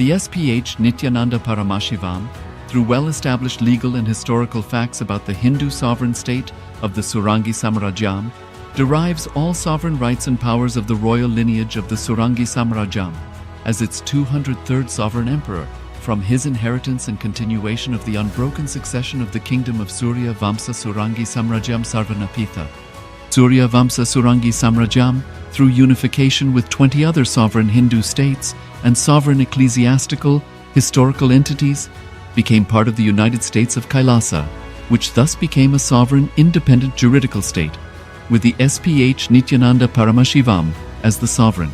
The SPH Nityananda Paramashivoham, through well-established legal and historical facts about the Hindu sovereign state of the Surangi Samrajyam, derives all sovereign rights and powers of the royal lineage of the Surangi Samrajyam, as its 203rd sovereign emperor, from his inheritance and continuation of the unbroken succession of the kingdom of Surya Vamsa Surangi Samrajyam Sarvanapitha. Surya Vamsa Surangi Samrajyam, through unification with 20 other sovereign Hindu states and sovereign ecclesiastical, historical entities, became part of the United States of Kailasa, which thus became a sovereign, independent juridical state, with the SPH Nityananda Paramashivoham as the sovereign.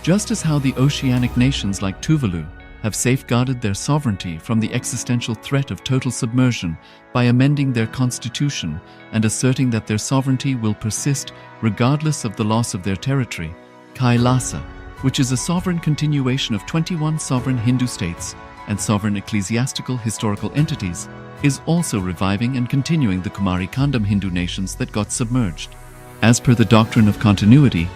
Just as how the oceanic nations like Tuvalu have safeguarded their sovereignty from the existential threat of total submersion by amending their constitution and asserting that their sovereignty will persist regardless of the loss of their territory, Kailasa, which is a sovereign continuation of 21 sovereign Hindu states and sovereign ecclesiastical historical entities, is also reviving and continuing the Kumari Kandam Hindu nations that got submerged. As per the doctrine of continuity,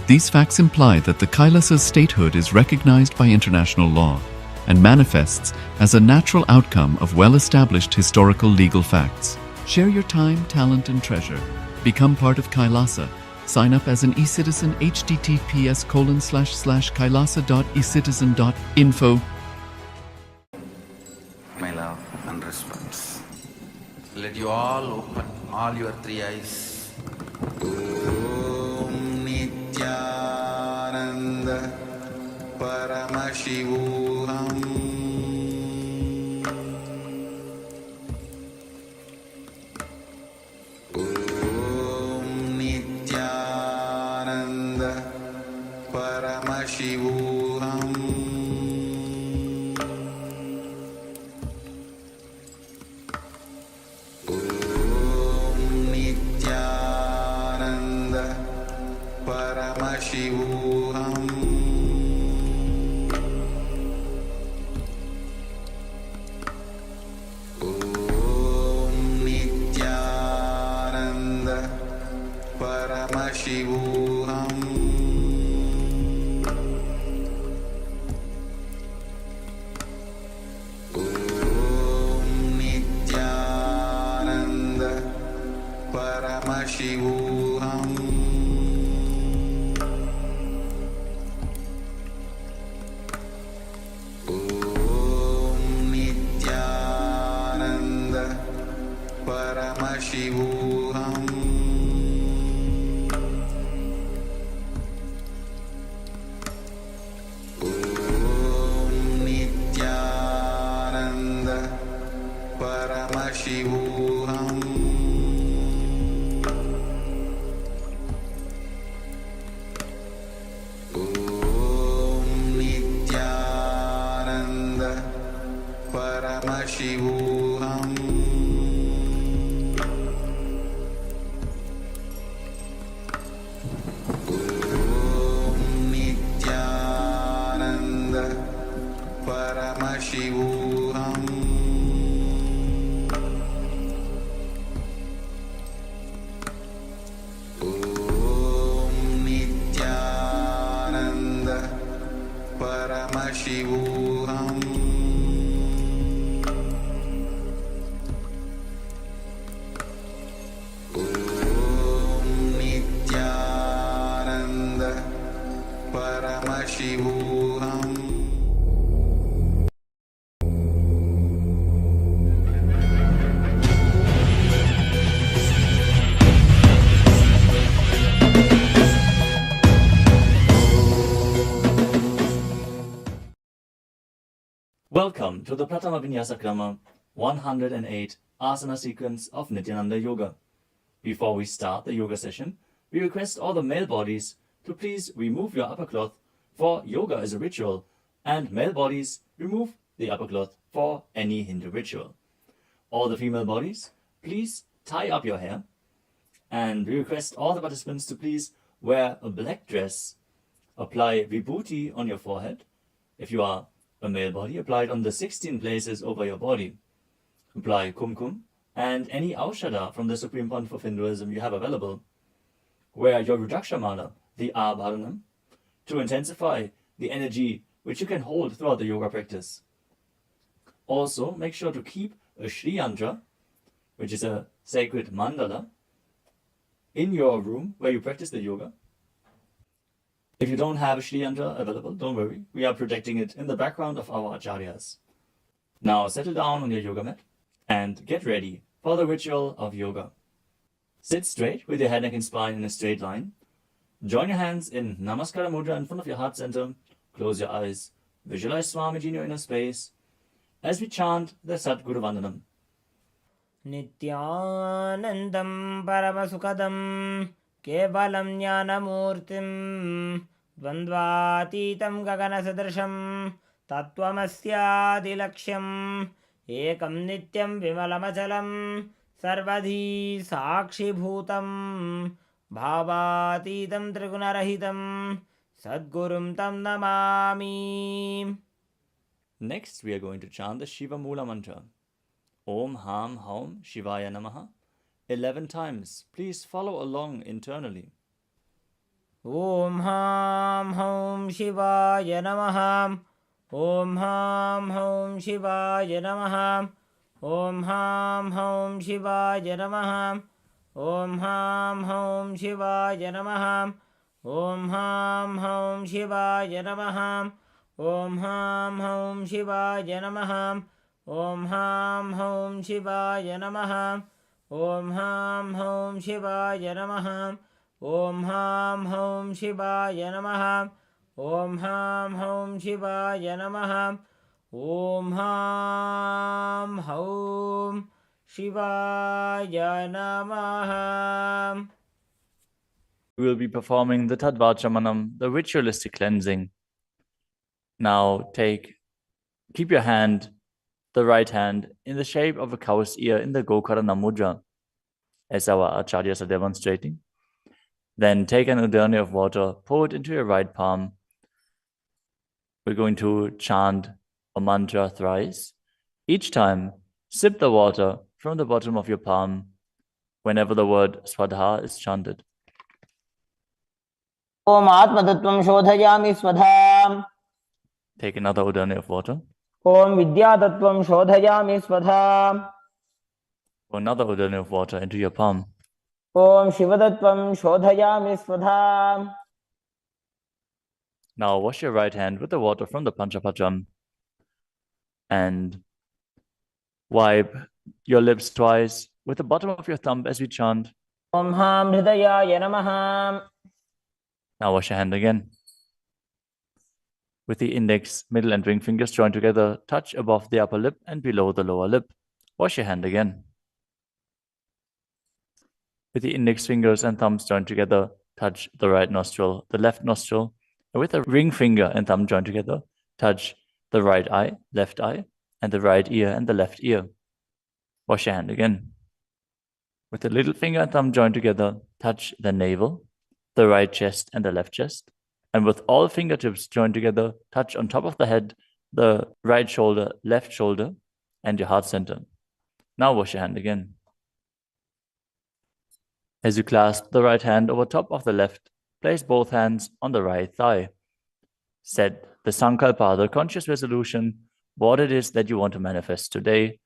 these facts imply that the Kailasa's statehood is recognized by international law and manifests as a natural outcome of well-established historical legal facts. Share your time, talent, and treasure. Become part of Kailasa. Sign up as an e-citizen https://kailasa.ecitizen.info. My love and respects. Let you all open all your three eyes. Om Nityananda Paramashivoham. Om Nityananda Paramashivoham. Paramashivoham. Om Nityananda Paramashivoham. Om Nityananda Paramashivoham. Paramashivoham. Om Nityananda Paramashivoham. Om Nityananda Paramashivoham. Paramashivoham. Om Nityananda Paramashivoham. Om Nityananda Paramashivoham. Welcome to the Pratama Vinyasa Krama 108 Asana sequence of Nityananda Yoga. Before we start the yoga session, we request all the male bodies to please remove your upper cloth, for yoga is a ritual, and male bodies remove the upper cloth for any Hindu ritual. All the female bodies, please tie up your hair, and we request all the participants to please wear a black dress, apply vibhuti on your forehead. If you are a male body, apply it on the 16 places over your body. Apply kumkum and any aushadha from the Supreme Pontiff of Hinduism you have available. Wear your Rudraksha mala, the Abharanam, to intensify the energy which you can hold throughout the yoga practice. Also, make sure to keep a Shri Yantra, which is a sacred mandala, in your room where you practice the yoga. If you don't have a Shri Yantra available, don't worry. We are protecting it in the background of our acharyas. Now settle down on your yoga mat and get ready for the ritual of yoga. Sit straight with your head, neck and spine in a straight line. Join your hands in Namaskara Mudra in front of your heart center. Close your eyes. Visualize Swamiji in your inner space as we chant the Sadguru Vandanam. Nityanandam Paramasukadam Kevalam Jnanamurtim Dvandvatitam Gaganasadrasham Tattvamasyaadilaksham Ekam Nityam Vimalamachalam Sarvadhi Sakshibhutam Bhavatitam Trigunarahitam Sadgurum Tam Namami. Next, we are going to chant the Shiva Mula mantra. Om Ham Haum Shivaya Namaha 11 times. Please follow along internally. Om Ham Haum Shivaya Namaha. Om Ham Haum Shivaya Namaha. Om Ham Haum Shivaya Namaha. Om Ham Haum Shivaya Namaha. Om Ham Haum Shivaya Namaha. Om Ham Haum Shivaya Namaha. Om Ham Haum Shivaya Namaha. Om Ham Haum Shivaya Namaha. Om Ham Haum Shivaya Namaha. Om Ham Haum Shivaya Namaha. Om Ham Haum Shivaya Namaha. We will be performing the Tadvachamanam, the ritualistic cleansing. Now keep your hand, the right hand, in the shape of a cow's ear in the Gokarana Mudra, as our acharyas are demonstrating. Then take an udani of water, pour it into your right palm. We're going to chant a mantra thrice. Each time, sip the water from the bottom of your palm whenever the word Swadha is chanted. Om Atmatattvam Shodhayami Swadham. Take another udani of water. Om Vidyatattvam Shodhayami Swadham. Pour another udani of water into your palm. Om Shivadattvam Shodhayami Swadham. Now wash your right hand with the water from the Panchapacham and wipe your lips twice with the bottom of your thumb as we chant. Om Ham Hridayaya Namaha. Now wash your hand again. With the index, middle and ring fingers joined together, touch above the upper lip and below the lower lip. Wash your hand again. With the index fingers and thumbs joined together, touch the right nostril, the left nostril, and with the ring finger and thumb joined together, touch the right eye, left eye, and the right ear and the left ear. Wash your hand again. With the little finger and thumb joined together, touch the navel, the right chest and the left chest. And with all fingertips joined together, touch on top of the head, the right shoulder, left shoulder, and your heart center. Now wash your hand again. As you clasp the right hand over top of the left, place both hands on the right thigh. Set the Sankalpa, the conscious resolution, what it is that you want to manifest today,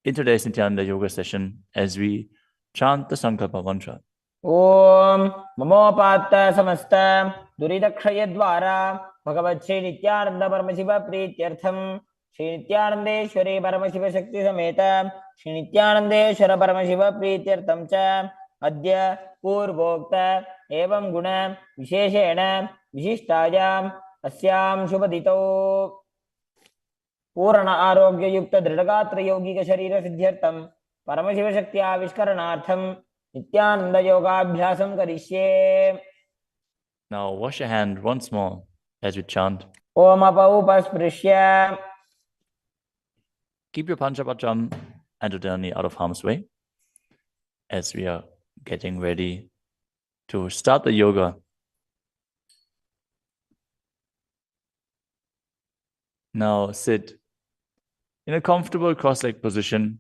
in today's Nityananda Yoga session, as we chant the Sankalpa mantra. Om Mamopatta Samasta Duridakshayadvara Bhagavat Shri Nityananda Paramashiva Prityartham Shri Nityanandeshwari Paramashiva Shakti Sameta Shri Nityanandeshwara Paramashiva Prityartham Cha Adya Purvokta Evam Guna Visheshena Vishishtayam Asyam Shubhadito Purana Arogya Yukta Dridagatra Yogika Sharira Siddhyartham Paramashiva Shakti Avishkaranartham Nityananda Yogabhyasam Karishye. Now wash your hand once more as we chant. Om Apaupasprisya. Keep your Panchapacham and Udani out of harm's way as we are getting ready to start the yoga. Now sit in a comfortable cross-legged position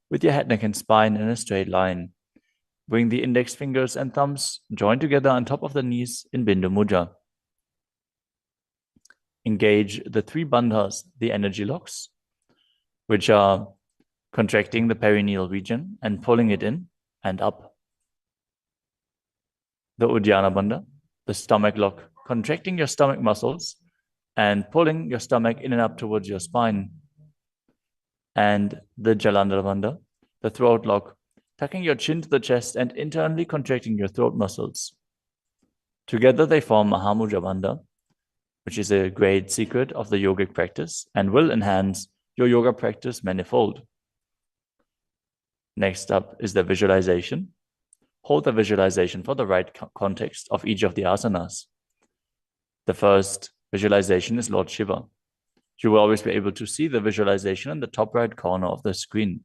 with your head, neck, and spine in a straight line. Bring the index fingers and thumbs joined together on top of the knees in Bindu Mudra. Engage the 3 bandhas, the energy locks, which are contracting the perineal region and pulling it in and up. The Uddiyana Bandha, the stomach lock, contracting your stomach muscles and pulling your stomach in and up towards your spine. And the Jalandhara Bandha, the throat lock, tucking your chin to the chest and internally contracting your throat muscles. Together they form Mahamudra Bandha, which is a great secret of the yogic practice and will enhance your yoga practice manifold. Next up is the visualization. Hold the visualization for the right context of each of the asanas. The first visualization is Lord Shiva. You will always be able to see the visualization in the top right corner of the screen.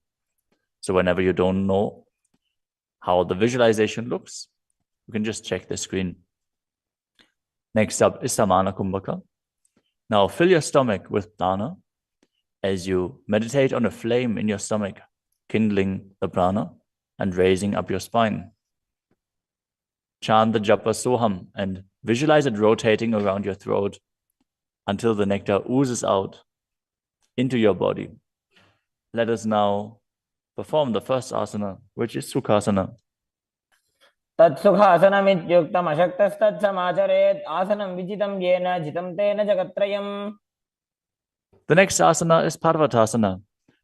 So whenever you don't know how the visualization looks, you can just check the screen. Next up is Samana Kumbhaka. Now fill your stomach with prana as you meditate on a flame in your stomach, kindling the prana and raising up your spine. Chant the japa soham and visualize it rotating around your throat until the nectar oozes out into your body. Let us now perform the first asana, which is Sukhasana. तत्सुखासनमित्युक्तम् अशक्तस्तत्समाचरेत् आसनं विजितं येन जितं तेन जगत्त्रयम्. The next asana is Parvatasana.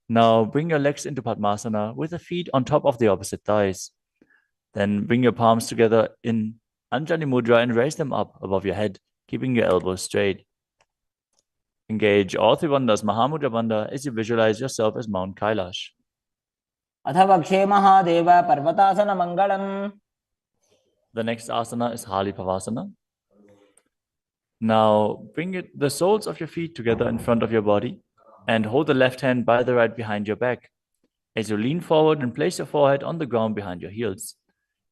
Now bring your legs into Padmasana with the feet on top of the opposite thighs. Then bring your palms together in Anjali Mudra and raise them up above your head, keeping your elbows straight. Engage all 3 bandhas, Mahamudra Bandha, as you visualize yourself as Mount Kailash. अथ वक्षे Mahadev पर्वतासनमङ्गलम्. The next asana is Halipavasana. Now bring the soles of your feet together in front of your body and hold the left hand by the right behind your back. As you lean forward and place your forehead on the ground behind your heels.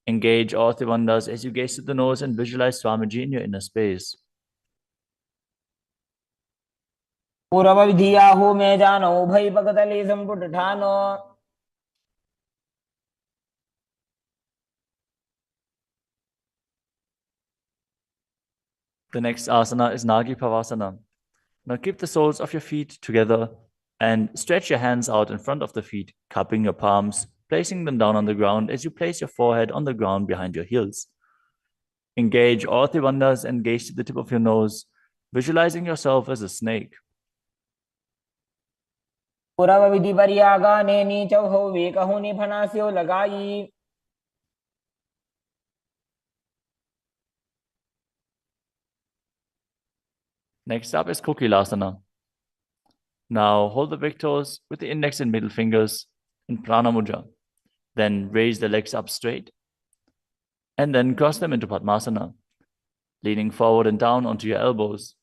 Engage all 3 bandhas as you gaze to the nose and visualize Swamiji in your inner space. पूर्वविधियाहु मे जानो उभयपकतली सम्पुटठानो. The next asana is Nagi Pavasana. Now keep the soles of your feet together and stretch your hands out in front of the feet, cupping your palms, placing them down on the ground as you place your forehead on the ground behind your heels. Engage all 3 bandhas and gaze to the tip of your nose, visualizing yourself as a snake. पूर्वविधिपर्यागाने नीचौहौ वेकहुनि फनास्यो लगाई. Next up is Kokilasana. Now hold the big toes with the index and middle fingers in Prana Mudra. Then raise the legs up straight and then cross them into Padmasana, leaning forward and down onto your elbows.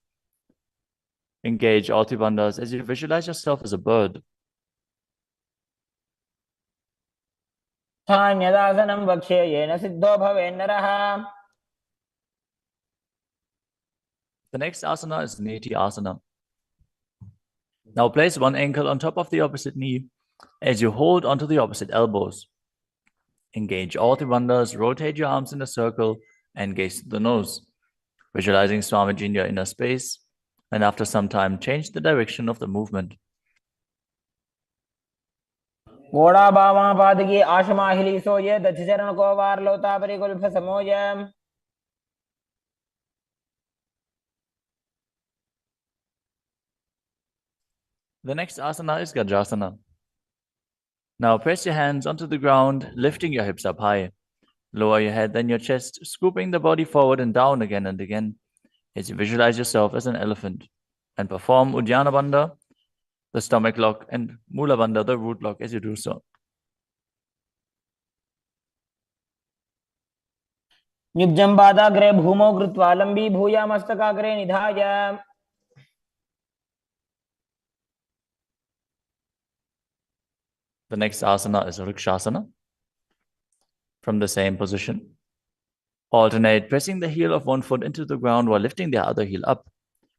Engage all 3 bandhas as you visualize yourself as a bird. स्थान्यदासनं वक्ष्ये yen Sidho भवेन्नरः. The next asana is Neti Asana. Now place one ankle on top of the opposite knee as you hold onto the opposite elbows. Engage all 3 bandhas, rotate your arms in a circle and gaze to the nose, visualizing Swamiji in your inner space, and after some time change the direction of the movement. घोड़ा बामा पादकी आशमाहिली सोये दक्षचरण को वार लोता परिकुल्फ समोय. The next asana is Gajrasana. Now press your hands onto the ground, lifting your hips up high. Lower your head, then your chest, scooping the body forward and down again and again as you visualize yourself as an elephant. And perform Uddiyana Bandha, the stomach lock, and Mula Bandha, the root lock, as you do so. निब्जं पादाग्रे भूमौ कृत्वा लम्बी भूया मस्तकाग्रे निधाय. The next asana is Vrikshasana. From the same position, alternate pressing the heel of one foot into the ground while lifting the other heel up.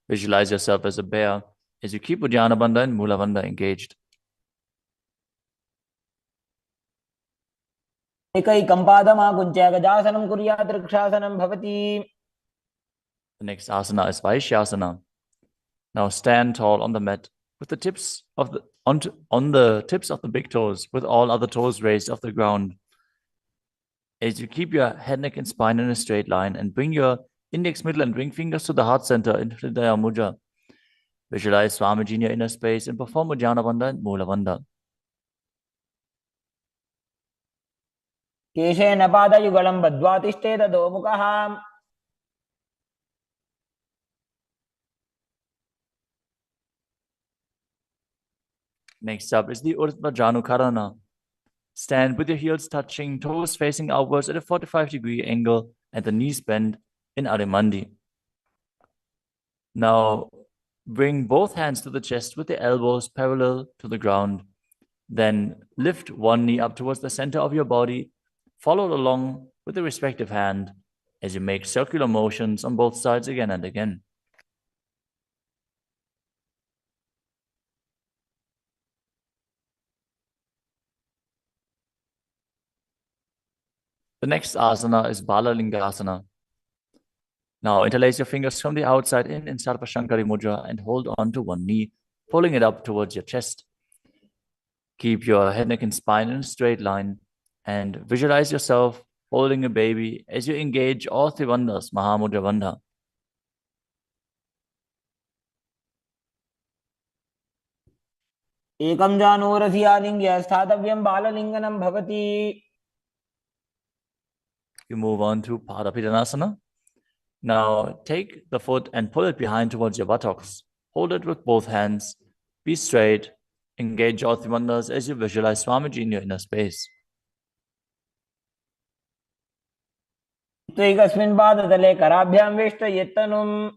Visualize yourself as a bear as you keep Uddiyana Bandha and Mula Bandha engaged. एकैकं पादमाकुञ्च्य गजासनं कुर्यात् वृक्षासनं भवति. The next asana is Vaishyasana. Now stand tall on the mat with the tips of the on the tips of the big toes, with all other toes raised off the ground. As you keep your head, neck, and spine in a straight line, and bring your index, middle, and ring fingers to the heart center in Hridaya Mudra. Visualize Swamiji in your inner space and perform Uddiyana Bandha and Mula Bandha. केशेन पादयुगलं बद्ध्वा तिष्ठेत अधोमुखः Next up is the Urdhva Janukarana. Stand with your heels touching, toes facing outwards at a 45-degree angle, and the knees bent in Arimandi. Now, bring both hands to the chest with the elbows parallel to the ground. Then lift one knee up towards the center of your body, followed along with the respective hand as you make circular motions on both sides again and again. The next asana is Balalingasana. Now interlace your fingers from the outside in Sarvashankari Mudra and hold on to one knee, pulling it up towards your chest. Keep your head, neck, and spine in a straight line and visualize yourself holding a baby as you engage all three bandhas, Mahamudra Bandha. एकं जानूरसि आलिङ्ग्य स्थातव्यं बाललिङ्गनं भवति. You move on to Padapidanasana. Now take the foot and pull it behind towards your buttocks. Hold it with both hands. Be straight. Engage all three bandhas as you visualize Swamiji in your inner space. एकस्मिन् पादतले कराभ्यां वेष्टयेत्तनुम्.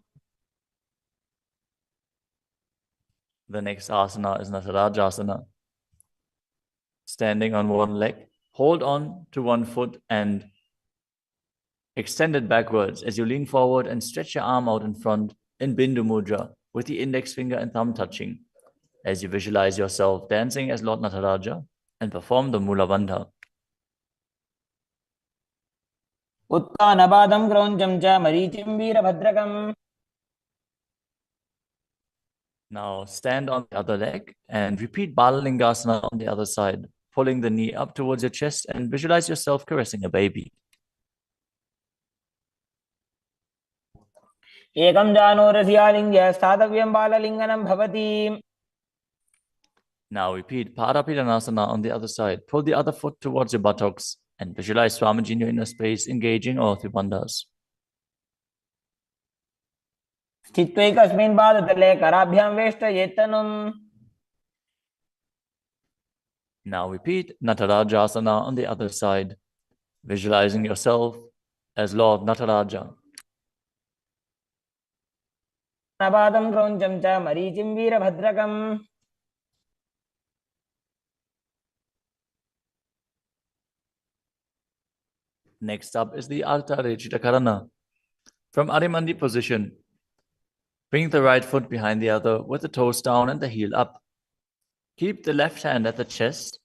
The next asana is Natarajasana. Standing on one leg, hold on to one foot and extend it backwards as you lean forward and stretch your arm out in front in Bindu Mudra with the index finger and thumb touching as you visualize yourself dancing as Lord Nataraja and perform the Mula Bandha. उत्तानपादं क्रौञ्चं च मरीचिं वीरभद्रकम्. Now stand on the other leg and repeat Balalingasana on the other side, pulling the knee up towards your chest and visualize yourself caressing a baby. एकं जानूरसि आलिङ्ग्य स्थातव्यं बाललिङ्गनं भवति. Now repeat Padapidanasana on the other side. Pull the other foot towards your buttocks and visualize Swamiji in your inner space, engaging all three bandhas. स्थित्वैकस्मिन् पादतले कराभ्यां वेष्टयेत्तनुम्. Now repeat Natarajasana on the other side, visualizing yourself as Lord Nataraja. उत्तानपादं क्रौञ्चं च मरीचिं वीरभद्रकम्. Next up is the Ardha Rechita Karana. From Arimandi position, bring the right foot behind the other with the toes down and the heel up. Keep the left hand at the chest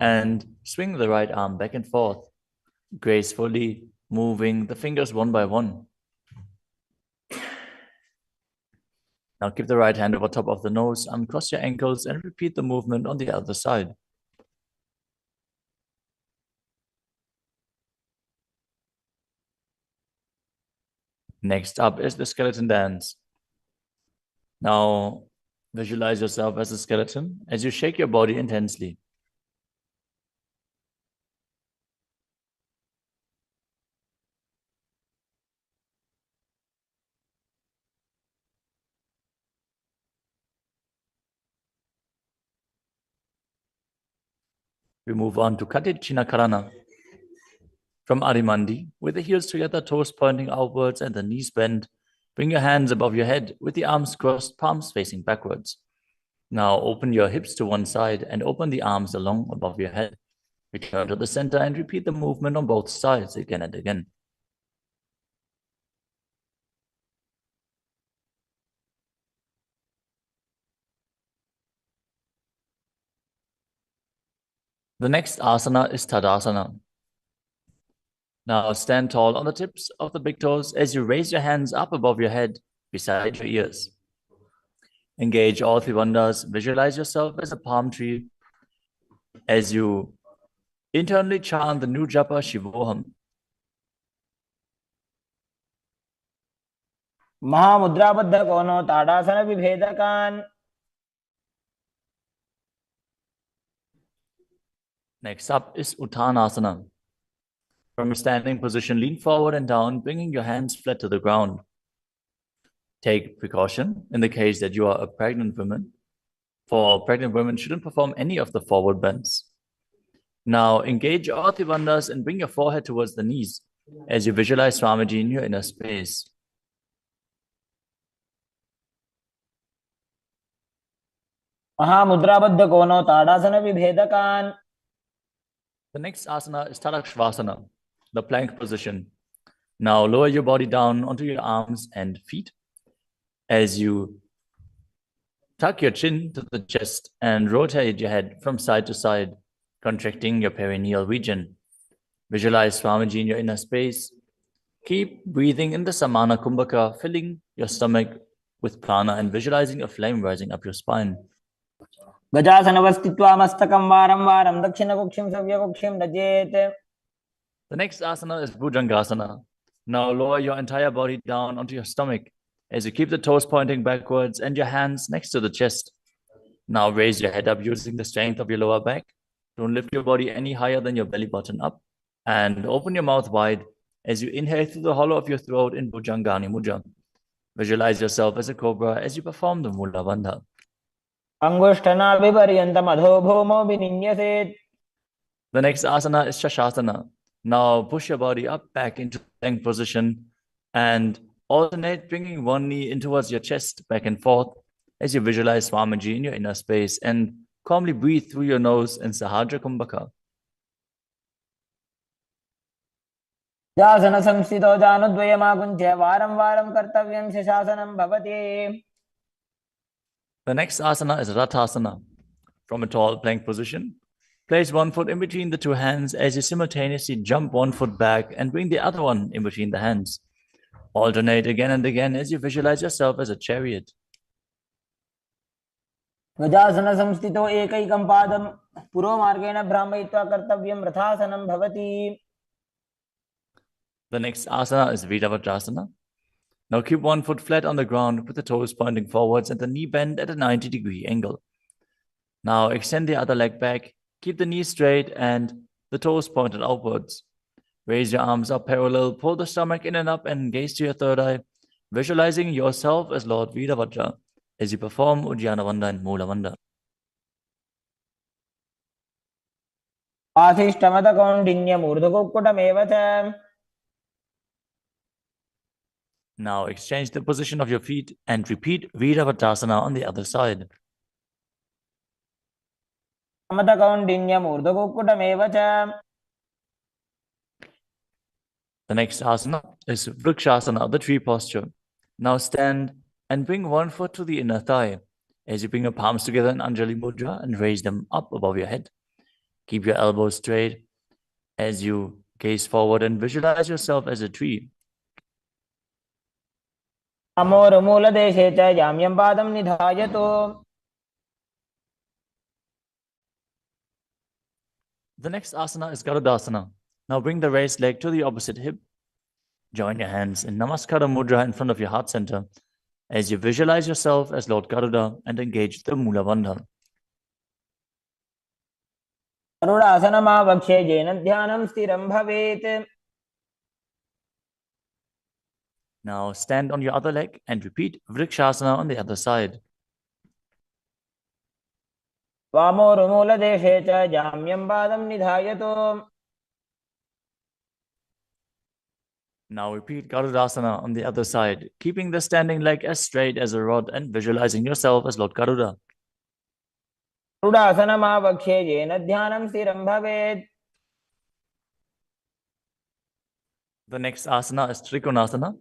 and swing the right arm back and forth, gracefully moving the fingers one by one. Now keep the right hand over top of the nose, uncross your ankles, and repeat the movement on the other side. Next up is the skeleton dance. Now visualize yourself as a skeleton as you shake your body intensely. We move on to Katichina Karana. From Arimandi, with the heels together, toes pointing outwards and the knees bent, bring your hands above your head with the arms crossed, palms facing backwards. Now open your hips to one side and open the arms along above your head. Return to the center and repeat the movement on both sides again and again. The next asana is Tadasana. Now stand tall on the tips of the big toes as you raise your hands up above your head beside your ears. Engage all three bandhas. Visualize yourself as a palm tree as you internally chant the new japa Shivoham. महामुद्राबद्ध कोनो ताड़ासन विभेदकान् Next up is Uttanasana. From a standing position, lean forward and down, bringing your hands flat to the ground. Take precaution in the case that you are a pregnant woman. For pregnant women, shouldn't perform any of the forward bends. Now engage all three bandhas and bring your forehead towards the knees as you visualize Swamiji in your inner space. महामुद्राबद्ध कोनो ताड़ासन विभेदकान्. The next asana is Tadakshvasana, the plank position. Now lower your body down onto your arms and feet as you tuck your chin to the chest and rotate your head from side to side, contracting your perineal region. Visualize Swamiji in your inner space. Keep breathing in the Samana Kumbhaka, filling your stomach with prana and visualizing a flame rising up your spine. गजासनवस्थित्वा मस्तकं वारं वारं दक्षिणकुक्षिं सव्यकुक्षिं नजेत्. The next asana is Bhujangasana. Now lower your entire body down onto your stomach as you keep the toes pointing backwards and your hands next to the chest. Now raise your head up using the strength of your lower back. Don't lift your body any higher than your belly button up. And open your mouth wide as you inhale through the hollow of your throat in Bhujangani Mudra. Visualize yourself as a cobra as you perform the Mula Bandha. अंगुष्ठनाभिपर्यन्तम् अधोभूमौ विनिन्यसेत्. The next asana is Shashasana. Now push your body up back into plank position and alternate bringing one knee in towards your chest back and forth as you visualize Swamiji in your inner space and calmly breathe through your nose in Sahadra Kumbhaka. जासन संस्थितो जानुद्वयमाकुञ्च्य वारं वारं कर्तव्यं शशासनं भवति. The next asana is Rathasana. From a tall plank position, place one foot in between the two hands as you simultaneously jump one foot back and bring the other one in between the hands. Alternate again and again as you visualize yourself as a chariot. गजासन संस्थितो एकैकं पादं पुरोमार्गेण भ्रामयित्वा कर्तव्यं रथासनं भवति. The next asana is Viravatrasana. Now keep one foot flat on the ground with the toes pointing forwards and the knee bent at a 90-degree angle. Now extend the other leg back, keep the knee straight and the toes pointed outwards. Raise your arms up parallel, pull the stomach in and up and gaze to your third eye, visualizing yourself as Lord Virabhadra as you perform Uddiyana Bandha and Mula Bandha. आशिष्टमदकौण्डिन्यमूर्धकुक्कुटमेव च. Now exchange the position of your feet and repeat Virabhadrasana on the other side. मदकौण्डिन्यमूर्धकुक्कुटमेव च. The next asana is Vrikshasana, the tree posture. Now stand and bring one foot to the inner thigh as you bring your palms together in Anjali Mudra and raise them up above your head. Keep your elbows straight as you gaze forward and visualize yourself as a tree. अमोरुमूलदेशे च जाम्यं पादं निधायतु. The next asana is Garudasana. Now bring the raised leg to the opposite hip. Join your hands in Namaskara Mudra in front of your heart center as you visualize yourself as Lord Garuda and engage the Mula Bandha. गरुडासनमावक्षे येन ध्यानं स्थिरं भवेत्. Now stand on your other leg and repeat Vrikshasana on the other side. वामोरुमूलदेशे च जाम्यं पादं निधायतु. Now repeat Garudasana on the other side, keeping the standing leg as straight as a rod and visualizing yourself as Lord Garuda. गरुडासनमावक्षे येन ध्यानं स्थिरं भवेत्. The next asana is Trikonasana.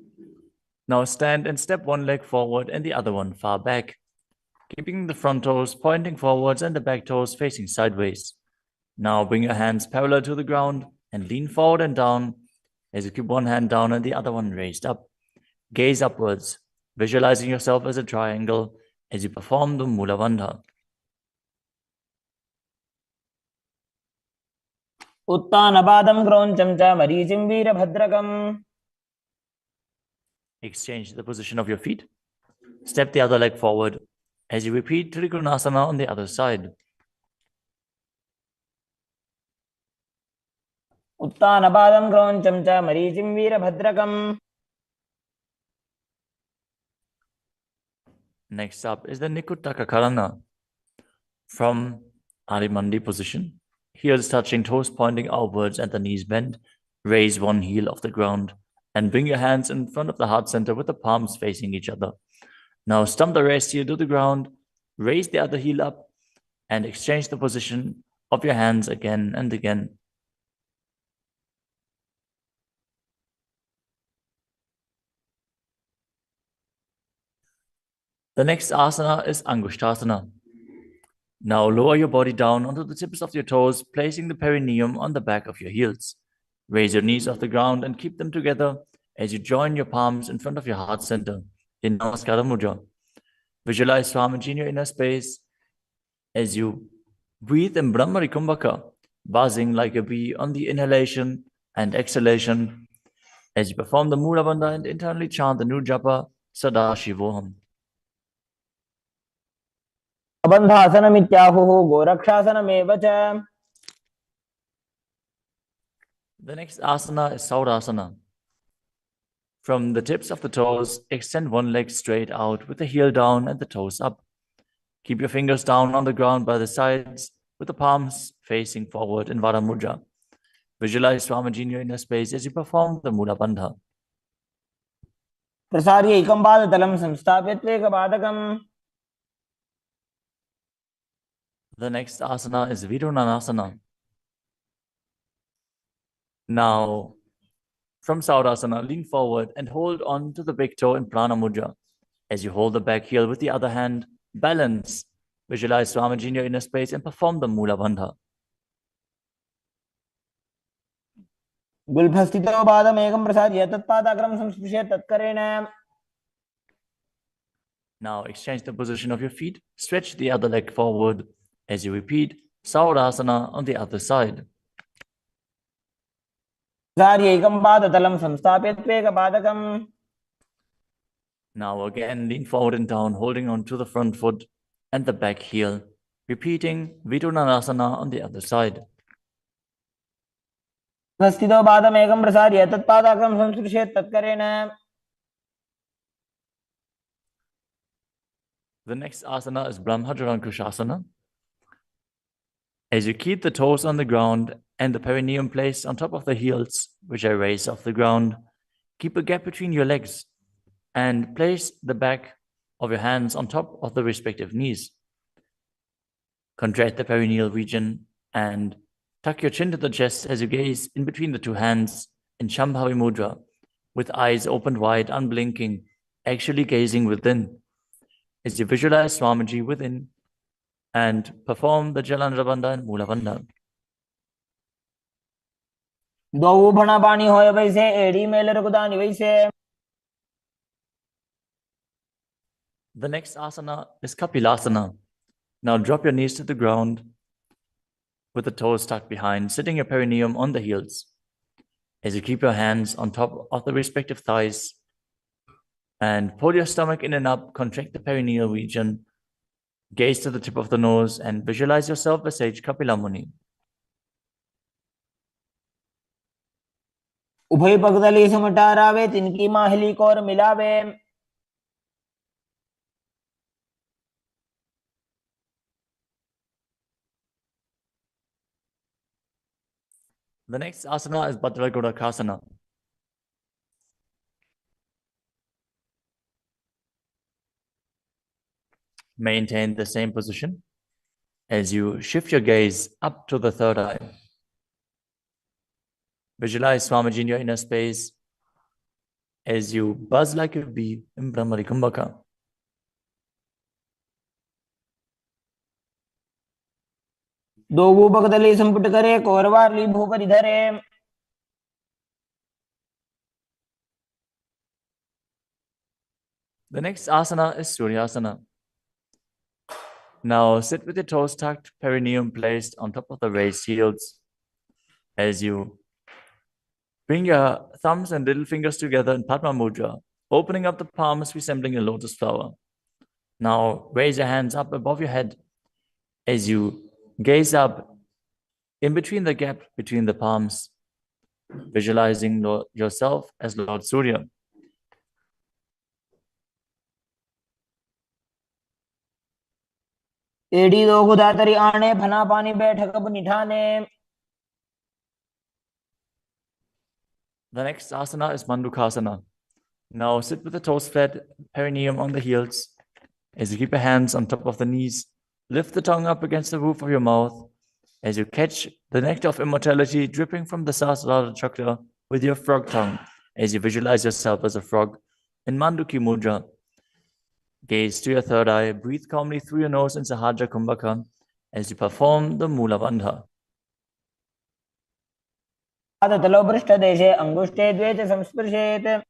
Now stand and step one leg forward and the other one far back, keeping the front toes pointing forwards and the back toes facing sideways. Now bring your hands parallel to the ground and lean forward and down as you keep one hand down and the other one raised up. Gaze upwards, visualizing yourself as a triangle as you perform the Mula Bandha. उत्तानपादं क्रौञ्चं च मरीचिं वीरभद्रकम्. Exchange the position of your feet. Step the other leg forward as you repeat Trikonasana on the other side. उत्तानपादं क्रौञ्चं च मरीचिं वीरभद्रकम्. Next up is the Nikuttaka Karana. From Arimandi position, heels touching, toes pointing outwards and the knees bent, raise one heel off the ground and bring your hands in front of the heart center with the palms facing each other. Now stump the rest heel to the ground, raise the other heel up and exchange the position of your hands again and again. The next asana is Angushtasana. Now lower your body down onto the tips of your toes, placing the perineum on the back of your heels. Raise your knees off the ground and keep them together as you join your palms in front of your heart center in Namaskara Mudra. Visualize Swamiji in your inner space as you breathe in Brahmari Kumbhaka, buzzing like a bee on the inhalation and exhalation as you perform the Mula Bandha and internally chant the new japa Sadashivoham. बन्धासनमित्याहुः गोरक्षासनमेव च. The next asana is Saurasana. From the tips of the toes, extend one leg straight out with the heel down and the toes up. Keep your fingers down on the ground by the sides with the palms facing forward in Vara Mudra. Visualize Swamiji in your inner space as you perform the Mula Bandha. प्रसार्य एकं पादतलं संस्थाप्य त्वेकपादकम्. The next asana is Vidunanasana. Now, from Saurasana, lean forward and hold on to the big toe in Prana Mudra. As you hold the back heel with the other hand, balance. Visualize Swamiji in your inner space and perform the Mula Bandha. गुल्फस्थितो पादमेकं प्रसार्य तत्पादाग्रं संस्पृश्य तत्करेण. Now exchange the position of your feet. Stretch the other leg forward as you repeat Saurasana on the other side. प्रसार्य एकं पादतलं संस्थाप्य त्वेकपादकम्. Now again, lean forward and down, holding on to the front foot and the back heel. Repeating Vidunanasana on the other side. स्थितो पादमेकं प्रसार्य तत्पादाग्रं संस्पृश्य तत्करेण. The next asana is Brahmajarankushasana. As you keep the toes on the ground and the perineum placed on top of the heels, which are raised off the ground, keep a gap between your legs and place the back of your hands on top of the respective knees. Contract the perineal region and tuck your chin to the chest as you gaze in between the two hands in Shambhavi Mudra, with eyes opened wide, unblinking, actually gazing within. As you visualize Swamiji within and perform the Jalandhara Bandha and Mula Bandha. द्वौ भणापाणि होय वैसे एड़ी mail रघुदानि वैसे. The next asana is Kapilasana. Now drop your knees to the ground with the toes tucked behind, sitting your perineum on the heels. As you keep your hands on top of the respective thighs and pull your stomach in and up, contract the perineal region, gaze to the tip of the nose and visualize yourself as sage Kapila Muni. उभय पगदली समटारावे तिनकी Mahuli core मिलावे. The next asana is Bhadragodakasana. Maintain the same position as you shift your gaze up to the third eye. Visualize Swamiji in your inner space as you buzz like a bee in Brahmari Kumbhaka. दो भूपगदली संपुट करे कोरवारली भूपरि धरे. The next asana is Suryasana. Now sit with your toes tucked, perineum placed on top of the raised heels. As you bring your thumbs and little fingers together in Padma Mudra, opening up the palms resembling a lotus flower. Now raise your hands up above your head as you gaze up in between the gap between the palms, visualizing yourself as Lord Surya. एडी दो खुदातरी आने फना पानी बैठक अब निठाने. The next asana is Mandukasana. Now sit with the toes flat, perineum on the heels. As you keep your hands on top of the knees, lift the tongue up against the roof of your mouth. As you catch the nectar of immortality dripping from the Sahasrara chakra with your frog tongue, as you visualize yourself as a frog in Manduki Mudra. Gaze to your third eye, breathe calmly through your nose in Sahaja Kumbhaka as you perform the Mula Bandha. तलो पृष्ठदेशे अंगुष्ठे द्वे च संस्पृशेत्.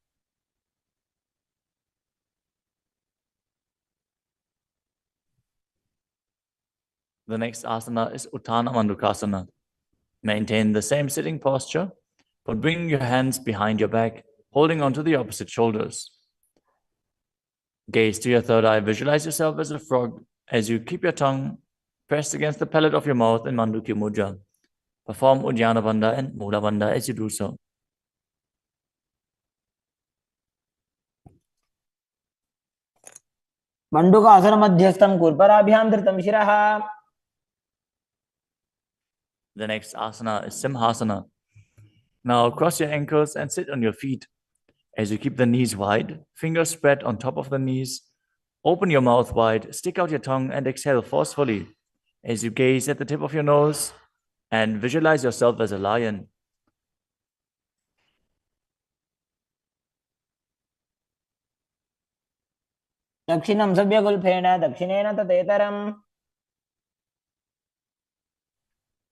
The next asana is Uttana Mandukasana. Maintain the same sitting posture, but bring your hands behind your back, holding onto the opposite shoulders. Gaze to your third eye, visualize yourself as a frog as you keep your tongue pressed against the palate of your mouth in Manduki Mudra. Perform Uddiyana Bandha and Mula Bandha as you do so. मंडूकासन मध्यस्थं कुर्पराभ्यां धृतं शिरः. The next asana is Simhasana. Now cross your ankles and sit on your feet. As you keep the knees wide, fingers spread on top of the knees, open your mouth wide, stick out your tongue and exhale forcefully. As you gaze at the tip of your nose and visualize yourself as a lion. दक्षिणं सव्यगुल्फेन दक्षिणेन ततेतरम्.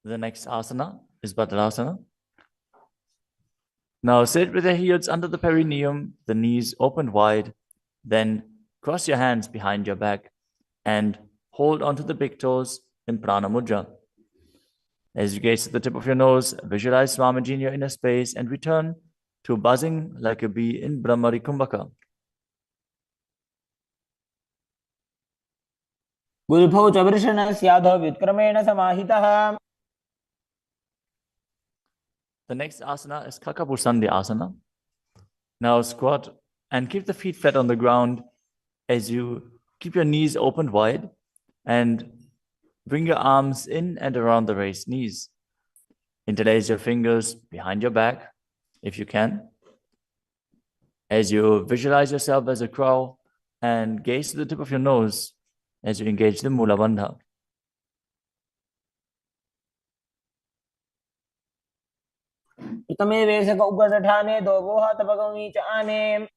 The next asana is Bhadrasana. Now sit with your heels under the perineum, the knees opened wide. Then cross your hands behind your back and hold onto the big toes in Prana Mudra. As you gaze at the tip of your nose, visualize Swamiji in your inner space and return to buzzing like a bee in Brahmari Kumbhaka. गुल्फौ च वृषणस्याधो व्युत्क्रमेण समाहितः. The next asana is Kakabusandhi asana. Now squat and keep the feet flat on the ground as you keep your knees opened wide and bring your arms in and around the raised knees. Interlace your fingers behind your back if you can. As you visualize yourself as a crow and gaze to the tip of your nose as you engage the Mula Bandha. तमे वेशक उपदठाने दो वो हाथ भगवी च आने.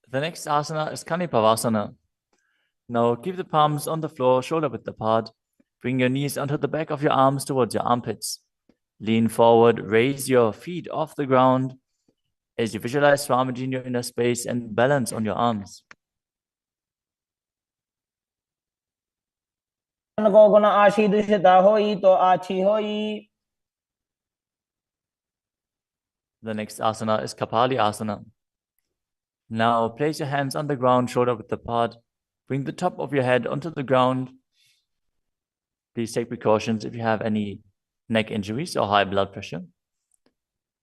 The next asana is Kanipavasana. Now keep the palms on the floor, shoulder width apart. Bring your knees onto the back of your arms towards your armpits. Lean forward, raise your feet off the ground as you visualize Swamiji in your inner space and balance on your arms. को गुण आशी दुष्टता होई तो आछी होई. The next asana is Kapali asana. Now place your hands on the ground, shoulder width apart. Bring the top of your head onto the ground. Please take precautions if you have any neck injuries or high blood pressure.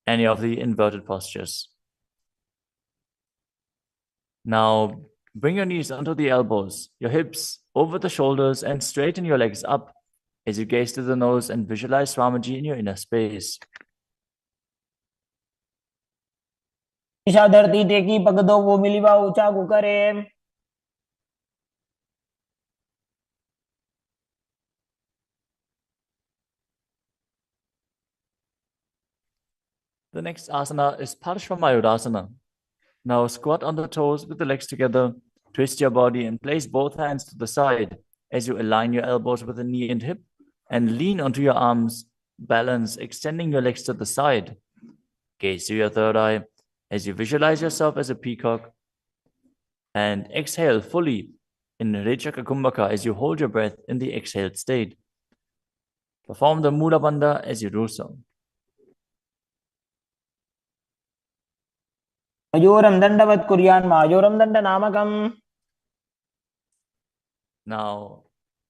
Any of the inverted postures. Now bring your knees onto the elbows, your hips over the shoulders, and straighten your legs up as you gaze to the nose and visualize Swamiji in your inner space. Isha धरती टेकी पग दो वो मिलीवा ऊंचा कुकरे. The next asana is Parshvamayurasana. Now squat on the toes with the legs together, twist your body and place both hands to the side as you align your elbows with the knee and hip and lean onto your arms, balance, extending your legs to the side. Gaze to your third eye as you visualize yourself as a peacock and exhale fully in Rechaka Kumbhaka as you hold your breath in the exhaled state. Perform the Mula Bandha as you do so. मयूरं दण्डवत् कुर्यान् मायूरं दण्डनामकम्. Now,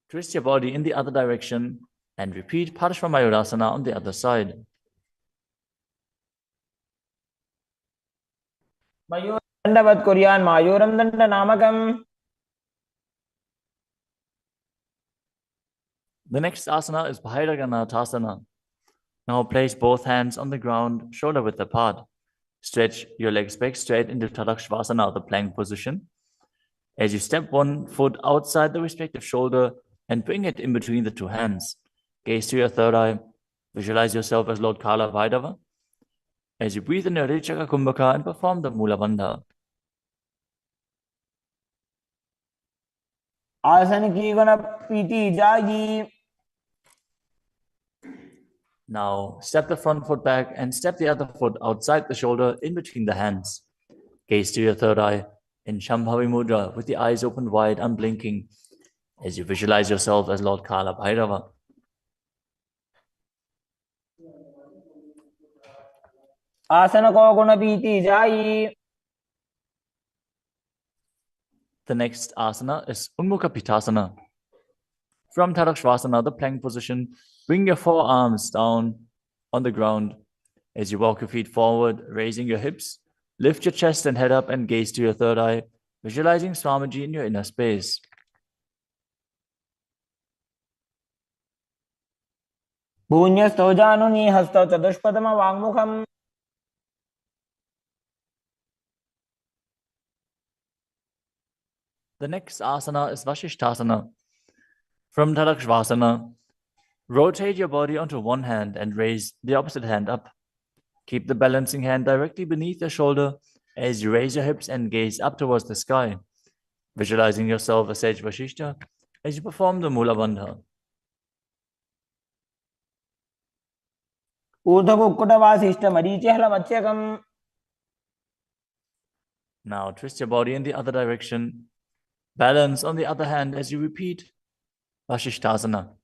twist your body in the other direction and repeat Parashvamayurasana on the other side. मयूरं दण्डवत् कुर्यान् मायूरं दण्डनामकम्. The next asana is Bhairaganathasana. Now place both hands on the ground, shoulder width apart. Stretch your legs back straight into Tadakshvasana, the plank position. As you step one foot outside the respective shoulder and bring it in between the two hands. Gaze to your third eye. Visualize yourself as Lord Kala Vaidava. As you breathe in your Rechaka Kumbhaka and perform the Mula Bandha. आसन की गुण पीती जागी. Now, step the front foot back and step the other foot outside the shoulder in between the hands. Gaze to your third eye in Shambhavi Mudra with the eyes open wide, unblinking, as you visualize yourself as Lord Kala Bhairava. आसन को गुण पीती जाई. The next asana is Unmukha Pitasana. From Tadakshvasana, the plank position, bring your forearms down on the ground as you walk your feet forward, raising your hips. Lift your chest and head up and gaze to your third eye, visualizing Swamiji in your inner space. भून्यस्थो जानुनी हस्तौ चतुष्पदम वाङ्मुखम्. The next asana is Vashishthasana. From Tadakshvasana, rotate your body onto one hand and raise the opposite hand up. Keep the balancing hand directly beneath your shoulder as you raise your hips and gaze up towards the sky, visualizing yourself as Sage Vashishta as you perform the Mula Bandha. ऊर्ध्वकुक्कुटवासिष्ठ मरीचिहलमत्स्यकम्. Now twist your body in the other direction. Balance on the other hand as you repeat Vashishthasana.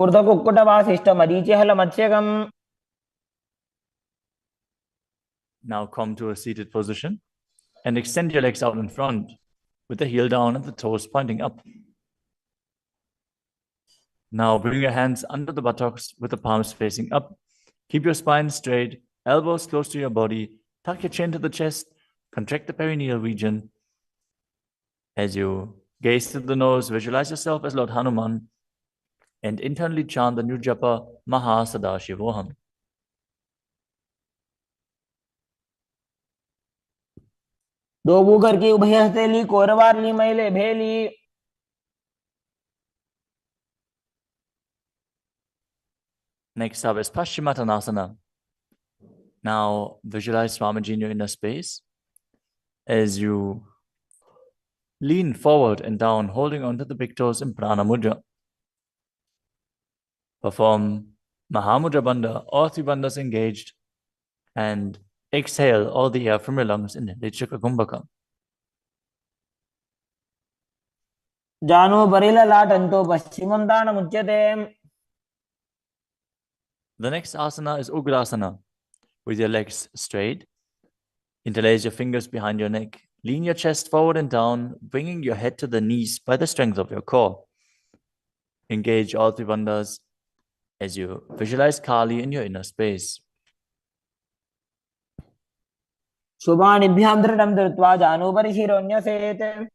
ऊर्ध्वकुक्कुटवासिष्ठ मरीचिहलमत्स्यकम्. Now come to a seated position and extend your legs out in front with the heel down and the toes pointing up. Now bring your hands under the buttocks with the palms facing up. Keep your spine straight, elbows close to your body. Tuck your chin to the chest. Contract the perineal region. As you gaze to the nose, visualize yourself as Lord Hanuman and internally chant the new japa Paramashivoham. दो Booker की उभय हथेली कोरवार ली मैले भेली. Next up is Paschimottanasana. Now visualize Swamiji in your inner space as you lean forward and down, holding onto the big toes in Prana Mudra. Perform Mahamudra Bandha, all three bandhas engaged, and exhale all the air from your lungs in Rechaka Kumbhaka. जानो बरिललाटन्तो पश्चिमं दानमुच्यते. The next asana is Ugrasana. With your legs straight, interlace your fingers behind your neck. Lean your chest forward and down, bringing your head to the knees by the strength of your core. Engage all three bandhas as you visualize Kali in your inner space. शुभानिभ्यां दृढं धृत्वा जानो परिशिरोऽन्यसेत्.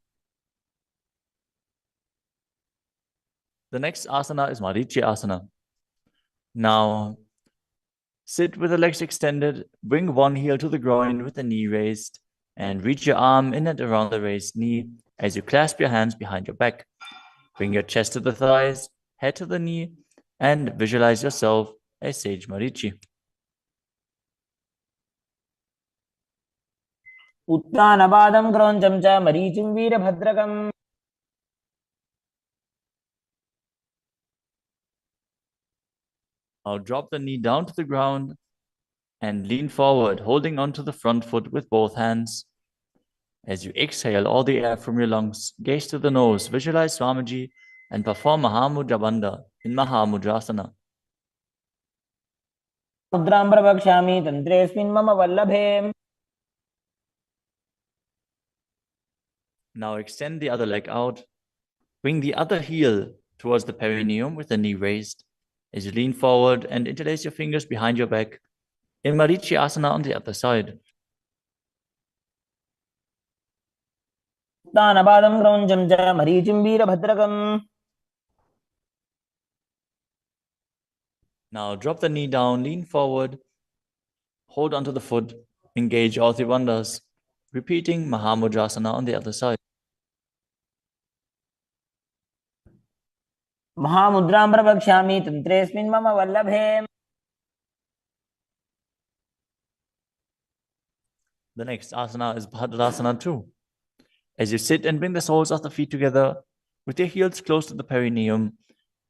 The next asana is Marichi Asana. Now, sit with the legs extended, bring one heel to the groin with the knee raised, and reach your arm in and around the raised knee as you clasp your hands behind your back. Bring your chest to the thighs, head to the knee, and visualize yourself as Sage Marichi. उत्तानपादं क्रौञ्चं च मरीचिं वीरभद्रकम्. Now drop the knee down to the ground And lean forward, holding onto the front foot with both hands. As you exhale all the air from your lungs, gaze to the nose, visualize Swamiji, and perform Mahamudra Bandha in Mahamudrasana. मुद्रां प्रवक्ष्यामि तन्त्रेऽस्मिन् मम वल्लभे. Now extend the other leg out. Bring the other heel towards the perineum with the knee raised. As you lean forward and interlace your fingers behind your back, in Marichi Asana on the other side. उत्तानपादं क्रौञ्चं च मरीचिं वीरभद्रकम्. Now drop the knee down, lean forward, hold onto the foot, engage all three bandhas, repeating Mahamudrasana on the other side. महामुद्रां प्रवक्ष्यामि तन्त्रेऽस्मिन् मम वल्लभे. The next asana is Bhadrasana 2. As you sit and bring the soles of the feet together, with your heels close to the perineum,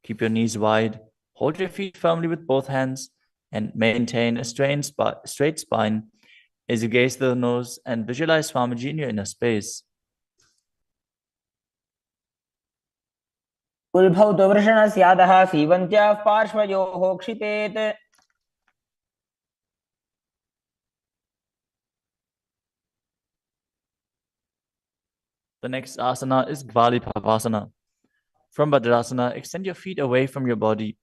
keep your knees wide, hold your feet firmly with both hands, and maintain a straight spine as you gaze to the nose and visualize Swamiji in your inner space. कुल्भौ तु वृषणस्यादः सीवन्त्याः पार्श्वयोः क्षिपेत्. The next asana is Gvalipavasana. From Bhadrasana, extend your feet away from your body.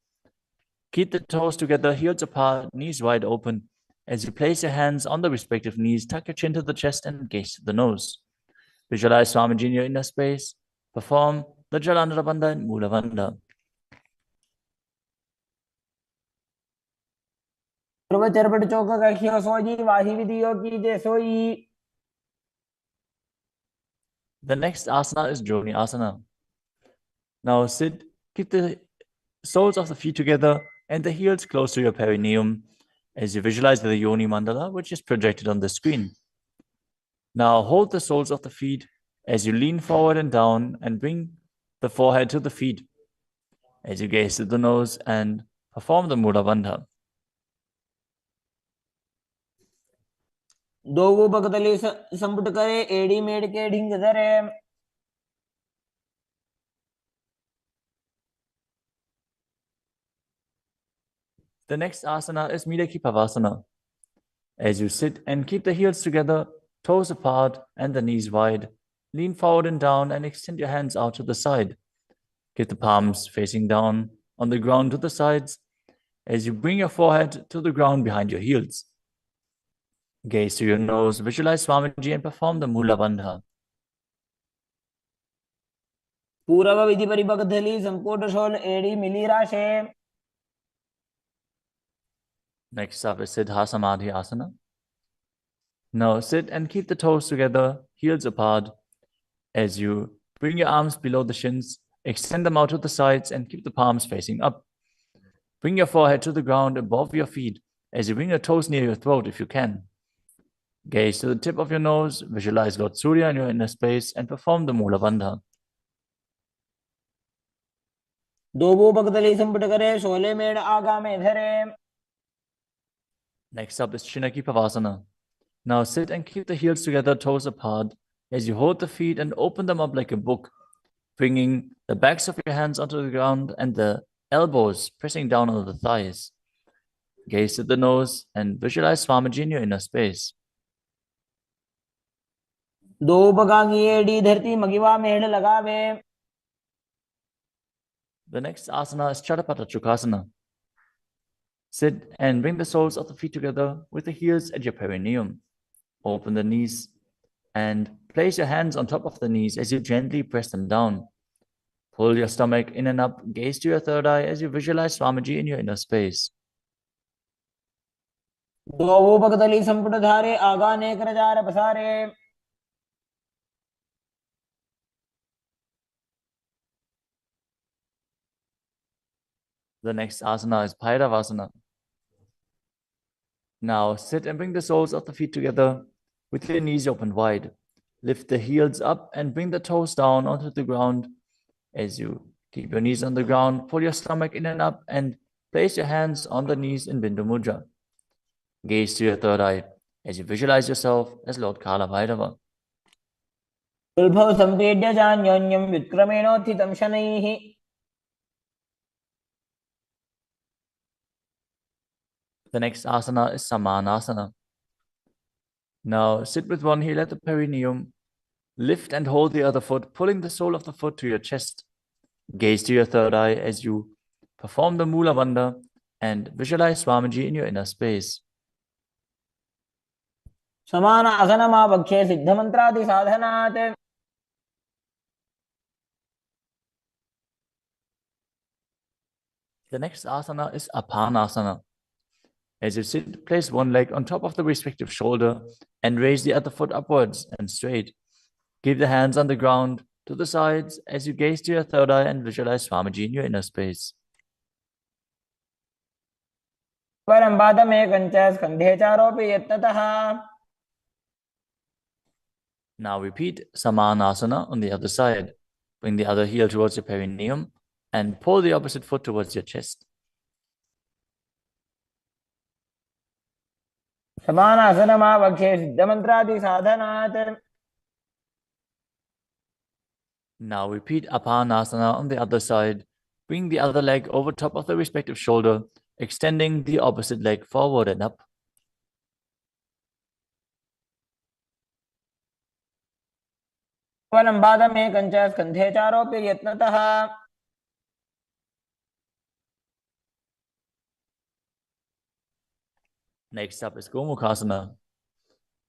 Keep the toes together, heels apart, knees wide open. As you place your hands on the respective knees, tuck your chin to the chest and gaze to the nose. Visualize Swamiji in your inner space. Perform the Jalandhara Bandha and Mula Bandha. ध्रुवचरपट चौक कख्यो सोई वाही विधियो कीजे सोई. The next asana is Joni Asana. Now sit, keep the soles of the feet together and the heels close to your perineum as you visualize the Yoni Mandala, which is projected on the screen. Now hold the soles of the feet as you lean forward and down and bring the forehead to the feet as you gaze to the nose and perform the Mula Bandha. दोवो बगतली संपुट करे एड़ी मेड़ के ढिंग धरे. The next asana is Midaki Pavasana. As you sit and keep the heels together, toes apart and the knees wide, lean forward and down and extend your hands out to the side. Keep the palms facing down on the ground to the sides as you bring your forehead to the ground behind your heels. Gaze to your nose, visualize Swamiji and perform the Mula Bandha. पूर्व विधि परिबगधली संपुट शोल एड़ी मिली राशे. Next up is Siddha Samadhi Asana. Now sit and keep the toes together, heels apart. As you bring your arms below the shins, extend them out to the sides and keep the palms facing up. Bring your forehead to the ground above your feet as you bring your toes near your throat if you can. Gaze to the tip of your nose, visualize Lord Surya in your inner space and perform the Mula Bandha. दोवो बगतली संपुट करे शोले मेड़ आगा में धरे. Next up is Chinaki Pavasana. Now sit and keep the heels together, toes apart, as you hold the feet and open them up like a book, bringing the backs of your hands onto the ground and the elbows pressing down on the thighs. Gaze to the nose and visualize Swamiji in your inner space. दो बगांगी एड़ी धरती मगिवा मेड़ लगावे. The next asana is Chadapata Chukasana. Sit and bring the soles of the feet together with the heels at your perineum. Open the knees and place your hands on top of the knees as you gently press them down. Pull your stomach in and up, gaze to your third eye as you visualize Swamiji in your inner space. दोवो बगतली संपुट धारे आगा नेक रजार पसारे. The next asana is Bhairavasana. Now sit and bring the soles of the feet together with your knees open wide. Lift the heels up and bring the toes down onto the ground. As you keep your knees on the ground, pull your stomach in and up and place your hands on the knees in Bindu Mudra. Gaze to your third eye as you visualize yourself as Lord Kala Bhairava. कुल्भौ सम्पीड्य चान्योन्यं व्युत्क्रमेणोत्थितं शनैः The next asana is Samanasana. Now sit with one heel at the perineum. Lift and hold the other foot, pulling the sole of the foot to your chest. Gaze to your third eye as you perform the Mula Bandha and visualize Swamiji in your inner space. समानासनमावक्षे सिद्धमन्त्रादिसाधनात् The next asana is Apanasana. As you sit, place one leg on top of the respective shoulder and raise the other foot upwards and straight. Keep the hands on the ground to the sides as you gaze to your third eye and visualize Swamiji in your inner space. परं पादमेकं च स्कन्धे चारोपि यत्नतः. Now repeat Samanasana on the other side. Bring the other heel towards your perineum and pull the opposite foot towards your chest. समानासनमावक्षे सिद्धमन्त्रादिसाधनात्. Now repeat Apanasana on the other side. Bring the other leg over top of the respective shoulder, extending the opposite leg forward and up. परं पादमेकं च स्कन्धे चारोपि यत्नतः. Next up is Gomukhasana.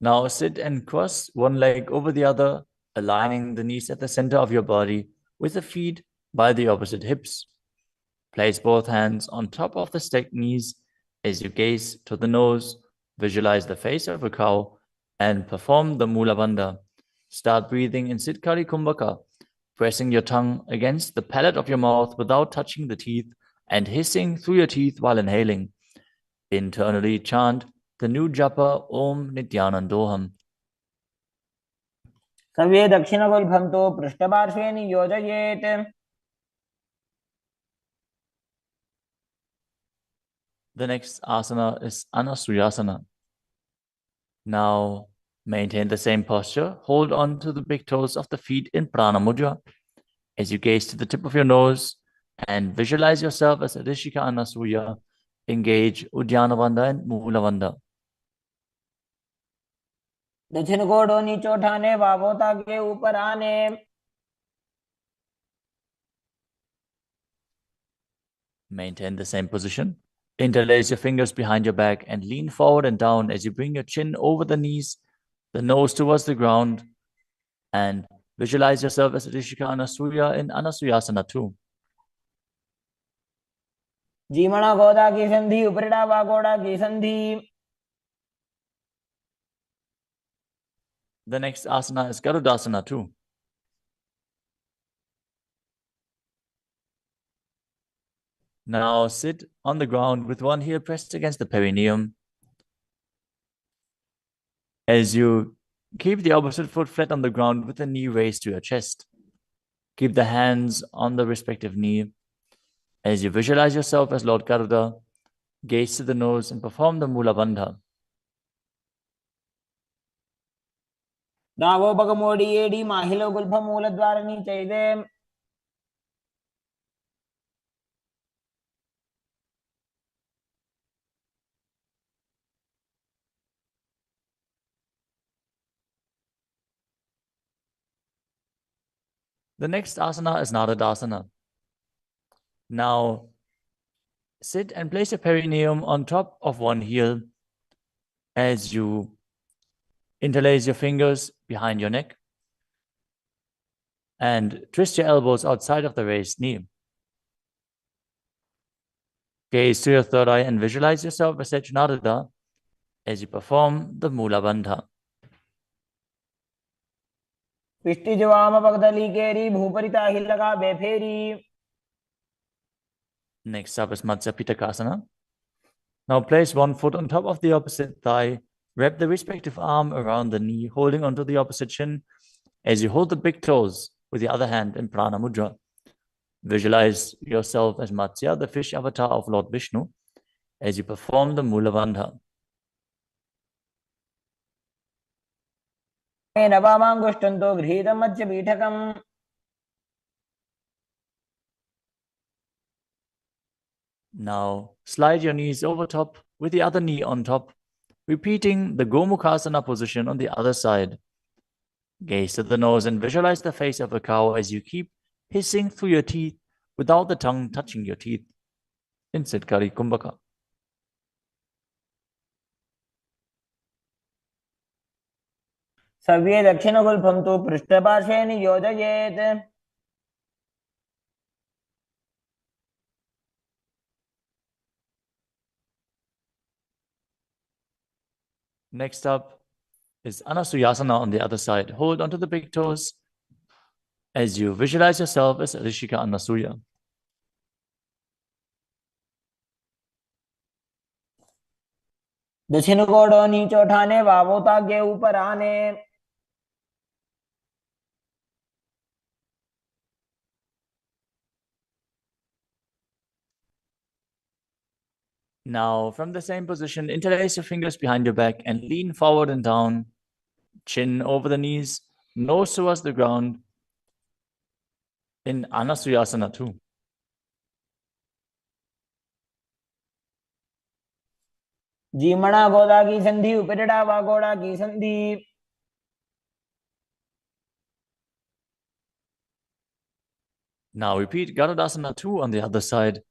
Now sit and cross one leg over the other, aligning the knees at the center of your body with the feet by the opposite hips. Place both hands on top of the stacked knees as you gaze to the nose, visualize the face of a cow, and perform the Mula Bandha. Start breathing in Siddhkari Kumbhaka, pressing your tongue against the palate of your mouth without touching the teeth and hissing through your teeth while inhaling. Internally chant the new japa Om Nityanandoham. सर्वे दक्षिणगुल्फं तु पृष्ठपार्श्वे नियोजयेत्. The next asana is Anasuyasana. Now maintain the same posture. Hold on to the big toes of the feet in Prana Mudra as you gaze to the tip of your nose and visualize yourself as Rishika Anasuya. Engage Uddiyana Bandha and Mula Bandha. दक्षिण कोडो नीचो ठाने वावोता के ऊपर आने. Maintain the same position. Interlace your fingers behind your back and lean forward and down as you bring your chin over the knees, the nose towards the ground, and visualize yourself as Rishika Anasuya in Anasuyasana too. जीमणा गोदा की संधि उपरिड़ा वागोड़ा की संधि. The next asana is Garudasana too. Now sit on the ground with one heel pressed against the perineum. As you keep the opposite foot flat on the ground with the knee raised to your chest. Keep the hands on the respective knee. As you visualize yourself as Lord Garuda, gaze to the nose and perform the Mula Bandha. दावोपगमोडी एडी माहिलो गुल्फ मूलद्वारणी चैदे. The next asana is Nadadasana. Now sit and place your perineum on top of one heel as you interlace your fingers behind your neck and twist your elbows outside of the raised knee. Gaze to your third eye and visualize yourself as Nadada as you perform the Mula Bandha. पिष्टि जवाम पगदली केरी भूपरिता हिलका बेफेरी. Next up is Matsya Pitakasana. Now place one foot on top of the opposite thigh. Wrap the respective arm around the knee, holding onto the opposite shin as you hold the big toes with the other hand in Prana Mudra. Visualize yourself as Matsya, the fish avatar of Lord Vishnu, as you perform the Mula Bandha. नवामाङ्गुष्टन्तो गृहीतं मत्स्यपीठकम् Now, slide your knees over top with the other knee on top, repeating the Gomukhasana position on the other side. Gaze to the nose and visualize the face of a cow as you keep hissing through your teeth without the tongue touching your teeth. In Siddhkari Kumbhaka. सव्ये दक्षिणगुल्फं तु पृष्ठपार्श्वे नियोजयेत् Next up is Anasuyasana on the other side. Hold onto the big toes as you visualize yourself as Rishika Anasuya. दक्षिण कोड़ो नीचे उठाने वावों के ऊपर आने Now, from the same position, interlace your fingers behind your back and lean forward and down, chin over the knees, nose towards the ground in Anasuyasana 2. जीमणा गोदा की संधि उपरिड़ा वागोड़ा की संधि Now repeat Garudasana 2 on the other side,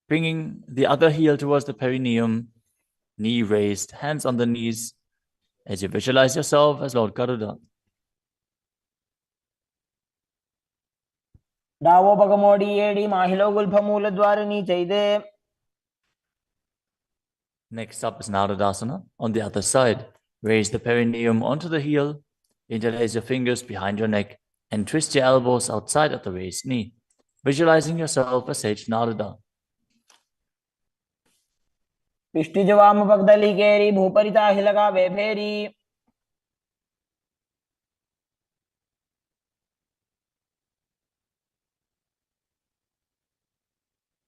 bringing the other heel towards the perineum, knee raised, hands on the knees, as you visualize yourself as Lord Garuda. डावो पगमोड़ी एड़ी माहिलो गुल्फमूल द्वार नीचे दे Next up is Narudasana on the other side. Raise the perineum onto the heel, interlace your fingers behind your neck, and twist your elbows outside of the raised knee, visualizing yourself as Sage Naruda. पिष्टिजवाम पगदली केरी भूपरिता हिलगा वे फेरी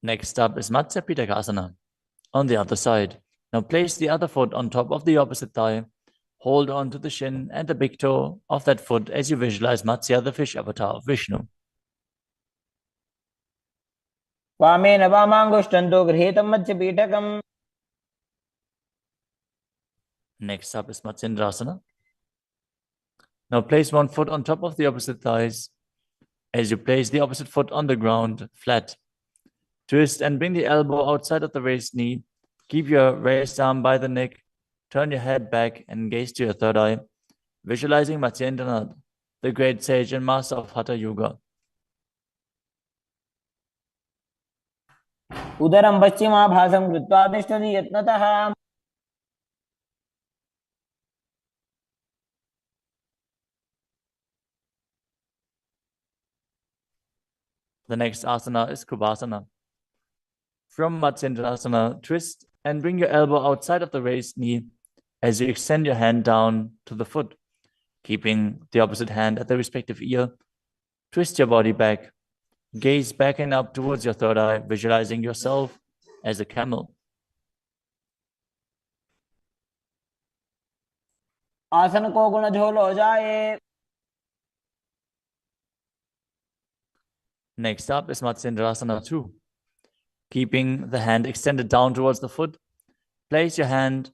Next up is Matsya Pitakasana on the other side. Now place the other foot on top of the opposite thigh. Hold on to the shin and the big toe of that foot as you visualize Matsya, the fish avatar of Vishnu. वामेन वामाङ्गुष्टन्तो गृहीतं मत्स्यपीठकम् Next up is Matsendrasana. Now place one foot on top of the opposite thighs as you place the opposite foot on the ground, flat. Twist and bring the elbow outside of the raised knee. Keep your raised arm by the neck. Turn your head back and gaze to your third eye, visualizing Matsyendranath, the great sage and master of Hatha Yoga. उदरं पश्चिमाभासं कृत्वा तिष्ठति यत्नतः The next asana is Kubhasana. From Matsyendrasana, twist and bring your elbow outside of the raised knee as you extend your hand down to the foot, keeping the opposite hand at the respective ear. Twist your body back. Gaze back and up towards your third eye, visualizing yourself as a camel. आसन को गुण झोल हो जाए Next up is Matsyendrasana 2. Keeping the hand extended down towards the foot, place your hand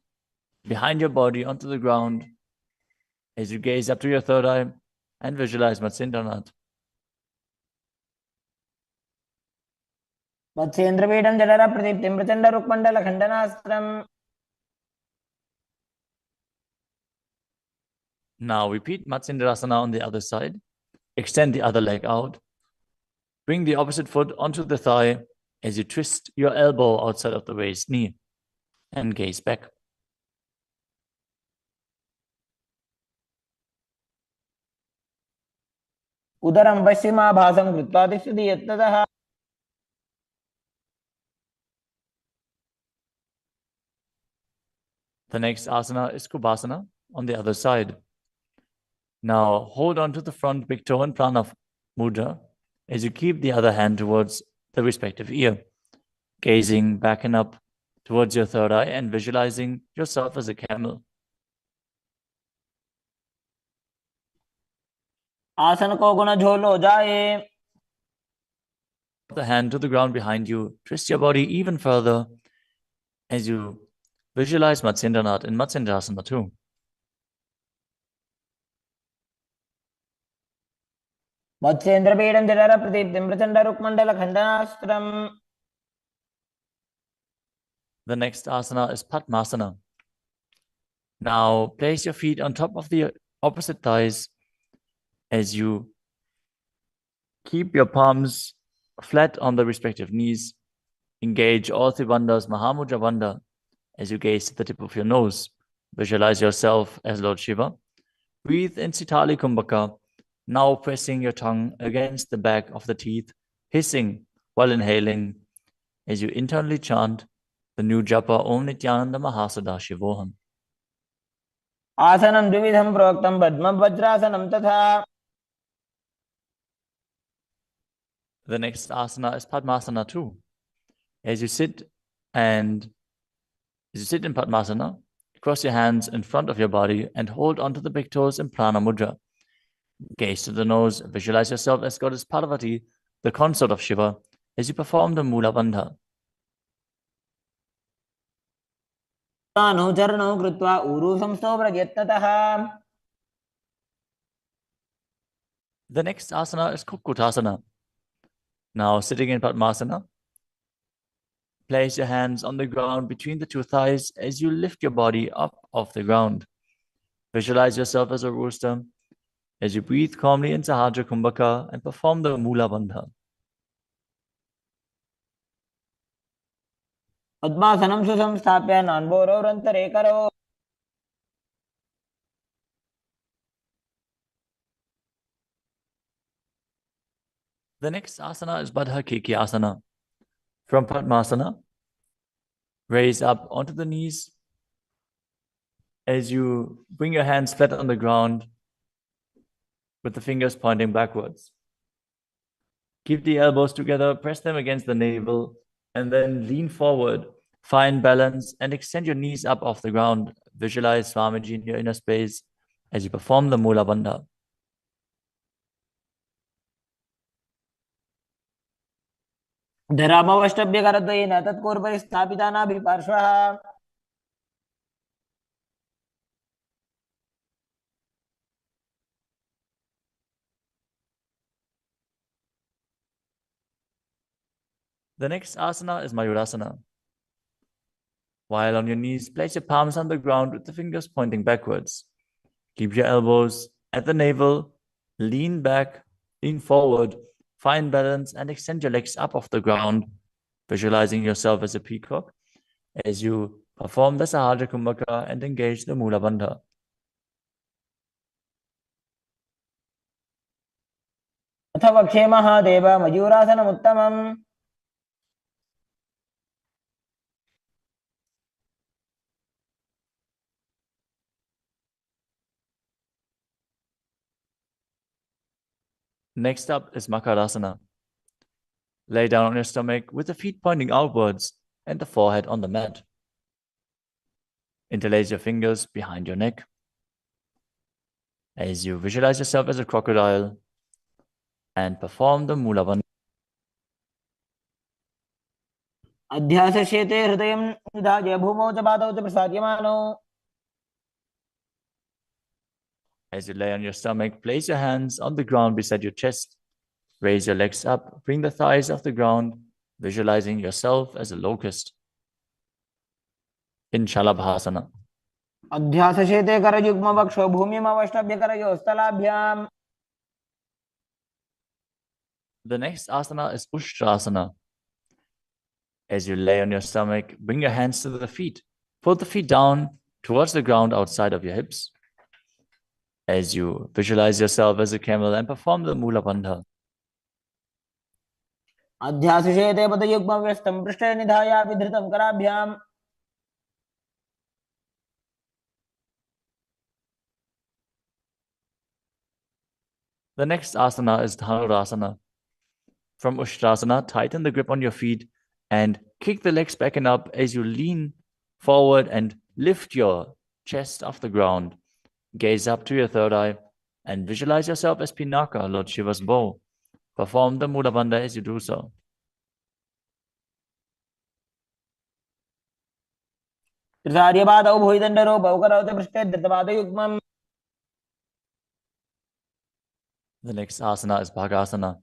behind your body onto the ground as you gaze up to your third eye and visualize Matsyendranath. मत्स्येन्द्रपीठं जठर प्रदीप्तिं Prachanda रुक्मण्डल खण्डनास्त्रम् Now repeat Matsyendrasana on the other side. Extend the other leg out. Bring the opposite foot onto the thigh as you twist your elbow outside of the raised knee and gaze back. उदरं पश्चिमाभासं कृत्वा तिष्ठति यत्नतः The next asana is Kubhasana on the other side. Now hold on to the front big toe and prana mudra as you keep the other hand towards the respective ear, gazing back and up towards your third eye and visualizing yourself as a camel. आसन को गुण झोल हो जाए. The hand to the ground behind you. Twist your body even further as you visualize Matsyendranath in Matsyendrasana too. मत्स्येन्द्रपीडं जठर प्रदीप्तिं Prachanda रुक्मण्डल खण्डनास्त्रम्. The next asana is Padmasana. Now place your feet on top of the opposite thighs as you keep your palms flat on the respective knees. Engage all three bandhas, Mahamudra Bandha, as you gaze to the tip of your nose. Visualize yourself as Lord Shiva. Breathe in Sitali Kumbhaka, now pressing your tongue against the back of the teeth, hissing while inhaling as you internally chant the new japa Om Nityananda Mahasada-Shivoham. आसनं द्विविधं प्रोक्तं पद्मं वज्रासनं तथा. The next asana is Padmasana too. As you sit in Padmasana, cross your hands in front of your body and hold onto the big toes in Prana Mudra. Gaze to the nose, visualize yourself as Goddess Parvati, the consort of Shiva, as you perform the Mula Bandha. चरणौ कृत्वा ऊरू संस्थो प्रयत्नतः. The next asana is Kukutasana. Now sitting in Padmasana, place your hands on the ground between the two thighs as you lift your body up off the ground. Visualize yourself as a rooster as you breathe calmly in Sahajra Kumbhaka and perform the Mula Bandha. पद्मासनं सुसंस्थाप्य नान्बोरोरन्तरे करो. The next asana is Baddha Asana. From Padmasana, raise up onto the knees as you bring your hands flat on the ground with the fingers pointing backwards. Keep the elbows together, press them against the navel, and then lean forward. Find balance and extend your knees up off the ground. Visualize Swamiji in your inner space as you perform the Mula Bandha. धरामवष्टभ्यकरद्वयेन तत्पूर्वपरि स्थापिता नाभिपार्श्वः. The next asana is Mayurasana. While on your knees, place your palms on the ground with the fingers pointing backwards. Keep your elbows at the navel, lean back, lean forward, find balance, and extend your legs up off the ground, visualizing yourself as a peacock as you perform the Sahajra Kumbhaka and engage the Mula Bandha. अथ वक्षे Mahadev मयूरासनमुत्तमम्. Next up is Makarasana. Lay down on your stomach with the feet pointing outwards and the forehead on the mat. Interlace your fingers behind your neck as you visualize yourself as a crocodile and perform the Mula Bandha. अध्यासशेते हृदयं निधाय भूमौ च पादौ च प्रसाद्यमानौ. As you lay on your stomach, place your hands on the ground beside your chest. Raise your legs up, bring the thighs off the ground, visualizing yourself as a locust. In Shalabhasana. अध्यासशेते करयुग्मवक्षो भूमिमवष्टभ्यकरयोस्तलाभ्याम्. The next asana is Ushtrasana. As you lay on your stomach, bring your hands to the feet. Pull the feet down towards the ground outside of your hips. As you visualize yourself as a camel and perform the Mula Bandha. अध्यासशेते पदयुग्मव्यस्तं पृष्ठे निधाय विधृतं कराभ्याम्. The next asana is Dhanurasana. From Ushtrasana, tighten the grip on your feet and kick the legs back and up as you lean forward and lift your chest off the ground. Gaze up to your third eye. and visualize yourself as Pinaka, Lord Shiva's bow. Perform the Mula Bandha as you do so. त्रिसार्यपादौ भुविदण्डरो बहुकरौ च पृष्ठे धृतपादयुग्मम्. The next asana is Bhagasana.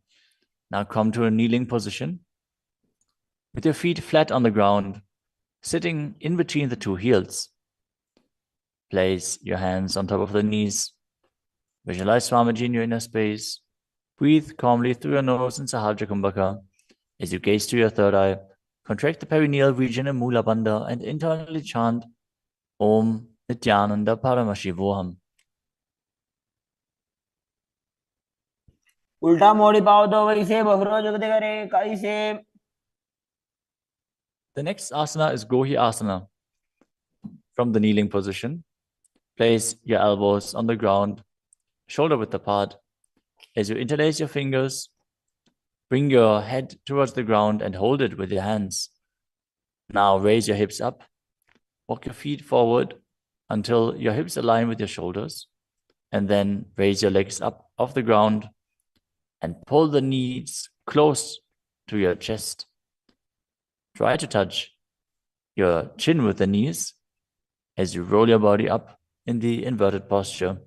Now come to a kneeling position with your feet flat on the ground, sitting in between the two heels. Place your hands on top of the knees. Visualize Swamiji in your inner space. Breathe calmly through your nose in Sahaja Kumbhaka. As you gaze to your third eye, contract the perineal region in Mula Bandha and internally chant Om Nityananda Paramashivoham. उल्टा मोड़ी पाओ तो वैसे बहुरो जुगते करे कैसे. The next asana is Gohi Asana. From the kneeling position, place your elbows on the ground, shoulder width apart. As you interlace your fingers, bring your head towards the ground and hold it with your hands. Now raise your hips up. Walk your feet forward until your hips align with your shoulders. And then raise your legs up off the ground and pull the knees close to your chest. Try to touch your chin with the knees as you roll your body up in the inverted posture.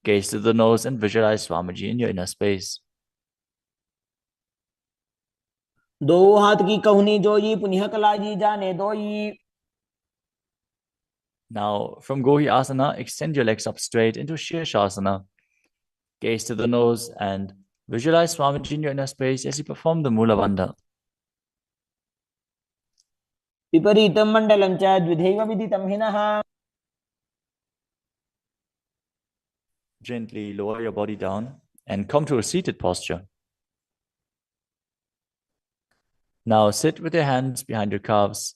Gaze to the nose and visualize Swamiji in your inner space. दो हाथ की कहुनी जोई पुनिह कलाजी जाने दोई. Now, from Gohi Asana, extend your legs up straight into Shirshasana. Gaze to the nose and visualize Swamiji in your inner space as you perform the Mula Bandha. विपरीतं मण्डलं च द्विधैव विदितं हिनः. Gently lower your body down and come to a seated posture. Now sit with your hands behind your calves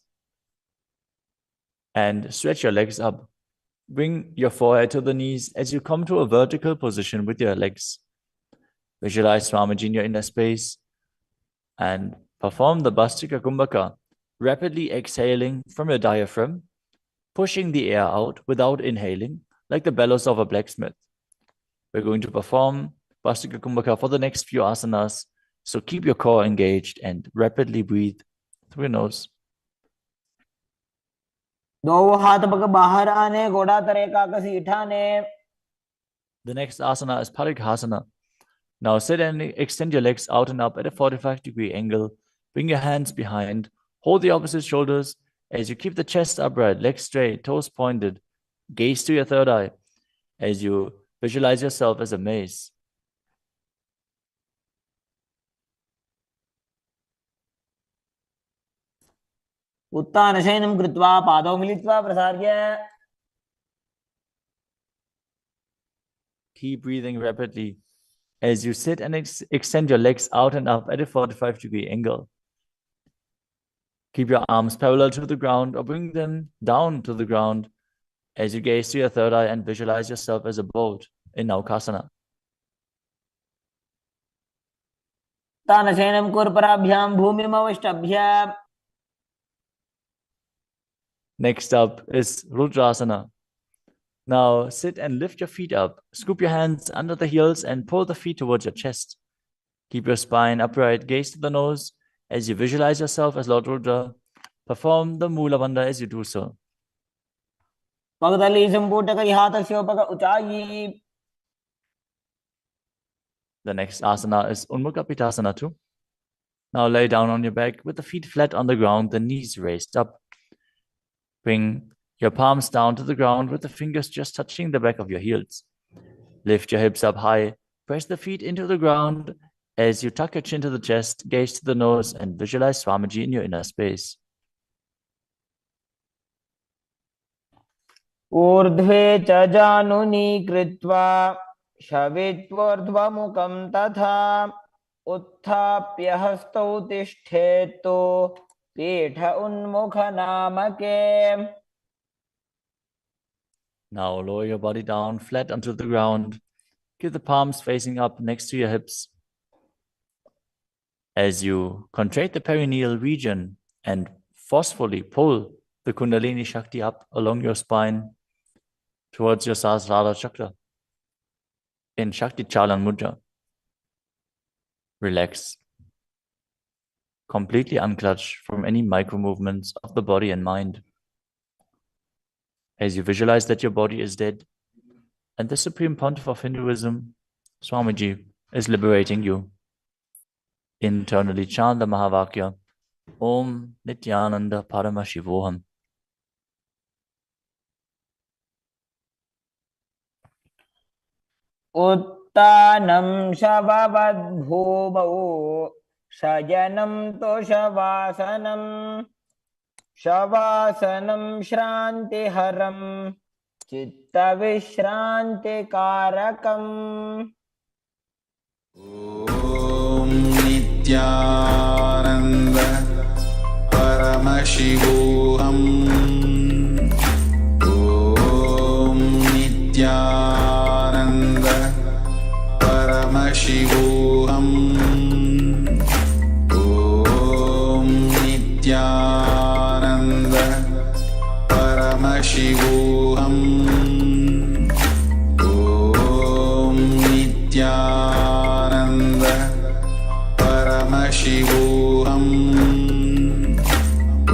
and stretch your legs up. Bring your forehead to the knees as you come to a vertical position with your legs. Visualize Swamiji in your inner space and perform the Bastika Kumbhaka, rapidly exhaling from your diaphragm, pushing the air out without inhaling, like the bellows of a blacksmith. We're going to perform Bastika Kumbhaka for the next few asanas, so keep your core engaged and rapidly breathe through your nose. दो हाथ पग बाहर आने घोड़ा तरे काकसी ठाने. The next asana is Parighasana. Now sit and extend your legs out and up at a 45-degree angle. Bring your hands behind. Hold the opposite shoulders as you keep the chest upright, legs straight, toes pointed. Gaze to your third eye as you visualize yourself as a mace. उत्तानशयनं कृत्वा पादौ मिलित्वा प्रसार्य. Keep breathing rapidly as you sit and extend your legs out and up at a 45-degree angle. Keep your arms parallel to the ground or bring them down to the ground as you gaze to your third eye and visualize yourself as a boat in Naukasana. तानशयनं कुर्पराभ्यां भूमिमवष्टभ्य. Next up is Rudrasana. Now sit and lift your feet up. Scoop your hands under the heels and pull the feet towards your chest. Keep your spine upright. Gaze to the nose as you visualize yourself as Lord Rudra. Perform the Mula Bandha as you do so. पगदली संपूटक हाथस्योपक ऊंचाई. The next asana is Unmukha Pitasana too. Now lay down on your back with the feet flat on the ground, the knees raised up. Bring your palms down to the ground with the fingers just touching the back of your heels. Lift your hips up high. Press the feet into the ground as you tuck your chin to the chest, gaze to the nose, and visualize Swamiji in your inner space. ऊर्ध्वे च जानुनी कृत्वा शवित्वोर्ध्वमुखं तथा उत्थाप्य हस्तौ तिष्ठेत्तु पीठ उन्मुख नामके. Now lower your body down flat onto the ground. Keep the palms facing up next to your hips. As you contract the perineal region and forcefully pull the Kundalini Shakti up along your spine towards your Sahasrara chakra. in Shakti Chalan Mudra. Relax, completely unclutched from any micro movements of the body and mind. As you visualize that your body is dead, and the Supreme Pontiff of Hinduism, Swamiji, is liberating you. Internally chant the Mahavakya, Om Nityananda Paramashivoham. उत्तानं शववद्भूमौ शयनं तोषवासनं शवासनं श्रान्तिहरं चित्तविश्रान्तिकारकम् ॐ नित्यानन्द परमशिवोऽहम् ॐ नित्यानन्द परमशिवोऽहम् ॐ नित्यानन्द परमशिवोऽहम् ॐ नित्यानन्द परमशिवोऽहम्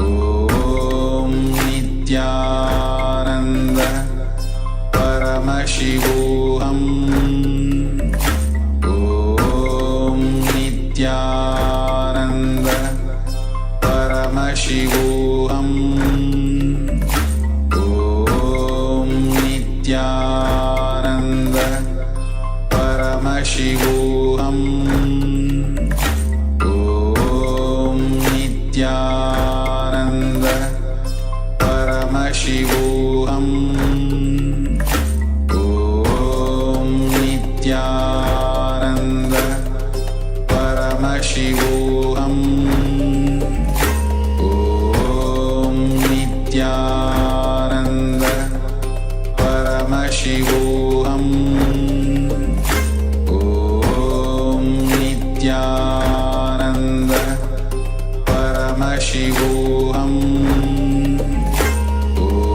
ॐ नित्यानन्द परमशिवोऽहम् ॐ नित्यानन्द परमशिवोऽहम् ॐ नित्यानन्द परमशिवोऽहम् ॐ नित्यानन्द परमशिवोऽहम् ॐ नित्यानन्द परमशिवोऽहम् ॐ नित्यानन्द परमशिवोऽहम् ॐ नित्यानन्द परमशिवोऽहम्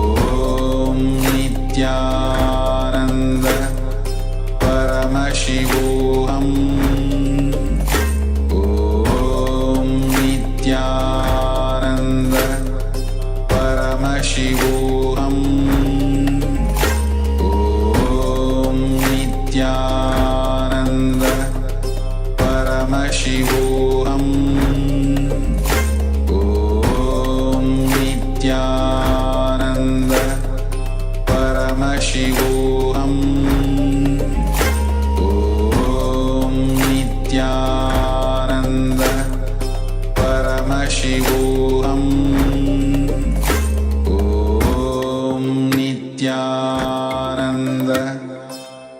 ॐ नित्यानन्द परमशिवोऽहम् ॐ नित्यानन्द परमशिवोऽहम् ॐ नित्यानन्द परमशिवोऽहम् ॐ नित्यानन्द परमशिवोऽहम् ॐ नित्यानन्द परमशिवोऽहम् ॐ नित्यानन्द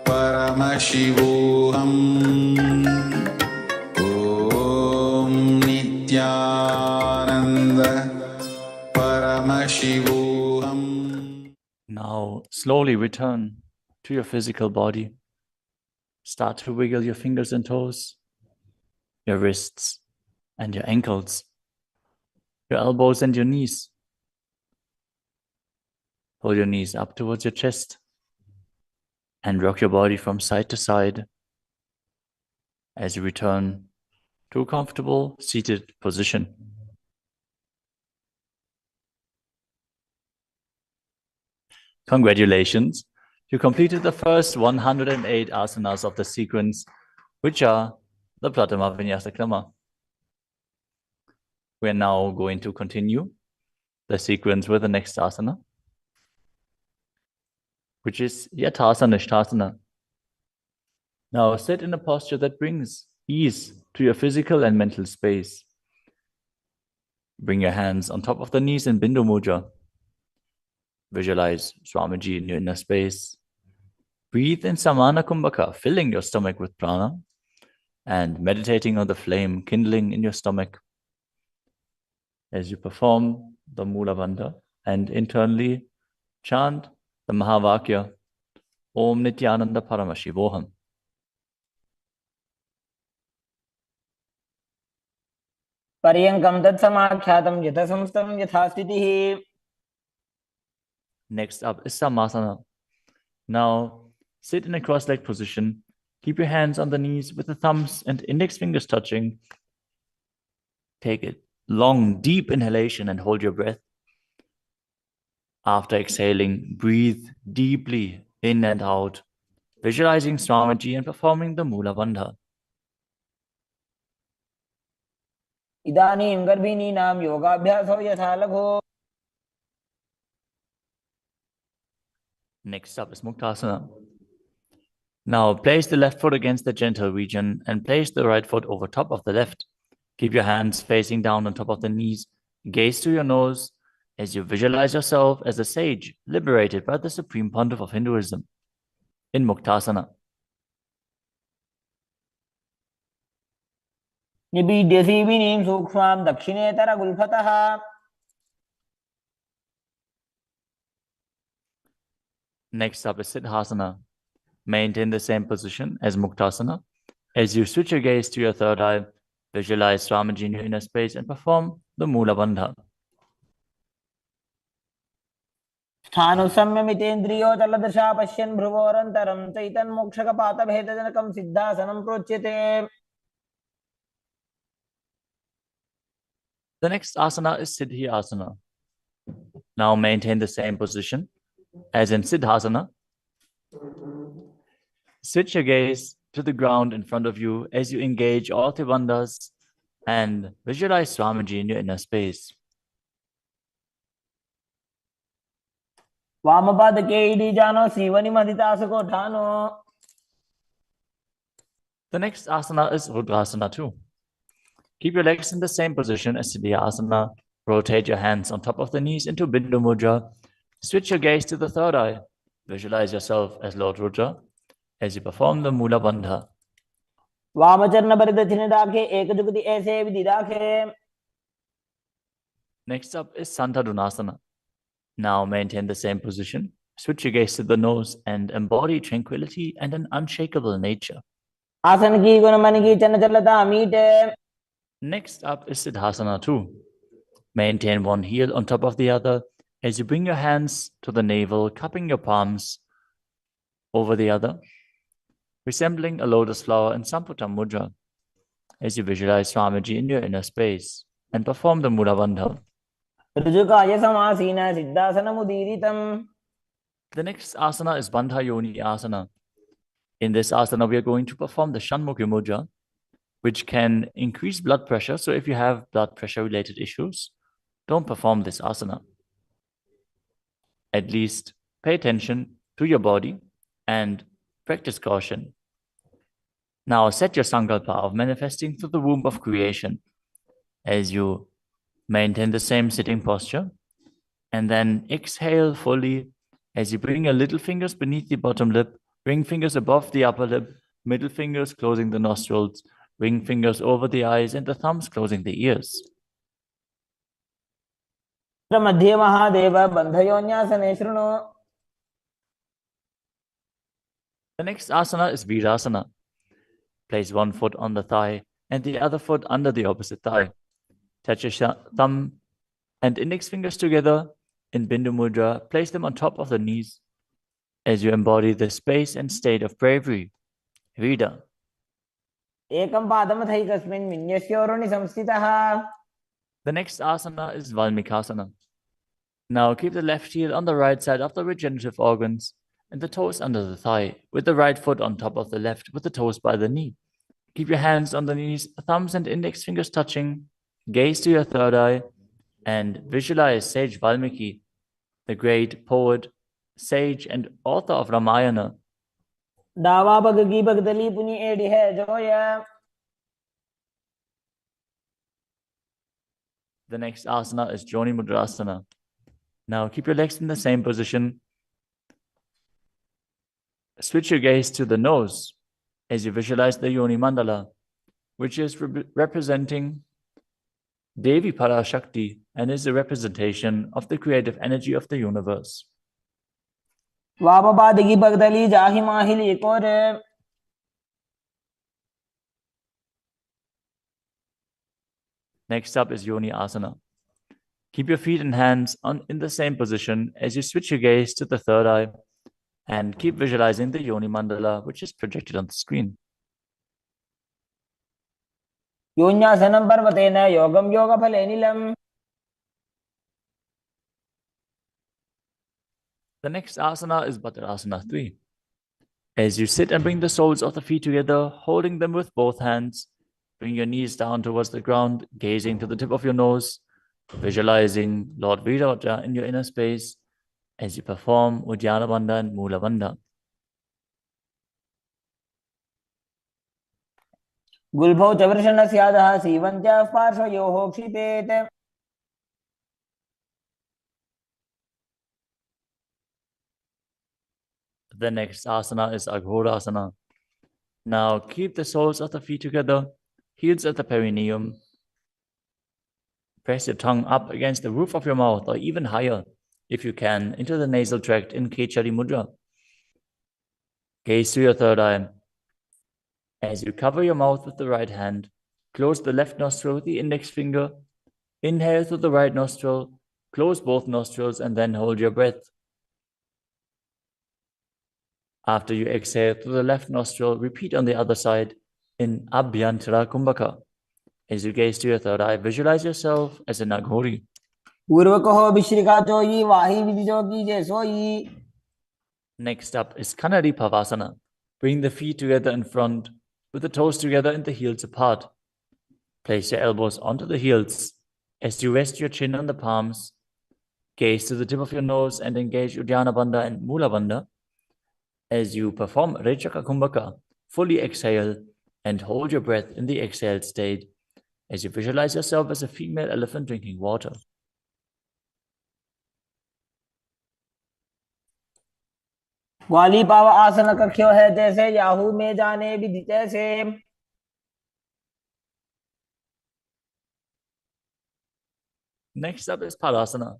परमशिवोऽहम् ॐ नित्यानन्द परमशिवोऽहम्. Now, slowly return to your physical body. Start to wiggle your fingers and toes, your wrists and your ankles, your elbows and your knees. Pull your knees up towards your chest and rock your body from side to side as you return to a comfortable seated position. Congratulations! You completed the first 108 asanas of the sequence, which are the Pratama Vinyasa Krama. We are now going to continue the sequence with the next asana, which is Yathasana Nishthasana. Now sit in a posture that brings ease to your physical and mental space. Bring your hands on top of the knees in Bindu Mudra. Visualize Swamiji in your inner space. Breathe in Samana Kumbhaka, filling your stomach with prana and meditating on the flame kindling in your stomach as you perform the Mula Bandha and internally chant the Mahavakya, Om Nityananda Paramashivoham. पर्यङ्कं तत्समाख्यातं यथासंस्थं यथास्थितिः. Next up is Samasana. Now sit in a cross-legged position Keep your hands on the knees with the thumbs and index fingers touching. Take a long, deep inhalation and hold your breath. After exhaling, breathe deeply in and out, visualizing Swamiji and performing the Mula Bandha. इदानीं गर्भिणीनां योगाभ्यासो यथा लघु. Next up is Muktasana. Now place the left foot against the genital region and place the right foot over top of the left. Keep your hands facing down on top of the knees. Gaze to your nose as you visualize yourself as a sage liberated by the Supreme Pontiff of Hinduism in Muktasana. निबीड्य सीविनीं सूक्ष्मां दक्षिणेतर गुल्फतः. Next up is Siddhasana. Maintain the same position as Muktasana. As you switch your gaze to your third eye, visualize Swamiji in your inner space and perform the Mula Bandha. स्थानुसंयमितेन्द्रियो चलदशा पश्यन् भ्रुवोरन्तरं चैतन्मोक्षकपातभेदजनकं सिद्धासनं प्रोच्यते. The next asana is Siddhi Asana. Now maintain the same position as in Siddhasana. Switch your gaze to the ground in front of you as you engage all Tribandhas and visualize Swamiji in your inner space. वामपादके इडीजानो सीवनिमधितासुकोठानो. The next asana is Rudrasana too. Keep your legs in the same position as Siddhi Asana. Rotate your hands on top of the knees into Bindu Mudra. Switch your gaze to the third eye. Visualize yourself as Lord Rudra as you perform the Mula Bandha. वामचरण परिदक्षिणे दाखे एकजुगति ऐसे विधि दाखे. Next up is Santadunasana. Now maintain the same position. Switch your gaze to the nose and embody tranquility and an unshakable nature. आसन की गुण मन की चंचलता मीटे. Next up is Siddhasana too. Maintain one heel on top of the other as you bring your hands to the navel, cupping your palms over the other, resembling a lotus flower in Samputa Mudra as you visualize Swamiji in your inner space and perform the Mula Bandha. ऋजुकाय समासीन सिद्धासनमुदीरितम्. The next asana is Bandha Yoni Asana. In this asana, we are going to perform the Shanmukhi Mudra, which can increase blood pressure. So if you have blood pressure related issues, don't perform this asana. At least pay attention to your body and practice caution. Now set your sankalpa of manifesting through the womb of creation as you maintain the same sitting posture, and then exhale fully as you bring your little fingers beneath the bottom lip, ring fingers above the upper lip, middle fingers closing the nostrils, ring fingers over the eyes, and the thumbs closing the ears. मध्ये महादेव बन्धयोन्यासने शृणु. The next asana is Virasana. Place one foot on the thigh and the other foot under the opposite thigh. Touch your thumb and index fingers together in Bindu Mudra. Place them on top of the knees as you embody the space and state of bravery. Vida. एकं पादमथैकस्मिन् विन्यस्योरुणि संस्थितः. The next asana is Valmikasana. Now keep the left heel on the right side of the regenerative organs and the toes under the thigh, with the right foot on top of the left, with the toes by the knee. Keep your hands on the knees, thumbs and index fingers touching. Gaze to your third eye and visualize Sage Valmiki, the great poet, sage, and author of Ramayana. डावा पग की भगदली पुनि एड़ी है Zoya. The next asana is Joni Mudrasana. Now keep your legs in the same position. Switch your gaze to the nose as you visualize the Yoni Mandala, which is representing Devi Parashakti and is a representation of the creative energy of the universe. वामपाद की भगदली जाहि माहिली कोरे. Next up is Yoni Asana. Keep your feet and hands in the same position as you switch your gaze to the third eye And keep visualizing the Yoni Mandala, which is projected on the screen. योन्यासनं पर्वतेन योगं योगफलेनिलम्. The next asana is Bhadrasana 3. As you sit and bring the soles of the feet together, holding them with both hands, bring your knees down towards the ground, gazing to the tip of your nose, visualizing Lord Viravaja in your inner space as you perform Uddiyana Bandha and Mula Bandha. गुल्भौ च वृषणस्यादः सीवञ्च पार्श्वयोः क्षिपेत्. The next asana is Aghodasana. Now keep the soles of the feet together, heels at the perineum. Press your tongue up against the roof of your mouth or even higher, if you can, into the nasal tract in Kechari Mudra. Gaze to your third eye. As you cover your mouth with the right hand, close the left nostril with the index finger. Inhale through the right nostril, close both nostrils, and then hold your breath. After you exhale through the left nostril, repeat on the other side in Abhyantara Kumbhaka. As you gaze to your third eye, visualize yourself as an Aghori. पूर्वकहो विश्रिका Choi वाही विदिजो कीजे सोयी. Next up is Kanadi Pavasana. Bring the feet together in front, with the toes together and the heels apart. Place your elbows onto the heels. As you rest your chin on the palms, gaze to the tip of your nose and engage Uddiyana Bandha and Mula Bandha. As you perform Rechaka Kumbhaka, fully exhale and hold your breath in the exhaled state as you visualize yourself as a female elephant drinking water. ग्वाली पाव आसन कख्यो है जैसे Yahoo में जाने विधि जैसे. Next up is Padasana.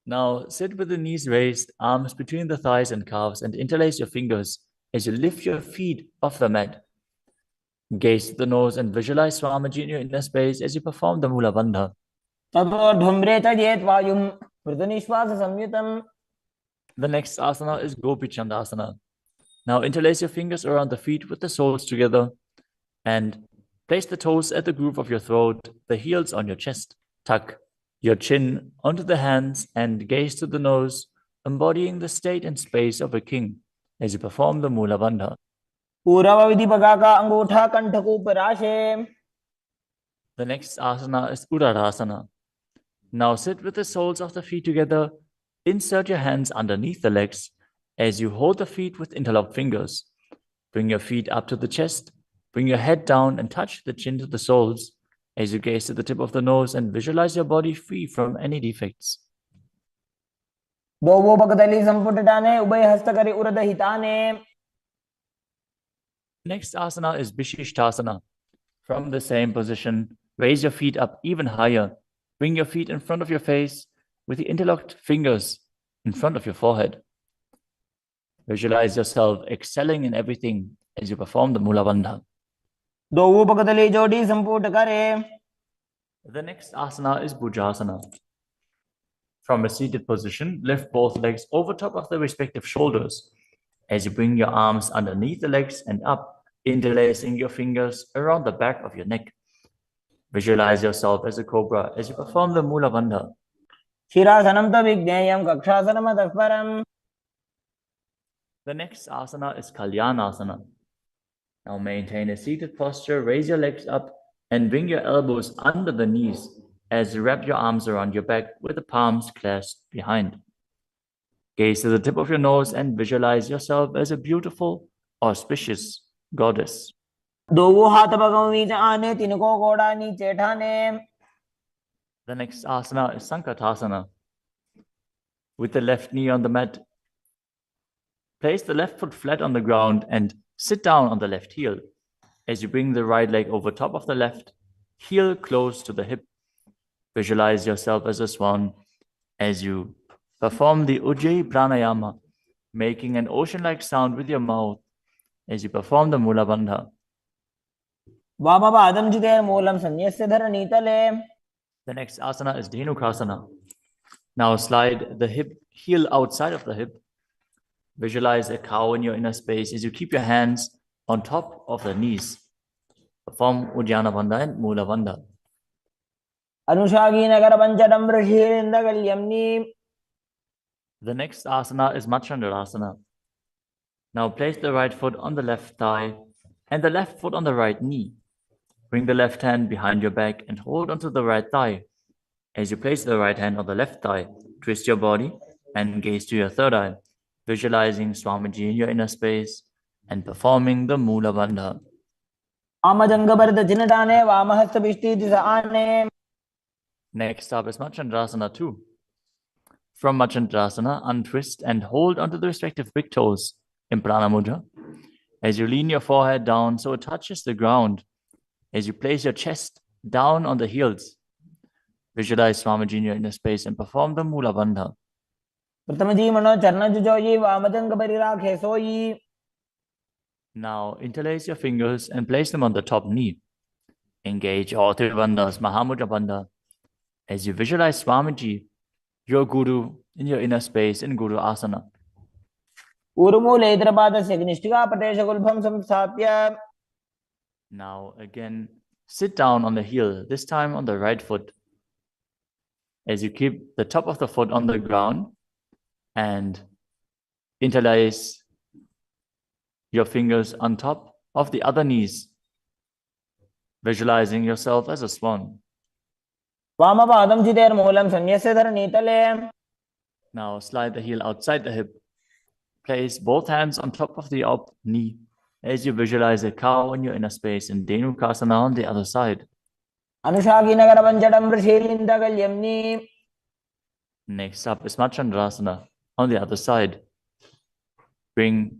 Now sit with the knees raised, arms between the thighs and calves, and interlace your fingers as you lift your feet off the mat. Gaze to the nose and visualize Swamiji in your inner space as you perform the Mula Bandha. ततोर्धुम्रे तजेत वायुं मृदुनिश्वास संयुतम्. The next asana is Gopi Chandasana. Now interlace your fingers around the feet with the soles together and place the toes at the groove of your throat, the heels on your chest. Tuck your chin onto the hands and gaze to the nose, embodying the state and space of a king as you perform the Mula Bandha. पूरव विधि बगा का अंगूठा कंठकूप राशे. The next asana is Uddarasana. Now sit with the soles of the feet together. Insert your hands underneath the legs as you hold the feet with interlocked fingers. Bring your feet up to the chest. Bring your head down and touch the chin to the soles as you gaze to the tip of the nose and visualize your body free from any defects. दोवो बगदली संपुटटाने उभय हस्तकरी उरद हिताने. Next asana is Vishishtasana. From the same position, raise your feet up even higher. Bring your feet in front of your face with the interlocked fingers in front of your forehead. Visualize yourself excelling in everything as you perform the Mula Bandha. दोवो बगदली जोड़ी संपुट करे. The next asana is Bhujasana. From a seated position, lift both legs over top of the respective shoulders as you bring your arms underneath the legs and up, interlacing your fingers around the back of your neck. Visualize yourself as a cobra as you perform the Mula Bandha. शिरासनं त विज्ञेयं कक्षासनमतः परम्. The next asana is Kalyanasana. Now maintain a seated posture, raise your legs up and bring your elbows under the knees as you wrap your arms around your back with the palms clasped behind. Gaze to the tip of your nose and visualize yourself as a beautiful, auspicious goddess. दोवो हाथ बगों बीच आने तिनको गोड़ा नीचे ठाने. The next asana is Sankatasana. With the left knee on the mat, place the left foot flat on the ground and sit down on the left heel as you bring the right leg over top of the left, heel close to the hip. Visualize yourself as a swan as you perform the Ujjayi Pranayama, making an ocean-like sound with your mouth as you perform the Mula Bandha. वामपादं जितेर मूलं संन्यस्य धरणीतले. The next asana is Dhenukasana. Now slide the heel outside of the hip. Visualize a cow in your inner space as you keep your hands on top of the knees. Perform Uddiyana Bandha and Mula Bandha. Anushagi Nagara Panchadam Rishirindagalyamni. The next asana is Machandrasana. Now place the right foot on the left thigh and the left foot on the right knee. Bring the left hand behind your back and hold onto the right thigh. As you place the right hand on the left thigh, twist your body and gaze to your third eye, visualizing Swamiji in your inner space and performing the Mula Bandha. Next up is Machandrasana 2. From Machandrasana, untwist and hold onto the respective big toes in Prana Mudra. As you lean your forehead down so it touches the ground, as you place your chest down on the heels, visualize Swamiji in your inner space and perform the Mula Bandha. Now interlace your fingers and place them on the top knee. Engage all three bandhas, Mahamudra Bandha. As you visualize Swamiji, your Guru, in your inner space in Guru Asana. Now again, sit down on the heel, this time on the right foot. As you keep the top of the foot on the ground and interlace your fingers on top of the other knees, visualizing yourself as a swan. Now slide the heel outside the hip. Place both hands on top of the up knee as you visualize a cow in your inner space in Dhenukasana on the other side. Next up is Machandrasana on the other side. Bring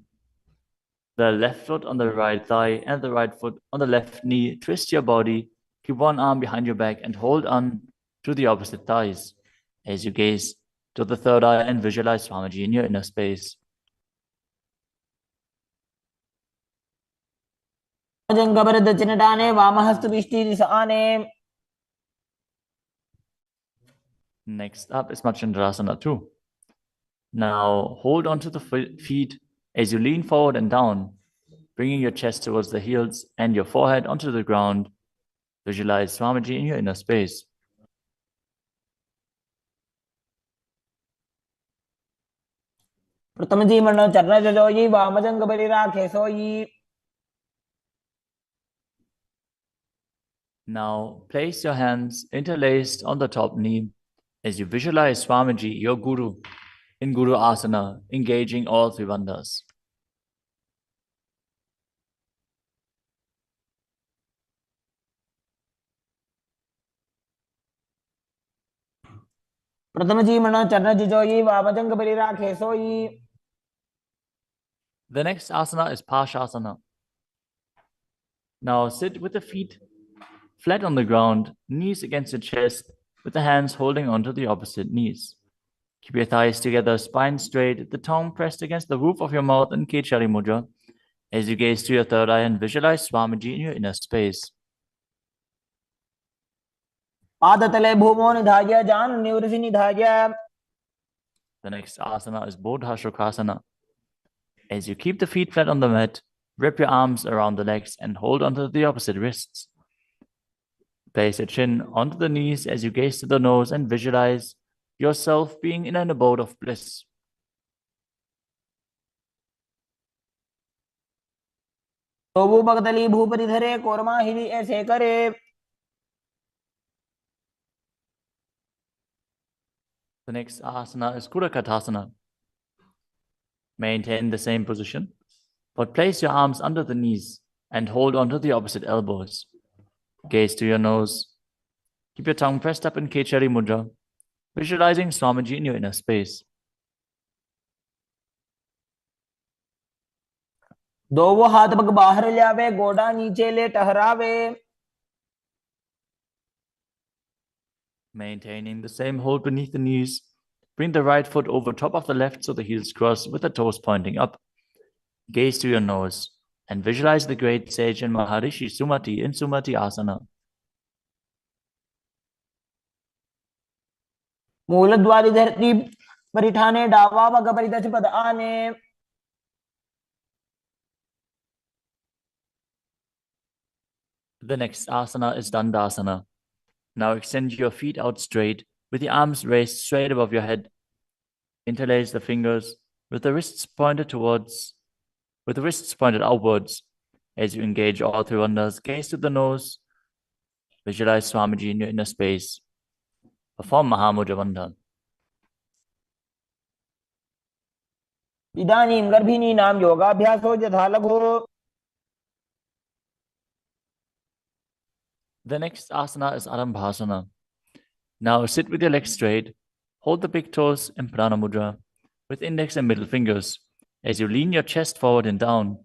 the left foot on the right thigh and the right foot on the left knee. Twist your body. Keep one arm behind your back and hold on to the opposite thighs as you gaze to the third eye and visualize Swamiji in your inner space. Next up is Machandrasana 2. Now hold on to the feet as you lean forward and down, bringing your chest towards the heels and your forehead onto the ground. Visualize Swamiji in your inner space. Now place your hands interlaced on the top knee as you visualize Swamiji, your Guru, in Guru Asana, engaging all three bandhas. The next asana is Pashasana. Now sit with the feet flat on the ground, knees against your chest, with the hands holding onto the opposite knees. Keep your thighs together, spine straight, the tongue pressed against the roof of your mouth in Kechari Mudra as you gaze to your third eye and visualize Swamiji in your inner space. The next asana is Bodha Shukrasana. As you keep the feet flat on the mat, wrap your arms around the legs and hold onto the opposite wrists. Place your chin onto the knees as you gaze to the nose and visualize yourself being in an abode of bliss. The next asana is Kudakatasana. Maintain the same position, but place your arms under the knees and hold onto the opposite elbows. Gaze to your nose. Keep your tongue pressed up in Kechari Mudra, visualizing Swamiji in your inner space. Maintaining the same hold beneath the knees, bring the right foot over top of the left so the heels cross with the toes pointing up. Gaze to your nose and visualize the great sage and Maharishi Sumati in Sumati Asana. The next asana is Dandasana. Now extend your feet out straight with the arms raised straight above your head. Interlace the fingers with the wrists pointed outwards. As you engage all three bandhas, gaze to the nose. Visualize Swamiji in your inner space. Perform Mahamudra Bandha. इदानीं गर्भिणीनां योगाभ्यासो यथा लघु. The next asana is Arambhasana. Now sit with your legs straight. Hold the big toes in Prana Mudra with index and middle fingers. As you lean your chest forward and down,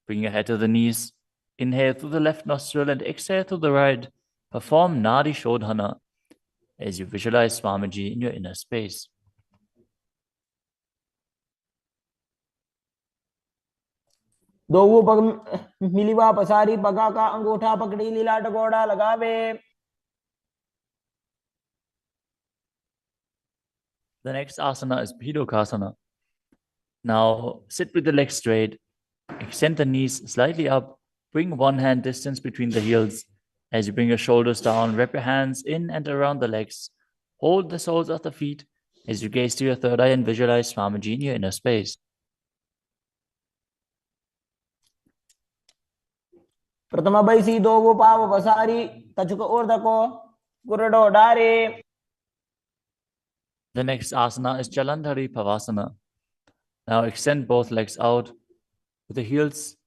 bring your head to the knees. Inhale through the left nostril and exhale through the right. Perform Nadi Shodhana as you visualize Swamiji in your inner space. दोवों पग मिलिवा पसारी पगा का अंगूठा पकड़ी लीला टकोड़ा लगावे. The next asana is Bhidokasana. Now sit with the legs straight. Extend the knees slightly up. Bring one hand distance between the heels. As you bring your shoulders down, wrap your hands in and around the legs. Hold the soles of the feet as you gaze to your third eye and visualize Swamiji in your inner space. प्रथम बैसी दोवों पाव पसारी तचुक ऊर्धको गुरडो डारे. The next asana is Jalandhari Pavasana. Now extend both legs out with the heels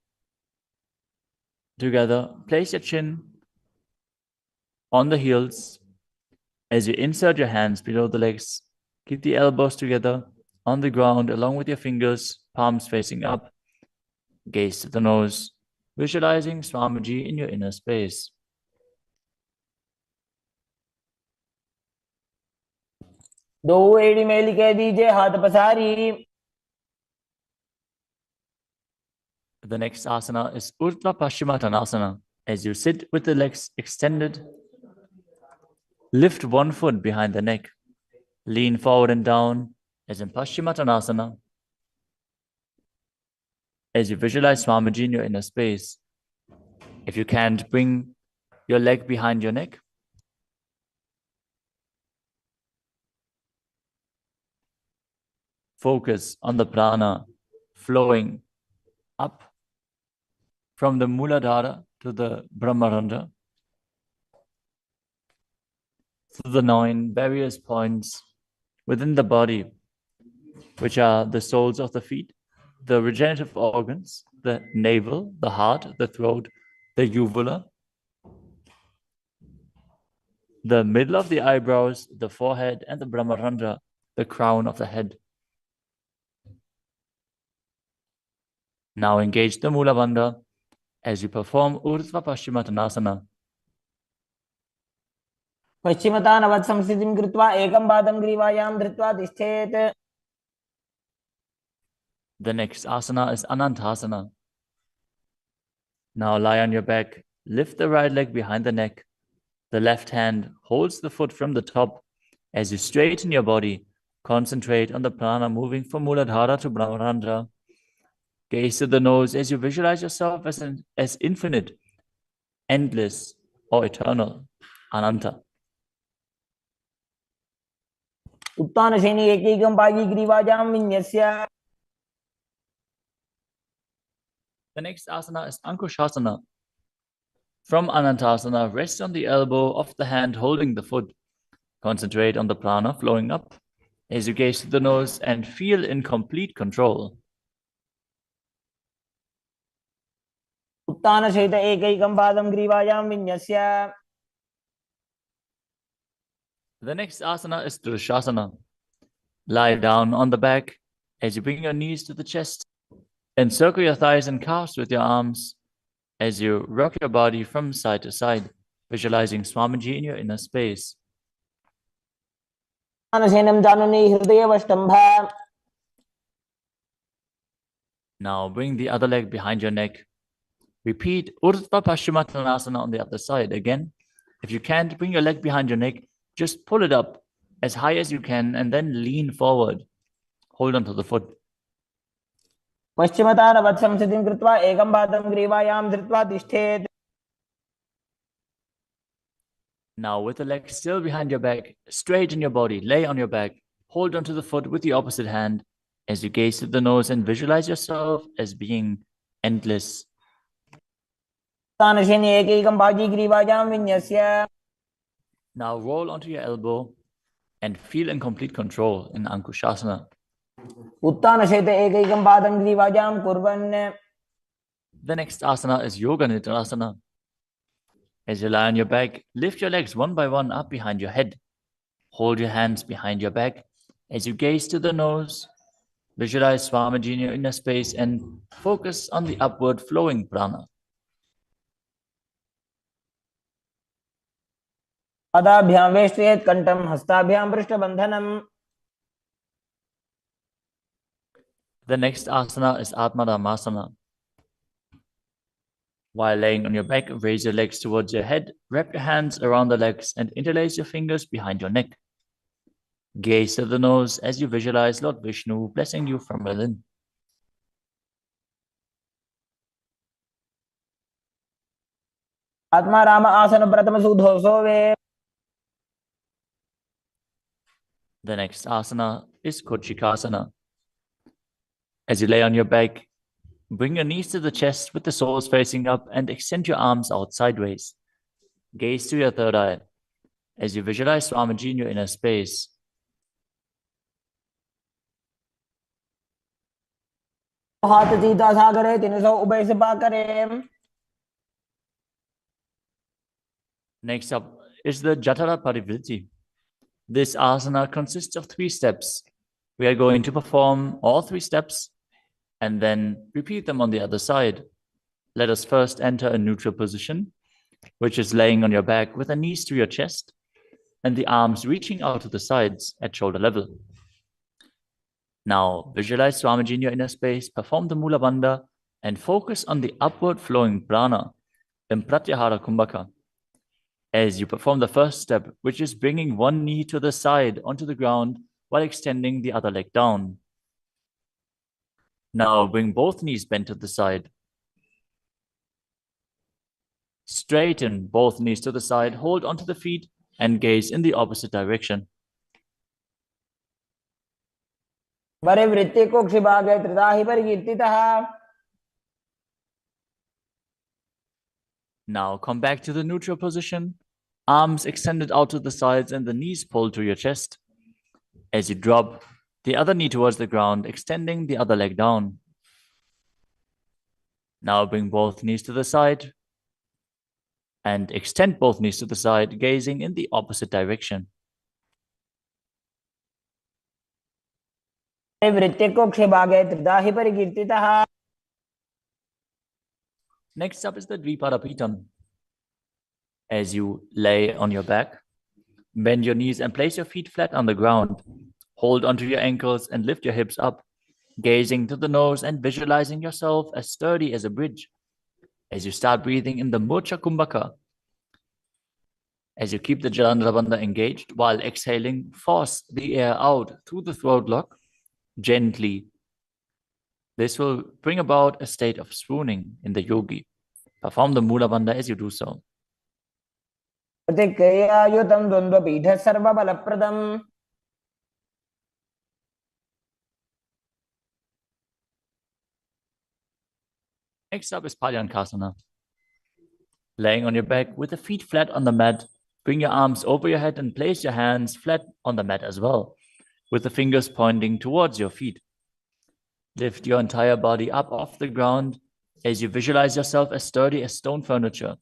together. Place your chin on the heels. As you insert your hands below the legs, keep the elbows together on the ground along with your fingers, palms facing up. Gaze to the nose, visualizing Swamiji in your inner space. दो एड़ी मेली कह दीजिए हाथ पसारी. The next asana is Urdhva Paschimottanasana. As you sit with the legs extended, lift one foot behind the neck. Lean forward and down as in Paschimottanasana. As you visualize Swamiji in your inner space. If you can't, bring your leg behind your neck. Focus on the prana flowing up from the Muladhara to the Brahmarandha, through the 9 various points within the body, which are the soles of the feet, the regenerative organs, the navel, the heart, the throat, the uvula, the middle of the eyebrows, the forehead, and the Brahmarandha, the crown of the head. Now engage the Mula Bandha as you perform Urdhva Paschimottanasana. पश्चिमतानवत् संस्थितिं कृत्वा एकं पादं ग्रीवायां धृत्वा तिष्ठेत्. The next asana is Anantasana. Now lie on your back, lift the right leg behind the neck. The left hand holds the foot from the top. As you straighten your body, concentrate on the prana moving from Muladhara to Brahmarandha. Gaze to the nose as you visualize yourself as infinite, endless, or eternal, Ananta. उत्तानशयनि एकैकं पायी ग्रीवायां विन्यस्य. The next asana is Ankushasana. From Anantasana, rest on the elbow of the hand holding the foot. Concentrate on the prana flowing up as you gaze to the nose and feel in complete control. उत्तानशयित एकैकं पादं ग्रीवायां विन्यस्य. The next asana is Drishasana. Lie down on the back as you bring your knees to the chest. Encircle your thighs and calves with your arms as you rock your body from side to side, visualizing Swamiji in your inner space. उत्तानशयनं जाननि हृदयवष्टम्भ. Now bring the other leg behind your neck. Repeat Urdhva Paschimottanasana on the other side. Again, if you can't, bring your leg behind your neck. Just pull it up as high as you can and then lean forward. Hold on to the foot. पश्चिमतानवत् संस्थितिं कृत्वा एकं पादं ग्रीवायां धृत्वा तिष्ठेत्. Now, with the legs still behind your back, straighten your body, lay on your back, hold onto the foot with the opposite hand as you gaze to the nose and visualize yourself as being endless. उत्तानशयने एकैकं पादीग्रीवाजां विन्यस्य Now, roll onto your elbow and feel in complete control in Ankushasana. उत्तानशयते एकैकं पादं ग्रीवाजां कुर्वन्. The next asana is Yoga Nidrasana. As you lie on your back, lift your legs one by one up behind your head. Hold your hands behind your back as you gaze to the nose. Visualize Swamiji in your inner space and focus on the upward flowing prana. पादाभ्यां वेष्टयेत् कण्ठं हस्ताभ्यां पृष्ठबन्धनम्. The next asana is Atmadhammasana. While laying on your back, raise your legs towards your head, wrap your hands around the legs, and interlace your fingers behind your neck. Gaze to the nose as you visualize Lord Vishnu blessing you from within. आत्मा राम आसन प्रथम सुधो सोवे. The next asana is Kochikasana. As you lay on your back, bring your knees to the chest with the soles facing up and extend your arms out sideways. Gaze to your third eye as you visualize Swamiji in your inner space. हाथ सीधा सागरे 300 उभय से पाकरे. Next up is the Jatara Parivritti. This asana consists of 3 steps. We are going to perform all 3 steps and then repeat them on the other side. Let us first enter a neutral position, which is laying on your back with the knees to your chest and the arms reaching out to the sides at shoulder level. Now, visualize Swamiji in your inner space, perform the Mula Bandha, and focus on the upward flowing prana in Pratyahara Kumbhaka. As you perform the first step, which is bringing one knee to the side onto the ground while extending the other leg down. Now, bring both knees bent to the side. Straighten both knees to the side, hold onto the feet, and gaze in the opposite direction. परिवृत्ति कुक्षिभागे त्रिदाहि परिकीर्तितः. Now come back to the neutral position, arms extended out to the sides and the knees pulled to your chest. As you drop the other knee towards the ground, extending the other leg down. Now bring both knees to the side and extend both knees to the side, gazing in the opposite direction. परिवृत्ति कुक्षिभागे त्रिदाहि परिकीर्तितः. Next up is the Dvipadapitam. As you lay on your back, bend your knees and place your feet flat on the ground. Hold onto your ankles and lift your hips up, gazing to the nose and visualizing yourself as sturdy as a bridge. As you start breathing in the Mocha Kumbhaka, as you keep the Jalandhara Bandha engaged while exhaling, force the air out through the throat lock gently. This will bring about a state of swooning in the yogi. Perform the Mula Bandha as you do so. प्रतिक्रियायुतं द्वन्द्वपीठः सर्वबलप्रदम्. Next up is Palyankasana. Laying on your back with the feet flat on the mat, bring your arms over your head and place your hands flat on the mat as well, with the fingers pointing towards your feet. Lift your entire body up off the ground as you visualize yourself as sturdy as stone furniture.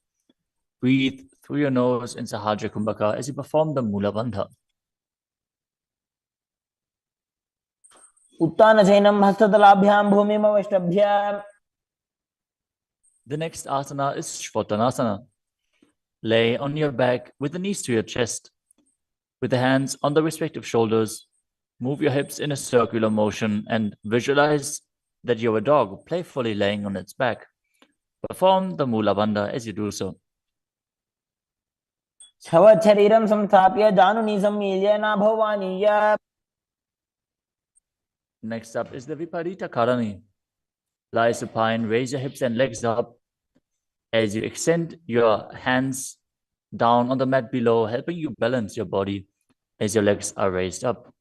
Breathe through your nose in Sahajra Kumbhaka as you perform the Mula Bandha. उत्तानशयनं हस्ततलाभ्यां भूमिमवष्टभ्य. The next asana is Shvatanasana. Lay on your back with the knees to your chest. With the hands on the respective shoulders, move your hips in a circular motion and visualize that you're a dog playfully laying on its back. Perform the Mula Bandha as you do so. छवत् शरीरं संस्थाप्य जानुनी सम्मील्य नाभवानीय. Next up is the Viparita Karani. Lie supine, raise your hips and legs up as you extend your hands down on the mat below, helping you balance your body as your legs are raised up.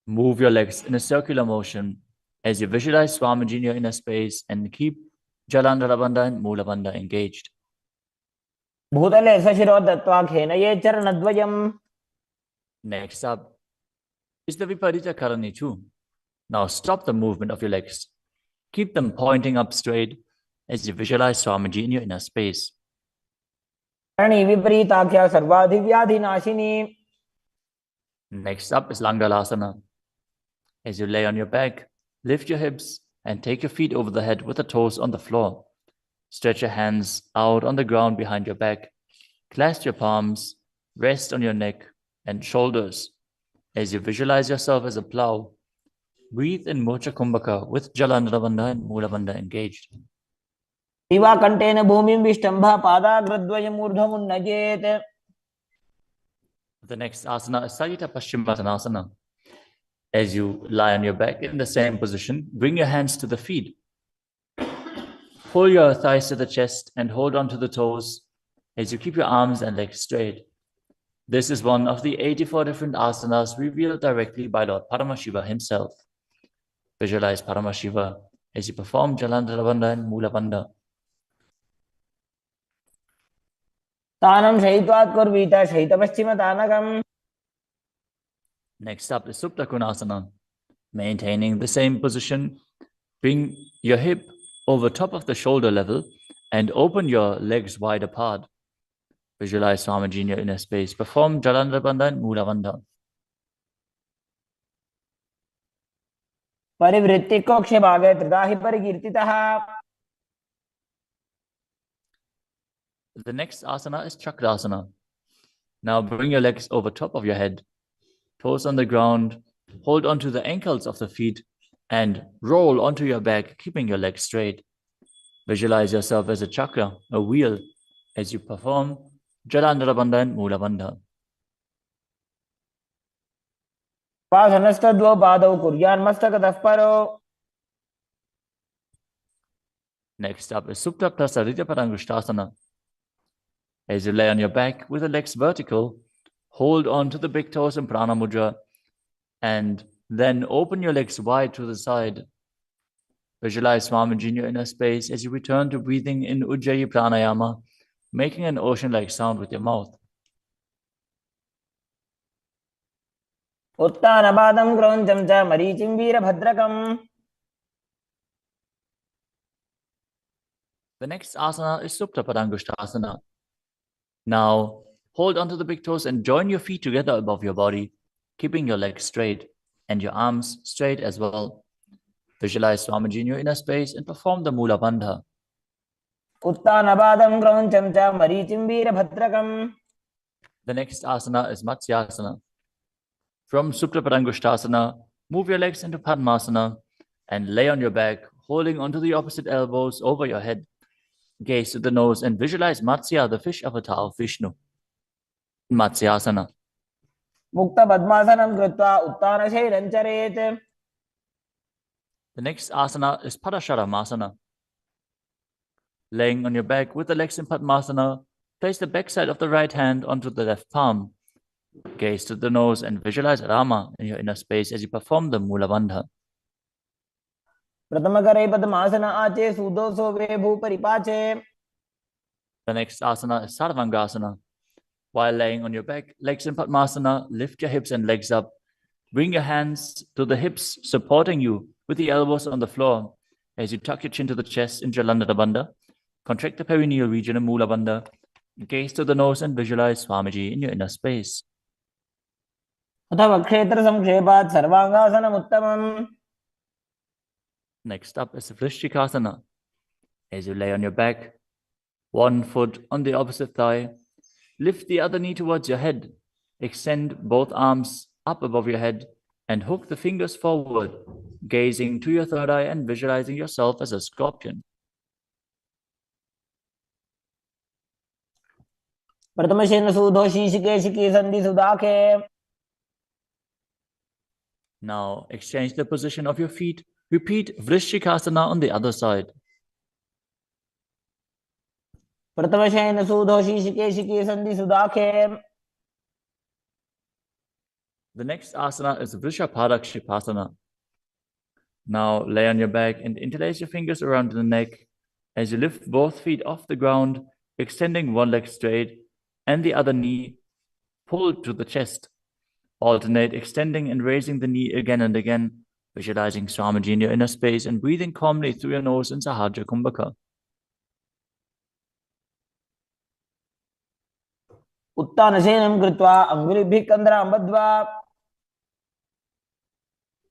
Move your legs in a circular motion as you visualize Swamiji in your inner space and keep Jalandhara Bandha and Mula Bandha engaged. भूतले स्वशिरो दत्त्वा खेनये चरणद्वयम्. Next up is the Viparita Karani too. Now stop the movement of your legs. Keep them pointing up straight as you visualize Swamiji in your inner space. Karni विपरीताख्या सर्वाधिव्याधिनाशिनी. Next up is Langalasana. As you lay on your back, lift your hips and take your feet over the head with the toes on the floor. Stretch your hands out on the ground behind your back. Clasp your palms, rest on your neck and shoulders. As you visualize yourself as a plow, breathe in Mocha Kumbhaka with Jalandhara Bandha and Mula Bandha engaged. दिवाकण्ठेन भूमिं विष्टम्भा पादाग्रद्वयम् ऊर्ध्वमुन्नयेत्. The next asana is Sajita Paschimottanasana. As you lie on your back in the same position, bring your hands to the feet. Pull your thighs to the chest and hold on to the toes as you keep your arms and legs straight. This is one of the 84 different asanas revealed directly by Lord Paramashiva himself. Visualize Paramashiva as you perform Jalandhara Bandha and Mula Bandha. तानं शयित्वात् कुर्वीत शयितपश्चिमतानकम्. Next up is Supta Konasana. Maintaining the same position, bring your hip over top of the shoulder level and open your legs wide apart. Visualize Swamiji in your inner space. Perform Jalandhara Bandha and Mula Bandha. परिवृत्ति कोक्षे भागे त्रिधा हि परिकीर्तितः. The next asana is Chakrasana. Now bring your legs over top of your head, toes on the ground, hold onto the ankles of the feet and roll onto your back, keeping your legs straight. Visualize yourself as a chakra, a wheel, as you perform Jalandhara Bandha and Mula Bandha. पासनस्तद्वौ पादौ कुर्यान्मस्तकतः परो. Next up is Supta Prasarita Parangushtasana. As you lay on your back with the legs vertical, hold on to the big toes in Prana Mudra and then open your legs wide to the side. Visualize Swamiji in your inner space as you return to breathing in Ujjayi Pranayama, making an ocean-like sound with your mouth. उत्तानपादं क्रौञ्चं च मरीचिं वीरभद्रकम्. The next asana is Supta Padangushtasana. Now, hold onto the big toes and join your feet together above your body, keeping your legs straight and your arms straight as well. Visualize Swamiji in your inner space and perform the Mula Bandha. उत्तानपादं क्रौञ्चं च मरीचिं वीरभद्रकम्. The next asana is Matsyasana. From Supta Padangushtasana, move your legs into Padmasana and lay on your back, holding onto the opposite elbows over your head. Gaze to the nose and visualize Matsya, the fish avatar of Vishnu. Matsyasana. मुक्तपद्मासनं कृत्वा उत्तानशैलं चरेत्. The next asana is Padasharamasana. Laying on your back with the legs in Padmasana, place the backside of the right hand onto the left palm. Gaze to the nose and visualize Rama in your inner space as you perform the Mula Bandha. प्रथमकरे पद्मासन आचे सुदोषो वे भूपरिपाचे. The next asana is Sarvangasana. While laying on your back, legs in Padmasana, lift your hips and legs up. Bring your hands to the hips, supporting you with the elbows on the floor. As you tuck your chin to the chest in Jalandhara Bandha, contract the perineal region in Mula Bandha. Gaze to the nose and visualize Swamiji in your inner space. अथवा क्षेत्र संक्षेपात् सर्वांगासनम् उत्तमम्. Next up is Vrishchikasana. As you lay on your back, one foot on the opposite thigh, lift the other knee towards your head, extend both arms up above your head, and hook the fingers forward, gazing to your third eye and visualizing yourself as a scorpion. प्रथमशेन सूधो शीशिकेशिकी संधि सुदाखे. Now exchange the position of your feet. Repeat Vrishchikasana on the other side. प्रथमशयन सुदोषी शिकेशिकी संधि सुदाखे. The next asana is Vrishabhadakshipasana. Now lay on your back and interlace your fingers around the neck as you lift both feet off the ground, extending one leg straight and the other knee pulled to the chest. Alternate extending and raising the knee again and again, visualizing Swamiji in your inner space and breathing calmly through your nose in Sahajya Kumbhaka. उत्तानशयनं कृत्वा अंगुलिभिः कन्द्रां बद्ध्वा.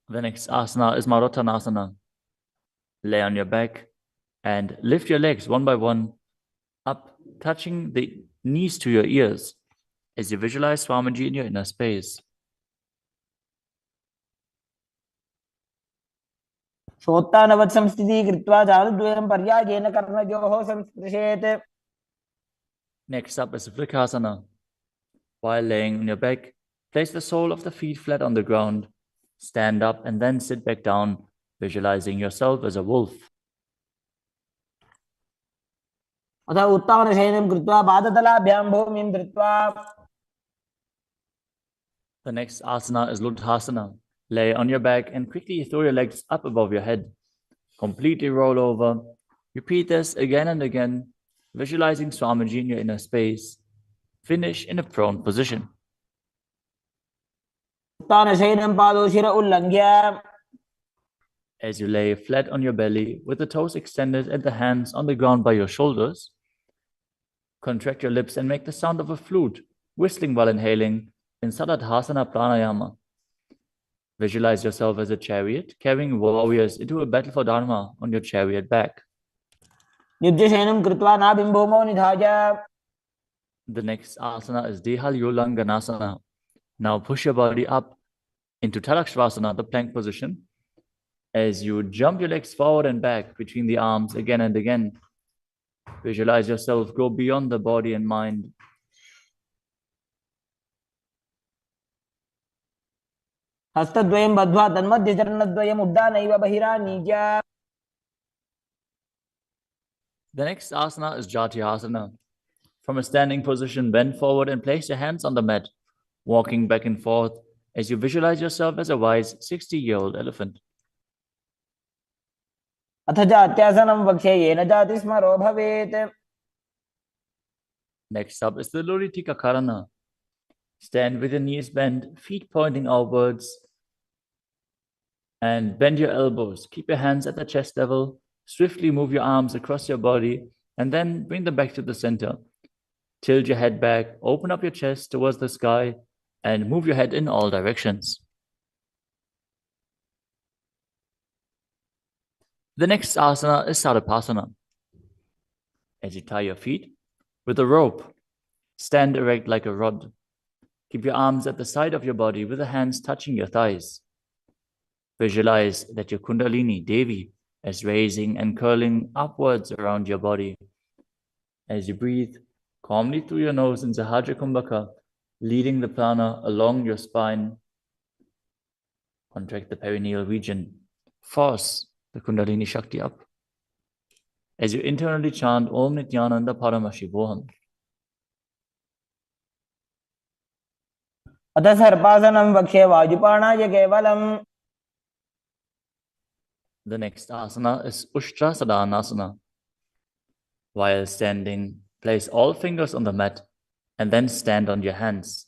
The next asana is Marottanasana. Lay on your back and lift your legs one by one up, touching the knees to your ears as you visualize Swamiji in your inner space. शोत्तानवत् संस्थितिः कृत्वा जानुद्वयं पर्यायेन कर्णयोः संस्पृशेत्. Next up is Vrikasana. While laying on your back, place the sole of the feet flat on the ground. Stand up and then sit back down, visualizing yourself as a wolf. अथ उत्तानशयनं कृत्वा पादतलाभ्यां भूमिं धृत्वा. The next asana is Luthasana. Lay on your back and quickly throw your legs up above your head. Completely roll over. Repeat this again and again, visualizing Swamiji in your inner space. Finish in a prone position. उत्तानशयनं पादौ शिर उल्लङ्घ्य. As you lay flat on your belly with the toes extended and the hands on the ground by your shoulders, contract your lips and make the sound of a flute, whistling while inhaling in Saladhasana Pranayama. Visualize yourself as a chariot, carrying warriors into a battle for Dharma on your chariot back. युज्यशयनं कृत्वा नाभिं भूमौ निधाय. The next asana is Dehalyulanganasana. Now push your body up into Tadakshvasana, the plank position, as you jump your legs forward and back between the arms again and again. Visualize yourself go beyond the body and mind. हस्तद्वयं बद्ध्वा तन्मध्यचरणद्वयम् उड्डानैव बहिरानीज्य. The next asana is Jatyasana. From a standing position, bend forward and place your hands on the mat, walking back and forth as you visualize yourself as a wise 60-year-old elephant. अथ जात्यासनं वक्ष्ये येन जातिस्मरो भवेत्. Next up is the Luritika Karana. Stand with your knees bent, feet pointing outwards, and bend your elbows. Keep your hands at the chest level. Swiftly move your arms across your body and then bring them back to the center. Tilt your head back, open up your chest towards the sky, and move your head in all directions. The next asana is Sarapasana. As you tie your feet with a rope, stand erect like a rod. Keep your arms at the side of your body with the hands touching your thighs. Visualize that your Kundalini, Devi, is raising and curling upwards around your body. As you breathe calmly through your nose in Sahajya Kumbhaka, leading the prana along your spine. Contract the perineal region. Force the Kundalini Shakti up. As you internally chant Om Nityananda Paramashivoham. अथ सर्पासनं वक्ष्ये वायुपाणाय केवलम्. The next asana is Ushtrasadanasana. While standing, place all fingers on the mat and then stand on your hands.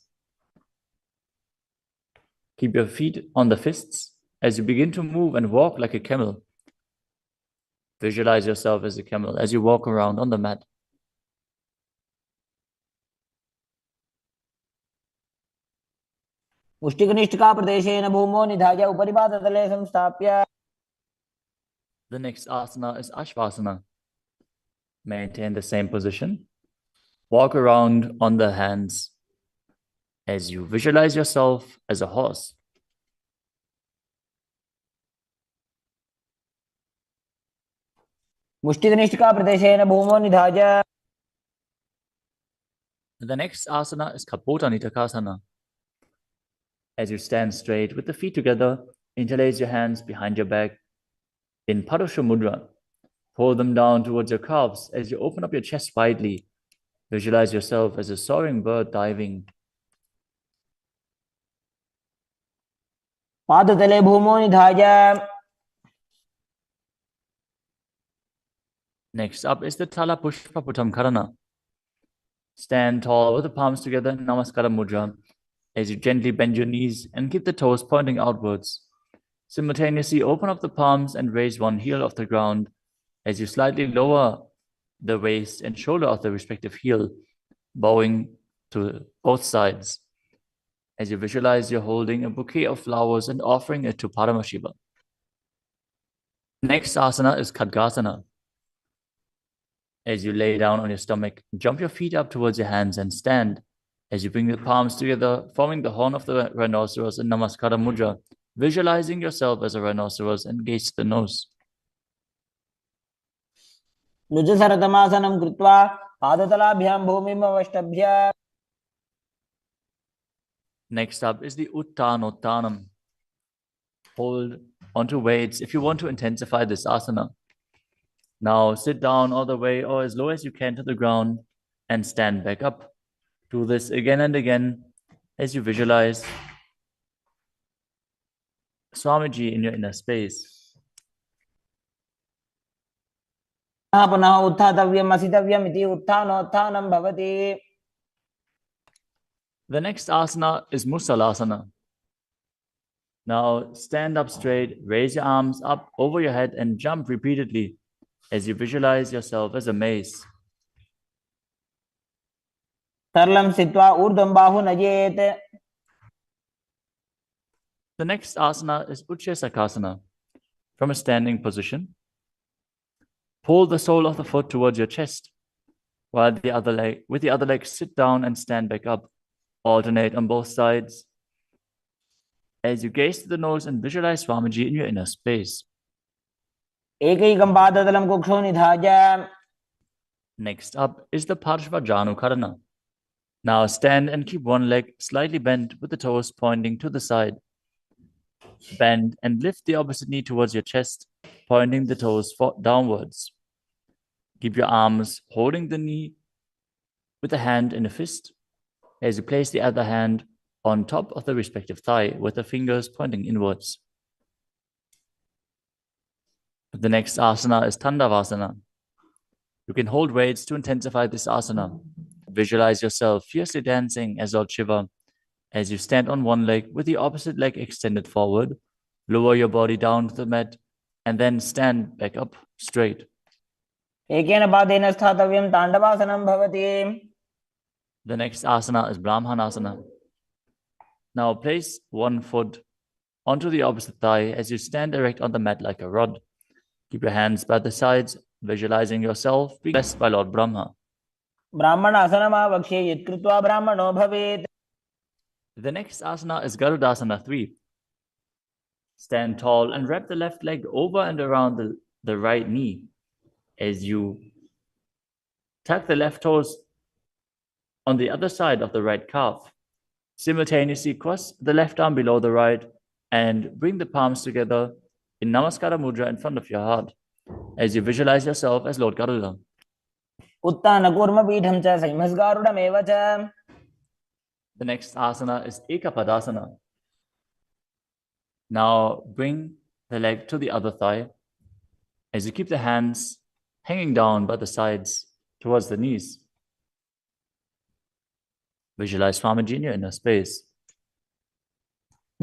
Keep your feet on the fists as you begin to move and walk like a camel. Visualize yourself as a camel as you walk around on the mat. मुष्टिकनिष्ठिकाप्रदेशेन भूमौ निधाय उपरिपादतले संस्थाप्य. The next asana is Ashvasana. Maintain the same position. Walk around on the hands as you visualize yourself as a horse. मुष्टिकनिष्ठिकाप्रदेशेन भूमौ निधाय. The next asana is Kapota Nitakasana. As you stand straight with the feet together, interlace your hands behind your back in Padusha Mudra. Pull them down towards your calves as you open up your chest widely. Visualize yourself as a soaring bird diving. पादतले भूमौ निधाय. Next up is the Tala Pushpa Putam Karana. Stand tall with the palms together, Namaskara Mudra, as you gently bend your knees and keep the toes pointing outwards. Simultaneously open up the palms and raise one heel off the ground as you slightly lower the waist and shoulder of the respective heel, bowing to both sides. As you visualize you're holding a bouquet of flowers and offering it to Paramashiva. Next asana is Khadgasana. As you lay down on your stomach, jump your feet up towards your hands and stand. As you bring the palms together, forming the horn of the rhinoceros in Namaskara Mudra, visualizing yourself as a rhinoceros and gaze to the nose. नुजसरतमासनं कृत्वा पादतलाभ्यां भूमिम् अवष्टभ्य. Next up is the Uttanottanam. Hold onto weights if you want to intensify this asana. Now sit down all the way or as low as you can to the ground and stand back up. Do this again and again as you visualize Swamiji in your inner space. पुनः उत्थातव्यम् असितव्यम् इति उत्थानोत्थानं भवति. The next asana is Musalasana. Now stand up straight, raise your arms up over your head and jump repeatedly as you visualize yourself as a mace. सरलं स्थित्वा ऊर्ध्वं बाहु नयेत्. The next asana is Utshesakasana. From a standing position, pull the sole of the foot towards your chest, while with the other leg sit down and stand back up. Alternate on both sides. As you gaze to the nose and visualize Swamiji in your inner space. एकैकं पादतलं कुक्षौ निधाय. Next up is the Parshvajanu Karana. Now stand and keep one leg slightly bent with the toes pointing to the side. Bend and lift the opposite knee towards your chest, pointing the toes downwards. Keep your arms holding the knee with a hand in a fist as you place the other hand on top of the respective thigh with the fingers pointing inwards. The next asana is Tandavasana. You can hold weights to intensify this asana. Visualize yourself fiercely dancing as Lord Shiva as you stand on one leg with the opposite leg extended forward. Lower your body down to the mat and then stand back up straight. एकेन पादेन स्थातव्यं ताण्डवासनं भवति. The next asana is Brahmanasana. Now place one foot onto the opposite thigh as you stand erect on the mat like a rod. Keep your hands by the sides, visualizing yourself being blessed by Lord Brahma. ब्राह्मणासनमावक्ष्ये यत्कृत्वा ब्राह्मणो भवेत्. The next asana is Garudasana 3. Stand tall and wrap the left leg over and around the right knee as you tuck the left toes on the other side of the right calf. Simultaneously cross the left arm below the right and bring the palms together in Namaskara Mudra in front of your heart as you visualize yourself as Lord Garuda. उत्तानकूर्मपीठं च संहस्गारुडमेव च. The next asana is Ekapadasana. Now bring the leg to the other thigh as you keep the hands hanging down by the sides towards the knees. Visualize Swamiji in your inner space.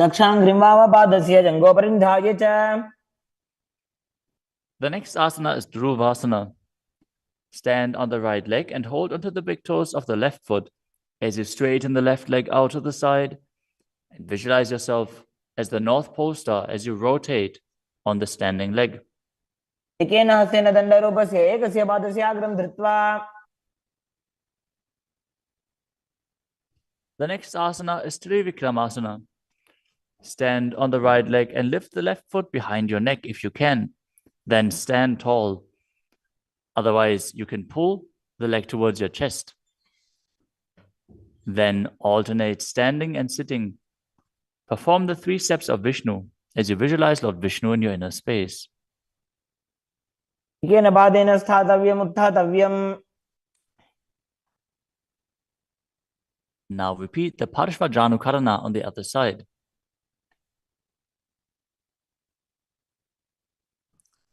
दक्षाङ्घ्रिं वामपादस्य जङ्घोपरि निधाय च. The next asana is Dhruvasana. Stand on the right leg and hold onto the big toes of the left foot as you straighten the left leg out to the side and visualize yourself as the North Pole star as you rotate on the standing leg. एकेन हस्तेन दण्डरूपस्य एकस्य पादस्य अग्रं धृत्वा. The next asana is Trivikramasana. Stand on the right leg and lift the left foot behind your neck if you can. Then stand tall. Otherwise, you can pull the leg towards your chest. Then alternate standing and sitting. Perform the 3 steps of Vishnu as you visualize Lord Vishnu in your inner space. एकेन पादेन स्थातव्यम् उत्थातव्यम्. Now repeat the Parshvajanukarana on the other side.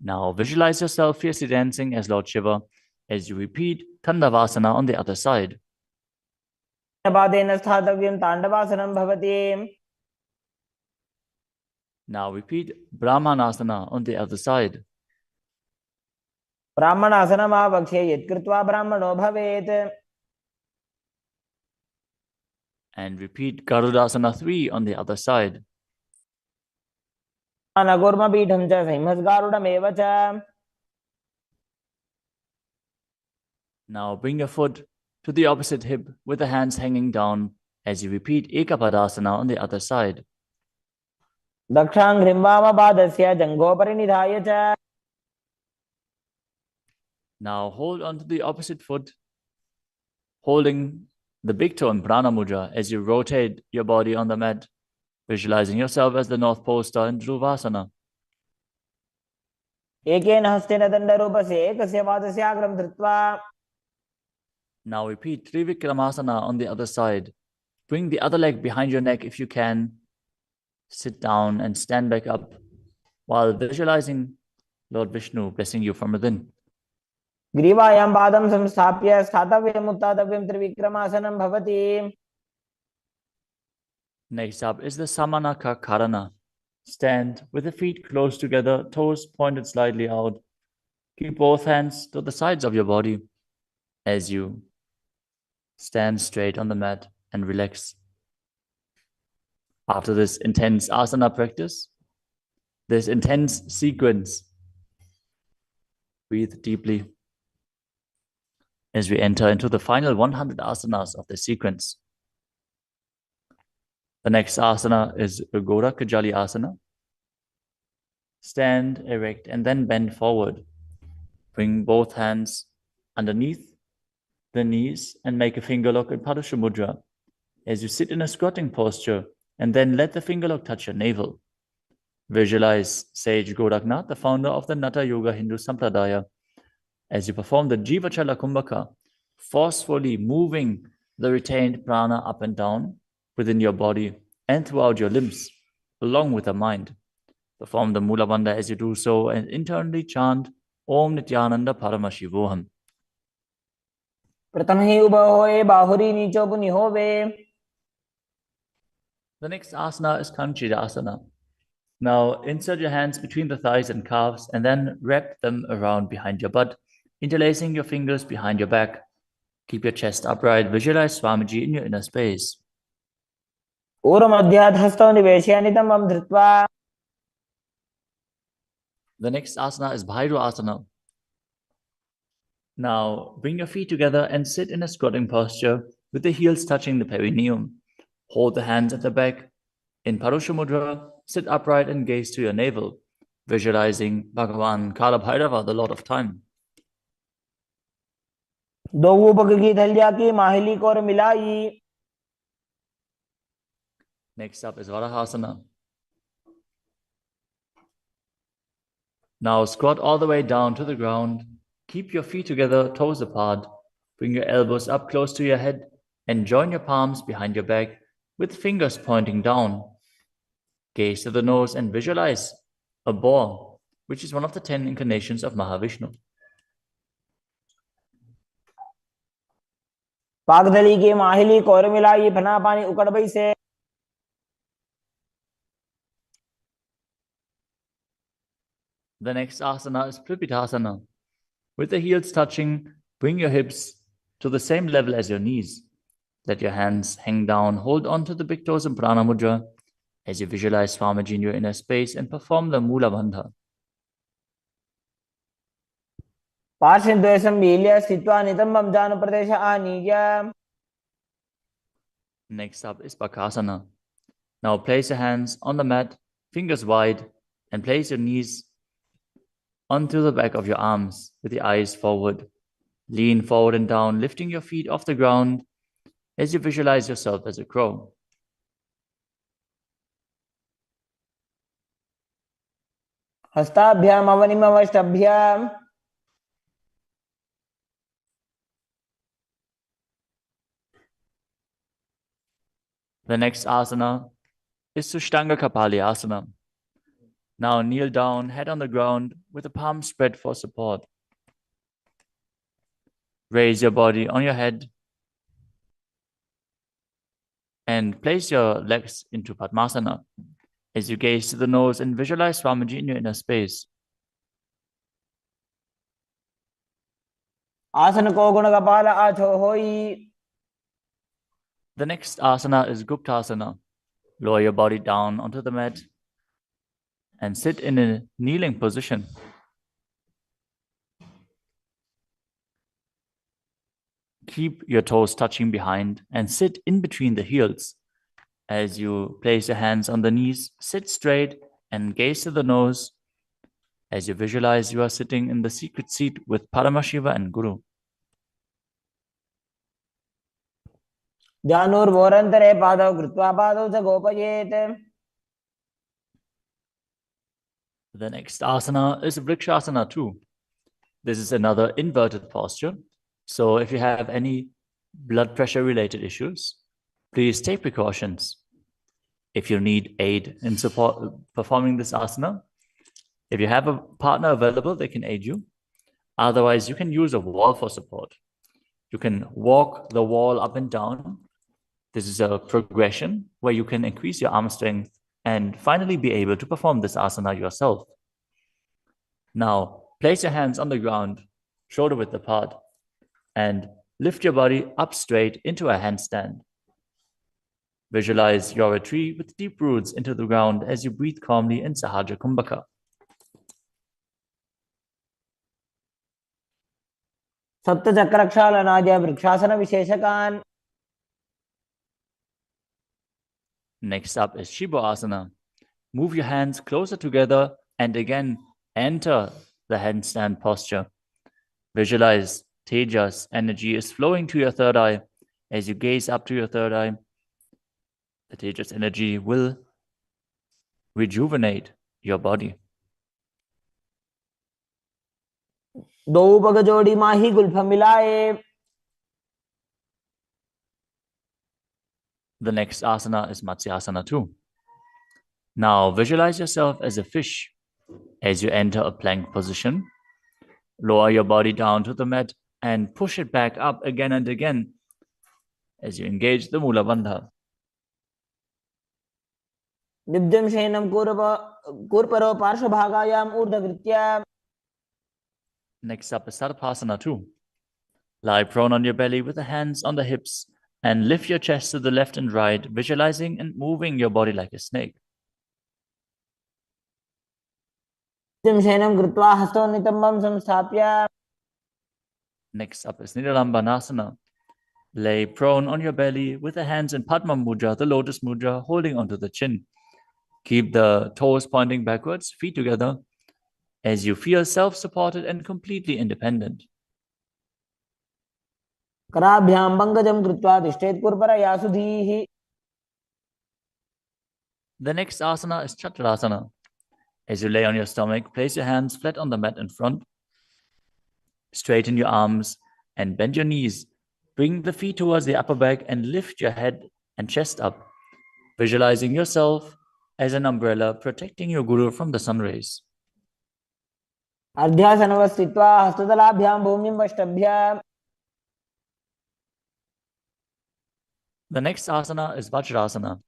Now visualize yourself fiercely dancing as Lord Shiva as you repeat Tandavasana on the other side. पादेन स्थातव्यं ताण्डवासनं भवति. Now repeat Brahmanasana on the other side. ब्राह्मणासनम् आवक्ष्ये यत्कृत्वा ब्राह्मणो भवेत्. And repeat Garudasana 3 on the other side. नगुर्मपीठं च सिंहस्गारुडमेव च. Now bring your foot to the opposite hip with the hands hanging down as you repeat Ekapadasana on the other side. दक्षाङ्घ्रिं वामपादस्य जङ्घोपरि निधाय च. Now hold on to the opposite foot, holding the big toe in Prana Mudra as you rotate your body on the mat, visualizing yourself as the North Pole Star in Dhruvasana. एकेन हस्तेन दण्डरूपस्य एकस्य पादस्य अग्रं धृत्वा. Now repeat Trivikramasana on the other side. Bring the other leg behind your neck if you can. Sit down and stand back up while visualizing Lord Vishnu blessing you from within. ग्रीवायां पादं संस्थाप्य स्थातव्यम् उत्थातव्यं त्रिविक्रमासनं भवति. Next up is the Samanaka Karana. Stand with the feet close together, toes pointed slightly out. Keep both hands to the sides of your body as you stand straight on the mat and relax. After this intense asana practice, this intense sequence, breathe deeply as we enter into the final 100 asanas of the sequence. The next asana is Ugora Kajali Asana. Stand erect and then bend forward. Bring both hands underneath the knees and make a finger lock in Padusha Mudra as you sit in a squatting posture and then let the finger lock touch your navel. Visualize Sage Goraknath, the founder of the Nata Yoga Hindu Sampradaya, as you perform the Jivachala Kumbhaka, forcefully moving the retained prana up and down within your body and throughout your limbs, along with the mind. Perform the Mula Bandha as you do so and internally chant Om Nityananda Paramashivoham. प्रथम ही उभं होय बाहुरी नीचो पुनि होवे. The next asana is Kanchidasana. Now insert your hands between the thighs and calves and then wrap them around behind your butt, interlacing your fingers behind your back. Keep your chest upright. Visualize Swamiji in your inner space. ऊर्ध्वमध्यात् हस्तौ निवेशय नितम्बं धृत्वा. The next asana is Bhairu Asana. Now bring your feet together and sit in a squatting posture with the heels touching the perineum. Hold the hands at the back. In Parusha Mudra, sit upright and gaze to your navel, visualizing Bhagavan Kala Bhairava, the Lord of Time. दो ऊपक की थलिया की माहिली को और मिलाई. Next up is Varahasana. Now squat all the way down to the ground. Keep your feet together, toes apart. Bring your elbows up close to your head and join your palms behind your back with fingers pointing down. Gaze to the nose and visualize a boar, which is one of the 10 incarnations of Mahavishnu. पागदली की माहिली को और मिलाई फना पानी उकड़बई से. The next asana is Pripitasana. With the heels touching, bring your hips to the same level as your knees. Let your hands hang down. Hold on to the big toes in Prana Mudra as you visualize Swamiji in your inner space and perform the Mula Bandha. पार्श्वद्वयं मील्य स्थित्वा नितम्बं जानुप्रदेश आनीय. Next up is Bakasana. Now place your hands on the mat, fingers wide, and place your knees onto the back of your arms with the eyes forward. Lean forward and down, lifting your feet off the ground as you visualize yourself as a crow. हस्ताभ्याम अवनिम वष्टभ्याम. The next asana is Sushtanga Kapali. Now kneel down, head on the ground, with the palms spread for support. Raise your body on your head and place your legs into Padmasana as you gaze to the nose and visualize Swamiji in your inner space. आसन को गुण कपाल आछो होई. The next asana is Guptasana. Lower your body down onto the mat and sit in a kneeling position. Keep your toes touching behind and sit in between the heels. As you place your hands on the knees, sit straight and gaze to the nose as you visualize you are sitting in the secret seat with Paramashiva and Guru. ध्यानोर्वोरन्तरे पादौ कृत्वा पादौ च गोपयेत्. The next asana is Vrikshasana too. This is another inverted posture. So if you have any blood pressure related issues, please take precautions. If you need aid in support performing this asana, if you have a partner available, they can aid you. Otherwise, you can use a wall for support. You can walk the wall up and down. This is a progression where you can increase your arm strength and finally be able to perform this asana yourself. Now, place your hands on the ground, shoulder width apart, and lift your body up straight into a handstand. Visualize you're a tree with deep roots into the ground as you breathe calmly in Sahaja Kumbhaka. सप्तचक्रक्षालनाद्य vrikshasana विशेषकान्. Next up is Shiva Asana. Move your hands closer together and again enter the handstand posture. Visualize Tejas energy is flowing to your third eye. As you gaze up to your third eye, the Tejas energy will rejuvenate your body. दो पग जोड़ी माही Gulf मिलाए. The next asana is Matsyasana too. Now visualize yourself as a fish as you enter a plank position. Lower your body down to the mat and push it back up again and again as you engage the Mula Bandha. दिव्यं शयनं कूर्परो पार्श्वभागायाम् ऊर्ध्वकृत्य. Next up is Sarpasana too. Lie prone on your belly with the hands on the hips and lift your chest to the left and right, visualizing and moving your body like a snake. शयनं कृत्वा हस्तोन्नितम्बं संस्थाप्य. Next up is Nidalambanasana. Lay prone on your belly with the hands in Padma Mudra, the lotus mudra, holding onto the chin. Keep the toes pointing backwards, feet together, as you feel self-supported and completely independent. कराभ्यां पंकजं कृत्वा तिष्ठेत् कुर्परया सुधीः. The next asana is Chaturasana. As you lay on your stomach, place your hands flat on the mat in front. Straighten your arms and bend your knees. Bring the feet towards the upper back and lift your head and chest up, visualizing yourself as an umbrella protecting your guru from the sun rays. अर्ध्यासनवस्थित्वा हस्ततलाभ्यां भूमिं वष्टभ्य. The next asana is Vajrasana.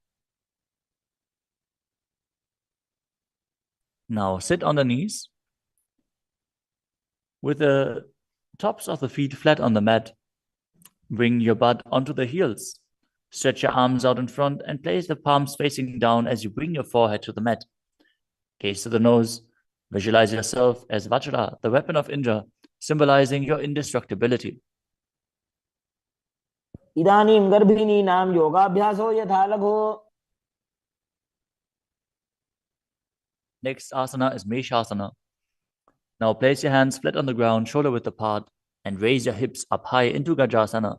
Now sit on the knees with the tops of the feet flat on the mat. Bring your butt onto the heels. Stretch your arms out in front and place the palms facing down as you bring your forehead to the mat. Gaze to the nose. Visualize yourself as Vajra, the weapon of Indra, symbolizing your indestructibility. इदानीं गर्भिणीनां योगाभ्यासो यथा लघु. Next asana is Meshasana. Now place your hands flat on the ground, shoulder width apart, and raise your hips up high into Gajasana.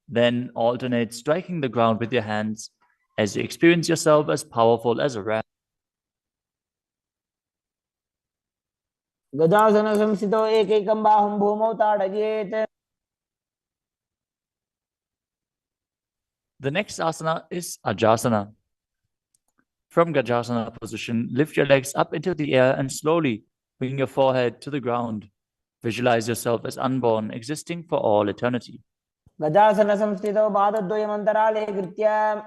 Then alternate striking the ground with your hands as you experience yourself as powerful as a ram. गजासन संस्थितो एकैकं बाहुं भूमौ ताडयेत्. The next asana is Ajasana. From Gajasana position, lift your legs up into the air and slowly bring your forehead to the ground. Visualize yourself as unborn, existing for all eternity. गजासन संस्थितौ पादद्वयमन्तराले कृत्य.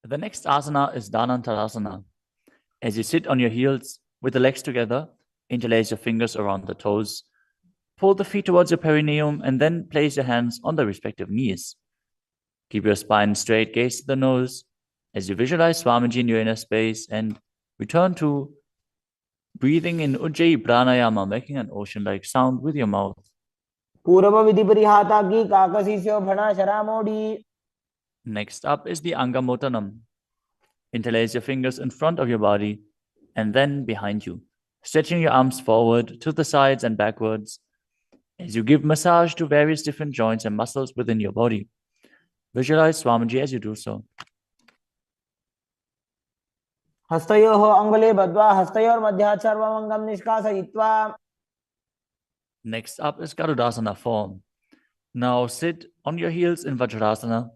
The next asana is Dhanantarasana. As you sit on your heels with the legs together, interlace your fingers around the toes. Pull the feet towards your perineum and then place your hands on the respective knees. Keep your spine straight, gaze to the nose as you visualize Swamiji in your inner space and return to breathing in Ujjayi Pranayama, making an ocean-like sound with your mouth. पूर्व विधि परिहाता की काकसीस्यो भणा शरामोडी. Next up is the Angamotanam. Interlace your fingers in front of your body and then behind you, stretching your arms forward to the sides and backwards as you give massage to various different joints and muscles within your body. Visualize Swamiji as you do so. हस्तयोः अङ्गुले बद्ध्वा हस्तयोर्मध्यात् सर्वमङ्गं निष्कासयित्वा. Next up is Garudasana form. Now sit on your heels in Vajrasana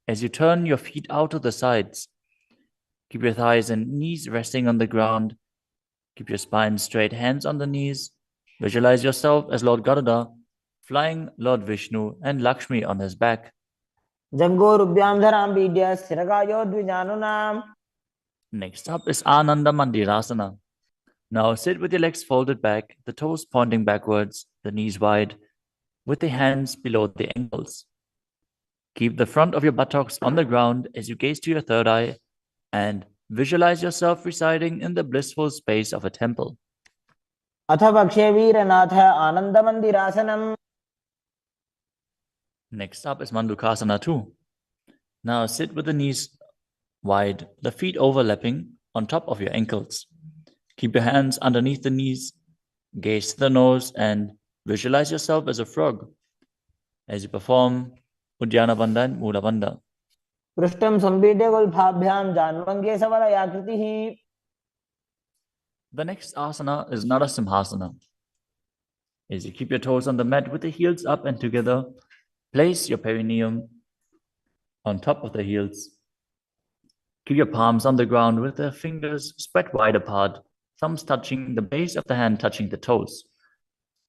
as you turn your feet out to the sides. Keep your thighs and knees resting on the ground. Keep your spine straight, hands on the knees. Visualize yourself as Lord Garuda, flying Lord Vishnu and Lakshmi on his back. जङ्घोरुभ्यां धरां पीड्य स्थिरकायो द्विजानुनाम्. Next up is Ananda Mandirasana. Now sit with your legs folded back, the toes pointing backwards, the knees wide, with the hands below the ankles. Keep the front of your buttocks on the ground as you gaze to your third eye and visualize yourself residing in the blissful space of a temple. अथ वक्षे वीरनाथ आनन्दमन्दिरासनम्. Next up is Mandukasana 2. Now sit with the knees wide, the feet overlapping on top of your ankles. Keep your hands underneath the knees, gaze to the nose, and visualize yourself as a frog as you perform Uddiyana Bandha and Mula Bandha. पृष्ठं सम्पीड्य गुल्फाभ्यां जान्वङ्गे सवलयाकृतिः. The next asana is Narasimhasana. As you keep your toes on the mat with the heels up and together, place your perineum on top of the heels. Keep your palms on the ground with the fingers spread wide apart, thumbs touching the base of the hand, touching the toes.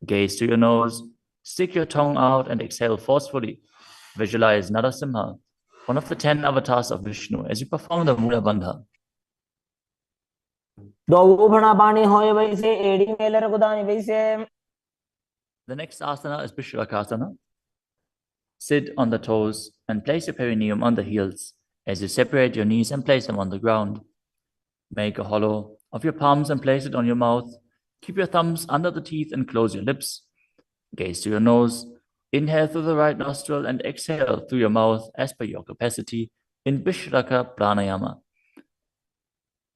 Gaze to your nose, stick your tongue out and exhale forcefully. Visualize Narasimha, one of the 10 avatars of Vishnu, as you perform the Mula Bandha. The next asana is Vishrakasana. Sit on the toes and place your perineum on the heels as you separate your knees and place them on the ground. Make a hollow of your palms and place it on your mouth. Keep your thumbs under the teeth and close your lips. Gaze to your nose. Inhale through the right nostril and exhale through your mouth as per your capacity in Vishraka Pranayama.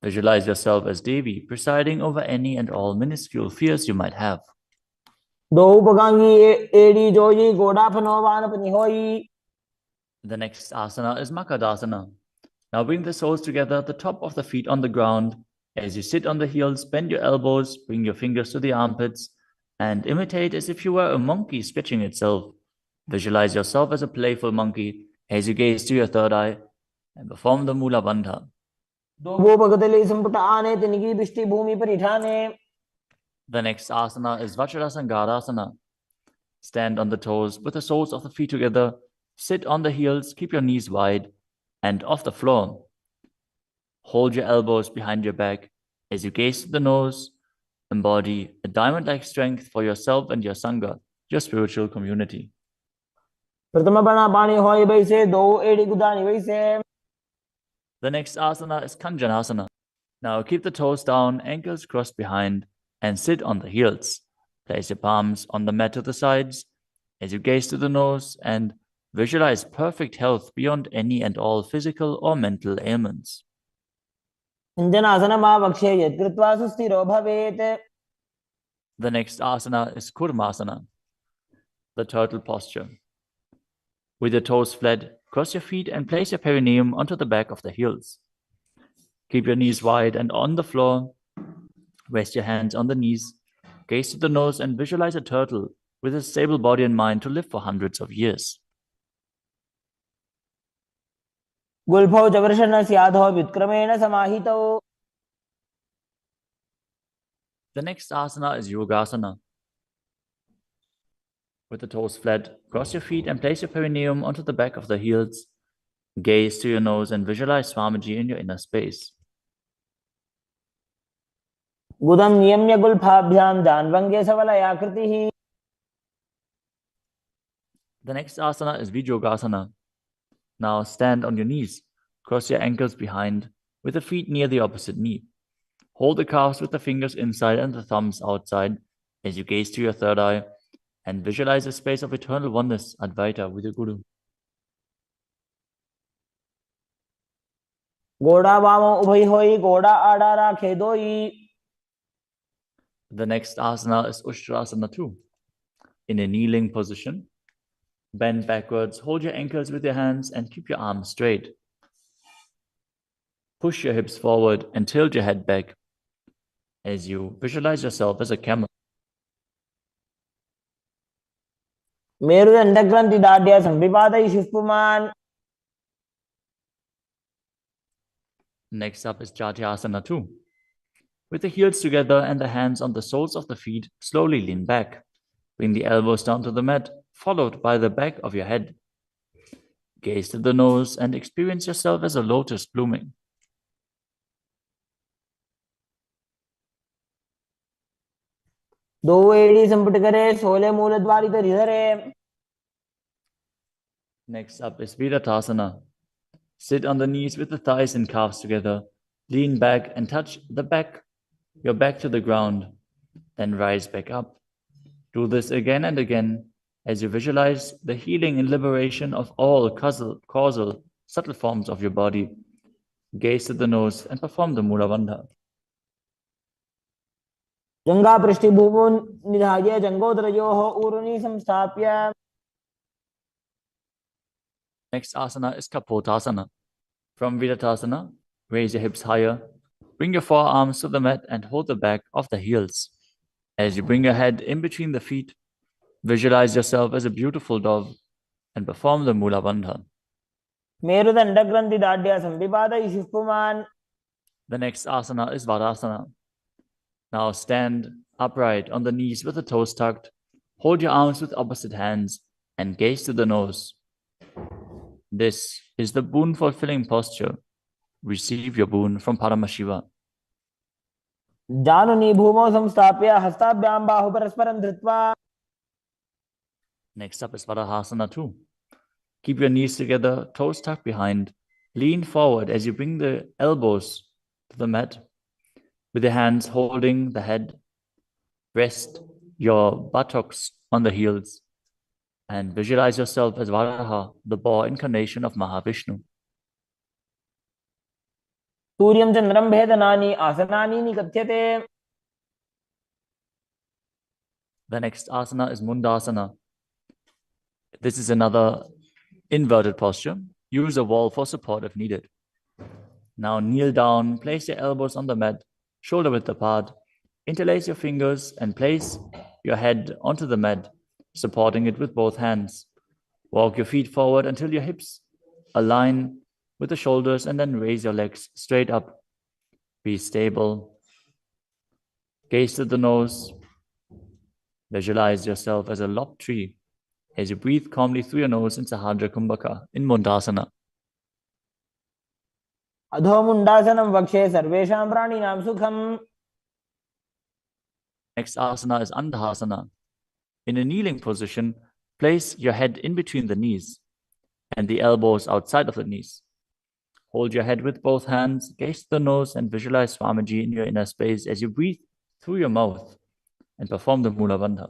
Visualize yourself as Devi, presiding over any and all minuscule fears you might have. The next asana is Makadasana. Now bring the soles together, the top of the feet on the ground. As you sit on the heels, bend your elbows, bring your fingers to the armpits, and imitate as if you were a monkey stretching itself. Visualize yourself as a playful monkey as you gaze to your third eye and perform the Mula Bandha. The next asana is Vajrasangarasana. Stand on the toes with the soles of the feet together. Sit on the heels, keep your knees wide and off the floor. Hold your elbows behind your back as you gaze to the nose. Embody a diamond-like strength for yourself and your Sangha, your spiritual community. The next asana is Kanjanasana. Now keep the toes down, ankles crossed behind, and sit on the heels. Place your palms on the mat to the sides as you gaze to the nose and visualize perfect health beyond any and all physical or mental ailments. The next asana is Kurmasana, the turtle posture. With your toes flat, cross your feet and place your perineum onto the back of the heels. Keep your knees wide and on the floor. Rest your hands on the knees. Gaze to the nose and visualize a turtle with a stable body and mind to live for hundreds of years. गुल्फौ च वृषणस्याधौ व्युत्क्रमेण समाहितौ. The next asana is Yogasana. With the toes flat, cross your feet and place your perineum onto the back of the heels. Gaze to your nose and visualize Swamiji in your inner space. गुदं नियम्य गुल्फाभ्यां जान्वङ्गे सवलयाकृतिः. The next asana is Vijogasana. Now stand on your knees. Cross your ankles behind with the feet near the opposite knee. Hold the calves with the fingers inside and the thumbs outside as you gaze to your third eye and visualize a space of eternal oneness, Advaita, with your Guru. गोड़ा वामो उभय होई गोड़ा आड़ा राखे दोई. The next asana is Ushtrasana 2. In a kneeling position, bend backwards, hold your ankles with your hands and keep your arms straight. Push your hips forward and tilt your head back as you visualize yourself as a camel. मेरुदण्डग्रन्थि दाढ्य संविपातयिषुः पुमान्. Next up is Jatyasana 2. With the heels together and the hands on the soles of the feet, slowly lean back. Bring the elbows down to the mat, followed by the back of your head. Gaze to the nose and experience yourself as a lotus blooming. दो एड़ी संपुट करे सोले मूल द्वारित हृदरे. Next up is Viratasana. Sit on the knees with the thighs and calves together. Lean back and touch your back to the ground. Then rise back up. Do this again and again as you visualize the healing and liberation of all causal subtle forms of your body. Gaze to the nose and perform the Mula Bandha. जंगा पृष्ठभूमो निधाय जंगोदरयोः ऊरुनि संस्थाप्य. Next asana is Kapotasana. From Viratasana, raise your hips higher. Bring your forearms to the mat and hold the back of the heels. As you bring your head in between the feet, visualize yourself as a beautiful dove and perform the Mula Bandha. मेरुदण्डग्रन्थि दाढ्य संविपातयिषुः पुमान्. The next asana is Vadasana. Now stand upright on the knees with the toes tucked. Hold your arms with opposite hands and gaze to the nose. This is the boon-fulfilling posture. Receive your boon from Paramashiva. जानुनि भूमौ संस्थाप्य हस्ताभ्यां बाहु परस्परं धृत्वा. Next up is Vadahasana 2. Keep your knees together, toes tucked behind. Lean forward as you bring the elbows to the mat. With your hands holding the head, rest your buttocks on the heels and visualize yourself as Varaha, the boar incarnation of Mahavishnu. सूर्यं चन्द्रं भेदनानि आसनानि निकथ्यते. The next asana is Mundasana. This is another inverted posture. Use a wall for support if needed. Now kneel down, place your elbows on the mat, shoulder width apart. Interlace your fingers and place your head onto the mat, supporting it with both hands. Walk your feet forward until your hips align with the shoulders and then raise your legs straight up. Be stable. Gaze to the nose. Visualize yourself as a lopped tree as you breathe calmly through your nose in Sahadra Kumbhaka in Mundasana. अधो मुण्डासनं वक्षे सर्वेषां प्राणिनां सुखम्. Next asana is Andhasana. In a kneeling position, place your head in between the knees and the elbows outside of the knees. Hold your head with both hands, gaze to the nose, and visualize Swamiji in your inner space as you breathe through your mouth and perform the Mula Bandha.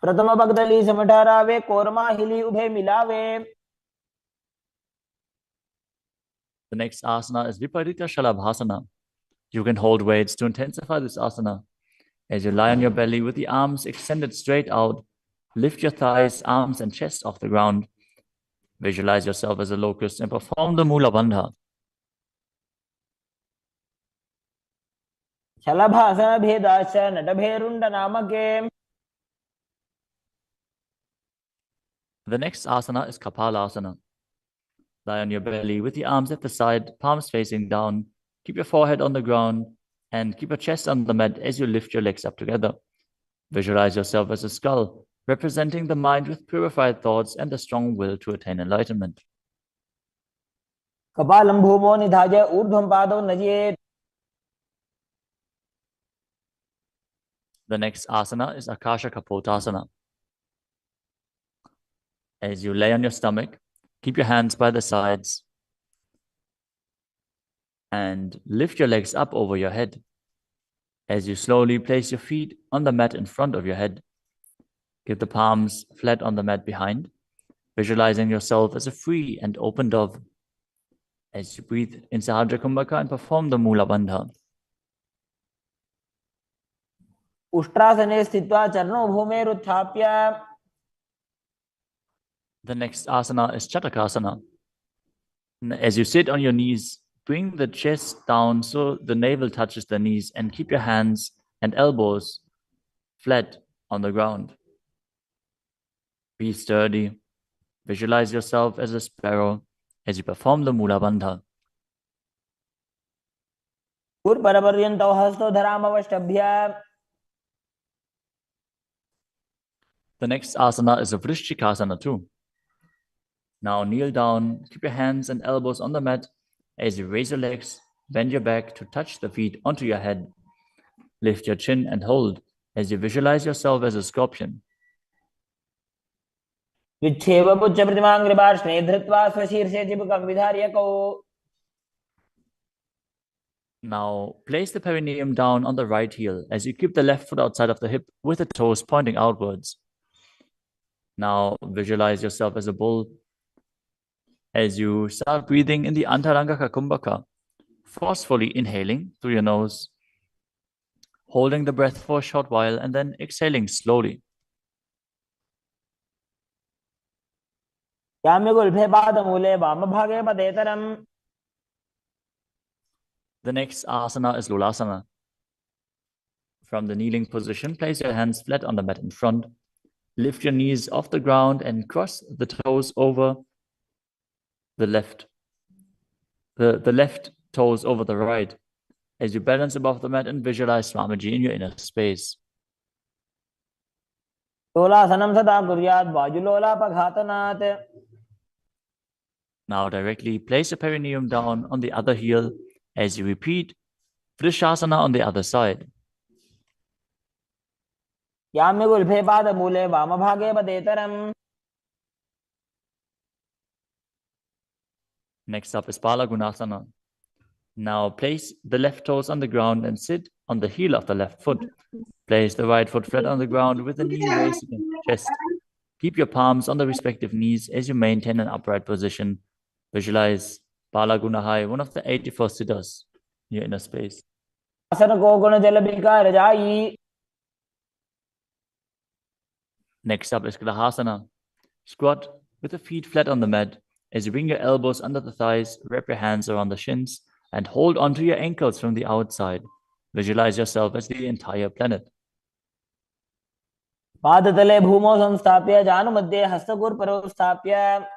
प्रथम भगदली समठारावे कोरमा हिली उभे मिलावे. The next asana is Viparita Shalabhasana. You can hold weights to intensify this asana. As you lie on your belly with the arms extended straight out, lift your thighs, arms, and chest off the ground. Visualize yourself as a locust and perform the Mula Bandha. शलभासन भेदाश्च नटभेरुण्ड नामके. The next asana is Kapalasana. Lie on your belly with the arms at the side, palms facing down. Keep your forehead on the ground and keep your chest on the mat as you lift your legs up together. Visualize yourself as a skull, representing the mind with purified thoughts and a strong will to attain enlightenment. कपालं भूमो निधाय ऊर्ध्वं पादौ नयेत्. The next asana is Akasha Kapotasana. As you lay on your stomach, keep your hands by the sides and lift your legs up over your head. As you slowly place your feet on the mat in front of your head, keep the palms flat on the mat behind, visualizing yourself as a free and open dove. As you breathe in Sahasrara Kumbhaka and perform the Mula Bandha. उष्ट्रासने स्थित्वा चरणौ भूमेरुत्थाप्य. The next asana is Chatakasana. As you sit on your knees, bring the chest down so the navel touches the knees and keep your hands and elbows flat on the ground. Be sturdy. Visualize yourself as a sparrow as you perform the Mula Bandha. पूर्वपर्यन्तौ हस्तौ धरामवष्टभ्य. The next asana is a Vrishchikasana too. Now kneel down, keep your hands and elbows on the mat. As you raise your legs, bend your back to touch the feet onto your head. Lift your chin and hold as you visualize yourself as a scorpion. विच्छेवपुच्छप्रतिमाङ्घ्रिपार्श्वे धृत्वा स्वशीर्षे चिबुकं विधार्यकौ. Now place the perineum down on the right heel as you keep the left foot outside of the hip with the toes pointing outwards. Now visualize yourself as a bull as you start breathing in the Antaranga Kumbhaka, forcefully inhaling through your nose, holding the breath for a short while and then exhaling slowly. याम्यगुल्फे पादमूले वामभागे पदेतरम्. The next asana is Lulasana. From the kneeling position, place your hands flat on the mat in front. Lift your knees off the ground and cross the toes over the left. The left toes over the right as you balance above the mat and visualize Swamiji in your inner space. लोलासनं सदा कुर्यात् वायुलोलापघातनात्. Now directly place your perineum down on the other heel as you repeat Vrishasana on the other side. याम्यगुल्फे पादमूले वामभागे पदेतरम्. Next up is Balagunasana. Now place the left toes on the ground and sit on the heel of the left foot. Place the right foot flat on the ground with the knee raised against the chest. Keep your palms on the respective knees as you maintain an upright position. Visualize Balagunahai, one of the 84 siddhas in your inner space. आसन को गुण जल विकार जाई. Next up is Grahasana. Squat with the feet flat on the mat. As you bring your elbows under the thighs, wrap your hands around the shins and hold onto your ankles from the outside. Visualize yourself as the entire planet. पादतले भूमौ संस्थाप्य जानुमध्ये हस्तगुर्परौ स्थाप्य.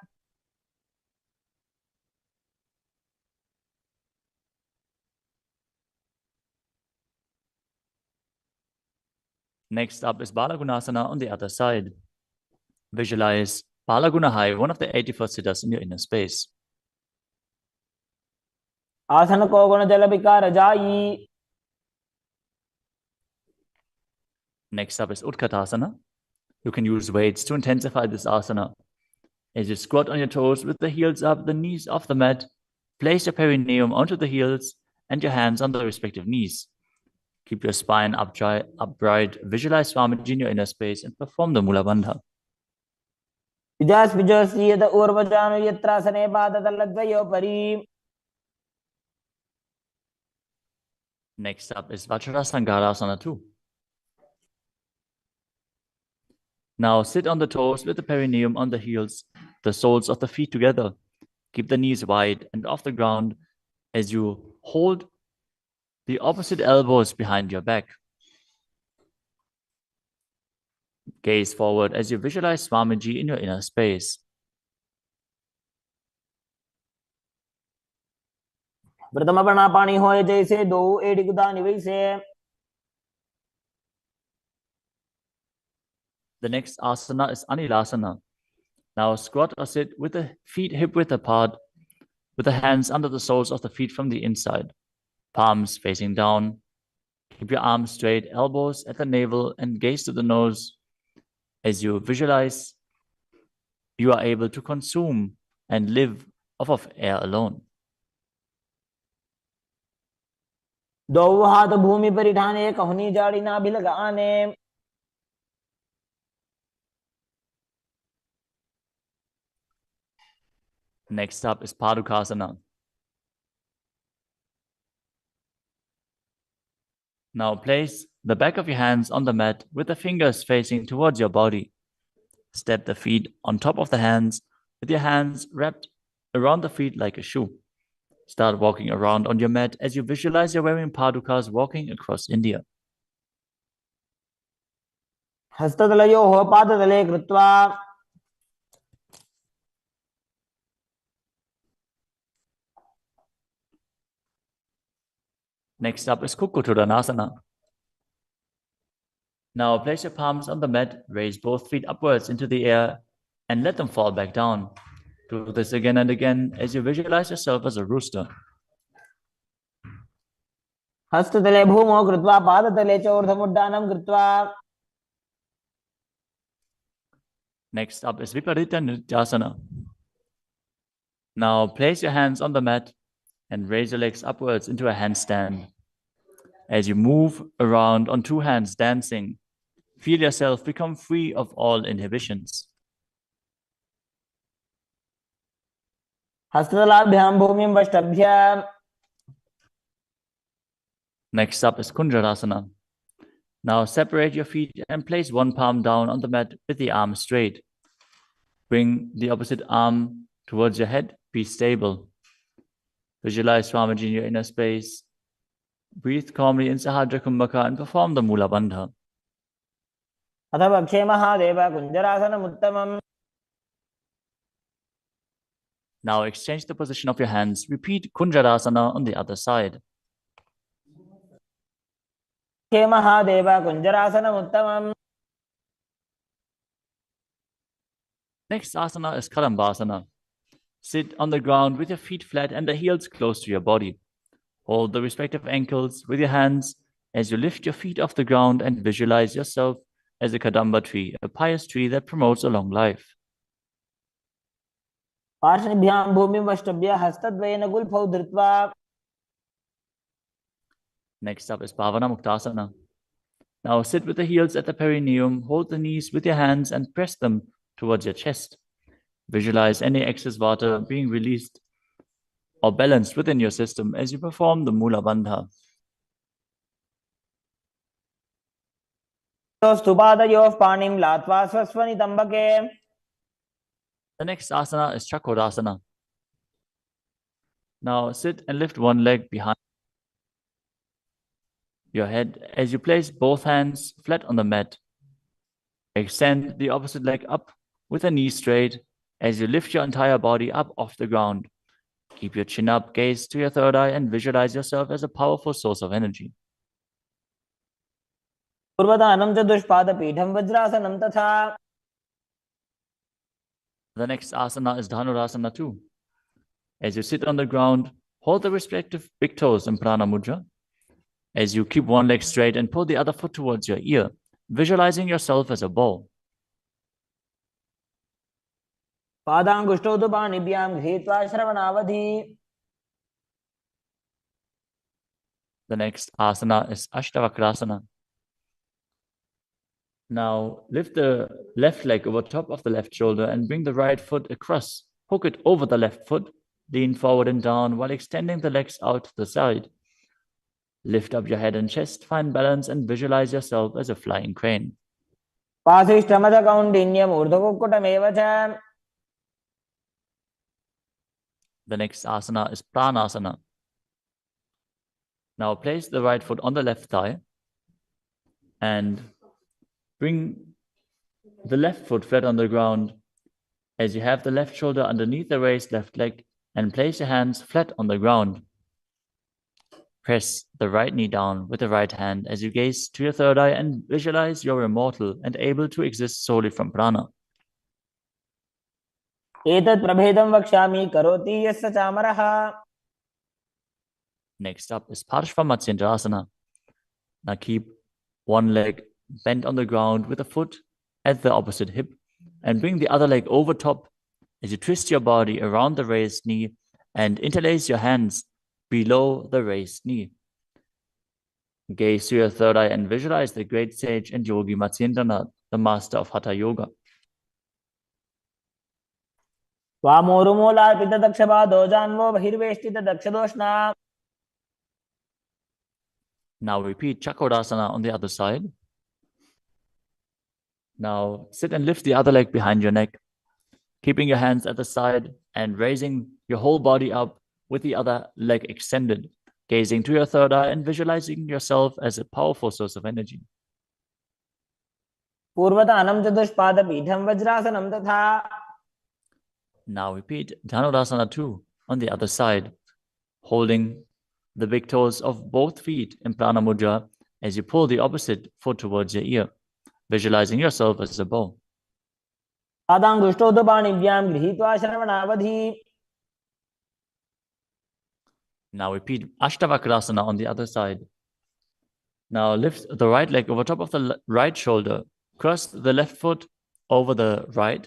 Next up is Balagunasana on the other side. Visualize Balagunahai, one of the 84 siddhas in your inner space. आसन को गुण जल विकार जाई. Next up is Utkatasana. You can use weights to intensify this asana. As you squat on your toes with the heels up, the knees off the mat, place your perineum onto the heels and your hands on the respective knees. Keep your spine upright, visualize Swamiji in your inner space and perform the Mula Bandha. विजास्विजोऽस्येत ऊर्वजानु यत्रासने पादतलद्वयोपरि. Next up is Vajrasangarasana too. Now sit on the toes with the perineum on the heels, the soles of the feet together. Keep the knees wide and off the ground as you hold the opposite elbows behind your back. Gaze forward as you visualize Swamiji in your inner space. प्रथम प्राणापानी होए जैसे दो एड़ी गुदानी वैसे. The next asana is Anilasana. Now squat or sit with the feet hip width apart, with the hands under the soles of the feet from the inside, palms facing down. Keep your arms straight, elbows at the navel, and gaze to the nose. As you visualize, you are able to consume and live off of air alone. दो हाथ भूमि पर उठाने, कहनी जाड़ी ना भी लगाने. Next up is Padukasana. Now place the back of your hands on the mat with the fingers facing towards your body. Step the feet on top of the hands with your hands wrapped around the feet like a shoe. Start walking around on your mat as you visualize you're wearing padukas walking across India. हस्ततलयोः पादतले कृत्वा. Next up is Kukkuttanasana. Now place your palms on the mat, raise both feet upwards into the air, and let them fall back down. Do this again and again as you visualize yourself as a rooster. हस्ततले भूमौ कृत्वा पादतले च ऊर्ध्वमुड्डानं कृत्वा. Next up is Viparita Nrityasana. Now place your hands on the mat and raise your legs upwards into a handstand. As you move around on two hands dancing, feel yourself become free of all inhibitions. हस्ततलाभ्यां भूमिं वष्टभ्य. Next up is Kunjarasana. Now separate your feet and place one palm down on the mat with the arm straight. Bring the opposite arm towards your head. Be stable. Visualize Swamiji in your inner space. Breathe calmly in Sahadra Kumbhaka and perform the Mula Bandha. अथ पक्षे Mahadev कुञ्जरासनमुत्तमम्. Now exchange the position of your hands. Repeat Kunjarasana on the other side. पक्षे Mahadev कुञ्जरासनमुत्तमम्. Next asana is Kadambasana. Sit on the ground with your feet flat and the heels close to your body. Hold the respective ankles with your hands as you lift your feet off the ground and visualize yourself as a Kadamba tree, a pious tree that promotes a long life. पार्श्वभ्यां भूमिं वष्टभ्य हस्तद्वयेन गुल्फौ धृत्वा. Next up is Bhavana Muktasana. Now sit with the heels at the perineum, hold the knees with your hands and press them towards your chest. Visualize any excess water being released or balanced within your system as you perform the Mula Bandha. स्तुपादयोः पाणिं लात्वा स्वस्वनितम्बके. The next asana is Chakrasana. Now sit and lift one leg behind your head as you place both hands flat on the mat. Extend the opposite leg up with the knee straight as you lift your entire body up off the ground. Keep your chin up, gaze to your third eye, and visualize yourself as a powerful source of energy. पूर्वदानं च दुष्पादपीठं वज्रासनं तथा. The next asana is Dhanurasana too. As you sit on the ground, hold the respective big toes in Prana Mudra. As you keep one leg straight and pull the other foot towards your ear, visualizing yourself as a ball. पादाङ्गुष्ठौ तु पाणिभ्यां गृहीत्वा श्रवणावधि. The next asana is Ashtavakrasana. Now lift the left leg over top of the left shoulder and bring the right foot across. Hook it over the left foot. Lean forward and down while extending the legs out to the side. Lift up your head and chest, find balance and visualize yourself as a flying crane. पाशिष्ठमथ कौण्डिन्यम् ऊर्ध्वकुक्कुटमेव च. The next asana is Pranasana. Now place the right foot on the left thigh and bring the left foot flat on the ground as you have the left shoulder underneath the raised left leg and place your hands flat on the ground. Press the right knee down with the right hand as you gaze to your third eye and visualize you're immortal and able to exist solely from prana. एतत् प्रभेदं वक्ष्यामि करोति यस्य चामरः. Next up is Parshva Now keep one leg bent on the ground with a foot at the opposite hip and bring the other leg over top as you twist your body around the raised knee and interlace your hands below the raised knee. Gaze to your third eye and visualize the great sage and yogi Matsyendranath, the master of Hatha Yoga. वामोरुमूलार्पितदक्षपादोजान्वो बहिर्वेष्टितदक्षदोष्णा. Now repeat Chakodasana on the other side. Now sit and lift the other leg behind your neck, keeping your hands at the side and raising your whole body up with the other leg extended, gazing to your third eye and visualizing yourself as a powerful source of energy. पूर्वतानं चतुष्पादपीठं वज्रासनं तथा. Now repeat Dhanurasana 2 on the other side, holding the big toes of both feet in Prana Mudra as you pull the opposite foot towards your ear, visualizing yourself as a bow. पादाङ्गुष्ठोदपाणिभ्यां गृहीत्वा श्रवणावधि. Now repeat Ashtavakrasana on the other side. Now lift the right leg over top of the right shoulder, cross the left foot over the right,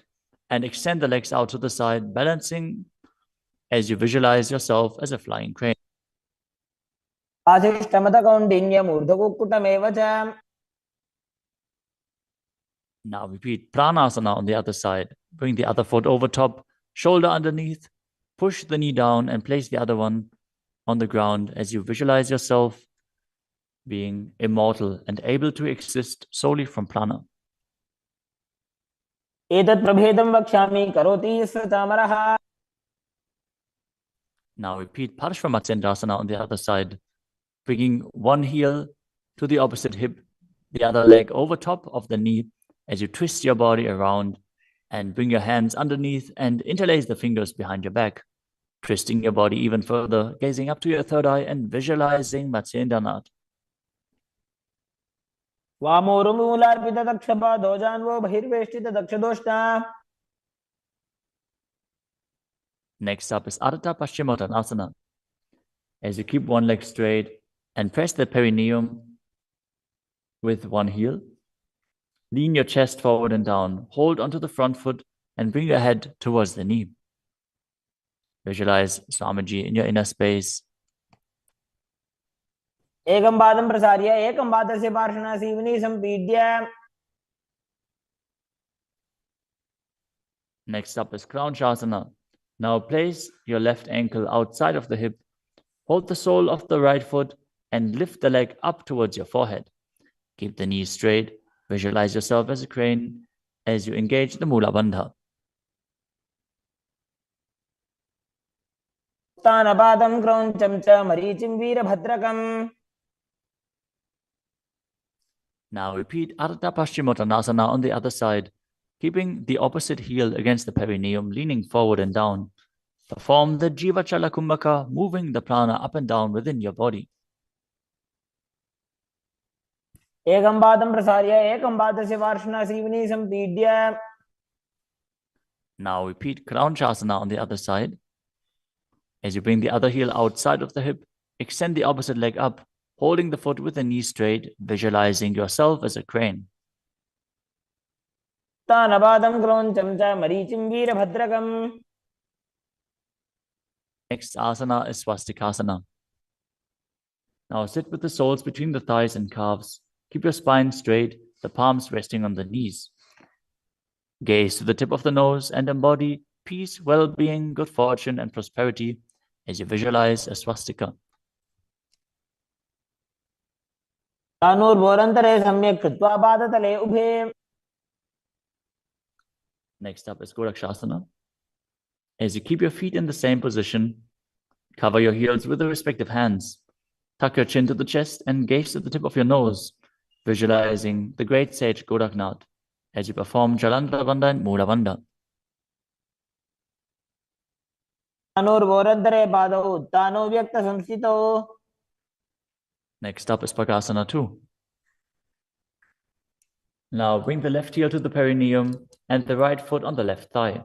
and extend the legs out to the side, balancing as you visualize yourself as a flying crane. आशिष्टमतकौण्डिन्यमूर्धकुक्कुटमेव च. Now repeat Pranasana on the other side. Bring the other foot over top, shoulder underneath, push the knee down and place the other one on the ground as you visualize yourself being immortal and able to exist solely from prana. एतत् प्रभेदं वक्ष्यामि करोति यस्य चामरः. Now repeat Parshva on the other side, bringing one heel to the opposite hip, the other leg over top of the knee as you twist your body around and bring your hands underneath and interlace the fingers behind your back, twisting your body even further, gazing up to your third eye and visualizing Matsyendranath. वामोरुमूलार्पितदक्षपादोजान्वो बहिर्वेष्टितदक्षदोष्णा. Next up is Ardha Paschimottanasana. As you keep one leg straight and press the perineum with one heel, lean your chest forward and down, hold onto the front foot and bring your head towards the knee. Visualize Swamiji in your inner space. एकं पादं प्रसार्य एकं पादस्य पार्श्वनासीवनी सम्पीड्य. Next up is Kraunchasana. Now place your left ankle outside of the hip, hold the sole of the right foot and lift the leg up towards your forehead. Keep the knees straight. Visualize yourself as a crane as you engage the Mula Bandha. उत्थानपादं क्रौञ्चं च मरीचिं वीरभद्रकम्. Now repeat Ardha Paschimottanasana on the other side, keeping the opposite heel against the perineum, leaning forward and down. Perform the Jivachala Kumbhaka, moving the prana up and down within your body. एकं पादं प्रसार्य एकं पादस्य पार्श्वनासीवनी सम्पीड्य. Now repeat Kraunchasana on the other side. As you bring the other heel outside of the hip, extend the opposite leg up, holding the foot with the knee straight, visualizing yourself as a crane. उत्थानपादं क्रौञ्चं च मरीचिं वीरभद्रकम्. Next asana is Swastikasana. Now sit with the soles between the thighs and calves. Keep your spine straight, the palms resting on the knees. Gaze to the tip of the nose and embody peace, well-being, good fortune, and prosperity as you visualize a swastika. तानूर्भोरन्तरे सम्यक् कृत्वा पादतले उभे. Next up is Gorakshasana. As you keep your feet in the same position, cover your heels with the respective hands. Tuck your chin to the chest and gaze to the tip of your nose, visualizing the great sage Goraknath as you perform Jalandhara Bandha and Mula Bandha. अनुर्वोरद्धरे पादौ उत्तानो व्यक्तसंस्थितौ. Next up is Pakasana 2. Now bring the left heel to the perineum and the right foot on the left thigh.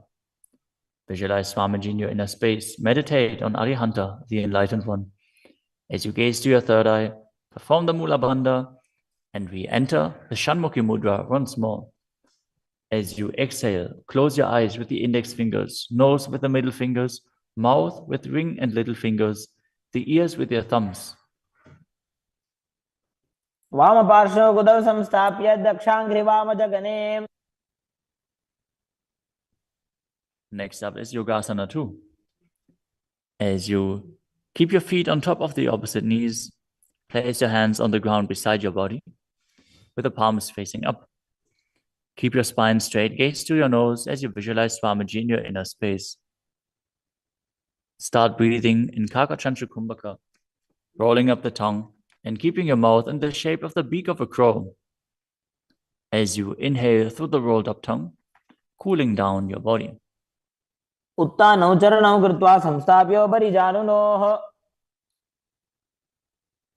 Visualize Swamiji in your inner space. Meditate on Arihanta, the Enlightened One. As you gaze to your third eye, perform the Mula Bandha and re-enter the Shanmukhi Mudra once more. As you exhale, close your eyes with the index fingers, nose with the middle fingers, mouth with ring and little fingers, the ears with your thumbs. वामपार्श्वं गुदौ संस्थाप्य दक्षाङ्घ्रिवामजगने. Next up is Yogasana 2. As you keep your feet on top of the opposite knees, place your hands on the ground beside your body, with the palms facing up. Keep your spine straight, gaze to your nose as you visualize Swamiji in your inner space. Start breathing in Kakachantra Kumbhaka, rolling up the tongue and keeping your mouth in the shape of the beak of a crow. As you inhale through the rolled up tongue, cooling down your body. उत्तानौ चरणौ कृत्वा संस्थाप्योपरि जानुनोः.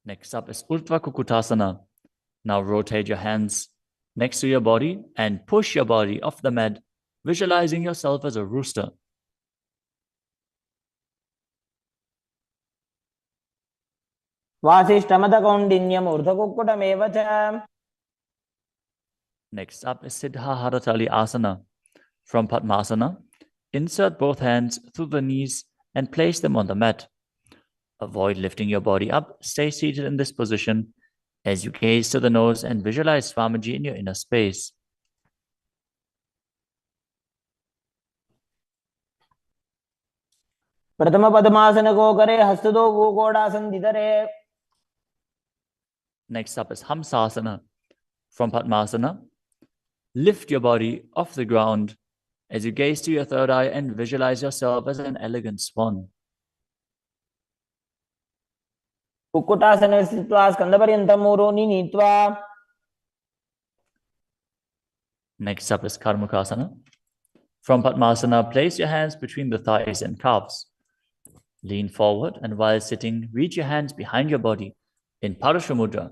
Next up is Urdhva Kukutasana. Now rotate your hands next to your body and push your body off the mat, visualizing yourself as a rooster. वासिष्ठमदकौण्डिन्यम् ऊर्ध्वकुक्कुटमेव च. Next up is Siddha Haratali Asana. From Padmasana, insert both hands through the knees and place them on the mat. Avoid lifting your body up. Stay seated in this position as you gaze to the nose and visualize Swamiji in your inner space. प्रथम पद्मासन को करे हस्तदो वो गोड़ासन दिधरे. Next up is Hamsasana. From Padmasana, lift your body off the ground as you gaze to your third eye and visualize yourself as an elegant swan. कुक्कुटासने स्थित्वा स्कन्धपर्यन्तं मूरोनि नीत्वा. Next up is Karmukasana. From Padmasana, place your hands between the thighs and calves. Lean forward and while sitting, reach your hands behind your body in Parashva Mudra.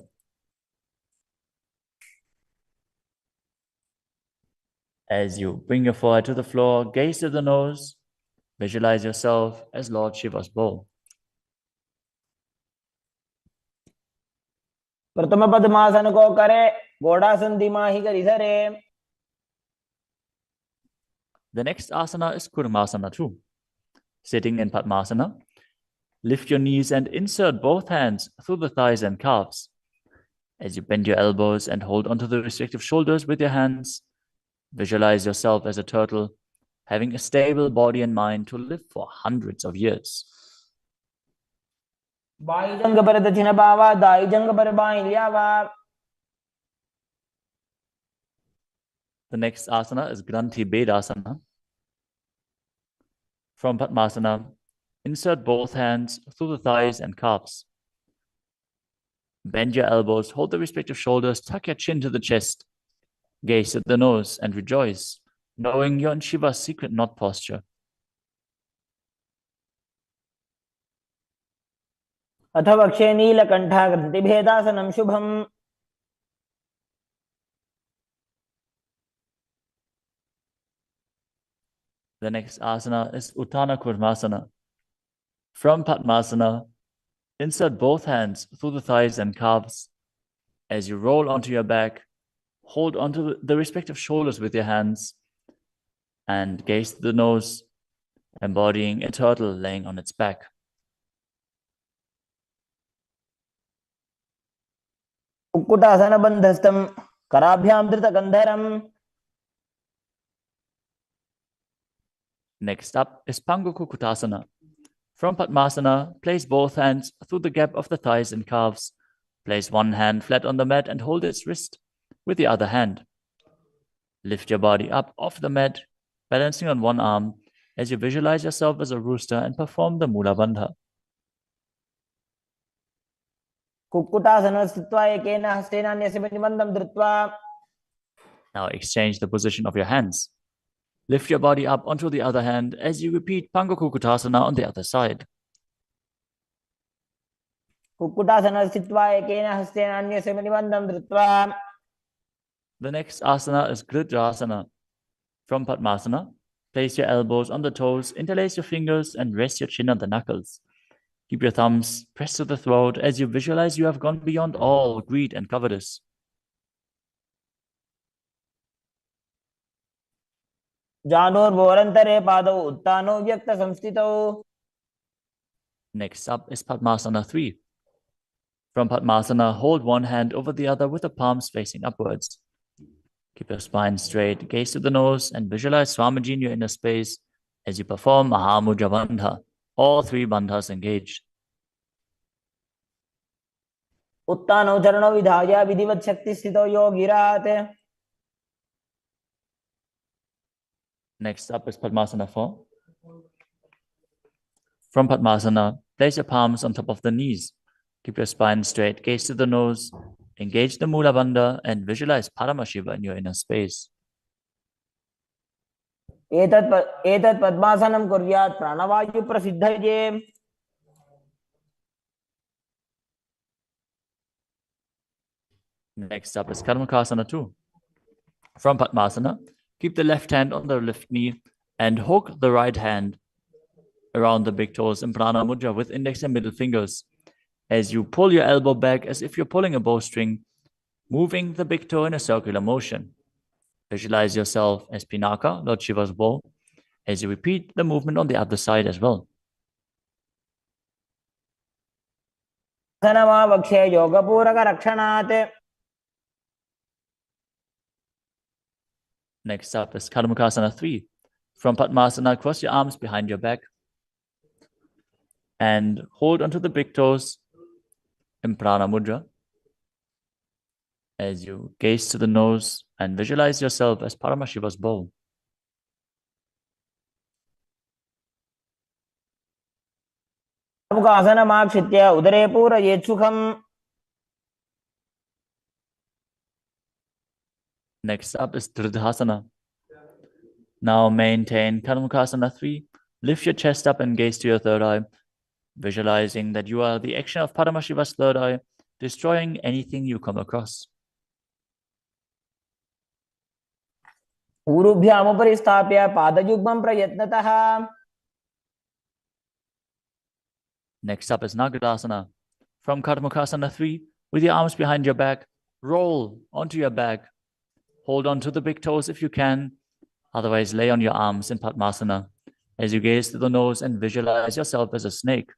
As you bring your forehead to the floor, gaze to the nose, visualize yourself as Lord Shiva's bowl. प्रथम पद्मासन को करे Ghodasan दिमाहि करिधरे. The next asana is Kurmasana 2. Sitting in Padmasana, lift your knees and insert both hands through the thighs and calves. As you bend your elbows and hold onto the respective shoulders with your hands, visualize yourself as a turtle, having a stable body and mind to live for hundreds of years. बाईजंग पर दक्षिण बावा दाईजंग पर बाईं ल्यावा. The next asana is Granthi Bedasana. From Padmasana, insert both hands through the thighs and calves. Bend your elbows, hold the respective shoulders, tuck your chin to the chest. Gaze at the nose and rejoice, knowing you're in Shiva's secret knot posture. अथ वक्षे नीलकण्ठा ग्रन्थिभेदासनं शुभम्. The next asana is Uttana Kurmasana. From Padmasana, insert both hands through the thighs and calves. As you roll onto your back, hold onto the respective shoulders with your hands and gaze to the nose, embodying a turtle laying on its back. Kukkutasana बन्धस्थं कराभ्यां धृतकन्धरम्. Next up is Pangu Kukutasana. From Padmasana, place both hands through the gap of the thighs and calves. Place one hand flat on the mat and hold its wrist with the other hand. Lift your body up off the mat, balancing on one arm as you visualize yourself as a rooster and perform the Mula Bandha. Kukkutasana स्थित्वा एकेन हस्तेन अन्यस्य प्रतिबन्धं धृत्वा. Now exchange the position of your hands. Lift your body up onto the other hand as you repeat Pangakukutasana on the other side. Kukkutasana स्थित्वा एकेन हस्तेन अन्यस्य निबन्धं धृत्वा. The next asana is Gridrasana. From Padmasana, place your elbows on the toes, interlace your fingers, and rest your chin on the knuckles. Keep your thumbs pressed to the throat as you visualize you have gone beyond all greed and covetous. जानोर्भोरन्तरे पादौ उत्तानौ व्यक्तसंस्थितौ. Next up is Padmasana 3. From Padmasana, hold one hand over the other with the palms facing upwards. Keep your spine straight, gaze to the nose, and visualize Swamiji in your inner space as you perform Mahamudra Bandha. All three bandhas engaged. उत्तानौ चरणौ विधाय विधिवत् शक्तिस्थितौ योगिरात्. Next up is Padmasana 4. From Padmasana, place your palms on top of the knees. Keep your spine straight, gaze to the nose, engage the Mula Bandha, and visualize Paramashiva in your inner space. एतत् पद्मासनं कुर्यात् प्राणवायु प्रसिद्धये. Next up is Karmakasana 2. From Padmasana, keep the left hand on the left knee and hook the right hand around the big toes in Prana Mudra with index and middle fingers. As you pull your elbow back as if you're pulling a bowstring, moving the big toe in a circular motion. Visualize yourself as Pinaka, Lord Shiva's bow, as you repeat the movement on the other side as well. Next up is Karmakasana 3. From Padmasana, cross your arms behind your back and hold onto the big toes in Prana Mudra as you gaze to the nose and visualize yourself as Paramashiva's bow. उदरे पूरयेत् सुखम्. Next up is Dridhasana. Now maintain Karmakasana 3. Lift your chest up and gaze to your third eye, visualizing that you are the action of Paramashiva's third eye, destroying anything you come across. ऊरुभ्यामुपरि स्थाप्य पादयुग्मं प्रयत्नतः. Next up is Nagadasana. From Karmakasana 3, with your arms behind your back, roll onto your back. Hold on to the big toes if you can. Otherwise, lay on your arms in Padmasana as you gaze to the nose and visualize yourself as a snake.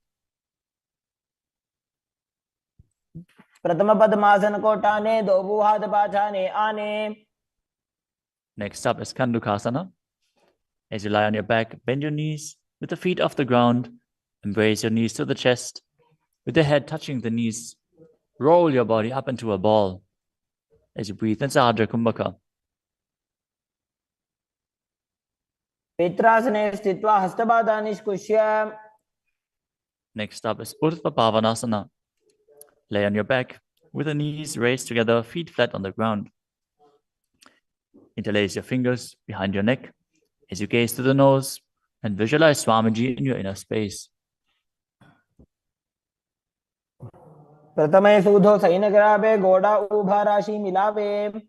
प्रथम पद्मासन को टाने दो हाथ पाछाने आने. Next up is Kandukasana. As you lie on your back, bend your knees with the feet off the ground. Embrace your knees to the chest with the head touching the knees. Roll your body up into a ball as you breathe in Sahadra Kumbhaka. पित्रासने स्थित्वा हस्तपादान् निष्कुष्य. Next up is Urdhva Pavanasana. Lay on your back with the knees raised together, feet flat on the ground. Interlace your fingers behind your neck as you gaze to the nose and visualize Swamiji in your inner space. प्रथमे सूधो सैनग्राभे घोड़ा उभा राशि मिलावे.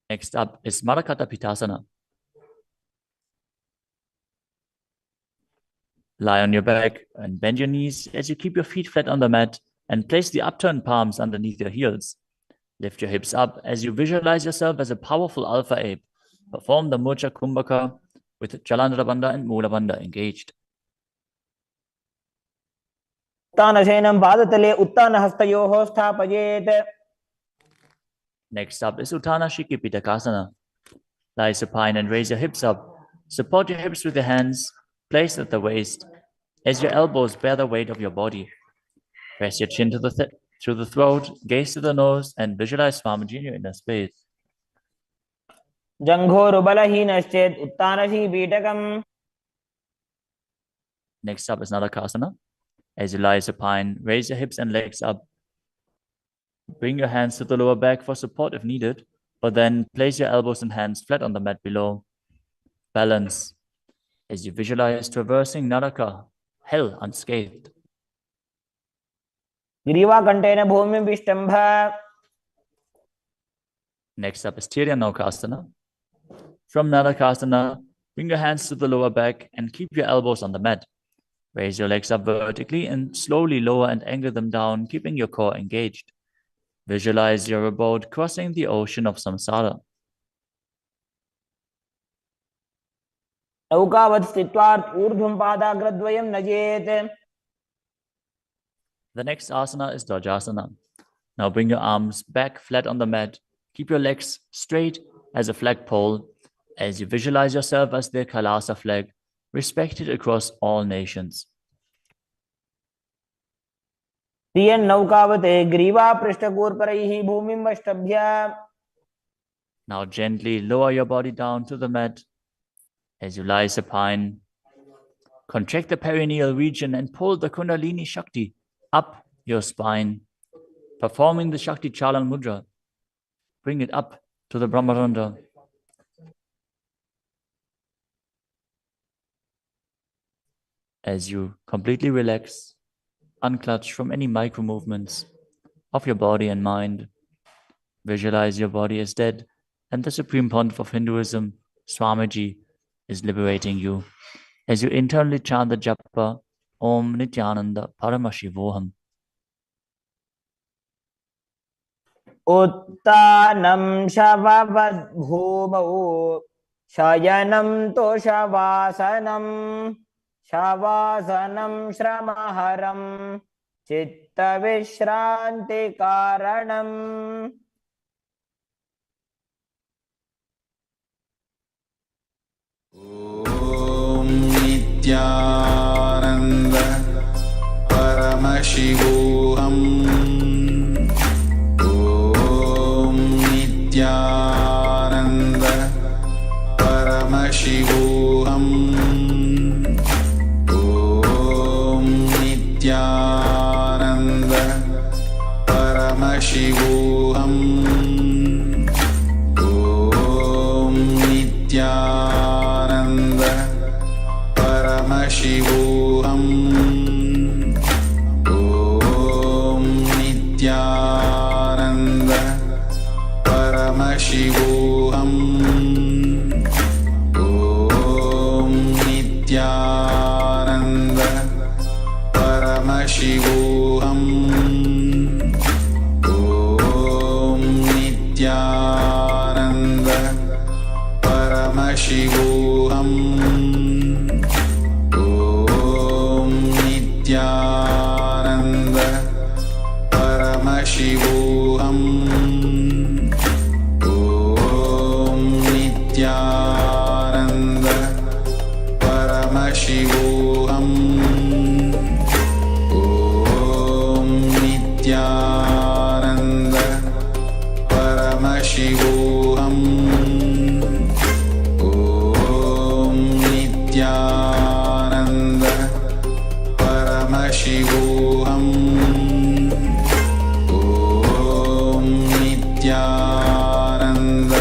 Next up is Marakata Pitasana. Lie on your back and bend your knees as you keep your feet flat on the mat and place the upturned palms underneath your heels. Lift your hips up as you visualize yourself as a powerful alpha ape. Perform the Murcha Kumbhaka with Jalandhara Bandha and Mula Bandha engaged. उत्तानशयनं पादतले उत्तानहस्तयोः स्थापयेत्. Next up is Uttana Shiki Pitakasana. Lie supine and raise your hips up. Support your hips with your hands, placed at the waist, as your elbows bear the weight of your body. Press your chin to the throat, gaze to the nose, and visualize Swamiji in your inner space. जङ्घोरुबलहीनश्चेत् उत्तानशी पीठकम्. Next up is Nadakasana. As you lie supine, raise your hips and legs up. Bring your hands to the lower back for support if needed, but then place your elbows and hands flat on the mat below. Balance. As you visualize traversing Naraka, hell unscathed. ग्रीवाकण्ठेन भूमिं विष्टम्भ. Next up is Tiryanokasana. From Narakasana, bring your hands to the lower back and keep your elbows on the mat. Raise your legs up vertically and slowly lower and angle them down, keeping your core engaged. Visualize your abode crossing the ocean of samsara. नौकावत् स्थित्वा ऊर्ध्वं पादाग्रद्वयं नजेत्. The next asana is Dvajasana. Now bring your arms back flat on the mat. Keep your legs straight as a flagpole. As you visualize yourself as the Kailasa flag, respected across all nations. तियन् नौकावत् ग्रीवापृष्ठकूर्परैः भूमिं वष्टभ्य. Now gently lower your body down to the mat. As you lie supine, contract the perineal region and pull the Kundalini Shakti up your spine, performing the Shakti Chalan Mudra. Bring it up to the Brahmarandha. As you completely relax, unclutch from any micro movements of your body and mind, visualize your body as dead and the Supreme Pontiff of Hinduism, Swamiji, is liberating you. As you internally chant the japa, Om Nityananda Paramashivoham. उत्तानं शववद्भूमौ शयनं तोषवासनं शवासनं श्रमहरं चित्तविश्रान्तिकारणम्. ॐ नित्यानन्द परमशिवोऽहम्. नित्यानन्द परमशिवोऽहम्. ॐ नित्यानन्द परमशिवोऽहम्. ॐ नित्यानन्द परमशिवोऽहम्. ॐ नित्यानन्द परमशिवोऽहम्. ॐ नित्यानन्द परमशिवोऽहम्. ॐ नित्यानन्द परमशिवोऽहम्. ॐ नित्यानन्द परमशिवोऽहम्. नित्यानन्द परमशिवोऽहम्. ॐ नित्यानन्द परमशिवोऽहम्. ॐ नित्यानन्द परमशिवोऽहम्. ॐ नित्यानन्द परमशिवोऽहम्. ॐ नित्यानन्द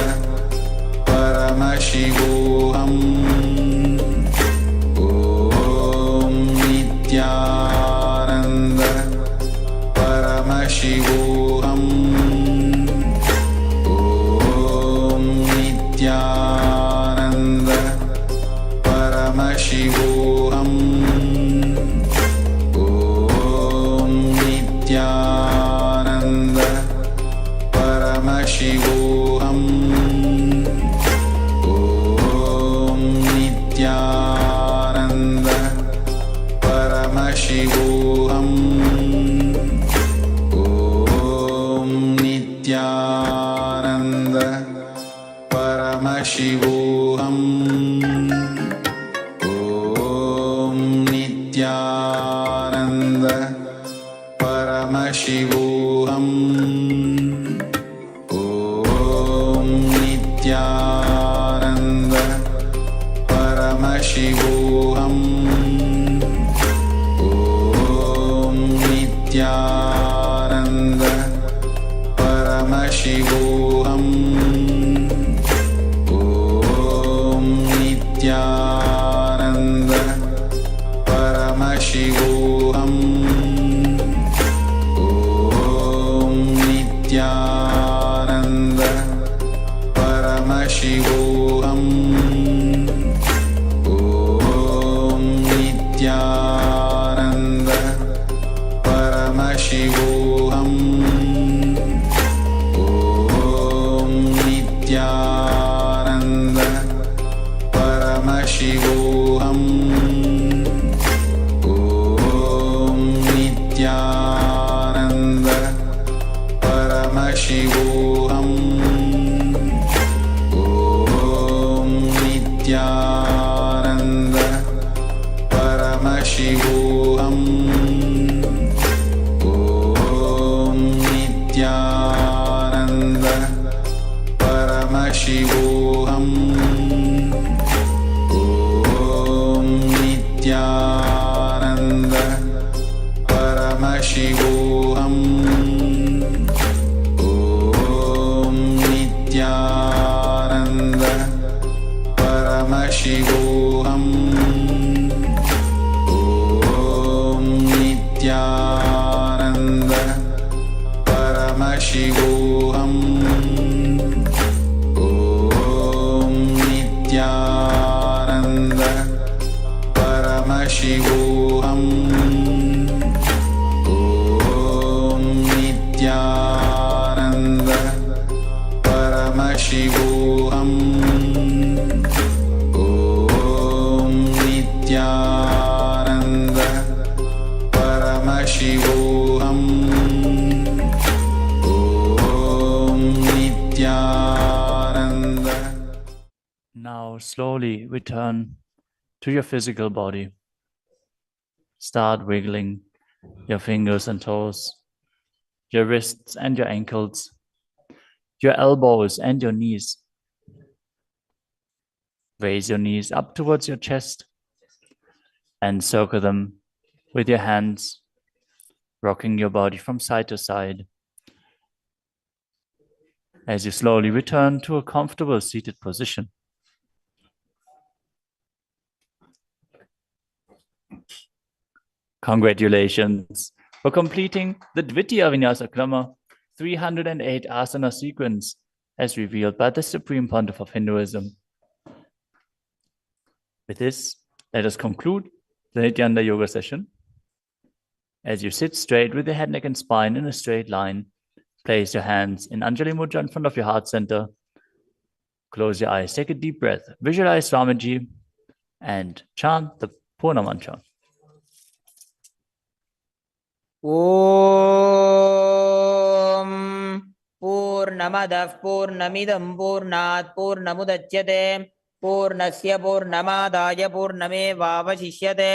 परमशिवोऽहम्. ॐ नित्यानन्द परमशिवोऽहम्. ॐ नित्यानन्द परमशिवोऽहम्. नित्यानन्द परमशिवोऽहम्. ॐ नित्यानन्द परमशिवोऽहम्. ॐ नित्यानन्द परमशिवोऽहम्. ॐ नित्यानन्द परमशिवोऽहम्. ॐ Paramashivoham Om Nityananda Paramashivoham Om Nityananda Paramashivoham Om Nityananda Paramashivoham Om Nityananda Paramashivoham Om Nityananda Paramashivoham Om Nityananda Paramashivoham Om Nityananda Paramashivoham Om Nityananda Paramashivoham Om Nityananda Paramashivoham Om Nityananda Paramashivoham Om Nityananda Paramashivoham Om Nityananda Paramashivoham Om Nityananda Paramashivoham Om Nityananda. Now slowly return to your physical body. Start wiggling your fingers and toes, your wrists and your ankles, your elbows and your knees. Raise your knees up towards your chest and circle them with your hands, rocking your body from side to side. As you slowly return to a comfortable seated position. Congratulations for completing the Dvitiya Vinyasa Krama 308 asana sequence as revealed by the Supreme Pontiff of Hinduism. With this, let us conclude the Nityananda Yoga session. As you sit straight with your head, neck, and spine in a straight line, place your hands in Anjali Mudra in front of your heart center. Close your eyes, take a deep breath, visualize Swamiji, and chant the Purna mantra. ॐ पूर्णमदः पूर्णमिदं पूर्णात् पूर्णमुदच्यते पूर्णस्य पूर्णमादाय पूर्णमेवावशिष्यते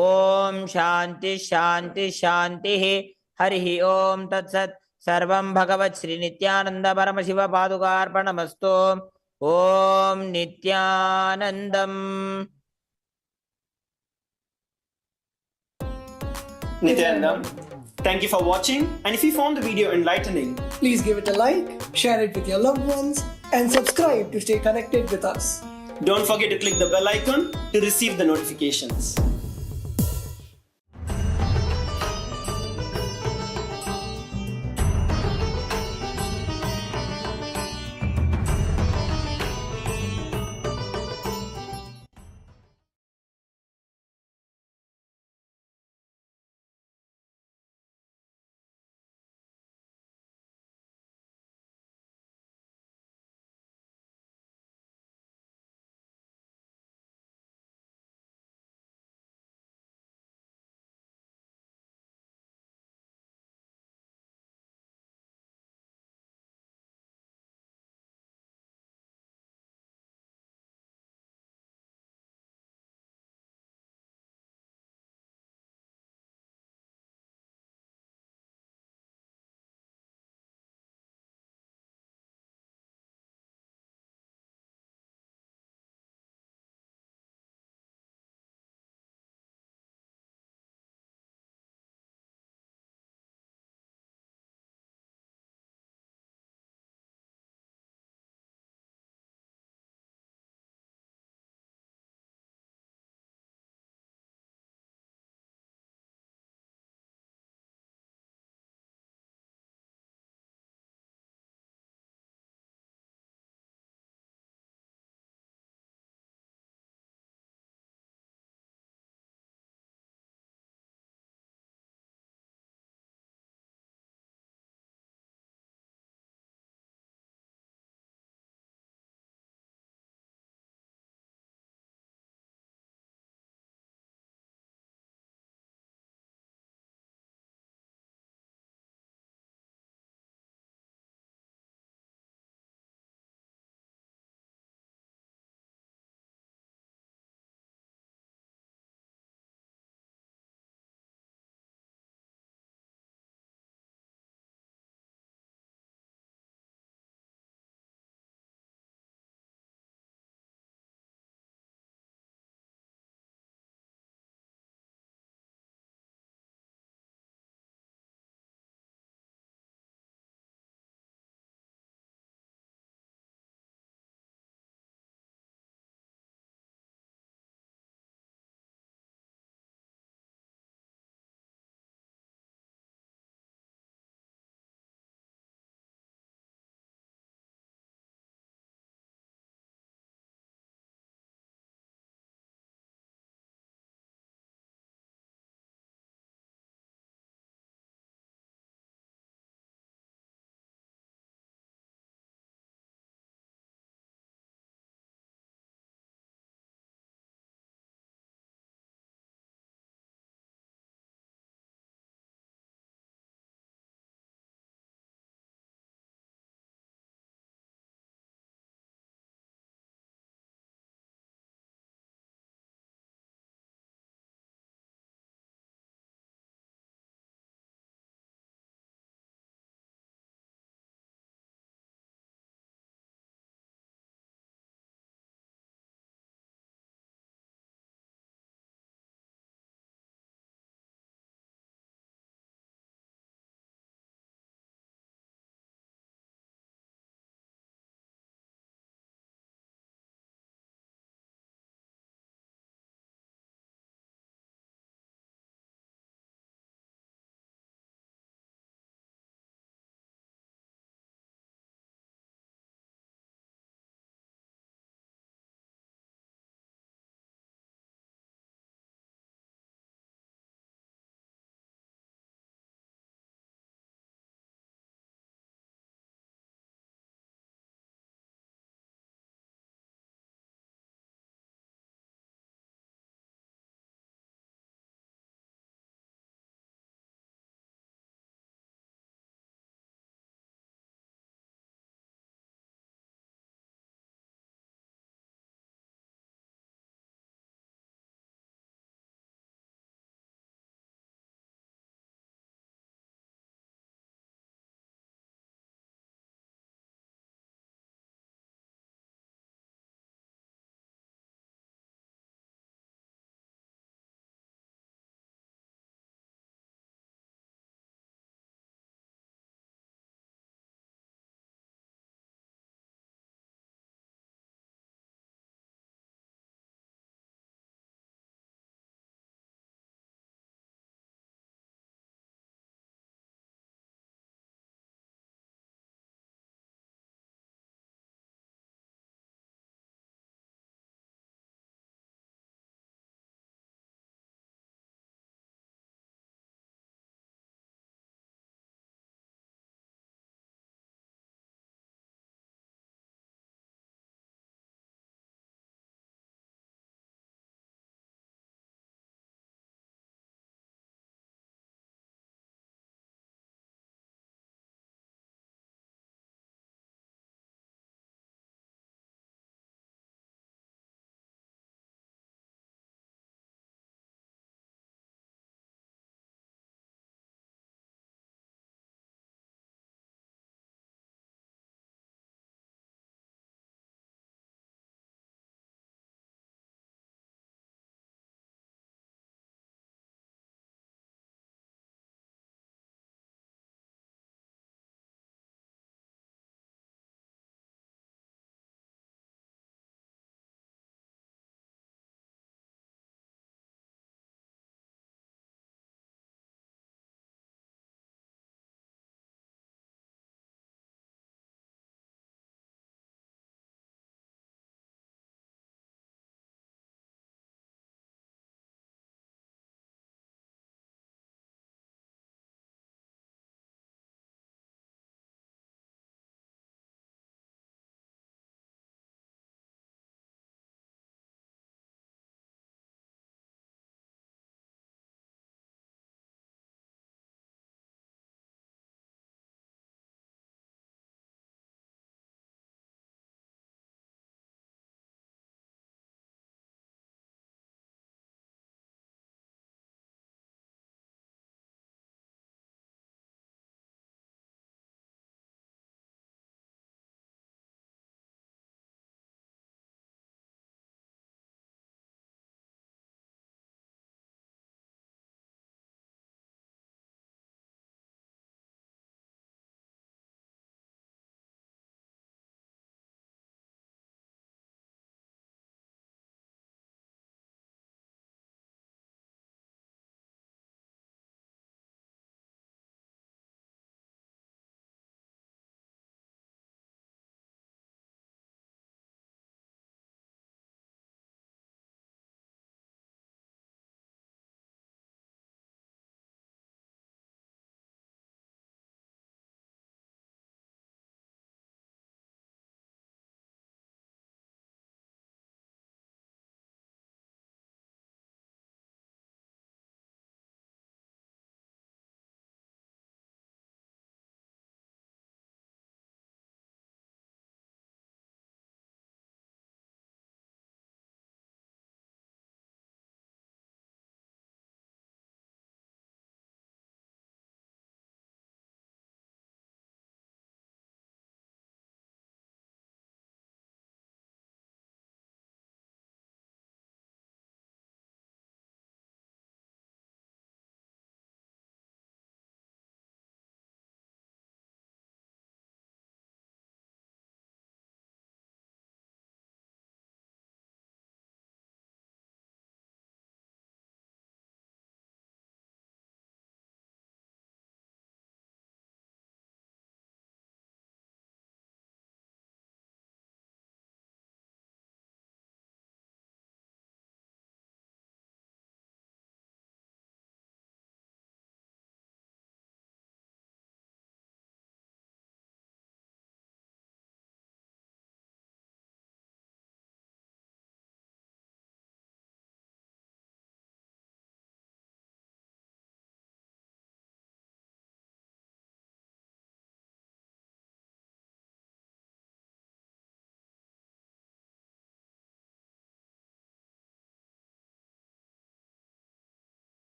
ॐ शान्ति शान्ति शान्तिः हरिः ॐ तत्सत् सर्वं भगवत् श्रीनित्यानन्द परमशिवपादुकार्पणमस्तु ॐ नित्यानन्दम् Nityanandam, thank you for watching, and if you found the video enlightening, please give it a like, share it with your loved ones, and subscribe to stay connected with us. don't forget to click the bell icon to receive the notifications.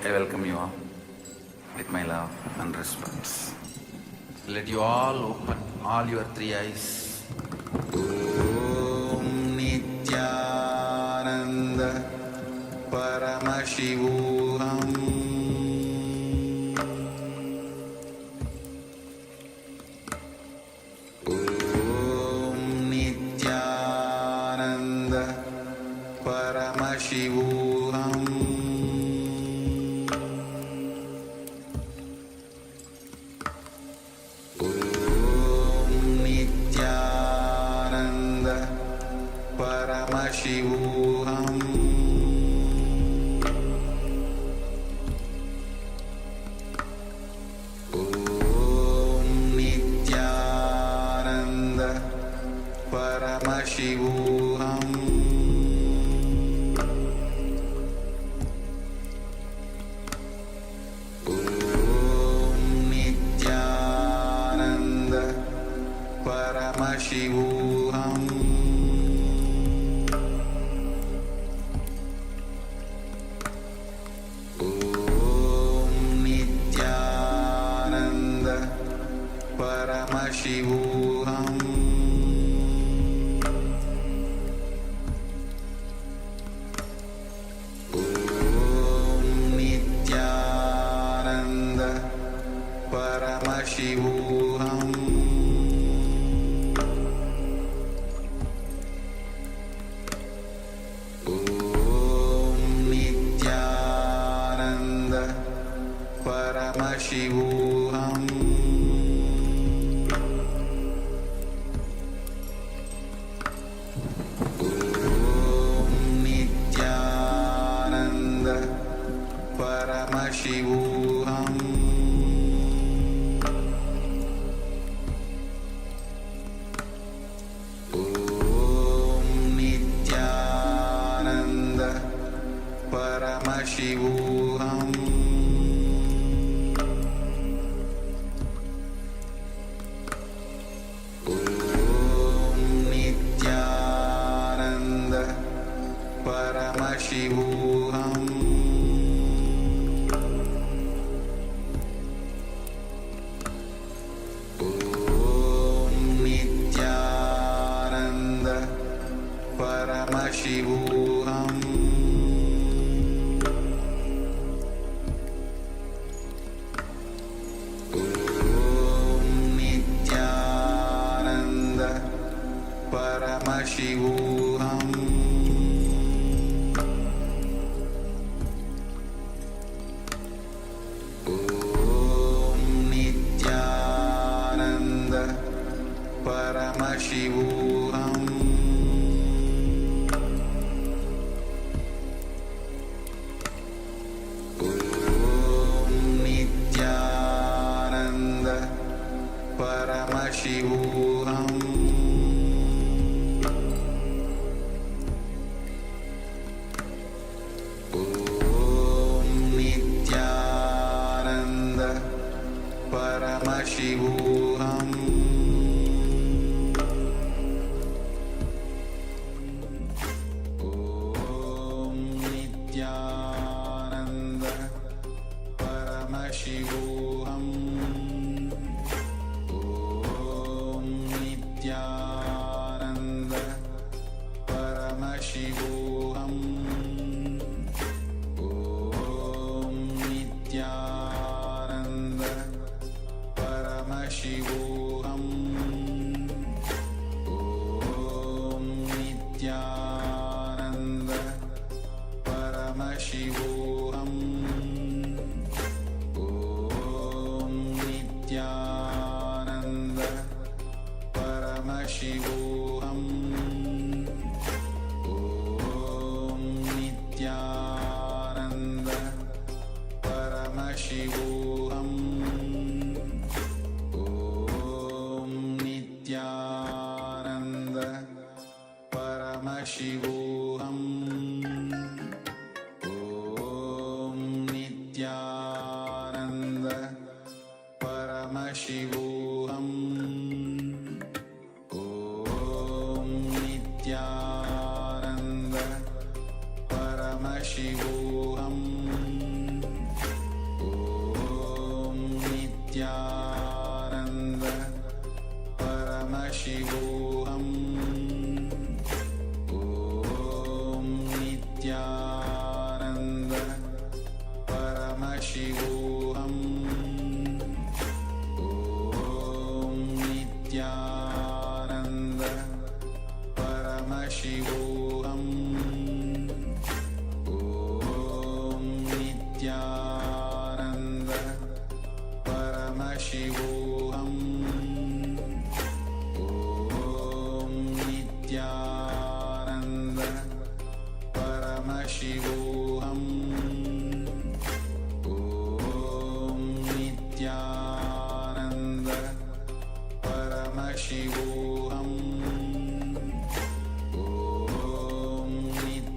I welcome you all with my love and respect. Let you all open all your three eyes. Om Nityananda Paramashivoham. Om Nityananda Paramashivoham. Paramashivoham. Om Nityananda Paramashivoham. Om Nityananda Paramashivoham. Paramashivoham. Om Nityananda Paramashivoham. Om Nityananda Paramashivoham. Paramashivoham. Om Nityananda Paramashivoham. Om Nityananda Paramashivoham. Paramashivoham. Om Nityananda Paramashivoham. Om Nityananda Paramashivoham. Paramashivoham. Om Nityananda Paramashivoham. Om Nityananda Paramashivoham. Nityananda Paramashivoham. Om Nityananda Paramashivoham. Om Nityananda Paramashivoham. Om Nityananda Paramashivoham. Om Nityananda Paramashivoham. Om Nityananda Paramashivoham. Om Nityananda Paramashivoham. Om Nityananda Paramashivoham.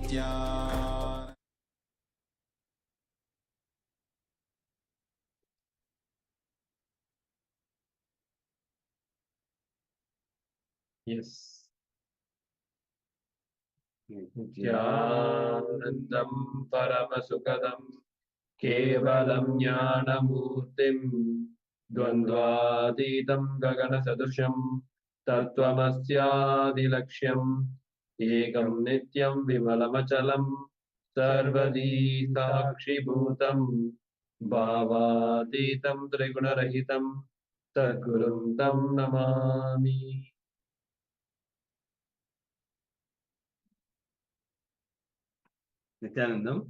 Nitya. Yes. Nityanandam Paramasukadam Kevalam Jnanamurtim Dvandvaditam Gagana Sadusham Tattvamasyaadilaksham Ekam Nityam Vimalamachalam Sarvadi Sakshi Bhutam Bhavatitam Trigunarahitam Sadgurum Tam Namami. Nityanandam.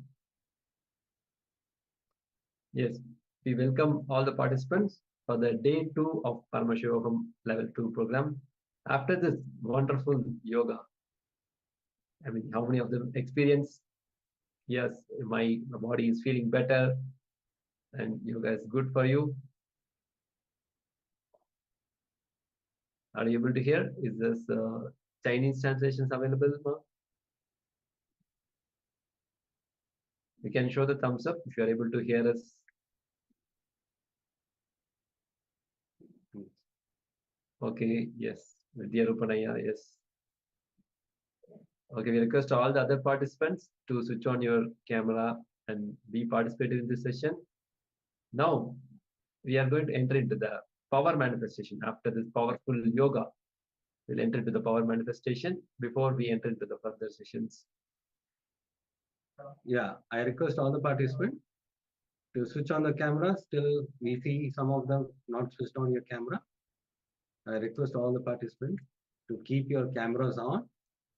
Yes, we welcome all the participants for the day 2 of Paramashivoham Level 2 program. After this wonderful yoga, I mean, how many of them experience? Yes, my body is feeling better and yoga is good for you. Are you able to hear? Is this Chinese translations available? You can show the thumbs up if you are able to hear us. Okay, yes. Vidya Rupanaya, yes. Okay, we request all the other participants to switch on your camera and be participating in this session. Now, we are going to enter into the power manifestation. After this powerful yoga, we'll enter into the power manifestation before we enter into the further sessions. Yeah, I request all the participants to switch on the camera. Still, we see some of them not switched on your camera. I request all the participants to keep your cameras on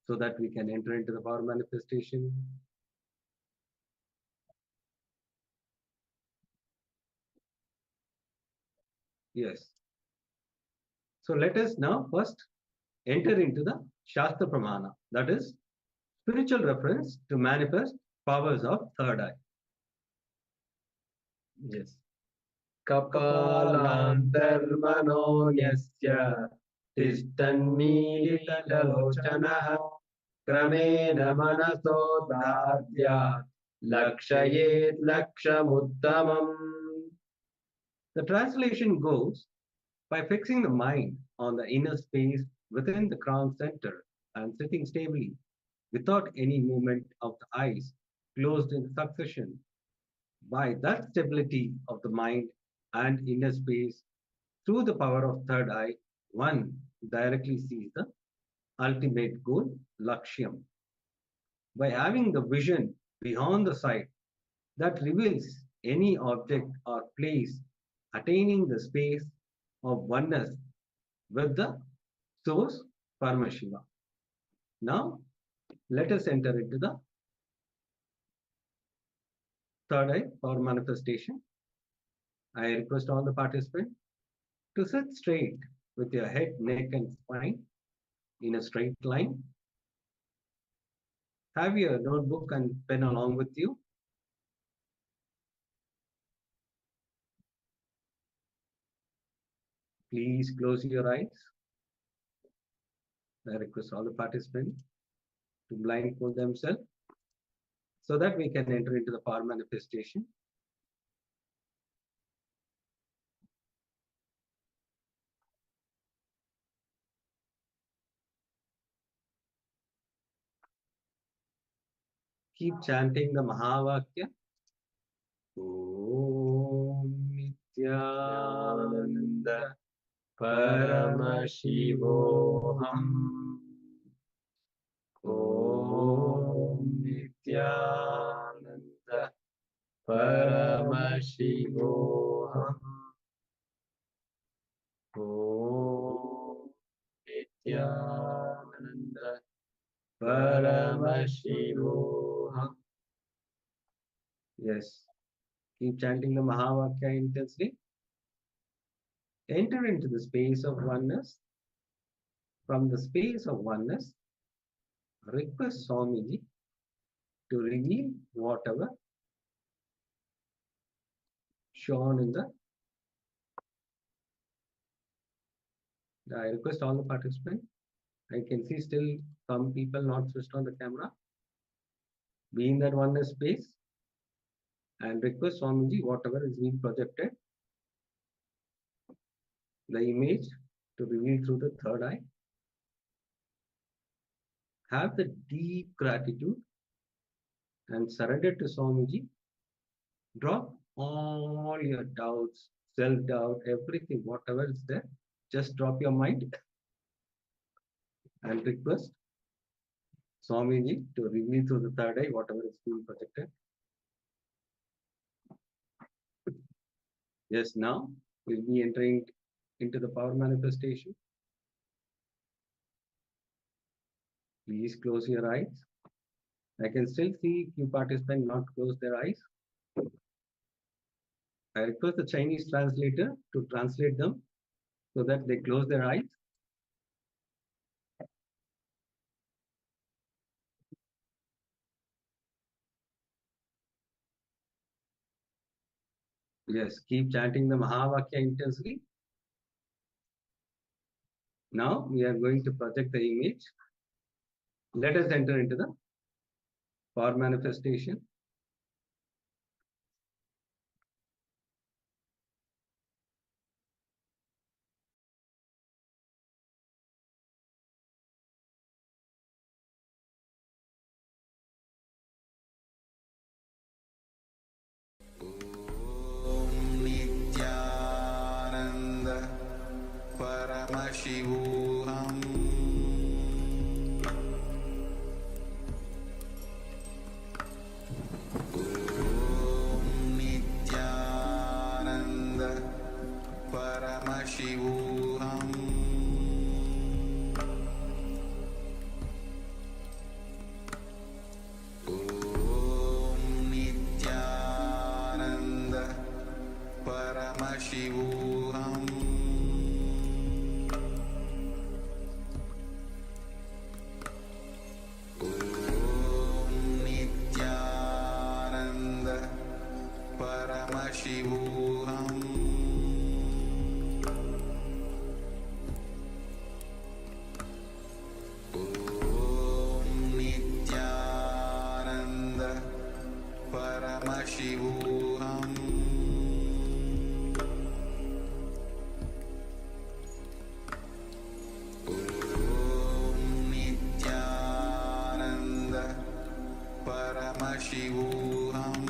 so that we can enter into the power manifestation. Yes. So let us now first enter into the Shastra Pramana, that is spiritual reference to manifest powers of third eye. Yes. Kapalantarmano yasya tishtannilitalochanaha kramena manaso dadya lakshayet lakshamuttamam. The translation goes, by fixing the mind on the inner space within the crown center and sitting stably without any movement of the eyes closed in succession, by that stability of the mind and inner space through the power of third eye, one directly sees the ultimate goal, Lakshyam. By having the vision beyond the sight that reveals any object or place, attaining the space of oneness with the source Paramashiva. Now, let us enter into the third eye power manifestation. I request all the participants to sit straight with your head, neck, and spine in a straight line. Have your notebook and pen along with you. Please close your eyes. I request all the participants to blindfold themselves so that we can enter into the power manifestation. Keep chanting the Mahavakya. Om Nityananda Paramashivoham. Om Nityananda Paramashivoham. Om Nityananda Paramashivoham. Yes. Keep chanting the Mahavakya intensely. Enter into the space of oneness. From the space of oneness, request Swamiji to reveal whatever shown in the. I request all the participants. I can see still some people not switched on the camera. be in that oneness space and request Swamiji, whatever is being projected, the image to reveal through the third eye. Have the deep gratitude and surrender to Swamiji. Drop all your doubts, self-doubt, everything, whatever is there. Just drop your mind and request Swamiji to reveal through the third eye whatever is being projected. Yes, now we'll be entering into the power manifestation. Please close your eyes. I can still see few participants not close their eyes. I request the Chinese translator to translate them so that they close their eyes. Yes, keep chanting the Mahavakya intensely. Now we are going to project the image. Let us enter into the power manifestation. Paramashivoham Nityananda Paramashivoham Nityananda Paramashivoham Paramashivoham Nityananda Paramashivoham Nityananda Paramashivoham Paramashivoham Nityananda Paramashivoham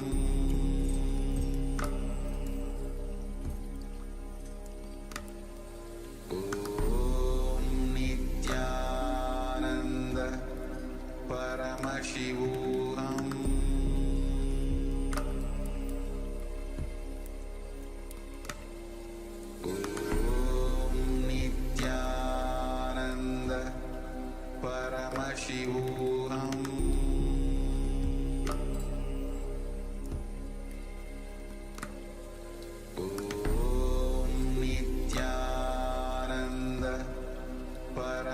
Nityananda Paramashivoham Nityananda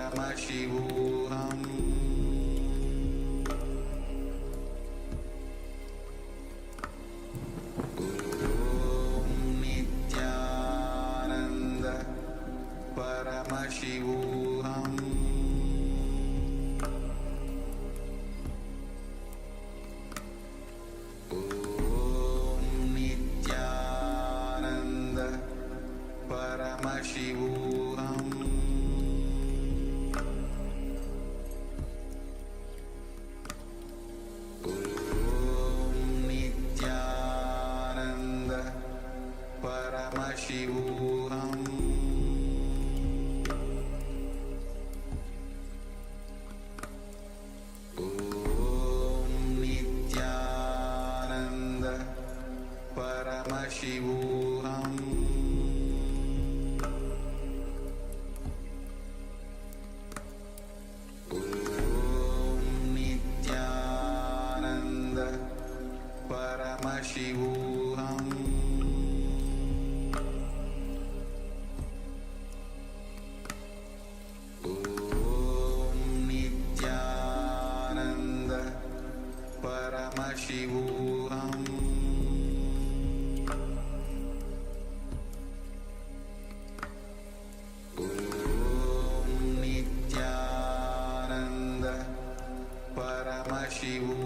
Paramashivoham Nityananda Paramashivoham Nityananda Paramashivoham Nityananda Paramashivoham Nityananda Paramashivoham Nityananda Paramashivoham Nityananda Paramashivoham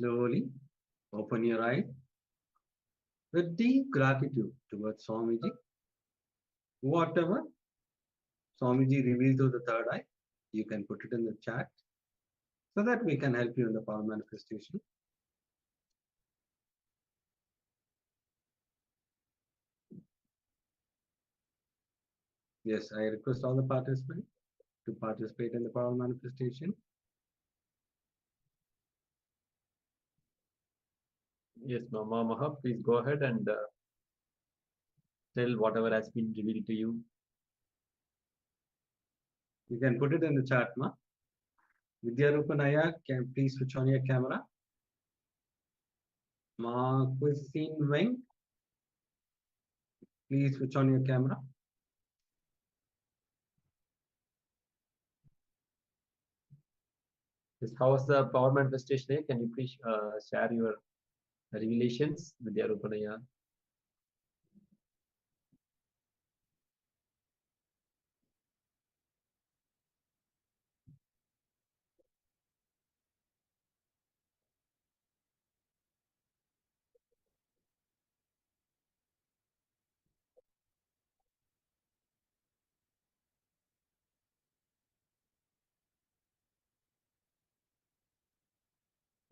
Slowly open your eyes with deep gratitude towards Swamiji. Whatever Swamiji reveals through the third eye, you can put it in the chat so that we can help you in the power manifestation. Yes, I request all the participants to participate in the power manifestation. Yes, Mama Maha, please go ahead and tell whatever has been revealed to you. You can put it in the chat, Ma. Vidyarupanaya, can please switch on your camera. Ma Cuisine Weng, please switch on your camera. Yes, how was the power manifestation? Can you please share your revelations with your Upanaya?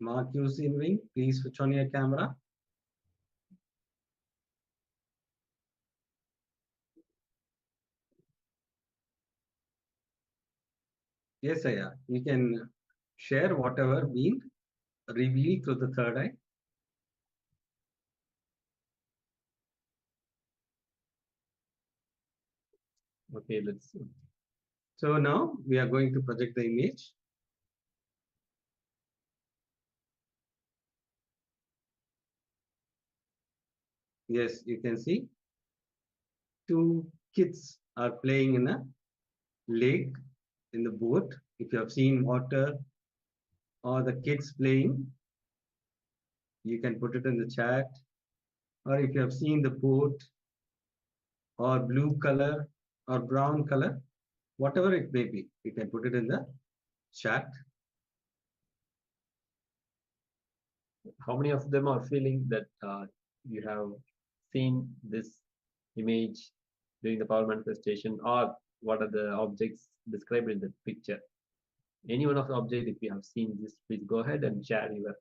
Ma Cuisine Weng, please switch on your camera. Yes, Aya, you can share whatever been revealed through the third eye. Okay, let's see. So now we are going to project the image. Yes, you can see two kids are playing in a lake in the boat. If you have seen water or the kids playing, you can put it in the chat. Or if you have seen the boat or blue color or brown color, whatever it may be, you can put it in the chat. How many of them are feeling that you have seen this image during the power manifestation, or what are the objects described in the picture? Any one of the objects, if you have seen this, please go ahead and share your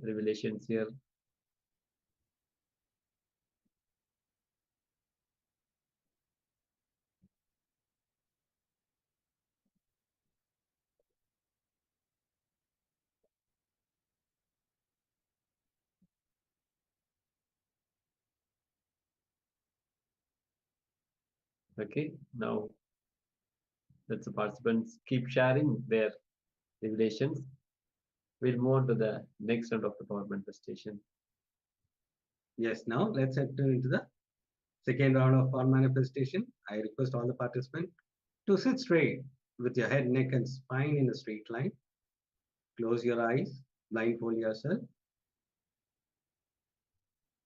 revelations here. Okay, now let the participants keep sharing their revelations. We'll move on to the next round of the power manifestation. Yes, now let's enter into the second round of power manifestation. I request all the participants to sit straight with your head, neck, and spine in a straight line. Close your eyes, blindfold yourself,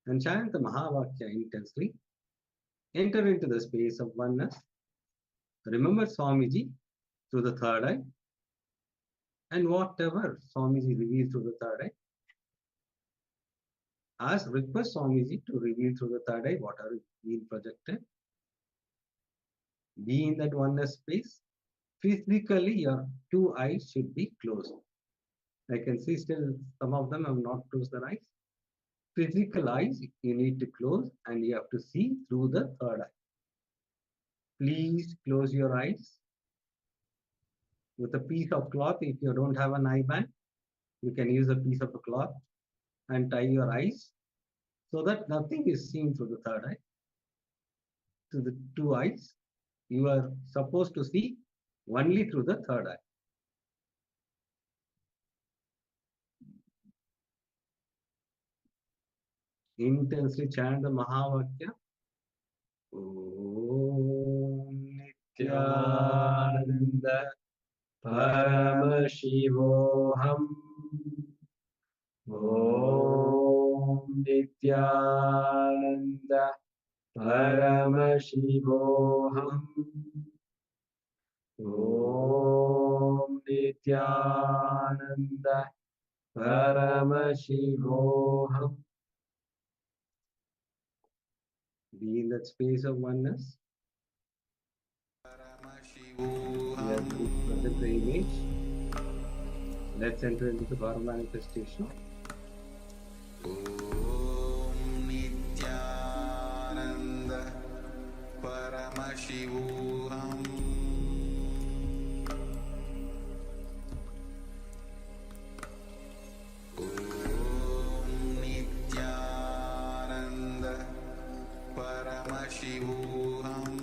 and chant the Mahavakya intensely. Enter into the space of oneness. Remember Swamiji through the third eye, and whatever Swamiji reveals through the third eye, ask, request Swamiji to reveal through the third eye whatever is being projected. Be in that oneness space. Physically, your two eyes should be closed. I can see still some of them have not closed their eyes. Physical eyes you need to close, and you have to see through the third eye. Please close your eyes with a piece of cloth. If you don't have an eye band, you can use a piece of a cloth and tie your eyes so that nothing is seen through the third eye. To the two eyes, you are supposed to see only through the third eye. Intensely chant the Mahavakya. Om Nityananda Paramashivoham. Om Nityananda Paramashivoham. Om Nityananda Nityananda Paramashivoham. Be in that space of oneness. We are going to project the image. Let's enter into the power manifestation. Nityananda Paramashivoham. Nityananda Paramashivoham.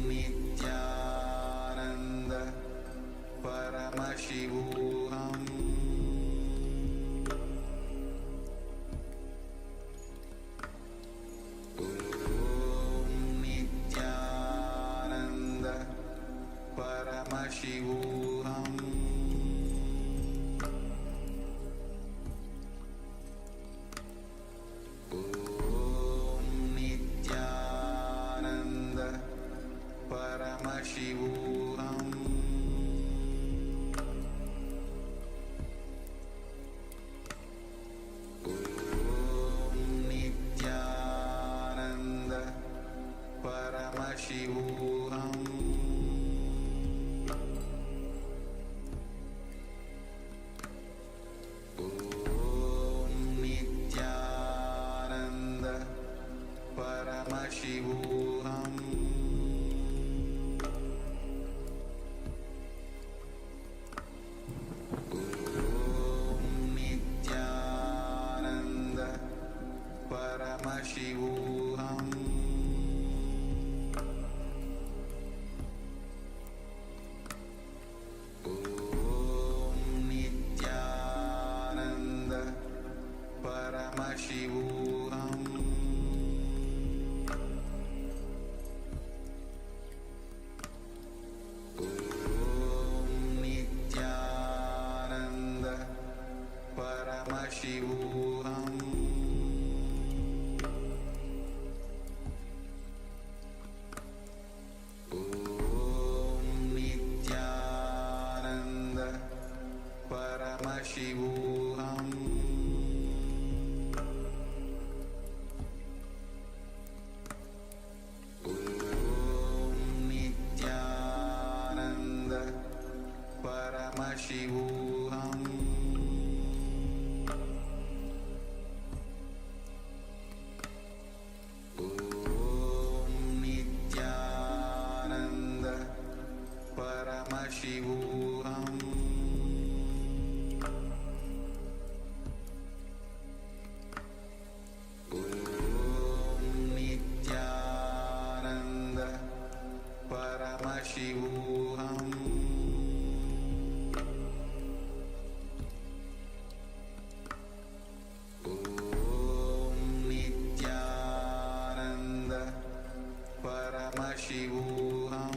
Nityananda Paramashivoham. Nityananda Paramashivoham. Nityananda Paramashivoham. Nityananda Paramashivoham. Nityananda Paramashivoham. Nityananda Paramashivoham. Nityananda Paramashivoham. Nityananda Paramashivoham. Nityananda Paramashivoham. Nityananda Paramashivoham. Nityananda Paramashivoham. Nityananda Paramashivoham. Nityananda Paramashivoham.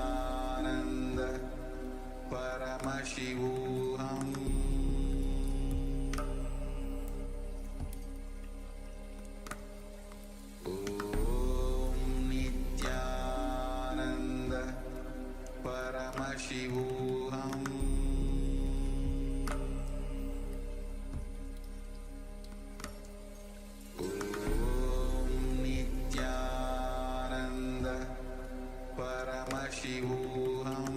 Nityananda Paramashivoham. Nityananda Paramashivoham. Nityananda Paramashivoham.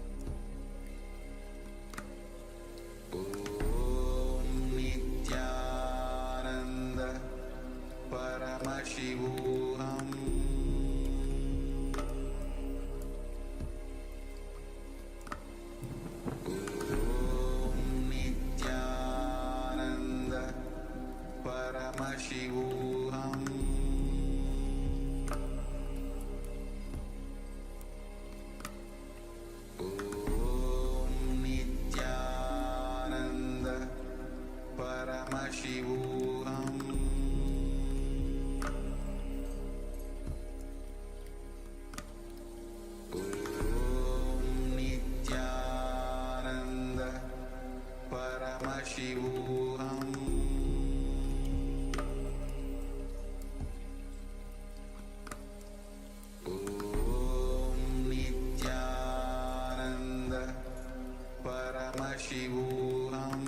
Paramashivoham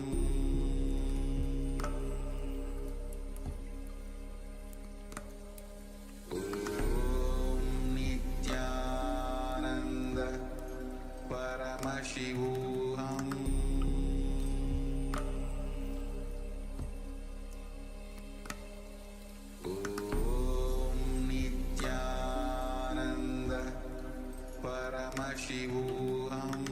Om Nityananda Paramashivoham Om Nityananda Paramashivoham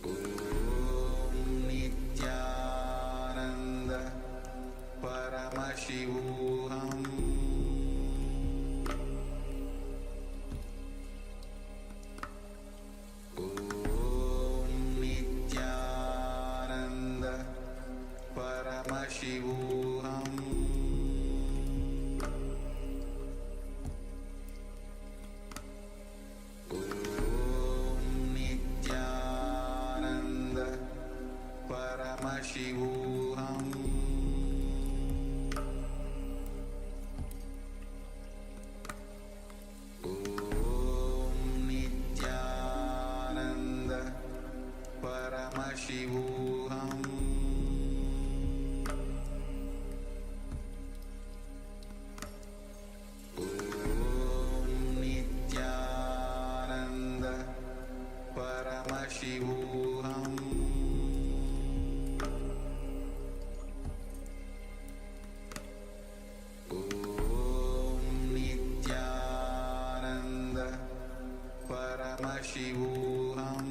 Om Nityananda Paramashivoham Om Nityananda Paramashivoham Om Nityananda Paramashivoham Om Nityananda Paramashivoham Om Nityananda Paramashivoham Om Nityananda Paramashivoham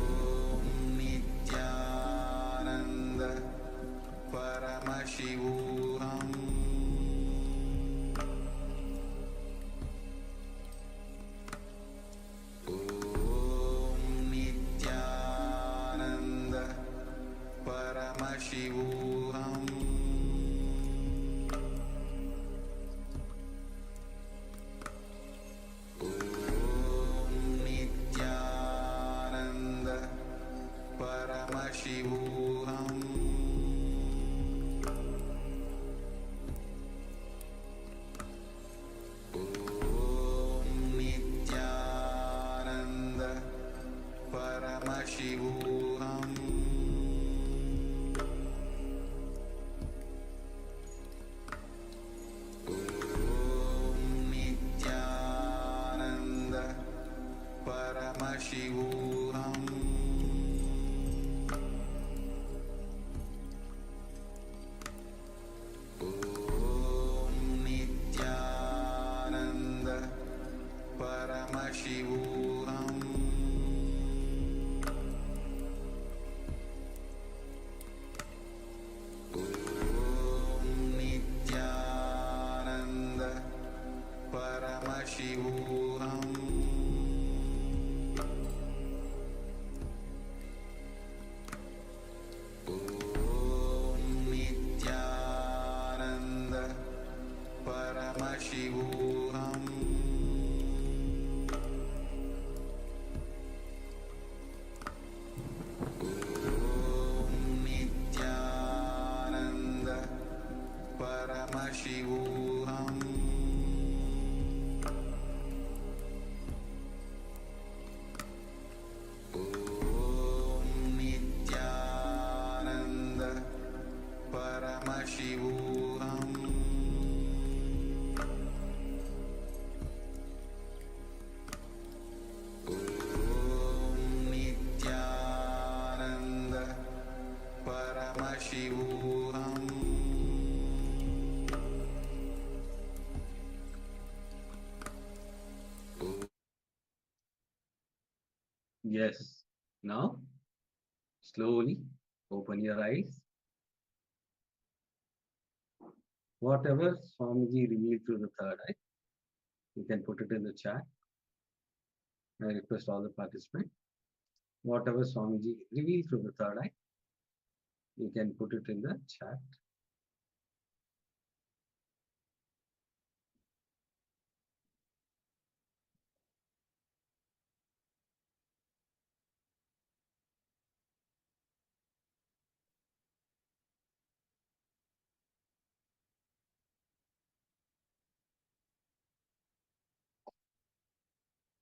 Om Nityananda Paramashivoham Om Nityananda Paramashivoham Om Nityananda Paramashivoham Om Nityananda Paramashivoham Om Nityananda Paramashivoham Om Nityananda Paramashivoham Om Nityananda Paramashivoham Om Nityananda Paramashivoham Om Nityananda Paramashivoham Om Nityananda Paramashivoham Om Nityananda Paramashivoham Yes. Now, slowly open your eyes. Whatever Swamiji revealed through the third eye, you can put it in the chat. I request all the participants. Whatever Swamiji revealed through the third eye, you can put it in the chat.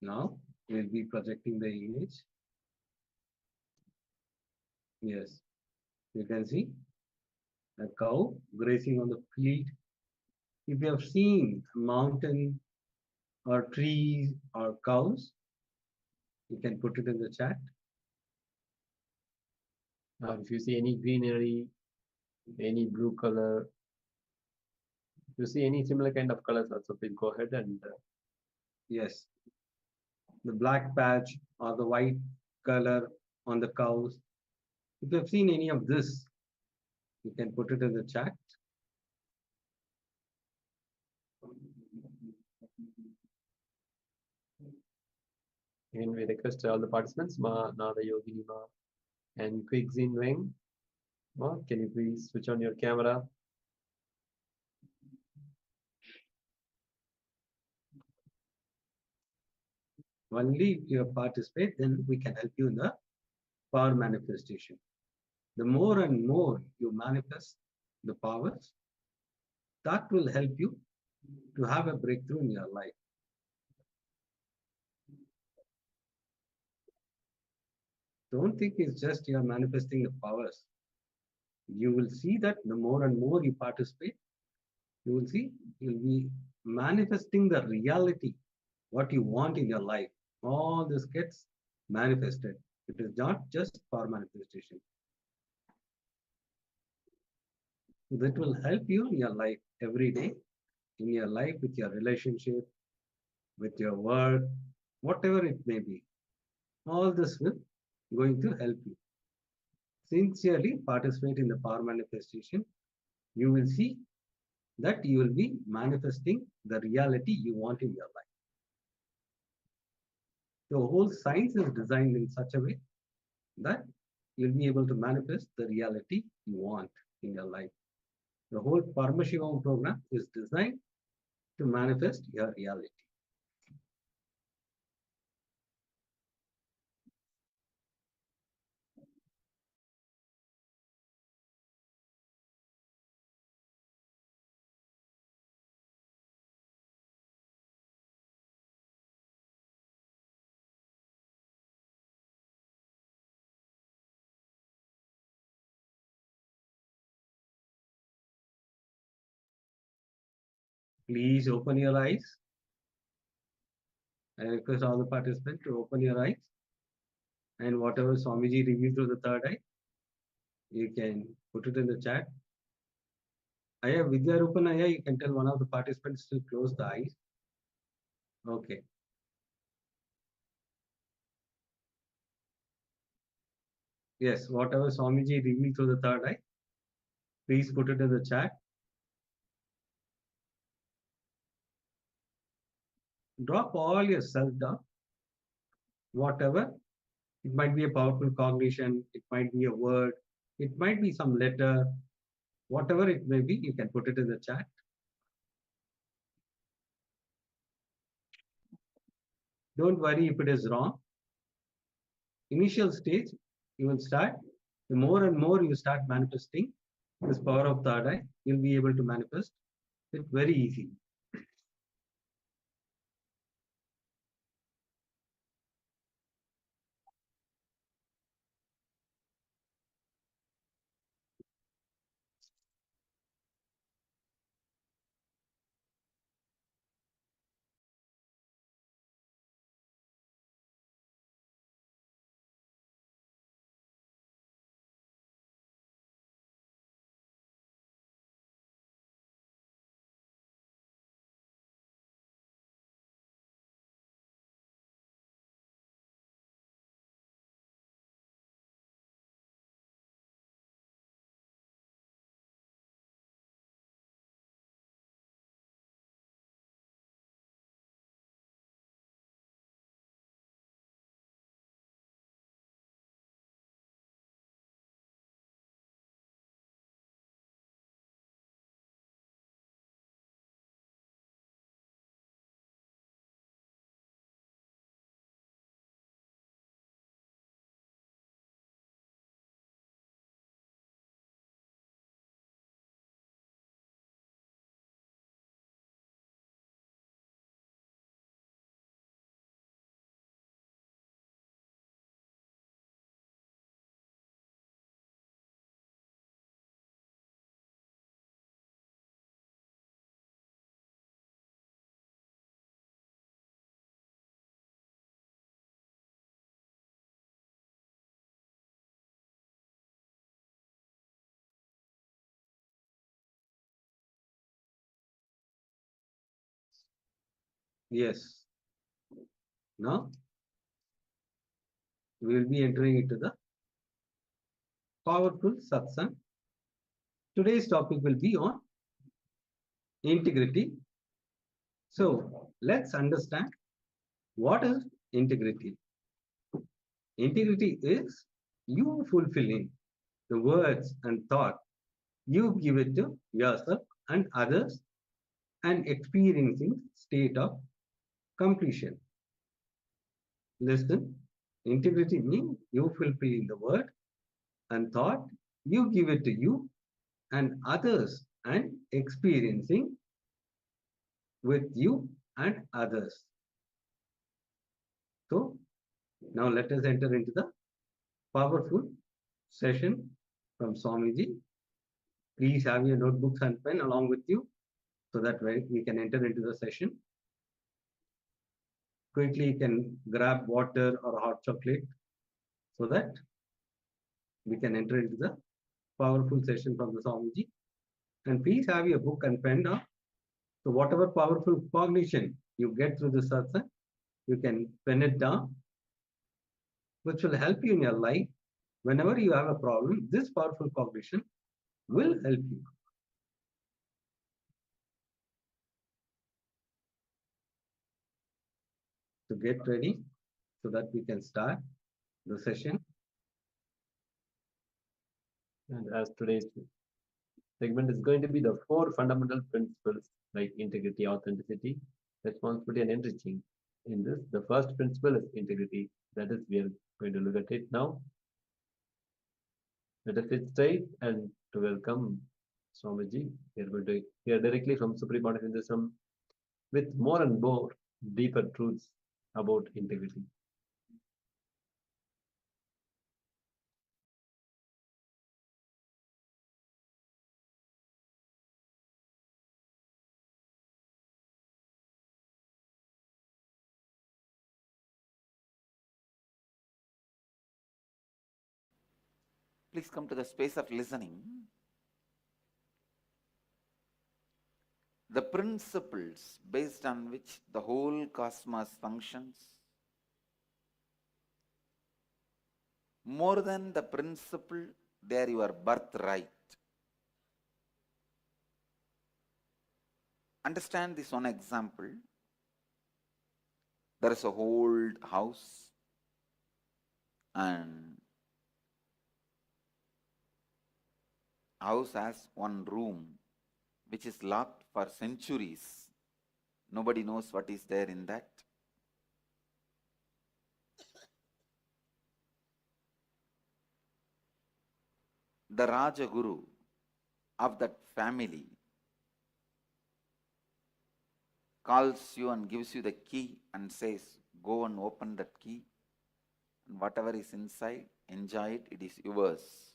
Now we'll be projecting the image. Yes, you can see a cow grazing on the field. If you have seen a mountain or trees or cows, you can put it in the chat. If you see any greenery, any blue color, if you see any similar kind of colors also, please go ahead and Yes, the black patch or the white color on the cows. If you have seen any of this, you can put it in the chat. again we request all the participants, Ma, Nada Yogini Ma, and Quick Zin Weng. Ma, can you please switch on your camera? Only if you participate, then we can help you in the power manifestation. The more and more you manifest the powers, that will help you to have a breakthrough in your life. Don't think it's just you're manifesting the powers. You will see that the more and more you participate, you will see you'll be manifesting the reality, what you want in your life. All this gets manifested. It is not just power manifestation. That will help you in your life every day, in your life, with your relationship, with your work, whatever it may be. All this will going to help you. Sincerely participate in the power manifestation. You will see that you will be manifesting the reality you want in your life. The whole science is designed in such a way that you'll be able to manifest the reality you want in your life. The whole Paramashivoham program is designed to manifest your reality. Please open your eyes. I request all the participants to open your eyes, and whatever Swamiji revealed through the third eye, you can put it in the chat. Aya, Vidyarupanaya, you can tell one of the participants to close the eyes. Okay. Yes, whatever Swamiji revealed through the third eye, please put it in the chat. Drop all your self-doubt, whatever. It might be a powerful cognition, it might be a word, it might be some letter, whatever it may be, you can put it in the chat. Don't worry if it is wrong. Initial stage, you will start. The more and more you start manifesting this power of third eye, you'll be able to manifest it very easy. Yes. Now we will be entering into the powerful satsang. Today's topic will be on integrity. So let's understand what is integrity. Integrity is you fulfilling the words and thought you give it to yourself and others and experiencing state of completion. Listen, integrity means you fulfill the word and thought you give it to you and others and experiencing with you and others. So now let us enter into the powerful session from Swamiji. Please have your notebooks and pen along with you so that we can enter into the session. Quickly you can grab water or hot chocolate so that we can enter into the powerful session from the Swamiji. And please have your book and pen now. So whatever powerful cognition you get through the satsang, you can pen it down, which will help you in your life. Whenever you have a problem, this powerful cognition will help you. To get ready so that we can start the session. And as today's segment is going to be the 4 fundamental principles like integrity, authenticity, responsibility, and enriching. In this, the first principle is integrity. That is, we are going to look at it now. Let us sit straight and to welcome Swamiji. We are going to hear directly from Supreme Point of Hinduism with more and more deeper truths about integrity. Please come to the space of listening. The principles based on which the whole cosmos functions, more than the principle, they are your birthright. Understand this one example. There is a old house and house has one room which is locked for centuries. Nobody knows what is there in that. The Rajaguru of that family calls you and gives you the key and says, go and open that key, and whatever is inside, enjoy it, it is yours.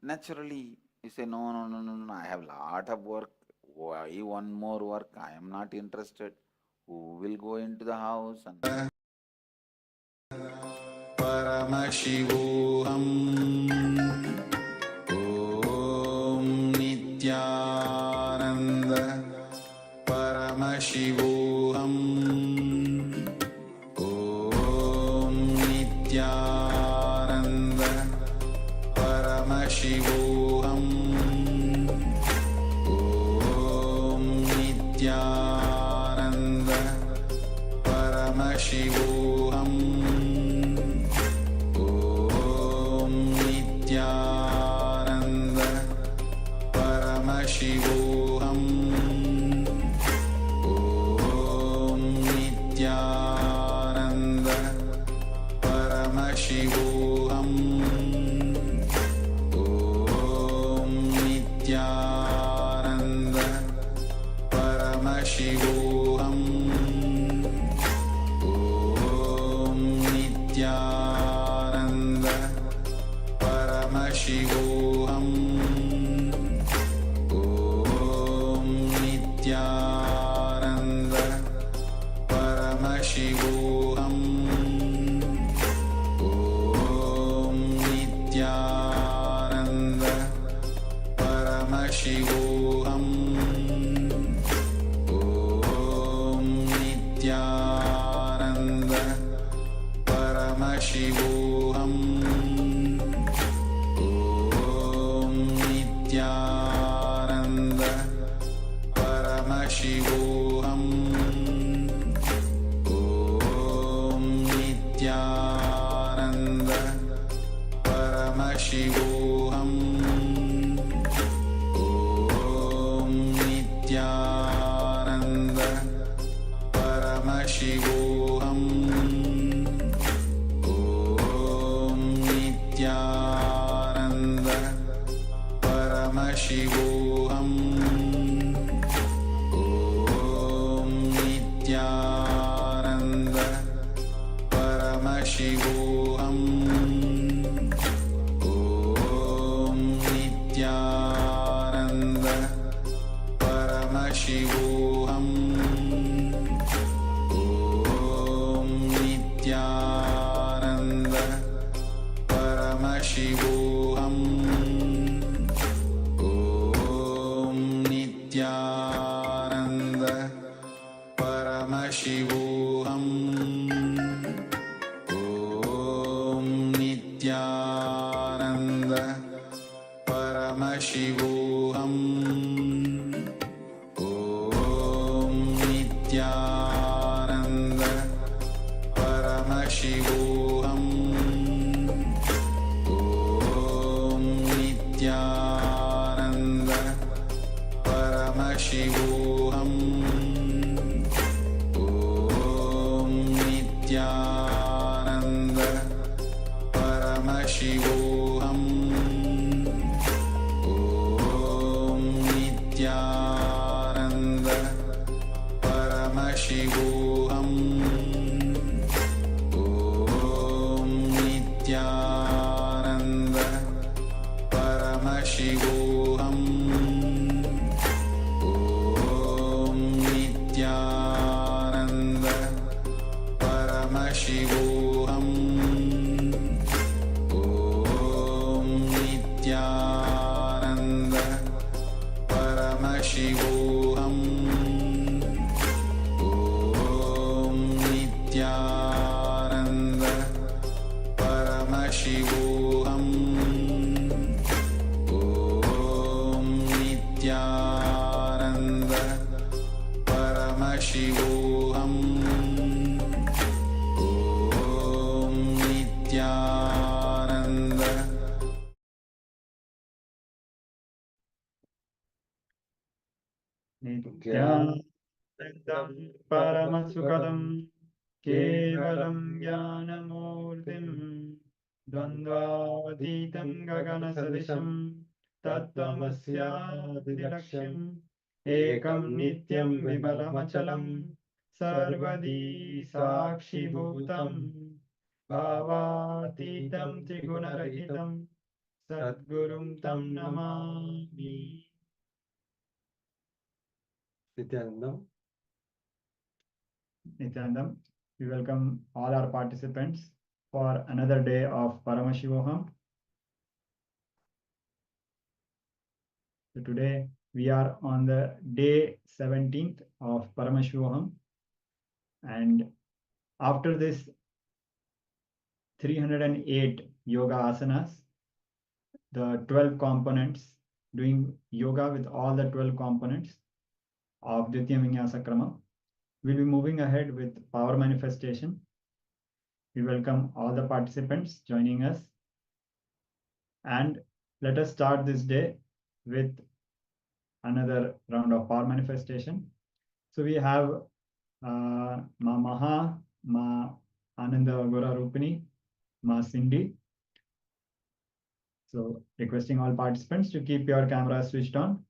Naturally, you say, no, I have a lot of work. Why one more work? I am not interested. Who will go into the house? And Paramashivoham Om Nityananda Paramashivoham Om Nityananda Paramashivoham Om Nityananda Paramashivoham Om Nityananda Paramashivoham Om Nityananda Paramashivoham Om Nityananda Paramashivoham Om Nityananda Paramashivoham Om Nityananda Paramashivoham Om Nityananda Paramashivoham Om Nityananda Paramashivoham. Om Nityananda Paramashivoham. Om Nityananda Paramashivoham. Om Nityananda Paramashivoham. Om Nityananda Paramashivoham. Om Nityananda Paramashivoham. Om Nityananda Paramashivoham. Om Nityananda Paramashivoham. Om Nityananda Paramashivoham. Om Nityananda Paramashivoham. Om Nityananda Paramashivoham. Om Nityananda Paramashivoham. Om Nityananda Paramashivoham. Om Nityananda Paramashivoham. Om Nityananda Paramashivoham. Om Nityananda Paramashivoham. Om Nityananda Paramashivoham. Om Nityananda Paramashivoham. Om Nityananda नित्यानन्दं परमसुखदं केवलं ज्ञानमूर्तिं द्वन्द्वातीतं गगनसदृशं तत्त्वमस्यादिलक्ष्यम् एकं नित्यं विमलमचलं सर्वदी साक्षिभूतं भावातीतं त्रिगुणरहितं सद्गुरुं तं Namami. Nityanandam, we welcome all our participants for another day of Paramashivoham. So today we are on the day 17th of Paramashivoham, and after this 308 yoga asanas, the 12 components, doing yoga with all the 12 components of Dvitiya Vinyasa Krama, we'll be moving ahead with power manifestation. We welcome all the participants joining us, and let us start this day with another round of power manifestation. So we have Ma Maha, Ma Ananda Gora Rupini, Ma Cindy. So requesting all participants to keep your camera switched on.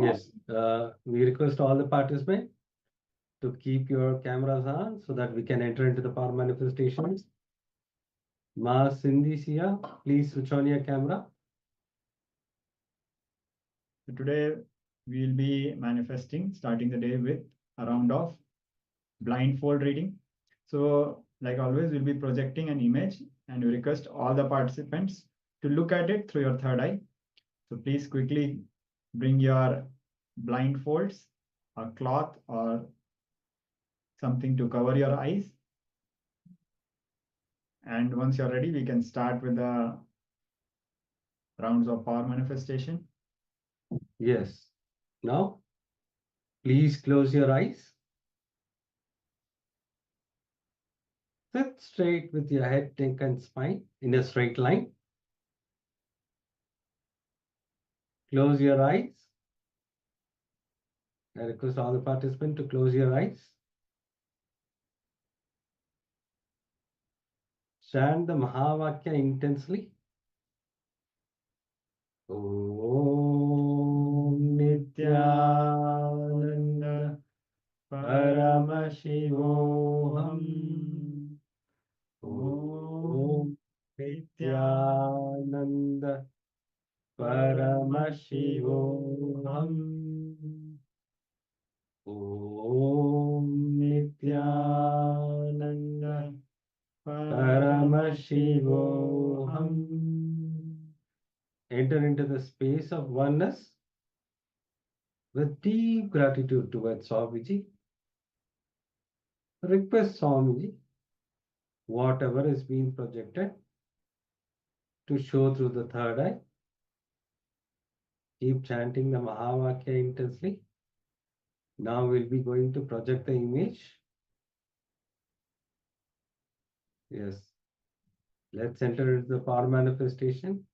Yes, we request all the participants to keep your cameras on so that we can enter into the power manifestations. Ma Cindy Sia, please switch on your camera. So today we will be manifesting, starting the day with a round of blindfold reading. So like always, we'll be projecting an image, and we request all the participants to look at it through your third eye. So please quickly bring your blindfolds, a cloth or something to cover your eyes. And once you're ready, we can start with the rounds of power manifestation. Yes. Now, please close your eyes. Sit straight with your head, neck, and spine in a straight line. Close your eyes. I request all the participants to close your eyes. Chant the Mahavakya intensely. Om Nityananda Paramashivoham. Om Nityananda Paramashivoham. Om Nityananda Paramashivoham. Enter into the space of oneness with deep gratitude towards Swamiji. Request Swamiji, whatever is being projected, to show through the third eye. Keep chanting the Mahavakya intensely. Now we'll be going to project the image. Yes. Let's enter into the power manifestation.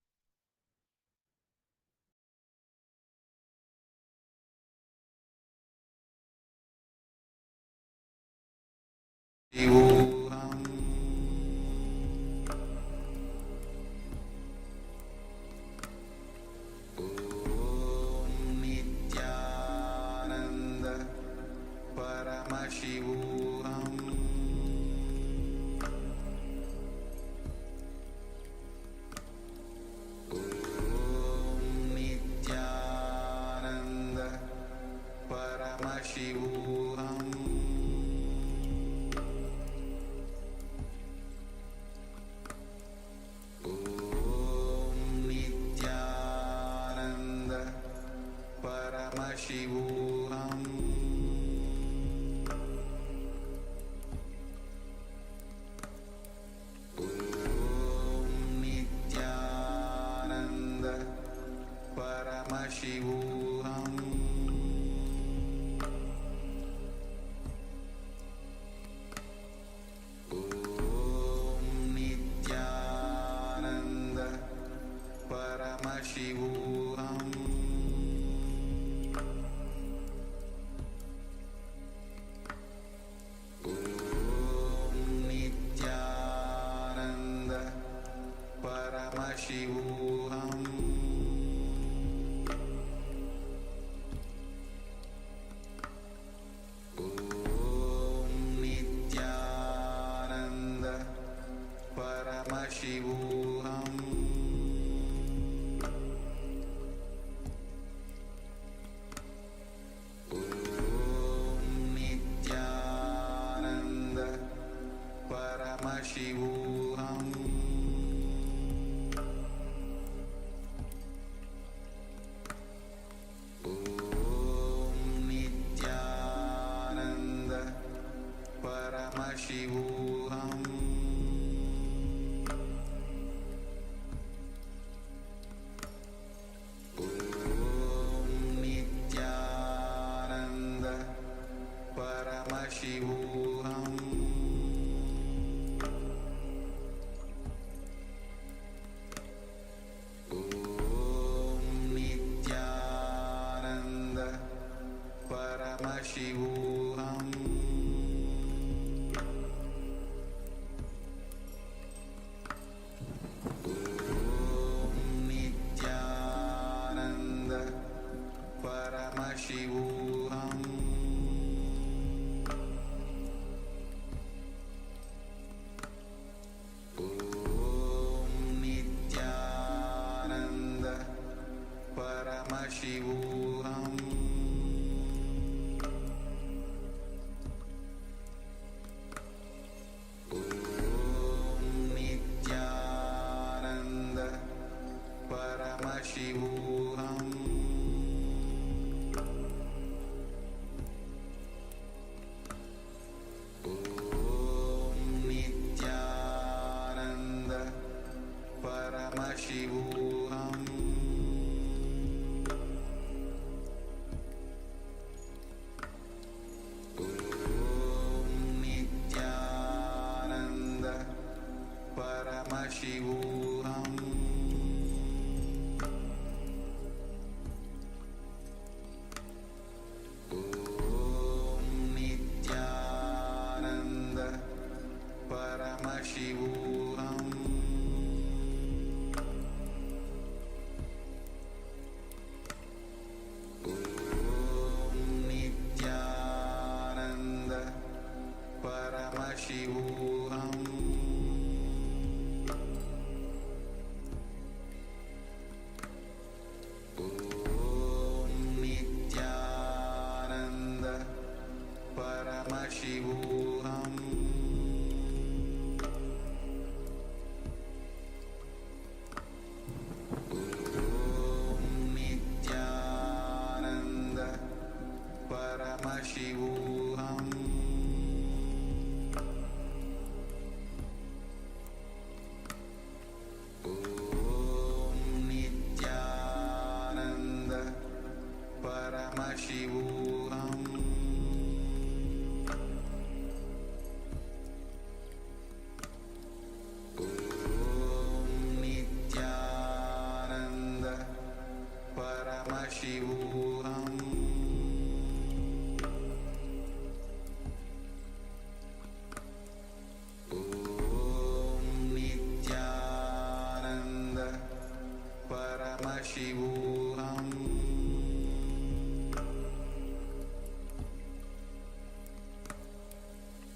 Paramashivoham Om Nityananda Paramashivoham Om Nityananda Paramashivoham Om Nityananda Paramashivoham Om Nityananda Paramashivoham Om Nityananda Paramashivoham Om Nityananda Paramashivoham Om Nityananda Paramashivoham Om Nityananda Paramashivoham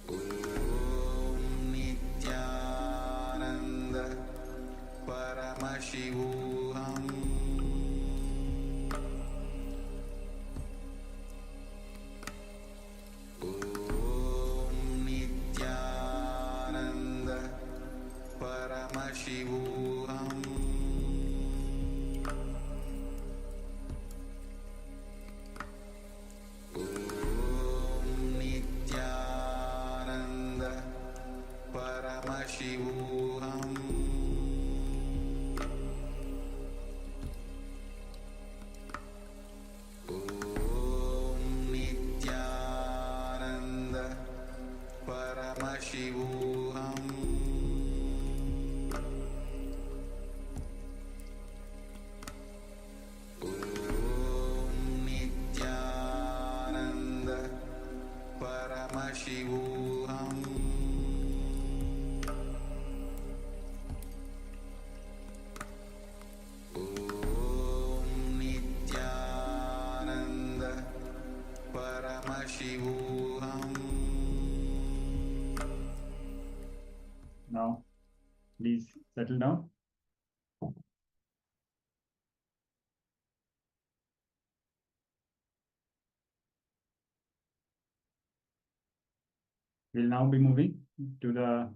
Om Nityananda Paramashivoham Om Nityananda Paramashivoham Om Nityananda Paramashivoham Om Nityananda Paramashivoham Om Nityananda Paramashivoham Om Nityananda Paramashivoham. Now, please settle down. We'll now be moving to the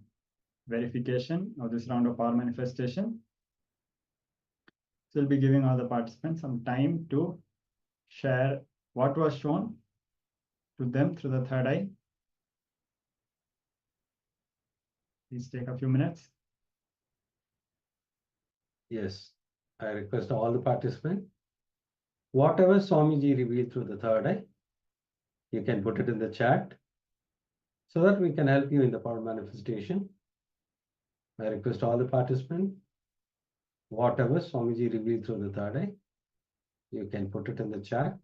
verification of this round of power manifestation. So we'll be giving all the participants some time to share what was shown to them through the third eye. Please take a few minutes. Yes, I request all the participants, whatever Swamiji revealed through the third eye, you can put it in the chat so that we can help you in the power manifestation. I request all the participants, whatever Swamiji revealed through the third eye, you can put it in the chat.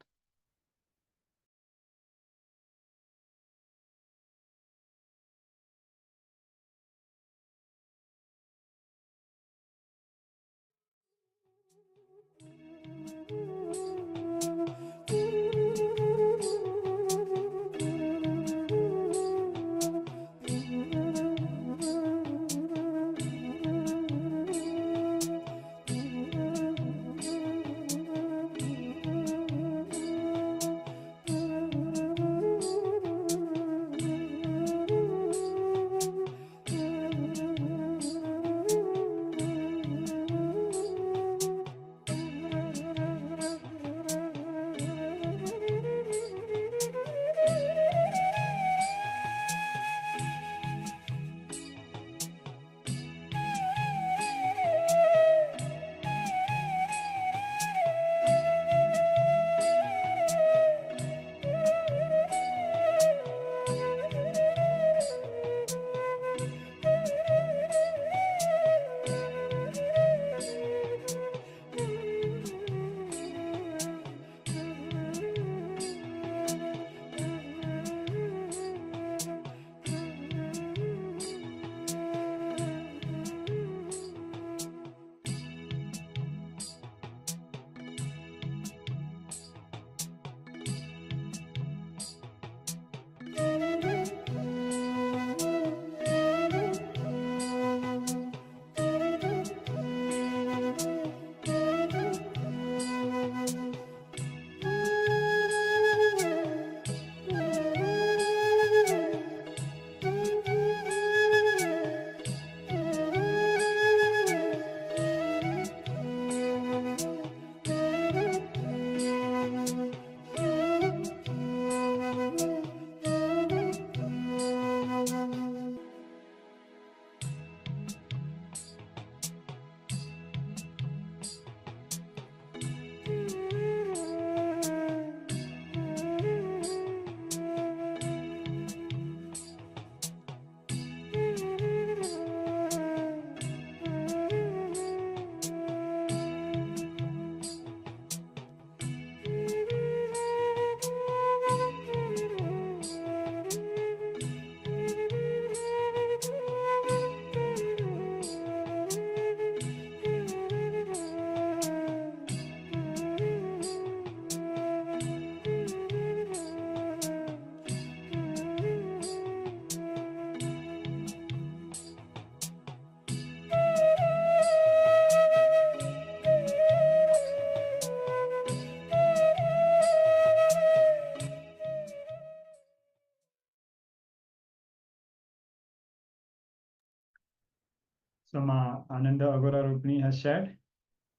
So Ma Ananda Agora Rupini has shared.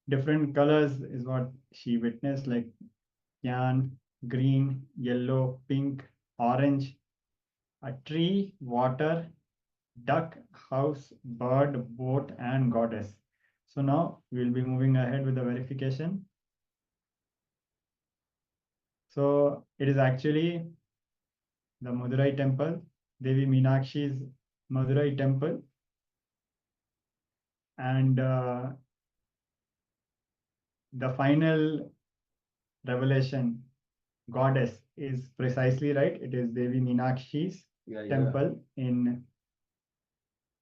Different colors is what she witnessed, like cyan, green, yellow, pink, orange, a tree, water, duck, house, bird, boat, and goddess. So now we'll be moving ahead with the verification. So it is actually the Madurai temple, Devi Meenakshi's Madurai temple. And the final revelation goddess is precisely right. It is Devi Meenakshi's temple in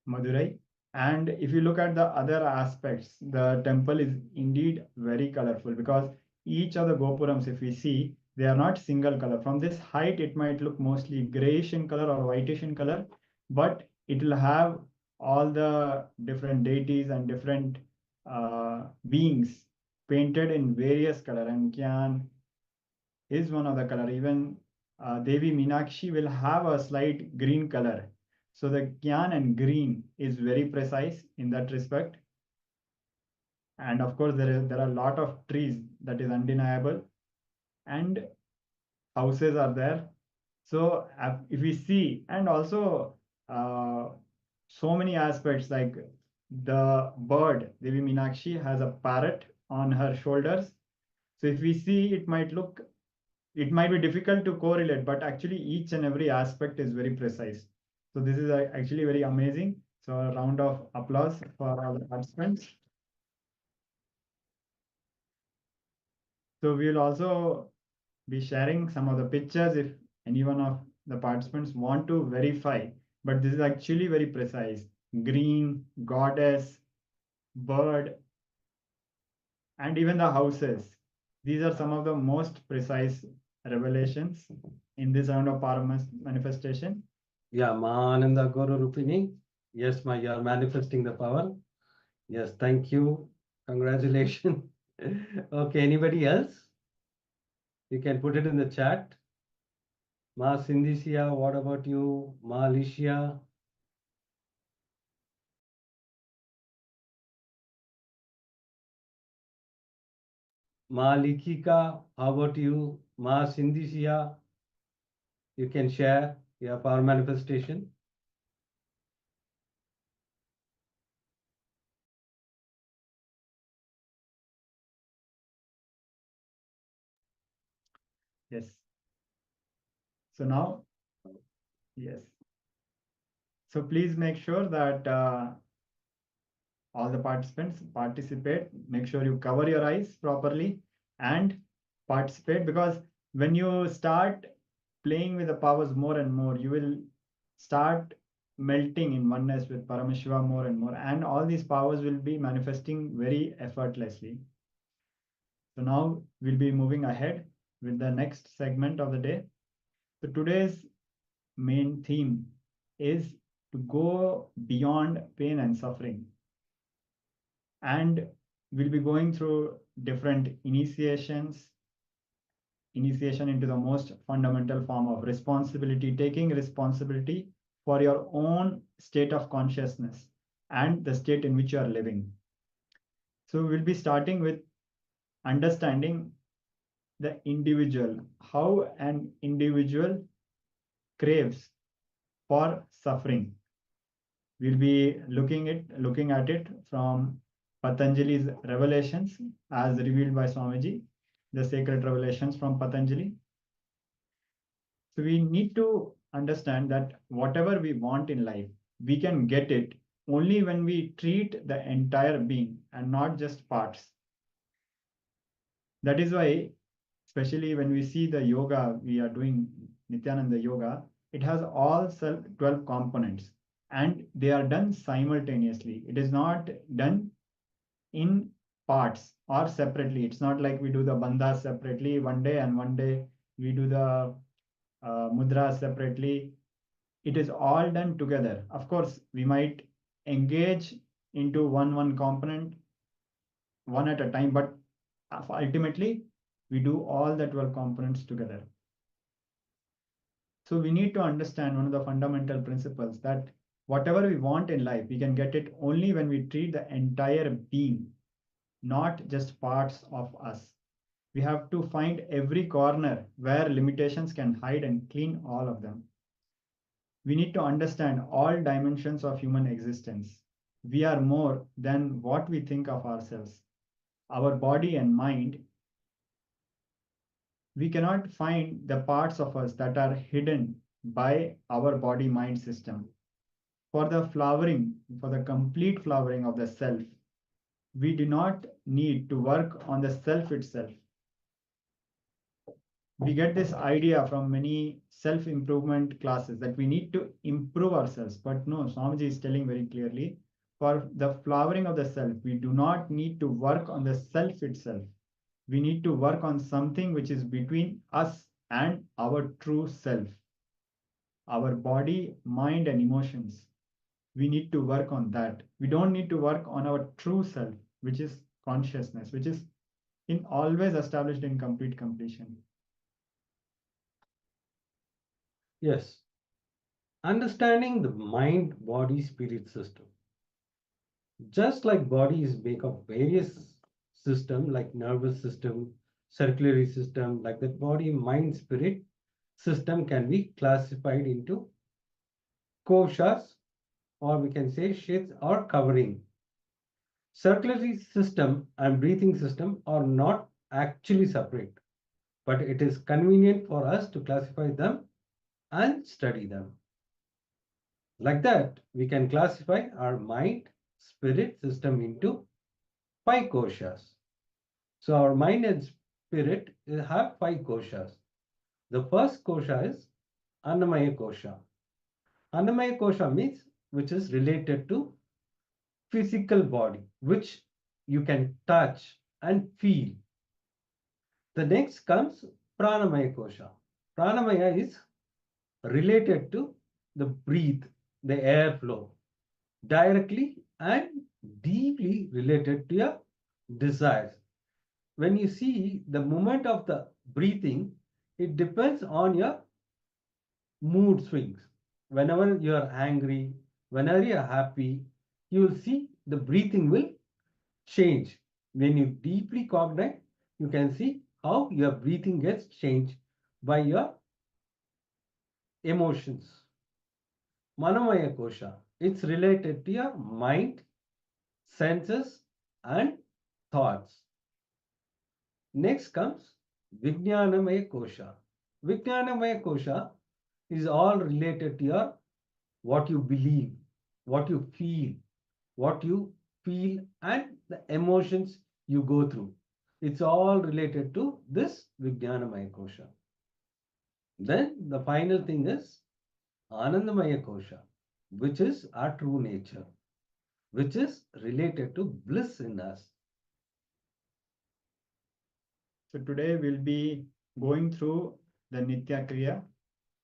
Madurai. And if you look at the other aspects, the temple is indeed very colorful because each of the Gopurams, if we see, they are not single color. From this height, it might look mostly grayish in color or whitish in color, but it will have all the different deities and different beings painted in various color. And Kyan is one of the color. Even Devi Meenakshi will have a slight green color. So the cyan and green is very precise in that respect. And of course, there are a lot of trees that is undeniable, and houses are there. So if we see, and also so many aspects like the bird, Devi Meenakshi has a parrot on her shoulders. So if we see, it might be difficult to correlate, but actually each and every aspect is very precise. So this is actually very amazing. So a round of applause for all the participants. So we will also be sharing some of the pictures if any one of the participants want to verify, but this is actually very precise. Green, goddess, bird, and even the houses. These are some of the most precise revelations in this round of Paramas manifestation. Yeah, Maananda Guru Rupini. Yes, you're manifesting the power. Yes, thank you. Congratulations. Okay, anybody else? You can put it in the chat. Ma Sindhisia, what about you? Ma Alicia? Ma Likika, how about you? Ma Sindhisia, you can share your power manifestation. Yes. So now, yes. So please make sure that all the participants participate. Make sure you cover your eyes properly and participate, because when you start playing with the powers more and more, you will start melting in oneness with Paramashiva more and more, and all these powers will be manifesting very effortlessly. So now we'll be moving ahead with the next segment of the day. So today's main theme is to go beyond pain and suffering. And we'll be going through different initiation into the most fundamental form of responsibility, taking responsibility for your own state of consciousness and the state in which you are living. So we'll be starting with understanding the individual, how an individual craves for suffering. We'll be looking at it from Patanjali's revelations as revealed by Swamiji, the sacred revelations from Patanjali. So we need to understand that whatever we want in life, we can get it only when we treat the entire being and not just parts. That is why, especially when we see the yoga we are doing, Nityananda Yoga, it has all 12 components and they are done simultaneously. It is not done in parts or separately. It's not like we do the bandhas separately one day and one day we do the mudras separately. It is all done together. Of course, we might engage into one component one at a time, but ultimately we do all the 12 components together. So we need to understand one of the fundamental principles that Whatever we want in life, we can get it only when we treat the entire being, not just parts of us. We have to find every corner where limitations can hide and clean all of them. We need to understand all dimensions of human existence. We are more than what we think of ourselves. Our body and mind, we cannot find the parts of us that are hidden by our body mind system. For the flowering, for the complete flowering of the self, we do not need to work on the self itself. We get this idea from many self-improvement classes that we need to improve ourselves. But no, Swamiji is telling very clearly, for the flowering of the self, we do not need to work on the self itself. We need to work on something which is between us and our true self, our body, mind, and emotions. We need to work on that. We don't need to work on our true self, which is consciousness, which is in always established in complete completion. Yes. Understanding the mind, body, spirit system. Just like body is made of various systems like nervous system, circulatory system, like that body, mind, spirit system can be classified into koshas, or we can say shits or covering. Circulatory system and breathing system are not actually separate, but it is convenient for us to classify them and study them. Like that, we can classify our mind, spirit system into 5 koshas. So our mind and spirit have 5 koshas. The first kosha is Annamaya kosha. Annamaya kosha means which is related to physical body, which you can touch and feel. The next comes Pranamaya kosha. Pranamaya is related to the breathe, the airflow, directly and deeply related to your desires. When you see the movement of the breathing, it depends on your mood swings. Whenever you are angry, whenever you are happy, you will see the breathing will change. When you deeply cognate, you can see how your breathing gets changed by your emotions. Manomaya kosha, it's related to your mind, senses, and thoughts. Next comes Vijnanamaya kosha. Vijnanamaya kosha is all related to your what you believe, what you feel, and the emotions you go through. It's all related to this Vijnanamaya kosha. Then the final thing is Anandamaya kosha, which is our true nature, which is related to bliss in us. So today we'll be going through the Nitya Kriya.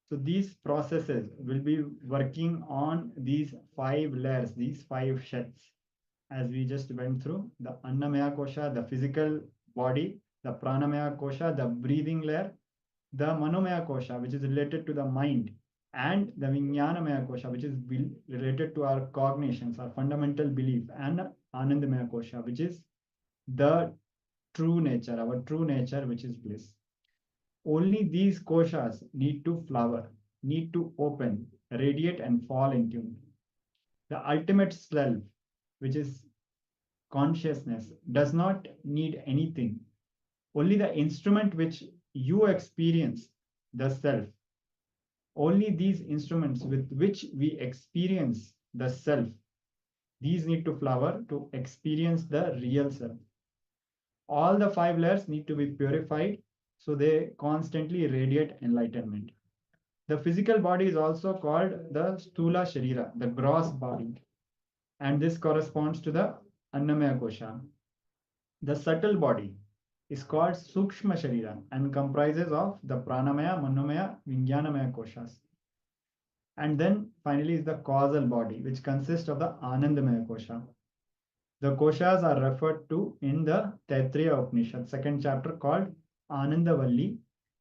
So these processes will be working on these 5 layers, these 5 sheds, as we just went through the Annamaya kosha, the physical body, the Pranamaya kosha, the breathing layer, the Manomaya kosha, which is related to the mind, and the Vijnanamaya kosha, which is related to our cognitions, our fundamental belief, and Anandamaya kosha, which is the true nature, our true nature, which is bliss. Only these koshas need to flower, need to open, radiate, and fall in tune. The ultimate self, which is consciousness, does not need anything. Only the instrument which you experience, the self. Only these instruments with which we experience the self, these need to flower to experience the real self. All the 5 layers need to be purified so they constantly radiate enlightenment. The physical body is also called the Stula Sharira, the gross body, and this corresponds to the Annamaya kosha. The subtle body is called Sukshma Sharira and comprises of the Pranamaya, Manomaya, Vijnanamaya koshas. And then finally is the causal body, which consists of the Anandamaya kosha. The koshas are referred to in the Taittiriya Upanishad, 2nd chapter, called Anandavalli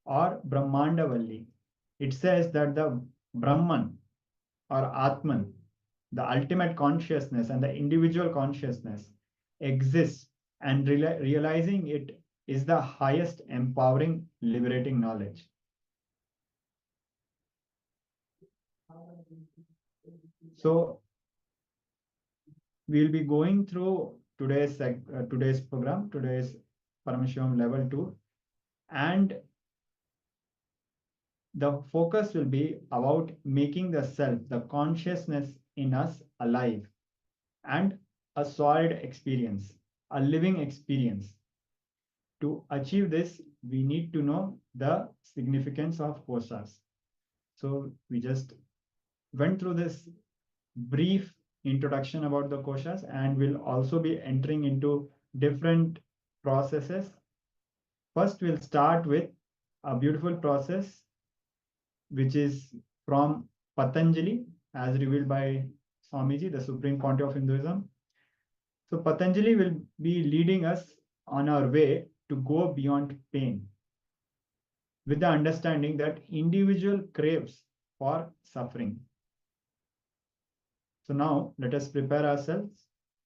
or Brahmandavalli. It says that the Brahman or Atman the ultimate consciousness and the individual consciousness exists, and realizing it is the highest empowering, liberating knowledge. So we'll be going through today's program, today's Paramashivoham Level 2, and the focus will be about making the self, the consciousness in us, alive and a solid experience, a living experience. To achieve this, we need to know the significance of koshas. So we just went through this brief introduction about the koshas, and we'll also be entering into different processes. First, we'll start with a beautiful process which is from Patanjali, as revealed by Swamiji, the Supreme Pontiff of Hinduism. So Patanjali will be leading us on our way to go beyond pain, with the understanding that individual craves for suffering. So now let us prepare ourselves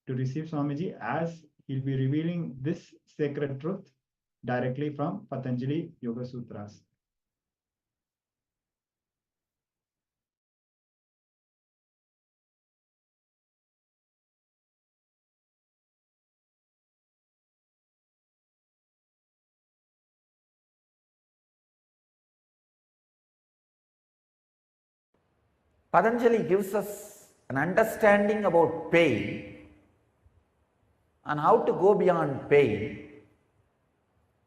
to receive Swamiji, as he'll be revealing this sacred truth directly from Patanjali Yoga Sutras. Patanjali gives us an understanding about pain and how to go beyond pain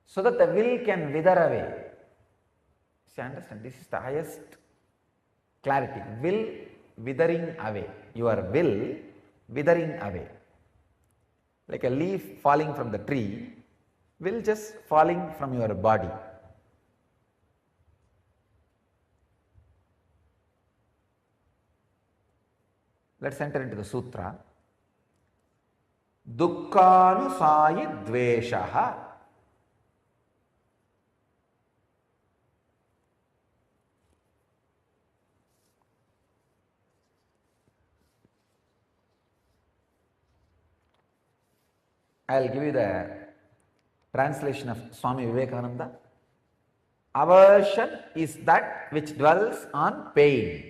so that the will can wither away. See, understand, this is the highest clarity. Will withering away. Your will withering away. Like a leaf falling from the tree, will just falling from your body. Let's enter into the sutra. Dukkhanusayi dveshaha. I'll give you the translation of Swami Vivekananda. Aversion is that which dwells on pain.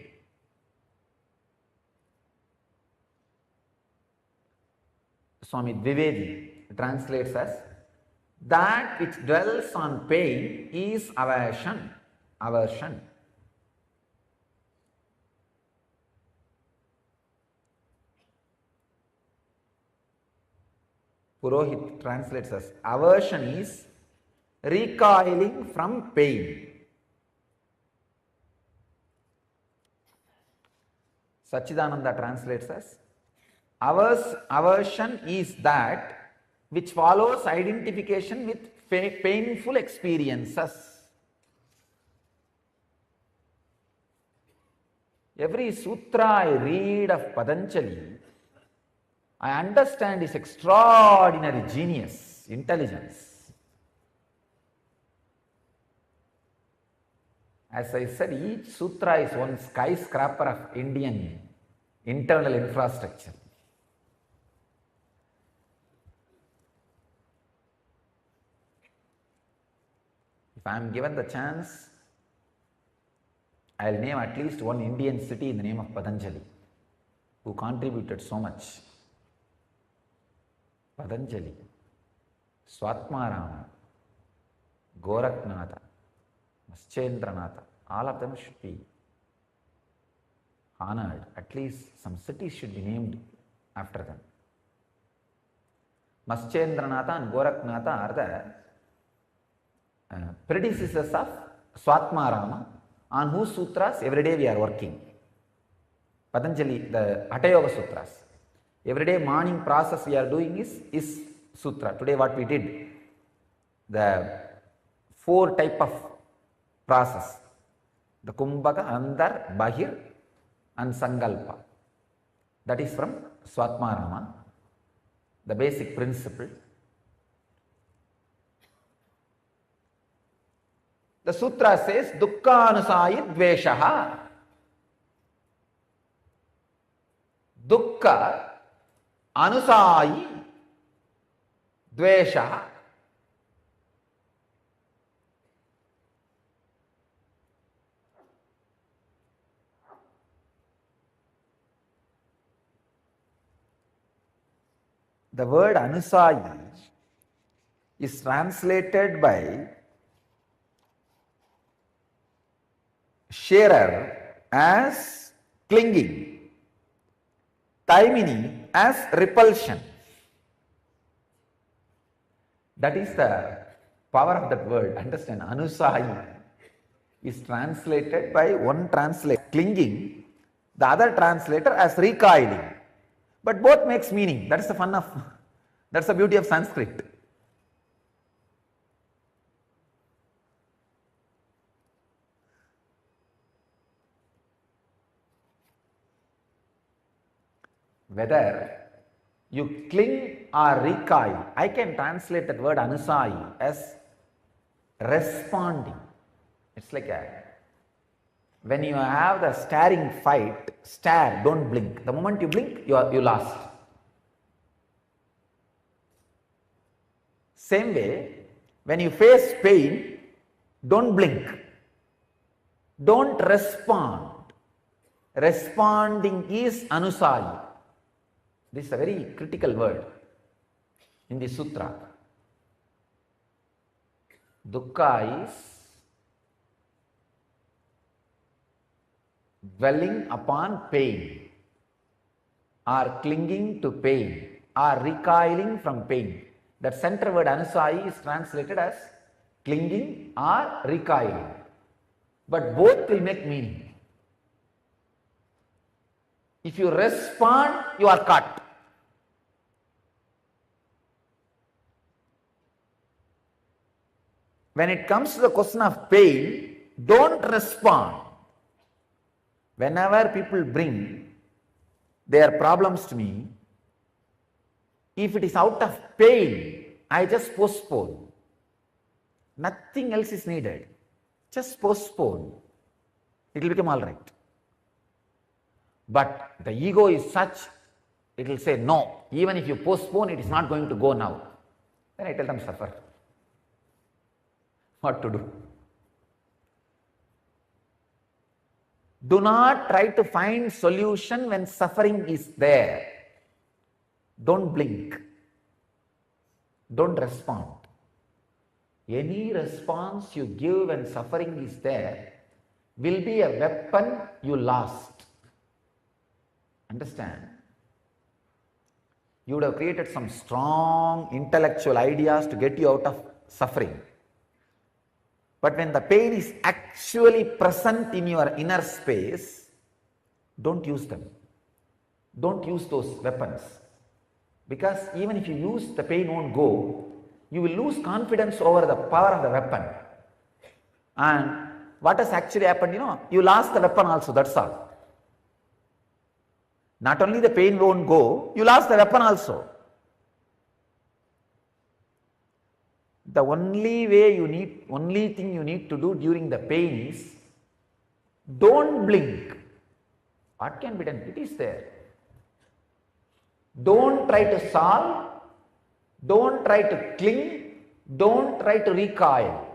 Swami Dwivedi translates as, that which dwells on pain is aversion. Aversion. Purohit translates as, aversion is recoiling from pain. Sachidananda translates as, aversion is that which follows identification with painful experiences. Every sutra I read of Patanjali, I understand his extraordinary genius, intelligence. As I said, each sutra is one skyscraper of Indian internal infrastructure. If I am given the chance, I will name at least one Indian city in the name of Patanjali, who contributed so much. Patanjali, Swatmarama, Goraknatha, Maschendranatha, all of them should be honored. At least some cities should be named after them. Maschendranatha and Goraknatha are the predecessors of Swatmarama, on whose sutras every day we are working. Patanjali, the Hatha Yoga Sutras. Every day morning process we are doing is sutra. Today what we did, the 4 type of process, the Kumbhaka, Andar, Bahir and Sankalpa. That is from Swatmarama, the basic principle. The sutra says, Dukkhanusayi dveshaha. dukkha, anusayi, dvesha, the word anusayi is translated by Scherer as clinging, Taimini as repulsion. That is the power of that word. Understand, anusayi is translated by one translator clinging, the other translator as recoiling. But both makes meaning. That's the fun of, that's the beauty of Sanskrit. Whether you cling or recoil, I can translate that word anusayi as responding. It's like when you have the staring fight, stare, don't blink. The moment you blink, you lost. Same way, when you face pain, don't blink. Don't respond. Responding is anusayi. This is a very critical word in the sutra. Dukkha is dwelling upon pain, or clinging to pain, or recoiling from pain. That center word anusayi is translated as clinging or recoiling. But both will make meaning. If you respond, you are caught. When it comes to the question of pain, don't respond. Whenever people bring their problems to me, if it is out of pain, I just postpone. Nothing else is needed. Just postpone. It will become all right. But the ego is such, it will say no. Even if you postpone, it is not going to go now. Then I tell them suffer. What to do? Do not try to find solution when suffering is there. Don't blink. Don't respond. Any response you give when suffering is there will be a weapon you lost. Understand? You would have created some strong intellectual ideas to get you out of suffering. But when the pain is actually present in your inner space, don't use them. Don't use those weapons. Because even if you use, the pain won't go. You will lose confidence over the power of the weapon. And what has actually happened, you lost the weapon also, that's all. Not only the pain won't go, you lost the weapon also. The only thing you need to do during the pain is, don't blink. What can be done? It is there. Don't try to solve. Don't try to cling. Don't try to recoil.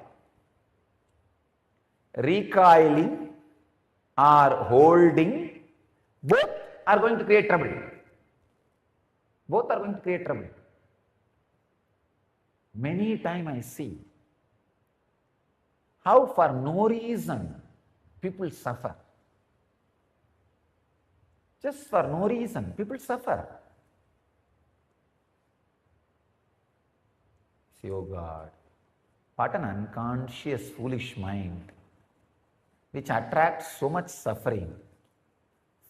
Recoiling or holding, both are going to create trouble. Both are going to create trouble. Many times I see how for no reason people suffer. Just for no reason people suffer. See, oh God, what an unconscious, foolish mind which attracts so much suffering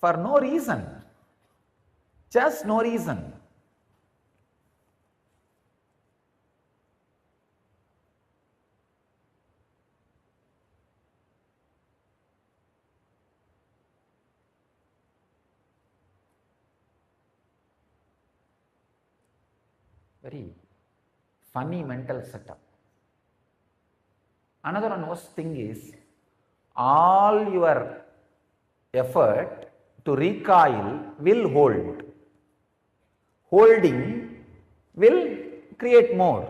for no reason. Just no reason. Very funny mental setup. Another one worst thing is, all your effort to recoil will hold. Holding will create more.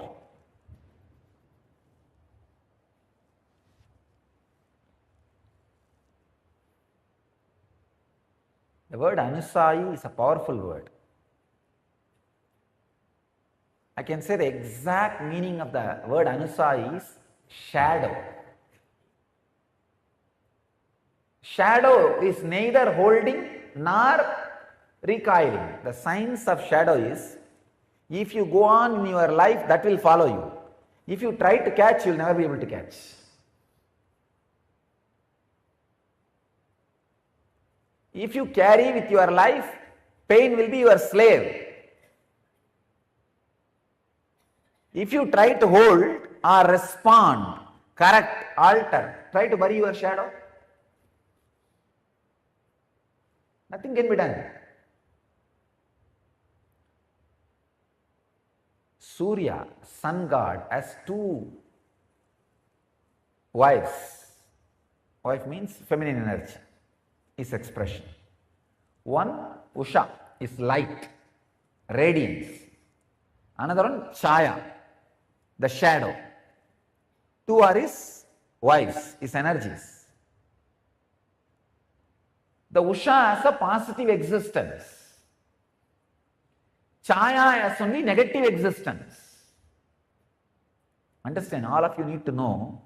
The word anusayi is a powerful word. I can say the exact meaning of the word anusayi is shadow. Shadow is neither holding nor recoiling. The science of shadow is, if you go on in your life, that will follow you. If you try to catch, you will never be able to catch. If you carry with your life, pain will be your slave. If you try to hold or respond, correct, alter, try to bury your shadow, nothing can be done. Surya, sun god, has two wives. Wife means feminine energy, is expression. One, Usha, is light, radiance. Another one, Chaya, the shadow. Two are his wives, his energies. The Usha has a positive existence. Chaya has only negative existence. Understand, all of you need to know,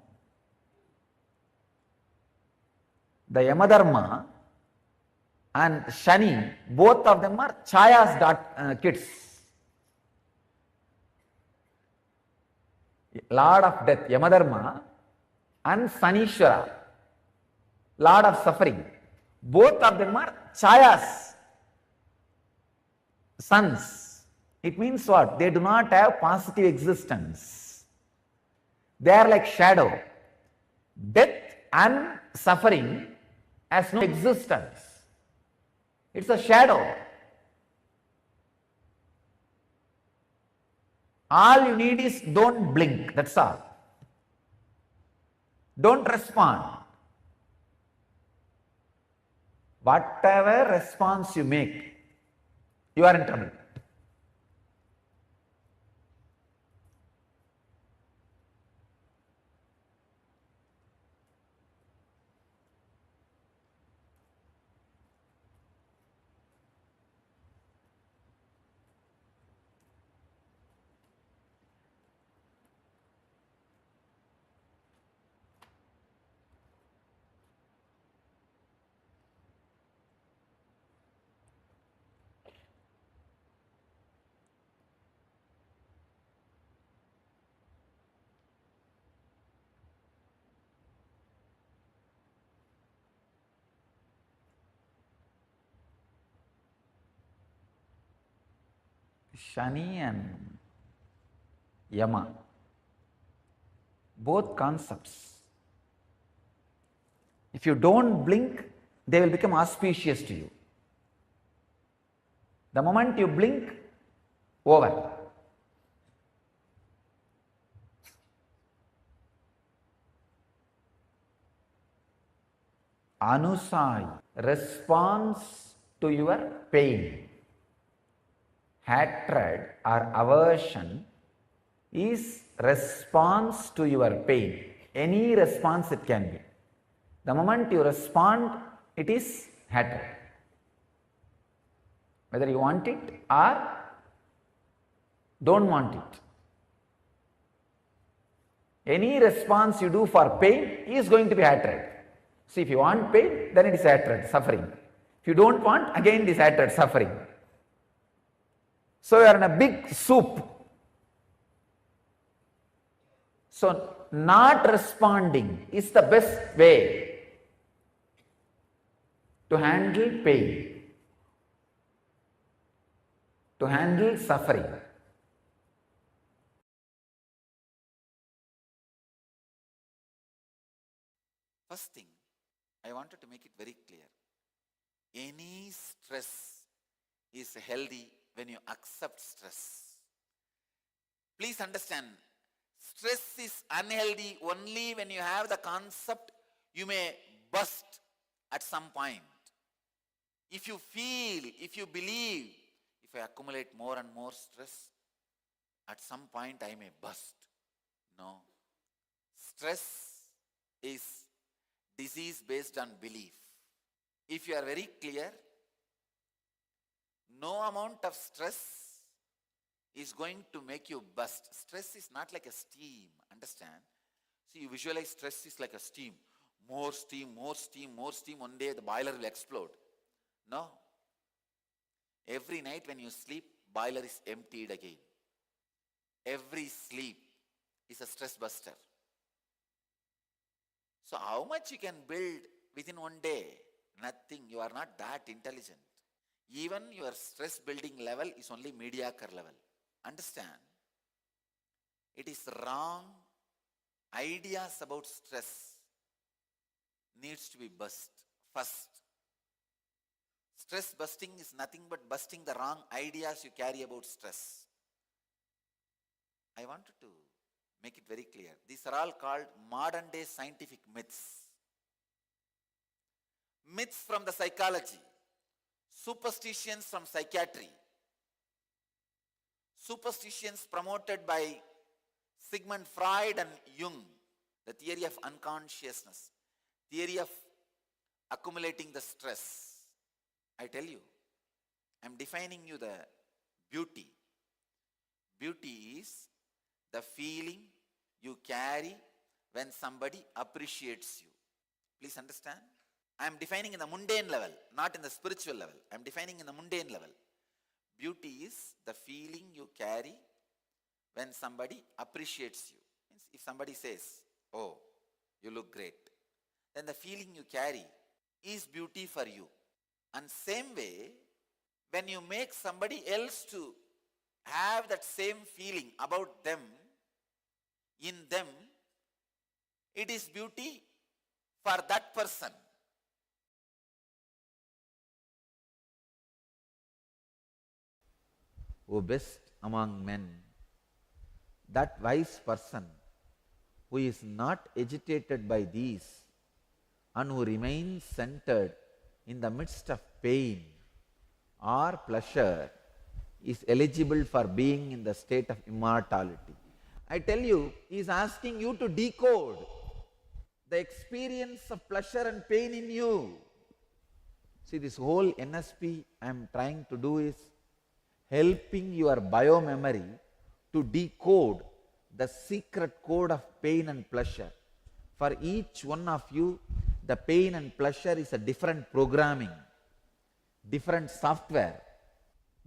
the Yamadharma and Shani, both of them are Chaya's kids. Lord of death, Yamadharma, and Sanishwara, Lord of suffering. Both of them are Chaya's sons. It means what? They do not have positive existence. They are like shadow. Death and suffering has no existence. It's a shadow. All you need is don't blink, that's all. Don't respond. Whatever response you make, you are in trouble. Shani and Yama, both concepts. If you don't blink, they will become auspicious to you. The moment you blink, over. Anusai, response to your pain. Hatred or aversion is response to your pain. Any response it can be. The moment you respond, it is hatred. Whether you want it or don't want it. Any response you do for pain is going to be hatred. So if you want pain, then it is hatred, suffering. If you don't want, again it is hatred, suffering. So you are in a big soup. So not responding is the best way to handle pain, to handle suffering. First thing, I wanted to make it very clear. Any stress is healthy when you accept stress. Please understand, stress is unhealthy only when you have the concept you may burst at some point. If you feel, if you believe, if I accumulate more and more stress, at some point I may bust. No. Stress is disease based on belief. If you are very clear, no amount of stress is going to make you bust. Stress is not like a steam, understand? See, you visualize stress is like a steam. More steam, more steam, more steam. One day the boiler will explode. No. Every night when you sleep, boiler is emptied again. Every sleep is a stress buster. So how much you can build within one day? Nothing. You are not that intelligent. Even your stress building level is only mediocre level. Understand? It is wrong. Ideas about stress needs to be bust first. Stress busting is nothing but busting the wrong ideas you carry about stress. I wanted to make it very clear. These are all called modern day scientific myths. Myths from the psychology. Superstitions from psychiatry. Superstitions promoted by Sigmund Freud and Jung. The theory of unconsciousness. Theory of accumulating the stress. I tell you, I am defining you the beauty. Beauty is the feeling you carry when somebody appreciates you. Please understand. I am defining in the mundane level, not in the spiritual level. I am defining in the mundane level. Beauty is the feeling you carry when somebody appreciates you. Means if somebody says, oh, you look great, then the feeling you carry is beauty for you. And same way, when you make somebody else to have that same feeling about them, in them, it is beauty for that person. O best among men, that wise person who is not agitated by these and who remains centered in the midst of pain or pleasure is eligible for being in the state of immortality. I tell you, he is asking you to decode the experience of pleasure and pain in you. See, this whole NSP I am trying to do is helping your biomemory to decode the secret code of pain and pleasure. For each one of you, the pain and pleasure is a different programming, different software.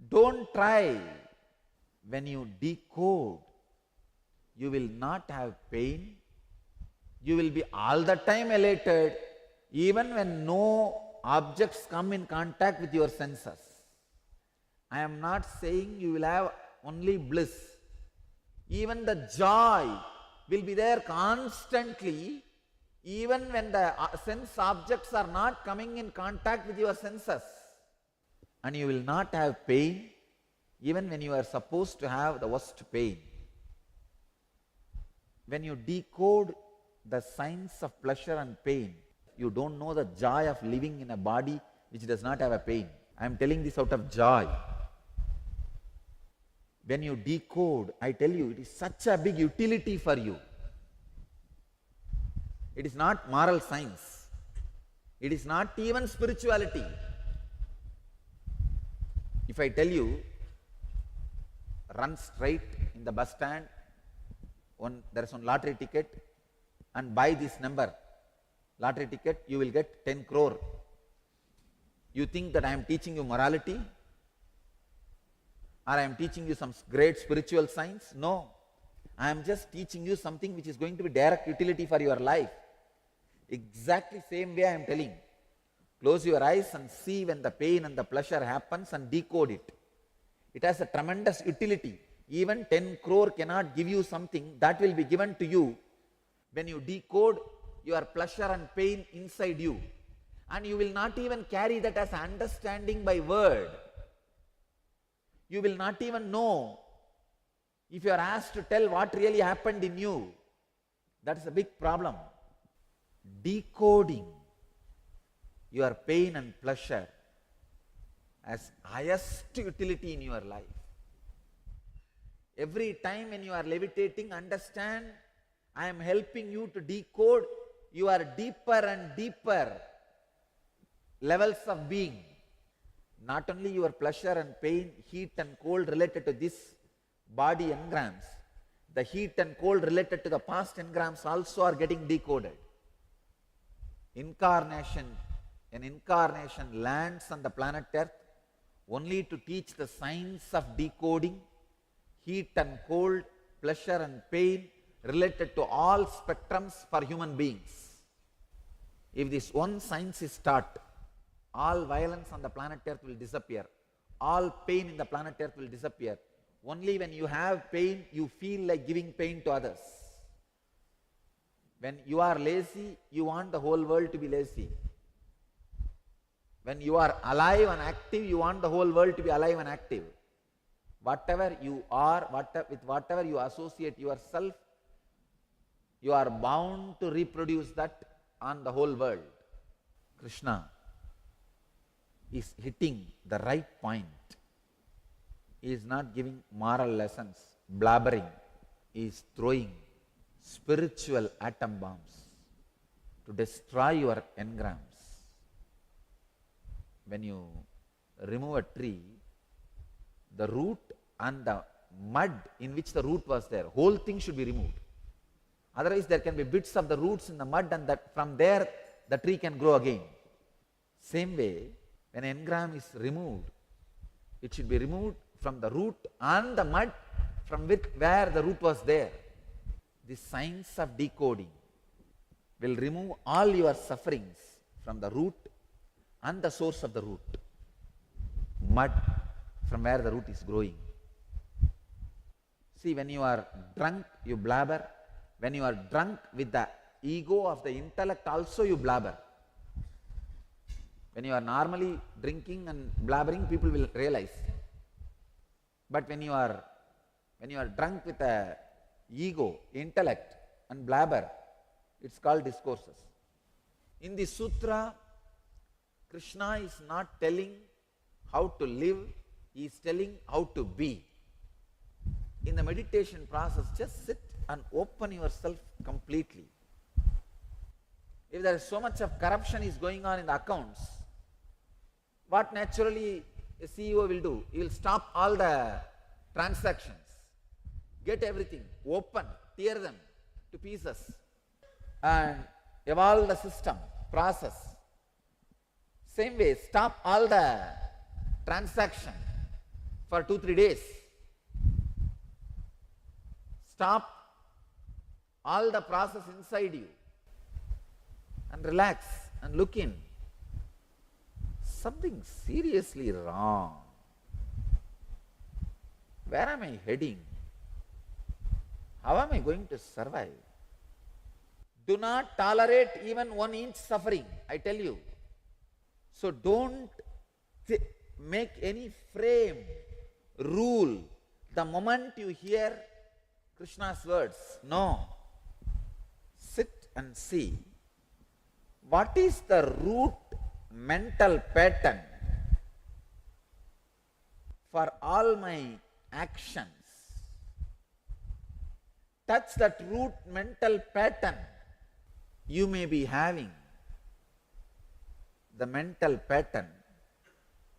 Don't try. When you decode, you will not have pain. You will be all the time elated, even when no objects come in contact with your senses. I am not saying you will have only bliss. Even the joy will be there constantly, even when the sense objects are not coming in contact with your senses. And you will not have pain, even when you are supposed to have the worst pain. When you decode the signs of pleasure and pain, you don't know the joy of living in a body which does not have a pain. I am telling this out of joy. When you decode, I tell you, it is such a big utility for you. It is not moral science. It is not even spirituality. If I tell you, run straight in the bus stand, there is one lottery ticket, and buy this number, lottery ticket, you will get 10 crore. You think that I am teaching you morality? Or I am teaching you some great spiritual science? No. I am just teaching you something which is going to be direct utility for your life. Exactly same way I am telling. Close your eyes and see when the pain and the pleasure happens and decode it. It has a tremendous utility. Even 10 crore cannot give you something that will be given to you when you decode your pleasure and pain inside you. And you will not even carry that as understanding by word. You will not even know if you are asked to tell what really happened in you. That's a big problem. Decoding your pain and pleasure as highest utility in your life. Every time when you are levitating, understand I am helping you to decode your deeper and deeper levels of being. Not only your pleasure and pain, heat and cold related to this body engrams, the heat and cold related to the past engrams also are getting decoded. An incarnation lands on the planet Earth only to teach the science of decoding heat and cold, pleasure and pain related to all spectrums for human beings. If this one science is taught, all violence on the planet Earth will disappear. All pain in the planet Earth will disappear. Only when you have pain, you feel like giving pain to others. When you are lazy, you want the whole world to be lazy. When you are alive and active, you want the whole world to be alive and active. Whatever you are, with whatever you associate yourself, you are bound to reproduce that on the whole world. Krishna is hitting the right point. He is not giving moral lessons, blabbering. He is throwing spiritual atom bombs to destroy your engrams. When you remove a tree, the root and the mud in which the root was there, whole thing should be removed. Otherwise there can be bits of the roots in the mud, and that from there the tree can grow again. Same way, when an engram is removed, it should be removed from the root and the mud from where the root was there. The science of decoding will remove all your sufferings from the root and the source of the root. Mud from where the root is growing. See, when you are drunk, you blabber. When you are drunk with the ego of the intellect, also you blabber. When you are normally drinking and blabbering, people will realize. But when you are drunk with the ego, intellect and blabber, it's called discourses. In the sutra, Krishna is not telling how to live, he is telling how to be. In the meditation process, just sit and open yourself completely. If there is so much of corruption is going on in the accounts, what naturally a CEO will do? He will stop all the transactions, get everything, open, tear them to pieces and evolve the system, process. Same way, stop all the transaction for 2-3 days. Stop all the process inside you and relax and look in. Something seriously wrong. Where am I heading? How am I going to survive? Do not tolerate even 1 inch suffering, I tell you. So don't make any frame, rule, the moment you hear Krishna's words. No. Sit and see what is the root mental pattern for all my actions. Touch that root mental pattern. You may be having the mental pattern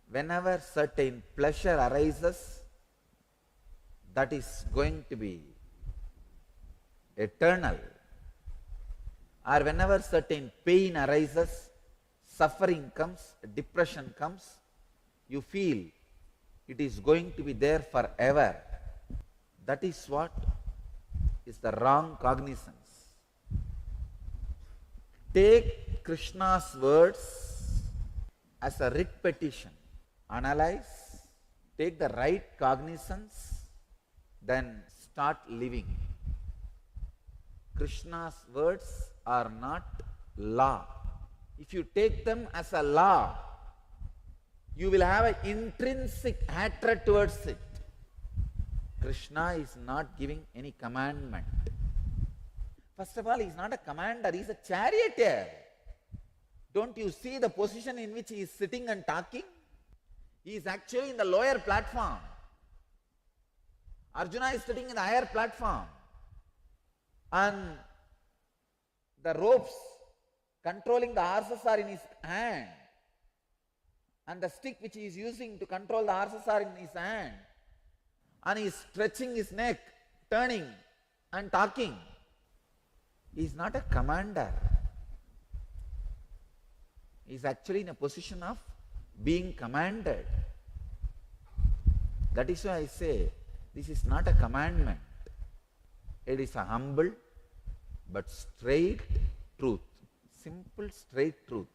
whenever certain pleasure arises, that is going to be eternal, or whenever certain pain arises, suffering comes, depression comes, you feel it is going to be there forever. That is what is the wrong cognizance. Take Krishna's words as a writ petition. Analyze, take the right cognizance, then start living. Krishna's words are not law. If you take them as a law, you will have an intrinsic hatred towards it. Krishna is not giving any commandment. First of all, he is not a commander, he is a charioteer. Don't you see the position in which he is sitting and talking? He is actually in the lower platform. Arjuna is sitting in the higher platform. And the ropes controlling the horses are in his hand. And the stick which he is using to control the horses are in his hand. And he is stretching his neck, turning and talking. He is not a commander. He is actually in a position of being commanded. That is why I say this is not a commandment. It is a humble but straight truth. Simple, straight truth.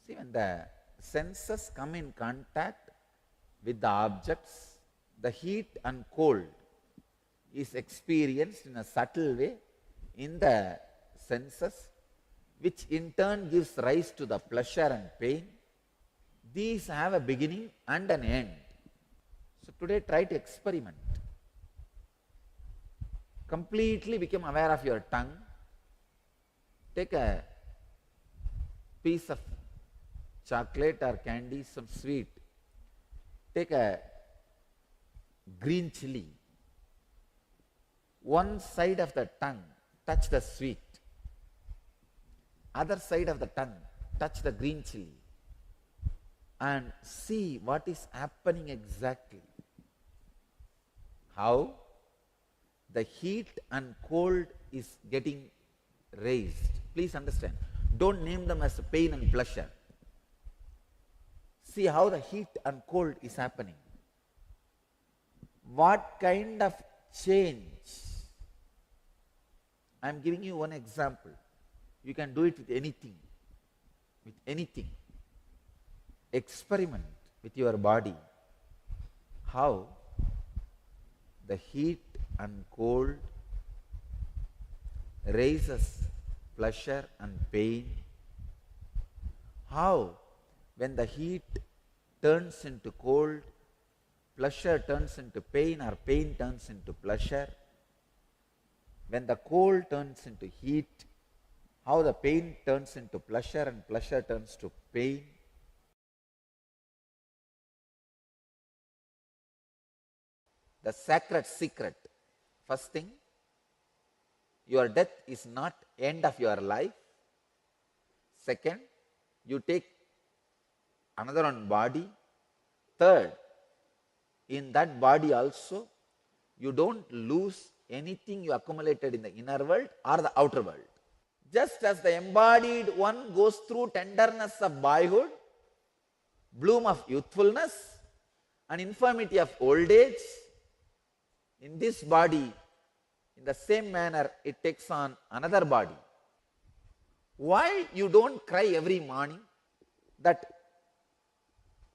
See, when the senses come in contact with the objects, the heat and cold is experienced in a subtle way in the senses, which in turn gives rise to the pleasure and pain. These have a beginning and an end. So today try to experiment. Completely become aware of your tongue. Take a piece of chocolate or candy, some sweet. Take a green chili. One side of the tongue touch the sweet. Other side of the tongue touch the green chili. And see what is happening exactly. How the heat and cold is getting raised. Please understand. Don't name them as pain and pleasure. See how the heat and cold is happening. What kind of change? I am giving you one example. You can do it with anything. With anything. Experiment with your body. How the heat and cold raises pleasure and pain. How when the heat turns into cold, pleasure turns into pain or pain turns into pleasure. When the cold turns into heat, how the pain turns into pleasure and pleasure turns to pain. The sacred secret. First thing, your death is not end of your life. Second, you take another one body. Third, in that body also, you don't lose anything you accumulated in the inner world or the outer world. Just as the embodied one goes through tenderness of boyhood, bloom of youthfulness, and infirmity of old age, in this body, in the same manner, it takes on another body. Why you don't cry every morning that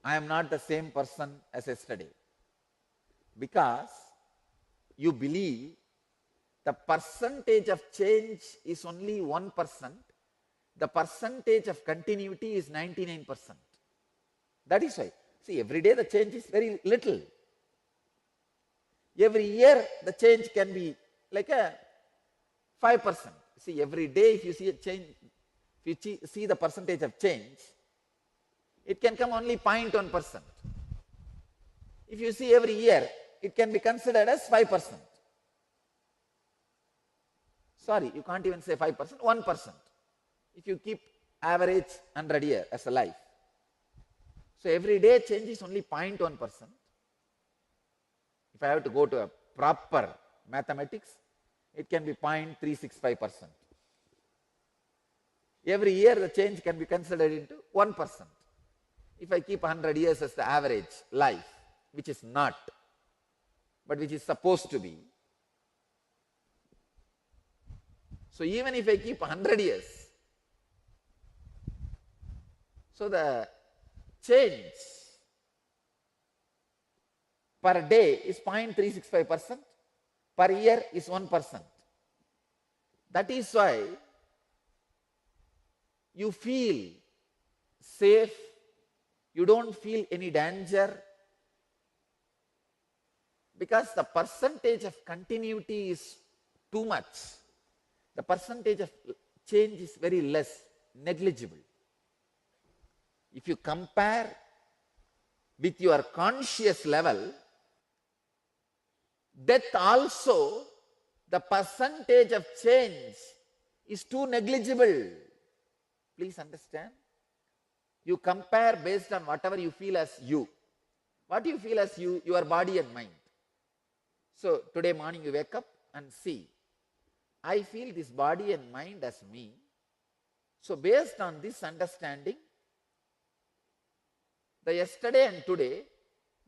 I am not the same person as yesterday? Because you believe the percentage of change is only 1%, the percentage of continuity is 99%. That is why. See, every day the change is very little. Every year the change can be like a 5%. See, every day if you see a change, if you see the percentage of change, it can come only 0.1%. If you see every year, it can be considered as 5%. Sorry, you can't even say 5%, 1%. If you keep average 100 years as a life. So every day change is only 0.1%. If I have to go to a proper mathematics, it can be 0.365%. Every year the change can be considered into 1%. If I keep 100 years as the average life, which is not, but which is supposed to be. So even if I keep 100 years, so the change per day is 0.365%, per year is 1%. That is why you feel safe, you don't feel any danger, because the percentage of continuity is too much. The percentage of change is very less, negligible. If you compare with your conscious level, death also, the percentage of change is too negligible. Please understand. You compare based on whatever you feel as you. What you feel as you, your body and mind. So today morning you wake up and see, I feel this body and mind as me. So based on this understanding, the yesterday and today,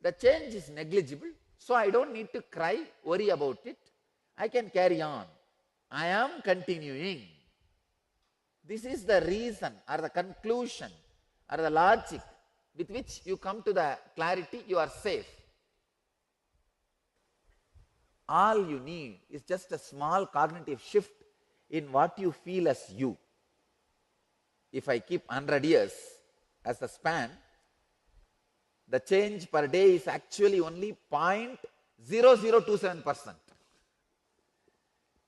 the change is negligible. So I don't need to cry, worry about it. I can carry on. I am continuing. This is the reason or the conclusion or the logic with which you come to the clarity you are safe. All you need is just a small cognitive shift in what you feel as you. If I keep 100 years as the span, the change per day is actually only 0.0027%.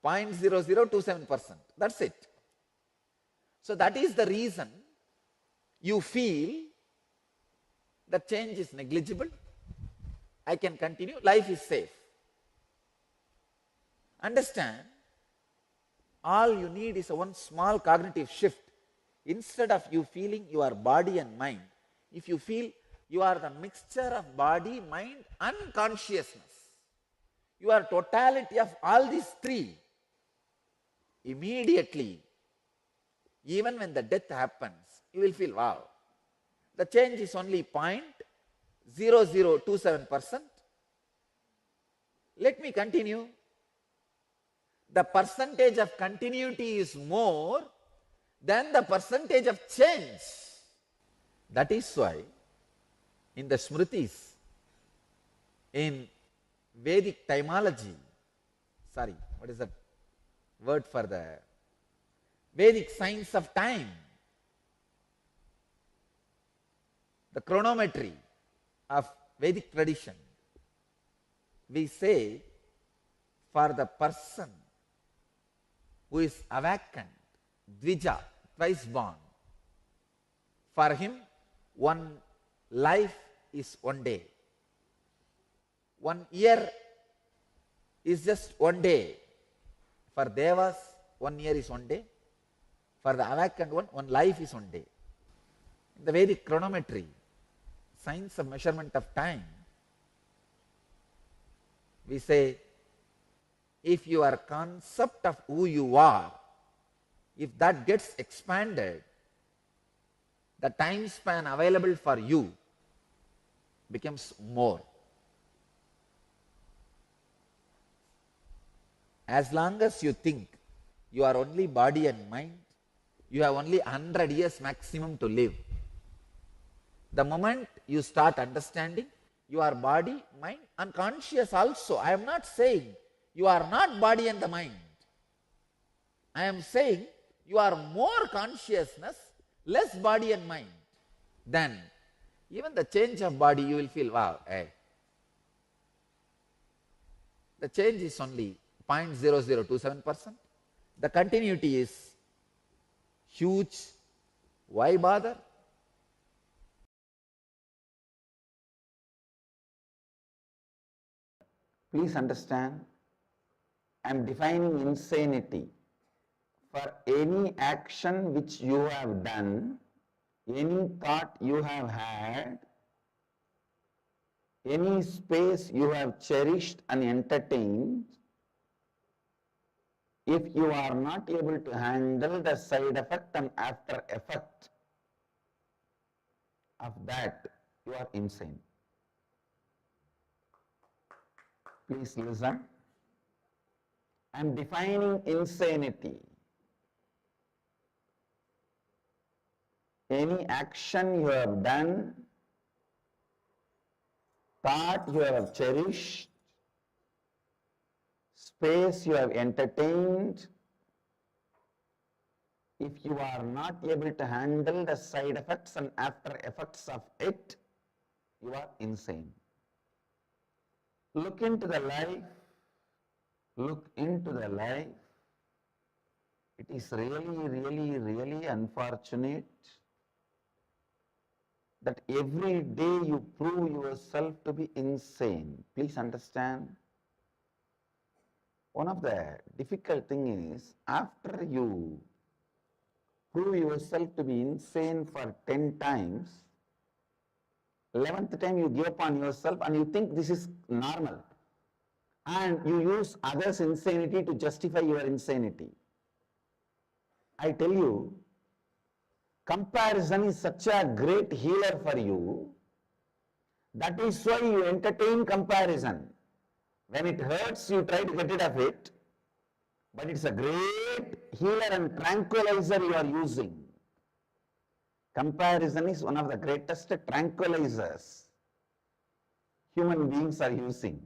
0.0027%. That's it. So that is the reason you feel the change is negligible. I can continue. Life is safe. Understand, all you need is one small cognitive shift. Instead of you feeling your body and mind, if you feel you are the mixture of body, mind and consciousness, you are totality of all these three, immediately, even when the death happens, you will feel, wow, the change is only 0.0027%. Let me continue. The percentage of continuity is more than the percentage of change. That is why in the Smritis, in Vedic etymology, what is the word for the Vedic science of time, the chronometry of Vedic tradition, we say for the person who is awakened, Dvija, twice born, for him one life is one day. 1 year is just one day. For Devas, 1 year is one day. For the awakened one life is one day. In the Vedic chronometry, science of measurement of time, we say, if your concept of who you are, if that gets expanded, the time span available for you becomes more. As long as you think you are only body and mind, you have only 100 years maximum to live. The moment you start understanding you are body, mind and conscious also, I am not saying you are not body and the mind. I am saying you are more consciousness, less body and mind. Then even the change of body you will feel, wow, hey, the change is only 0.0027%. The continuity is huge. Why bother? Please understand, I am defining insanity. For any action which you have done, any thought you have had, any space you have cherished and entertained, if you are not able to handle the side effect and after effect of that, you are insane. Please listen. I am defining insanity. Any action you have done, thought you have cherished, space you have entertained, if you are not able to handle the side effects and after effects of it, you are insane. Look into the life. Look into the life. It is really, really, really unfortunate that every day you prove yourself to be insane. Please understand. One of the difficult thing is, after you prove yourself to be insane for 10 times, 11th time you give up on yourself and you think this is normal. And you use others' insanity to justify your insanity. I tell you, comparison is such a great healer for you. That is why you entertain comparison. When it hurts, you try to get rid of it. But it's a great healer and tranquilizer you are using. Comparison is one of the greatest tranquilizers human beings are using.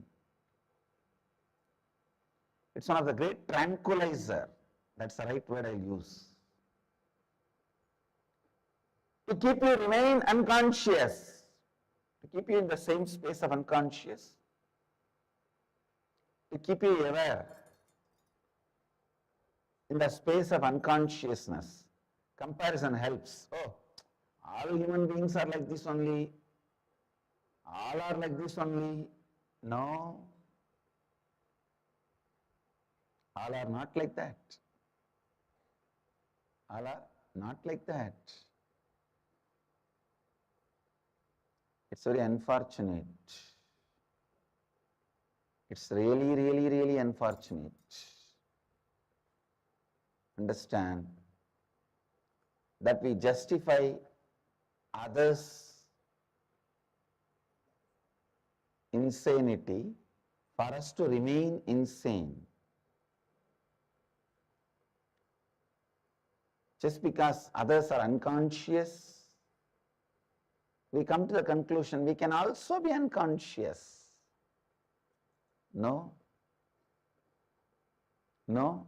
It's one of the great tranquilizer. That's the right word I use. To keep you remain unconscious, to keep you in the same space of unconscious, to keep you aware in the space of unconsciousness. Comparison helps. Oh, all human beings are like this only. All are like this only. No. All are not like that. All are not like that. It's very unfortunate. It's really, really, really unfortunate. Understand that we justify others' insanity for us to remain insane. Just because others are unconscious, we come to the conclusion we can also be unconscious. No. No.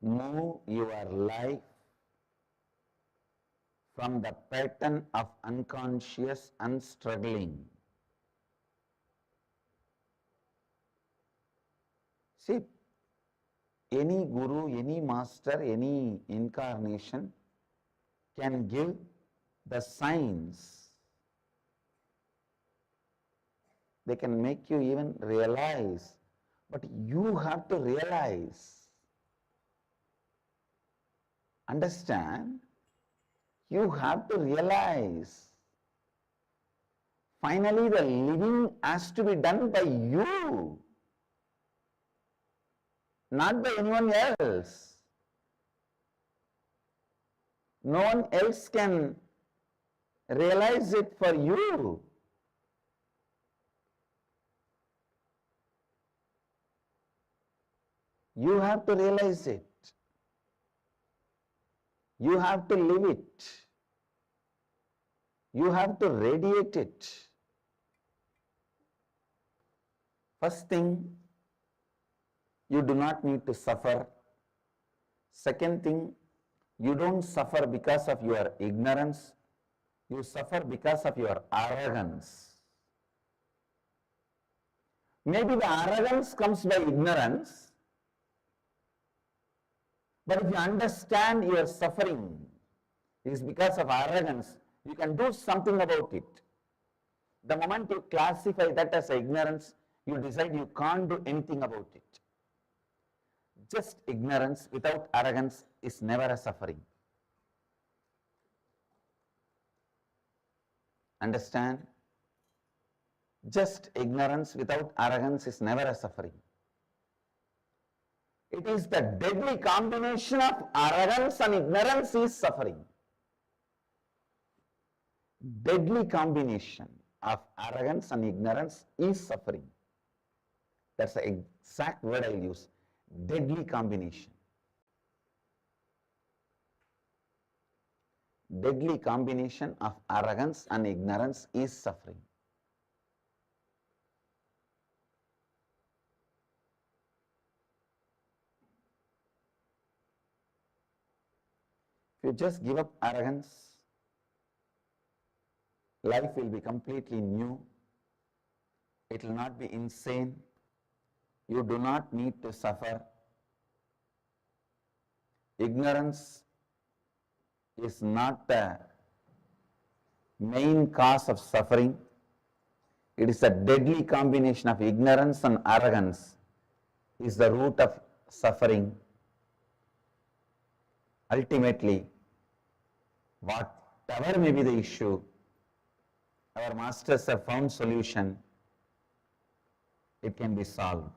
Move your life from the pattern of unconscious and struggling. See, any guru, any master, any incarnation can give the signs. They can make you even realize, but you have to realize. Understand? You have to realize. Finally, the living has to be done by you, not by anyone else. No one else can realize it for you. You have to realize it. You have to live it. You have to radiate it. First thing, you do not need to suffer. Second thing, you don't suffer because of your ignorance. You suffer because of your arrogance. Maybe the arrogance comes by ignorance. But if you understand your suffering is because of arrogance, you can do something about it. The moment you classify that as ignorance, you decide you can't do anything about it. Just ignorance without arrogance is never a suffering. Understand? Just ignorance without arrogance is never a suffering. It is the deadly combination of arrogance and ignorance is suffering. Deadly combination of arrogance and ignorance is suffering. That's the exact word I'll use. Deadly combination. Deadly combination of arrogance and ignorance is suffering. If you just give up arrogance, life will be completely new. It will not be insane. You do not need to suffer. Ignorance is not the main cause of suffering. It is a deadly combination of ignorance and arrogance is the root of suffering. Ultimately, whatever may be the issue, our masters have found solution. It can be solved.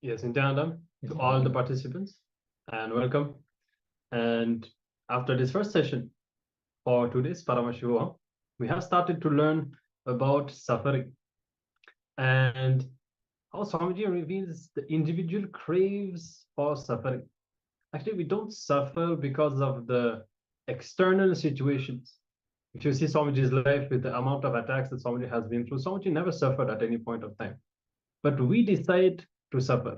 Yes, Nityananda, to all the participants, and welcome. And after this first session for today's Paramashivoham, we have started to learn about suffering and how Swamiji reveals the individual craves for suffering. Actually, we don't suffer because of the external situations. If you see Swamiji's life with the amount of attacks that Swamiji has been through, Swamiji never suffered at any point of time. But we decide to suffer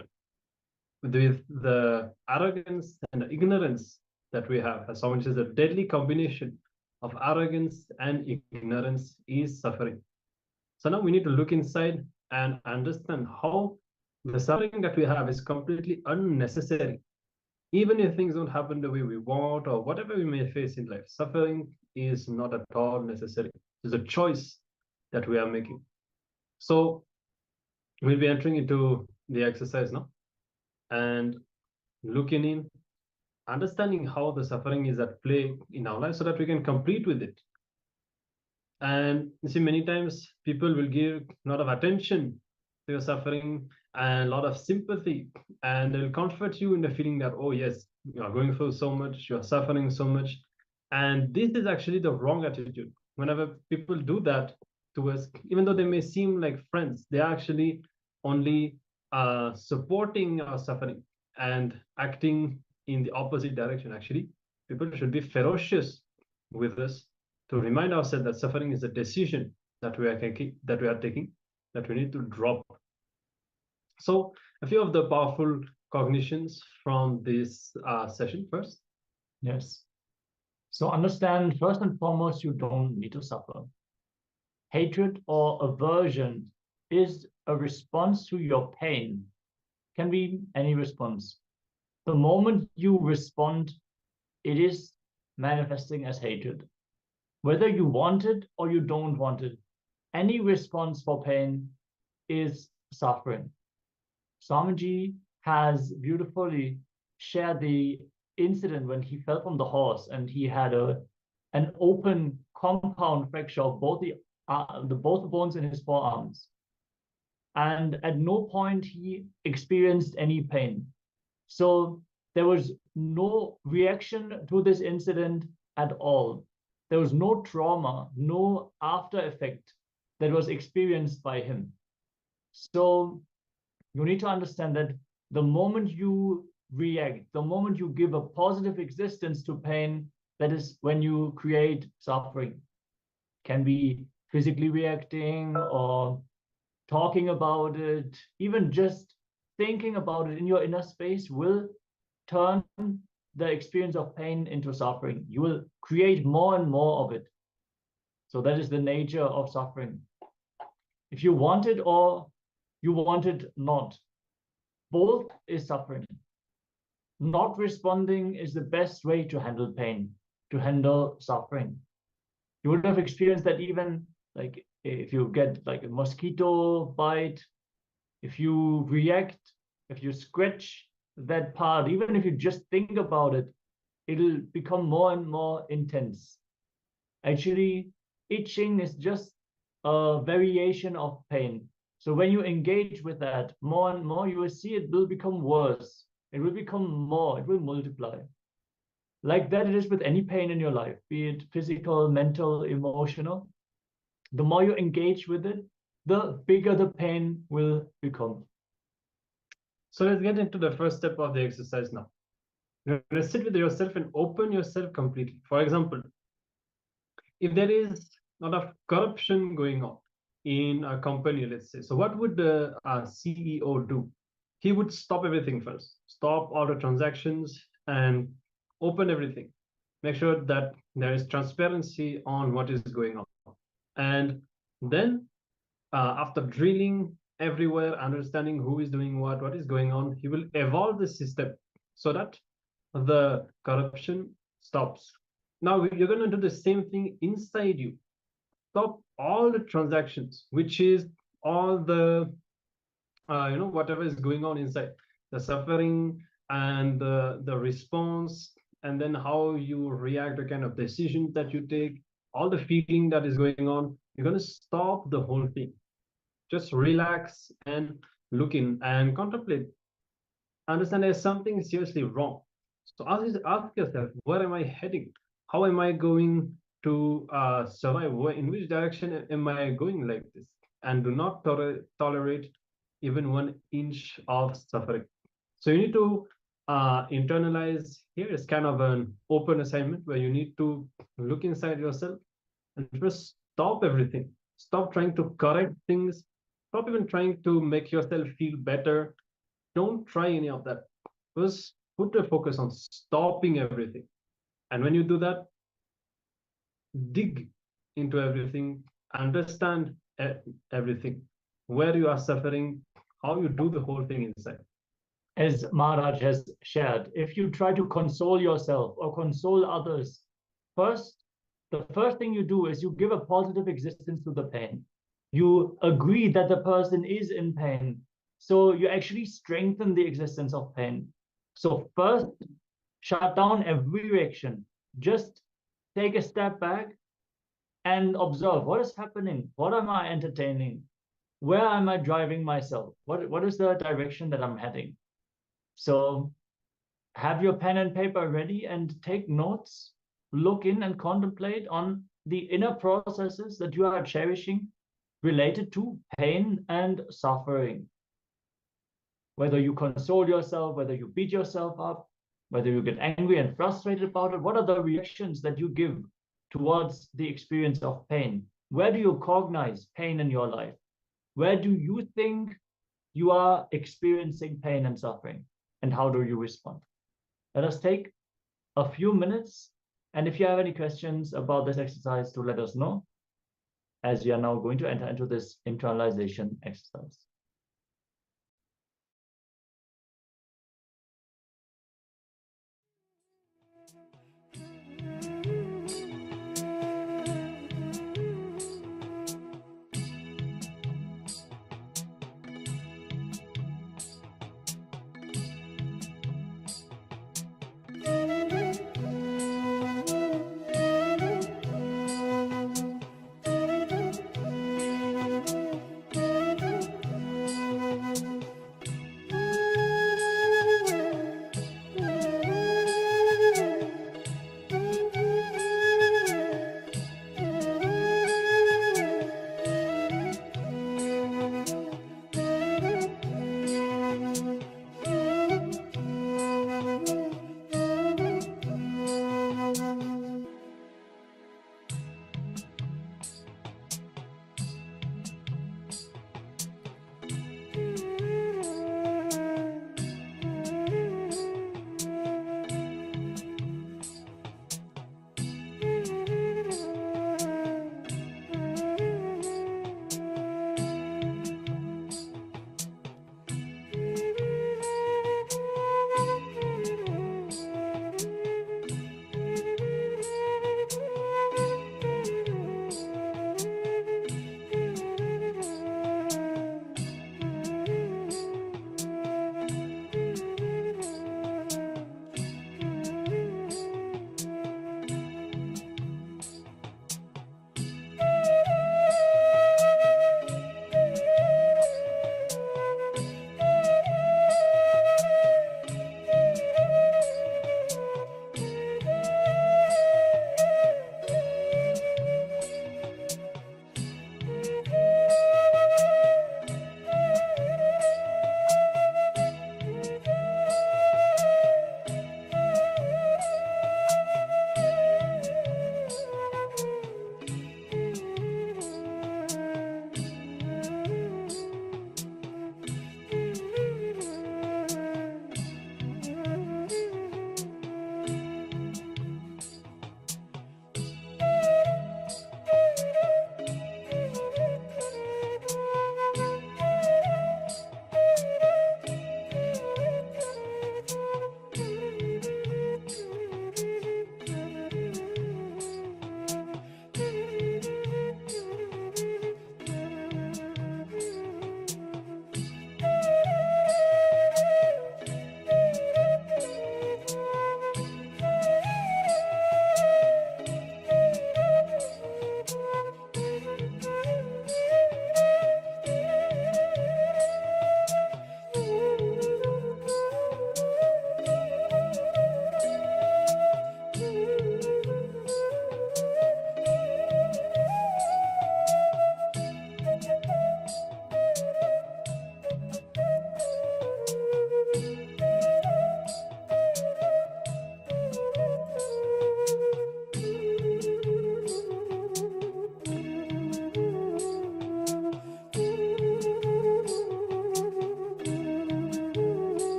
with the arrogance and the ignorance that we have. As Swamiji says, a deadly combination of arrogance and ignorance is suffering. So now we need to look inside and understand how the suffering that we have is completely unnecessary. Even if things don't happen the way we want or whatever we may face in life, suffering is not at all necessary. It's a choice that we are making. So we'll be entering into the exercise now and looking in, understanding how the suffering is at play in our life so that we can complete with it. And you see, many times people will give a lot of attention to your suffering and a lot of sympathy, and they'll comfort you in the feeling that, oh yes, you are going through so much, you are suffering so much. And this is actually the wrong attitude. Whenever people do that to us, even though they may seem like friends, they are actually only supporting our suffering and acting in the opposite direction. Actually, people should be ferocious with us to remind ourselves that suffering is a decision that we are taking, that we need to drop. So a few of the powerful cognitions from this session first. Yes. So understand, first and foremost, you don't need to suffer. Hatred or aversion is a response to your pain. Can be any response. The moment you respond, it is manifesting as hatred. Whether you want it or you don't want it, any response for pain is suffering. Swamiji has beautifully shared the incident when he fell from the horse and he had an open compound fracture of both both bones in his forearms. And at no point he experienced any pain. So there was no reaction to this incident at all. There was no trauma, no after effect that was experienced by him. So you need to understand that the moment you react, the moment you give a positive existence to pain, that is when you create suffering. Can be physically reacting or talking about it, even just thinking about it in your inner space will turn the experience of pain into suffering. You will create more and more of it. So that is the nature of suffering. If you want it or you want it not, both is suffering. Not responding is the best way to handle pain, to handle suffering. You would have experienced that even like if you get like a mosquito bite, if you react, if you scratch that part, even if you just think about it, it'll become more and more intense. Actually, itching is just a variation of pain. So when you engage with that more and more, you will see it will become worse. It will become more, it will multiply. Like that it is with any pain in your life, be it physical, mental, emotional. The more you engage with it, the bigger the pain will become. So let's get into the first step of the exercise now. You're going to sit with yourself and open yourself completely. For example, if there is a lot of corruption going on in a company, let's say, so what would the CEO do? He would stop everything first, stop all the transactions and open everything. Make sure that there is transparency on what is going on. And then after drilling everywhere, understanding who is doing what is going on, he will evolve the system so that the corruption stops. Now you're going to do the same thing inside you. Stop all the transactions, which is all the whatever is going on inside, the suffering and the response, and then how you react, the kind of decisions that you take, all the feeling that is going on. You're going to stop the whole thing. Just relax and look in and contemplate. Understand there's something seriously wrong. So ask yourself, where am I heading? How am I going to survive? In which direction am I going like this? And do not tolerate even 1 inch of suffering. So you need to internalize. Here is kind of an open assignment where you need to look inside yourself and just stop everything. Stop trying to correct things. Stop even trying to make yourself feel better. Don't try any of that. Just put the focus on stopping everything. And when you do that, dig into everything, understand everything, where you are suffering, how you do the whole thing inside. As Maharaj has shared, if you try to console yourself or console others, the first thing you do is you give a positive existence to the pain. You agree that the person is in pain. So you actually strengthen the existence of pain. So first, shut down every reaction. Just take a step back and observe what is happening. What am I entertaining? Where am I driving myself? What is the direction that I'm heading? So have your pen and paper ready and take notes. Look in and contemplate on the inner processes that you are cherishing related to pain and suffering. Whether you console yourself, whether you beat yourself up, whether you get angry and frustrated about it, what are the reactions that you give towards the experience of pain? Where do you cognize pain in your life? Where do you think you are experiencing pain and suffering? And how do you respond? Let us take a few minutes. And if you have any questions about this exercise, to let us know, as we are now going to enter into this internalization exercise.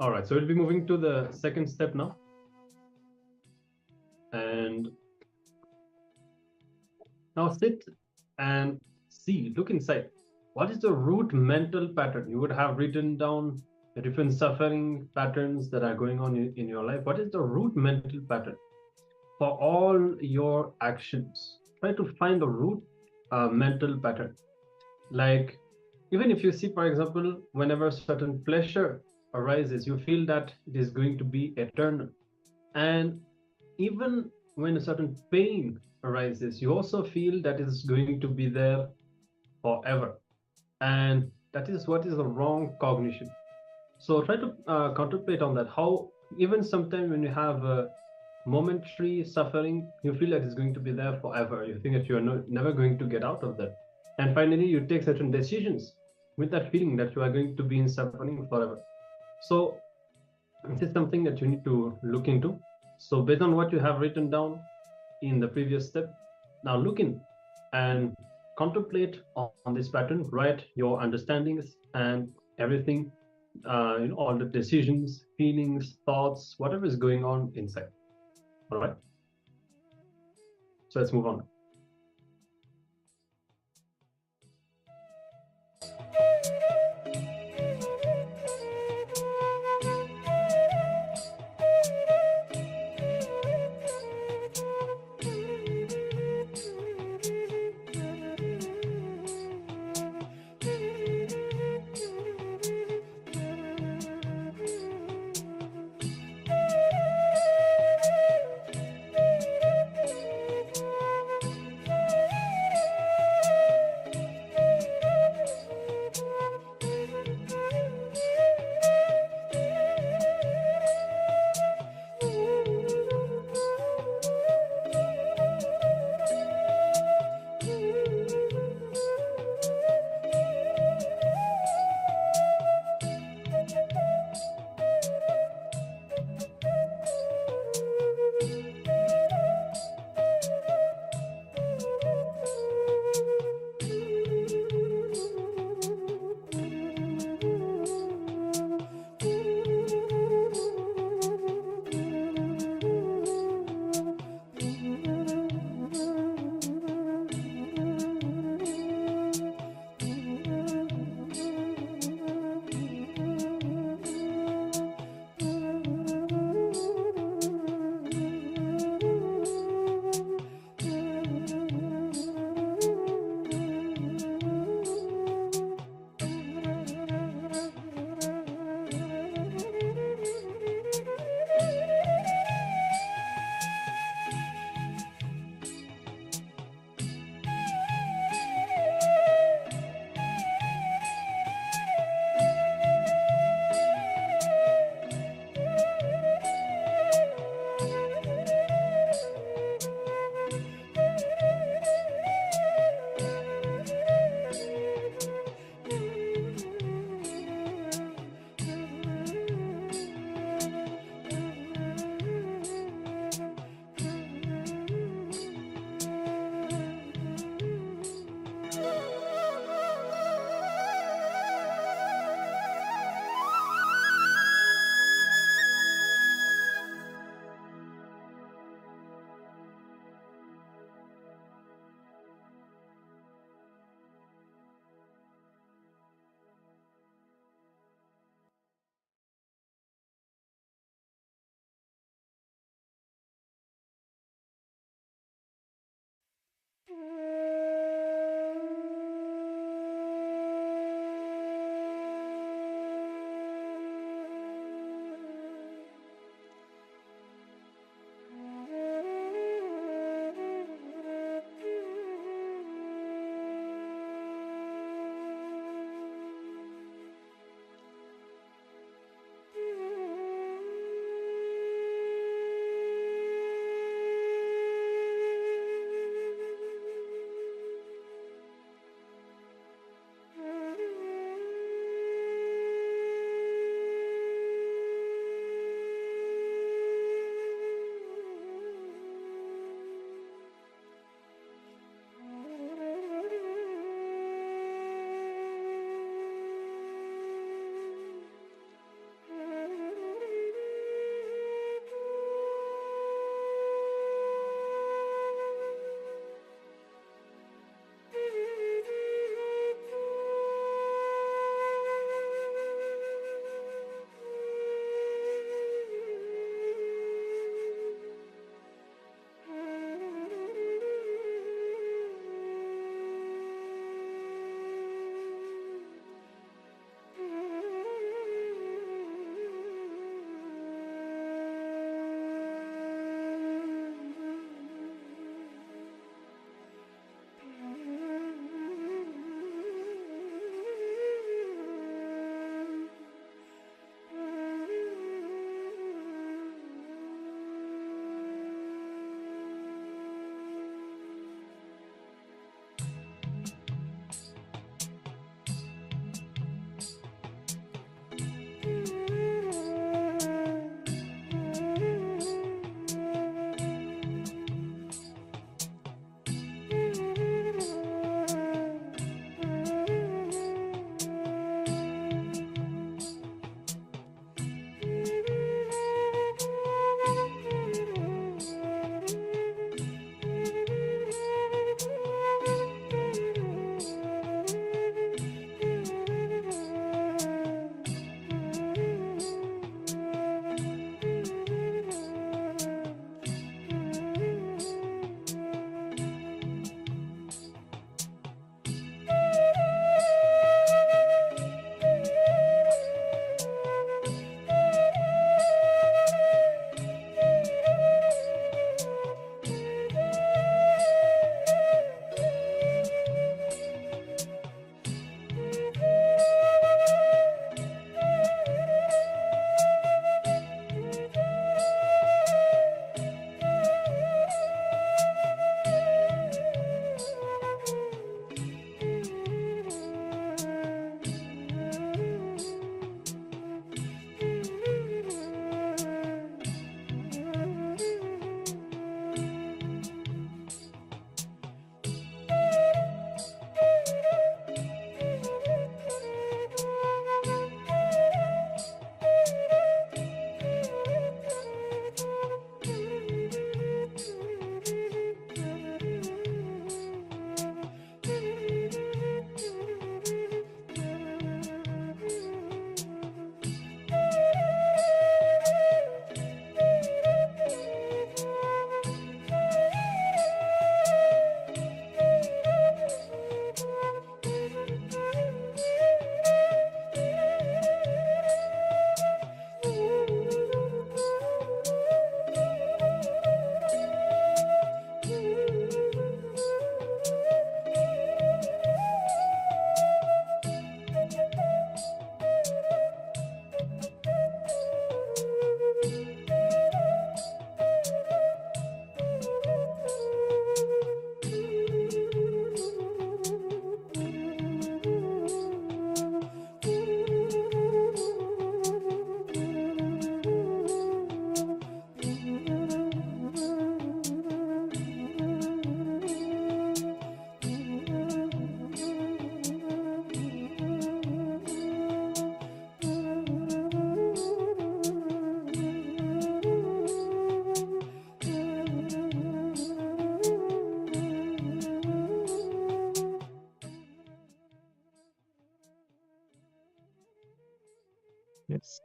All right, so we'll be moving to the second step now. And now sit and see, look inside. What is the root mental pattern? You would have written down the different suffering patterns that are going on in your life. What is the root mental pattern for all your actions? Try to find the root mental pattern. Like, even if you see, for example, whenever certain pleasure arises, you feel that it is going to be eternal. And even when a certain pain arises, you also feel that it's going to be there forever. And that is what is the wrong cognition. So try to contemplate on that. How even sometimes when you have a momentary suffering, you feel that it's going to be there forever. You think that you are never going to get out of that. And finally, you take certain decisions with that feeling that you are going to be in suffering forever. So this is something that you need to look into. So based on what you have written down in the previous step, now look in and contemplate on this pattern, write your understandings and everything, all the decisions, feelings, thoughts, whatever is going on inside. All right. So let's move on.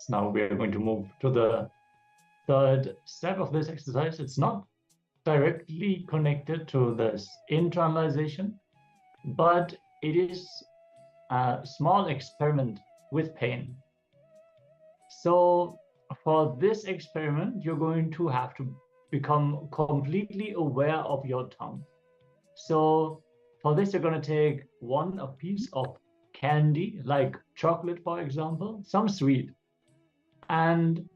So now we are going to move to the third step of this exercise. It's not directly connected to this internalization, but it is a small experiment with pain. So for this experiment, you're going to have to become completely aware of your tongue. So for this, you're going to take a piece of candy, like chocolate, for example, some sweet. And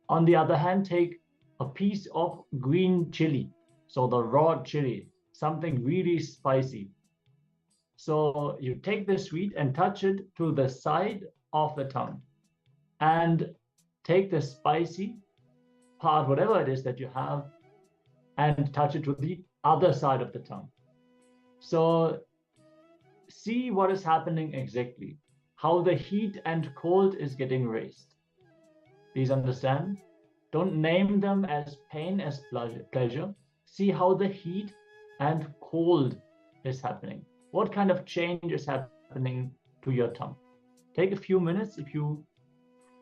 on the other hand, take a piece of green chili, so the raw chili, something really spicy. So you take the sweet and touch it to the side of the tongue, and take the spicy part, whatever it is that you have, and touch it to the other side of the tongue. So see what is happening exactly, how the heat and cold is getting raised. Please understand, don't name them as pain, as pleasure. See how the heat and cold is happening. What kind of change is happening to your tongue? Take a few minutes. If you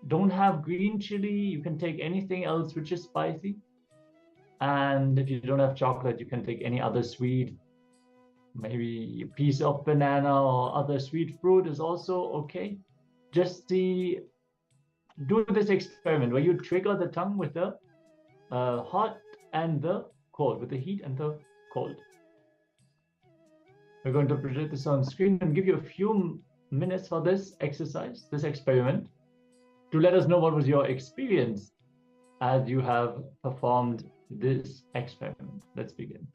don't have green chili, you can take anything else which is spicy. And if you don't have chocolate, you can take any other sweet, maybe a piece of banana or other sweet fruit is also okay. Just do this experiment where you trigger the tongue with the hot and the cold, with the heat and the cold. We're going to project this on screen and give you a few minutes for this exercise, this experiment, to let us know what was your experience as you have performed this experiment. Let's begin.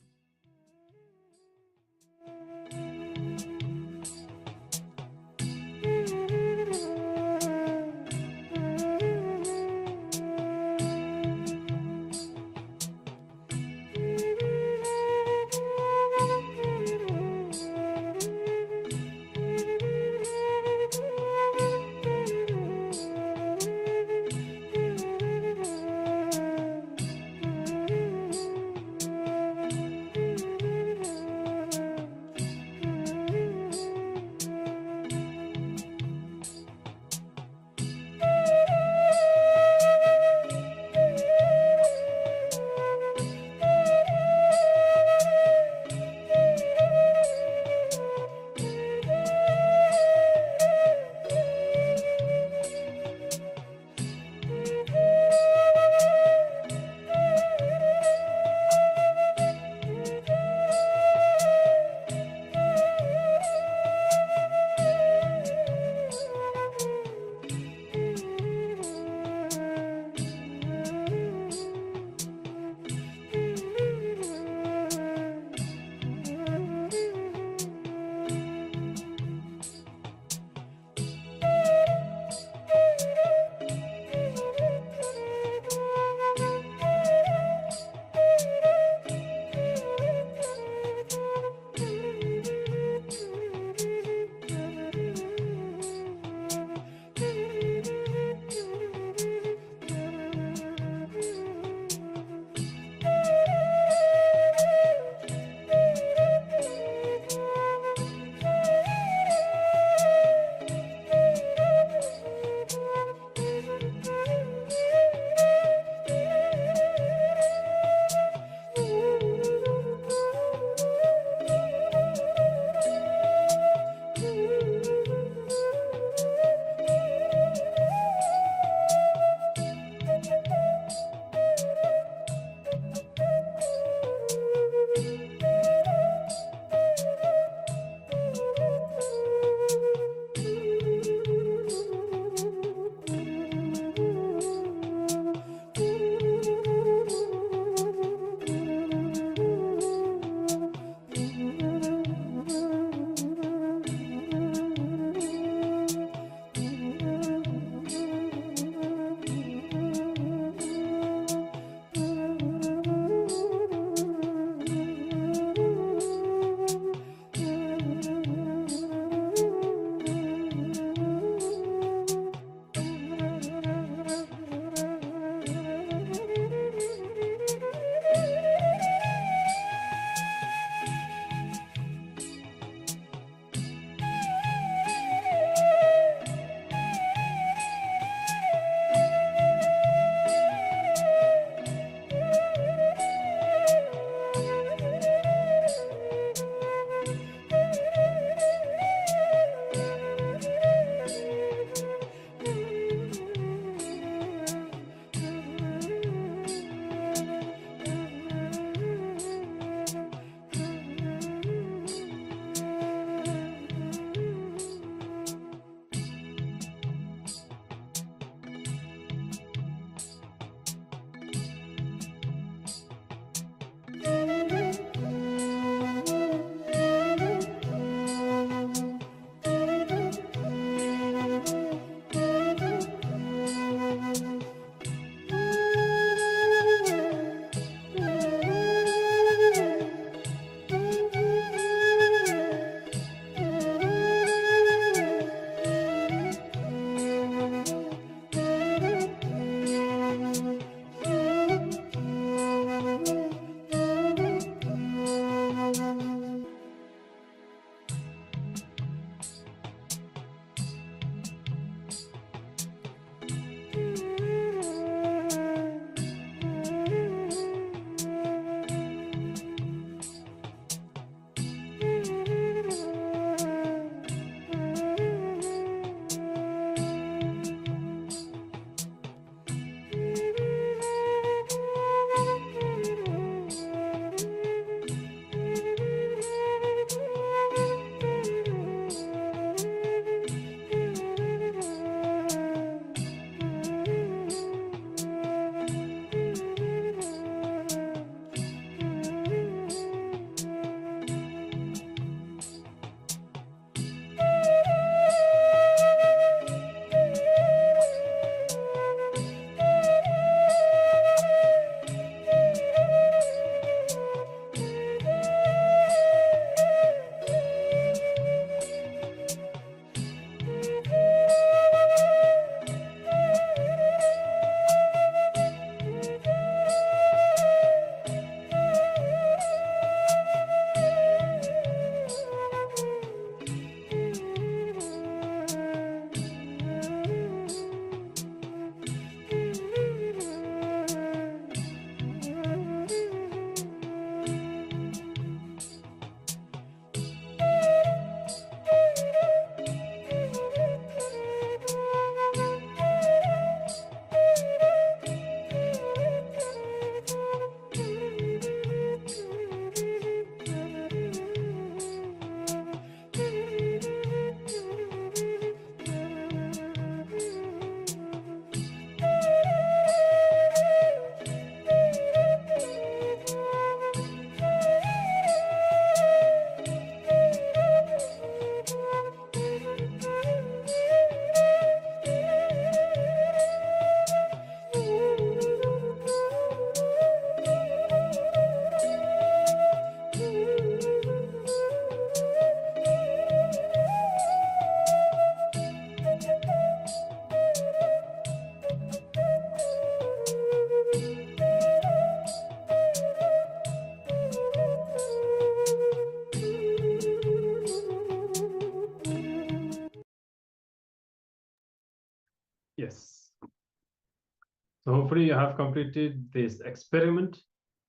So hopefully you have completed this experiment,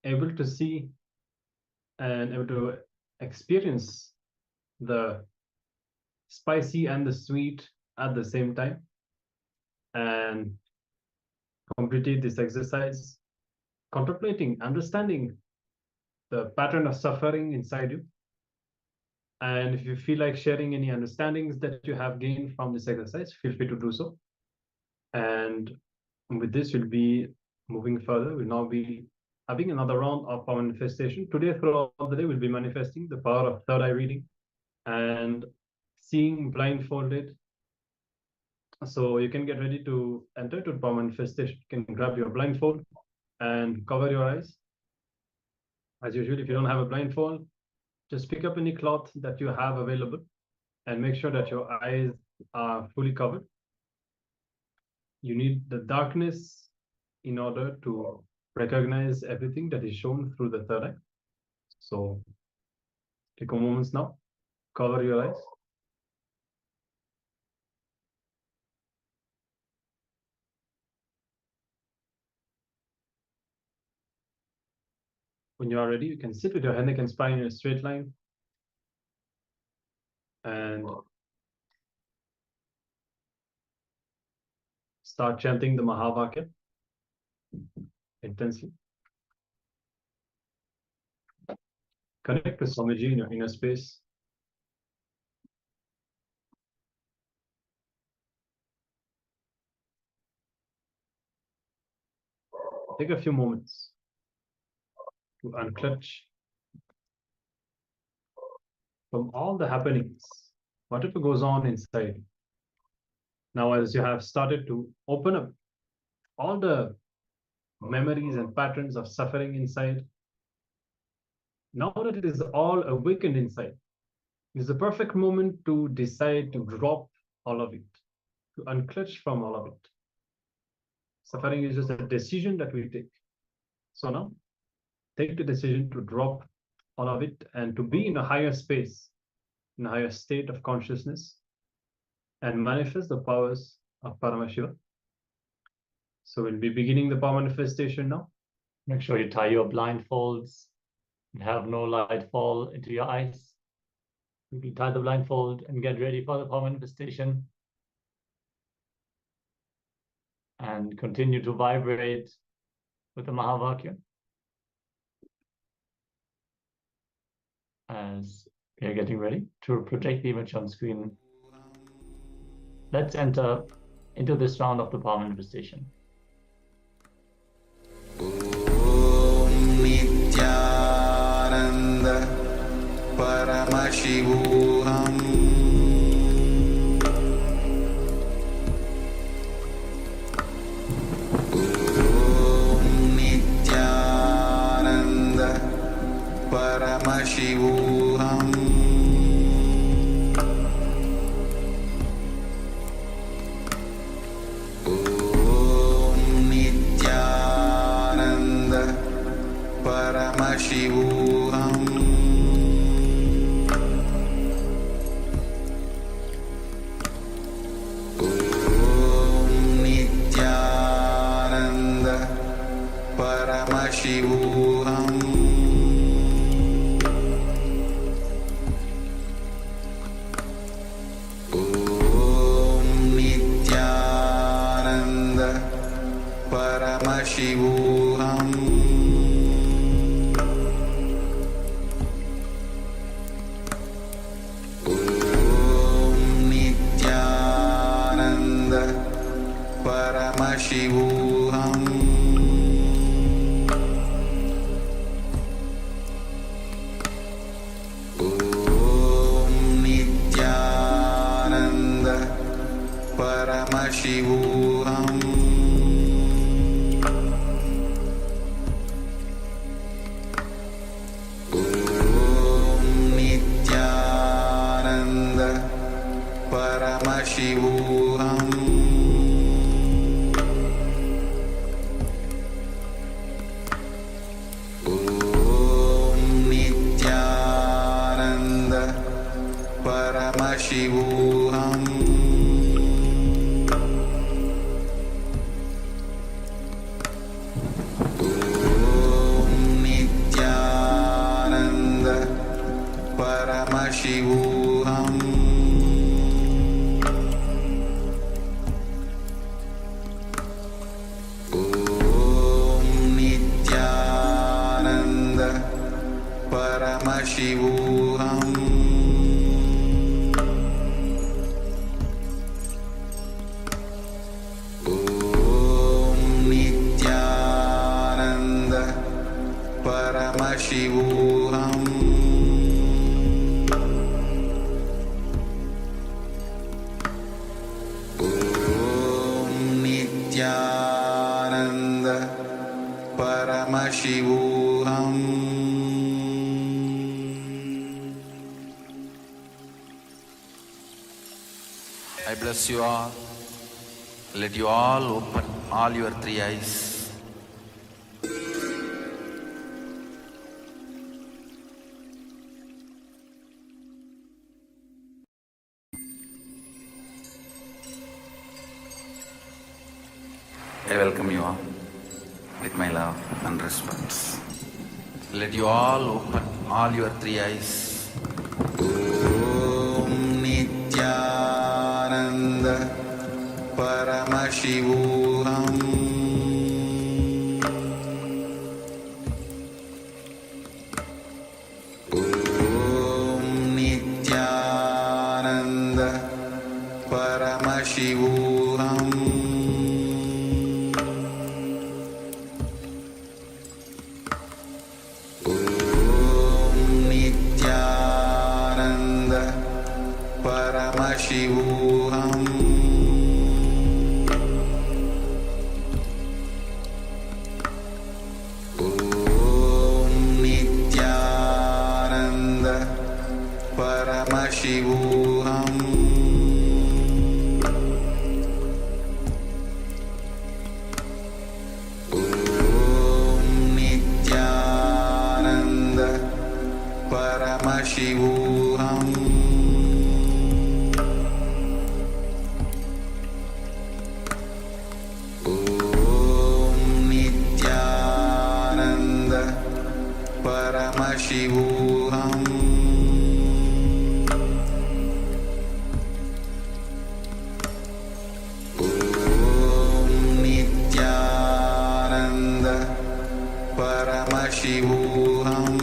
able to see and able to experience the spicy and the sweet at the same time, and completed this exercise, contemplating, understanding the pattern of suffering inside you. And if you feel like sharing any understandings that you have gained from this exercise, feel free to do so. And with this, we'll be moving further. We'll now be having another round of power manifestation. Today, throughout the day, we'll be manifesting the power of third eye reading and seeing blindfolded. So you can get ready to enter to power manifestation. You can grab your blindfold and cover your eyes. As usual, if you don't have a blindfold, just pick up any cloth that you have available and make sure that your eyes are fully covered. You need the darkness in order to recognize everything that is shown through the third eye. So take a moment now, cover your eyes. When you are ready, you can sit with your head, neck, and spine in a straight line. And start chanting the Mahavakya intensely. Connect with Swamiji in your inner space. Take a few moments to unclutch from all the happenings, whatever goes on inside. Now, as you have started to open up all the memories and patterns of suffering inside, now that it is all awakened inside, it is the perfect moment to decide to drop all of it, to unclutch from all of it. Suffering is just a decision that we take. So now, take the decision to drop all of it and to be in a higher space, in a higher state of consciousness, and manifest the powers of Paramashiva. So we'll be beginning the power manifestation now. Make sure you tie your blindfolds and have no light fall into your eyes. You can tie the blindfold and get ready for the power manifestation. And continue to vibrate with the Mahavakya. As we are getting ready to project the image on screen, let's enter into this round of the power manifestation. Nityananda Paramashivoham Nityananda Paramashivoham Paramashivoham Nityananda Paramashivoham Nityananda Paramashivoham Paramashivoham Nityananda Paramashivoham Nityananda Paramashivoham Nityananda Paramashivoham Paramashivoham Om Nityananda Paramashivoham Om Nityananda Paramashivoham Om Nityananda Paramashivoham. I bless you all. Let you all open all your three eyes. I welcome you all with my love and respect. Let you all open all your three eyes. Om Nityananda Paramashivoham Om Nityananda Paramashivoham Paramashivoham Om Nityananda Paramashivoham Om Nityananda Paramashivoham Paramashivoham Om Nityananda Paramashivoham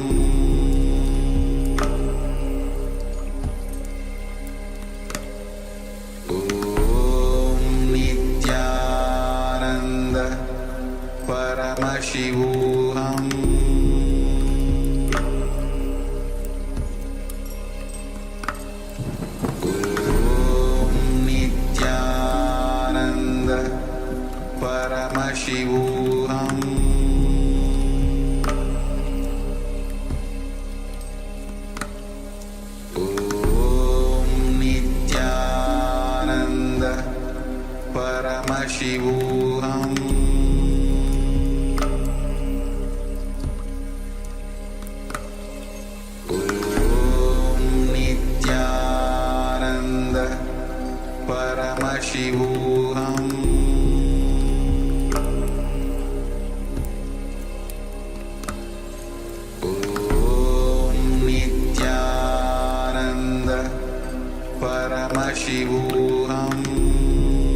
Om Nityananda Paramashivoham Paramashivoham Om Nityananda Paramashivoham Om Nityananda Paramashivoham Paramashivoham Om Nityananda Paramashivoham Om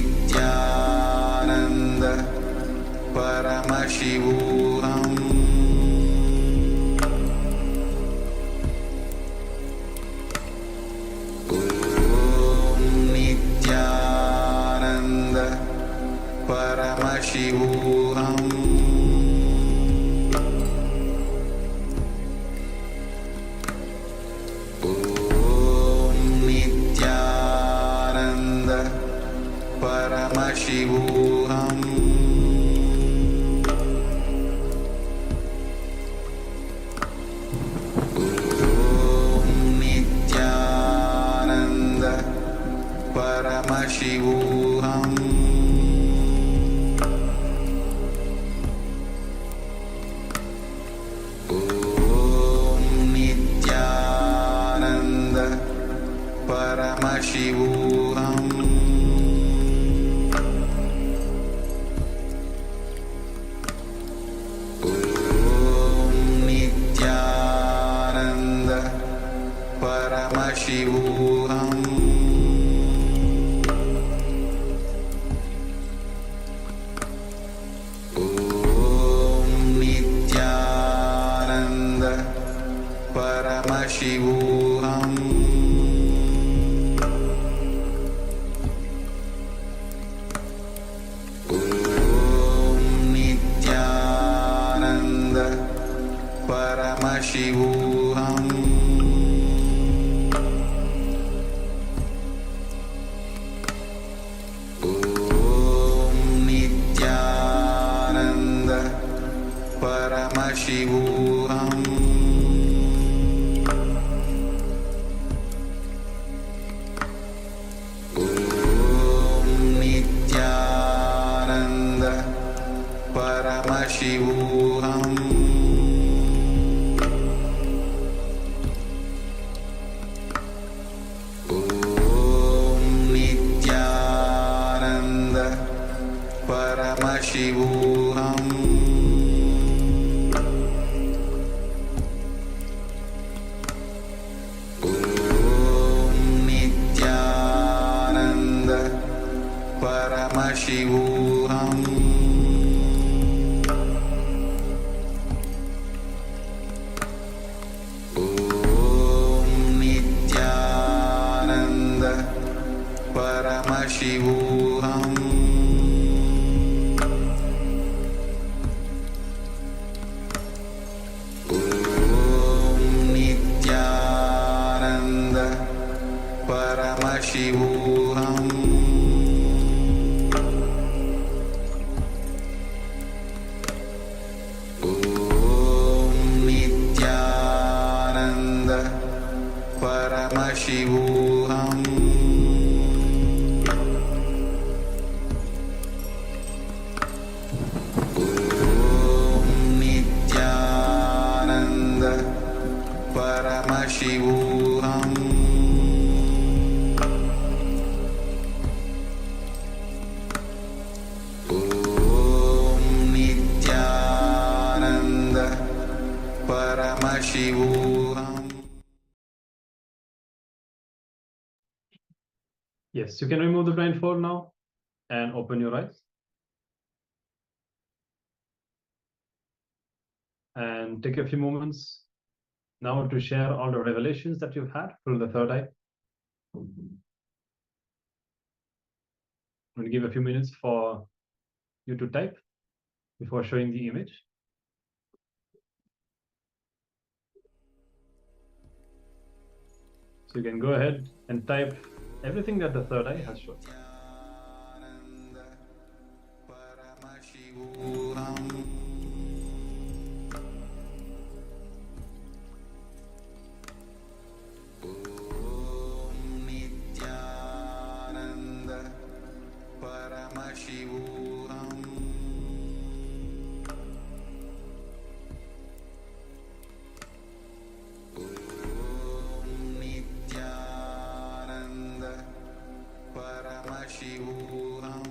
Nityananda Paramashivoham Paramashivoham Om Nityananda Paramashivoham Om Nityananda Paramashivoham Paramashivoham Nityananda Paramashivoham Nityananda Paramashivoham Nityananda Paramashivoham Nityananda Paramashivoham Nityananda Paramashivoham Nityananda Paramashivoham Nityananda Paramashivoham Nityananda Paramashivoham Nityananda Paramashivoham Nityananda Paramashivoham. Yes, you can remove the blindfold now and open your eyes. And take a few moments now to share all the revelations that you've had through the third eye. I'm going to give a few minutes for you to type before showing the image. So you can go ahead and type everything that the third eye has shown. Nityananda Paramashivoham Nityananda Paramashivoham Nityananda Paramashivoham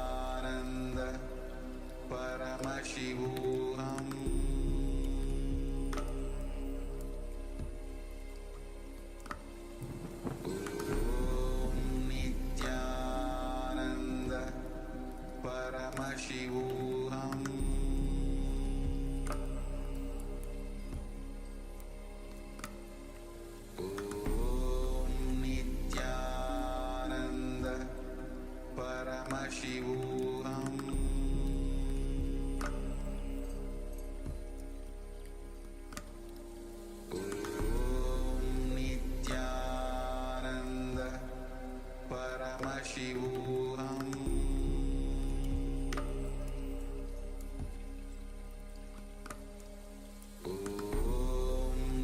Nityananda Paramashivoham Nityananda Paramashivoham Nityananda Paramashivoham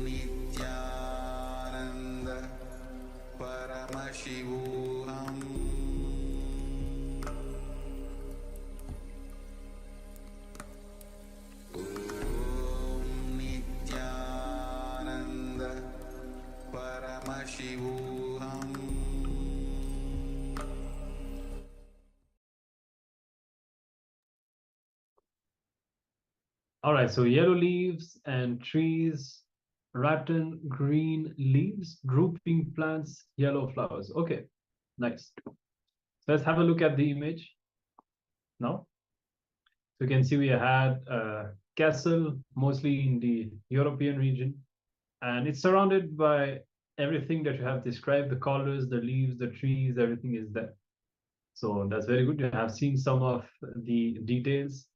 Nityananda Paramashivoham Nityananda Paramashivoham All right, so yellow leaves and trees, rattan green leaves, drooping plants, yellow flowers. Okay, nice. So let's have a look at the image now. So you can see we had a castle, mostly in the European region, and it's surrounded by everything that you have described, the colors, the leaves, the trees, everything is there. So that's very good. You have seen some of the details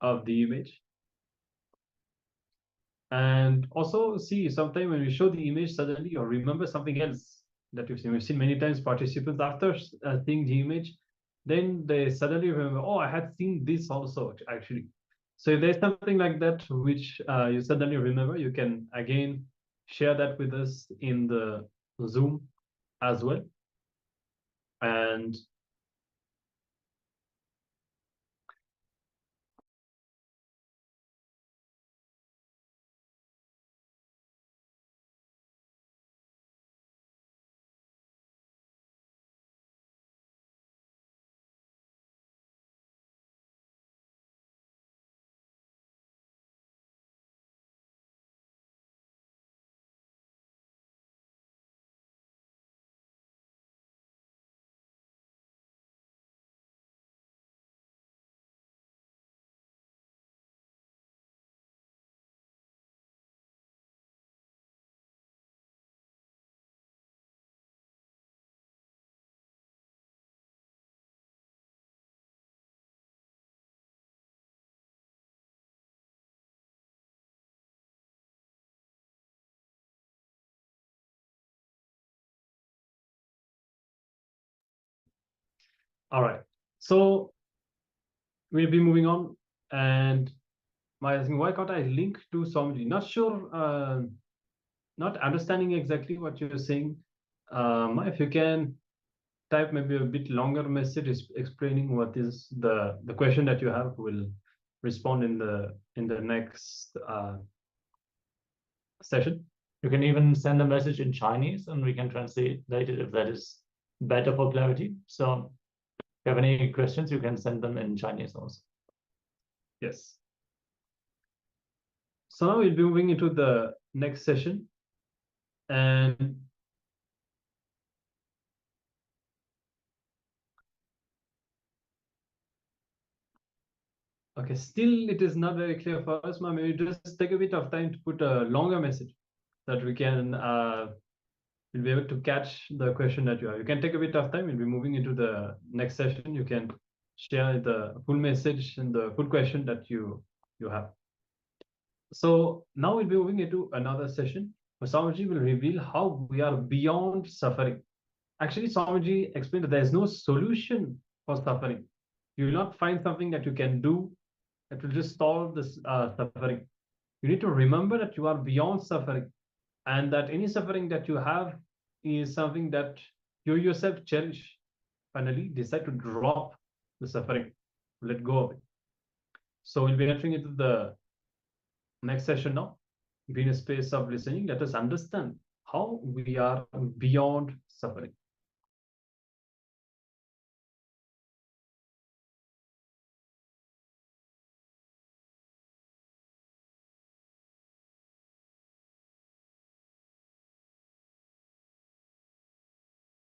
of the image. And also see, sometimes when we show the image, suddenly you remember something else that you've seen. We've seen many times participants after seeing the image, then they suddenly remember, oh, I had seen this also actually. So if there's something like that which you suddenly remember, you can again share that with us in the Zoom as well. And all right, so we'll be moving on. And my asking, why can't I link to Swamiji? Not sure, not understanding exactly what you're saying. If you can type maybe a bit longer message explaining what is the question that you have, will respond in the next session. You can even send a message in Chinese and we can translate it if that is better for clarity. So if you have any questions, you can send them in Chinese also. Yes. So now we'll be moving into the next session. And okay, still it is not very clear for us, ma'am. Maybe just take a bit of time to put a longer message that we can we'll be able to catch the question that you have. You can take a bit of time. We'll be moving into the next session. You can share the full message and the full question that you have. So now we'll be moving into another session where Swamiji will reveal how we are beyond suffering. Actually, Swamiji explained that there is no solution for suffering. You will not find something that you can do that will just solve this suffering. You need to remember that you are beyond suffering, and that any suffering that you have is something that you yourself cherish. Finally, decide to drop the suffering, let go of it. So we'll be entering into the next session now. Be in a space of listening. Let us understand how we are beyond suffering.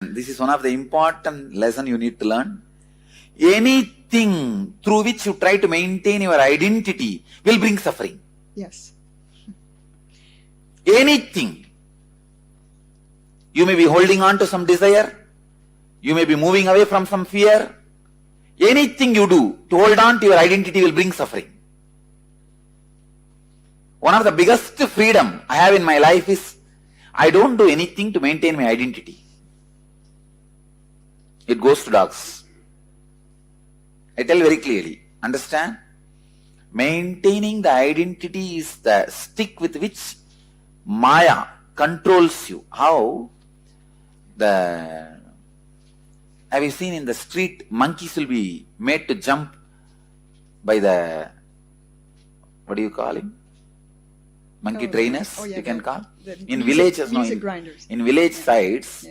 This is one of the important lessons you need to learn. Anything through which you try to maintain your identity will bring suffering. Yes. Anything. You may be holding on to some desire. You may be moving away from some fear. Anything you do to hold on to your identity will bring suffering. One of the biggest freedom I have in my life is I don't do anything to maintain my identity. It goes to dogs. I tell very clearly, understand? Maintaining the identity is the stick with which Maya controls you. How? Have you seen in the street, monkeys will be made to jump by the, what do you call him? Monkey trainers, yeah, you can call. In villages, no, in village sides,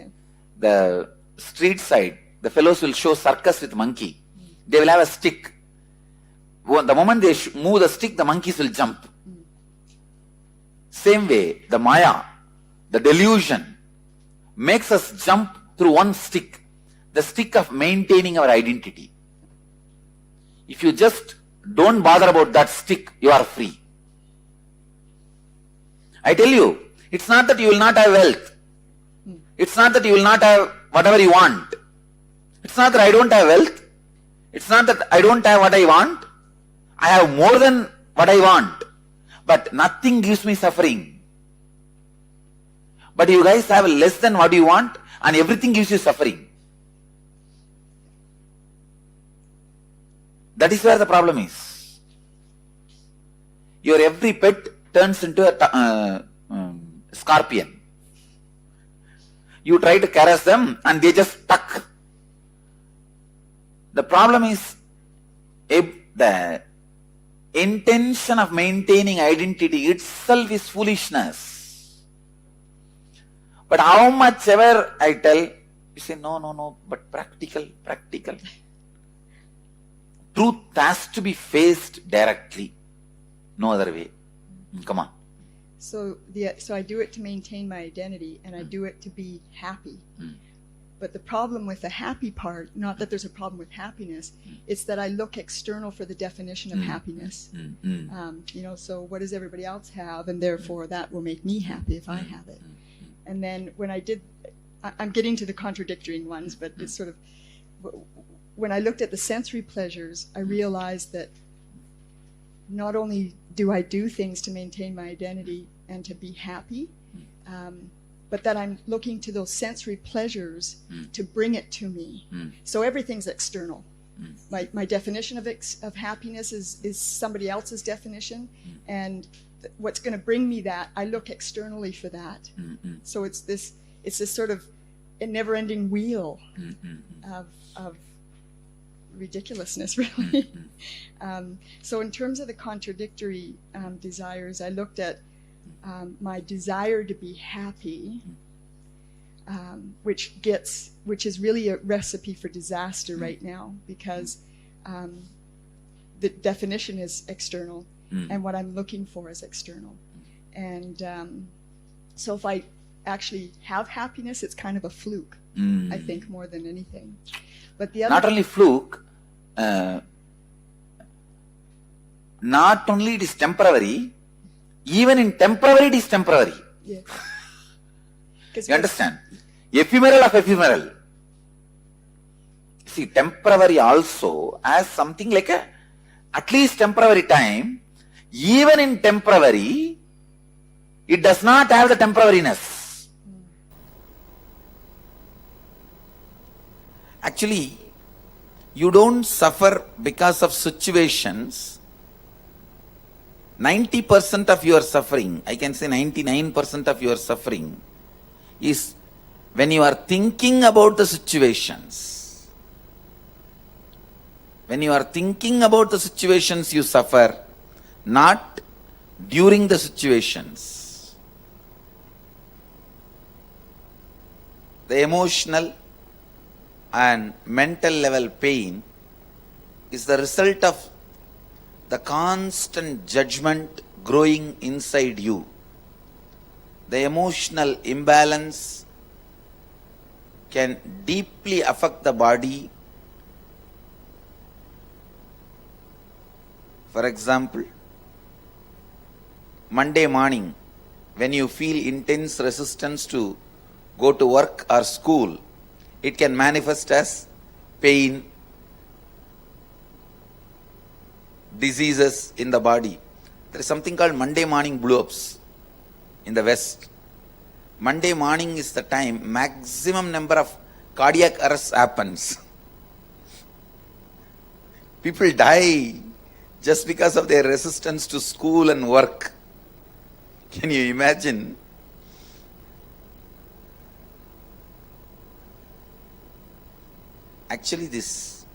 the street side, the fellows will show circus with monkey. They will have a stick. The moment they move the stick, the monkeys will jump. Same way, the Maya, the delusion, makes us jump through one stick. the stick of maintaining our identity. If you just don't bother about that stick, you are free. I tell you, it's not that you will not have wealth. It's not that you will not have whatever you want. It's not that I don't have wealth. It's not that I don't have what I want. I have more than what I want. But nothing gives me suffering. But you guys have less than what you want and everything gives you suffering. That is where the problem is. Your every pet turns into a scorpion. You try to caress them and they just tuck. The problem is the intention of maintaining identity itself is foolishness. But how much ever I tell, you say no, but practical. Truth has to be faced directly. No other way. Come on. So I do it to maintain my identity, and I do it to be happy. But the problem with the happy part, not that there's a problem with happiness, it's that I look external for the definition of happiness. So what does everybody else have, and therefore that will make me happy if I have it. And then when I'm getting to the contradictory ones, but it's sort of, when I looked at the sensory pleasures, I realized that not only do I do things to maintain my identity and to be happy, but that I'm looking to those sensory pleasures to bring it to me. So everything's external. My definition of happiness is somebody else's definition, and what's going to bring me that, I look externally for that. So it's this sort of a never-ending wheel of ridiculousness, really. So in terms of the contradictory desires, I looked at my desire to be happy, which is really a recipe for disaster right now, because the definition is external, and what I'm looking for is external. And so if I actually have happiness, it's kind of a fluke, I think, more than anything. But the other, not only fluke, not only it is temporary, even in temporary it is temporary. Yeah. You understand? Ephemeral of ephemeral. See, temporary also as something like at least temporary time. Even in temporary, it does not have the temporariness. Actually, you don't suffer because of situations. 90% of your suffering, I can say 99% of your suffering, is when you are thinking about the situations. When you are thinking about the situations, you suffer, not during the situations. The emotional and mental level pain is the result of the constant judgment growing inside you. The emotional imbalance can deeply affect the body. For example, Monday morning, when you feel intense resistance to go to work or school, it can manifest as pain, diseases in the body. There is something called Monday morning blow-ups in the West. Monday morning is the time maximum number of cardiac arrests happens. People die just because of their resistance to school and work. Can you imagine? Actually, this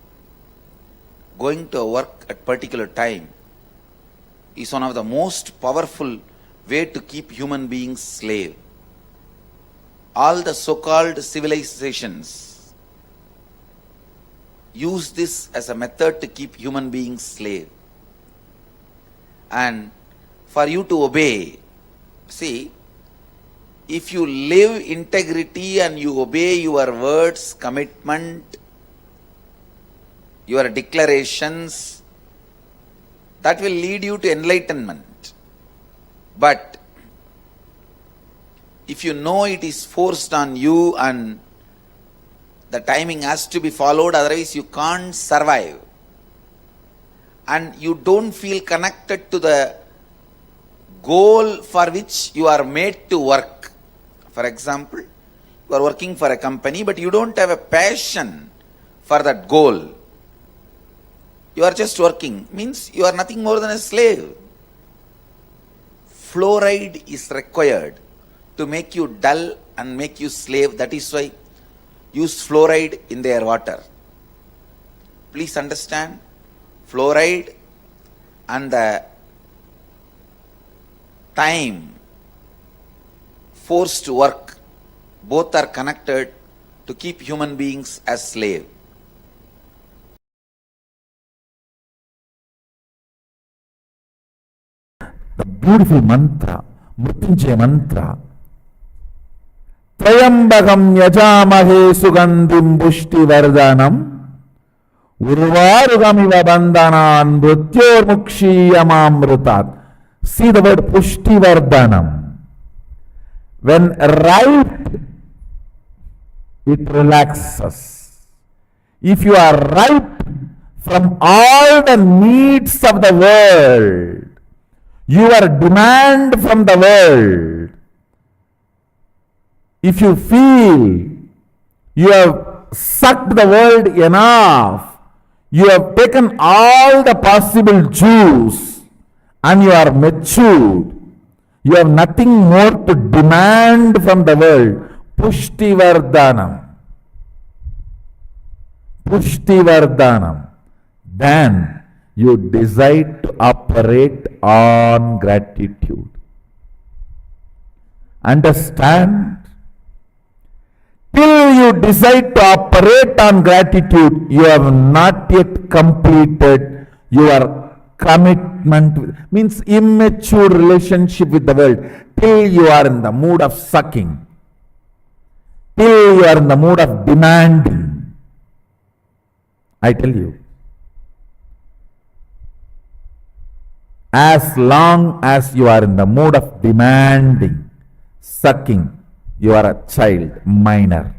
going to work at particular time is one of the most powerful way to keep human beings slave. All the so-called civilizations use this as a method to keep human beings slave. And for you to obey, see, if you live integrity and you obey your words, commitment, your declarations, that will lead you to enlightenment. But if you know it is forced on you and the timing has to be followed, otherwise you can't survive, and you don't feel connected to the goal for which you are made to work. For example, you are working for a company, but you don't have a passion for that goal. You are just working, means you are nothing more than a slave. Fluoride is required to make you dull and make you slave. That is why use fluoride in their water. Please understand, fluoride and the time forced work, both are connected to keep human beings as slave. The beautiful mantra, Mrityunjaya mantra. Trayambagam yajamahe sugandhim pushtivardhanam urvarugamiva bandhanan mrityormukshiyamamrutat. See the word pushtivardhanam. When ripe, it relaxes. If you are ripe from all the needs of the world, your demand from the world, if you feel you have sucked the world enough, you have taken all the possible juice and you are matured, you have nothing more to demand from the world, pushtivardhanam. Pushtivardhanam. Then you decide to operate on gratitude. Understand? Till you decide to operate on gratitude, you have not yet completed your commitment, means immature relationship with the world. Till you are in the mood of sucking, till you are in the mood of demanding. I tell you, as long as you are in the mood of demanding, sucking, you are a child, minor.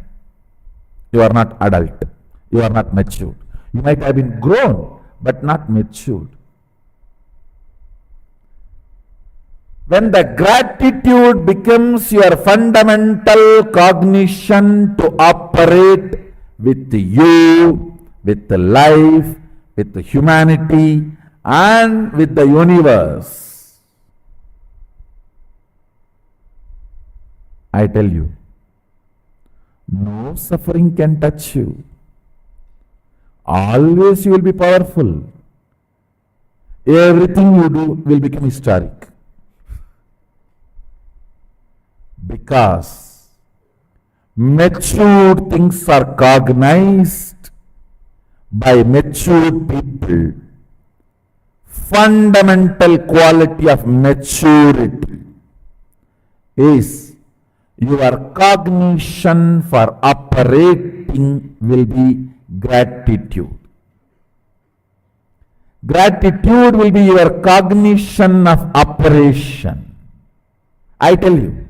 You are not adult. You are not matured. You might have been grown, but not matured. When the gratitude becomes your fundamental cognition to operate with you, with the life, with the humanity, and with the universe, I tell you, no suffering can touch you. Always you will be powerful. Everything you do will become historic. Because matured things are cognized by matured people. Fundamental quality of maturity is your cognition for operating will be gratitude. Gratitude will be your cognition of operation. I tell you,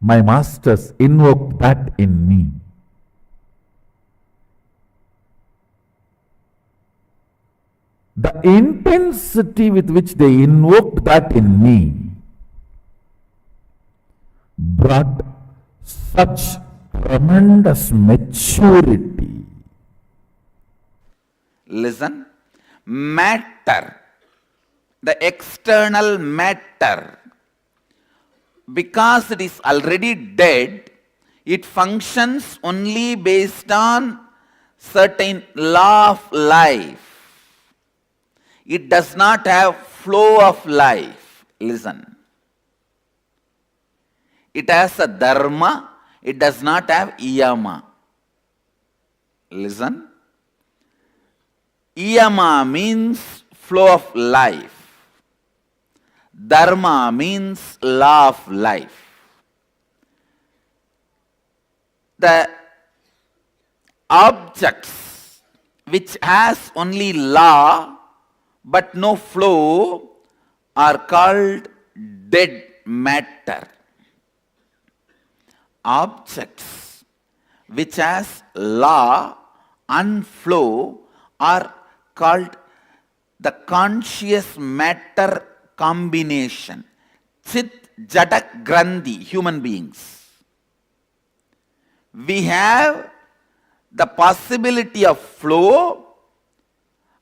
my masters invoked that in me. The intensity with which they invoked that in me brought such tremendous maturity. Listen, matter, the external matter, because it is already dead, it functions only based on certain law of life. It does not have flow of life. Listen. It has a dharma, it does not have yama. Listen. Yama means flow of life. Dharma means law of life. The objects which has only law but no flow are called dead matter. Objects which has law and flow are called the conscious matter combination. Chit, Jada, Grandhi, human beings. We have the possibility of flow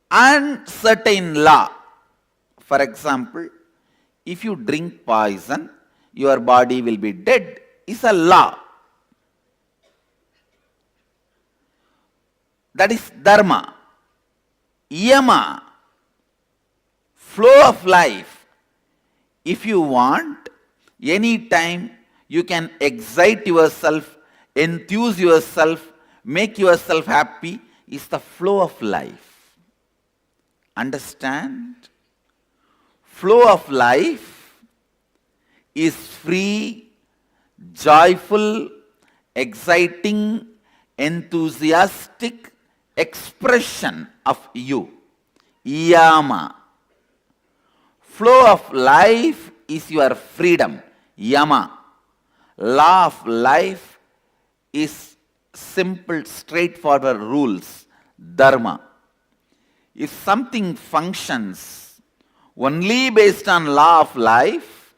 and certain law. For example, if you drink poison, your body will be dead, is a law. That is dharma. Yama, flow of life. If you want, any time you can excite yourself, enthuse yourself, make yourself happy, is the flow of life. Understand? Flow of life is free, joyful, exciting, enthusiastic expression of you. Yama. Flow of life is your freedom. Yama. Law of life is simple, straightforward rules. Dharma. If something functions only based on law of life,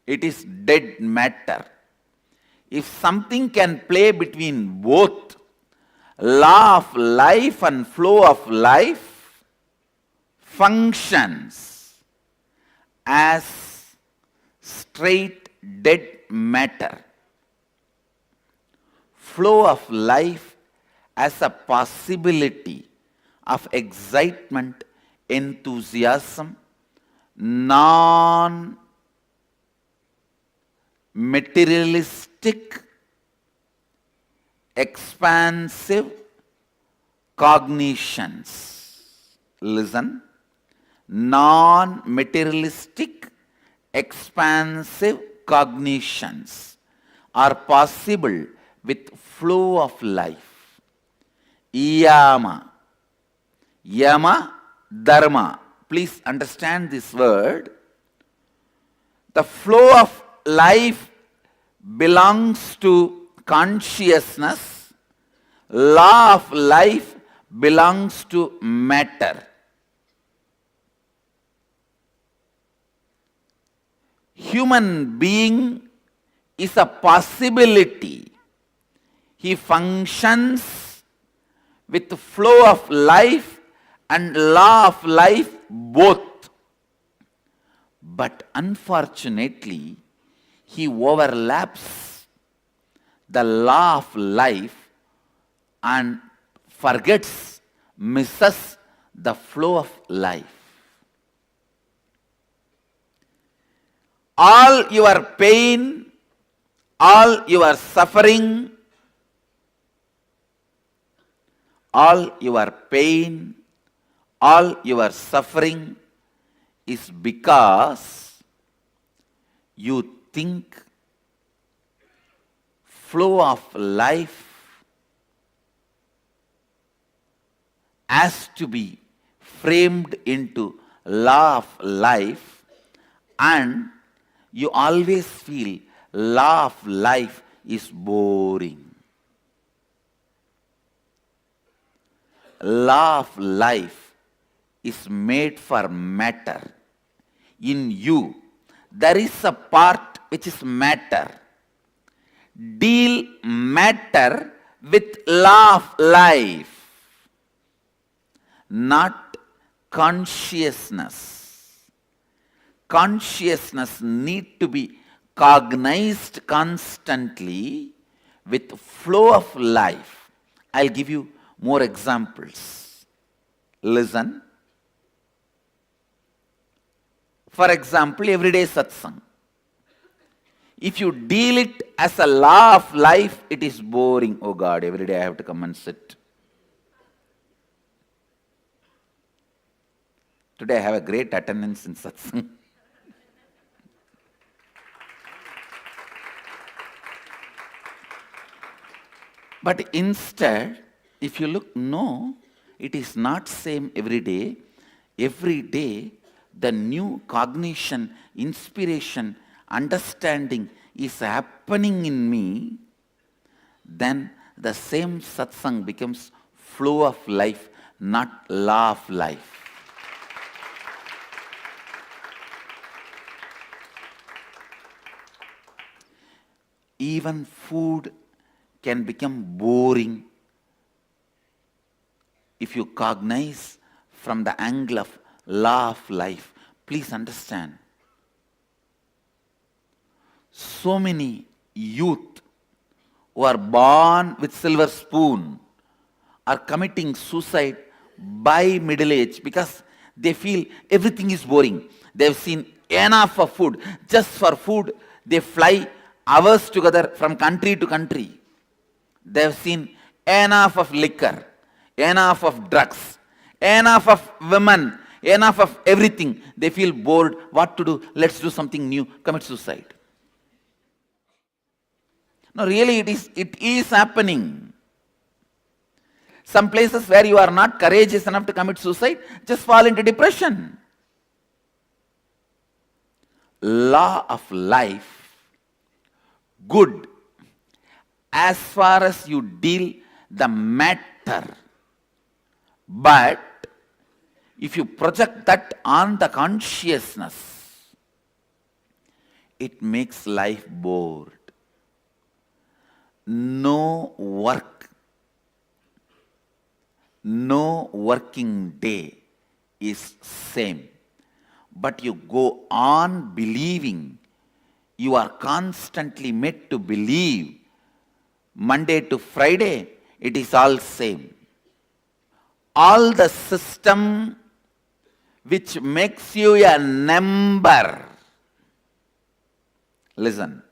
it is dead matter. If something can play between both law of life and flow of life, functions as straight dead matter. Flow of life as a possibility of excitement, enthusiasm, non-materialistic, expansive cognitions. Listen. Non-materialistic, expansive cognitions are possible with flow of life. Yama. Yama, dharma. Please understand this word. The flow of life belongs to consciousness. Law of life belongs to matter. Human being is a possibility. He functions with the flow of life and law of life both. But unfortunately, he overlaps the law of life and forgets, misses the flow of life. All your pain, all your suffering, all your pain, all your suffering is because you think flow of life has to be framed into law of life, and you always feel law of life is boring. Law of life is made for matter. In you, there is a part which is matter. Deal matter with law of life, not consciousness. Consciousness need to be cognized constantly with flow of life. I'll give you more examples. Listen. For example, everyday satsang. If you deal it as a law of life, it is boring. Oh God, every day I have to come and sit. Today I have a great attendance in satsang. But instead, if you look, no, it is not same every day. Every day, the new cognition, inspiration, understanding is happening in me, then the same satsang becomes flow of life, not law of life. Even food can become boring if you cognize from the angle of law of life. Please understand. So many youth who are born with silver spoon are committing suicide by middle age because they feel everything is boring. They've seen enough of food. Just for food, they fly hours together from country to country. They've seen enough of liquor, enough of drugs, enough of women, enough of everything. They feel bored. What to do? Let's do something new. Commit suicide. No, really, it is happening. Some places where you are not courageous enough to commit suicide, just fall into depression. Law of life, good, as far as you deal the matter. But if you project that on the consciousness, it makes life bored. No work, no working day is same. But you go on believing. You are constantly made to believe. Monday to Friday, it is all same. All the system which makes you a number. Listen.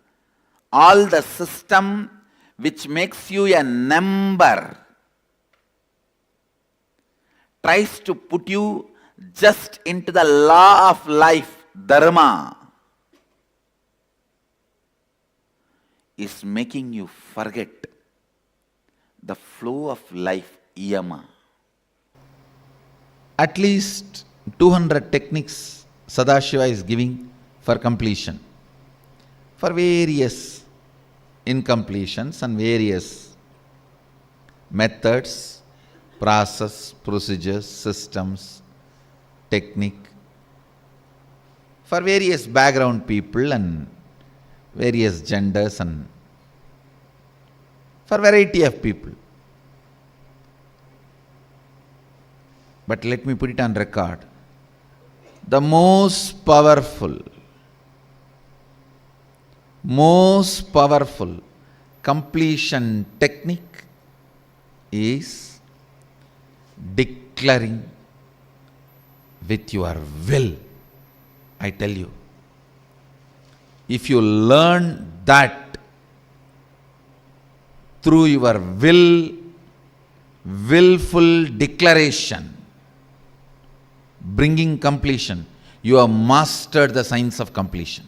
All the system which makes you a number tries to put you just into the law of life, dharma, is making you forget the flow of life, yama. At least 200 techniques Sadashiva is giving for completion, for various incompletions and various methods, process, procedures, systems, technique, for various background people and various genders and for variety of people. But let me put it on record. The most powerful completion technique is declaring with your will. I tell you, if you learn that through your willful declaration, bringing completion, you have mastered the science of completion.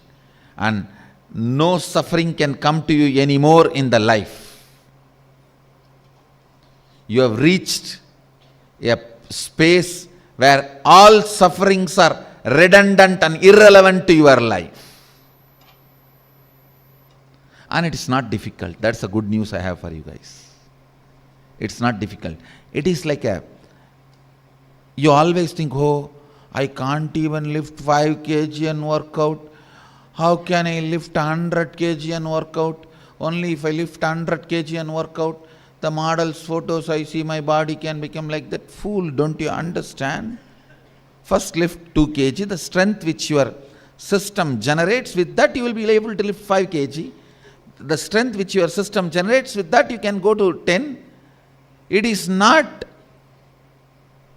And no suffering can come to you anymore in the life. You have reached a space where all sufferings are redundant and irrelevant to your life. And it is not difficult. That's the good news I have for you guys. It's not difficult. It is like you always think, oh, I can't even lift 5 kg and work out. How can I lift 100 kg and work out? Only if I lift 100 kg and work out, the model's photos I see, my body can become like that. Fool, don't you understand? First lift 2 kg, the strength which your system generates, with that you will be able to lift 5 kg. The strength which your system generates, with that you can go to 10. It is not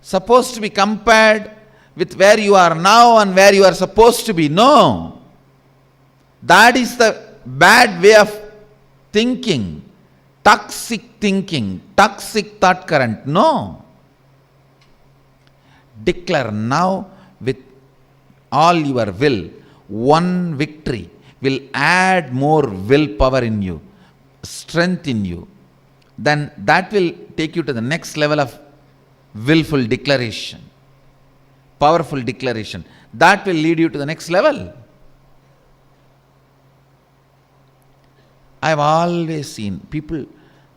supposed to be compared with where you are now and where you are supposed to be. No. That is the bad way of thinking. Toxic thinking, toxic thought current. No. Declare now with all your will. One victory will add more willpower in you, strength in you, then that will take you to the next level of willful declaration, powerful declaration. That will lead you to the next level. I've always seen people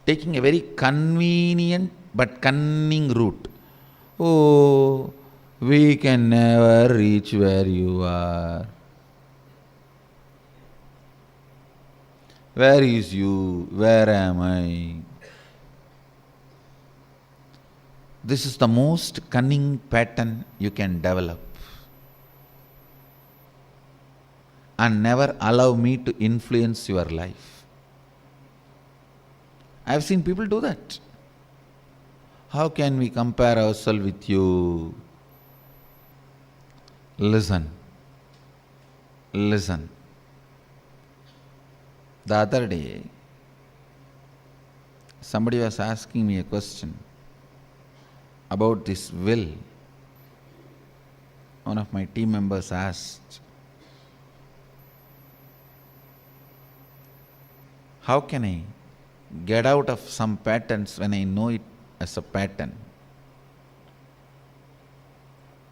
taking a very convenient but cunning route. Oh, we can never reach where you are. Where is you? Where am I? This is the most cunning pattern you can develop. And never allow me to influence your life. I have seen people do that. How can we compare ourselves with you? Listen. Listen. The other day, somebody was asking me a question about this will. One of my team members asked, how can I get out of some patterns when I know it as a pattern?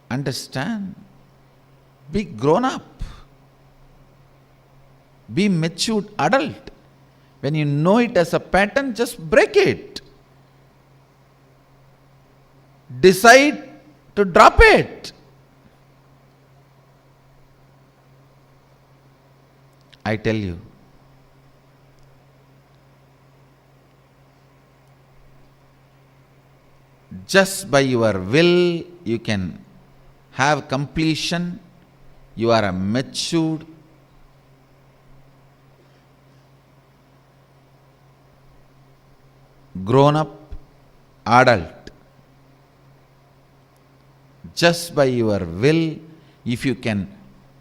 Understand. Be grown up. Be matured adult. When you know it as a pattern, just break it. Decide to drop it. I tell you, just by your will, you can have completion. You are a matured, grown-up adult. Just by your will, if you can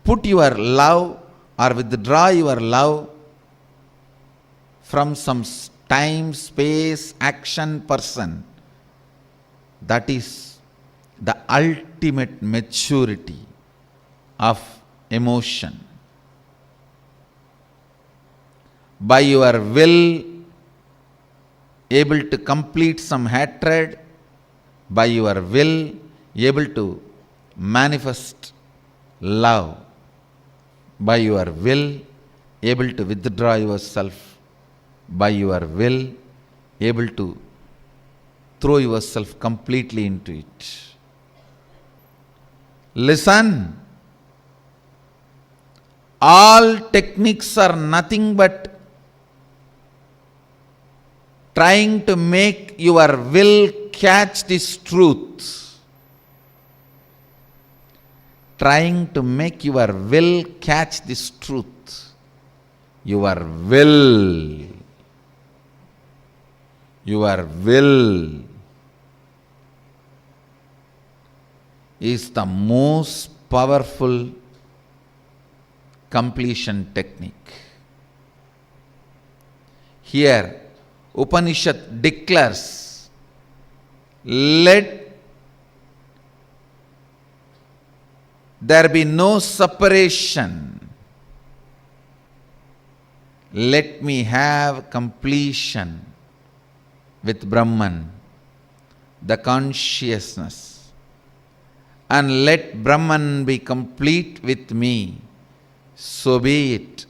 put your love or withdraw your love from some time, space, action, person, that is the ultimate maturity of emotion. By your will, able to complete some hatred, by your will, able to manifest love, by your will, able to withdraw yourself, by your will, able to throw yourself completely into it. Listen. All techniques are nothing but trying to make your will catch this truth. Trying to make your will catch this truth. Your will is the most powerful completion technique. Here, Upanishad declares, let there be no separation. Let me have completion with Brahman, the consciousness, and let Brahman be complete with me. So be it.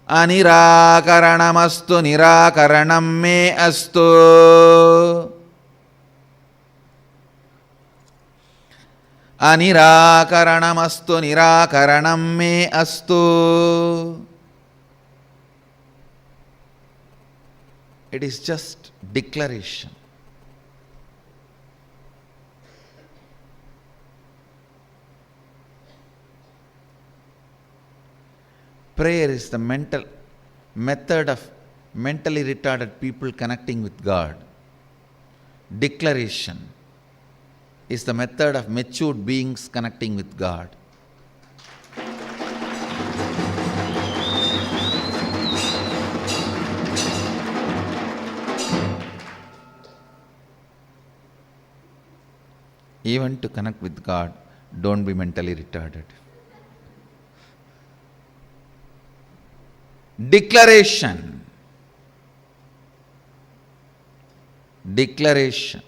Anirakaranamastu nirakaranam me astu. Anirakaranamastu nirakaranam me astu. It is just declaration. Prayer is the method of mentally retarded people connecting with God. Declaration is the method of matured beings connecting with God. Even to connect with God, don't be mentally retarded. Declaration. declaration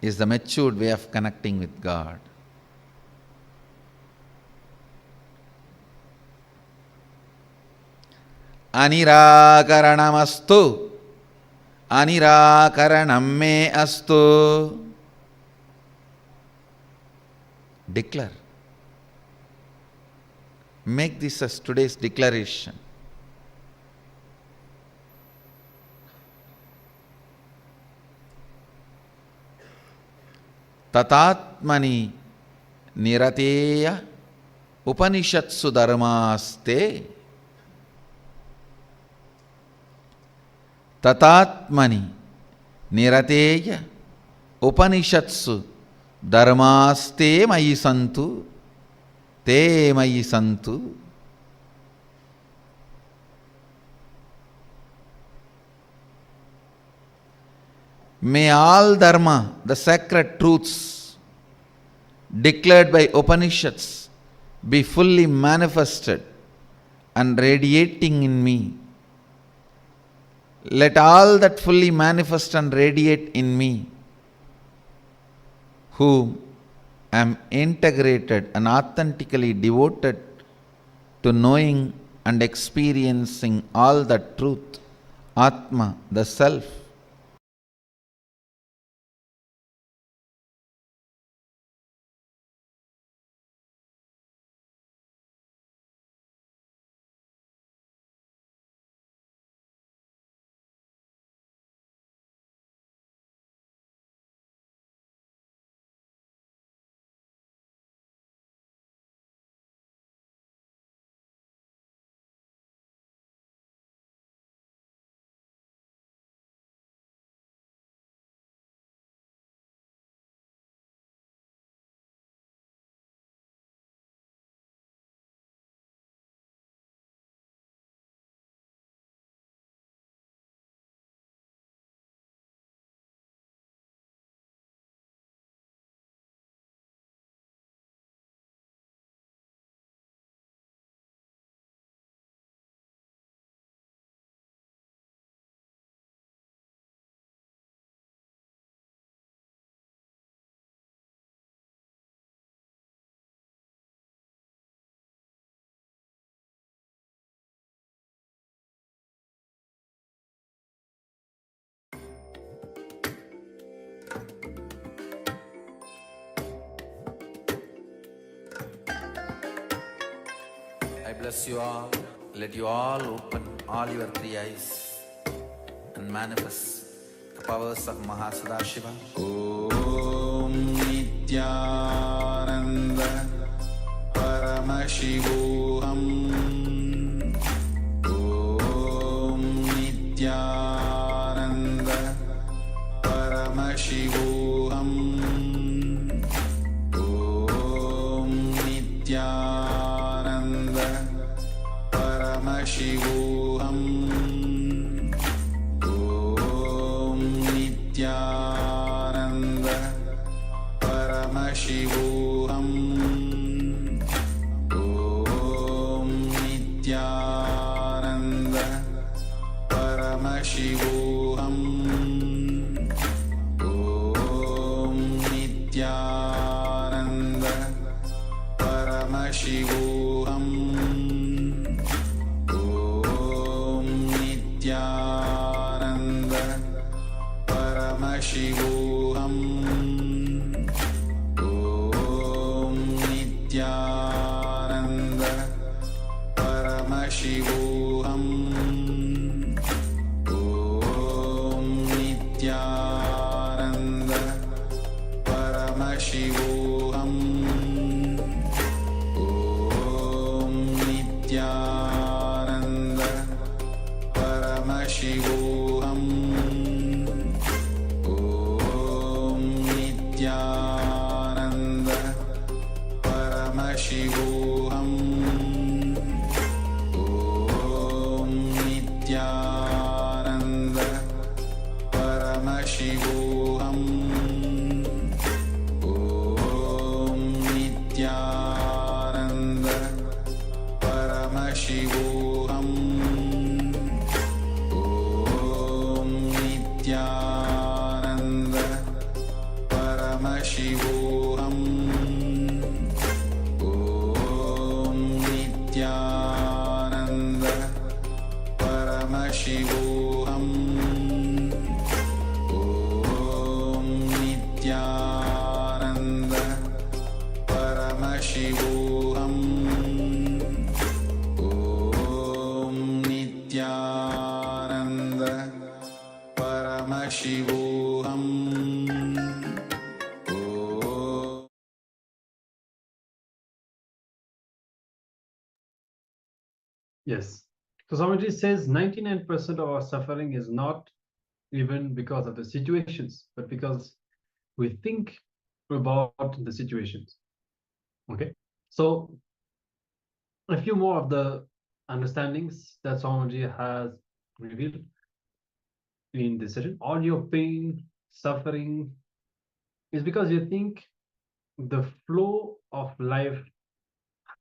is the matured way of connecting with God. Anirakaranastu, anirakaranam me astu. Declare. Make this as today's declaration. Tatatmani nirateya upanishatsu dharmaste. Tatatmani nirateya upanishatsu dharmaste mayi santu. Te mayi santu. May all dharma, the sacred truths declared by Upanishads, be fully manifested and radiating in me. Let all that fully manifest and radiate in me, whom am integrated and authentically devoted to knowing and experiencing all that truth, Atma, the Self. I bless you all. Let you all open all your three eyes and manifest the powers of Mahasadashiva. Om Nityananda Paramashivoham. Om Nityananda Paramashivoham. Om Nityananda Paramashivoham. Om Nityananda Paramashivoham. Om Nityananda Paramashivoham. Om Nityananda Paramashivoham. Om Nityananda Paramashivoham. Om Nityananda Paramashivoham. Om Nityananda Paramashivoham. Om Nityananda Paramashivoham. Om Nityananda Paramashivoham. Om Nityananda Paramashivoham. Om Nityananda Paramashivoham. Om Yes. So Swamiji says 99% of our suffering is not even because of the situations, but because we think about the situations. Okay. So a few more of the understandings that Swamiji has revealed in this session. All your pain, suffering is because you think the flow of life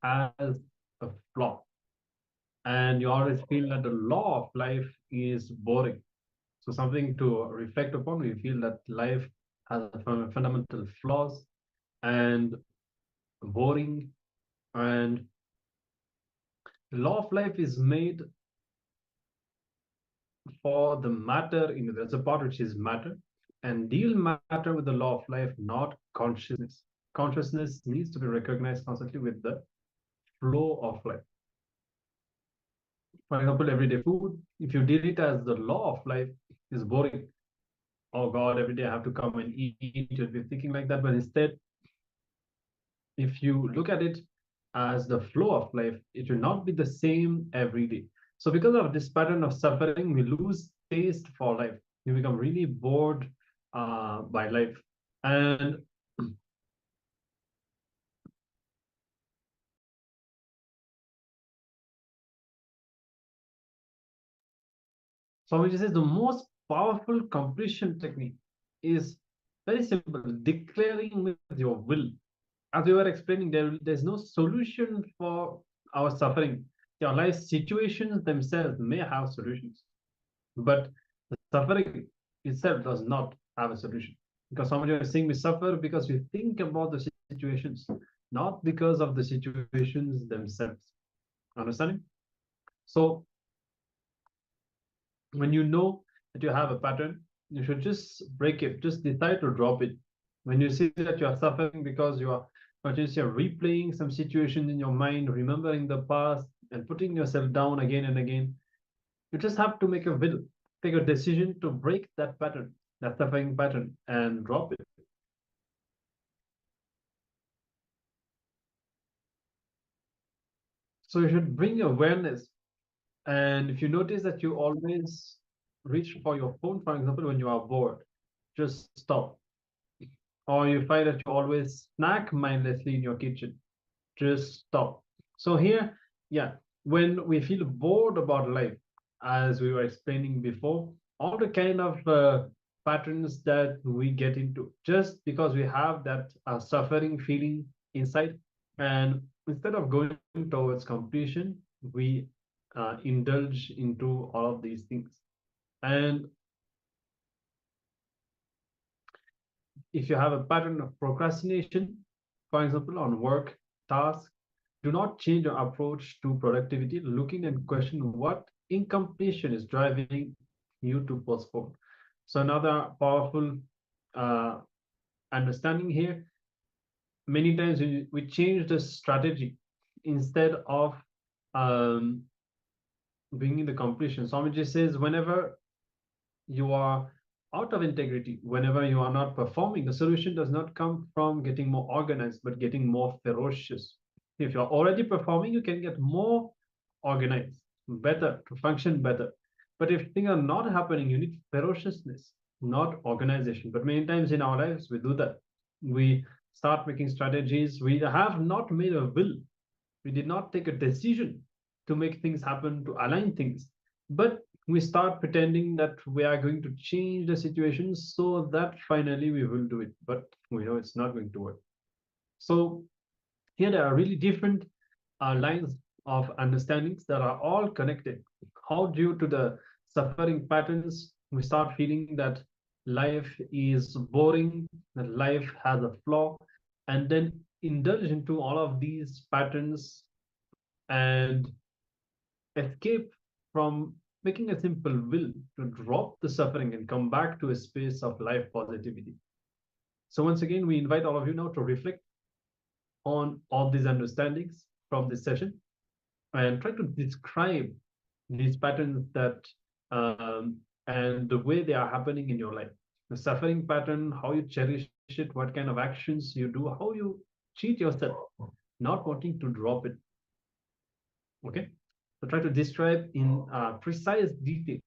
has a flaw, and you always feel that the law of life is boring. So something to reflect upon. We feel that life has fundamental flaws and boring, and the law of life is made for the matter. There's a part which is matter, and deal matter with the law of life, not consciousness. Consciousness needs to be recognized constantly with the flow of life. For example, everyday food, if you deal it as the law of life, is boring. Oh God, every day I have to come and eat. You'll be thinking like that. But instead, if you look at it as the flow of life, it will not be the same every day. So because of this pattern of suffering, we lose taste for life. We become really bored by life. And Swamiji says the most powerful completion technique is very simple, declaring with your will. As we were explaining, there's no solution for our suffering. Your life situations themselves may have solutions, but the suffering itself does not have a solution. Because somebody is saying we suffer because we think about the situations, not because of the situations themselves. Understanding? So when you know that you have a pattern, you should just break it, just decide to drop it. When you see that you are suffering because you are continuously replaying some situation in your mind, remembering the past and putting yourself down again and again, you just have to make a will, take a decision to break that pattern, that suffering pattern, and drop it. So you should bring awareness. And if you notice that you always reach for your phone, for example, when you are bored, just stop. Or you find that you always snack mindlessly in your kitchen, just stop. So here, yeah, when we feel bored about life, as we were explaining before, all the kind of patterns that we get into just because we have that suffering feeling inside, and instead of going towards completion, we indulge into all of these things. And if you have a pattern of procrastination, for example, on work, tasks, do not change your approach to productivity, looking and question what incompletion is driving you to postpone. So another powerful uh, understanding here, many times we change the strategy instead of bringing the completion. Swamiji says, whenever you are out of integrity, whenever you are not performing, the solution does not come from getting more organized, but getting more ferocious. If you're already performing, you can get more organized, better, to function better. But if things are not happening, you need ferociousness, not organization. But many times in our lives, we do that. We start making strategies. We have not made a will. We did not take a decision to make things happen, to align things. But we start pretending that we are going to change the situation so that finally we will do it. But we know it's not going to work. So here there are really different lines of understandings that are all connected. How due to the suffering patterns, we start feeling that life is boring, that life has a flaw, and then indulge into all of these patterns and escape from making a simple will to drop the suffering and come back to a space of life positivity. So once again, we invite all of you now to reflect on all these understandings from this session and try to describe these patterns that and the way they are happening in your life. The suffering pattern, how you cherish it, what kind of actions you do, how you cheat yourself, not wanting to drop it. Okay. So try to describe in precise detail.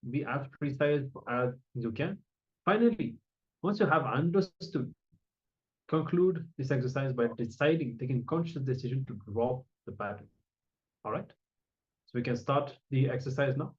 Be as precise as you can. Finally, once you have understood, conclude this exercise by deciding, taking conscious decision to drop the pattern. All right. So we can start the exercise now.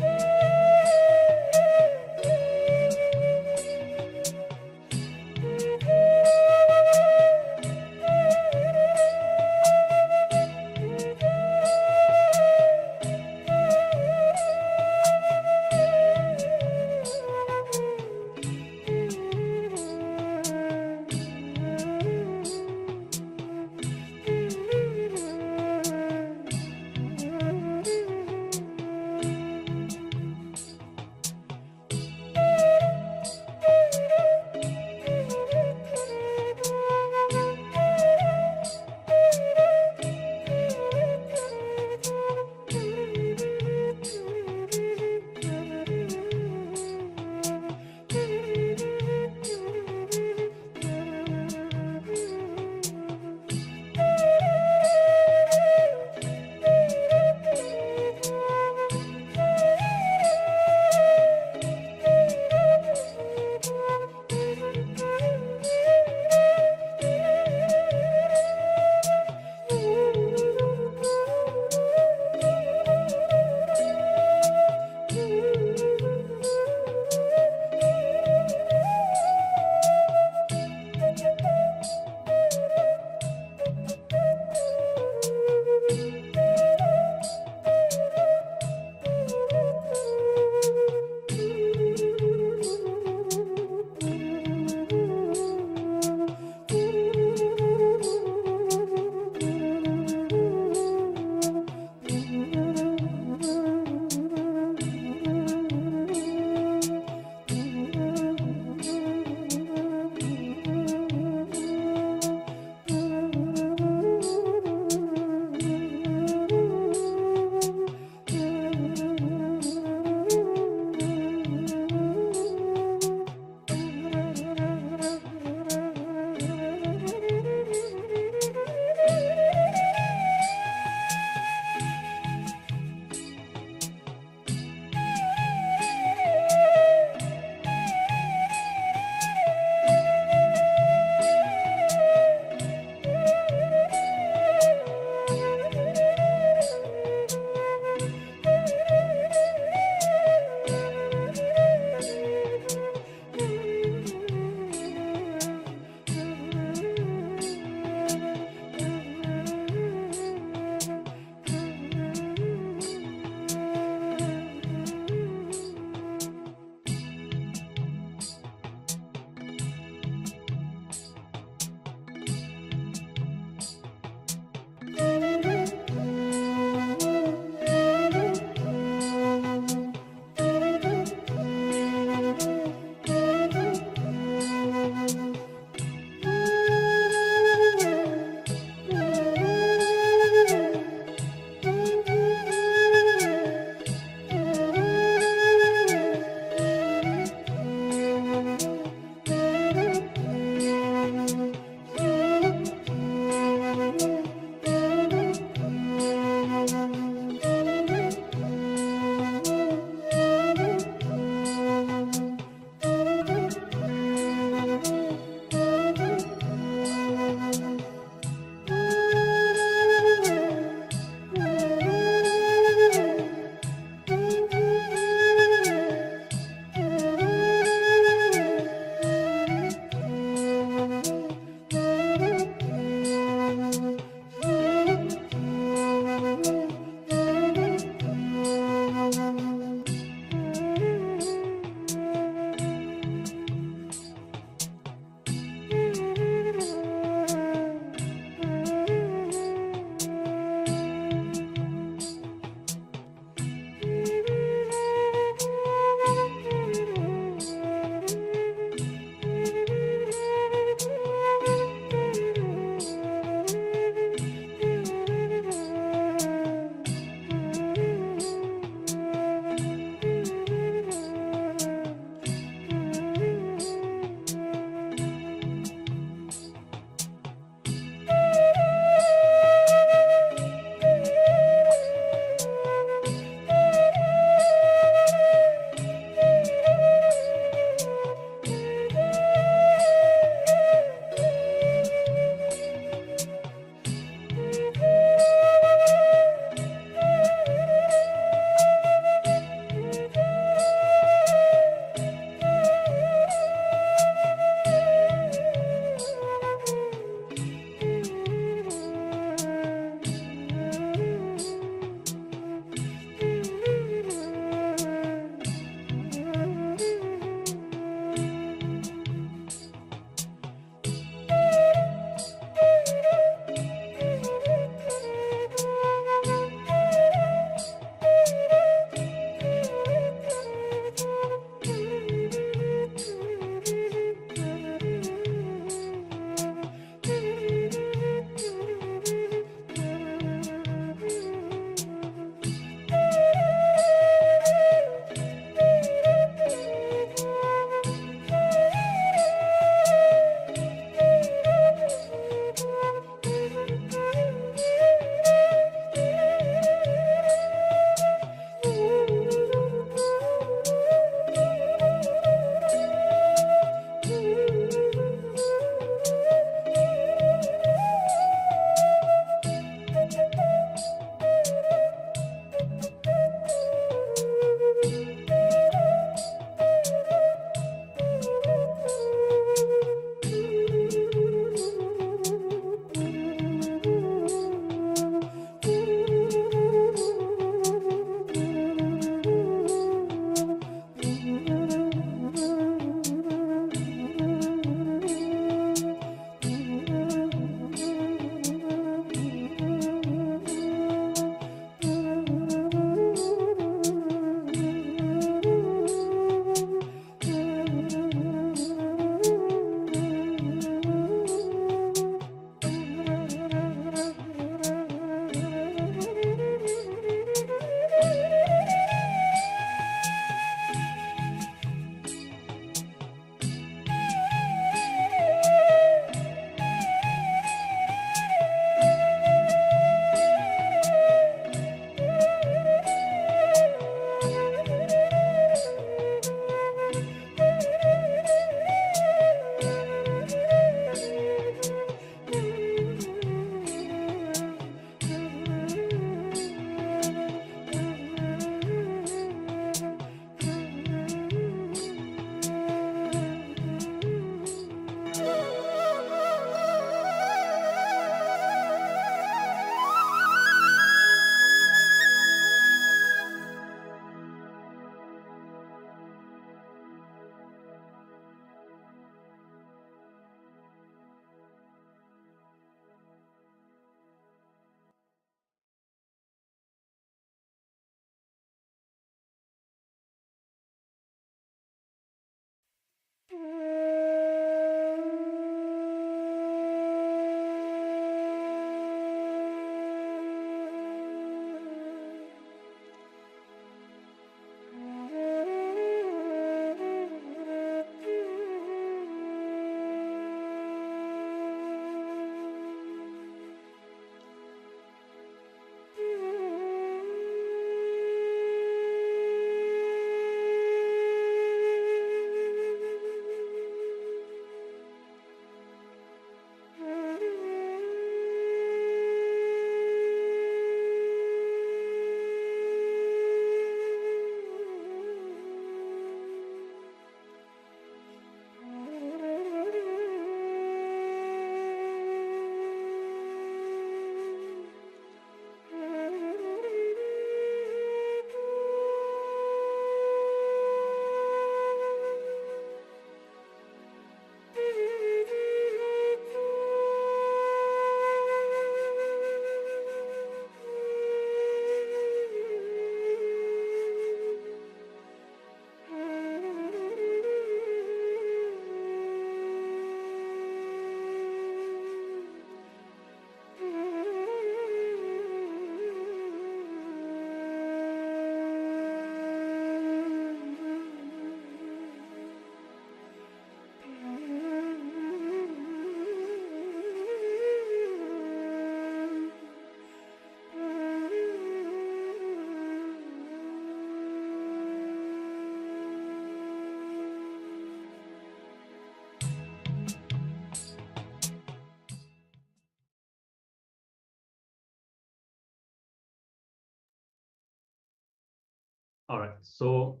All right. So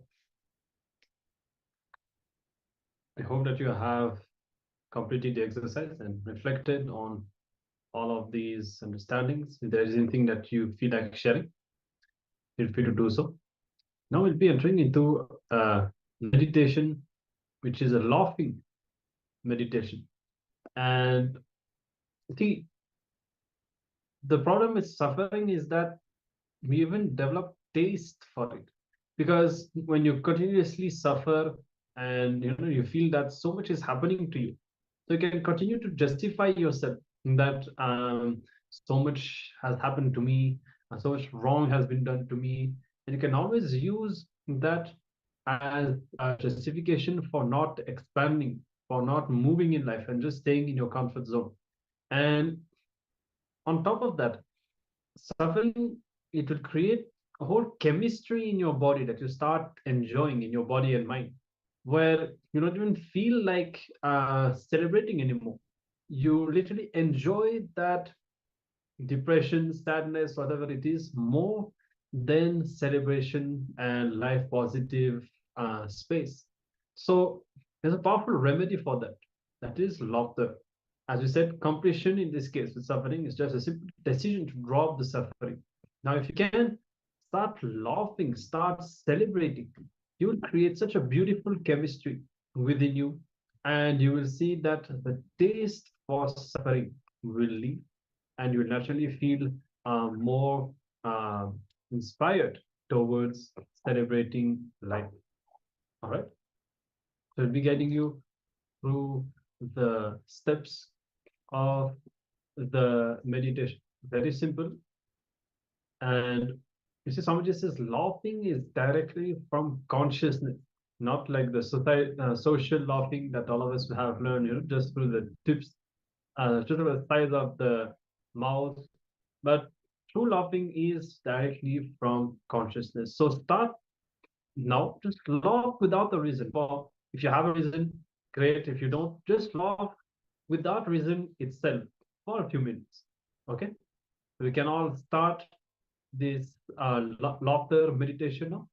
I hope that you have completed the exercise and reflected on all of these understandings. If there is anything that you feel like sharing, feel free to do so. Now we'll be entering into meditation, which is a laughing meditation. And see, the problem with suffering is that we even develop taste for it, because when you continuously suffer and you feel that so much is happening to you, so you can continue to justify yourself that so much has happened to me, so much wrong has been done to me, and you can always use that as a justification for not expanding, for not moving in life and just staying in your comfort zone. And on top of that, suffering, it will create a whole chemistry in your body that you start enjoying in your body and mind, where you don't even feel like celebrating anymore. You literally enjoy that depression, sadness, whatever it is, more than celebration and life positive space. So there's a powerful remedy for that. That is laughter. As we said, completion in this case with suffering is just a simple decision to drop the suffering. Now, if you can start laughing, start celebrating, you will create such a beautiful chemistry within you, and you will see that the taste for suffering will leave, and you will naturally feel more inspired towards celebrating life. All right. So we'll be guiding you through the steps of the meditation. Very simple. And you see, Swamiji says laughing is directly from consciousness, not like the social laughing that all of us have learned, just through the tips, just through the size of the mouth. But true laughing is directly from consciousness. So start now, just laugh without a reason. Well, if you have a reason, great. If you don't, just laugh without reason itself for a few minutes. Okay, we can all start this laughter meditation now.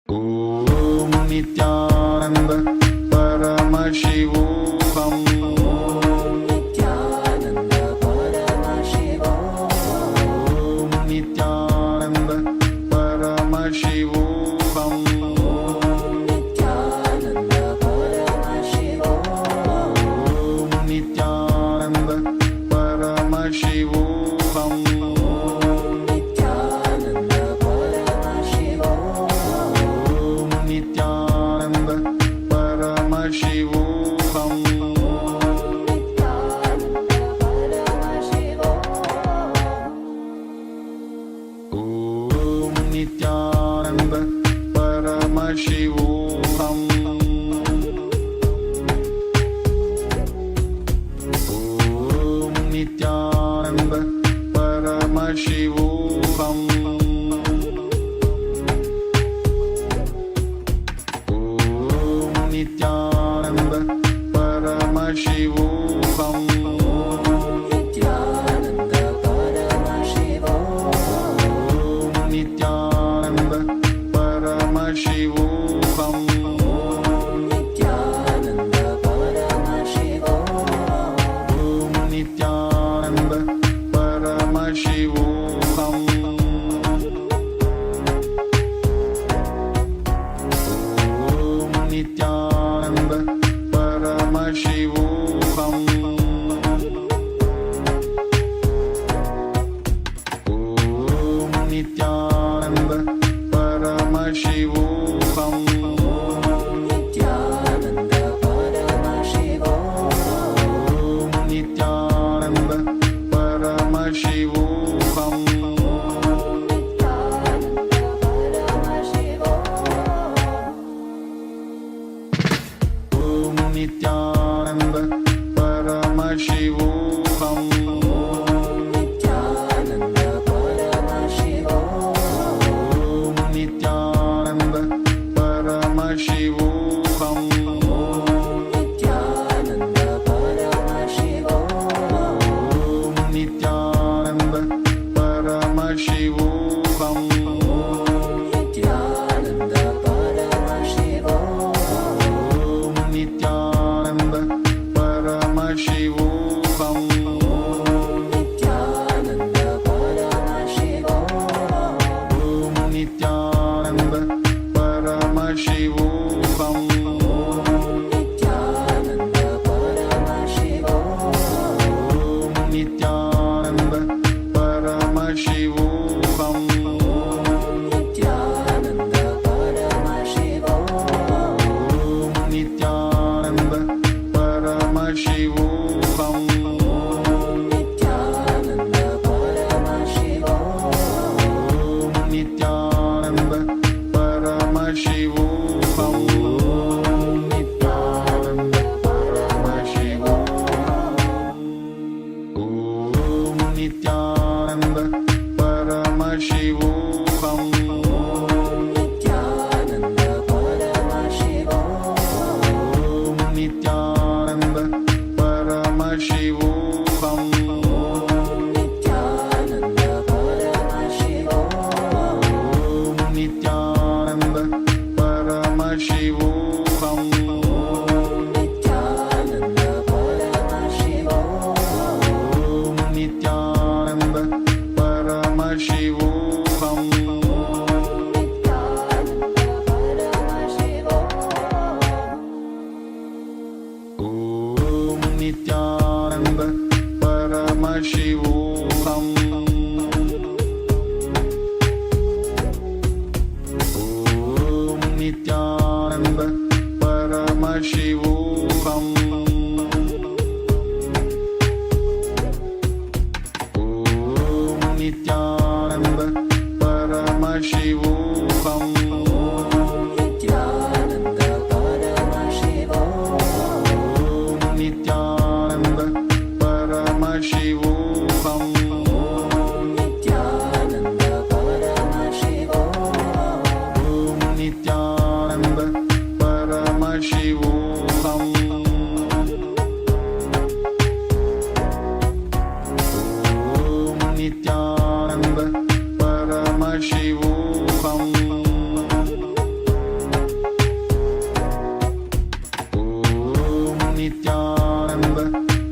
Om Nityananda Paramashivoham. Om Nityananda Paramashivoham. Om Nityananda Paramashivoham. Om Nityananda Paramashivoham. Om Nityananda Paramashivoham. Om Nityananda Paramashivoham. Paramashivoham. Om Nityananda Paramashivoham. Om Nityananda Paramashivoham. Nityananda Paramashivoham. Nityananda Paramashivoham. Nityananda Paramashivoham. Nityananda Paramashivoham. Nityananda Paramashivoham. Nityananda Paramashivoham. Nityananda Paramashivoham. Om Nityananda Paramashivoham. Nityananda Paramashivoham. Nityananda Paramashivoham. Nityananda Paramashivoham. Nityananda Paramashivoham. Nityananda Paramashivoham. Nityananda Paramashivoham. Nityananda Paramashivoham. Nityananda Paramashivoham. Nityananda Paramashivoham. Nityananda Paramashivoham. Nityananda Paramashivoham. Nityananda Paramashivoham. Nityananda Paramashivoham. Nityananda Paramashivoham. Nityananda Paramashivoham. Om Nityananda Paramashivoham. Nityananda Paramashivoham. Nityananda Paramashivoham. Nityananda Paramashivoham. Nityananda Paramashivoham. Nityananda Paramashivoham. Nityananda Paramashivoham. Om Nityananda Paramashivoham. Om Nityananda Paramashivoham. Om Nityananda Paramashivoham. Nityananda Paramashivoham. Nityananda Paramashivoham. Nityananda Paramashivoham. Nityananda Paramashivoham. Nityananda Paramashivoham. Om Nityananda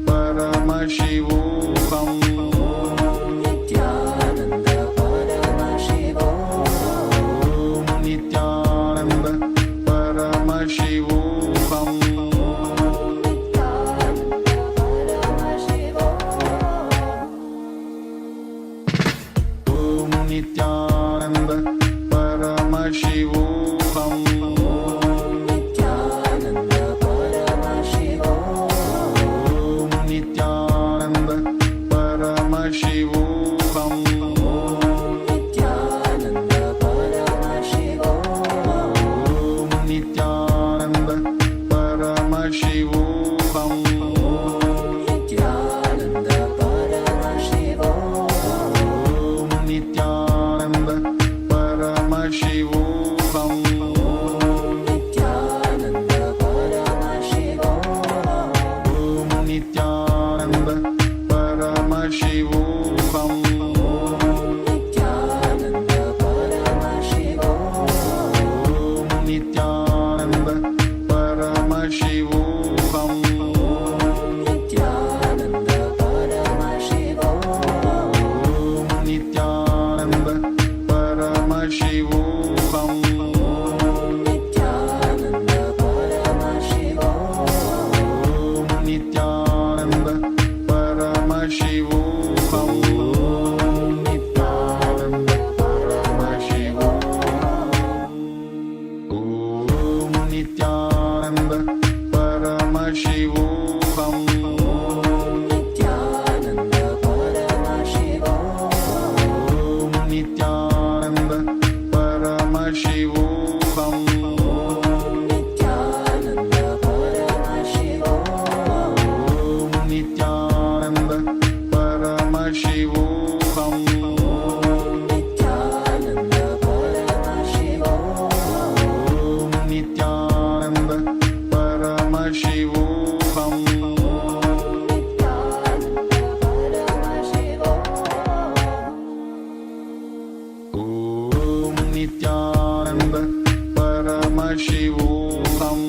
Paramashivoham. Nityananda Paramashivoham. Nityananda Paramashivoham. Om Nityananda Paramashivoham. Nityananda Paramashivoham. Nityananda Paramashivoham. Nityananda Paramashivoham. Paramashivoham.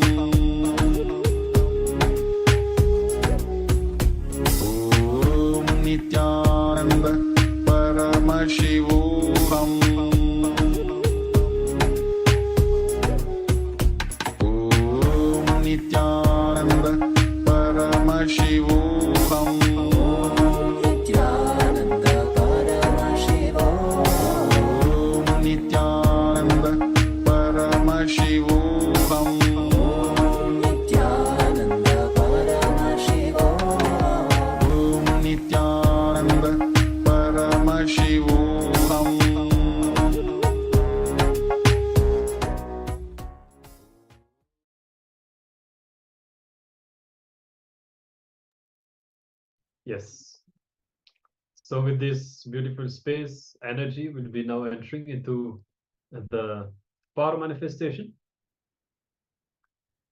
Om Nityananda Paramashivoham. Om Nityananda Paramashivoham. Nityananda Paramashivoham. Nityananda Paramashivoham. Om Nityananda Paramashivoham. Yes. So with this beautiful space, energy will be now entering into the power manifestation.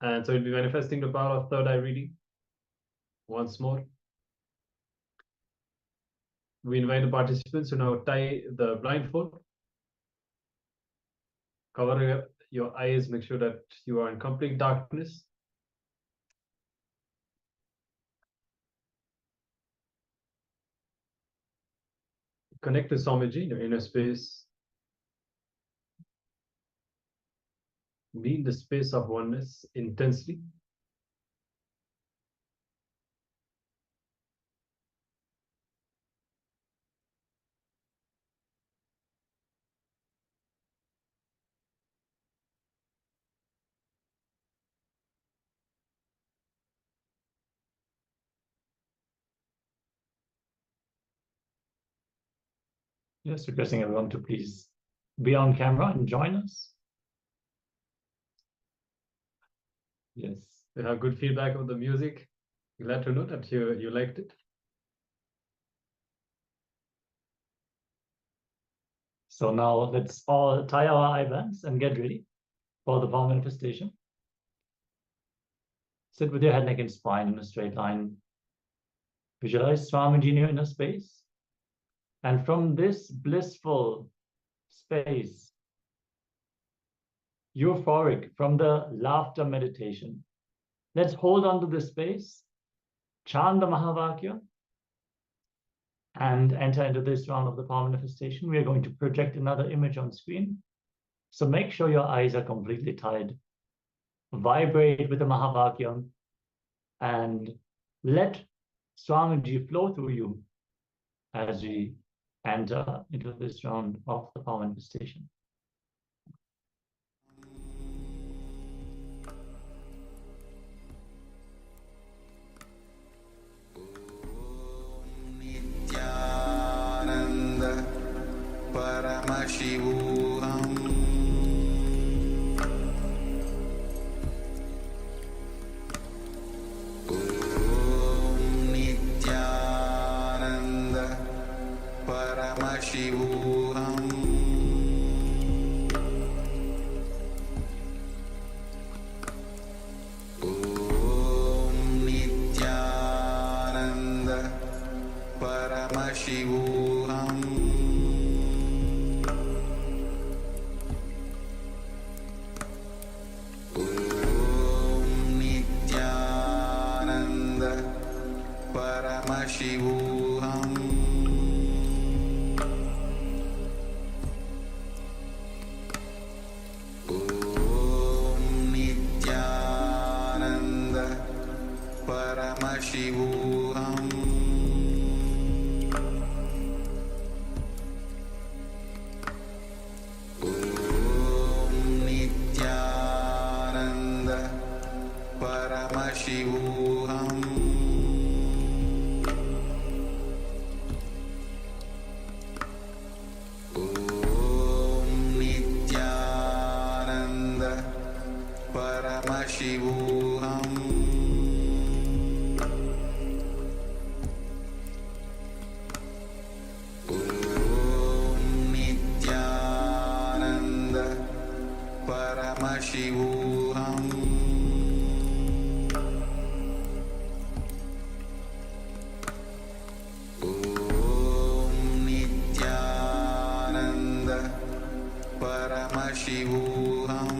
And so we'll be manifesting the power of third eye reading once more. We invite the participants to now tie the blindfold. Cover your eyes, make sure that you are in complete darkness. Connect to Swamiji, your inner space. Be in the space of oneness intensely. Yes, requesting everyone to please be on camera and join us. Yes. We have good feedback of the music. Glad to know that you liked it. So now let's all tie our eye bands and get ready for the power manifestation. Sit with your head, neck, and spine in a straight line. Visualize Swamiji in your inner space. And from this blissful space, euphoric from the laughter meditation, let's hold on to this space, chant the Mahavakya, and enter into this round of the power manifestation. We are going to project another image on screen. So make sure your eyes are completely tied. Vibrate with the Mahavakya and let Swamiji flow through you as we enter into this round of the power manifestation. Nityananda Paramashivoham. Om Nityananda Paramashivoham. Om Nityananda Paramashivoham. Om Nityananda Paramashivoham. Om Nityananda Paramashivoham. Om Nityananda Paramashivoham. Om Nityananda Paramashivoham. Om Nityananda Paramashivoham. Om Nityananda Paramashivoham.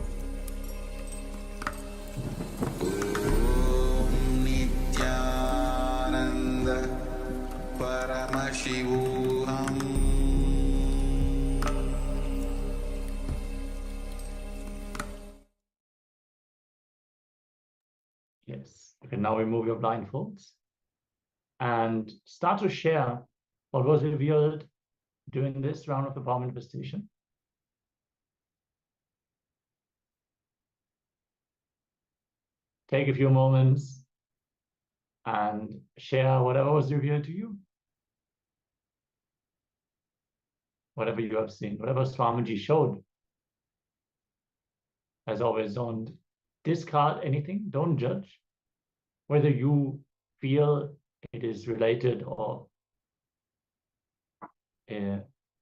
Yes. You can now remove your blindfolds and start to share what was revealed during this round of the power manifestation. Take a few moments and share whatever was revealed to you. Whatever you have seen, whatever Swamiji showed. As always, don't discard anything, don't judge. Whether you feel it is related or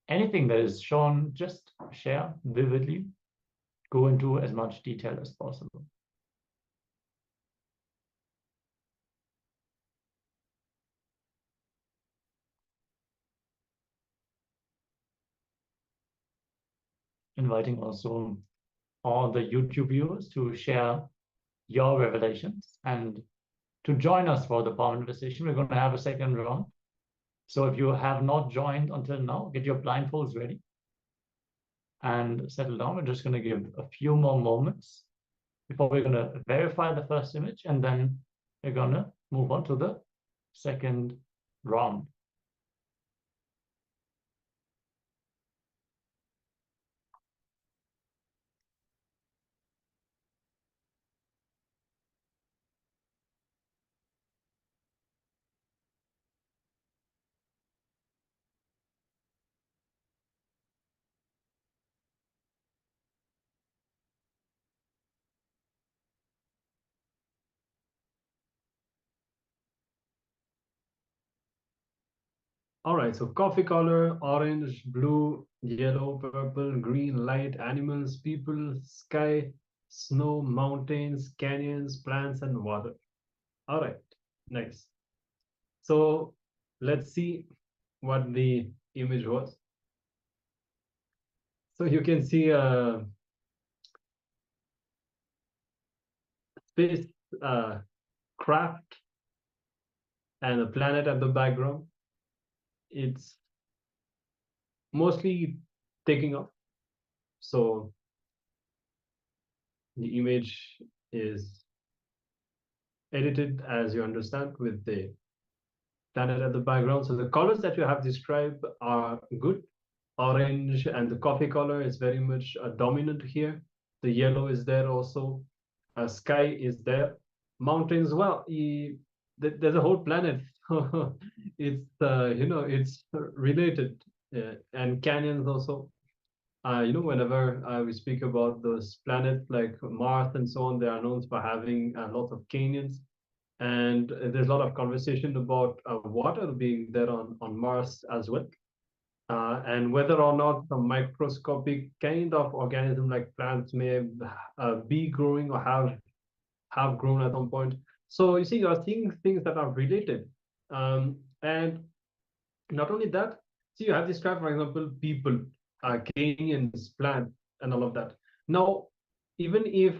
anything that is shown, just share vividly. Go into as much detail as possible. Inviting also all the YouTube viewers to share your revelations and to join us for the power manifestation. We're going to have a second round. So if you have not joined until now, get your blindfolds ready and settle down. We're just going to give a few more moments before we're going to verify the first image, and then we're going to move on to the second round. All right, so coffee color, orange, blue, yellow, purple, green, light, animals, people, sky, snow, mountains, canyons, plants, and water. All right, nice. So let's see what the image was. So you can see a space craft and a planet at the background. It's mostly taking off. So the image is edited as you understand with the planet at the background. So the colors that you have described are good. Orange and the coffee color is very much dominant here. The yellow is there also. Sky is there. Mountains, well, there's a whole planet. It's it's related. And canyons also. Whenever we speak about those planets like Mars and so on, they are known for having a lot of canyons. And there's a lot of conversation about water being there on Mars as well. And whether or not a microscopic kind of organism like plants may be growing or have grown at some point. So you see, you're seeing things that are related. And not only that, see, you have described, for example, people, canyons, plants, and all of that. Now, even if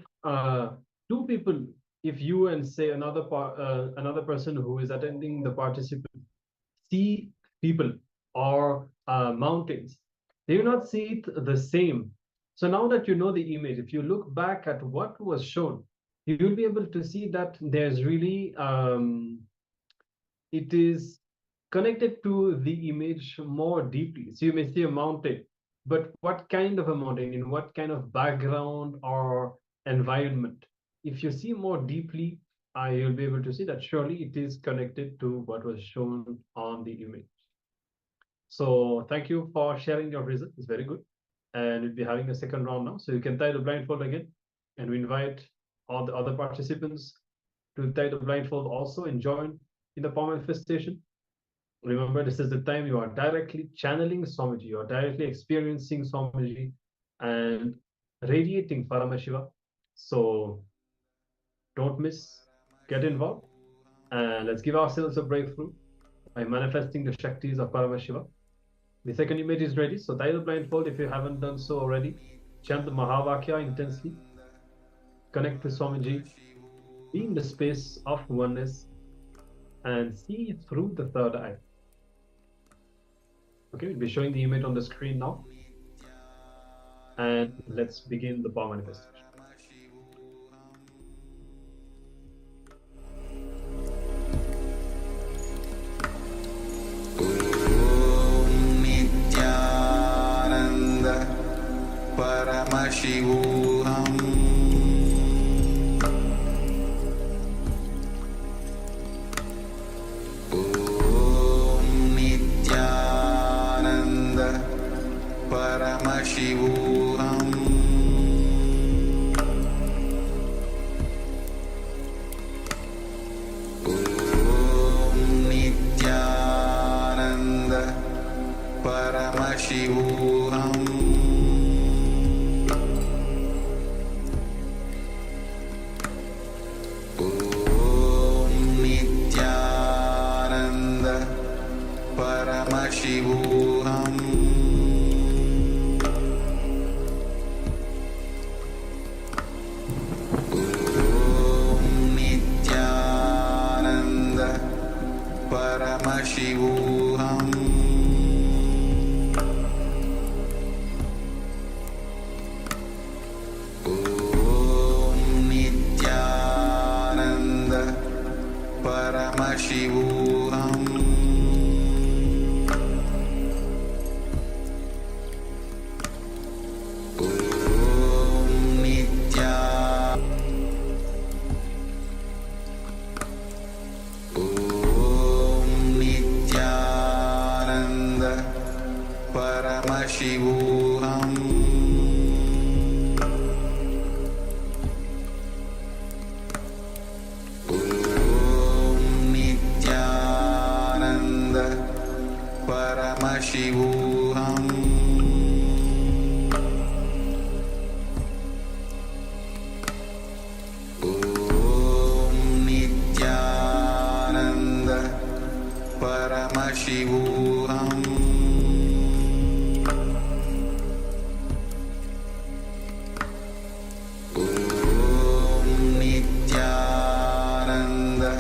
two people, if you and say another person who is attending the participant see people or mountains, they will not see it the same. So now that you know the image, if you look back at what was shown, you will be able to see that there's really it is connected to the image more deeply. So you may see a mountain, but what kind of a mountain, in what kind of background or environment? If you see more deeply, you'll be able to see that surely it is connected to what was shown on the image. So thank you for sharing your results. It's very good. And we'll be having a second round now. So you can tie the blindfold again. And we invite all the other participants to tie the blindfold also and join in the power manifestation. Remember, this is the time you are directly channeling Swamiji. You are directly experiencing Swamiji and radiating Paramashiva. So don't miss, get involved, and let's give ourselves a breakthrough by manifesting the Shaktis of Paramashiva. The second image is ready, so tie the blindfold if you haven't done so already. Chant the Mahavakya intensely. Connect to Swamiji. Be in the space of oneness and see through the third eye. Okay, we'll be showing the image on the screen now. And let's begin the power manifestation. Paramashivoham Om Nityananda Paramashivoham Nityananda Paramashivoham Om Nityananda Paramashivoham Nityananda Paramashivoham Om Nityananda Paramashivoham Om Nityananda Paramashivoham Om Nityananda Paramashivoham Om Nityananda Paramashivoham Om Nityananda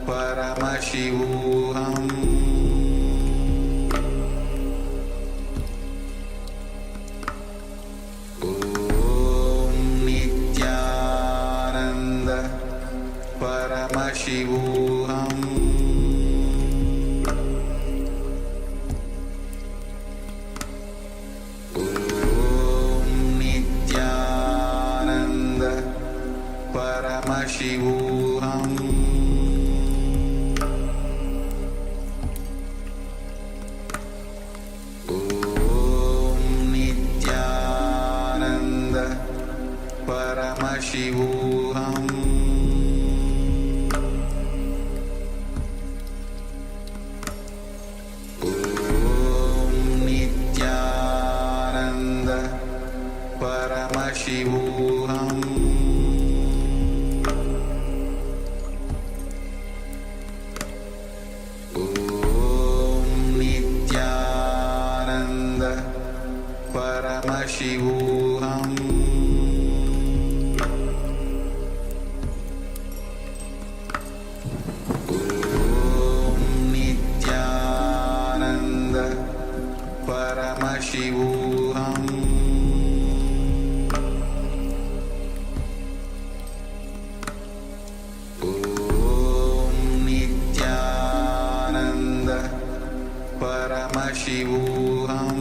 Paramashivoham Om Nityananda Paramashivoham Om Nityananda Paramashivoham Om Nityananda Paramashivoham Om Nityananda Paramashivoham Om Nityananda Paramashivoham Om Nityananda Paramashivoham Om Nityananda Paramashivoham Om Nityananda Paramashivoham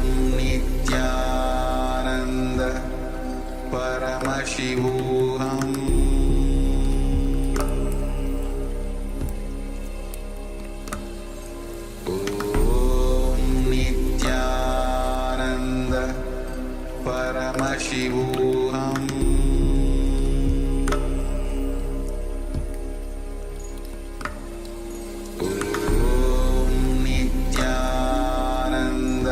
Om Nityananda Paramashivoham Om Nityananda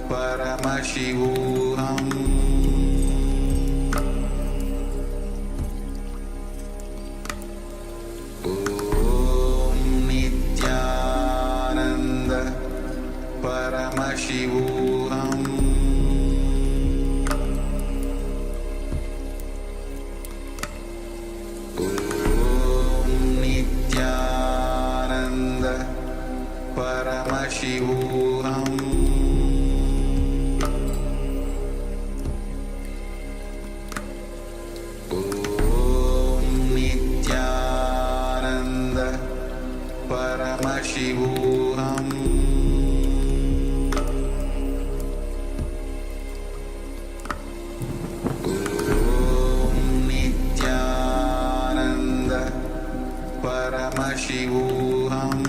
Paramashivoham Om Nityananda Paramashivoham Om Nityananda Paramashivoham Om Nityananda Paramashivoham Paramashivoham Om Nityananda Paramashivoham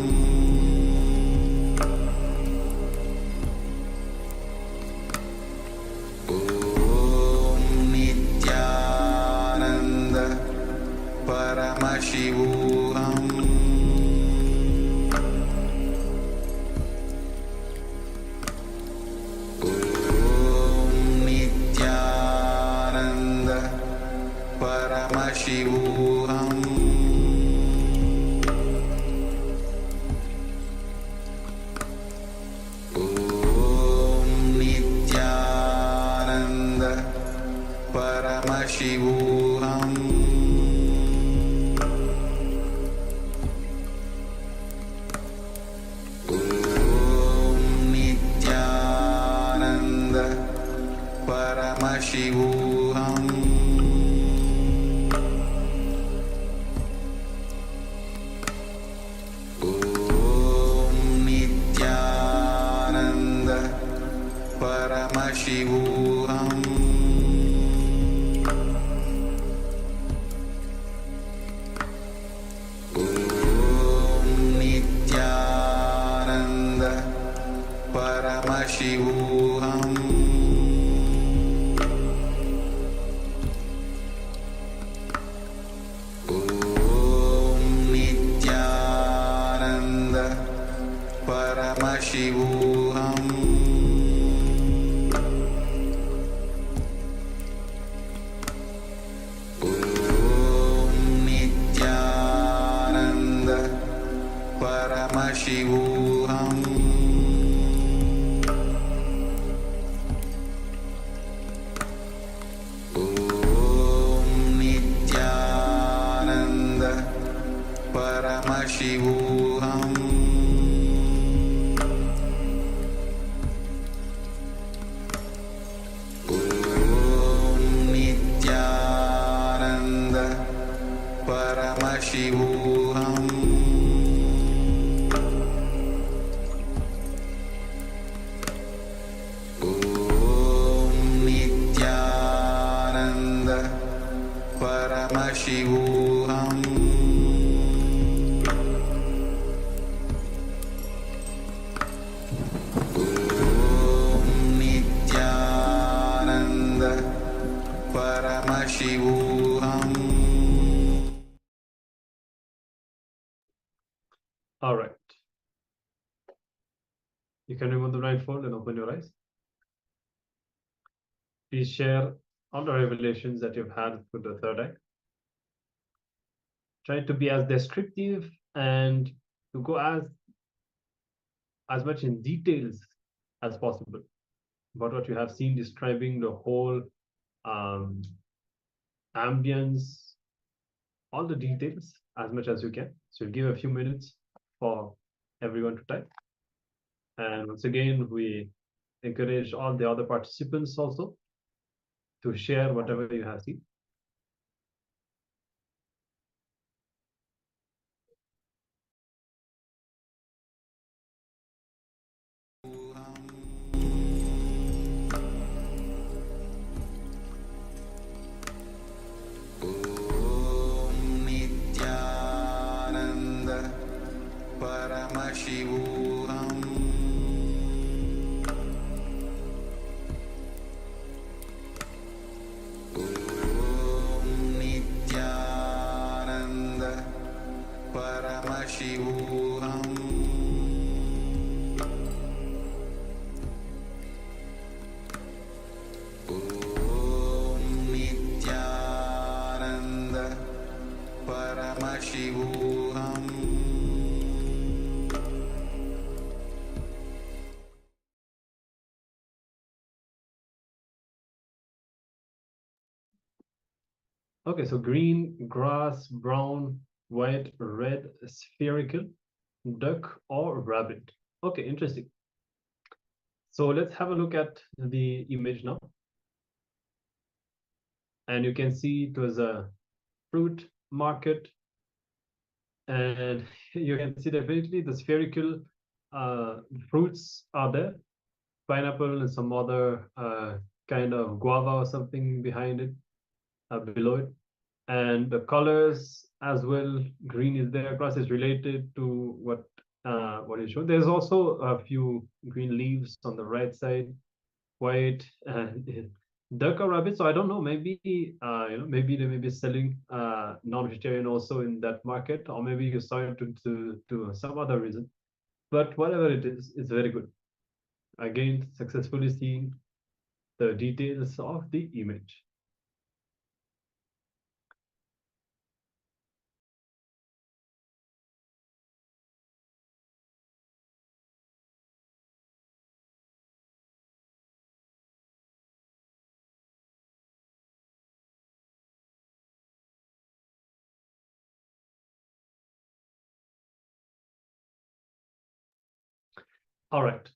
Om Nityananda Paramashivoham Om Nityananda Paramashivoham Om Nityananda Paramashivoham Om Nityananda Paramashivoham Om Nityananda Paramashivoham Om Nityananda Paramashivoham Om Nityananda Paramashivoham Om Nityananda Paramashivoham Om Nityananda Paramashivoham Om Nityananda Paramashivoham Om Nityananda Paramashivoham Om Nityananda Paramashivoham. All right. You can remove the blindfold and open your eyes. Please share all the revelations that you've had with the third eye. Try to be as descriptive and to go as much in details as possible about what you have seen, describing the whole ambience, all the details as much as you can. So we'll give a few minutes for everyone to type. And once again, we encourage all the other participants also to share whatever you have seen. Om Nityananda Paramashivoham Om Nityananda Paramashivoham Om Nityananda Paramashivoham Okay, so green, grass, brown, white, red, spherical, duck, or rabbit. Okay, interesting. So let's have a look at the image now. And you can see it was a fruit market And you can see definitely the spherical fruits are there, pineapple and some other kind of guava or something behind it, below it. And the colors as well, green is there, plus is related to what is shown. There's also a few green leaves on the right side, white and darker rabbit. So I don't know, maybe maybe they may be selling non-vegetarian also in that market, or maybe you saw it to some other reason. But whatever it is, it's very good. Again, successfully seeing the details of the image. All right,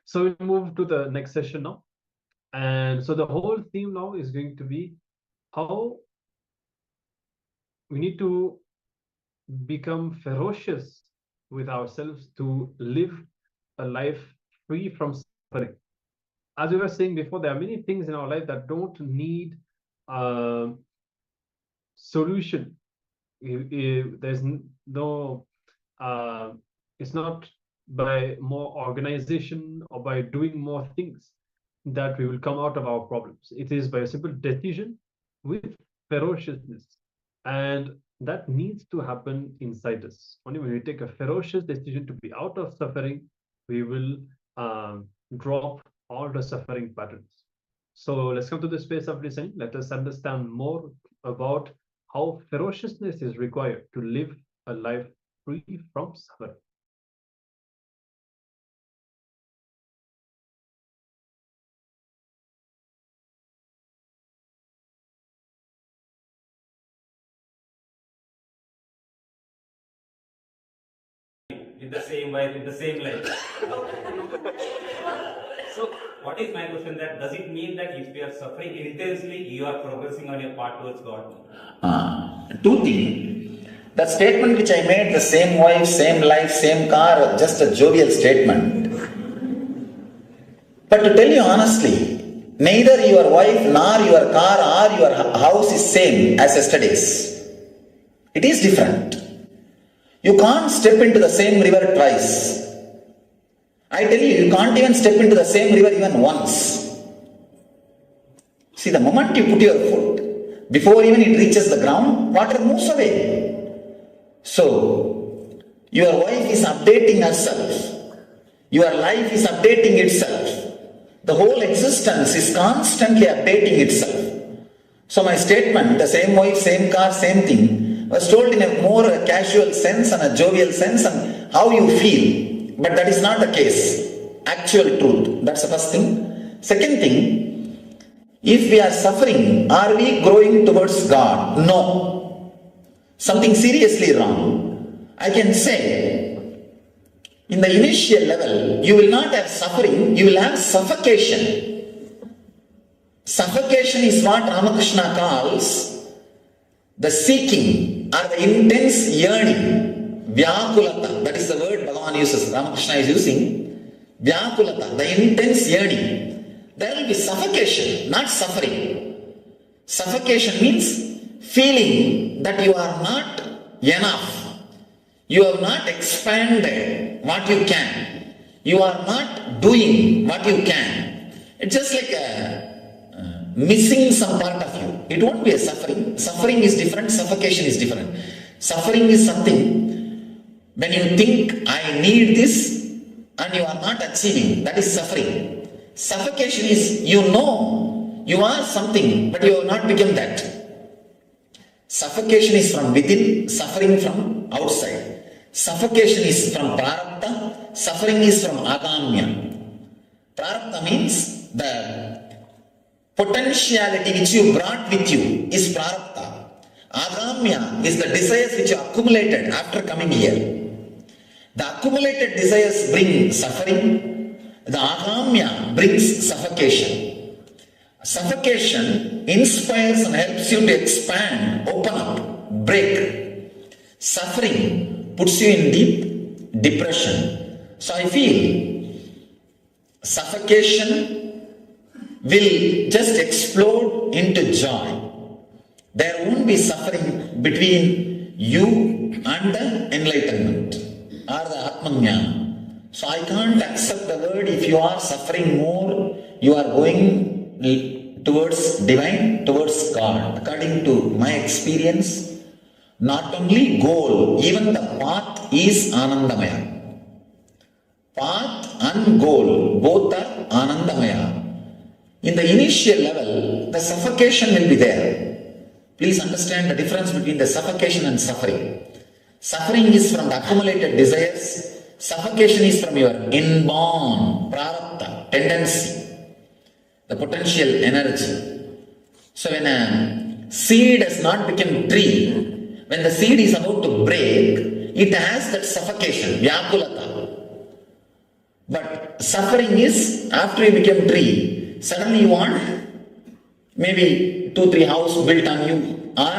so we move to the next session now. And so the whole theme now is going to be how we need to become ferocious with ourselves to live a life free from suffering. As we were saying before, there are many things in our life that don't need solution. There's no, it's not by more organization or by doing more things that we will come out of our problems. It is by a simple decision with ferociousness. And that needs to happen inside us. Only when we take a ferocious decision to be out of suffering, we will drop all the suffering patterns. So let's come to the space of listening. Let us understand more about how ferociousness is required to live a life free from suffering. With the same wife, with the same life. So, what is my question? That does it mean that if you are suffering intensely, you are progressing on your path towards God? Two things. That statement which I made, the same wife, same life, same car, just a jovial statement. But to tell you honestly, neither your wife nor your car or your house is same as yesterday's. It is different. You can't step into the same river twice. I tell you, you can't even step into the same river even once. See, the moment you put your foot, before even it reaches the ground, water moves away. So, your wife is updating herself. Your life is updating itself. The whole existence is constantly updating itself. So my statement, the same wife, same car, same thing, was told in a more casual sense and a jovial sense and how you feel. But that is not the case. Actual truth. That's the first thing. Second thing, if we are suffering, are we growing towards God? No. Something seriously wrong. I can say, in the initial level, you will not have suffering, you will have suffocation. Suffocation is what Ramakrishna calls the seeking or the intense yearning, vyakulata. That is the word Bhagavan uses, Ramakrishna is using. Vyakulata, the intense yearning. There will be suffocation, not suffering. Suffocation means feeling that you are not enough. You have not expanded what you can. You are not doing what you can. It's just like missing some part of you. It won't be a suffering. Suffering is different, suffocation is different. Suffering is something when you think, I need this, and you are not achieving. That is suffering. Suffocation is, you know, you are something, but you have not become that. Suffocation is from within, suffering from outside. Suffocation is from prarabdha, suffering is from agamya. Prarabdha means the potentiality which you brought with you is prarabdha. Agamya is the desires which you accumulated after coming here. The accumulated desires bring suffering. The agamya brings suffocation. Suffocation inspires and helps you to expand, open up, break. Suffering puts you in deep depression. So I feel suffocation will just explode into joy. There won't be suffering between you and the enlightenment or the Atmanya. So I can't accept the word if you are suffering more, you are going towards divine, towards God. According to my experience, not only goal, even the path is Anandamaya. Path and goal, both are Anandamaya. In the initial level, the suffocation will be there. Please understand the difference between the suffocation and suffering. Suffering is from the accumulated desires. Suffocation is from your inborn prarabdha, tendency, the potential energy. So when a seed has not become tree, when the seed is about to break, it has that suffocation, vyakulata. But suffering is after you become tree, suddenly you want maybe 2-3 houses built on you or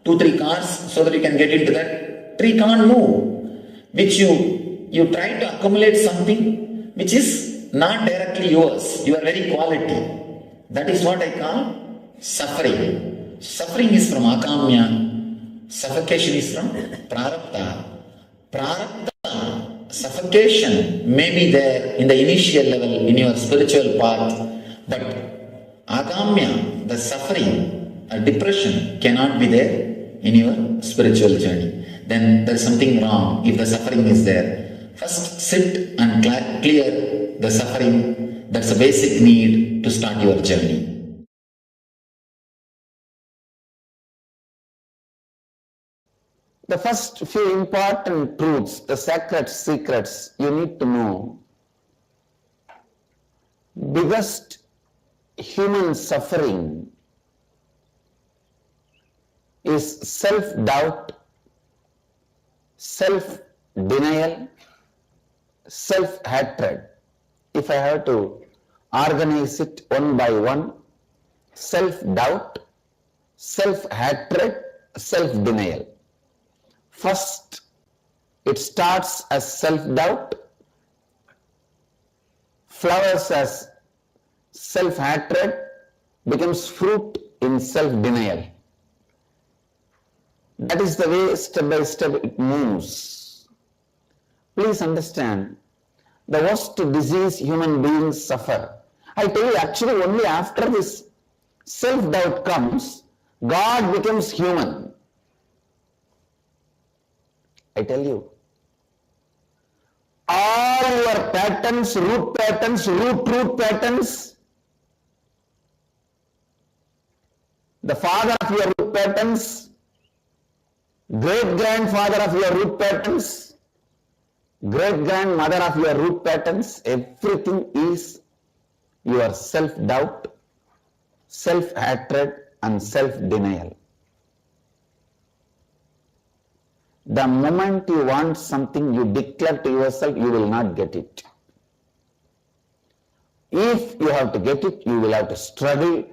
2-3 cars so that you can get into that. Tree can't move, which you try to accumulate something which is not directly yours, your very quality. That is what I call suffering. Suffering is from akamya, suffocation is from prarabdha. Prarabdha, suffocation may be there in the initial level in your spiritual path, but akamya, the suffering, a depression cannot be there in your spiritual journey. Then there is something wrong if the suffering is there. First sit and clear the suffering. That's a basic need to start your journey. The first few important truths, the sacred secrets you need to know. Biggest human suffering is self-doubt, self-denial, self-hatred. If I have to organize it one by one, self-doubt, self-hatred, self-denial. First, it starts as self-doubt, flowers as self-hatred, becomes fruit in self-denial. That is the way step by step it moves. Please understand, the worst disease human beings suffer. I tell you, actually only after this self-doubt comes, God becomes human. I tell you, all your patterns, root patterns, the father of your root patterns, great-grandfather of your root patterns, great-grandmother of your root patterns, everything is your self-doubt, self-hatred and self-denial. The moment you want something, you declare to yourself, you will not get it. If you have to get it, you will have to struggle,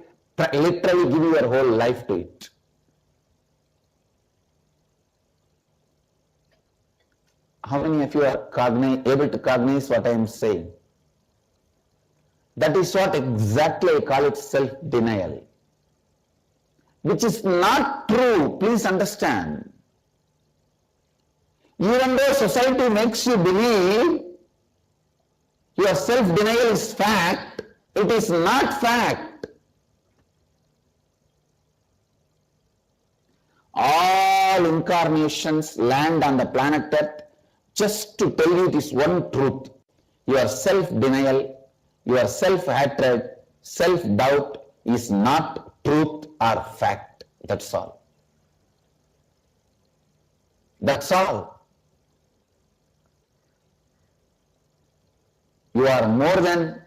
literally give your whole life to it. How many of you are able to cognize what I am saying? That is what exactly I call it self-denial, which is not true. Please understand. Even though society makes you believe your self-denial is fact, it is not fact. All incarnations land on the planet Earth just to tell you this one truth. Your self-denial, your self-hatred, self-doubt is not truth or fact. That's all. That's all. You are more than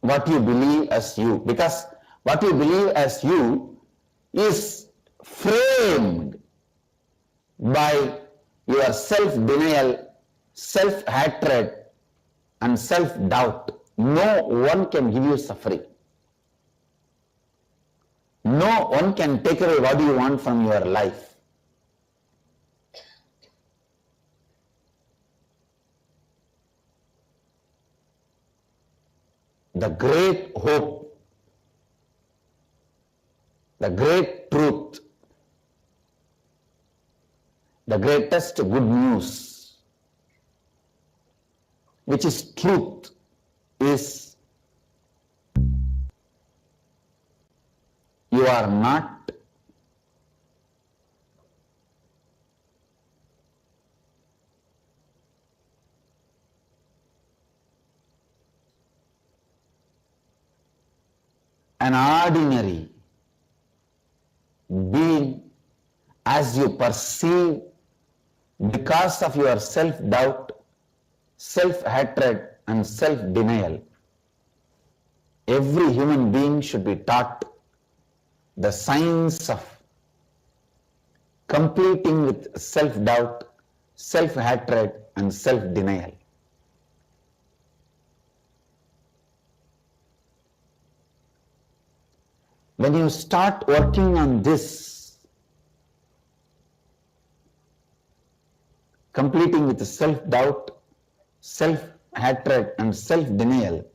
what you believe as you, because what you believe as you is framed by your self-denial, self-hatred and self-doubt. No one can give you suffering. No one can take away what you want from your life. The great hope, the great truth, the greatest good news, which is truth, is you are not an ordinary being as you perceive because of your self-doubt, self-hatred and self-denial. Every human being should be taught the science of completing with self-doubt, self-hatred and self-denial. When you start working on this, completing with self-doubt, self-hatred and self-denial,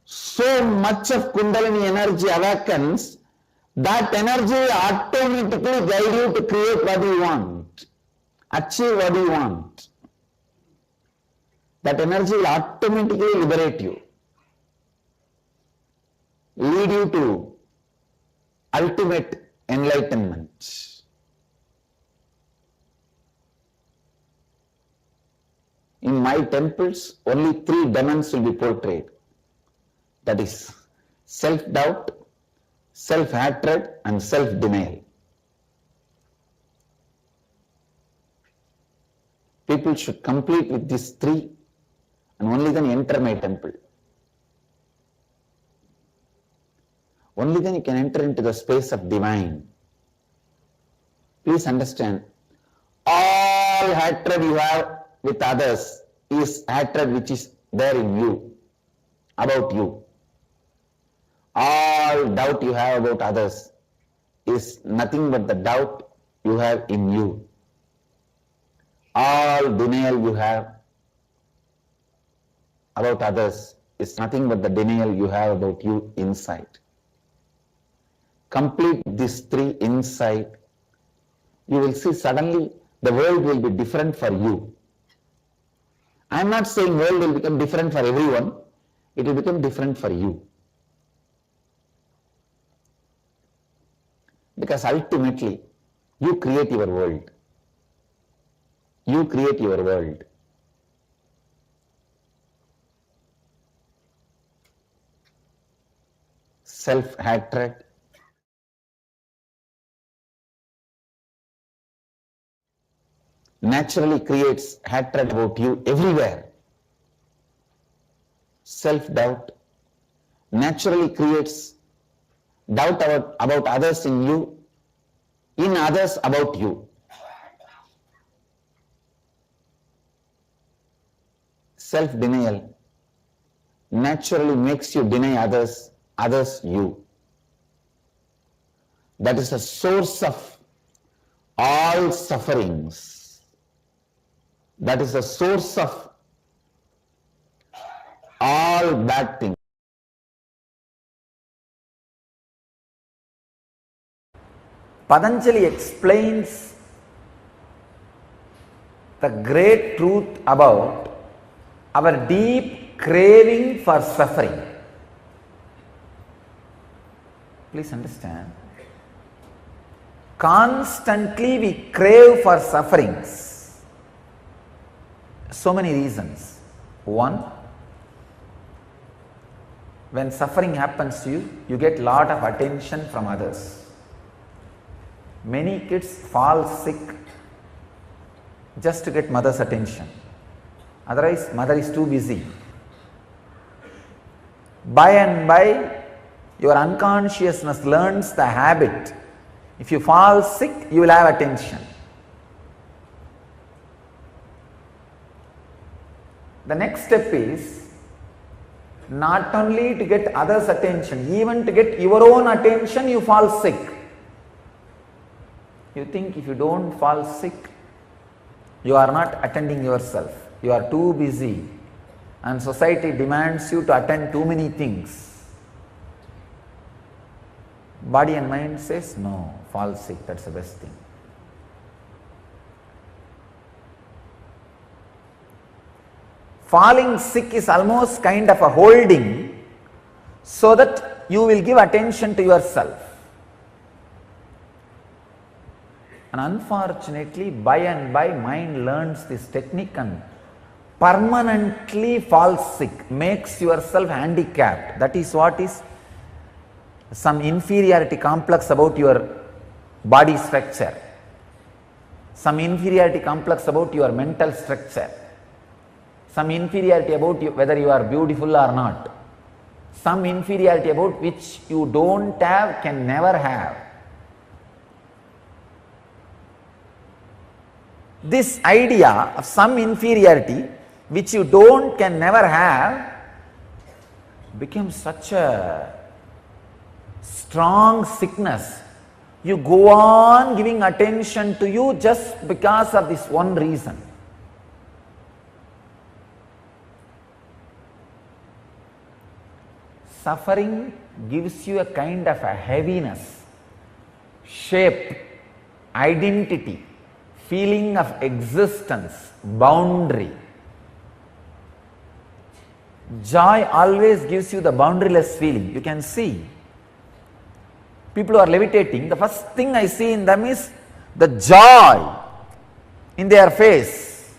so much of Kundalini energy awakens, that energy will automatically guide you to create what you want, achieve what you want. That energy will automatically liberate you, lead you to ultimate enlightenment. In my temples, only 3 demons will be portrayed. That is self-doubt, self-hatred and self-denial. People should complete with these 3 and only then enter my temple. Only then you can enter into the space of divine. Please understand, all hatred you have with others is hatred which is there in you, about you. All doubt you have about others is nothing but the doubt you have in you. All denial you have about others is nothing but the denial you have about you inside. Complete these 3 inside, you will see suddenly the world will be different for you. I am not saying world will become different for everyone, it will become different for you. Because ultimately, you create your world. You create your world. Self-hatred, naturally creates hatred about you everywhere. Self-doubt naturally creates doubt about others in you, in others about you. Self-denial naturally makes you deny others, others you. That is the source of all sufferings. That is the source of all bad things. Patanjali explains the great truth about our deep craving for suffering. Please understand. Constantly we crave for sufferings. So many reasons. One, when suffering happens to you, you get lot of attention from others. Many kids fall sick just to get mother's attention. Otherwise, mother is too busy. By and by, your unconsciousness learns the habit. If you fall sick, you will have attention. The next step is, Not only to get others' attention, even to get your own attention, you fall sick. You think if you don't fall sick, you are not attending yourself. You are too busy, and society demands you to attend too many things. Body and mind says, no, fall sick, that's the best thing. Falling sick is almost kind of a holding so that you will give attention to yourself. And unfortunately, by and by, mind learns this technique and permanently falls sick, makes yourself handicapped. That is what is some inferiority complex about your body structure, some inferiority complex about your mental structure, some inferiority about you, whether you are beautiful or not, some inferiority about which you don't have, can never have. This idea of some inferiority which you don't, can never have, becomes such a strong sickness. You go on giving attention to you just because of this one reason. Suffering gives you a kind of a heaviness, shape, identity, feeling of existence, boundary. Joy always gives you the boundaryless feeling. You can see people who are levitating, the first thing I see in them is the joy in their face,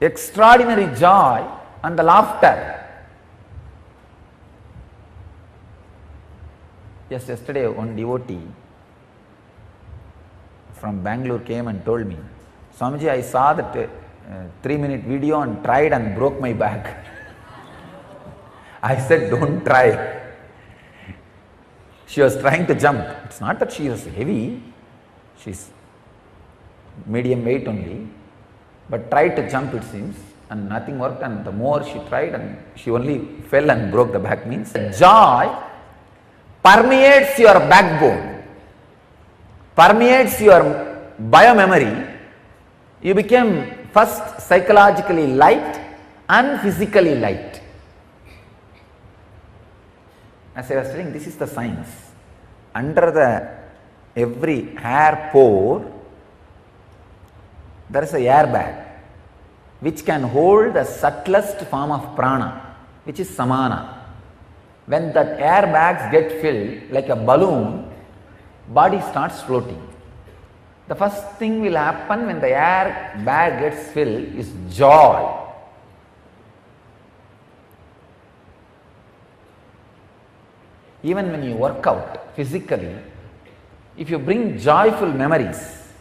extraordinary joy, and the laughter. Just yesterday, one devotee from Bangalore came and told me, Swamiji, I saw that 3-minute video and tried and broke my back. I said, don't try. She was trying to jump. It's not that she was heavy, she's medium weight only, but tried to jump, it seems, and nothing worked, and the more she tried, and she only fell and broke the back. Means joy permeates your backbone, permeates your biomemory. You became first psychologically light and physically light. As I was telling, this is the science. Under every hair pore, there is a air bag which can hold the subtlest form of prana, which is samana. When that air bags get filled like a balloon, body starts floating. The first thing will happen when the air bag gets filled is joy. Even when you work out physically, if you bring joyful memories,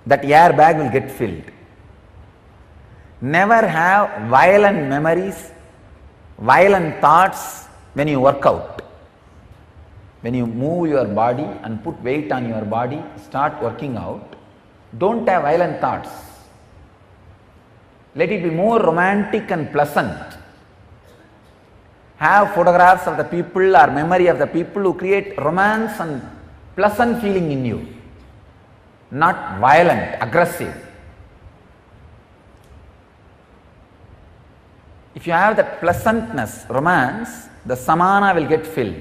that air bag will get filled. Never have violent memories, violent thoughts when you work out. When you move your body and put weight on your body, start working out, don't have violent thoughts. Let it be more romantic and pleasant. Have photographs of the people or memory of the people who create romance and pleasant feeling in you, not violent, aggressive. If you have that pleasantness, romance, the samana will get filled.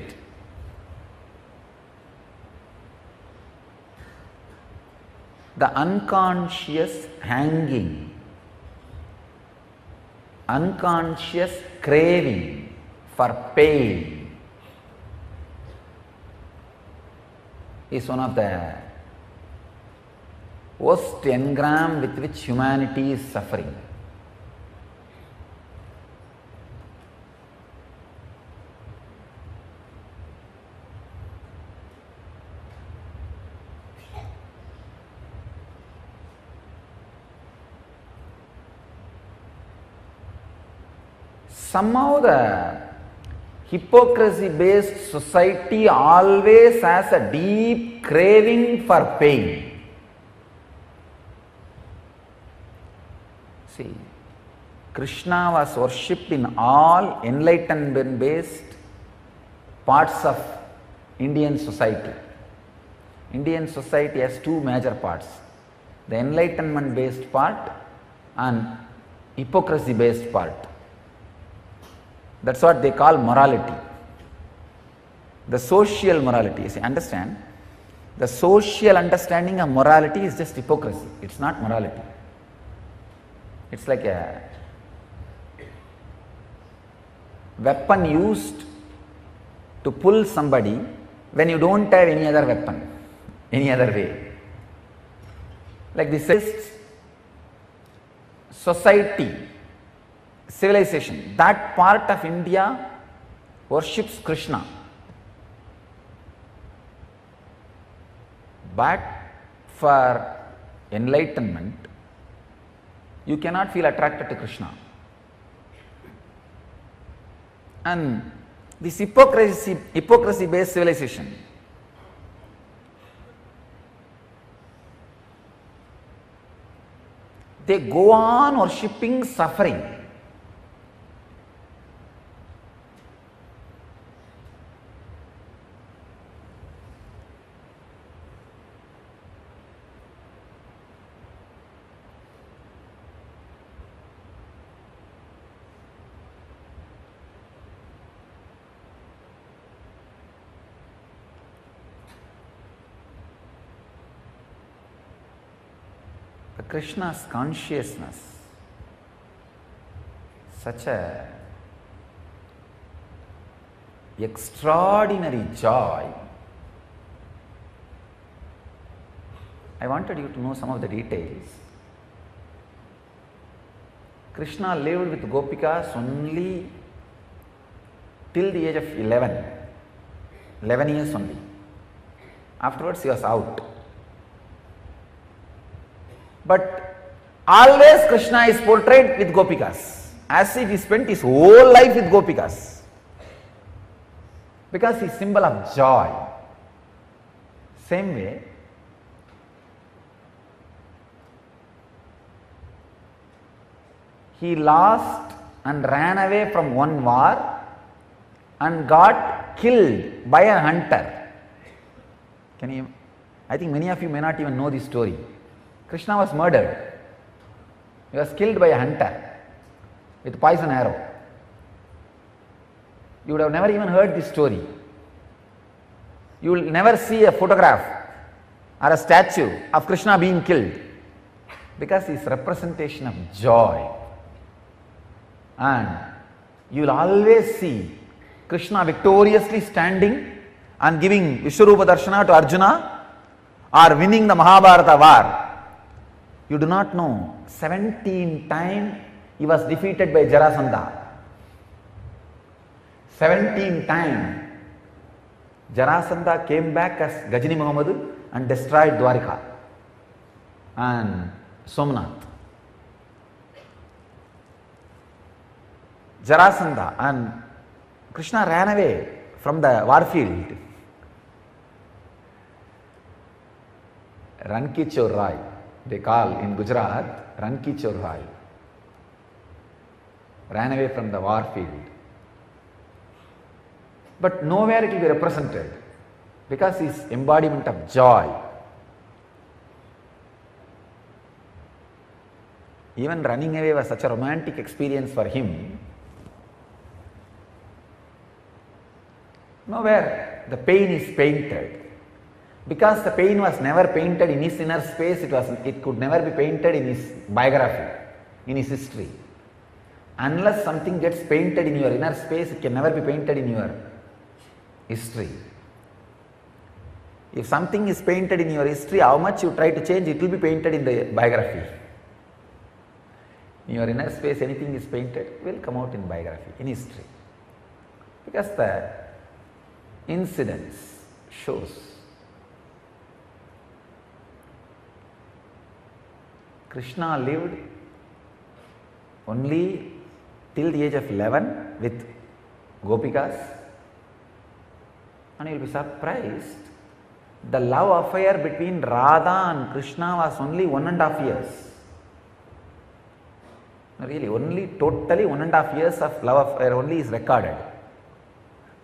The unconscious hanging, unconscious craving for pain is one of the worst engram with which humanity is suffering. Somehow the hypocrisy-based society always has a deep craving for pain. See, Krishna was worshipped in all enlightenment based parts of Indian society. Indian society has two major parts, the enlightenment based part and hypocrisy based part. That's what they call morality. The social morality, you see, understand? The social understanding of morality is just hypocrisy. It's not morality. It's like a weapon used to pull somebody when you don't have any other weapon, any other way. Like this society, civilization, that part of India worships Krishna. But for enlightenment, you cannot feel attracted to Krishna. And this hypocrisy based civilization, they go on worshipping suffering. Krishna's consciousness, such a extraordinary joy. I wanted you to know some of the details. Krishna lived with Gopikas only till the age of 11 years only. Afterwards he was out. But always Krishna is portrayed with Gopikas, as if he spent his whole life with Gopikas. Because he is symbol of joy. Same way, he lost and ran away from one war and got killed by a hunter. I think many of you may not even know this story. Krishna was murdered. He was killed by a hunter with poison arrow. You would have never even heard this story. You will never see a photograph or a statue of Krishna being killed, because he is representation of joy. And you will always see Krishna victoriously standing and giving Vishwarupa Darshana to Arjuna, or winning the Mahabharata war. You do not know, 17 times he was defeated by Jarasandha. 17 times Jarasandha came back as Gajini Muhammad and destroyed Dwarika and Somnath. Jarasandha and Krishna ran away from the war field. Ranki Chorrai, they call in Gujarat, Ranki Chorrai. Ran away from the war field. But nowhere it will be represented, because he is embodiment of joy. Even running away was such a romantic experience for him. Nowhere the pain is painted. Because the pain was never painted in his inner space, it could never be painted in his biography, in his history. Unless something gets painted in your inner space, it can never be painted in your history. If something is painted in your history, how much you try to change, it will be painted in the biography. In your inner space, anything is painted, will come out in biography, in history. Because the incidents shows Krishna lived only till the age of 11 with Gopikas, and you will be surprised, the love affair between Radha and Krishna was only 1.5 years. Really, only totally 1.5 years of love affair only is recorded.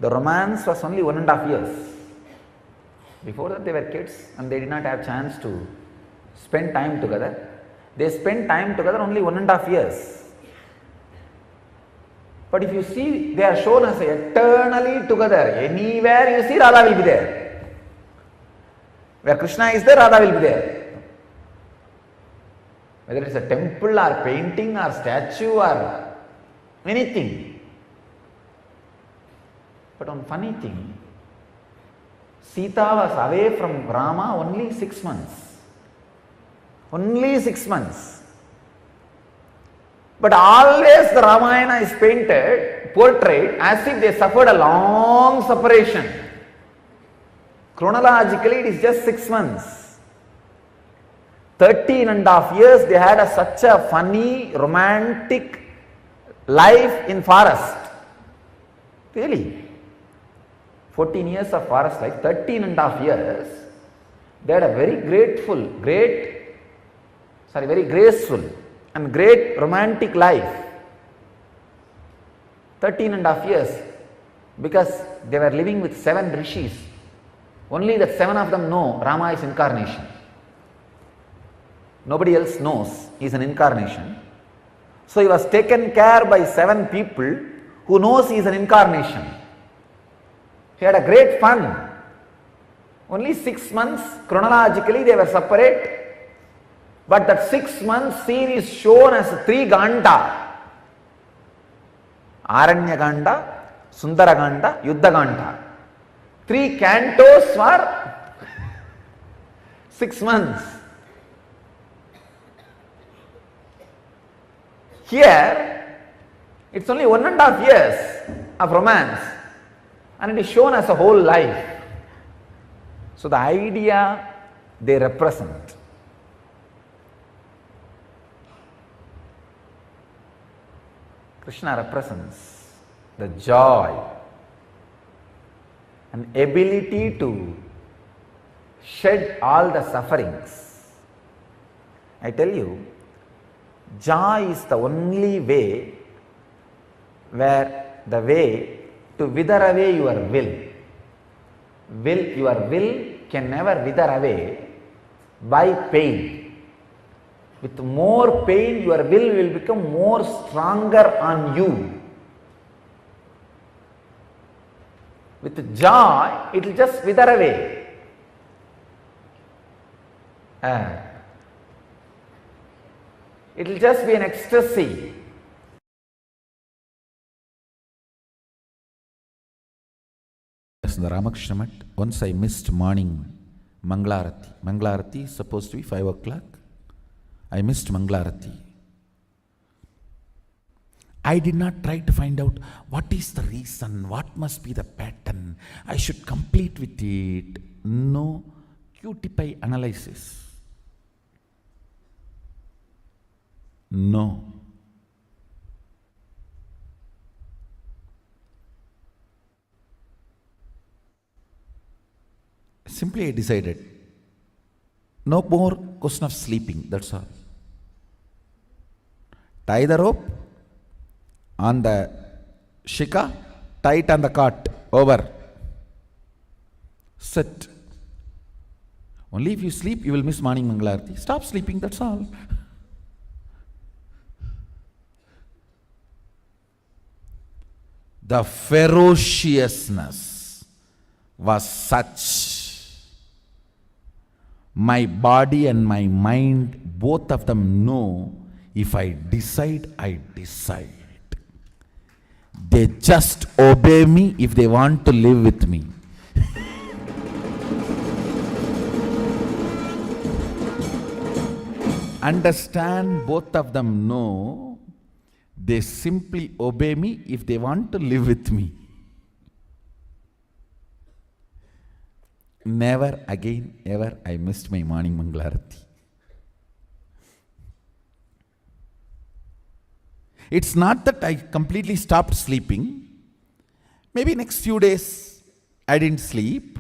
The romance was only 1.5 years. Before that they were kids and they did not have chance to spend time together. They spent time together only 1.5 years. But if you see, they are shown as eternally together. Anywhere you see, Radha will be there. Where Krishna is there, Radha will be there. Whether it's a temple or painting or statue or anything. But one funny thing, Sita was away from Rama only 6 months. Only 6 months. But always the Ramayana is portrayed as if they suffered a long separation. Chronologically it is just 6 months. 13.5 years they had such a funny, romantic life in forest. Really. 14 years of forest life, 13.5 years, they had a very graceful and great romantic life. 13.5 years, because they were living with 7 rishis. Only that 7 of them know Rama is incarnation. Nobody else knows he is an incarnation. So he was taken care by 7 people who knows he is an incarnation. He had a great fun. Only 6 months chronologically they were separate. But that 6 months scene is shown as 3 Ganda. Aranya Ganda, Sundara Ganda, Yuddha Ganda. 3 cantos for 6 months. Here, it's only 1.5 years of romance and it is shown as a whole life. So the idea they represent. Krishna represents the joy and ability to shed all the sufferings. I tell you, joy is the only way to wither away your will. Your will can never wither away by pain. With more pain, your will become more stronger on you. With joy, it will just wither away. It will just be an ecstasy. In the Ramakrishna Mat, once I missed morning Manglarati. Manglarati is supposed to be 5 o'clock. I missed Manglarati. I did not try to find out what is the reason, what must be the pattern, I should complete with it. No QT analysis. No. Simply I decided, no more question of sleeping, that's all. Tie the rope on the shika, tie it on the cart, over. Sit. Only if you sleep, you will miss morning Mangalarti. Stop sleeping, that's all. The ferociousness was such. My body and my mind, both of them know, if I decide, I decide. They just obey me if they want to live with me. Understand, both of them know, they simply obey me if they want to live with me. Never again, ever, I missed my morning Mangalarati. It's not that I completely stopped sleeping. Maybe next few days I didn't sleep.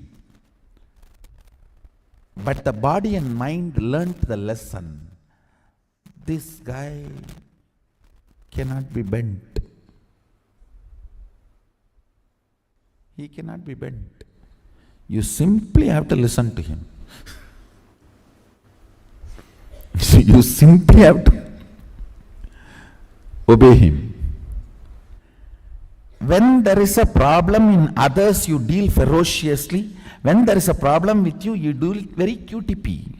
But the body and mind learnt the lesson. This guy cannot be bent. He cannot be bent. You simply have to listen to him. You simply have to obey him. When there is a problem in others, you deal ferociously. When there is a problem with you, you do it very QTP.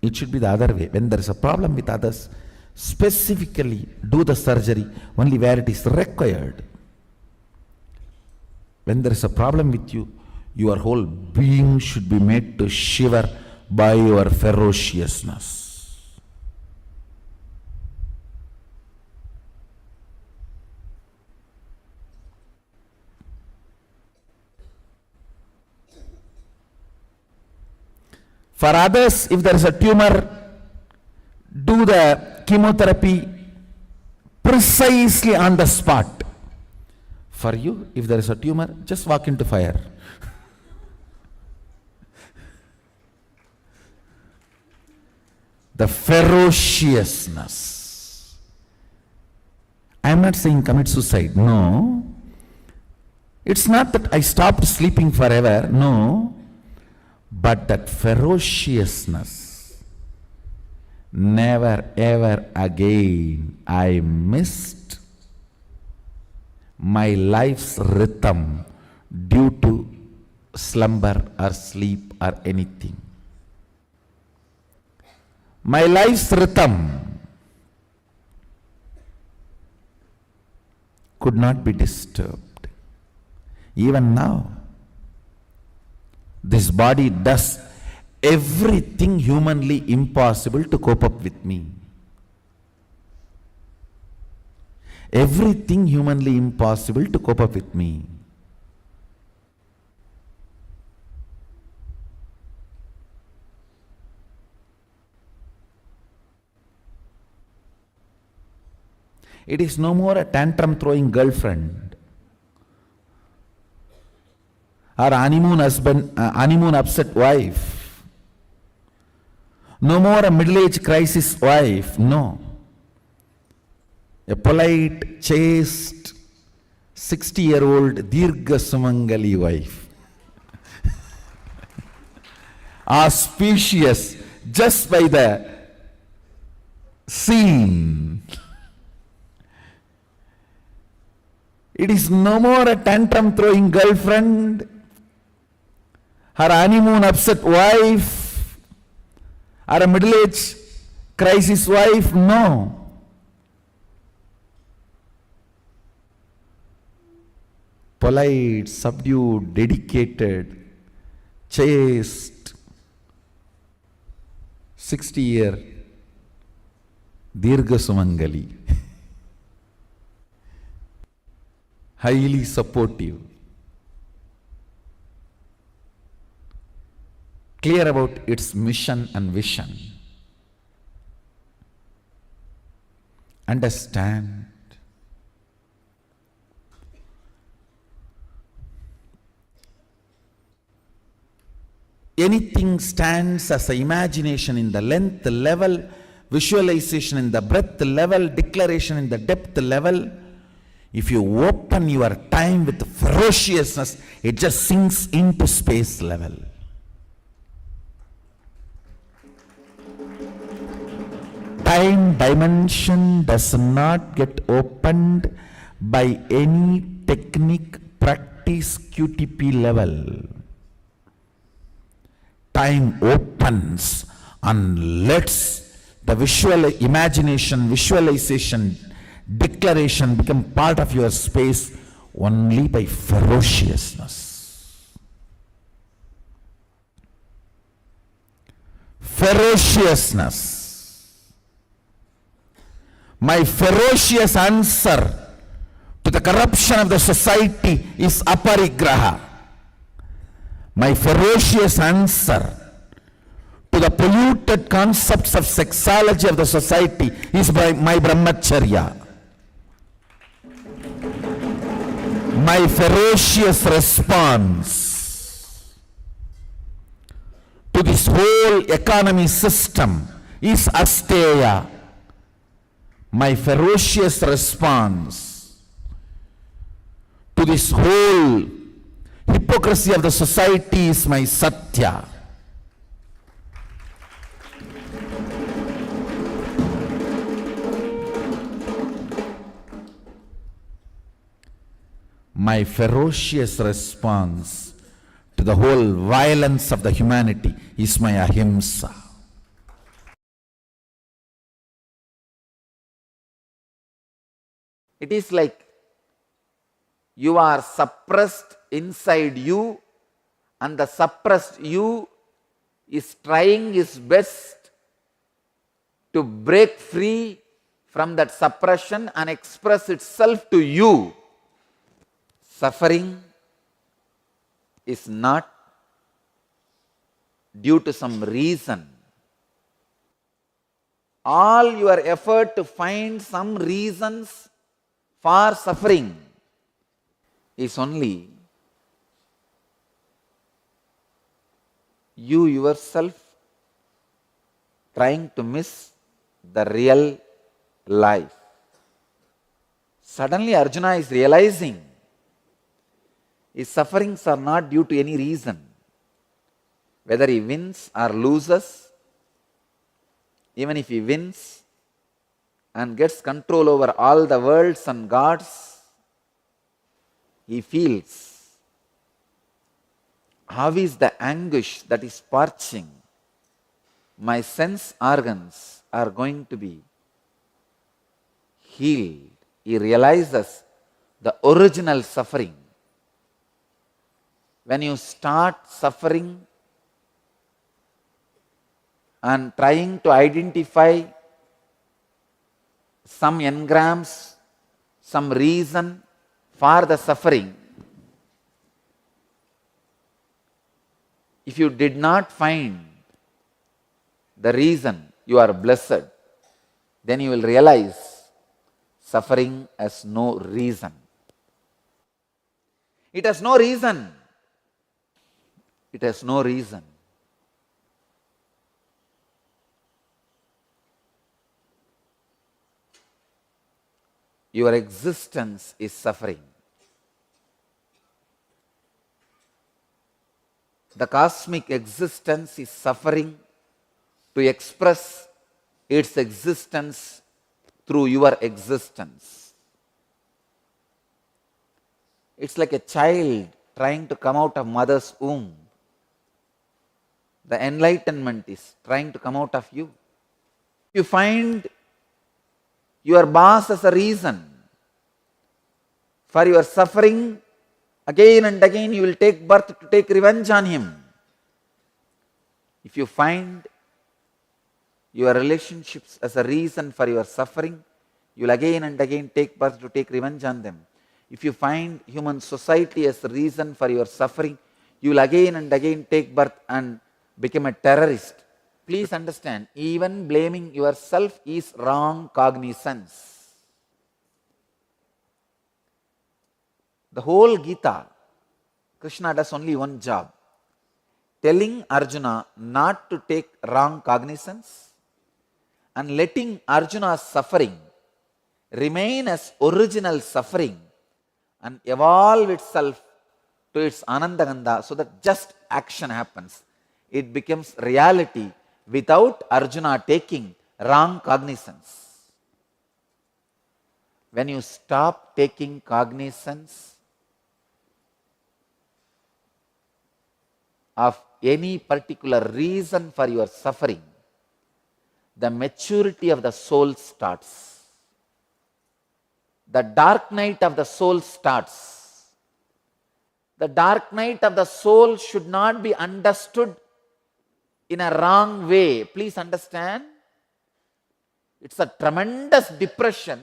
It should be the other way. When there is a problem with others, specifically do the surgery only where it is required. When there is a problem with you, your whole being should be made to shiver by your ferociousness. For others, if there is a tumor, do the chemotherapy precisely on the spot. For you, if there is a tumor, just walk into fire. The ferociousness. I am not saying commit suicide. No. It's not that I stopped sleeping forever. No. But that ferociousness, never ever again I missed my life's rhythm due to slumber or sleep or anything. My life's rhythm could not be disturbed. Even now, this body does everything humanly impossible to cope up with me. Everything humanly impossible to cope up with me. It is no more a tantrum throwing girlfriend or honeymoon husband, honeymoon upset wife. No more a middle-age crisis wife. No. A polite, chaste, 60-year-old Dirgha Sumangali wife. Auspicious just by the scene. It is no more a tantrum throwing girlfriend, her honeymoon upset wife, or a middle-age crisis wife. No. Polite, subdued, dedicated, chaste, 60-year Dirgha Sumangali. Highly supportive. Clear about its mission and vision. Understand. Anything stands as an imagination in the length level, visualization in the breadth level, declaration in the depth level. If you open your time with ferociousness, it just sinks into space level. Time dimension does not get opened by any technique, practice, QTP level. Time opens and lets the visual imagination, visualization, declaration become part of your space only by ferociousness. Ferociousness. My ferocious answer to the corruption of the society is aparigraha. My ferocious answer to the polluted concepts of sexology of the society is by my brahmacharya. My ferocious response to this whole economy system is asteya. My ferocious response to this whole hypocrisy of the society is my satya. My ferocious response to the whole violence of the humanity is my ahimsa. It is like you are suppressed inside you, and the suppressed you is trying its best to break free from that suppression and express itself to you. Suffering is not due to some reason. All your effort to find some reasons for suffering is only you yourself trying to miss the real life. Suddenly Arjuna is realizing his sufferings are not due to any reason. Whether he wins or loses, even if he wins and gets control over all the worlds and gods, he feels how is the anguish that is parching. My sense organs are going to be healed. He realizes the original suffering. When you start suffering and trying to identify some engrams, some reason for the suffering, if you did not find the reason, you are blessed, then you will realize suffering has no reason. It has no reason. It has no reason. Your existence is suffering. The cosmic existence is suffering to express its existence through your existence. It's like a child trying to come out of mother's womb. The enlightenment is trying to come out of you. You find your boss as a reason for your suffering, again and again you will take birth to take revenge on him. If you find your relationships as a reason for your suffering, you will again and again take birth to take revenge on them. If you find human society as a reason for your suffering, you will again and again take birth and become a terrorist. Please understand, even blaming yourself is wrong cognizance. The whole Gita, Krishna does only one job, telling Arjuna not to take wrong cognizance and letting Arjuna's suffering remain as original suffering and evolve itself to its Anandagandha so that just action happens. It becomes reality without Arjuna taking wrong cognizance. When you stop taking cognizance of any particular reason for your suffering, the maturity of the soul starts. The dark night of the soul starts. The dark night of the soul should not be understood in a wrong way. Please understand, it's a tremendous depression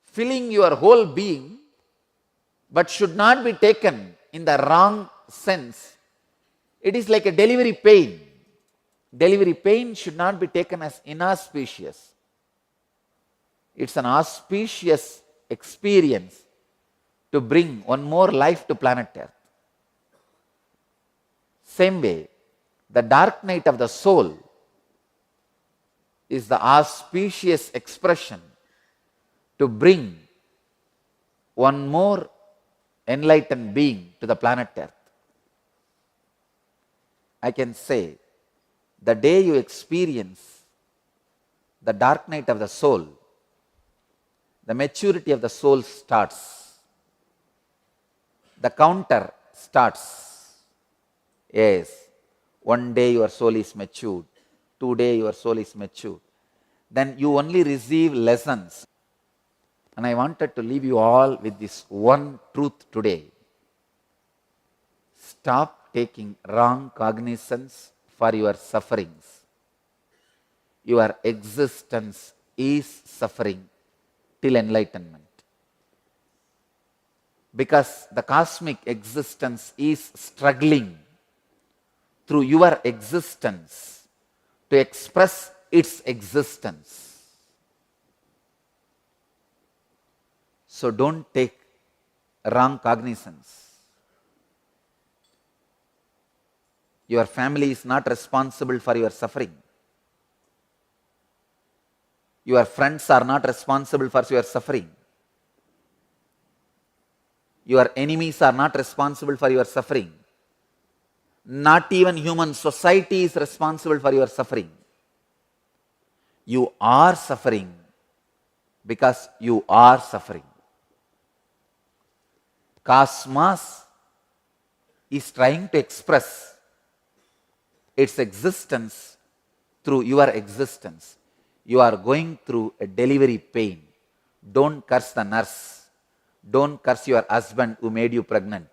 filling your whole being, but should not be taken in the wrong sense. It is like a delivery pain. Delivery pain should not be taken as inauspicious. It's an auspicious experience to bring one more life to planet Earth. Same way, the dark night of the soul is the auspicious expression to bring one more enlightened being to the planet Earth. I can say, the day you experience the dark night of the soul, the maturity of the soul starts. The counter starts. Yes, one day your soul is matured, 2 days your soul is matured. Then you only receive lessons. And I wanted to leave you all with this one truth today. Stop taking wrong cognizance for your sufferings. Your existence is suffering till enlightenment. Because the cosmic existence is struggling through your existence to express its existence. So don't take wrong cognizance. Your family is not responsible for your suffering. Your friends are not responsible for your suffering. Your enemies are not responsible for your suffering. Not even human society is responsible for your suffering. You are suffering because you are suffering. Cosmos is trying to express its existence through your existence. You are going through a delivery pain. Don't curse the nurse. Don't curse your husband who made you pregnant.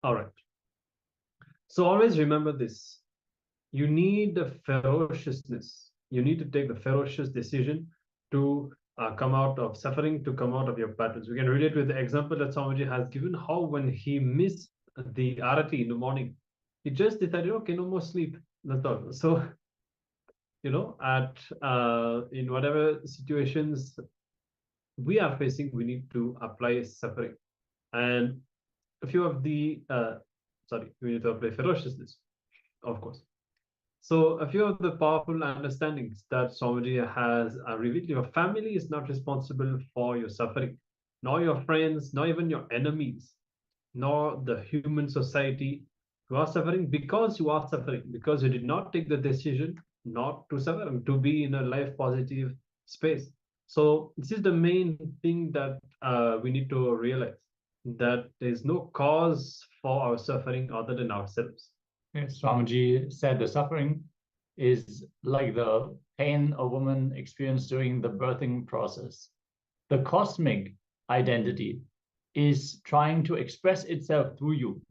All right. So always remember this. You need the ferociousness. You need to take the ferocious decision to come out of suffering, to come out of your patterns. We can relate with the example that Swamiji has given, how when he missed the arati in the morning, he just decided, okay, no more sleep. That's all. So, you know, in whatever situations we are facing, we need to apply suffering. And a few of the, we need to apply ferociousness, of course. So a few of the powerful understandings that Swamiji has revealed: your family is not responsible for your suffering, nor your friends, nor even your enemies, nor the human society. You are suffering because you are suffering, because you did not take the decision not to suffer and to be in a life positive space. So this is the main thing that we need to realize, that there is no cause for our suffering other than ourselves. Yes, Swamiji said the suffering is like the pain a woman experienced during the birthing process. The cosmic identity is trying to express itself through you.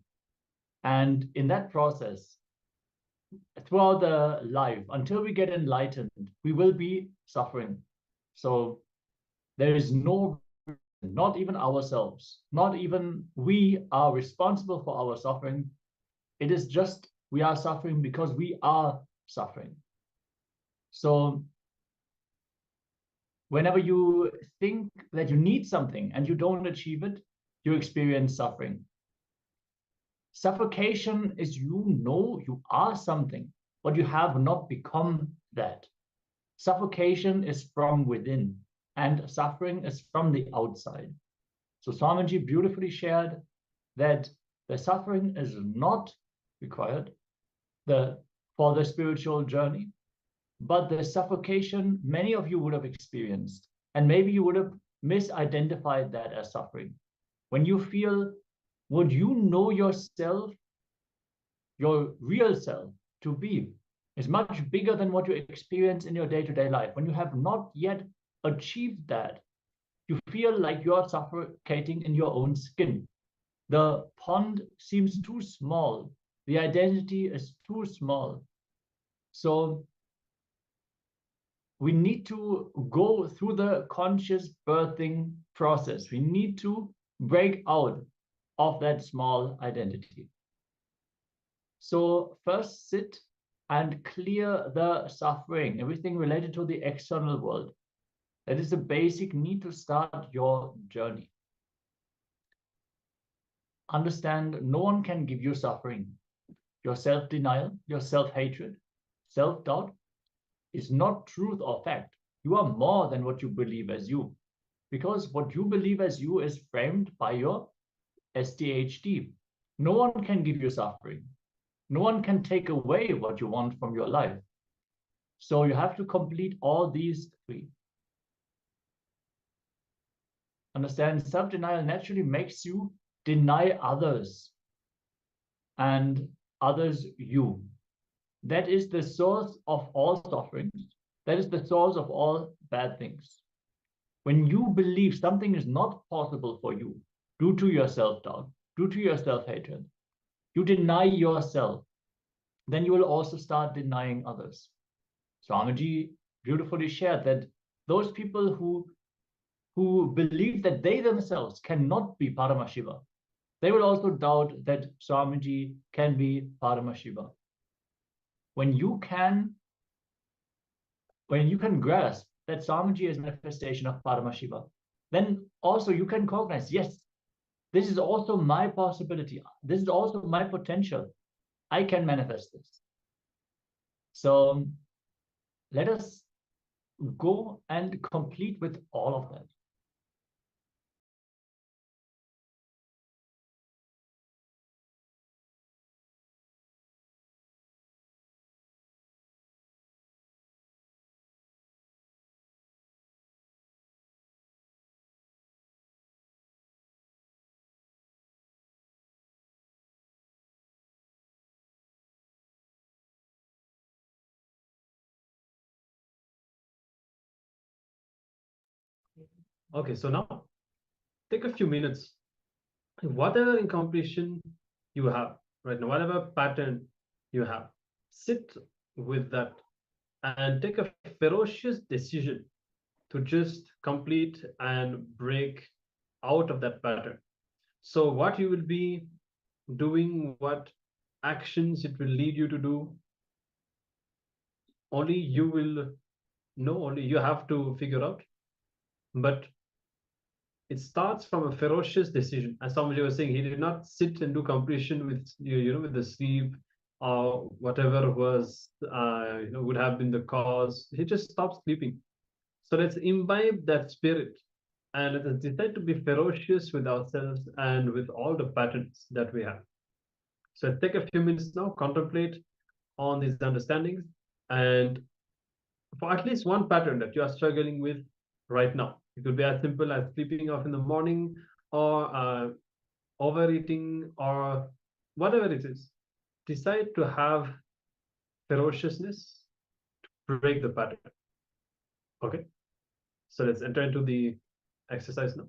And in that process, throughout the life, until we get enlightened, we will be suffering. So there is no, not even ourselves, not even we are responsible for our suffering. It is just we are suffering because we are suffering. So whenever you think that you need something and you don't achieve it, you experience suffering. Suffocation is you know you are something, but you have not become that. Suffocation is from within, and suffering is from the outside. So Swamiji beautifully shared that the suffering is not required for the spiritual journey, but the suffocation many of you would have experienced, and maybe you would have misidentified that as suffering. When you feel, would you know yourself, your real self, to be is much bigger than what you experience in your day-to-day life. When you have not yet achieved that, you feel like you are suffocating in your own skin. The pond seems too small. The identity is too small. So we need to go through the conscious birthing process. We need to break out of that small identity. So first sit and clear the suffering, everything related to the external world. That is a basic need to start your journey. Understand no one can give you suffering. Your self-denial, your self-hatred, self-doubt is not truth or fact. You are more than what you believe as you, because what you believe as you is framed by your SDHD. No one can give you suffering. No one can take away what you want from your life. So you have to complete all these three. Understand, self-denial naturally makes you deny others and others you. That is the source of all sufferings. That is the source of all bad things. When you believe something is not possible for you due to your self-doubt, due to your self-hatred, you deny yourself, then you will also start denying others. Swamiji beautifully shared that those people who believe that they themselves cannot be Paramashiva, they will also doubt that Swamiji can be Paramashiva. When you can grasp that Swamiji is a manifestation of Paramashiva, then also you can recognize, yes, this is also my possibility. This is also my potential. I can manifest this. So let us go and complete with all of that. Okay, so now take a few minutes. Whatever incompletion you have right now, whatever pattern you have, sit with that and take a ferocious decision to just complete and break out of that pattern. So what you will be doing, what actions it will lead you to do, only you will know, only you have to figure out. But it starts from a ferocious decision. As somebody was saying, he did not sit and do completion with with the sleep or whatever was would have been the cause. He just stopped sleeping. So let's imbibe that spirit and let us decide to be ferocious with ourselves and with all the patterns that we have. So take a few minutes now, contemplate on these understandings, and for at least one pattern that you are struggling with right now. It could be as simple as sleeping off in the morning or overeating or whatever it is. Decide to have ferociousness to break the pattern. Okay, so let's enter into the exercise now.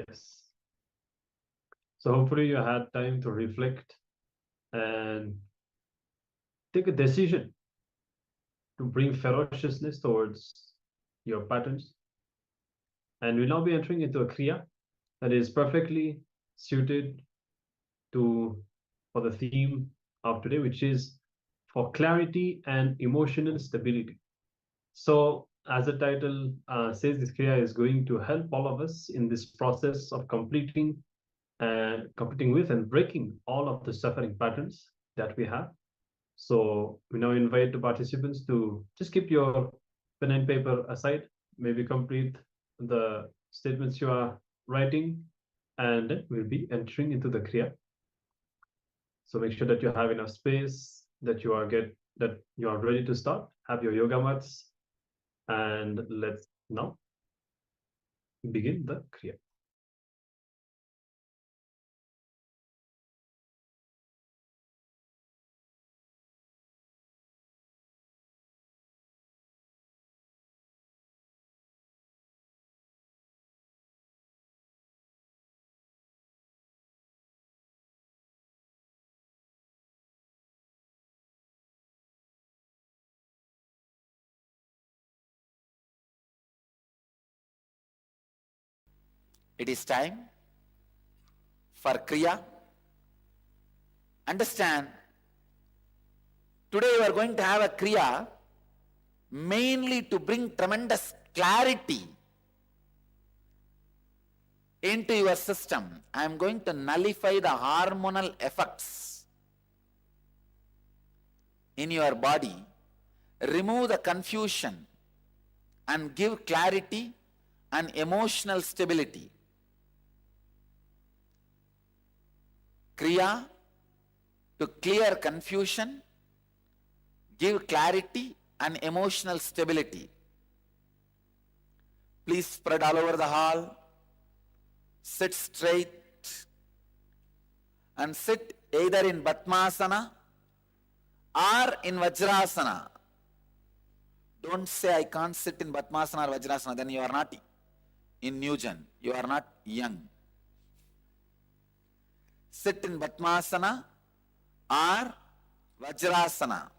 Yes. So hopefully you had time to reflect and take a decision to bring ferociousness towards your patterns. And we'll now be entering into a Kriya that is perfectly suited for the theme of today, which is for clarity and emotional stability. So as the title says, this Kriya is going to help all of us in this process of completing with and breaking all of the suffering patterns that we have. So we now invite the participants to just keep your pen and paper aside, maybe complete the statements you are writing, and then we'll be entering into the Kriya. So make sure that you have enough space, that you are ready to start. Have your yoga mats, and let's now begin the Kriya. It is time for Kriya. Understand, today we are going to have a Kriya mainly to bring tremendous clarity into your system. I am going to nullify the hormonal effects in your body, remove the confusion, and give clarity and emotional stability. Kriya to clear confusion, give clarity and emotional stability. Please spread all over the hall. Sit straight and sit either in Padmasana or in Vajrasana. Don't say I can't sit in Padmasana or Vajrasana, then you are not in New Gen. You are not young. Sit in Padmasana or Vajrasana.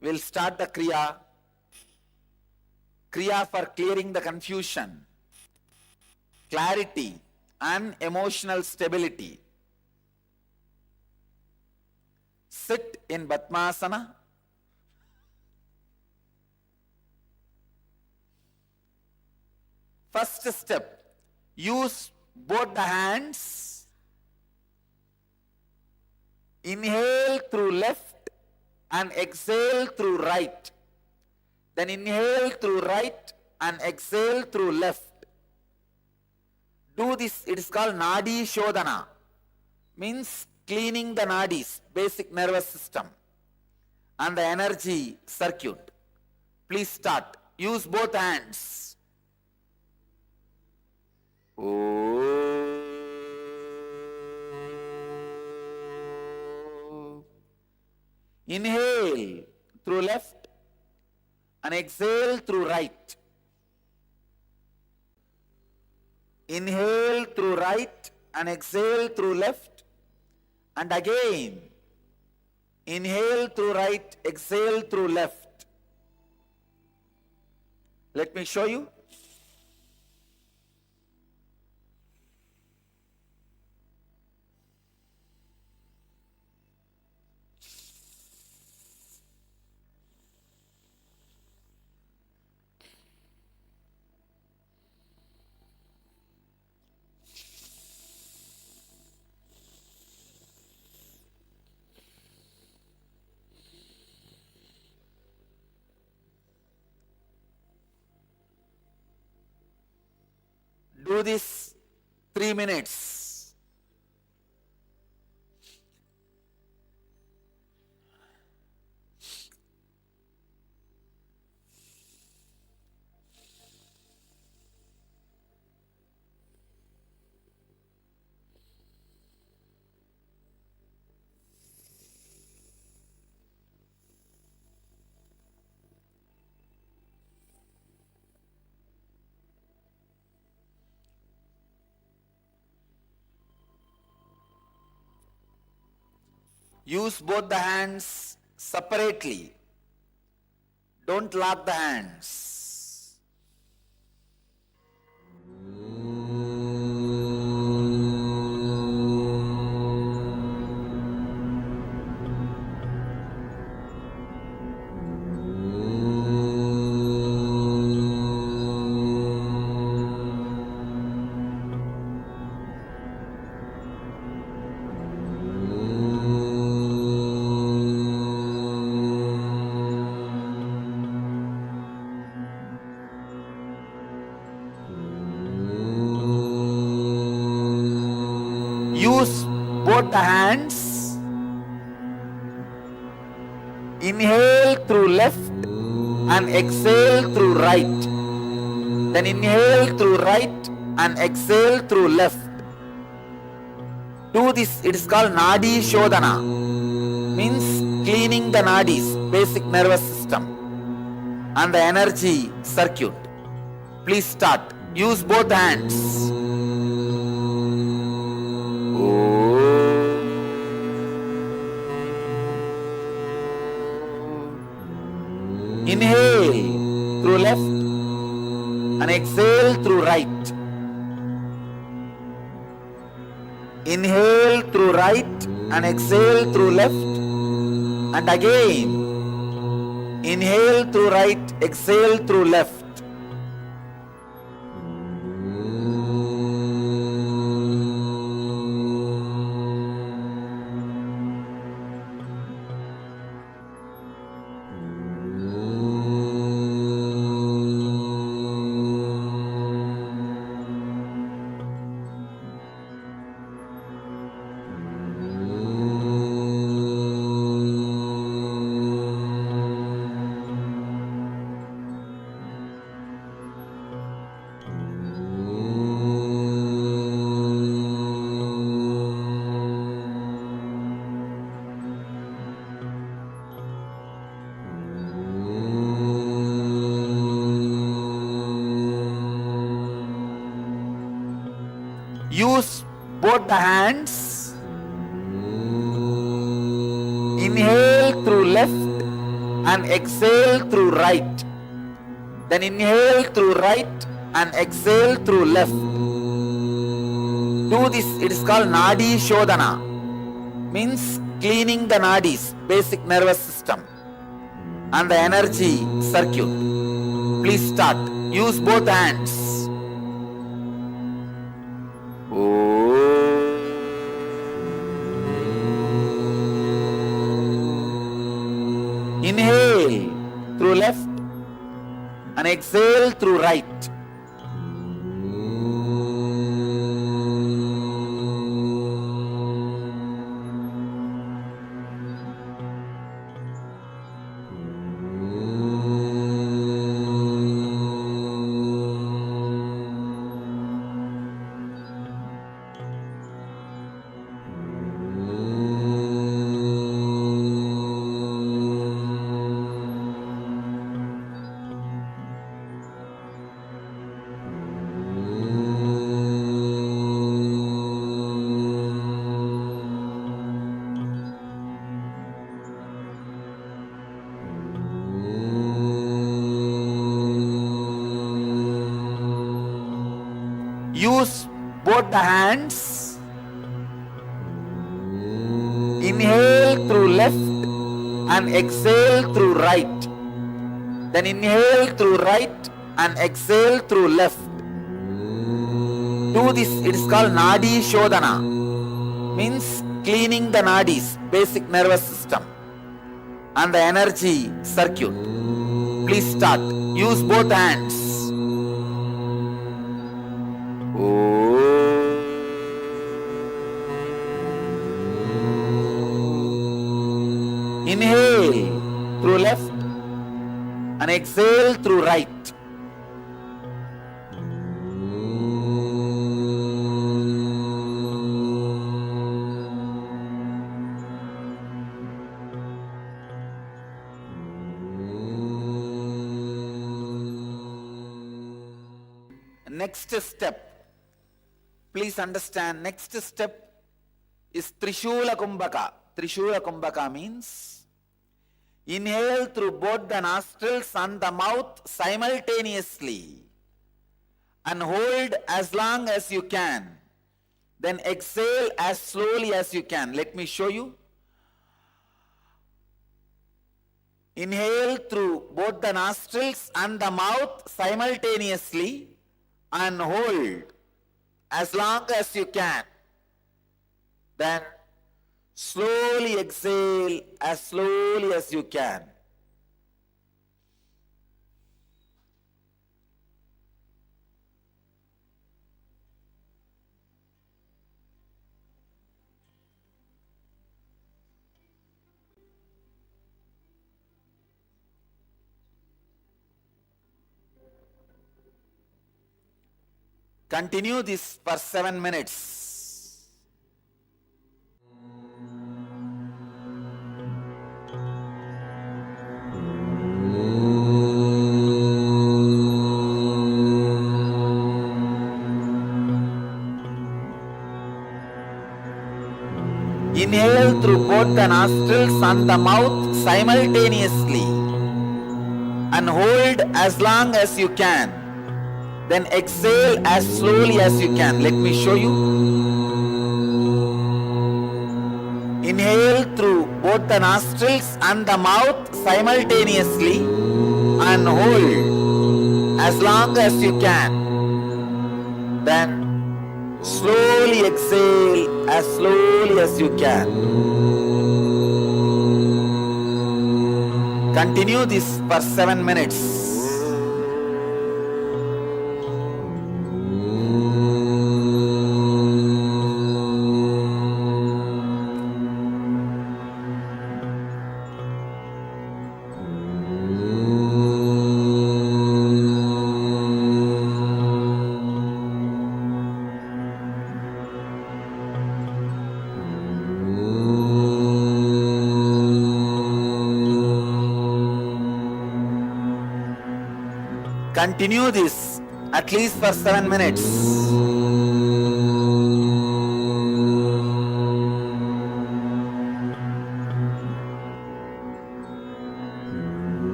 We'll start the Kriya. Kriya for clearing the confusion, clarity and emotional stability. Sit in Padmasana. First step, use both the hands. Inhale through left and exhale through right. Then inhale through right and exhale through left. Do this, it is called Nadi Shodhana. Means cleaning the nadis, basic nervous system, and the energy circuit. Please start. Use both hands. Inhale through left and exhale through right. Inhale through right and exhale through left. And again, inhale through right, exhale through left. Let me show you. Do this 3 minutes. Use both the hands separately. Don't lock the hands. Use both the hands. Inhale through left and exhale through right. Then inhale through right and exhale through left. Do this, it is called Nadi Shodhana. Means cleaning the nadis, basic nervous system, and the energy circuit. Please start. Use both hands. Inhale through left and exhale through right. Inhale through right and exhale through left. And again, inhale through right, exhale through left. Use both the hands. Inhale through left and exhale through right. Then inhale through right and exhale through left. Do this, it is called Nadi Shodhana. Means cleaning the nadis, basic nervous system, and the energy circuit. Please start. Use both hands. Inhale through left and exhale through right. use both the hands. Inhale through left and exhale through right. Then inhale through right and exhale through left. Do this, it is called Nadi Shodhana. Means cleaning the nadis, basic nervous system, and the energy circuit. Please start. Use both hands. Inhale through left and exhale through right. Next step, please understand, next step is Trishula Kumbhaka. Trishula Kumbhaka means inhale through both the nostrils and the mouth simultaneously and hold as long as you can. Then exhale as slowly as you can. Let me show you. Inhale through both the nostrils and the mouth simultaneously and hold as long as you can. Then slowly exhale as slowly as you can. Continue this for 7 minutes. Inhale through both the nostrils and the mouth simultaneously and hold as long as you can. Then exhale as slowly as you can. Let me show you. Inhale through both the nostrils and the mouth simultaneously and hold as long as you can. Then slowly exhale as slowly as you can. Continue this for 7 minutes. Continue this at least for 7 minutes.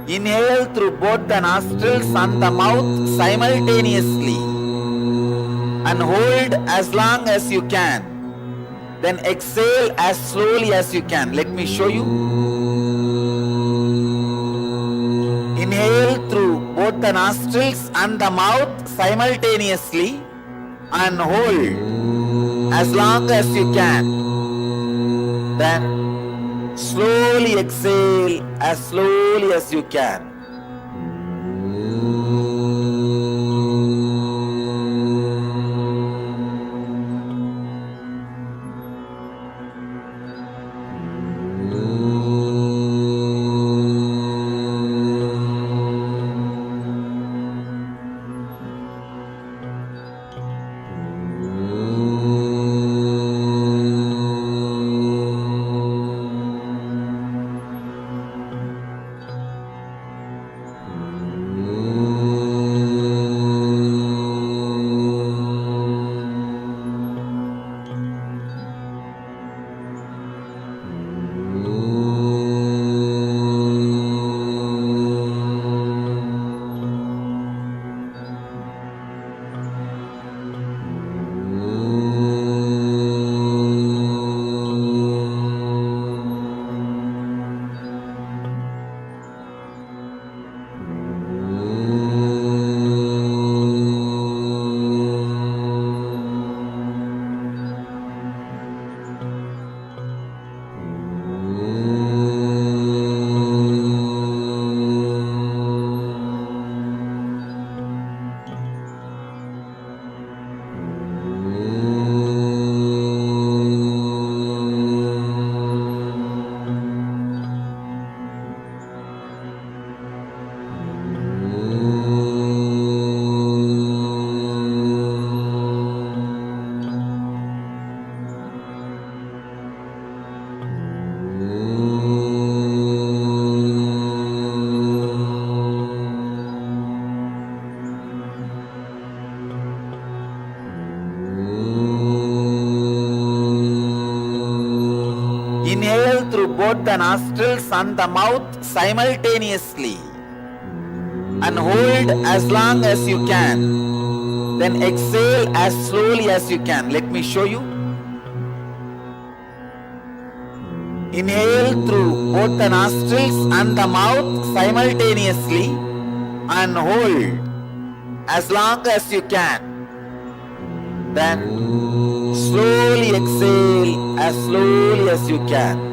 Inhale through both the nostrils and the mouth simultaneously and hold as long as you can. Then exhale as slowly as you can. Let me show you. Inhale through both the nostrils and the mouth simultaneously and hold as long as you can. Then slowly exhale as slowly as you can. Inhale through both the nostrils and the mouth simultaneously and hold as long as you can. Then exhale as slowly as you can. Let me show you. Inhale through both the nostrils and the mouth simultaneously and hold as long as you can. Then slowly exhale as slowly as you can.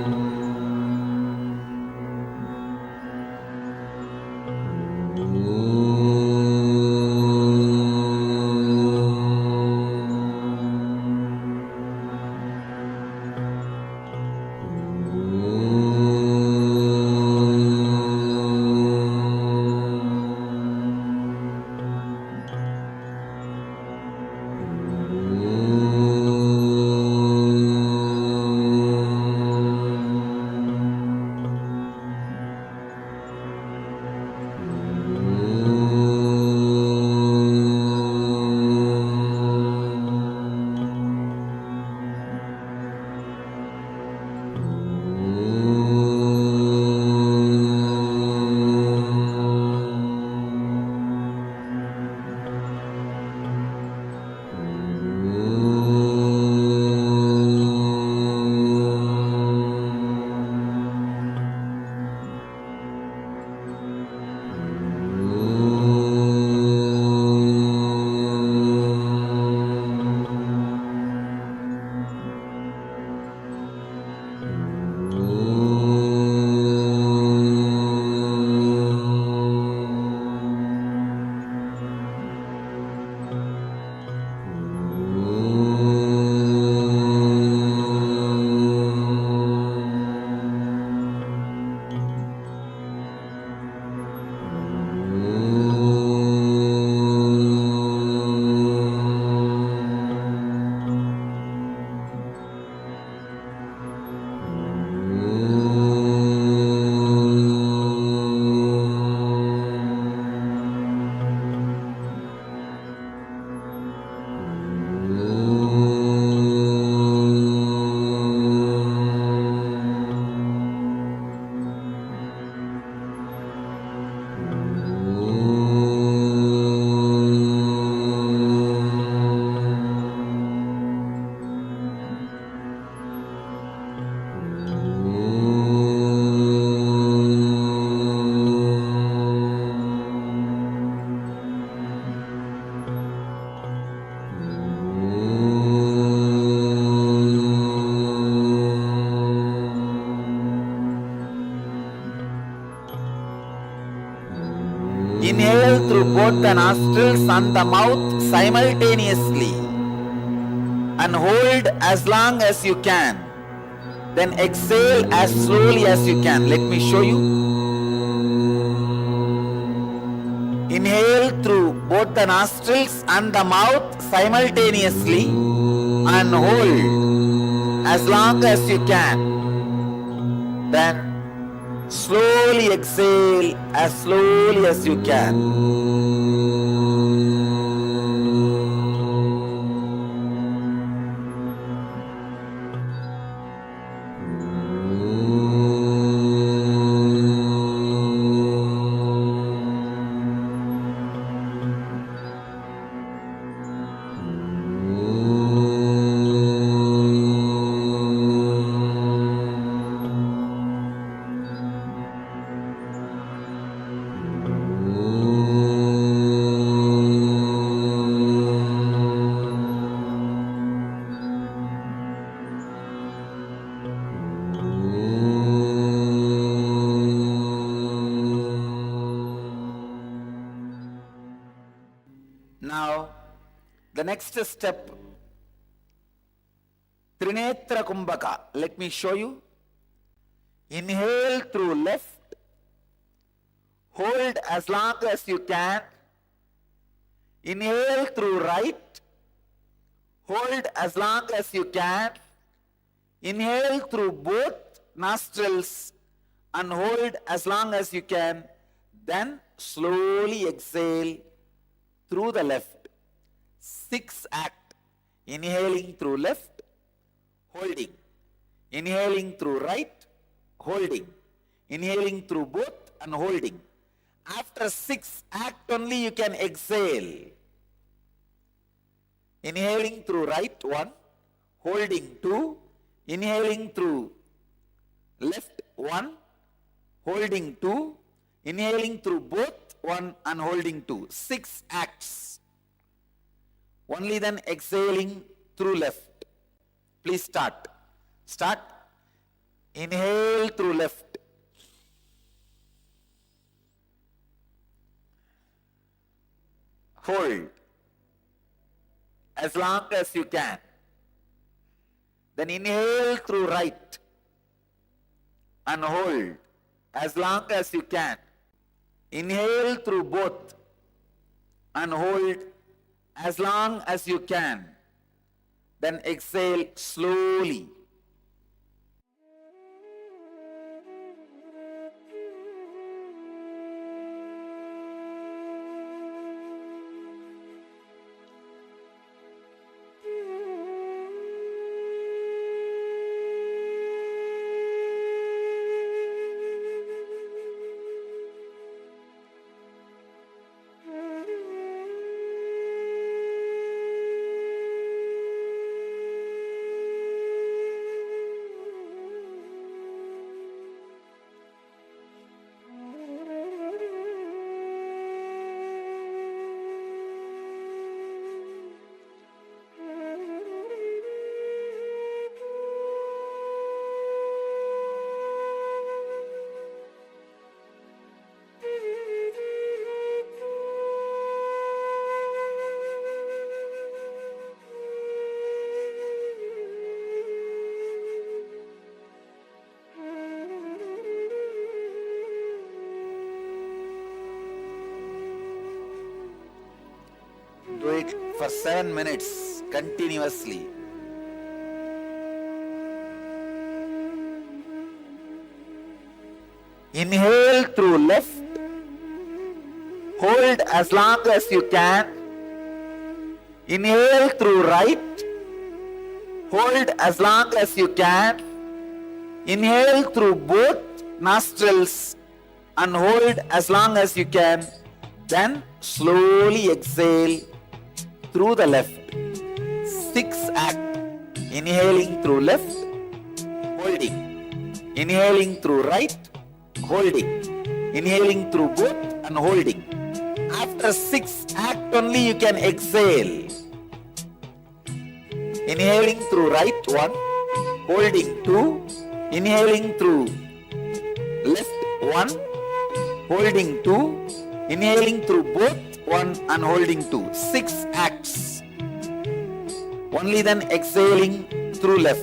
Inhale through both the nostrils and the mouth simultaneously and hold as long as you can. Then exhale as slowly as you can. Let me show you. Inhale through both the nostrils and the mouth simultaneously and hold as long as you can. Then slowly exhale as slowly as you can. Now, the next step, Trinetra Kumbhaka. Let me show you. Inhale through left, hold as long as you can. Inhale through right, hold as long as you can. Inhale through both nostrils and hold as long as you can. Then slowly exhale through the left. 6 act. Inhaling through left, holding. Inhaling through right, holding. Inhaling through both and holding. After 6 act only you can exhale. Inhaling through right, 1. Holding, 2. Inhaling through left, 1. Holding, 2. Inhaling through both, 1 and holding 2. 6 acts. Only then exhaling through left. Please start. Start. Inhale through left. Hold as long as you can. Then inhale through right and hold as long as you can. Inhale through both and hold as long as you can. Then exhale slowly. Do it for 7 minutes continuously. Inhale through left. Hold as long as you can. Inhale through right. Hold as long as you can. Inhale through both nostrils and hold as long as you can. Then slowly exhale through the left. 6 act. Inhaling through left, holding. Inhaling through right, holding. Inhaling through both and holding. After 6 act only you can exhale. Inhaling through right, 1. Holding, 2. Inhaling through left, 1. Holding, 2. Inhaling through both, 1 and holding 2. 6 acts. Only then exhaling through left.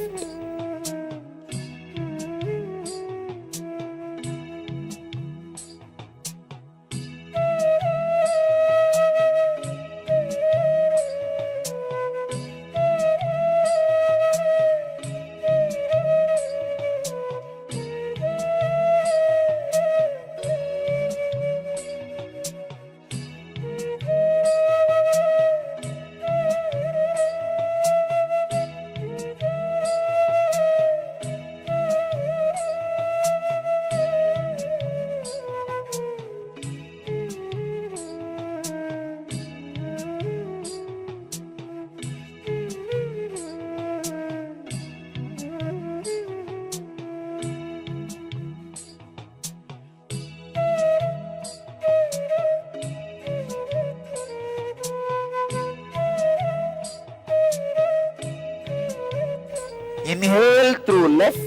Inhale through left.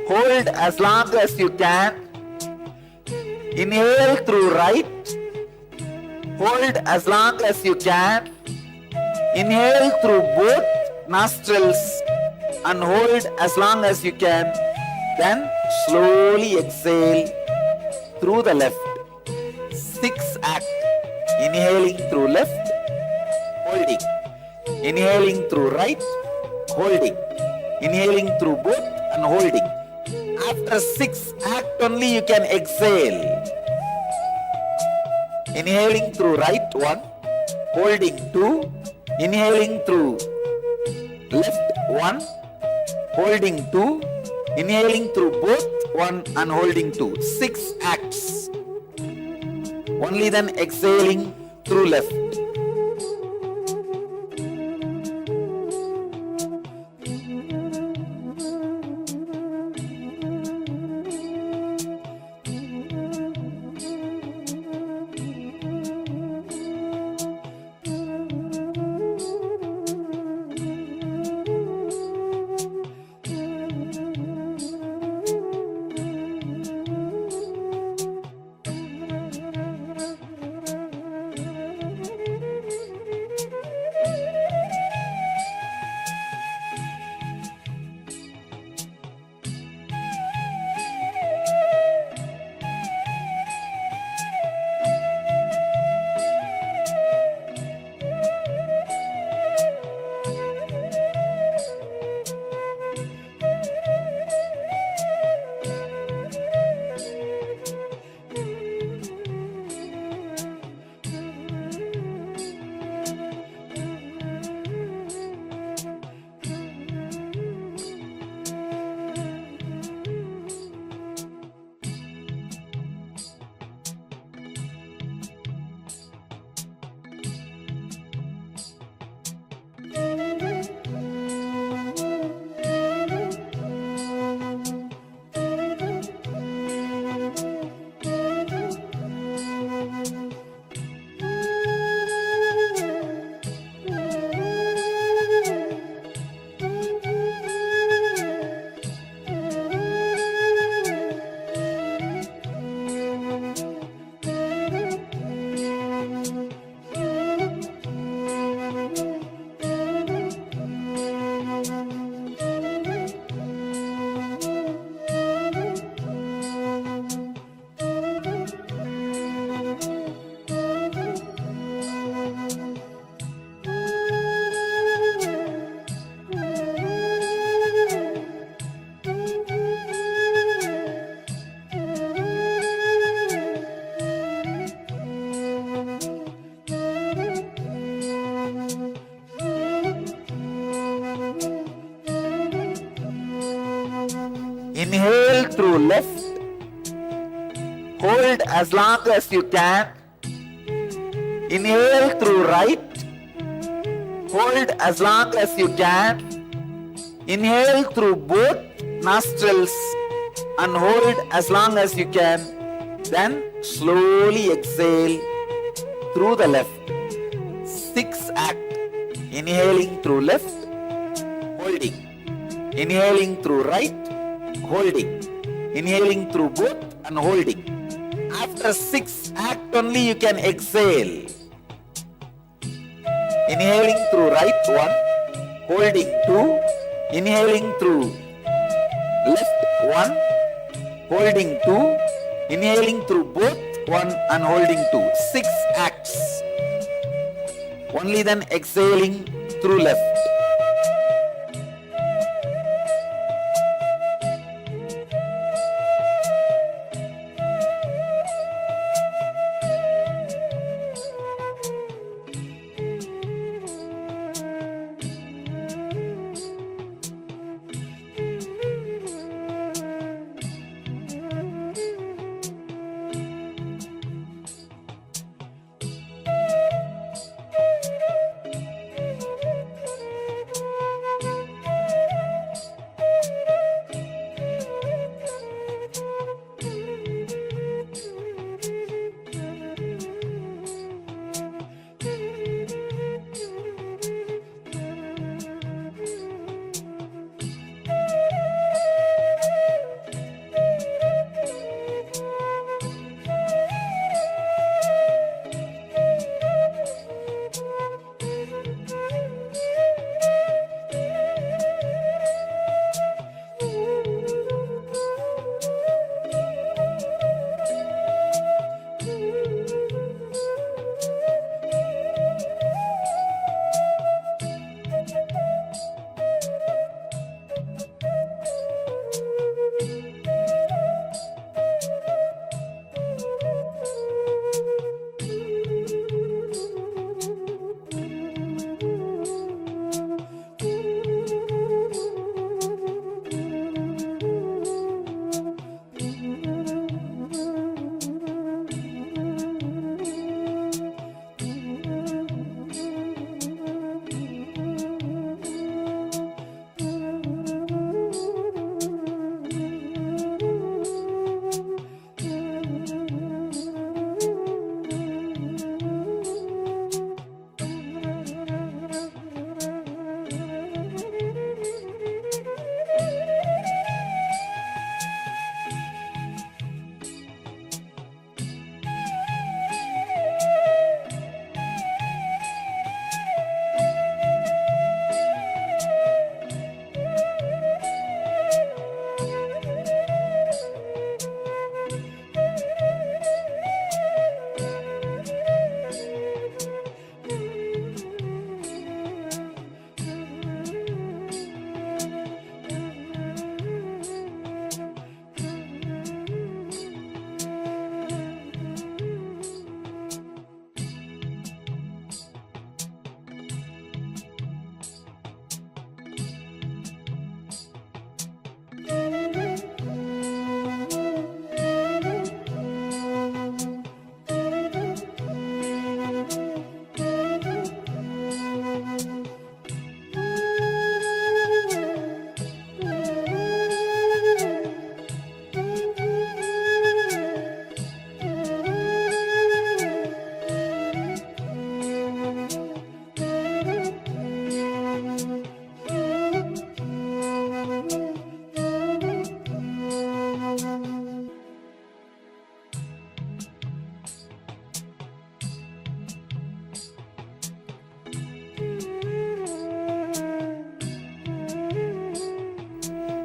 Hold as long as you can. Inhale through right. Hold as long as you can. Inhale through both nostrils and hold as long as you can. Then slowly exhale through the left. 6 act. Inhaling through left, holding. Inhaling through right, holding. Inhaling through both and holding. After 6 act only you can exhale. Inhaling through right, 1. Holding 2. Inhaling through left, 1. Holding 2. Inhaling through both, 1 and holding 2. 6 acts. Only then exhaling through left. Inhale through left. Hold as long as you can. Inhale through right. Hold as long as you can. Inhale through both nostrils and hold as long as you can. Then slowly exhale through the left. 6 act. Inhaling through left, holding. Inhaling through right, holding. Inhaling through both and holding. After 6, act only you can exhale. Inhaling through right 1, holding 2, inhaling through left 1, holding 2, inhaling through both 1 and holding 2. 6 acts. Only then exhaling through left.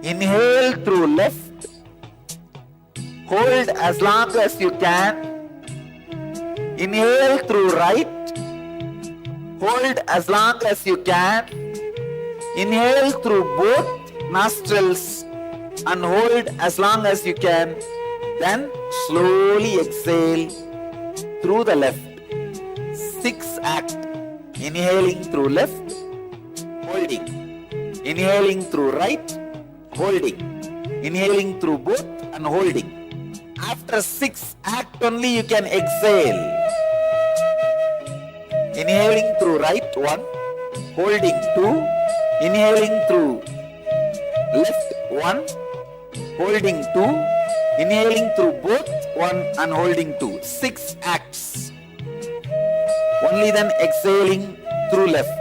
Inhale through left. Hold as long as you can. Inhale through right. Hold as long as you can. Inhale through both nostrils and hold as long as you can. Then slowly exhale through the left. 6 act. Inhaling through left, holding. Inhaling through right, holding. Inhaling through both and holding. After 6 act only you can exhale. Inhaling through right 1, holding 2. Inhaling through left 1, holding 2. Inhaling through both 1 and holding 2. 6 acts. Only then exhaling through left.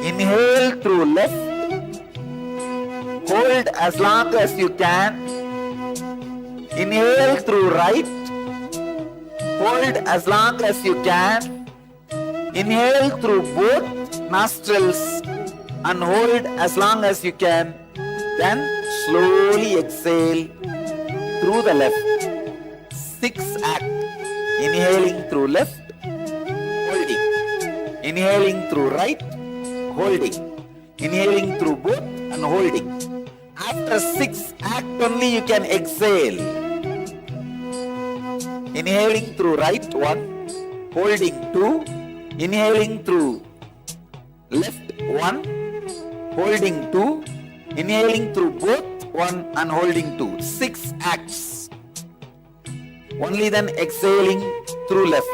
Inhale through left. Hold as long as you can. Inhale through right. Hold as long as you can. Inhale through both nostrils and hold as long as you can. Then slowly exhale through the left. 6 act. Inhaling through left, holding. Inhaling through right, holding. Inhaling through both and holding. After 6 act only you can exhale. Inhaling through right 1, holding 2. Inhaling through left 1, holding 2. Inhaling through both 1 and holding 2. 6 acts. Only then exhaling through left.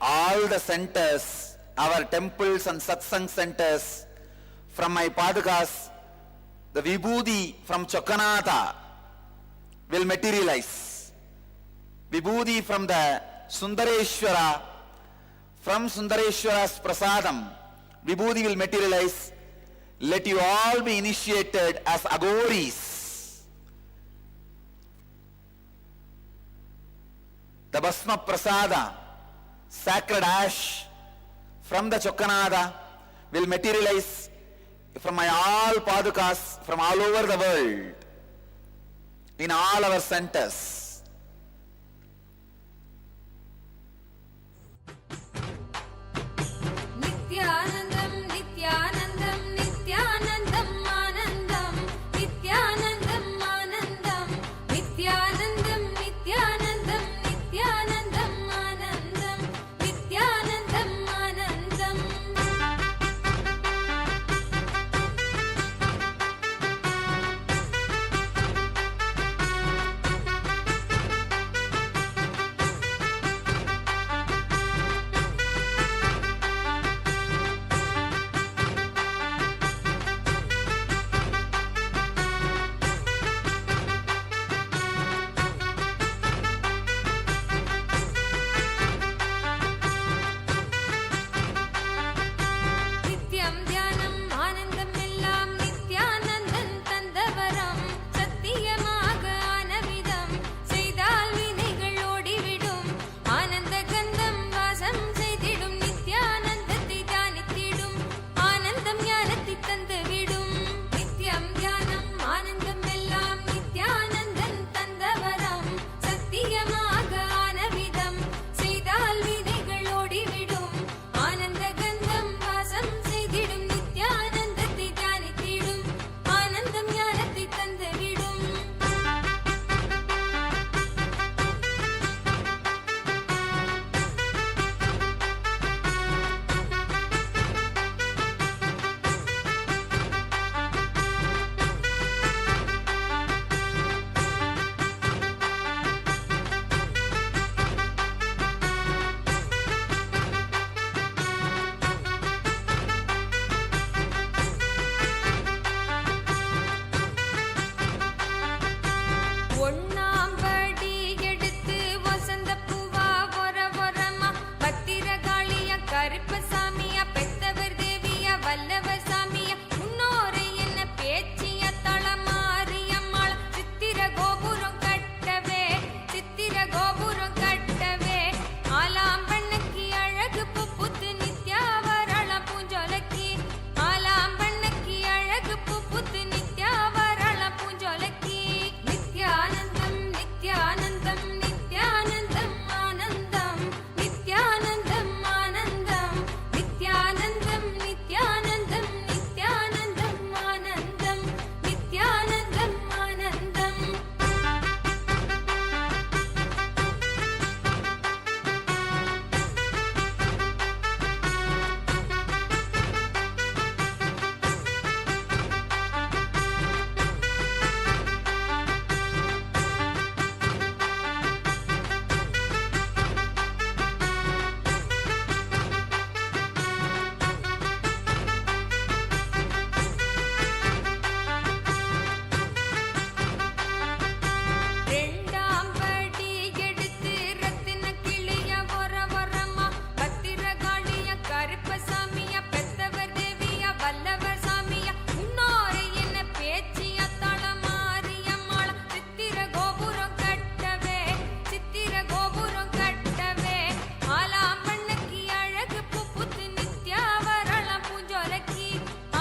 All the centers, our temples and satsang centers, from my padukas, the vibhuti from Chokkanatha will materialize. Vibhuti from the Sundareshwara, from Sundareshwara's prasadam, vibhuti will materialize. Let you all be initiated as agoris. The Bhasma Prasada, sacred ash from the Chokkanatha will materialize from my all padukas from all over the world in all our centers. Nityanandam, Nityanandam, Nityanandam, Anandam, Nityanandam, Anandam, Nityanandam, Nityanandam, Nityanandam, Anandam, Nityanandam, Anandam. ஒண்ணாம்படி எடுத்து வசந்த பூவா ஒரமா பத்திரகாளியா கருப்பசாமியா பெத்தவர் தேவியா வல்லவர் சாமியா முன்னோரை என்ன பேச்சிய தளமாரியம்மாள சித்திர கோபுரம் கட்டவே ஆலாம்பண்ணக்கி அழகு புத்து நித்யாவரள பூஞ்சோலக்கி ஆலாம்பண்ணக்கி அழகு புத்து நித்யாவரள பூஞ்சோலக்கி நித்யானந்தம் நித்யானந்தம் நித்யானந்தம் ஆனந்தம் நித்யானந்தம் ஆனந்தம் நித்யானந்தம் நித்யானந்தம் நித்யானந்தம் ஆனந்தம் நித்யானந்தம் ஆனந்தம். ரெண்டாம் படி எடுத்து ரத்தின கிளிய ஒரமா பத்திரகாளிய கருப்பசாமிய பெத்தவர் தேவிய வல்லவர் சாமிய முன்னோரை என்ன பேச்சிய தளமாரியம்மாள சித்திர கோபுரம் கட்டவே ஆலாம்பண்ணக்கி அழகு புத்து நித்யாவரள பூஞ்சோலக்கி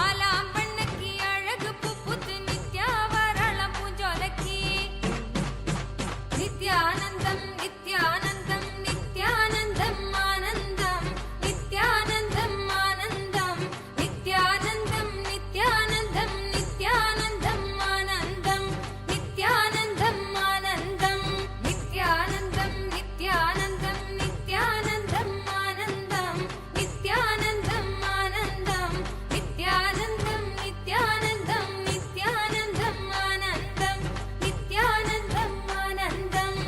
ஆலாம்பண்ணக்கி அழகு புத்து நித்யாவரள பூஞ்சோலக்கி நித்யானந்தம் நித்யானந்தம் நித்யானந்தம் ஆனந்தம் நித்யானந்தம் ஆனந்தம் நித்யானந்தம் நித்யானந்தம் நித்யானந்தம் ஆனந்தம் நித்யானந்தம் ஆனந்தம் நித்யானந்தம் நித்யானந்தம் நித்யானந்தம் ஆனந்தம் நித்யானந்தம் ஆனந்தம் நித்யானந்தம் நித்யானந்தம் நித்யானந்தம் ஆனந்தம் நித்யானந்தம் ஆனந்தம்.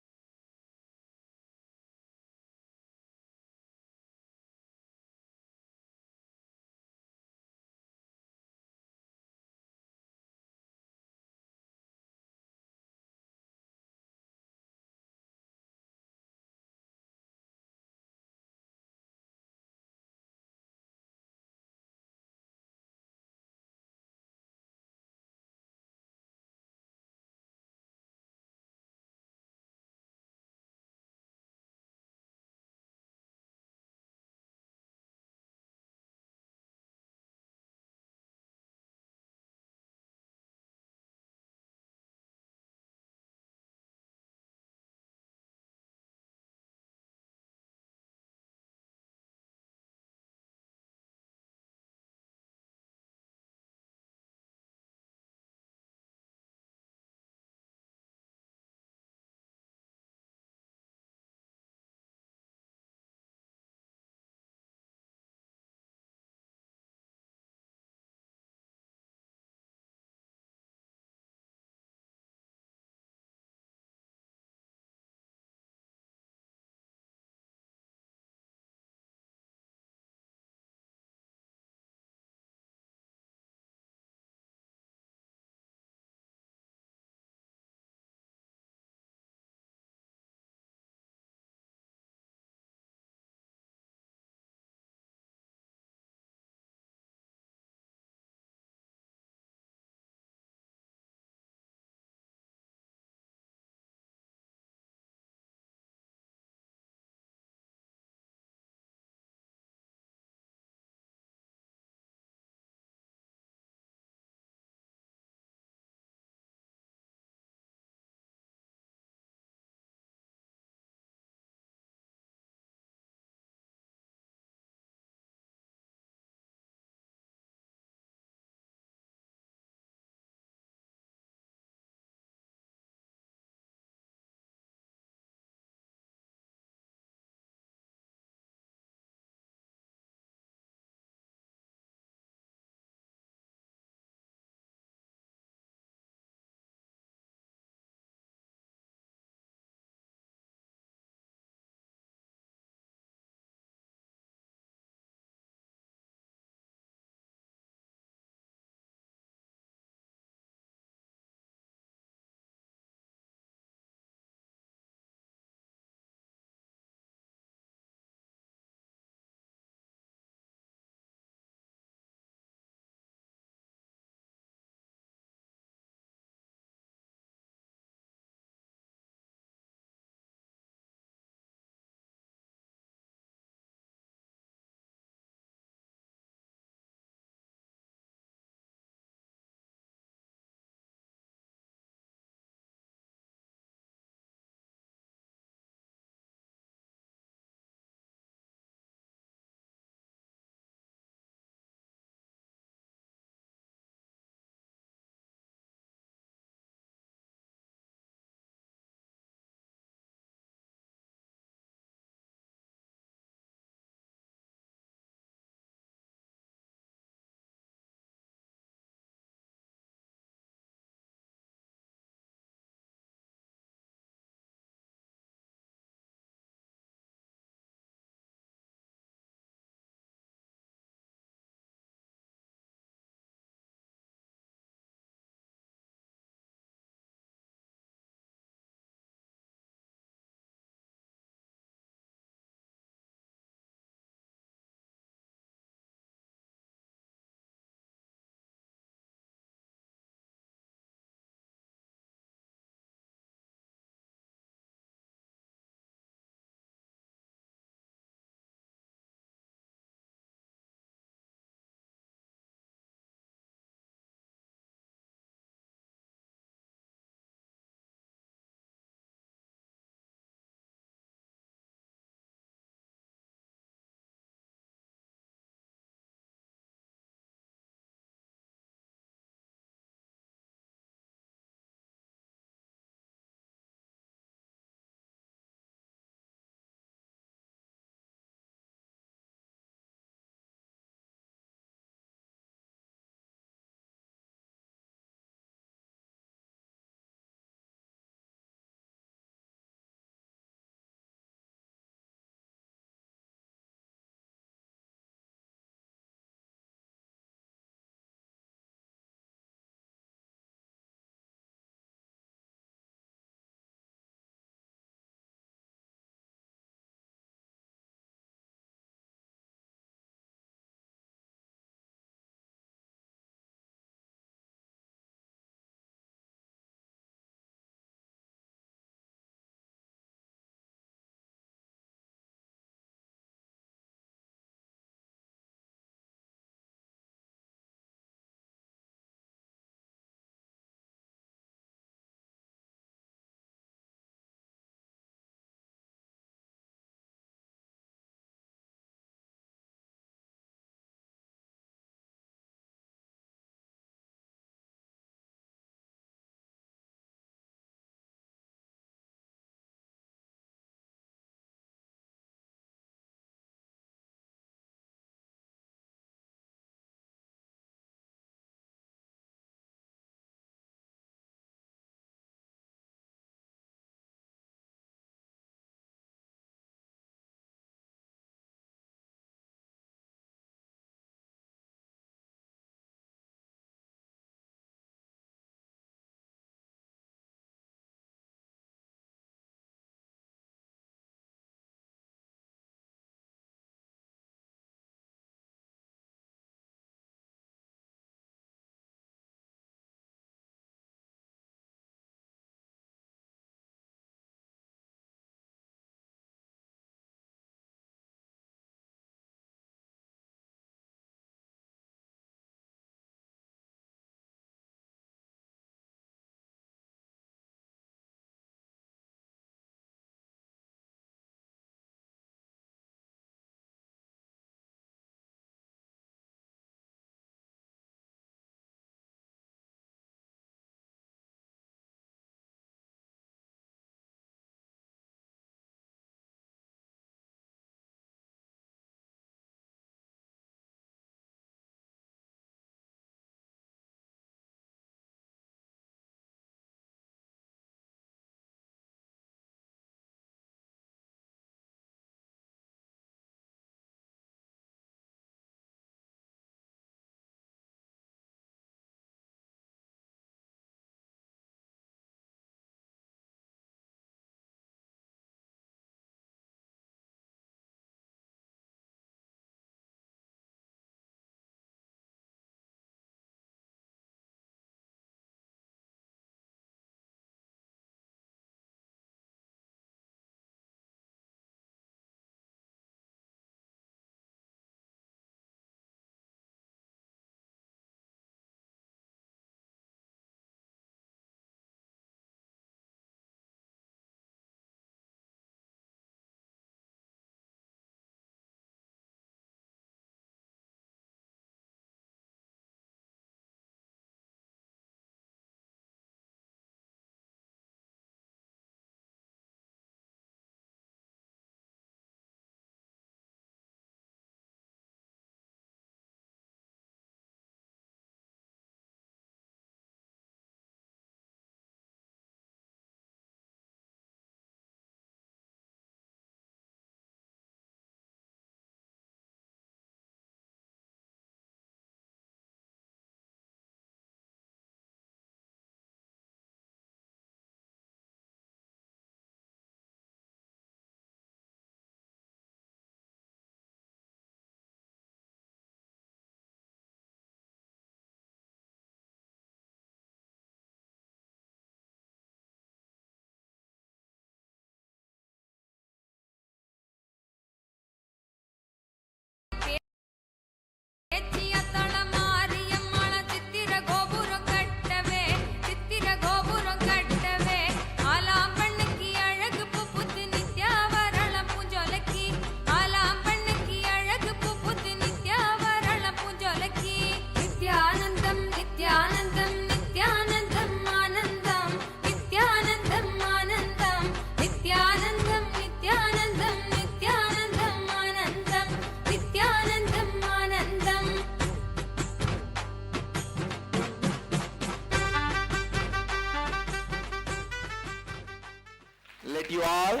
let you all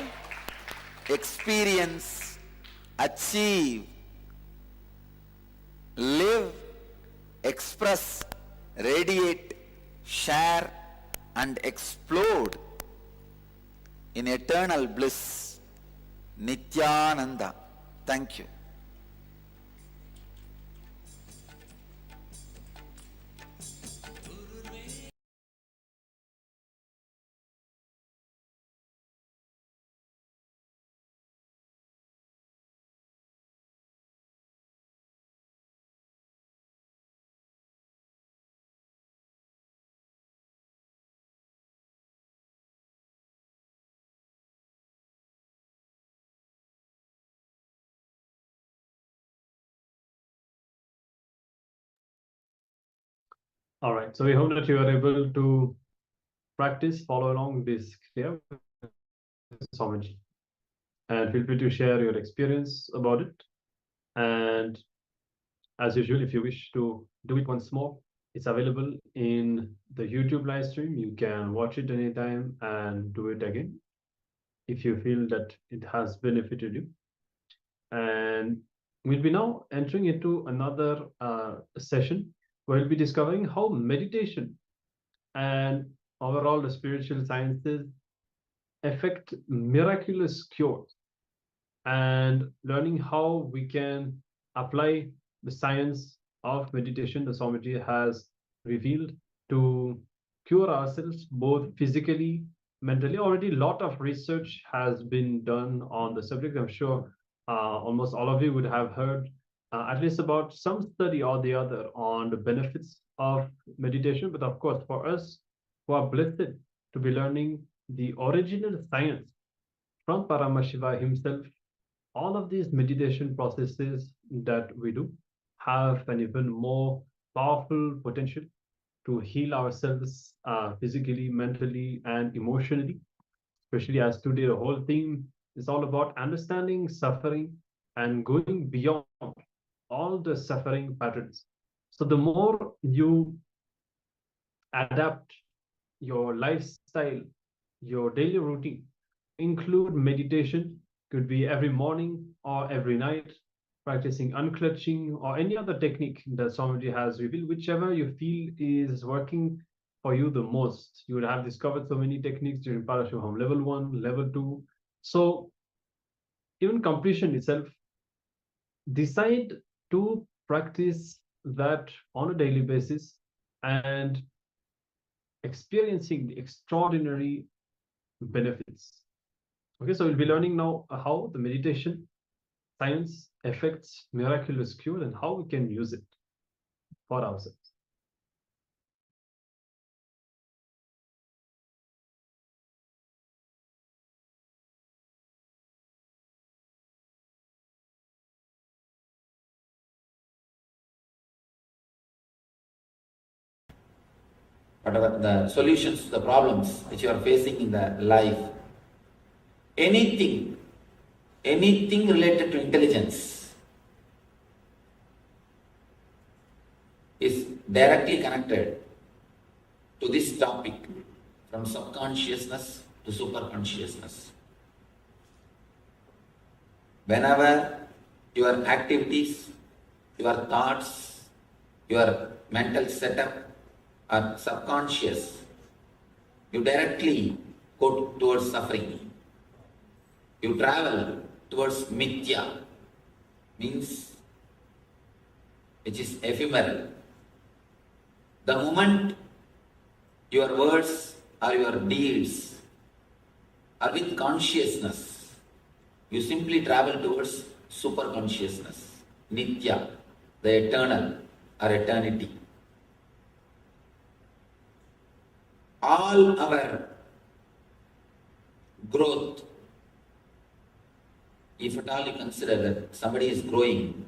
experience, achieve, live, express, radiate, share, and explode in eternal bliss. Nityananda. Thank you. All right, so we hope that you are able to practice, follow along this clear sovereignty. And feel free to share your experience about it. And as usual, if you wish to do it once more, it's available in the YouTube live stream. You can watch it anytime and do it again if you feel that it has benefited you. And we'll be now entering into another session where we'll be discovering how meditation and overall the spiritual sciences affect miraculous cures, and learning how we can apply the science of meditation the Swamiji has revealed to cure ourselves both physically, mentally. Already a lot of research has been done on the subject. I'm sure almost all of you would have heard at least about some study or the other on the benefits of meditation. But of course, for us who are blessed to be learning the original science from Paramashiva himself, all of these meditation processes that we do have an even more powerful potential to heal ourselves physically, mentally, and emotionally. Especially as today the whole theme is all about understanding suffering and going beyond all the suffering patterns. So the more you adapt your lifestyle, your daily routine, include meditation, could be every morning or every night, practicing unclutching or any other technique that somebody has revealed, whichever you feel is working for you the most. You would have discovered so many techniques during Paramashivoham Level 1, Level 2. So even completion itself, decide to practice that on a daily basis and experiencing the extraordinary benefits. Okay, so we'll be learning now how the meditation science affects miraculous cure and how we can use it for ourselves. Whatever the solutions to the problems which you are facing in the life, anything related to intelligence is directly connected to this topic, from subconsciousness to superconsciousness. Whenever your activities, your thoughts, your mental setup are subconscious, you directly go towards suffering. You travel towards mithya, means which is ephemeral. The moment your words or your deeds are with consciousness, you simply travel towards superconsciousness, nitya, the eternal or eternity. All our growth, if at all you consider that somebody is growing,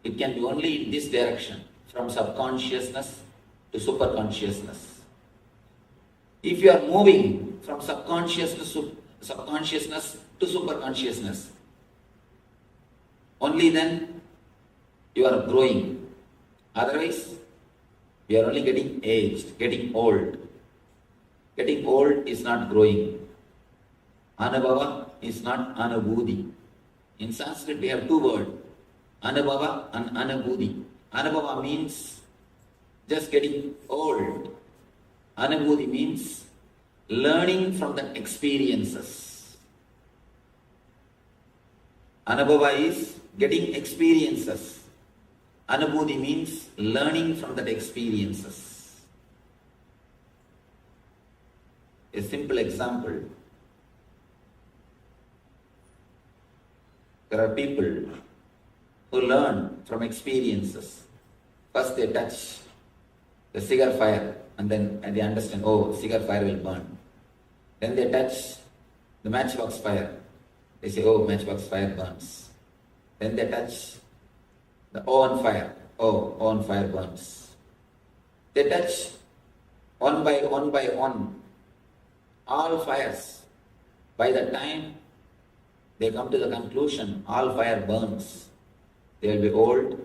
it can be only in this direction, from subconsciousness to superconsciousness. If you are moving from subconsciousness to superconsciousness, only then you are growing. Otherwise, we are only getting aged, getting old. Getting old is not growing. Anubhava is not anubhudi. In Sanskrit we have two words, anubhava and anubhudi. Anubhava means just getting old. Anubhudi means learning from the experiences. Anubhava is getting experiences. Anubhudi means learning from that experiences. A simple example. There are people who learn from experiences. First they touch the cigar fire and then they understand, oh, cigar fire will burn. Then they touch the matchbox fire. They say, oh, matchbox fire burns. Then they touch the oven fire. Oh, oven fire burns. They touch one by one all fires. By the time they come to the conclusion, all fire burns. They will be old,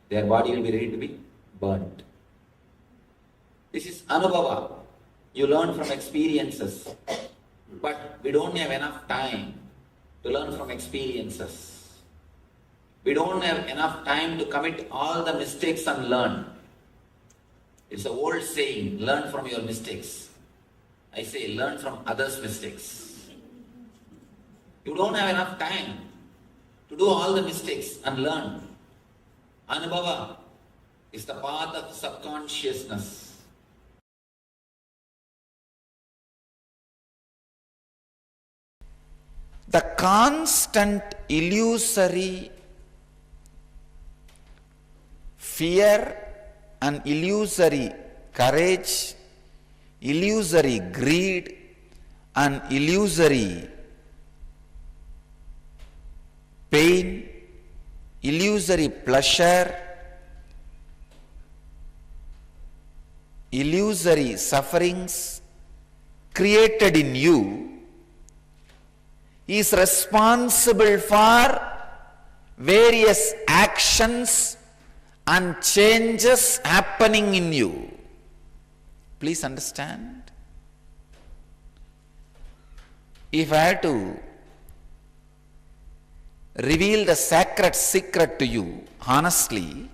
their body will be ready to be burnt. This is anubhava. You learn from experiences. But we don't have enough time to learn from experiences. We don't have enough time to commit all the mistakes and learn. It's an old saying, learn from your mistakes. I say, learn from others' mistakes. You don't have enough time to do all the mistakes and learn. Anubhava is the path of subconsciousness. The constant illusory fear and illusory courage, illusory greed and illusory pain, illusory pleasure, illusory sufferings created in you is responsible for various actions and changes happening in you. Please understand. If I had to reveal the sacred secret to you, honestly,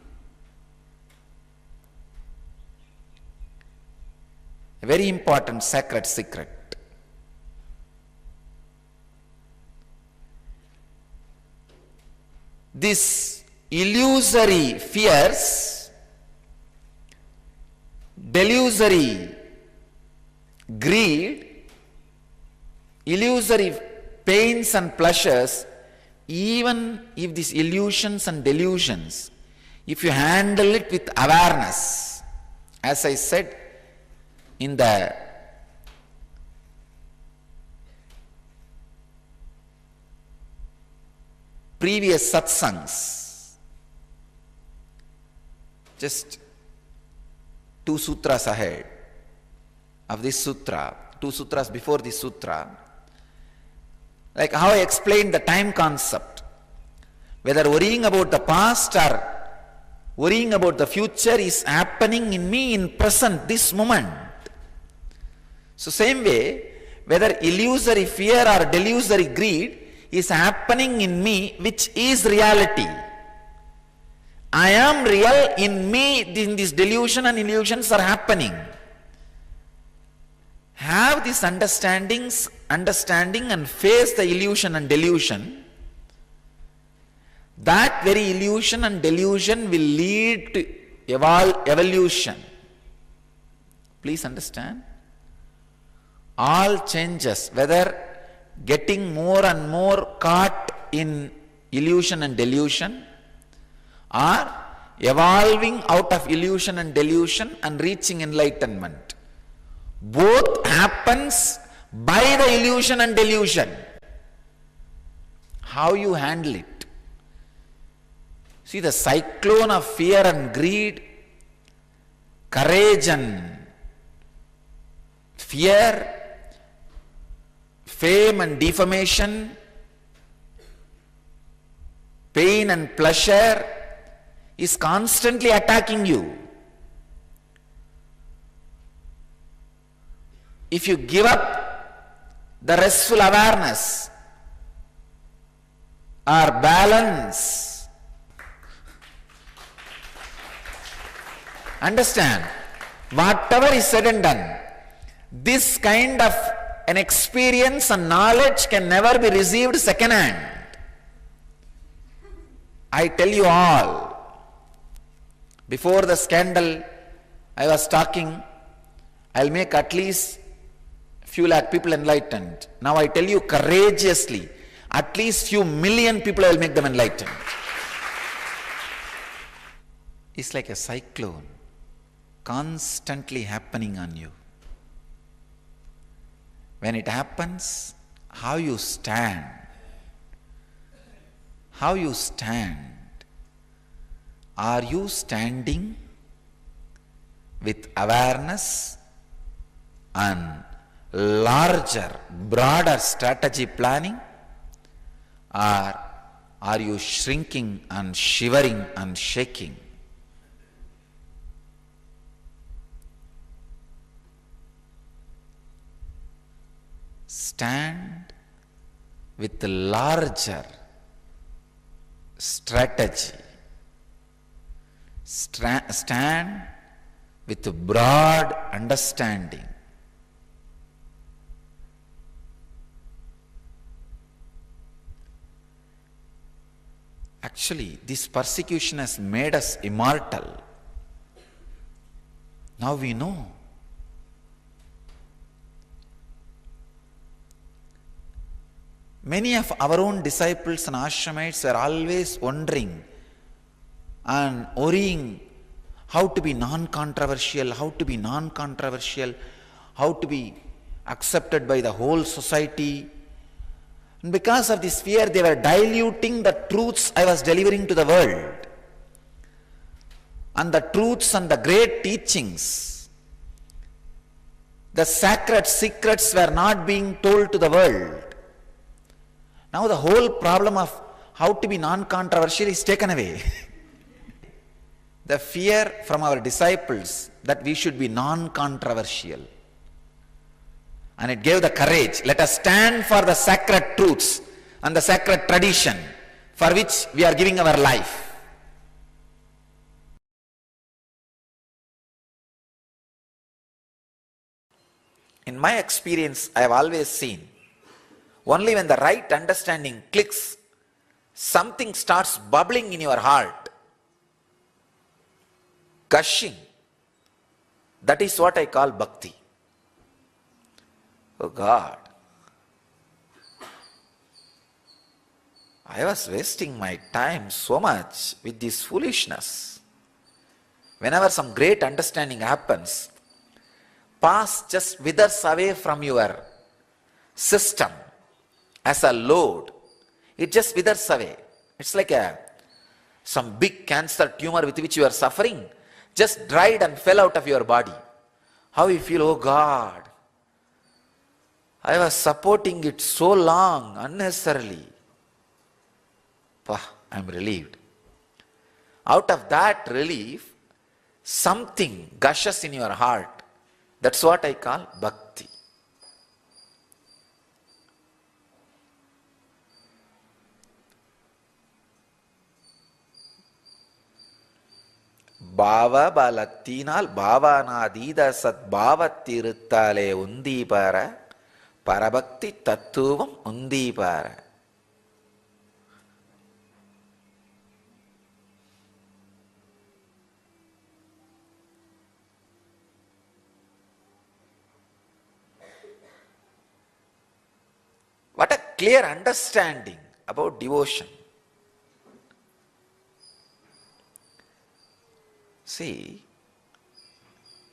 a very important sacred secret. This illusory fears, delusory greed, illusory pains and pleasures, even if these illusions and delusions, if you handle it with awareness, as I said in the previous satsangs, just 2 sutras ahead of this sutra, 2 sutras before this sutra, like how I explained the time concept, whether worrying about the past or worrying about the future is happening in me in present, this moment. So same way, whether illusory fear or delusory greed is happening in me, which is reality. I am real, in me in this delusion and illusions are happening. Have this understanding and face the illusion and delusion. That very illusion and delusion will lead to evolution. Please understand. All changes, whether getting more and more caught in illusion and delusion, or evolving out of illusion and delusion and reaching enlightenment, both happens by the illusion and delusion. How you handle it. See, the cyclone of fear and greed, courage and fear, fame and defamation, pain and pleasure is constantly attacking you. If you give up the restful awareness or balance. Understand? Whatever is said and done, this kind of an experience and knowledge can never be received second hand. I tell you all, before the scandal, I was talking, I'll make at least few lakh people enlightened. Now I tell you courageously, at least few million people I will make them enlightened. It's like a cyclone constantly happening on you. When it happens, how you stand. How you stand. Are you standing with awareness and larger, broader strategy planning? Or are you shrinking and shivering and shaking? Stand with the larger strategy. Stand with a broad understanding. Actually, this persecution has made us immortal. Now we know. Many of our own disciples and ashramites are always wondering and worrying how to be non-controversial, how to be non-controversial, how to be accepted by the whole society. And because of this fear, they were diluting the truths I was delivering to the world. And the truths and the great teachings, the sacred secrets were not being told to the world. Now the whole problem of how to be non-controversial is taken away. The fear from our disciples that we should be non-controversial. And it gave the courage. Let us stand for the sacred truths and the sacred tradition for which we are giving our life. In my experience, I have always seen, only when the right understanding clicks, something starts bubbling in your heart, gushing. That is what I call bhakti. Oh God, I was wasting my time so much with this foolishness. Whenever some great understanding happens, past just withers away from your system as a load. It just withers away. It's like some big cancer tumor with which you are suffering, just dried and fell out of your body. How you feel, oh God, I was supporting it so long, unnecessarily. I am relieved. Out of that relief, something gushes in your heart. That's what I call bhakti. Bhava balathinal bhavanadida sadbhavathirutthale undipara parabhakti tattvam undipara. What a clear understanding about devotion. See,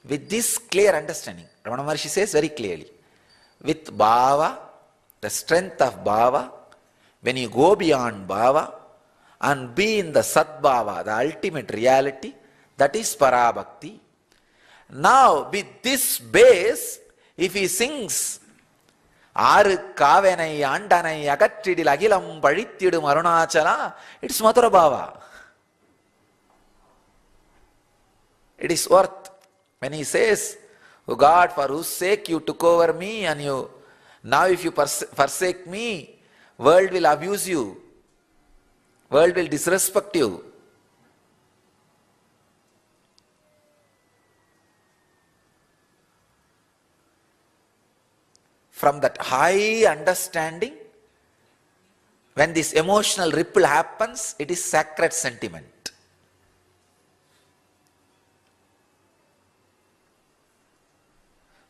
with this clear understanding, Ramana Maharshi says very clearly, with bhava, the strength of bhava, when you go beyond bhava and be in the sadbhava, the ultimate reality, that is parabhakti. Now, with this base, if he sings, Aru kavenai andanai agattidil agilam pazhithidum arunachala, it's Mathura bhava. It is worth. When he says, oh God, for whose sake you took over me and you Now if you forsake me, world will abuse you. World will disrespect you. From that high understanding, when this emotional ripple happens, it is sacred sentiment.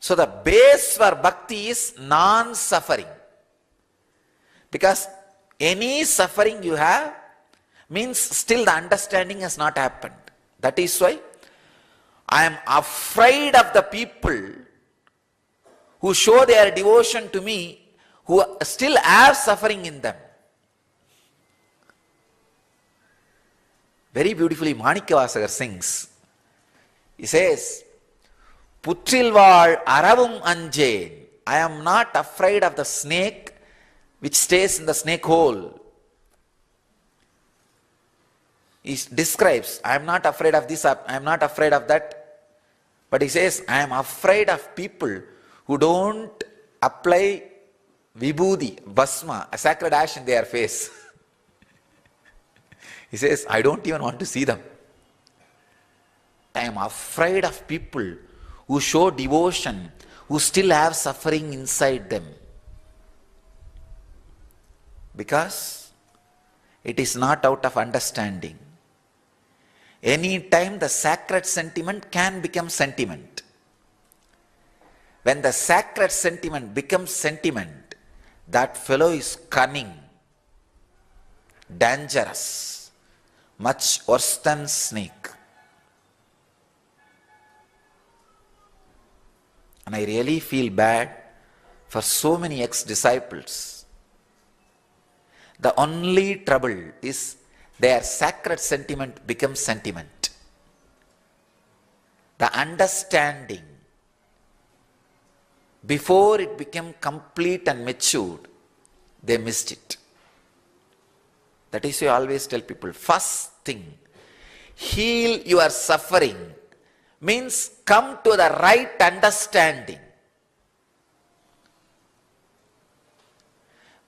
So the base for bhakti is non-suffering. Because any suffering you have means still the understanding has not happened. That is why I am afraid of the people who show their devotion to me, who still have suffering in them. Very beautifully Manikkavasagar sings. He says, Putrilval aravum anjen. I am not afraid of the snake which stays in the snake hole. He describes, I am not afraid of this, I am not afraid of that. But he says, I am afraid of people who don't apply vibhuti, bhasma, a sacred ash in their face. He says, I don't even want to see them. I am afraid of people who show devotion, who still have suffering inside them. Because it is not out of understanding. Any time the sacred sentiment can become sentiment. When the sacred sentiment becomes sentiment, that fellow is cunning, dangerous, much worse than snake. And I really feel bad for so many ex-disciples. The only trouble is their sacred sentiment becomes sentiment. The understanding, before it became complete and matured, they missed it. That is why I always tell people, first thing, heal your suffering means come to the right understanding.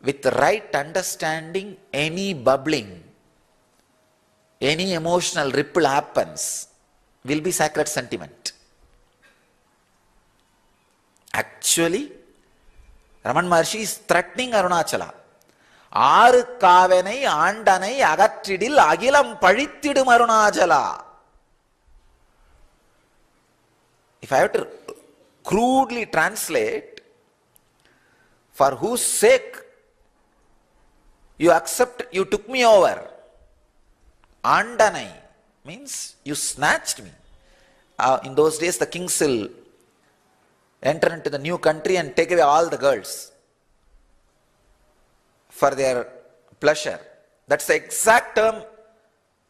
With the right understanding, any bubbling, any emotional ripple happens will be sacred sentiment. Actually, Raman Maharshi is threatening Arunachala. Aru kavenai aandanai agattidil agilam pazhithidum Arunachala. If I have to crudely translate, for whose sake you took me over. Aandanai means you snatched me. In those days the kings will enter into the new country and take away all the girls for their pleasure. That's the exact term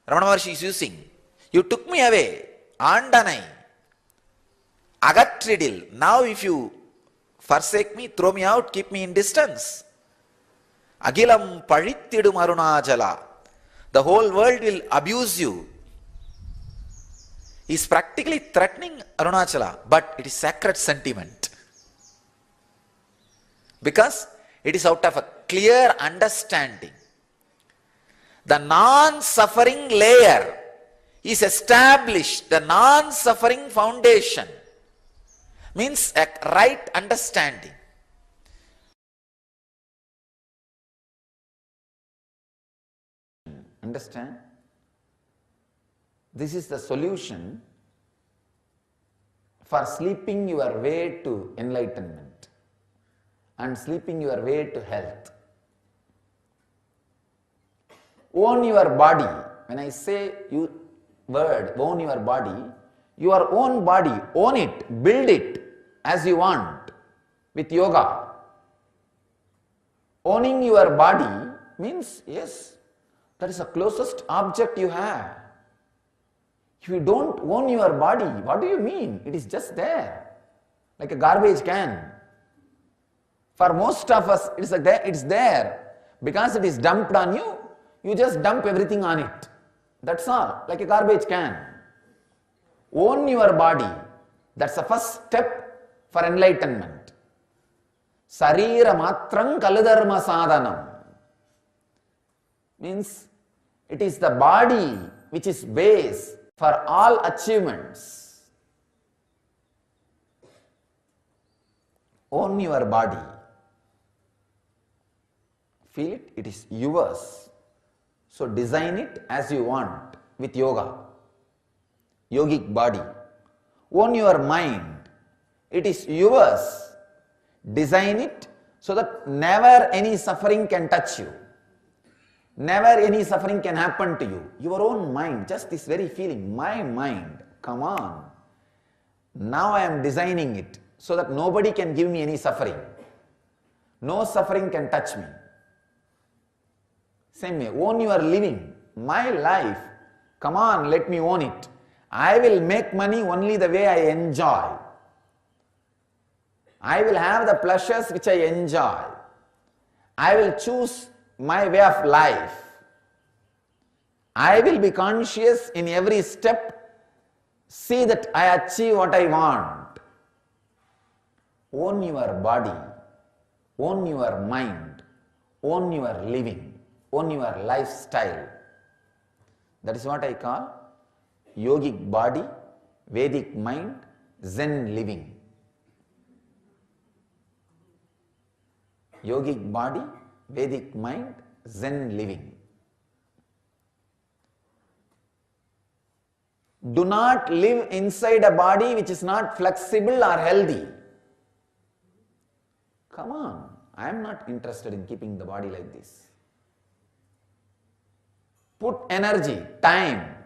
Ramana Maharshi is using. You took me away. Aandanai. Agattridil. Now if you forsake me, throw me out, keep me in distance. Agilam pazhithidum Arunachala. The whole world will abuse you. He is practically threatening Arunachala, but it is sacred sentiment. Because it is out of a clear understanding. The non-suffering layer is established, the non-suffering foundation means a right understanding. Understand? This is the solution for sleeping your way to enlightenment and sleeping your way to health. Own your body. When I say own your body, your own body, own it, build it as you want with yoga. Owning your body means, yes, that is the closest object you have. If you don't own your body, what do you mean? It is just there, like a garbage can. For most of us, it's there. Because it is dumped on you, you just dump everything on it. That's all, like a garbage can. Own your body. That's the first step for enlightenment. Sarira matrang kaludharma sadhanam. Means it is the body which is base for all achievements. Own your body. Feel it, it is yours. So design it as you want with yoga. Yogic body. Own your mind. It is yours. Design it so that never any suffering can touch you. Never any suffering can happen to you. Your own mind, just this very feeling, my mind, come on. Now I am designing it so that nobody can give me any suffering. No suffering can touch me. Same way, own your living, my life. Come on, let me own it. I will make money only the way I enjoy. I will have the pleasures which I enjoy. I will choose my way of life. I will be conscious in every step. See that I achieve what I want. Own your body. Own your mind. Own your living. Own your lifestyle. That is what I call yogic body, Vedic mind, Zen living. Yogic body, Vedic mind, Zen living. Do not live inside a body which is not flexible or healthy. Come on, I am not interested in keeping the body like this. Put energy, time,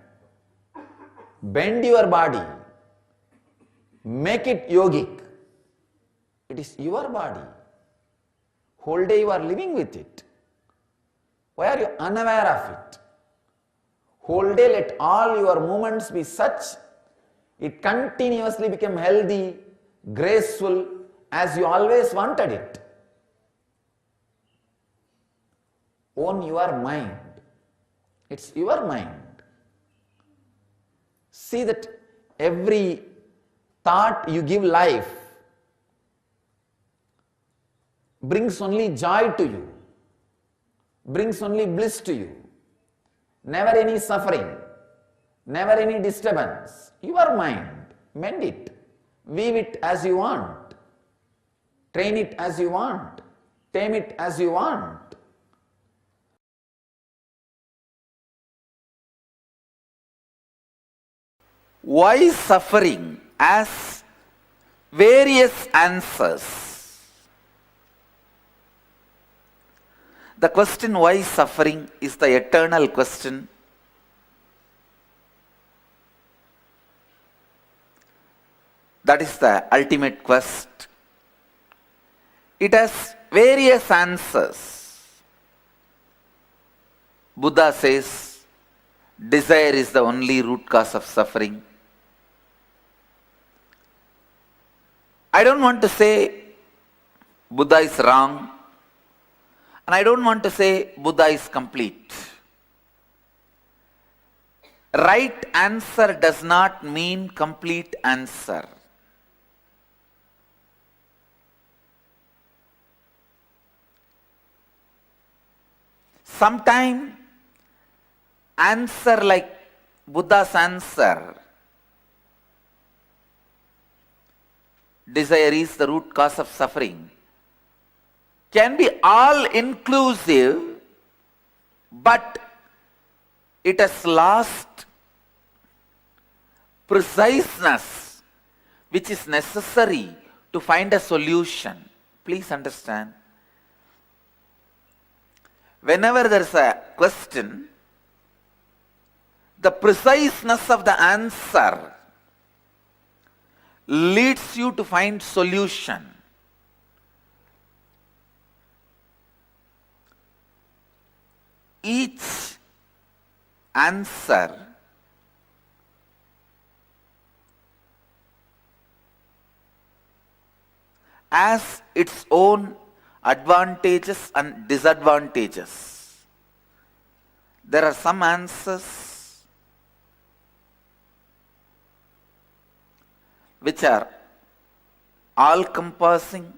bend your body, make it yogic. It is your body. Whole day you are living with it. Why are you unaware of it? Whole day let all your movements be such, it continuously become healthy, graceful, as you always wanted it. Own your mind. It's your mind. See that every thought you give life brings only joy to you, brings only bliss to you. Never any suffering, never any disturbance. Your mind, mend it, weave it as you want, train it as you want, tame it as you want. Why suffering has various answers. The question why suffering is the eternal question. That is the ultimate quest. It has various answers. Buddha says, desire is the only root cause of suffering. I don't want to say Buddha is wrong, and I don't want to say Buddha is complete. Right answer does not mean complete answer. Sometimes answer like Buddha's answer, desire is the root cause of suffering, can be all inclusive, but it has lost preciseness which is necessary to find a solution. Please understand. Whenever there is a question, the preciseness of the answer leads you to find solution. Each answer has its own advantages and disadvantages. There are some answers which are all-encompassing,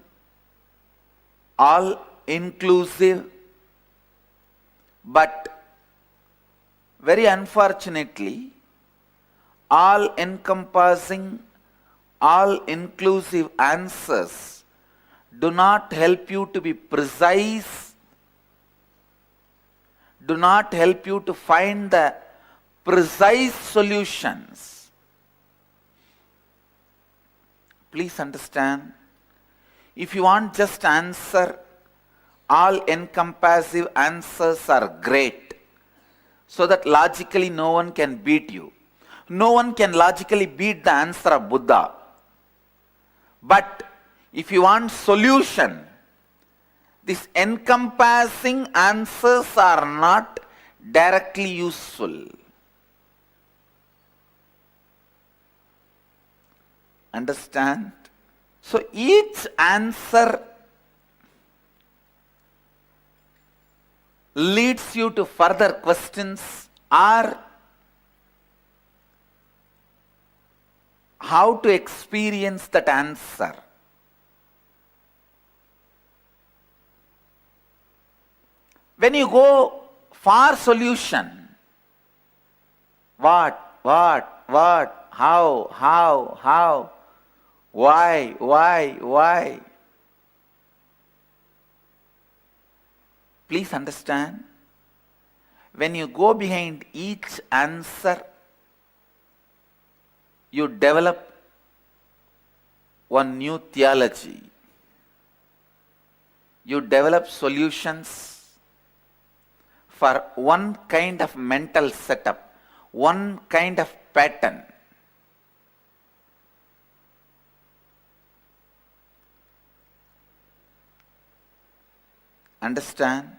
all inclusive, but very unfortunately, all encompassing, all inclusive answers do not help you to be precise, do not help you to find the precise solutions. Please understand, if you want just answer, all encompassive answers are great, so that logically no one can beat you. No one can logically beat the answer of Buddha. But if you want solution, these encompassing answers are not directly useful. Understand? So each answer leads you to further questions or how to experience that answer. When you go for solution, what, how, why? Please understand, when you go behind each answer, you develop one new theology. You develop solutions for one kind of mental setup, one kind of pattern. Understand?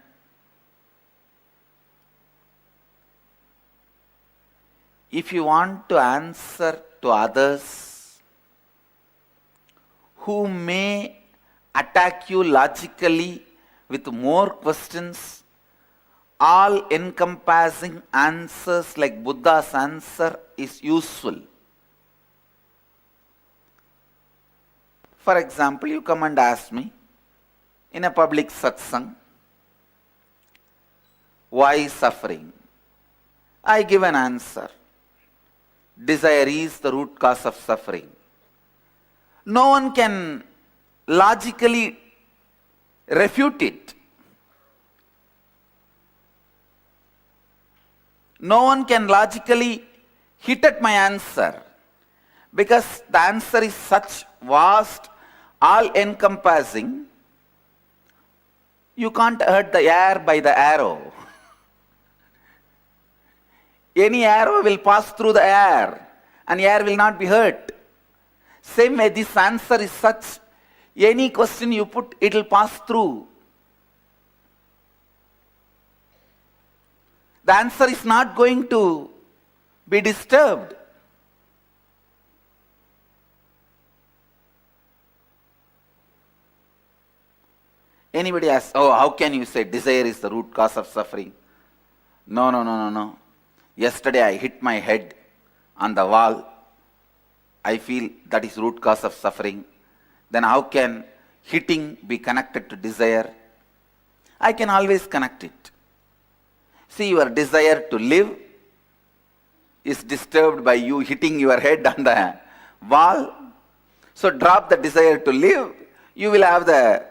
If you want to answer to others who may attack you logically with more questions, all encompassing answers like Buddha's answer is useful. For example, you come and ask me in a public satsang, why suffering? I give an answer. Desire is the root cause of suffering. No one can logically refute it. No one can logically hit at my answer, because the answer is such vast, all-encompassing, you can't hurt the air by the arrow. Any arrow will pass through the air and air will not be hurt. Same way, this answer is such, any question you put, it will pass through. The answer is not going to be disturbed. Anybody asks, oh, how can you say desire is the root cause of suffering? No. Yesterday I hit my head on the wall. I feel that is root cause of suffering. Then how can hitting be connected to desire? I can always connect it. See, your desire to live is disturbed by you hitting your head on the wall. So drop the desire to live, you will have the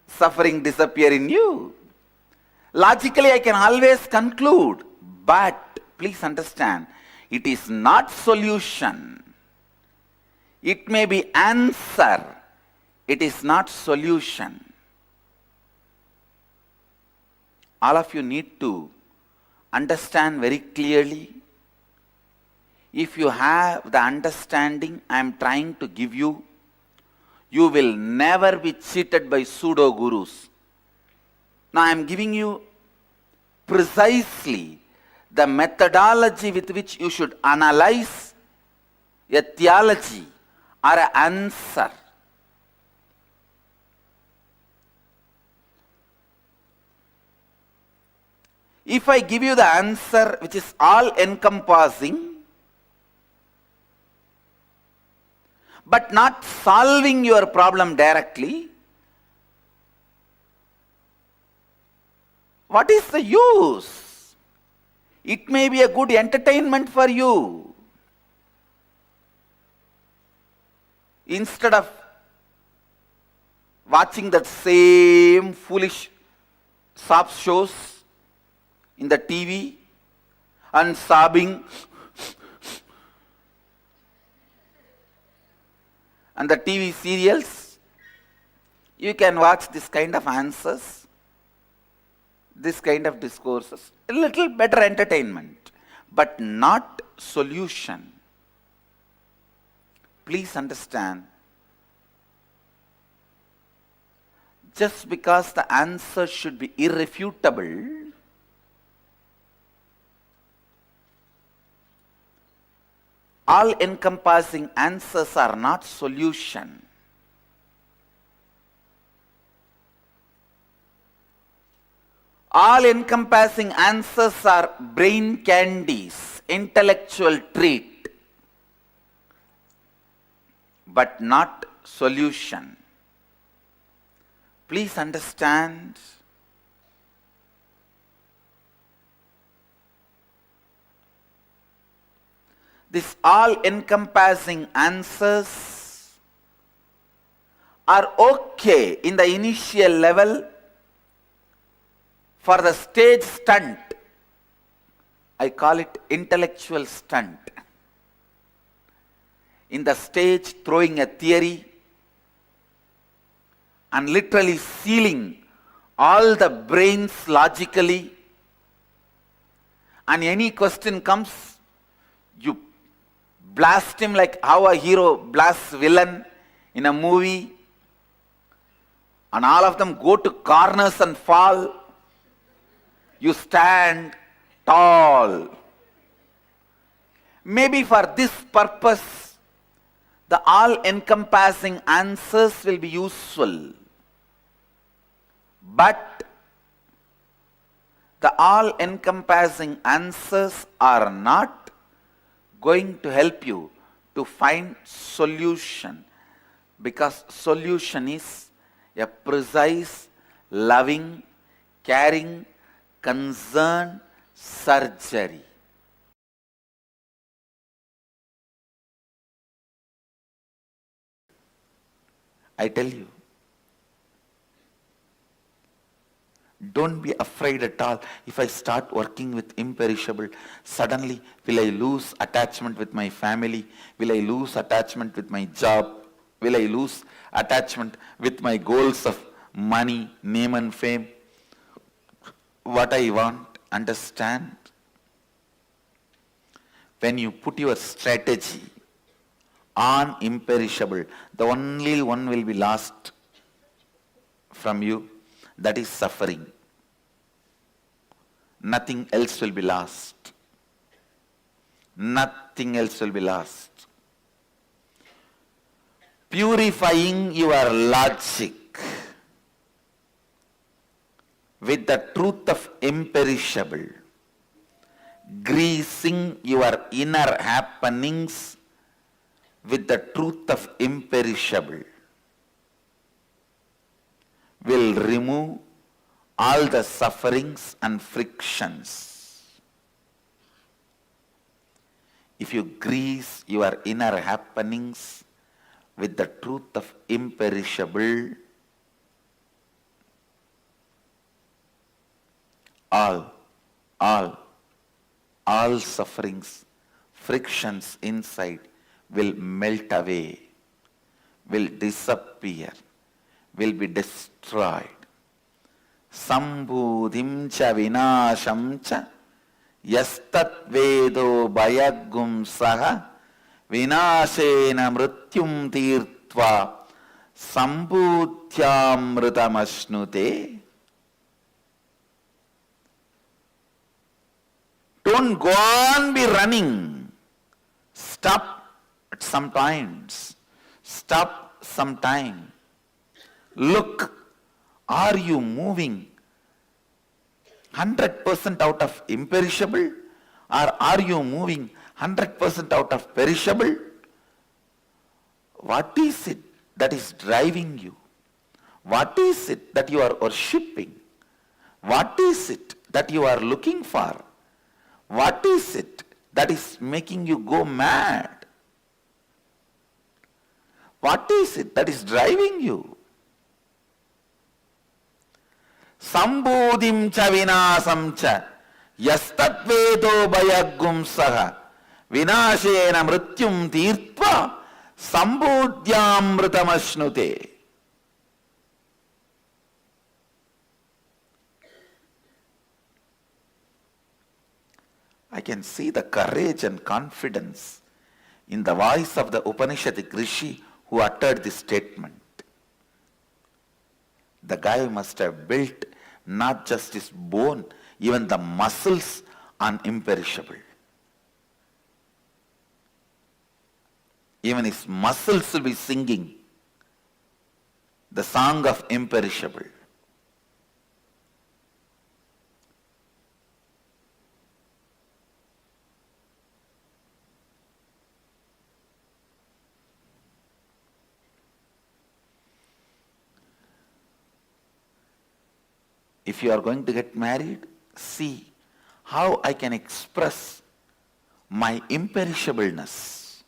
suffering disappear in you. Logically, I can always conclude, but please understand, it is not solution. It may be answer. It is not solution. All of you need to understand very clearly. If you have the understanding I am trying to give you, you will never be cheated by pseudo gurus. Now I am giving you precisely the methodology with which you should analyze a theology or an answer. If I give you the answer which is all encompassing, but not solving your problem directly, what is the use? It may be a good entertainment for you. Instead of watching that same foolish sob shows in the TV and sobbing and the TV serials, you can watch this kind of answers, this kind of discourses, a little better entertainment, but not solution. Please understand, just because the answer should be irrefutable, all-encompassing answers are not solution. All-encompassing answers are brain candies, intellectual treat, but not solution. Please understand, these all-encompassing answers are okay in the initial level for the stage stunt. I call it intellectual stunt. In the stage, throwing a theory and literally sealing all the brains logically, and any question comes, you blast him like how a hero blasts villain in a movie, and all of them go to corners and fall. You stand tall. Maybe for this purpose, the all-encompassing answers will be useful. But the all-encompassing answers are not going to help you to find solution, because solution is a precise, loving, caring, concerned surgery. I tell you, don't be afraid at all. If I start working with imperishable, suddenly will I lose attachment with my family? Will I lose attachment with my job? Will I lose attachment with my goals of money, name and fame? What I want, understand? When you put your strategy on imperishable, the only one will be lost from you, that is suffering. Nothing else will be lost. Nothing else will be lost. Purifying your logic with the truth of imperishable, greasing your inner happenings with the truth of imperishable, will remove all the sufferings and frictions. If you grease your inner happenings with the truth of imperishable, all sufferings, frictions inside will melt away, will disappear, will be destroyed. Sambhudhim cha vinasham cha yastat vedo bayagum saha vinashena mrityum tirtva sambhudhyamritam. Don't go on be running. Stop at some times. Stop some time. Look, are you moving 100% out of imperishable, or are you moving 100% out of perishable? What is it that is driving you? What is it that you are worshipping? What is it that you are looking for? What is it that is making you go mad? What is it that is driving you? Sambodhim cha vinasam cha yastadvedo bhayagum saha vinashena mrityum tirtva sambodhyamritam. I can see the courage and confidence in the voice of the Upanishadic Rishi who uttered this statement. The guy must have built not just his bone, even the muscles on imperishable. Even his muscles will be singing the song of imperishable. If you are going to get married, see how I can express my imperishableness.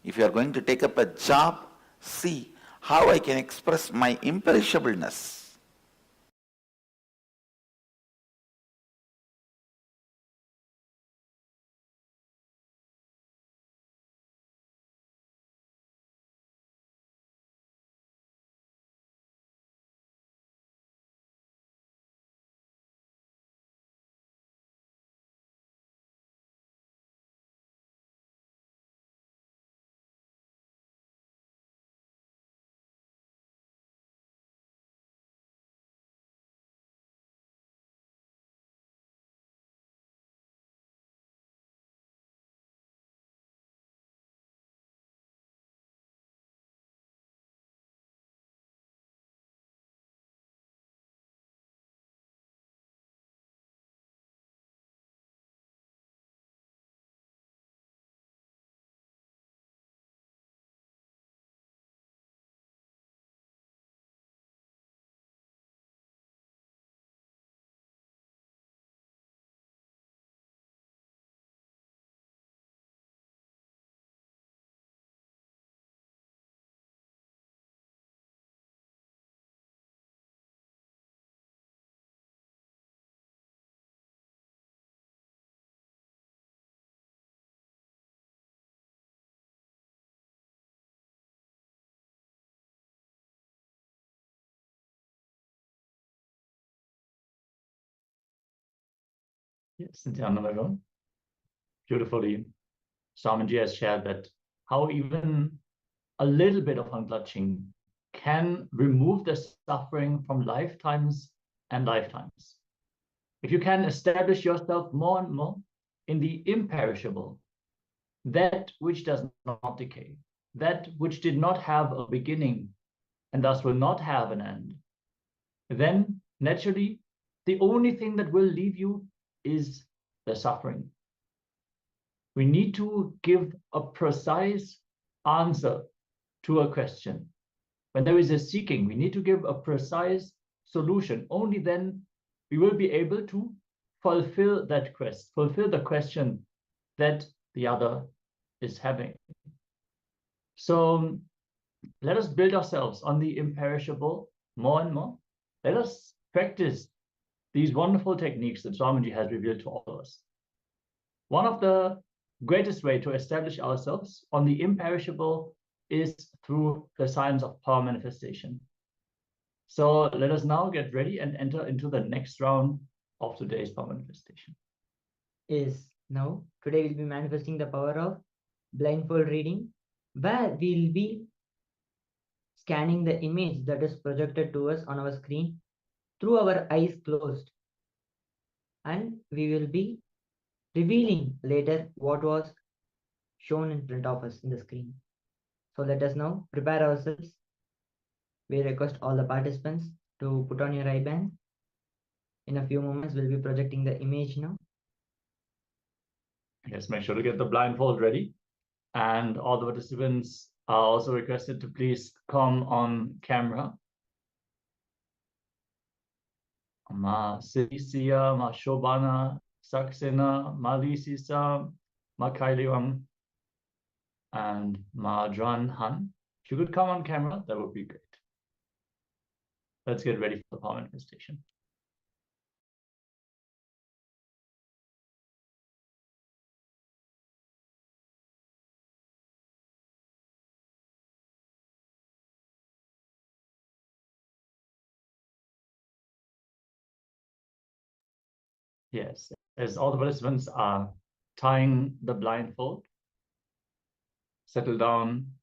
If you are going to take up a job, see how I can express my imperishableness. Yes, Nityananda, beautifully, Swamiji has shared that how even a little bit of unclutching can remove the suffering from lifetimes and lifetimes. If you can establish yourself more and more in the imperishable, that which does not decay, that which did not have a beginning and thus will not have an end, then naturally the only thing that will leave you is the suffering. We need to give a precise answer to a question. When there is a seeking, we need to give a precise solution. Only then we will be able to fulfill that quest, fulfill the question that the other is having. So let us build ourselves on the imperishable more and more. Let us practice these wonderful techniques that Swamiji has revealed to all of us. One of the greatest way to establish ourselves on the imperishable is through the science of power manifestation. So let us now get ready and enter into the next round of today's power manifestation. Yes, now today we'll be manifesting the power of blindfold reading, where we'll be scanning the image that is projected to us on our screen through our eyes closed, and we will be revealing later what was shown in front of us in the screen. So let us now prepare ourselves. We request all the participants to put on your eye band. In a few moments, we'll be projecting the image now. Yes, make sure to get the blindfold ready. And all the participants are also requested to please come on camera. Ma Silisia, Ma Shobana, Saxena, Ma Lisisa, Ma Kailiwang, and Ma Dran Han. If you could come on camera, that would be great. Let's get ready for the power manifestation. Yes, as all the participants are tying the blindfold, settle down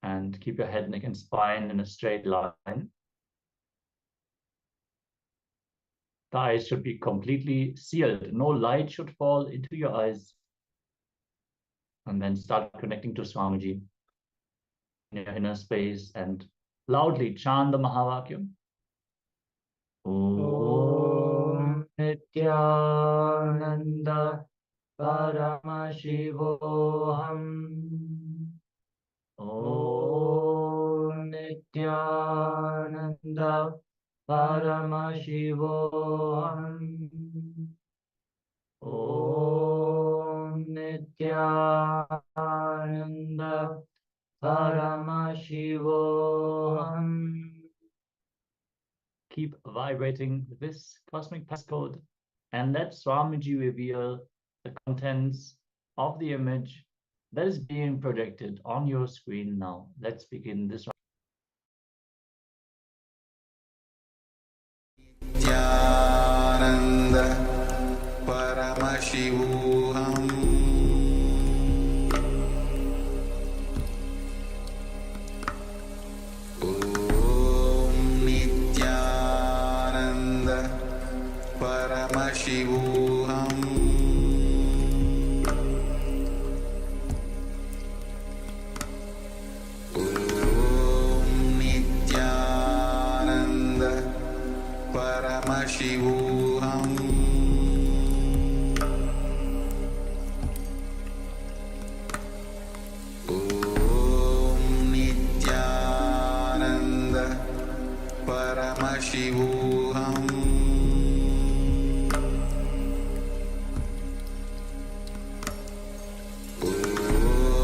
and keep your head, neck, and spine in a straight line. The eyes should be completely sealed. No light should fall into your eyes. And then start connecting to Swamiji in your inner space and loudly chant the Mahavakyam. Om Nityananda Paramashivoham. Om Nityananda Paramashivoham. Om Nityananda Paramashivoham. Keep vibrating this cosmic passcode and let Swamiji reveal the contents of the image that is being projected on your screen now. Let's begin this. Nityananda Paramashivoham. Om Nityananda Paramashivoham. Om Nityananda Paramashivoham. Om Nityananda Paramashivoham. Om Nityananda Paramashivoham.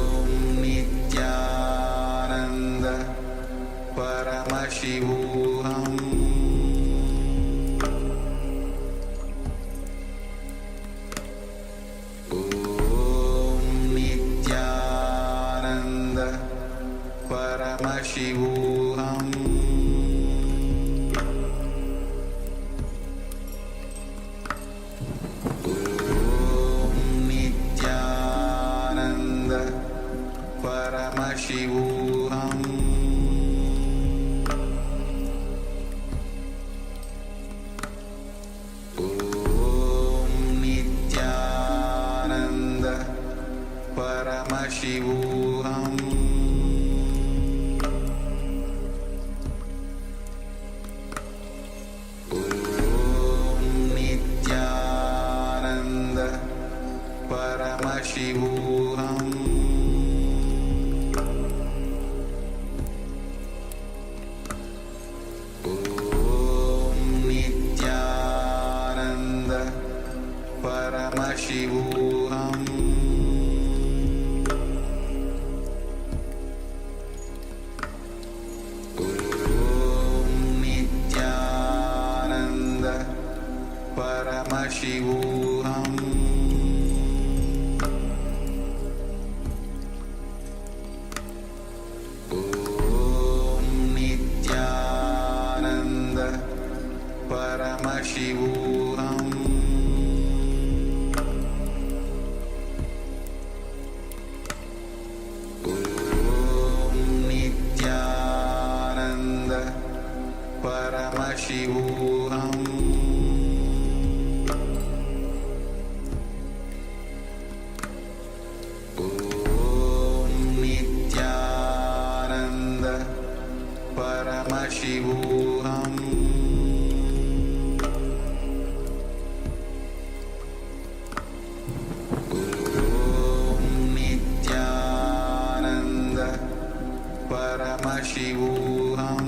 Om Nityananda Paramashivoham. Om Nityananda Paramashivoham. Om Nityananda Paramashivoham. Om Nityananda Paramashivoham. Om Nityananda Paramashivoham. Om Nityananda Paramashivoham. Om Nityananda Paramashivoham. Om Nityananda Paramashivoham. Om Nityananda Paramashivoham. Om Nityananda Paramashivoham.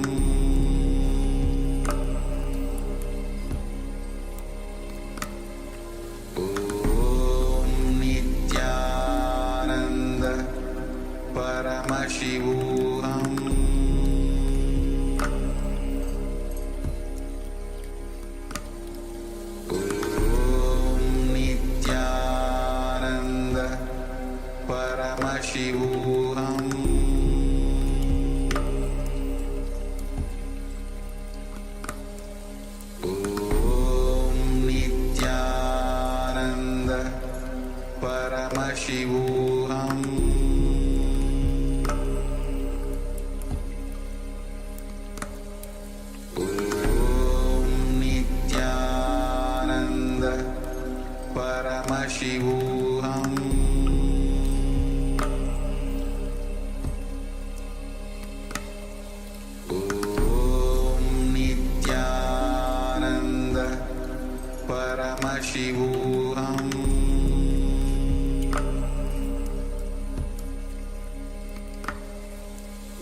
Paramashivoham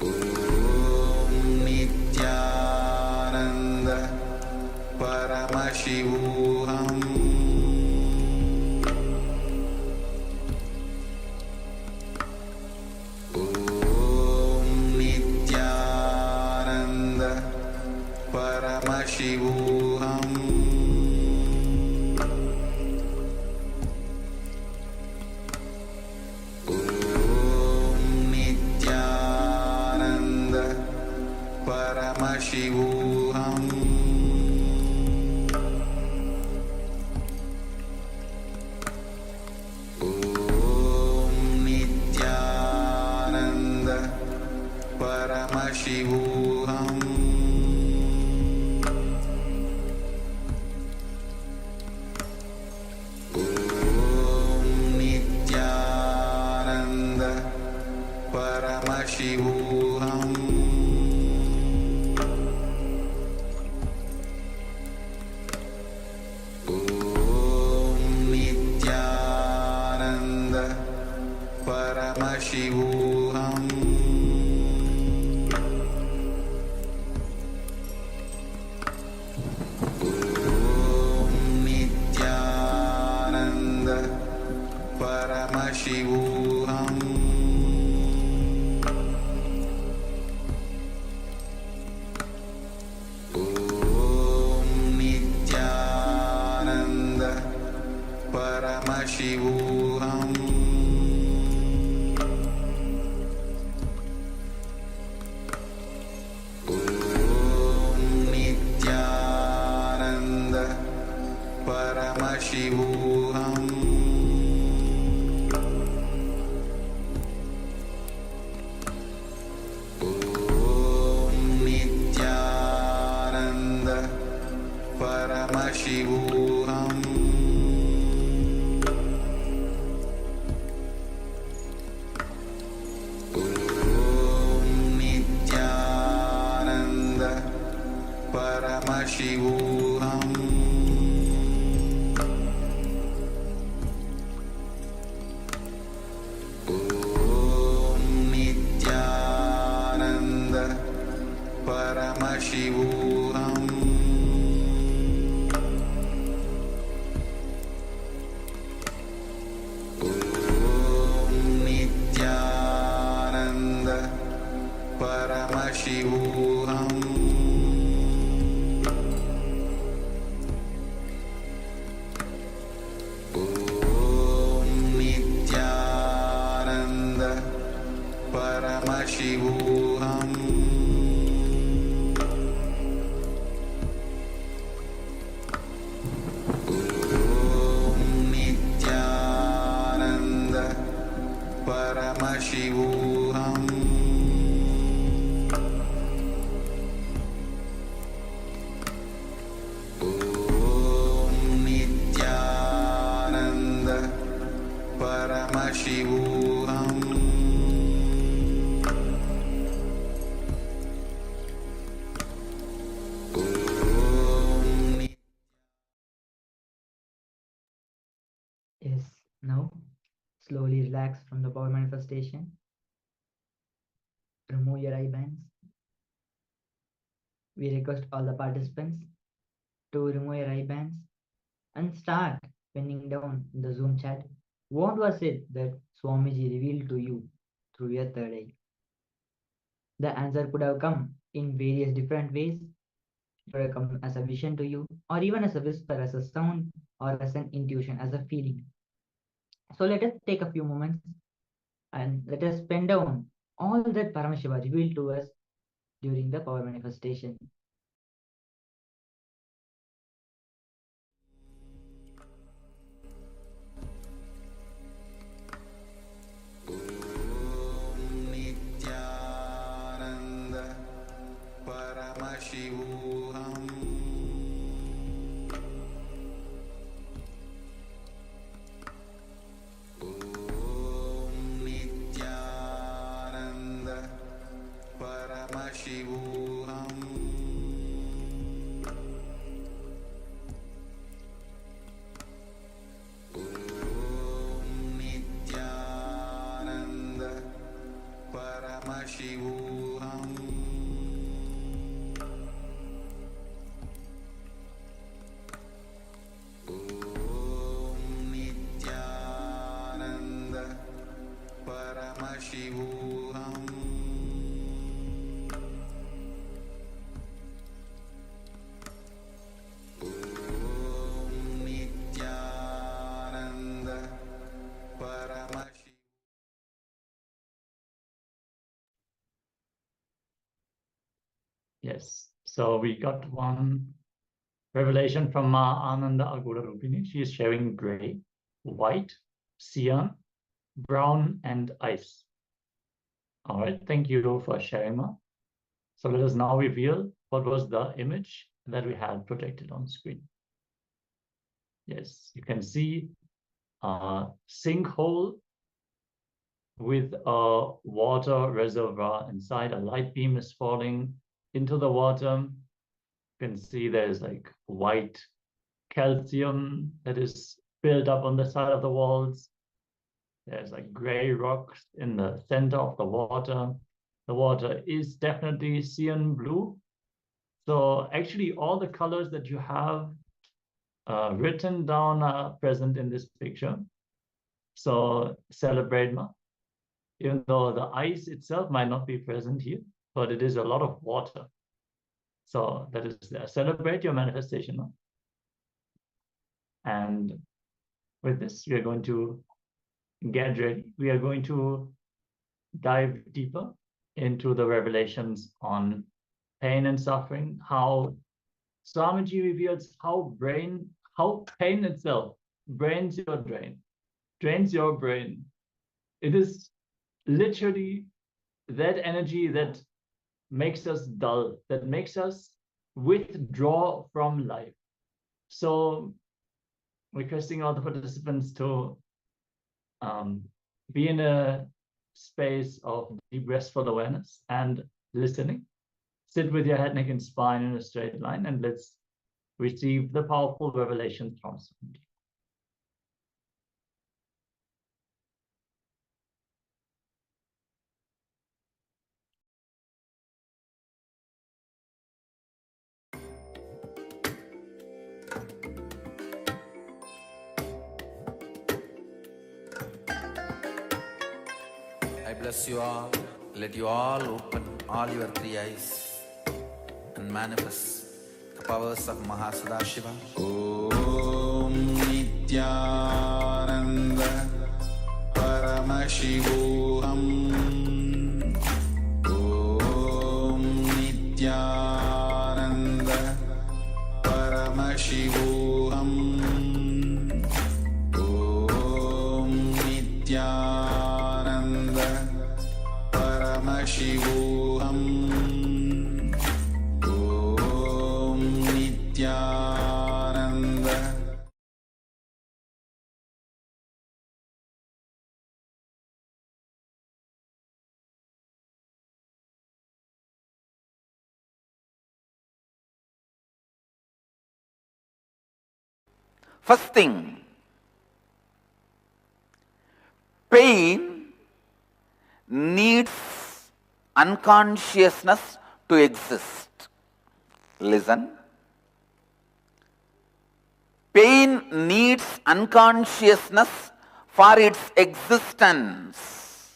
Om Nityananda Paramashivoham Om Nityananda Paramashivoham Om Nityananda Paramashivoham Om Nityananda Paramashivoham Om Nityananda Paramashivoham Om Nityananda Paramashivoham Om Nityananda Paramashivoham Om Nityananda Paramashivoham Om Nityananda Paramashivoham Om Nityananda Paramashivoham Om Nityananda Paramashivoham Om Nityananda Paramashivoham Om Nityananda Paramashivoham Om Nityananda Paramashivoham Om Nityananda Paramashivoham Om Nityananda Paramashivoham Yes, now slowly relax from the power manifestation. Remove your eye bands. We request all the participants to remove your eye bands and start penning down in the Zoom chat. What was it that Swamiji revealed to you through your third eye? The answer could have come in various different ways. It could have come as a vision to you, or even as a whisper, as a sound, or as an intuition, as a feeling. So let us take a few moments and let us pen down all that Paramashiva revealed to us during the power manifestation. Om Nityananda Paramashivoham Om Nityananda Paramashivoham Yes. So we got one revelation from Ma Ananda Agoda Rupini. She is sharing gray, white, cyan, brown, and ice. All right. Thank you for sharing, Ma. So let us now reveal what was the image that we had projected on screen. Yes, you can see a sinkhole with a water reservoir inside. A light beam is falling into the water. You can see there's like white calcium that is built up on the side of the walls. There's like gray rocks in the center of the water. The water is definitely cyan blue. So actually all the colors that you have written down are present in this picture. So celebrate, Ma. Even though the ice itself might not be present here, but it is a lot of water. So that is there. Celebrate your manifestation, Ma. And with this, we are going to get ready. We are going to dive deeper into the revelations on pain and suffering, how Swamiji reveals how pain itself drains your brain. It is literally that energy that makes us dull, that makes us withdraw from life. So requesting all the participants to be in a space of deep restful awareness and listening. Sit with your head, neck, and spine in a straight line, and let's receive the powerful revelation from Swamiji. I bless you all. Let you all open all your three eyes and manifest the powers of Mahasadashiva. Om Nityananda Paramashivoham. Om Nityananda Paramashivoham. Om Nityananda Paramashivoham. Om Nityananda. First thing, pain needs unconsciousness to exist. Listen. Pain needs unconsciousness for its existence.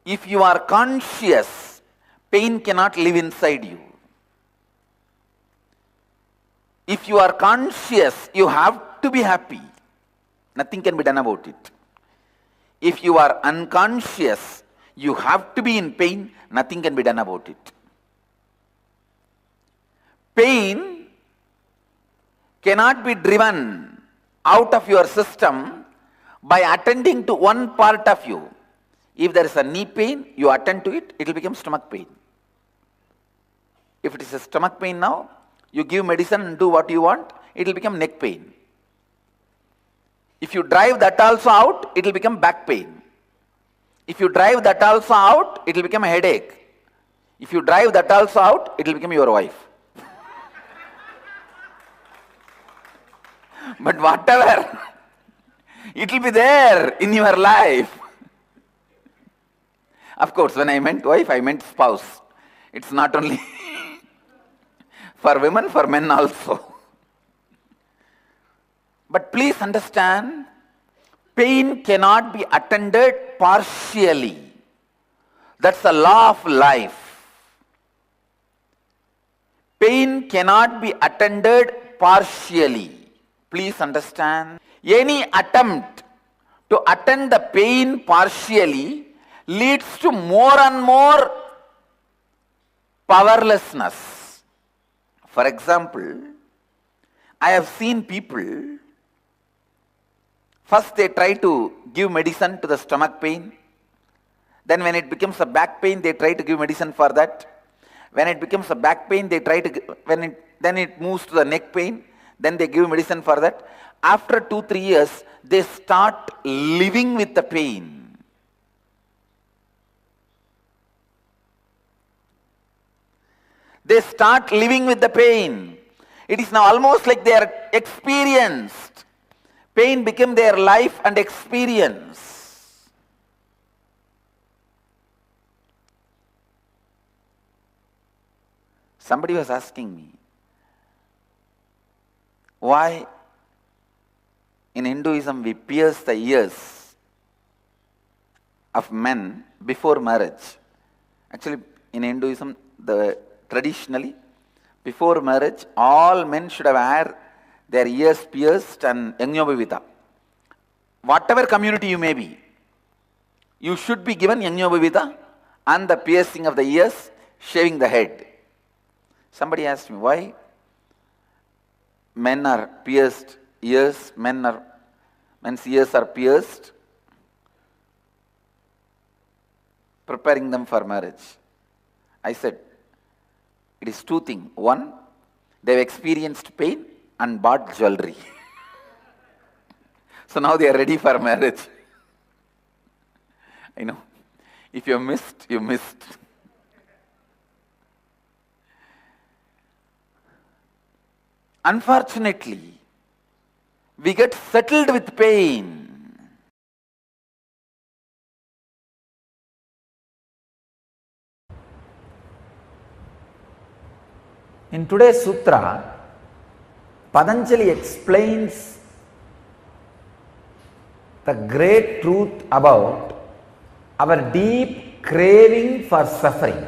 If you are conscious, pain cannot live inside you. If you are conscious, you have to be happy. Nothing can be done about it. If you are unconscious, you have to be in pain. Nothing can be done about it. Pain cannot be driven out of your system by attending to one part of you. If there is a knee pain, you attend to it, it will become stomach pain. If it is a stomach pain now, you give medicine and do what you want, it will become neck pain. If you drive that also out, it will become back pain. If you drive that also out, it will become a headache. If you drive that also out, it will become your wife. But whatever, it will be there in your life. Of course, when I meant wife, I meant spouse. It's not only for women, for men also. But please understand, pain cannot be attended partially. That's the law of life. Pain cannot be attended partially. Please understand. Any attempt to attend the pain partially leads to more and more powerlessness. For example, I have seen people, first they try to give medicine to the stomach pain. Then when it becomes a back pain, they try to give medicine for that. When it becomes a back pain, they try to, then it moves to the neck pain. Then they give medicine for that. After 2-3 years, they start living with the pain. They start living with the pain. It is now almost like they are experienced. Pain became their life and experience. Somebody was asking me, why in Hinduism we pierce the ears of men before marriage. Actually, in Hinduism, traditionally, before marriage, all men should have had their ears pierced and yajñobhivita. Whatever community you may be, you should be given yajñobhivita and the piercing of the ears, shaving the head. Somebody asked me, why men are pierced ears, men's ears are pierced, preparing them for marriage. I said, it is two things. One, they've experienced pain and bought jewelry. So now they are ready for marriage. I know. If you missed, you missed. Unfortunately, we get settled with pain. In today's sutra, Patanjali explains the great truth about our deep craving for suffering.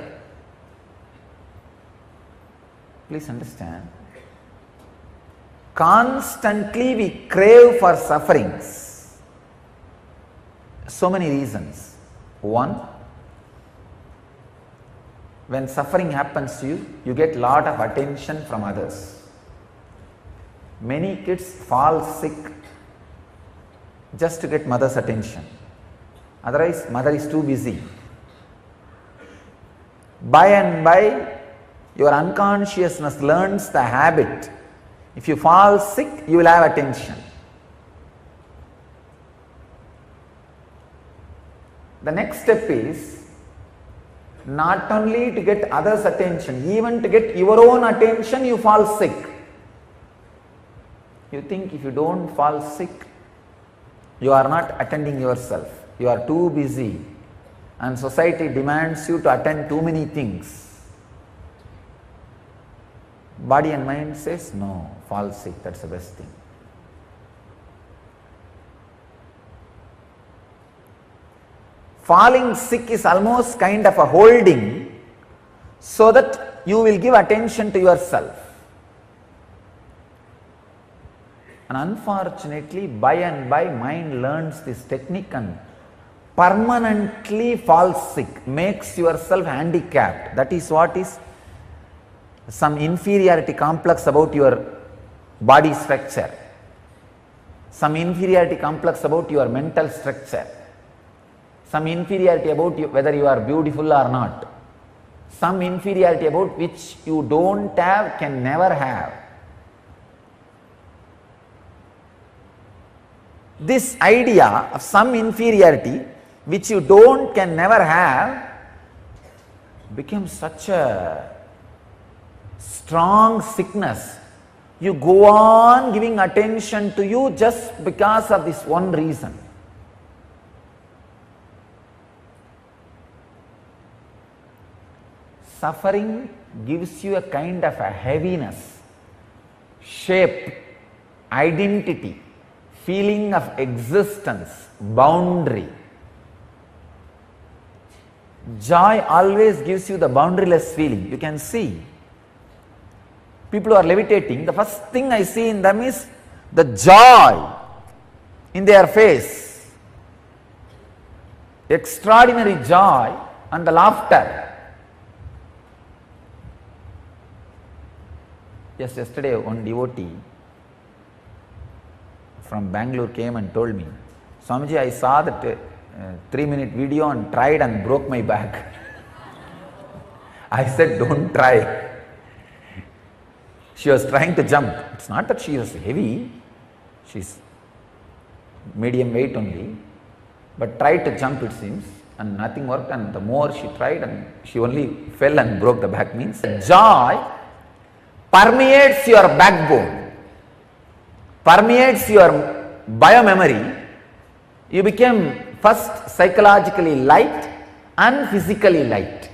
Please understand. Constantly we crave for sufferings. So many reasons. One, when suffering happens to you, you get lot of attention from others. Many kids fall sick just to get mother's attention. Otherwise, mother is too busy. By and by, your unconsciousness learns the habit. If you fall sick, you will have attention. The next step is not only to get others' attention, even to get your own attention, you fall sick. You think if you don't fall sick, you are not attending yourself. You are too busy and society demands you to attend too many things. Body and mind says, no, fall sick, that's the best thing. Falling sick is almost kind of a holding so that you will give attention to yourself. And unfortunately, by and by, mind learns this technique and permanently falls sick, makes yourself handicapped. That is what is some inferiority complex about your body structure, some inferiority complex about your mental structure, some inferiority about you, whether you are beautiful or not, some inferiority about which you don't have, can never have. This idea of some inferiority which you don't, can never have becomes such a strong sickness. You go on giving attention to you just because of this one reason. Suffering gives you a kind of a heaviness, shape, identity, feeling of existence, boundary. Joy always gives you the boundaryless feeling. You can see people who are levitating, the first thing I see in them is the joy in their face, extraordinary joy and the laughter. Just yesterday, one devotee from Bangalore came and told me, Swamiji, I saw that 3-minute video and tried and broke my back. I said, don't try. She was trying to jump. It's not that she was heavy, she's medium weight only, but tried to jump, it seems, and nothing worked, and the more she tried and she only fell and broke the back. Means joy permeates your backbone, permeates your biomemory. You became first psychologically light and physically light.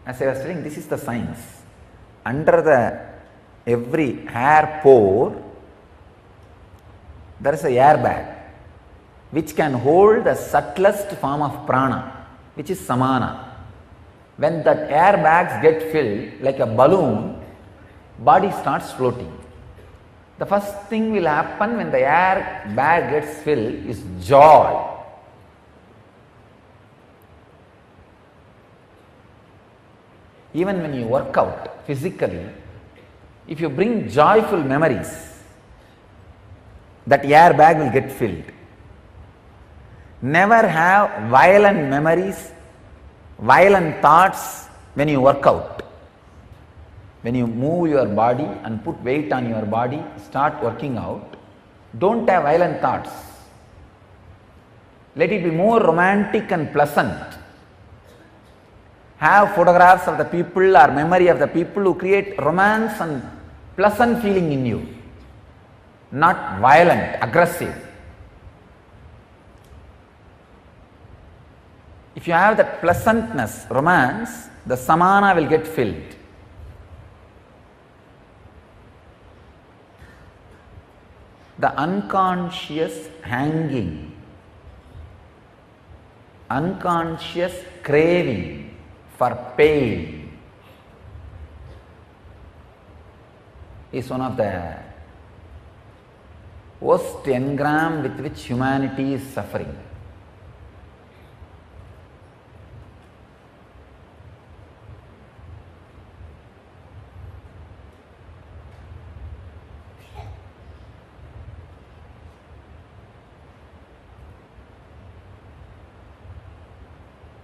As I was telling, this is the science. Under the every hair pore, there is a airbag which can hold the subtlest form of prana, which is samana. When that airbags get filled like a balloon, body starts floating. The first thing will happen when the air bag gets filled is joy. Even when you work out physically, if you bring joyful memories, that air bag will get filled. Never have violent memories, violent thoughts when you work out. When you move your body and put weight on your body, start working out, don't have violent thoughts. Let it be more romantic and pleasant. Have photographs of the people or memory of the people who create romance and pleasant feeling in you, not violent, aggressive. If you have that pleasantness, romance, the samana will get filled. The unconscious hanging, unconscious craving for pain is one of the worst engram with which humanity is suffering.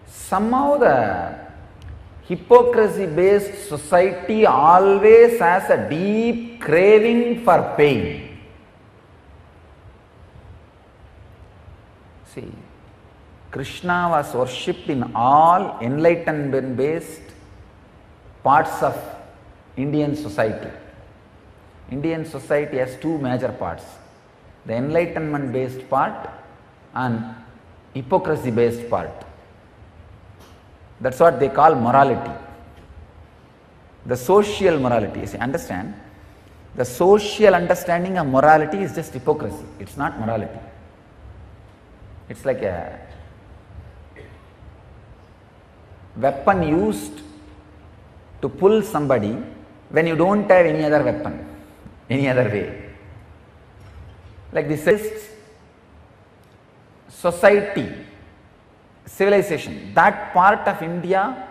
Somehow the hypocrisy-based society always has a deep craving for pain. See, Krishna was worshipped in all enlightenment-based parts of Indian society. Indian society has two major parts, the enlightenment-based part and hypocrisy-based part. That's what they call morality. The social morality. You see, understand, the social understanding of morality is just hypocrisy. It's not morality. It's like a weapon used to pull somebody when you don't have any other weapon, any other way. Like this society, civilization, that part of India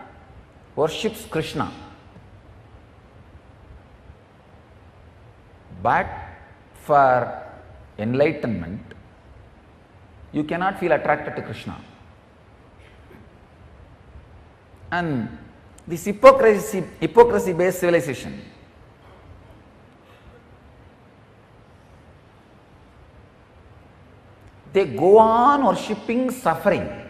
worships Krishna. But for enlightenment, you cannot feel attracted to Krishna. And this hypocrisy-based civilization, they go on worshipping suffering.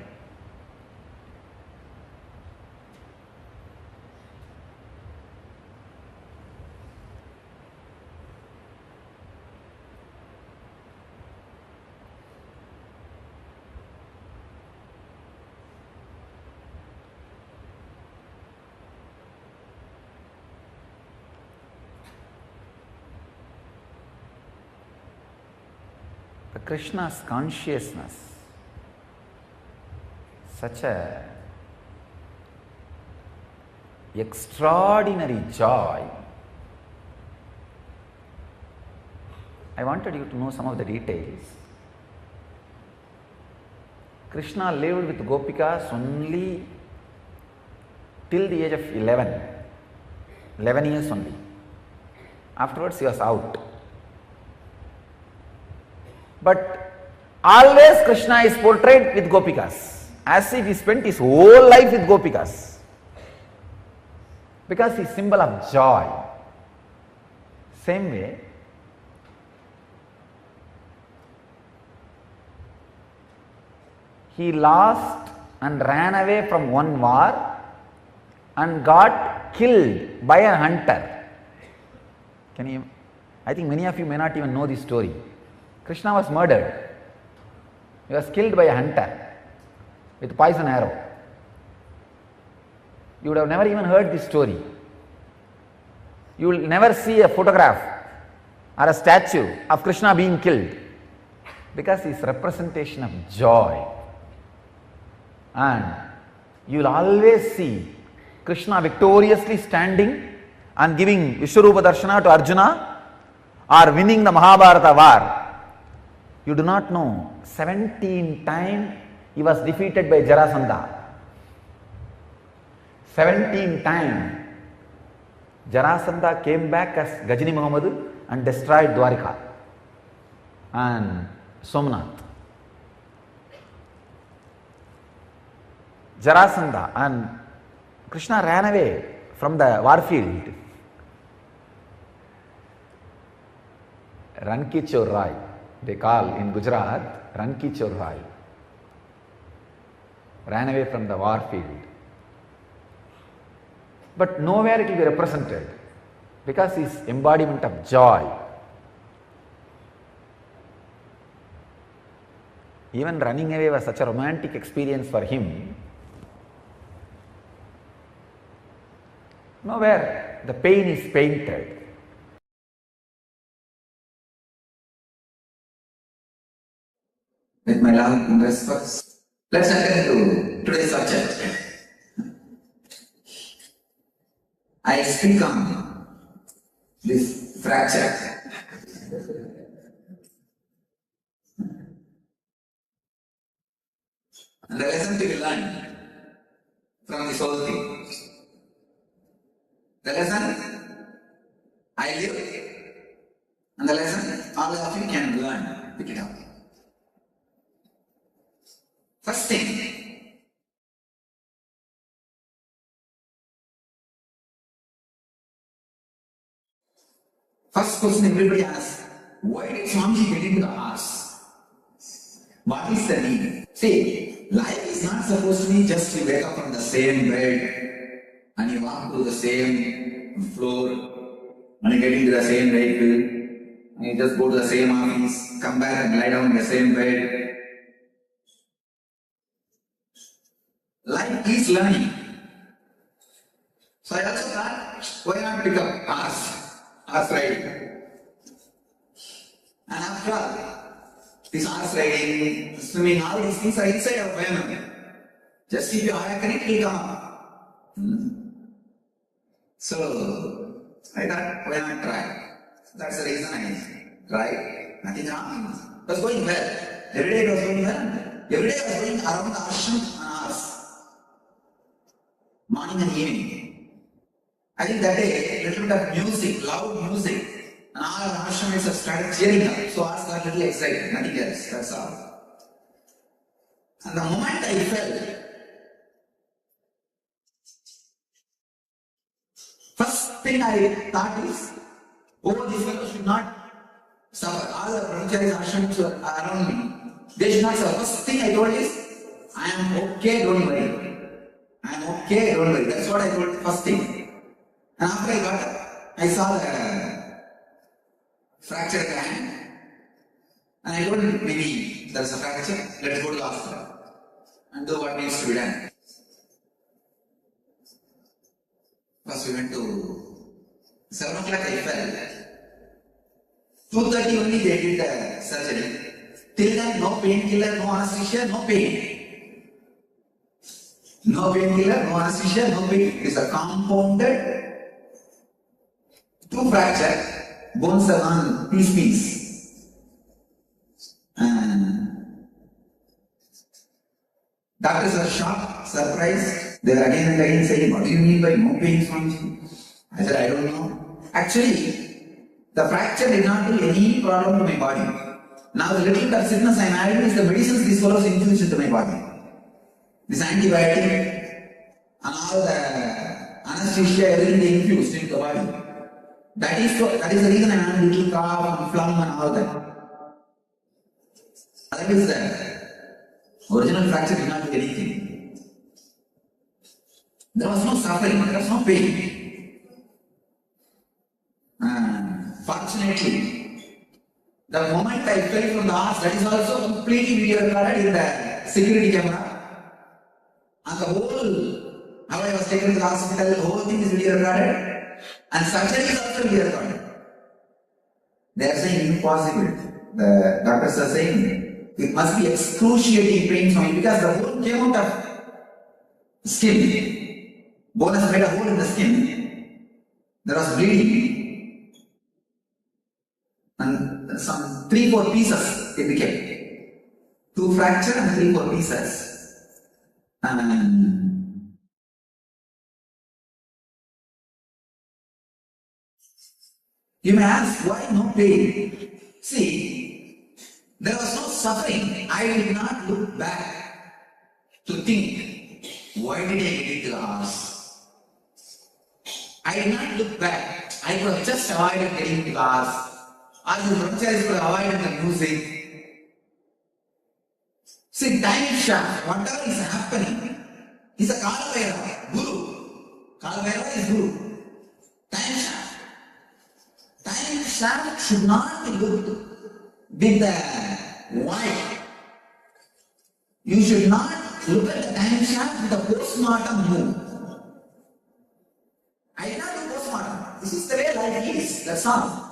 Krishna's consciousness, such a extraordinary joy. I wanted you to know some of the details. Krishna lived with Gopikas only till the age of 11. 11 years only. Afterwards he was out. But always Krishna is portrayed with gopikas, as if he spent his whole life with gopikas. Because he is symbol of joy. Same way, he lost and ran away from one war and got killed by a hunter. I think many of you may not even know this story. Krishna was murdered. He was killed by a hunter with poison arrow. You would have never even heard this story. You will never see a photograph or a statue of Krishna being killed, because he is representation of joy. And you will always see Krishna victoriously standing and giving Vishwarupa Darshana to Arjuna, or winning the Mahabharata war. You do not know, 17 times he was defeated by Jarasandha. 17 times Jarasandha came back as Gajini Muhammad and destroyed Dwarika and Somnath. Jarasandha and Krishna ran away from the war field. Ranki Chor Rai, they call in Gujarat, Ranki Chor Rai. Ran away from the war field. But nowhere it will be represented, because he is embodiment of joy. Even running away was such a romantic experience for him. Nowhere the pain is painted. With my love and respect, let's attend to today's subject. I speak on this fracture. And the lesson to be learned from this whole thing. The lesson I live, and the lesson all of you can learn. Pick it up. First thing, first question everybody asks, why did Swamiji get into the horse? What is the need? See, life is not supposed to be just you wake up from the same bed and you walk to the same floor and you get into the same vehicle and you just go to the same office, come back and lie down in the same bed. Life is learning. So I also thought, why not pick up horse riding? And after all, this horse riding, swimming, all these things are inside our family. Just keep your eye connected, it will come up. So I thought, why not try? That's the reason I tried. Nothing wrong. It was going well. Every day it was going well. Every day I was going around the ashram on horse. Morning and evening. I think that day, a little bit of music, loud music, and all our ashramites have started cheering up. So I got a little excited, nothing else, that's all. And the moment I felt, first thing I thought is, oh, these fellows should not suffer. All the brahmacharis ashramites were around me. They should not suffer. First thing I told is, I am okay, don't worry. I am okay, don't worry. That's what I told first thing. And after I got up, I saw the fractured hand. And I told him, maybe there's a fracture, let's go to the hospital and do what needs to be done. First we went to 7 o'clock I fell. 2:30 only they did the surgery. Till then, no painkiller, no anesthesia, no pain. No painkiller, no anesthesia, no pain. It is a compounded 2 fracture, bones are on piece. And doctors are shocked, surprised. They are again and again saying, what do you mean by no pain, Swamiji? I said, I don't know. Actually, the fracture did not do any problem to my body. Now the little bit of sickness I am having is the medicines these fellows infused into my body. This antibiotic and all the anesthesia, everything they infused into the body. That is the reason I am having little cough and phlegm and all that. That is the original fracture did not do anything. There was no suffering, there was no pain. Fortunately, the moment I fell from the horse, that is also completely video recorded in the security camera. And the whole, how I was taken to the hospital, the whole thing is video recorded. And surgery is also video recorded. They are saying impossible. The doctors are saying it must be excruciating pain for me because the bone came out of skin. Bone has made a hole in the skin. There was bleeding. And some 3-4 pieces it became. 2 fractures and 3-4 pieces. And you may ask, why no pain? See, there was no suffering. I did not look back to think, why did I get into the house? I did not look back. I could have just avoided getting into the house. Or the brahmacharis could have avoided the music. See, time shaft, whatever is happening, is a Kalavaira, Guru. Kalavaira is Guru. Time shaft. Time shaft should not be looked with the why. You should not look at the time shaft with a postmortem move. I did not do postmortem. This is the way life is. That's all.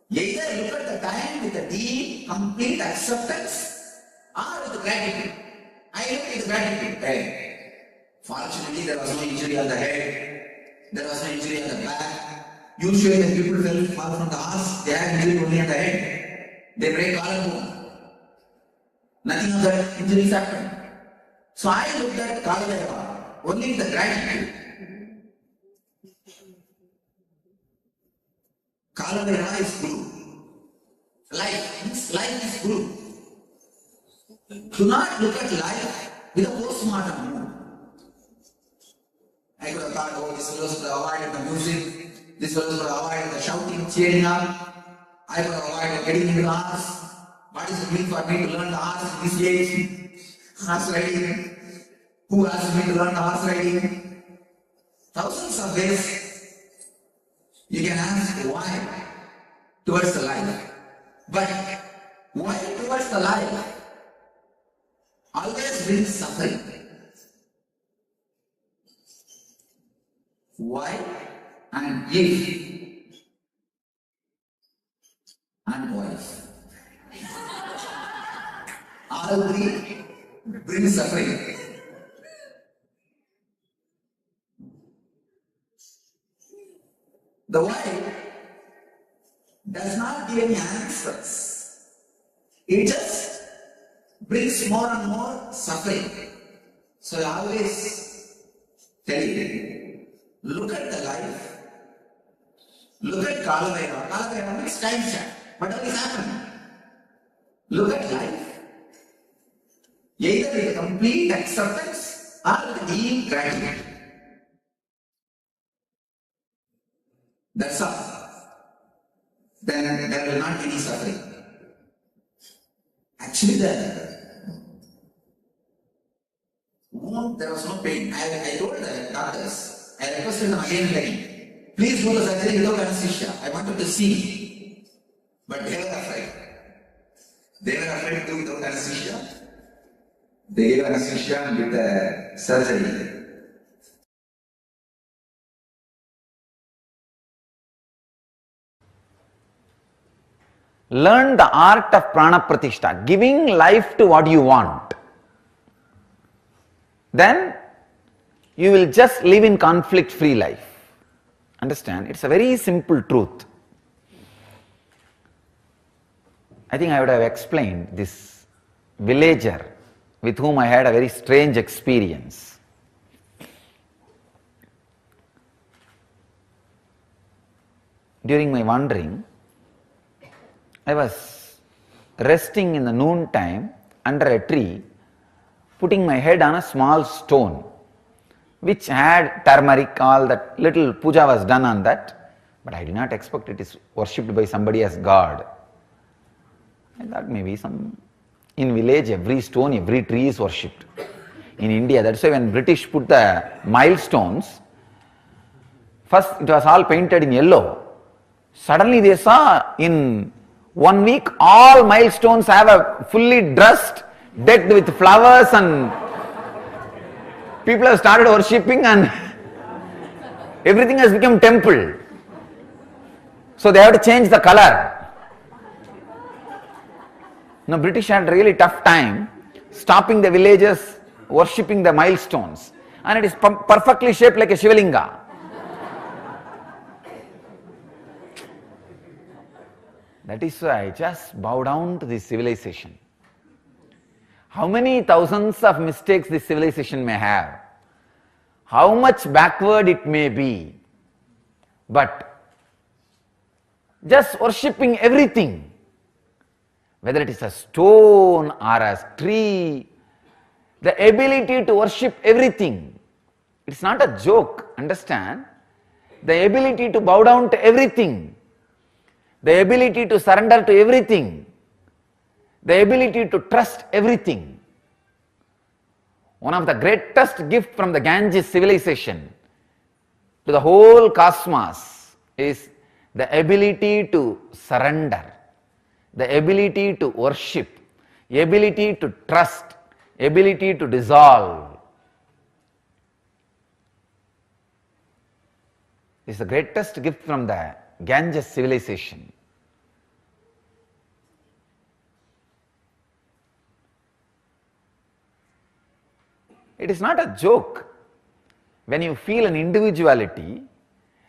Either look at the time with a deep, complete acceptance or with gratitude. I look with gratitude. Hey, fortunately, there was no injury on the head. There was no injury on the back. Usually, when people fall from the horse, they have injury only on the head. They break collarbone. Nothing of that injuries happen. So I looked at Kalavera only with the gratitude. Kalavera is Guru. Life is Guru. Do not look at life with a postmortem mood. I could have thought, oh, this fellow should have avoided the music, this fellow should have avoided the shouting, cheering up, I could have avoided getting into the horse. What is it mean for me to learn the horse at this age? Horse riding. Who asked me to learn the horse riding? Thousands of ways. You can ask why towards the life. But why towards the life always brings suffering. Why and if and wife. All three bring suffering. The why does not give any answers. It just brings more and more suffering. So I always tell you, look at the life, look at Kalavera. Kalavera means time shaft. Whatever is happening. Look at life, either with complete acceptance or with deep gratitude. That's all. Then there will not be any suffering. Actually, there was no pain. I told the doctors, I requested them again and again, please do the surgery without anesthesia. I wanted to see. But they were afraid. They were afraid to do without anesthesia. They gave anesthesia and did the surgery. Learn the art of prana pratishta, giving life to what you want. Then you will just live in conflict-free life. Understand? It's a very simple truth. I think I would have explained this villager with whom I had a very strange experience. during my wandering, I was resting in the noon time under a tree, putting my head on a small stone, which had turmeric, all that little puja was done on that, but I did not expect it is worshipped by somebody as God. I thought maybe in village every stone, every tree is worshipped. In India, that's why when British put the milestones, first it was all painted in yellow. Suddenly they saw in 1 week all milestones have a fully dressed, decked with flowers, and people have started worshipping and everything has become temple. So they have to change the color. Now British had a really tough time stopping the villagers worshipping the milestones, and it is perfectly shaped like a Shivalinga. That is why I just bow down to this civilization. How many thousands of mistakes this civilization may have, how much backward it may be, but just worshipping everything, whether it is a stone or a tree, the ability to worship everything, it's not a joke, understand? The ability to bow down to everything, the ability to surrender to everything, the ability to trust everything. One of the greatest gifts from the Ganges civilization to the whole cosmos is the ability to surrender, the ability to worship, the ability to trust, ability to dissolve. Is the greatest gift from the Ganges civilization. It is not a joke. When you feel an individuality,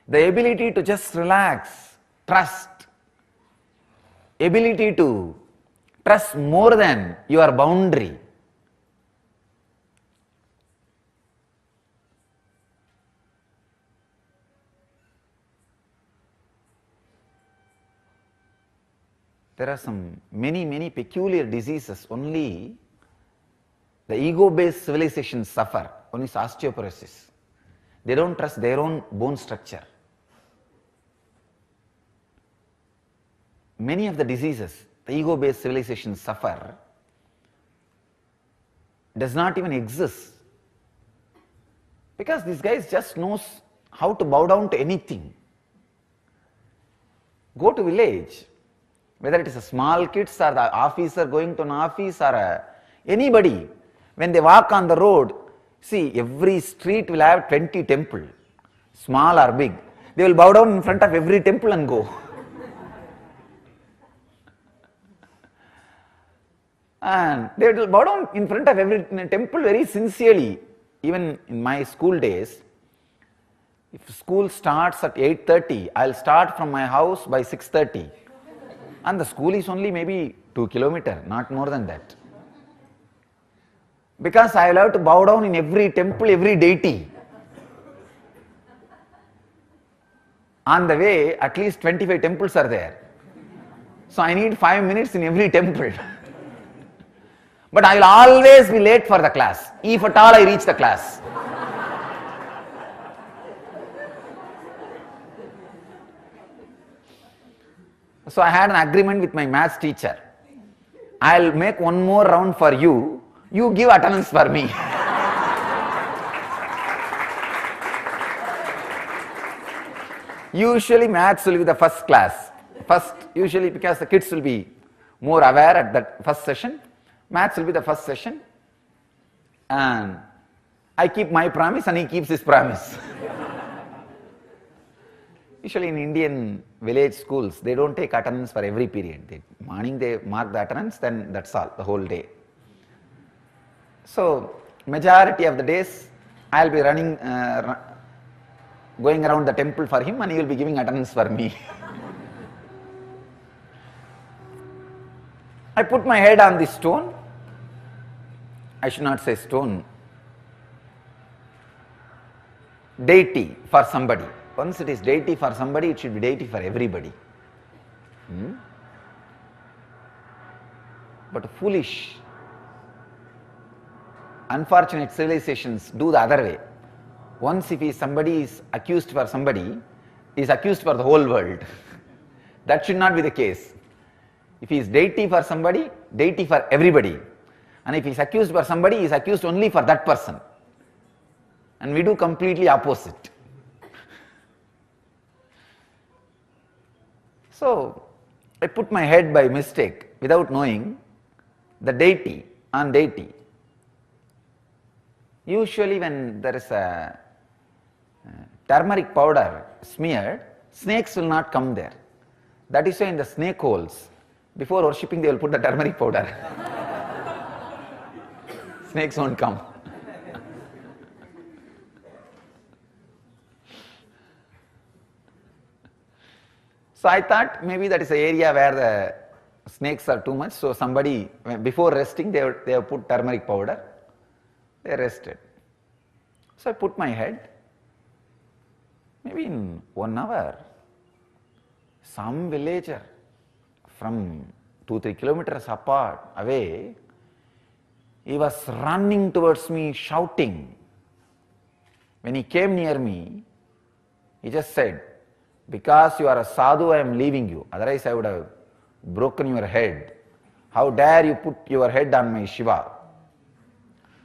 the ability to just relax, trust, ability to trust more than your boundary. There are many peculiar diseases only the ego-based civilizations suffer. One is osteoporosis. They don't trust their own bone structure. Many of the diseases the ego-based civilizations suffer does not even exist, because these guys just knows how to bow down to anything. Go to village, whether it is a small kids or the officer going to an office or anybody, when they walk on the road, see, every street will have 20 temples, small or big. They will bow down in front of every temple and go. And they will bow down in front of every temple very sincerely. Even in my school days, if school starts at 8:30, I will start from my house by 6:30. And the school is only maybe 2 kilometers, not more than that. Because I will have to bow down in every temple, every deity. On the way, at least 25 temples are there. So I need 5 minutes in every temple. But I will always be late for the class, if at all I reach the class. So I had an agreement with my maths teacher. I'll make one more round for you, you give attendance for me. Usually maths will be the first class. Usually because the kids will be more aware at that first session, maths will be the first session. And I keep my promise and he keeps his promise. Usually in Indian village schools, they don't take attendance for every period. Morning they mark the attendance, then that's all, the whole day. So majority of the days, I'll be running, going around the temple for him, and he will be giving attendance for me. I put my head on this stone. I should not say stone. Deity for somebody. Once it is deity for somebody, it should be deity for everybody. But foolish, unfortunate civilizations do the other way. Once if somebody is accused for somebody, he is accused for the whole world. That should not be the case. If he is deity for somebody, deity for everybody. And if he is accused for somebody, he is accused only for that person. And we do completely opposite. So, I put my head by mistake, without knowing, the deity on deity. Usually when there is a turmeric powder smeared, snakes will not come there. That is why in the snake holes, before worshipping they will put the turmeric powder. Snakes won't come. So I thought maybe that is the area where the snakes are too much, so somebody, before resting, they have put turmeric powder, they rested. So I put my head, maybe in 1 hour, some villager from 2-3 kilometers apart, away, he was running towards me shouting. When he came near me, he just said, "Because you are a sadhu, I am leaving you. Otherwise I would have broken your head. How dare you put your head on my Shiva?"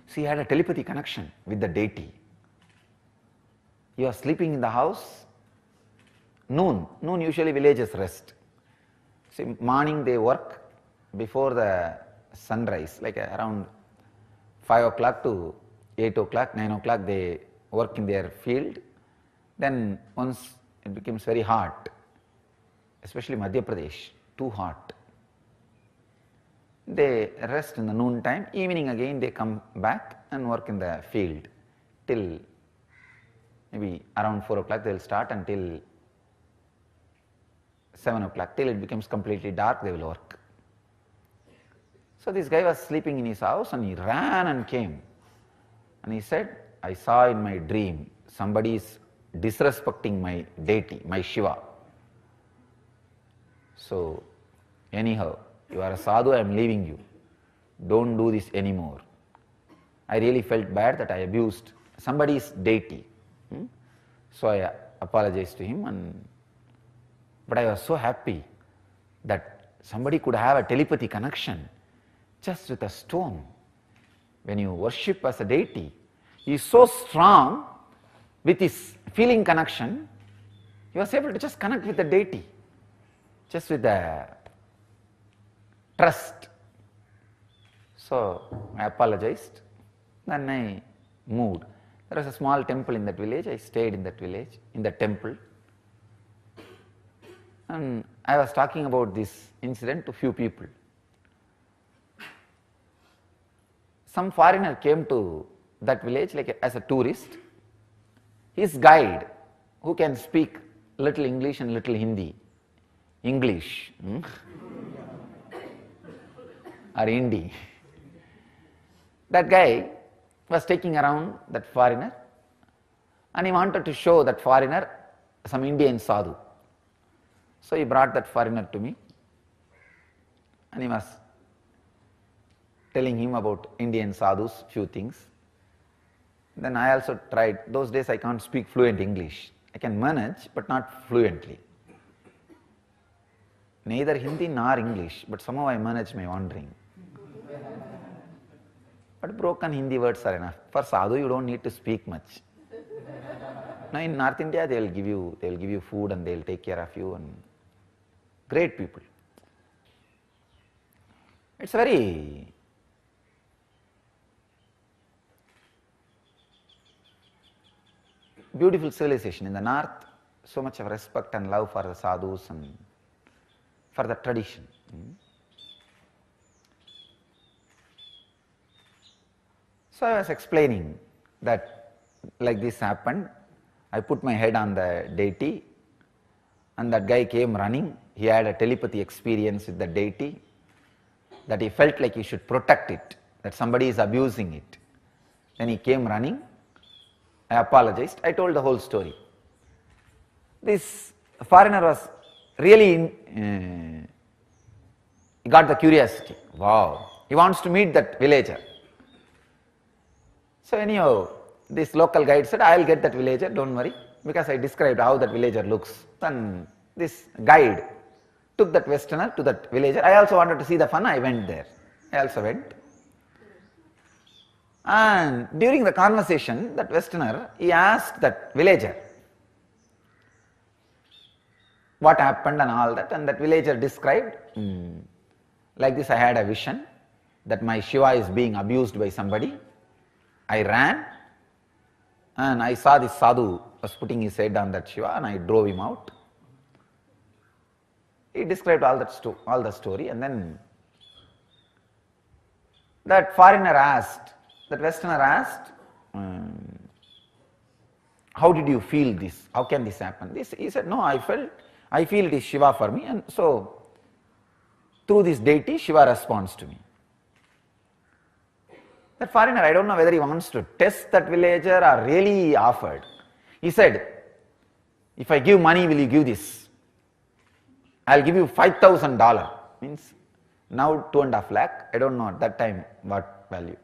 So he had a telepathy connection with the deity. He was sleeping in the house. Noon usually villages rest. See, morning they work before the sunrise, like around 5 o'clock to 8 o'clock, 9 o'clock they work in their field. Then once it becomes very hot, especially Madhya Pradesh, too hot. They rest in the noon time, evening again they come back and work in the field till maybe around 4 o'clock they will start until 7 o'clock, till it becomes completely dark they will work. So this guy was sleeping in his house and he ran and came and he said, "I saw in my dream somebody is disrespecting my deity, my Shiva. So anyhow, you are a sadhu, I am leaving you. Don't do this anymore." I really felt bad that I abused somebody's deity. So I apologized to him, but I was so happy that somebody could have a telepathy connection just with a stone. When you worship as a deity, he is so strong with his feeling connection, he was able to just connect with the deity, just with the trust. So I apologized, then I moved. There was a small temple in that village, I stayed in that village, in the temple. And I was talking about this incident to few people. Some foreigner came to that village like as a tourist. His guide, who can speak little English and little Hindi, English or Hindi, that guy was taking around that foreigner and he wanted to show that foreigner some Indian sadhu. So he brought that foreigner to me and he was telling him about Indian sadhus, few things. Then I also tried. Those days I can't speak fluent English. I can manage, but not fluently. Neither Hindi nor English, but somehow I manage my wandering. But broken Hindi words are enough. For sadhu, you don't need to speak much. Now in North India, they will give you food and they will take care of you, and great people. It's very beautiful civilization. In the north, so much of respect and love for the sadhus and for the tradition. So I was explaining that like this happened. I put my head on the deity and that guy came running. He had a telepathy experience with the deity, that he felt like he should protect it, that somebody is abusing it. Then he came running. I apologized. I told the whole story. this foreigner was really, he got the curiosity. Wow, he wants to meet that villager. So anyhow, this local guide said, I will get that villager, don't worry, because I described how that villager looks. And this guide took that Westerner to that villager. I also wanted to see the fun, I went there. I also went. And during the conversation, that Westerner, he asked that villager what happened and all that, and that villager described, like this, I had a vision that my Shiva is being abused by somebody. I ran and I saw this sadhu was putting his head on that Shiva and I drove him out. He described all the story, and then that foreigner asked, that Westerner asked, how did you feel this? How can this happen? He said, no, I feel it is Shiva for me, and so through this deity Shiva responds to me. That foreigner, I don't know whether he wants to test that villager or really offered. He said, if I give money, will you give this? I'll give you $5,000, means now 2.5 lakh, I don't know at that time what value,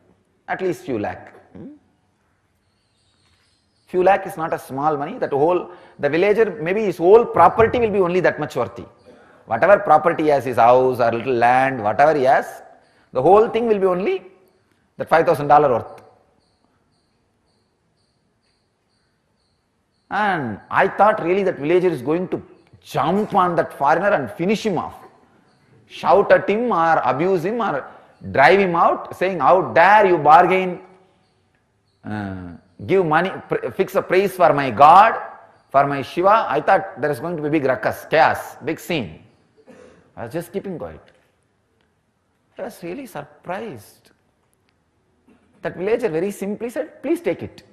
at least few lakh. Few lakh is not a small money, the villager, maybe his whole property will be only that much worthy. Whatever property he has, his house or little land, whatever he has, the whole thing will be only that $5,000 worth. And I thought really that villager is going to jump on that foreigner and finish him off, shout at him or abuse him or drive him out, saying, how dare you bargain, give money, fix a price for my God, for my Shiva. I thought there is going to be big ruckus, chaos, big scene. I was just keeping quiet. I was really surprised. That villager very simply said, please take it.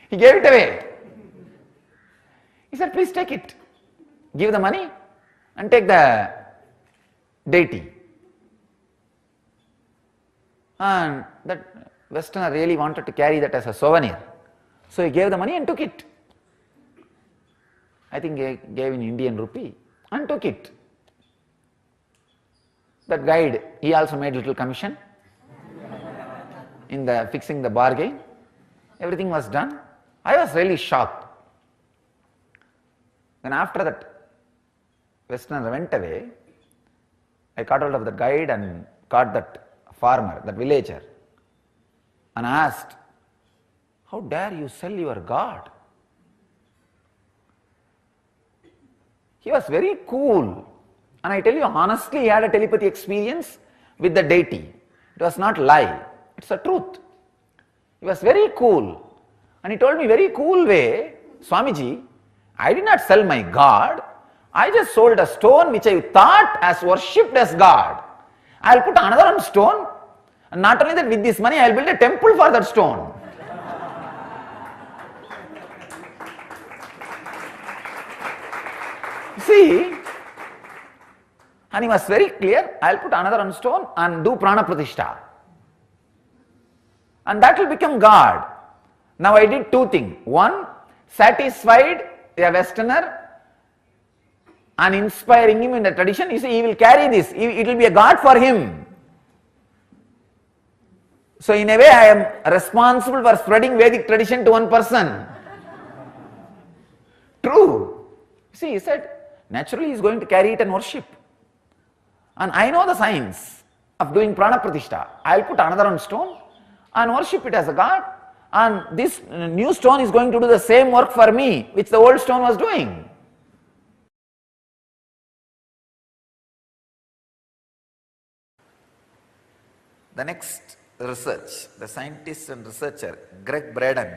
He gave it away. He said, please take it. Give the money and take the deity. And that Westerner really wanted to carry that as a souvenir. So he gave the money and took it. I think he gave in Indian rupee and took it. That guide, he also made little commission in the fixing the bargain. Everything was done. I was really shocked. Then after that Westerner went away, I caught hold of the guide and caught that farmer, that villager, and asked, how dare you sell your God? He was very cool, and I tell you honestly, he had a telepathy experience with the deity. It was not lie, it's a truth. He was very cool, and he told me very cool way, Swamiji, I did not sell my God, I just sold a stone which I thought as worshipped as God. I will put another stone, and not only that, with this money I will build a temple for that stone. See, and he was very clear, I will put another stone and do prana pratishtha, and that will become God. Now I did two things. One, satisfied a Westerner and inspiring him in the tradition. You see, he will carry this, it will be a God for him. So in a way I am responsible for spreading Vedic tradition to one person. True. See, he said, naturally he is going to carry it and worship. And I know the science of doing prana pratishtha. I will put another stone and worship it as a God. And this new stone is going to do the same work for me which the old stone was doing. The next research, the scientist and researcher Greg Braden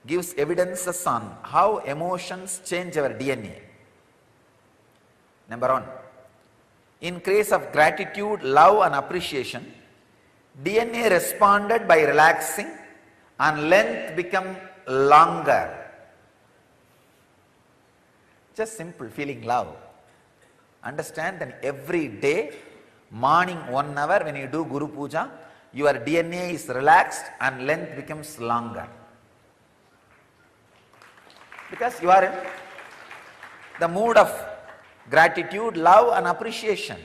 gives evidences on how emotions change our DNA. Number one, in case of gratitude, love and appreciation, DNA responded by relaxing and length become longer. Just simple, feeling love. Understand that every day, morning 1 hour when you do Guru Puja, your DNA is relaxed and length becomes longer. Because you are in the mood of gratitude, love and appreciation.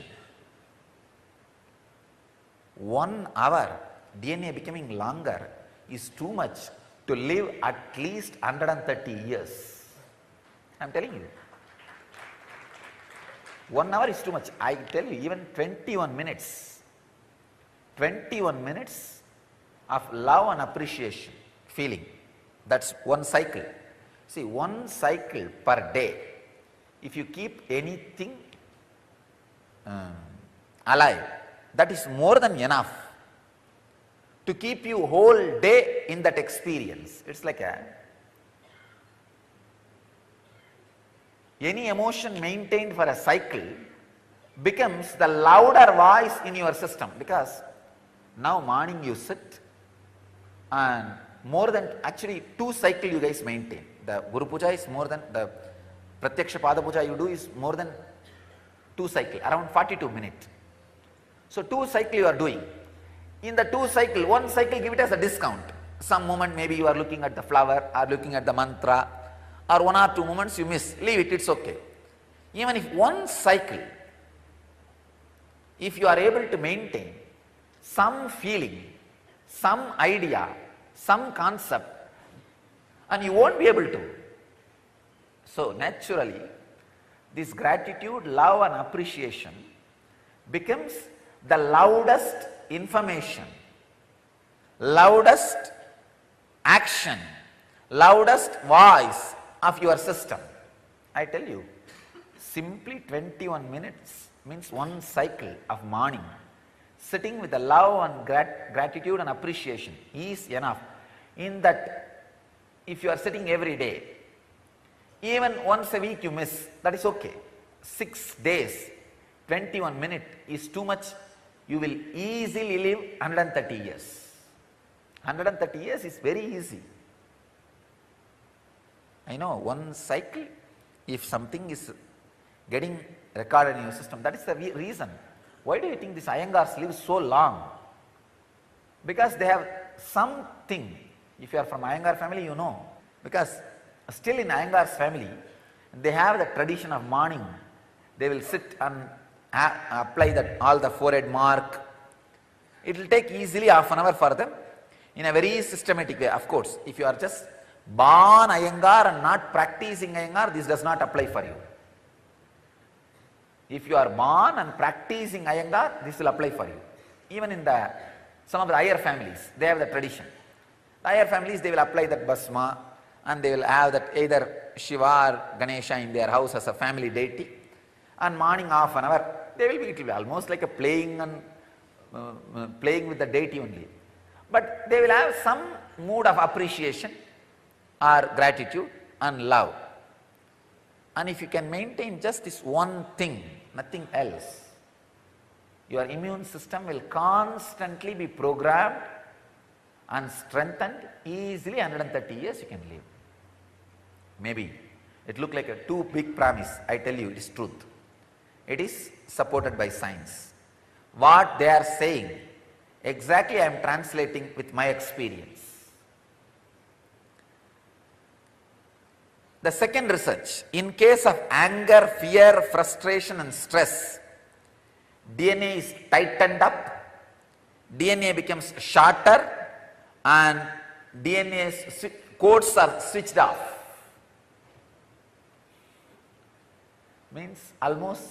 1 hour, DNA becoming longer is too much to live at least 130 years. I am telling you. 1 hour is too much. I tell you, even 21 minutes. 21 minutes of love and appreciation, feeling. That's one cycle. See, one cycle per day. If you keep anything alive, that is more than enough to keep you whole day in that experience. It's like any emotion maintained for a cycle becomes the louder voice in your system, because now morning you sit and more than actually 2 cycles you guys maintain. The Guru Puja is more than, the Pratyaksha Pada Puja you do is more than 2 cycles, around 42 minutes. So 2 cycles you are doing. In the 2 cycles, 1 cycle give it as a discount. Some moment maybe you are looking at the flower or looking at the mantra, or 1 or 2 moments you miss, leave it, it's okay. Even if 1 cycle, if you are able to maintain some feeling, some idea, some concept, and you won't be able to. So naturally, this gratitude, love and appreciation becomes the loudest information, loudest action, loudest voice of your system. I tell you, simply 21 minutes means 1 cycle of morning, sitting with the love and gratitude and appreciation is enough. In that, if you are sitting every day, even once a week you miss, that is okay. 6 days, 21 minutes is too much. You will easily live 130 years. 130 years is very easy. I know 1 cycle, if something is getting recorded in your system, that is the reason. Why do you think these Iyengars live so long? Because they have something. If you are from Iyengar family, you know. Because still in Iyengar's family, they have the tradition of morning. They will sit and apply that all the forehead mark. It will take easily half an hour for them in a very systematic way. Of course, if you are just born Iyengar and not practicing Iyengar, this does not apply for you. If you are born and practicing Iyengar, this will apply for you. Even in some of the higher families, they have the tradition. The higher families, they will apply that bhasma and they will have that either Shiva or Ganesha in their house as a family deity. And morning half an hour, it will be almost like a playing with the deity only. But they will have some mood of appreciation or gratitude and love. And if you can maintain just this one thing, nothing else, your immune system will constantly be programmed and strengthened. Easily 130 years you can live. Maybe it look like a too big promise. I tell you, it is truth. It is supported by science. What they are saying, exactly I am translating with my experience. The second research, in case of anger, fear, frustration and stress, DNA is tightened up, DNA becomes shorter and DNA's codes are switched off. Means almost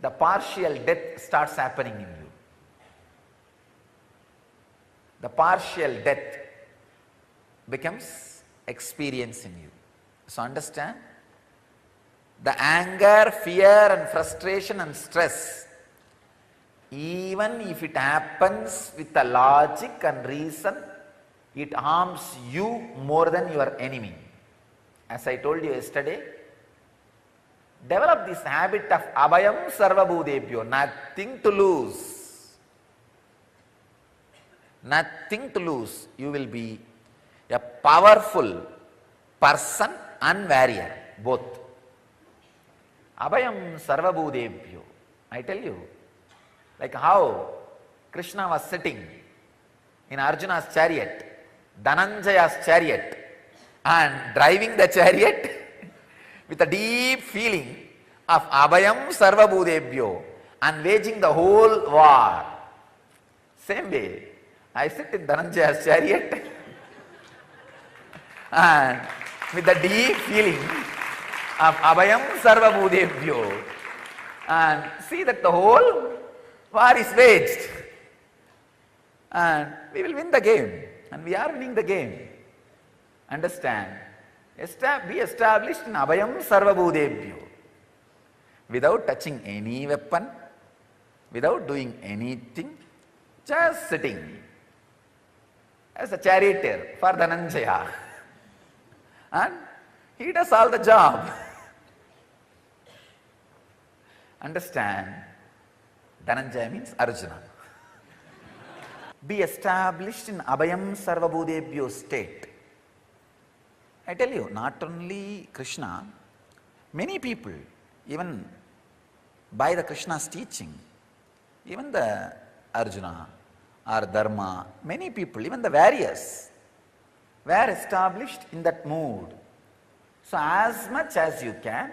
the partial death starts happening in you. The partial death becomes experience in you. So understand, the anger, fear and frustration and stress, even if it happens with the logic and reason, it harms you more than your enemy. As I told you yesterday, develop this habit of abhayam sarvabhutebhyo, nothing to lose. Nothing to lose. You will be a powerful person and warrior, both. Abhayam sarvabhutebhyo. I tell you, like how Krishna was sitting in Arjuna's chariot, Dhananjaya's chariot, and driving the chariot with a deep feeling of Abhayam Sarva Bhudebhyo and waging the whole war. Same way, I sit in Dhananjaya's chariot and with the deep feeling of Abhayam Sarva Bhudebhyo and see that the whole war is waged and we will win the game, and we are winning the game. Understand? Be established in Abhayam Sarva Bhudebhyo without touching any weapon, without doing anything, just sitting as a charioteer for Dhananjaya. And he does all the job. Understand? Dhananjaya means Arjuna. Be established in Abhayam Sarva Bhudebhyo state. I tell you, not only Krishna, many people, even by the Krishna's teaching, even the Arjuna or Dharma, many people, even the warriors, were established in that mood. So as much as you can,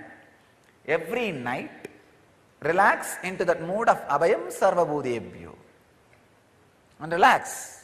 every night, relax into that mood of Abhayam Sarva Bhudebhyo and relax.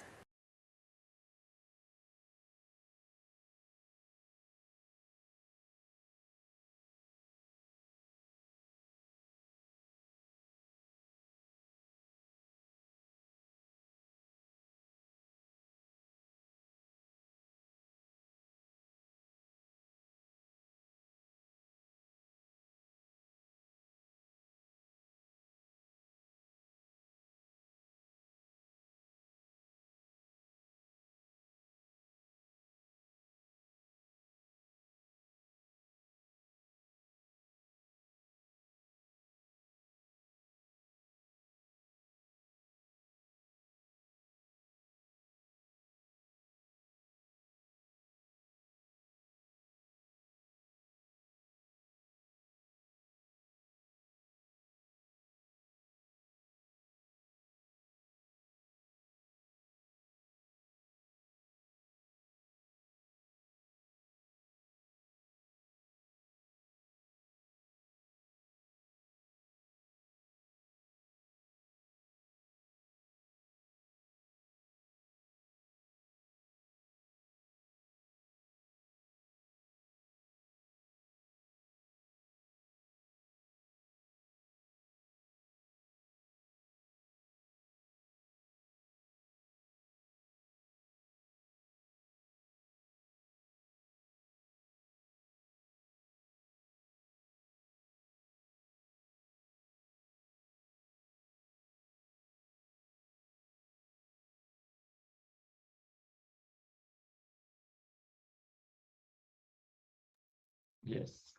Yes.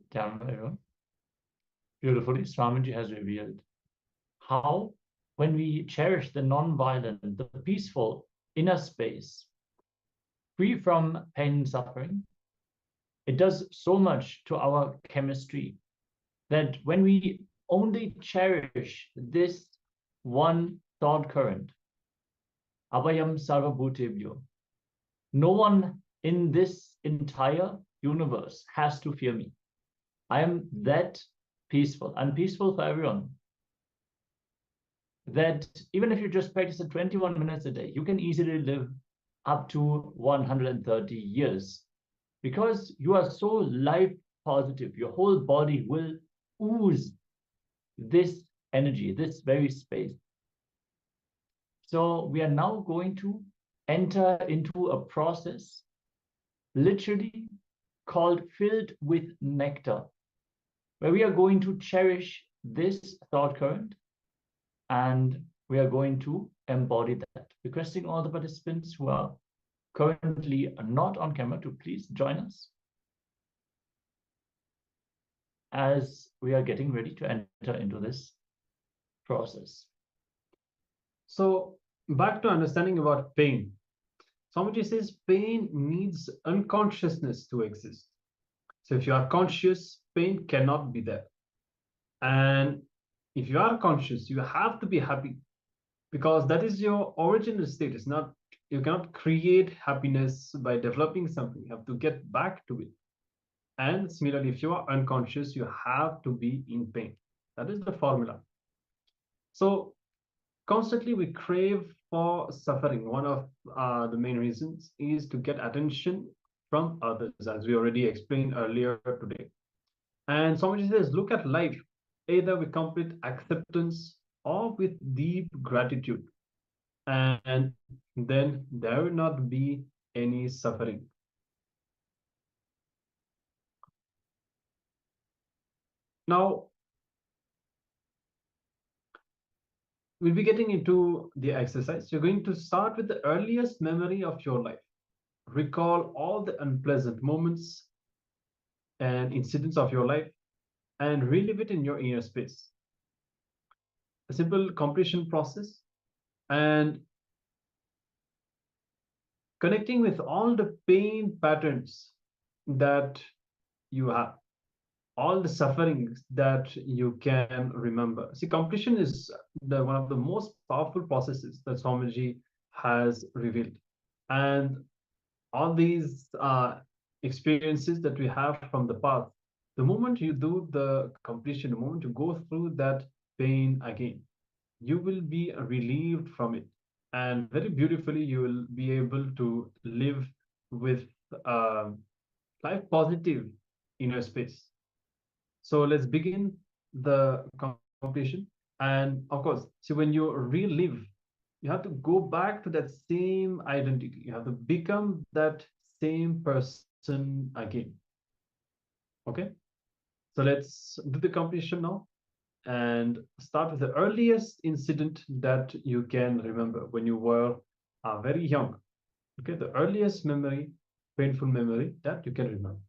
Down everyone. Beautifully, Swamiji has revealed how, when we cherish the non-violent, the peaceful inner space, free from pain and suffering, it does so much to our chemistry that when we only cherish this one thought current, Abhayam Sarva Bhutebhyo, no one in this entire universe has to fear me. I am that peaceful and peaceful for everyone, that even if you just practice it 21 minutes a day, you can easily live up to 130 years because you are so life positive. Your whole body will ooze this energy, this very space. So we are now going to enter into a process literally called filled with nectar, where we are going to cherish this thought current and we are going to embody that. Requesting all the participants who are currently not on camera to please join us as we are getting ready to enter into this process. So back to understanding about pain. Swamiji says pain needs unconsciousness to exist. So if you are conscious, pain cannot be there. And if you are conscious, you have to be happy because that is your original state. It's not you cannot create happiness by developing something. You have to get back to it. And similarly, if you are unconscious, you have to be in pain. That is the formula. So constantly we crave for suffering. One of the main reasons is to get attention from others, as we already explained earlier today. And Swamiji says, look at life either with complete acceptance or with deep gratitude. And then there will not be any suffering. Now, we'll be getting into the exercise. You're going to start with the earliest memory of your life. Recall all the unpleasant moments and incidents of your life and relive it in your inner space. A simple completion process, and connecting with all the pain patterns that you have, all the sufferings that you can remember. See, completion is one of the most powerful processes that Swamiji has revealed. And all these experiences that we have from the past, the moment you do the completion, the moment you go through that pain again, you will be relieved from it. And very beautifully, you will be able to live with life positive inner space. So let's begin the completion. And of course, see, when you relive, you have to go back to that same identity. You have to become that same person again. Okay? So let's do the completion now and start with the earliest incident that you can remember when you were very young. Okay? The earliest memory, painful memory that you can remember.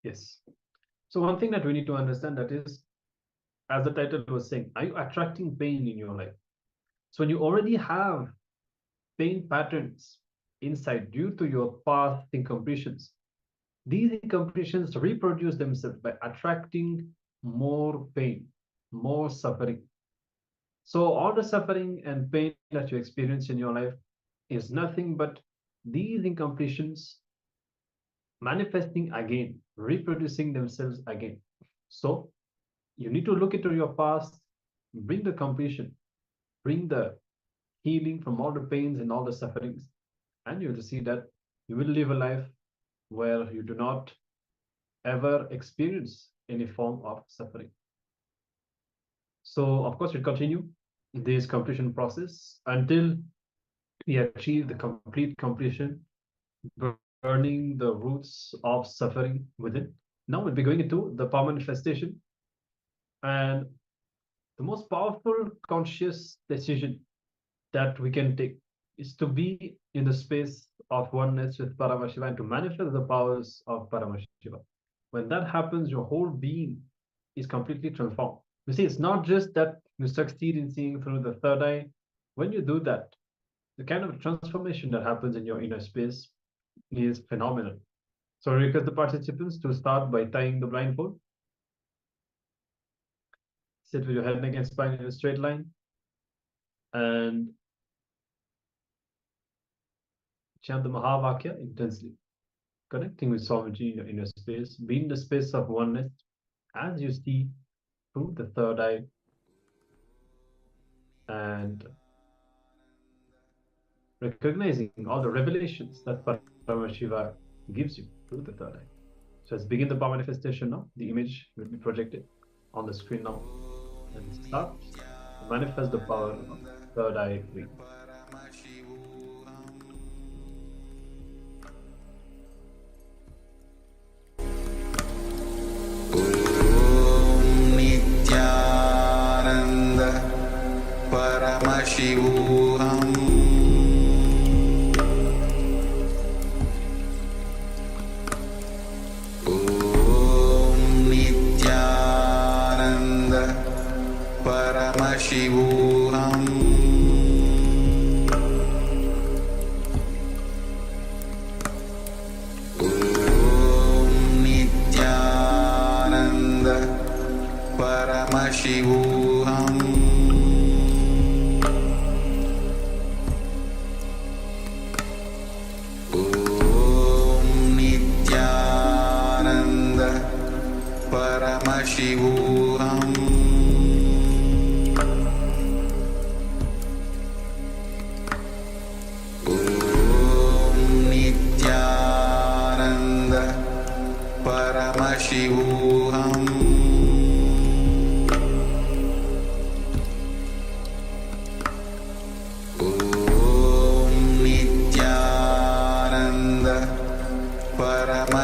Yes. So one thing that we need to understand, that is, as the title was saying, are you attracting pain in your life? So when you already have pain patterns inside due to your past incompletions, these incompletions reproduce themselves by attracting more pain, more suffering. So all the suffering and pain that you experience in your life is nothing but these incompletions manifesting again, reproducing themselves again. So you need to look into your past, bring the completion, bring the healing from all the pains and all the sufferings, and you will see that you will live a life where you do not ever experience any form of suffering. So, of course, we continue this completion process until we achieve the complete completion, burning the roots of suffering within. Now we'll be going into the power manifestation, and the most powerful conscious decision that we can take is to be in the space of oneness with Paramashiva and to manifest the powers of Paramashiva. When that happens, your whole being is completely transformed. You see, it's not just that you succeed in seeing through the third eye. When you do that, the kind of transformation that happens in your inner space is phenomenal. So I request the participants to start by tying the blindfold. Sit with your head, neck, and spine in a straight line. And chant the Mahavakya intensely, connecting with sovereignty in your inner space. Be in the space of oneness as you see through the third eye, and recognizing all the revelations that Paramashiva gives you through the third eye. So let's begin the power manifestation now. The image will be projected on the screen now, and start to manifest the power of third eye breathing. Nityananda Paramashivoham Om Nityananda Paramashivoham Paramashivoham Om Nityananda Paramashivoham Om Nityananda Paramashivoham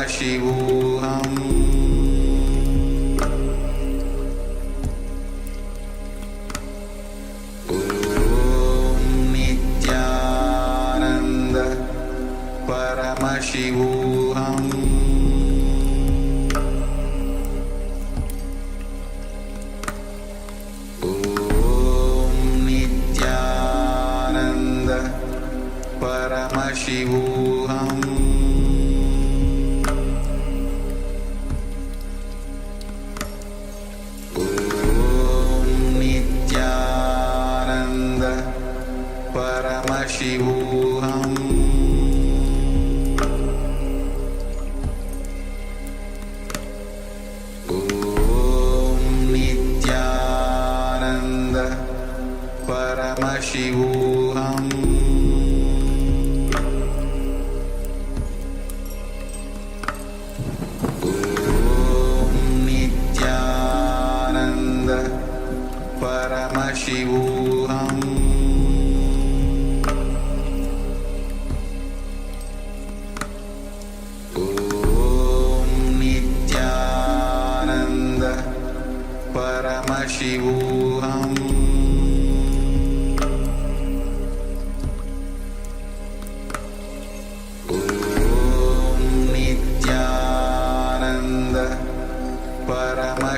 Paramashivoham Om Nityananda Paramashivoham Om Nityananda Paramashivoham Paramashivoham Om Nityananda Paramashivoham Om Nityananda Paramashivoham Paramashivoham Om Nityananda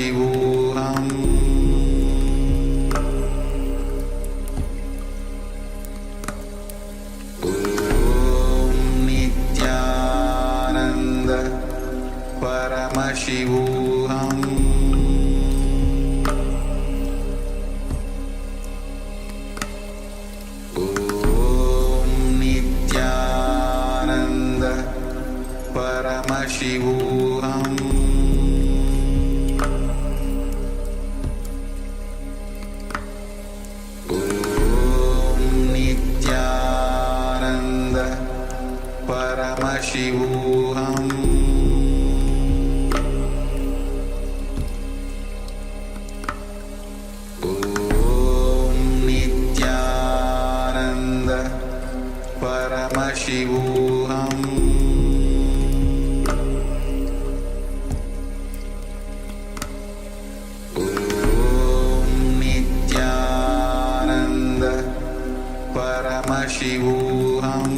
Paramashivoham Om Nityananda Paramashivoham Om Nityananda Paramashivoham Om Nityananda Paramashivoham Om Nityananda Paramashivoham Om Nityananda Paramashivoham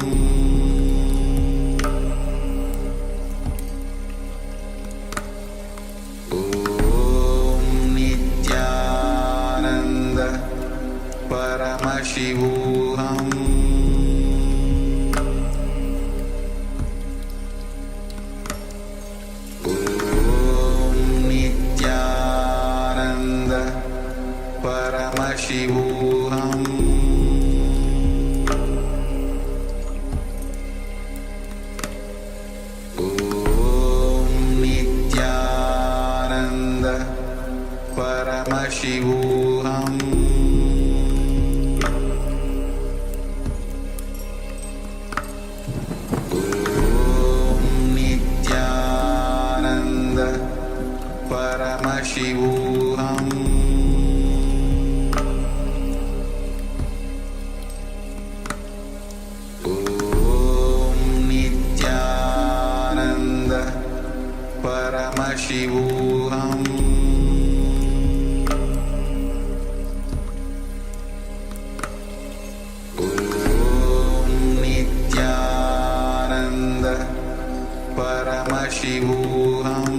Om Nityananda Paramashivoham Om Nityananda Paramashivoham Om Nityananda Paramashivoham Om Nityananda Paramashivoham Om Nityananda Paramashivoham Om Nityananda Paramashivoham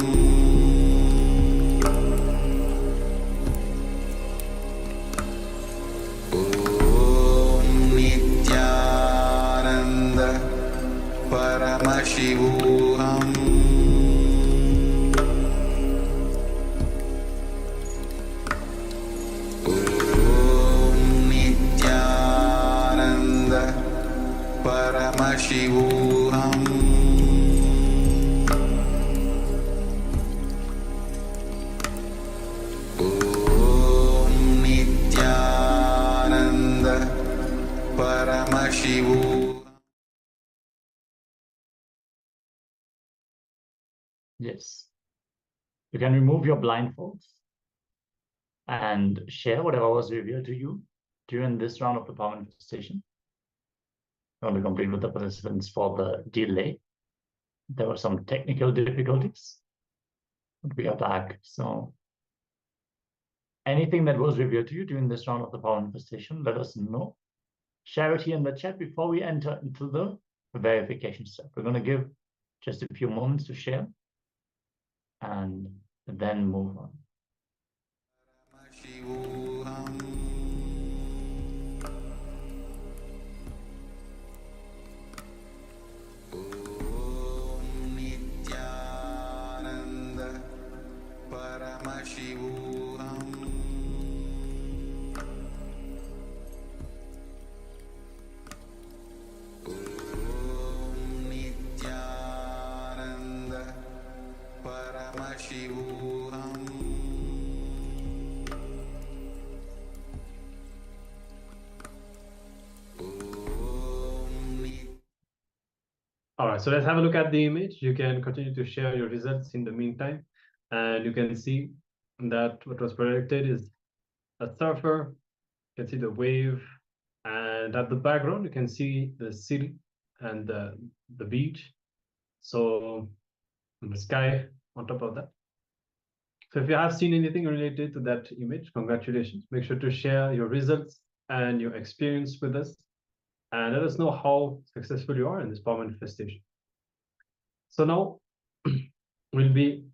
Om Nityananda Paramashivoham Om Nityananda Paramashivoham Om Nityananda Paramashivoham. Yes. You can remove your blindfolds and share whatever was revealed to you during this round of the power manifestation. I want to complete with the participants for the delay. There were some technical difficulties, but we are back. So anything that was revealed to you during this round of the power manifestation, let us know. Share it here in the chat before we enter into the verification step. We're going to give just a few moments to share and then move on. Om Nityananda Paramashivoham Om Nityananda Paramashivoham All right, so let's have a look at the image. You can continue to share your results in the meantime, and you can see that what was projected is a surfer. You can see the wave, and at the background, you can see the city and the beach. So the sky on top of that. So if you have seen anything related to that image, congratulations. Make sure to share your results and your experience with us, and let us know how successful you are in this power manifestation. So now we'll be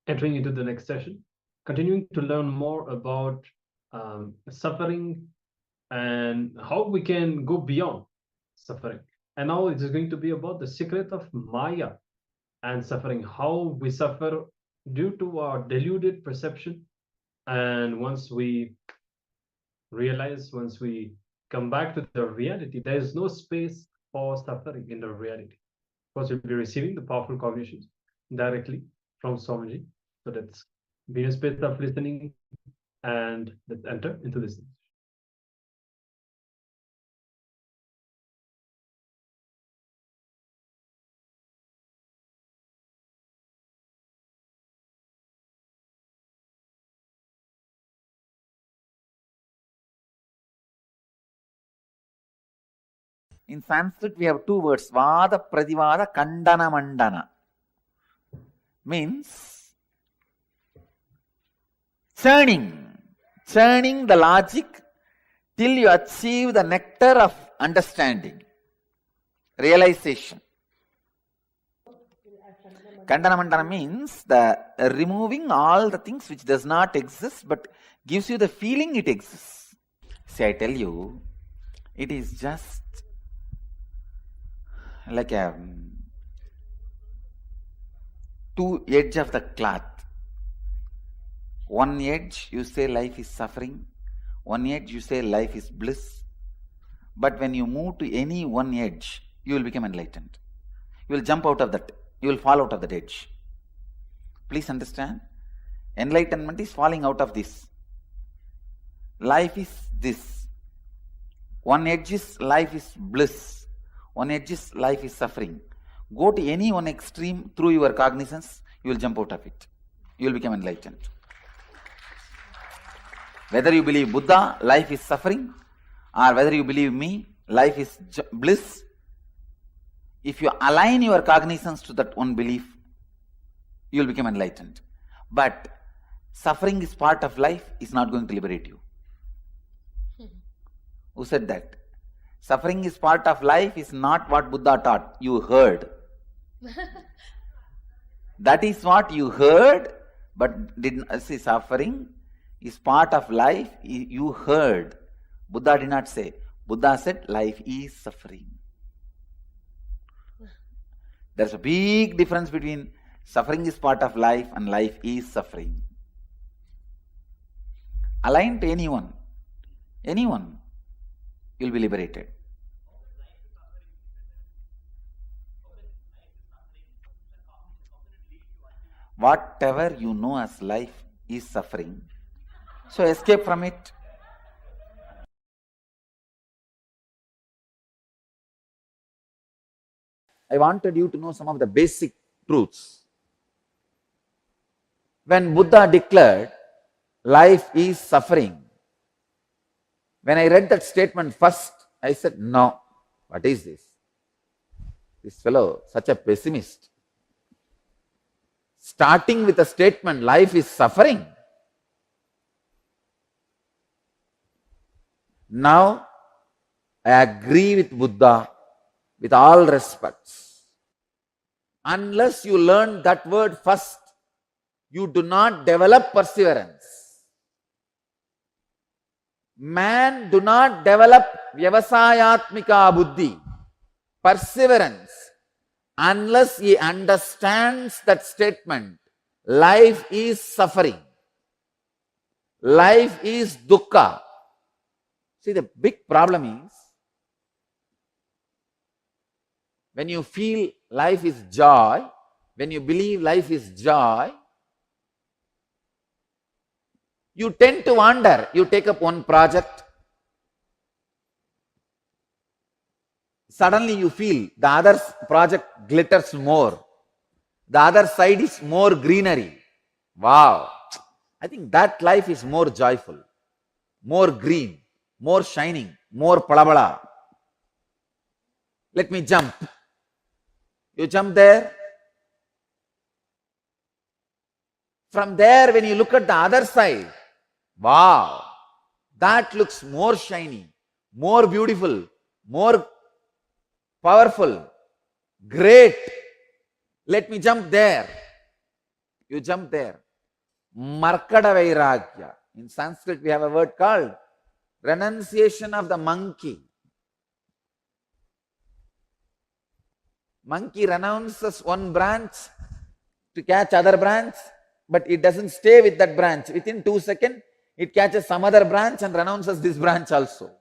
entering into the next session. continuing to learn more about suffering and how we can go beyond suffering. And now it is going to be about the secret of Maya and suffering, how we suffer due to our deluded perception. And once we realize, once we come back to the reality, there is no space for suffering in the reality. Of course, you'll be receiving the powerful cognitions directly from Swamiji. So let's be in a space of listening and let's enter into this. In Sanskrit, we have two words, Vada, Pradivada, Kandana, Mandana. Means churning the logic till you achieve the nectar of understanding, realization. Kandana, Mandana means the removing all the things which does not exist but gives you the feeling it exists. See, I tell you, it is just like a two edge of the cloth. One edge you say life is suffering, one edge you say life is bliss. But when you move to any one edge, you will become enlightened. You will jump out of that, you will fall out of that edge. Please understand, enlightenment is falling out of this. Life is this. One edge is life is bliss. One edge is life is suffering. Go to any one extreme through your cognizance, you will jump out of it. You will become enlightened. Whether you believe Buddha, life is suffering, or whether you believe me, life is bliss, if you align your cognizance to that one belief, you will become enlightened. But suffering is part of life is not going to liberate you. Who said that? Suffering is part of life is not what Buddha taught. You heard. That is what you heard, but did not see. Suffering is part of life. You heard. Buddha did not say. Buddha said life is suffering. There's a big difference between suffering is part of life and life is suffering. Align to anyone, you'll be liberated. Whatever you know as life is suffering, so escape from it. I wanted you to know some of the basic truths. When Buddha declared life is suffering, when I read that statement first, I said, no, what is this? This fellow, such a pessimist. Starting with a statement, life is suffering. Now, I agree with Buddha with all respects. Unless you learn that word first, you do not develop perseverance. Man do not develop vyavasayatmika buddhi, perseverance, unless he understands that statement. Life is suffering. Life is dukkha. See, the big problem is, when you feel life is joy, when you believe life is joy, you tend to wander. You take up one project, suddenly you feel the other project glitters more. The other side is more greenery. Wow! I think that life is more joyful, more green, more shining, more palabala. Let me jump. You jump there. From there, when you look at the other side, wow, that looks more shiny, more beautiful, more powerful, great. Let me jump there. You jump there. Markada Vairagya. In Sanskrit, we have a word called renunciation of the monkey. Monkey renounces one branch to catch other branch, but it doesn't stay with that branch. Within 2 seconds, it catches some other branch and renounces this branch also.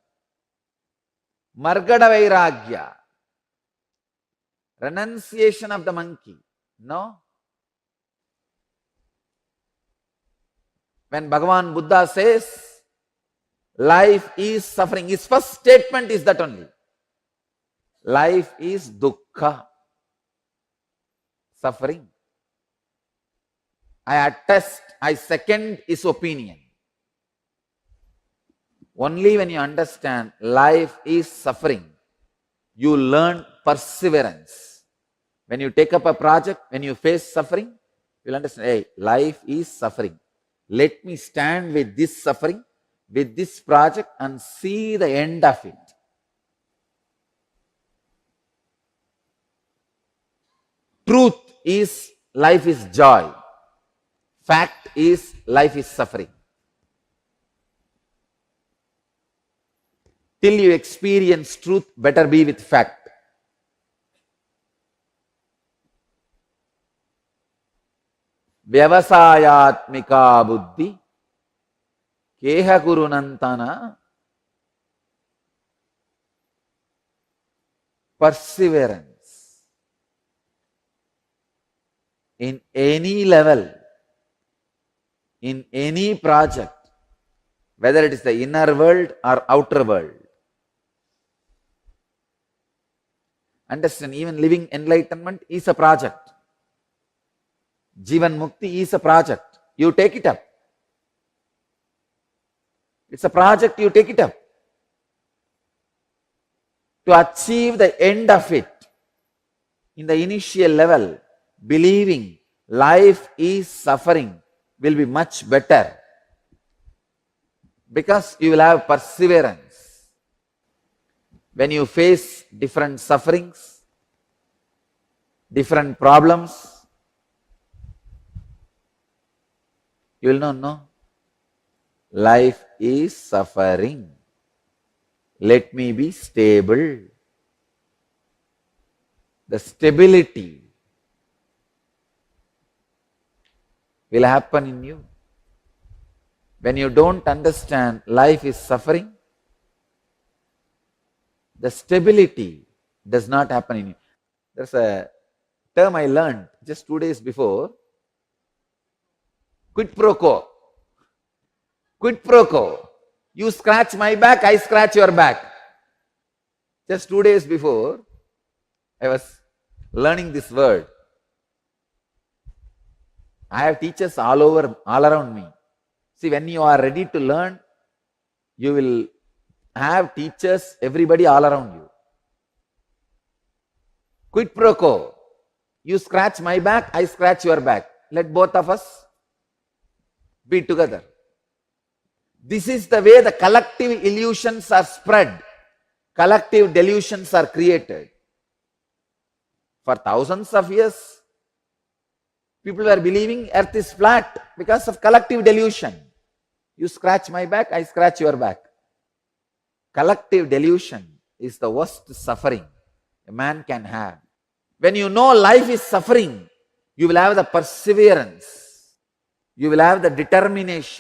Margada Vairagya. Renunciation of the monkey. No? When Bhagavan Buddha says, life is suffering, his first statement is that only. Life is dukkha. Suffering. I attest, I second his opinion. Only when you understand life is suffering, you learn perseverance. When you take up a project, when you face suffering, you'll understand, hey, life is suffering. Let me stand with this suffering, with this project and see the end of it. Truth is life is joy. Fact is life is suffering. Till you experience truth, better be with fact. Vyavasayatmika buddhi keha kurunantana. Perseverance in any level, in any project, whether it is the inner world or outer world. Understand, even living enlightenment is a project. Jivan Mukti is a project. You take it up. It's a project, you take it up. To achieve the end of it, in the initial level, believing life is suffering will be much better. Because you will have perseverance. When you face different sufferings, different problems, you will not know. Life is suffering. Let me be stable. The stability will happen in you. When you don't understand life is suffering, the stability does not happen in you. There's a term I learned just 2 days before. Quid pro quo. Quid pro quo. You scratch my back, I scratch your back. Just 2 days before, I was learning this word. I have teachers all around me. See, when you are ready to learn, you will have teachers, everybody all around you. Quid pro quo. You scratch my back, I scratch your back. Let both of us be together. This is the way the collective illusions are spread. Collective delusions are created. For thousands of years, people were believing earth is flat because of collective delusion. You scratch my back, I scratch your back. Collective delusion is the worst suffering a man can have. When you know life is suffering, you will have the perseverance. You will have the determination.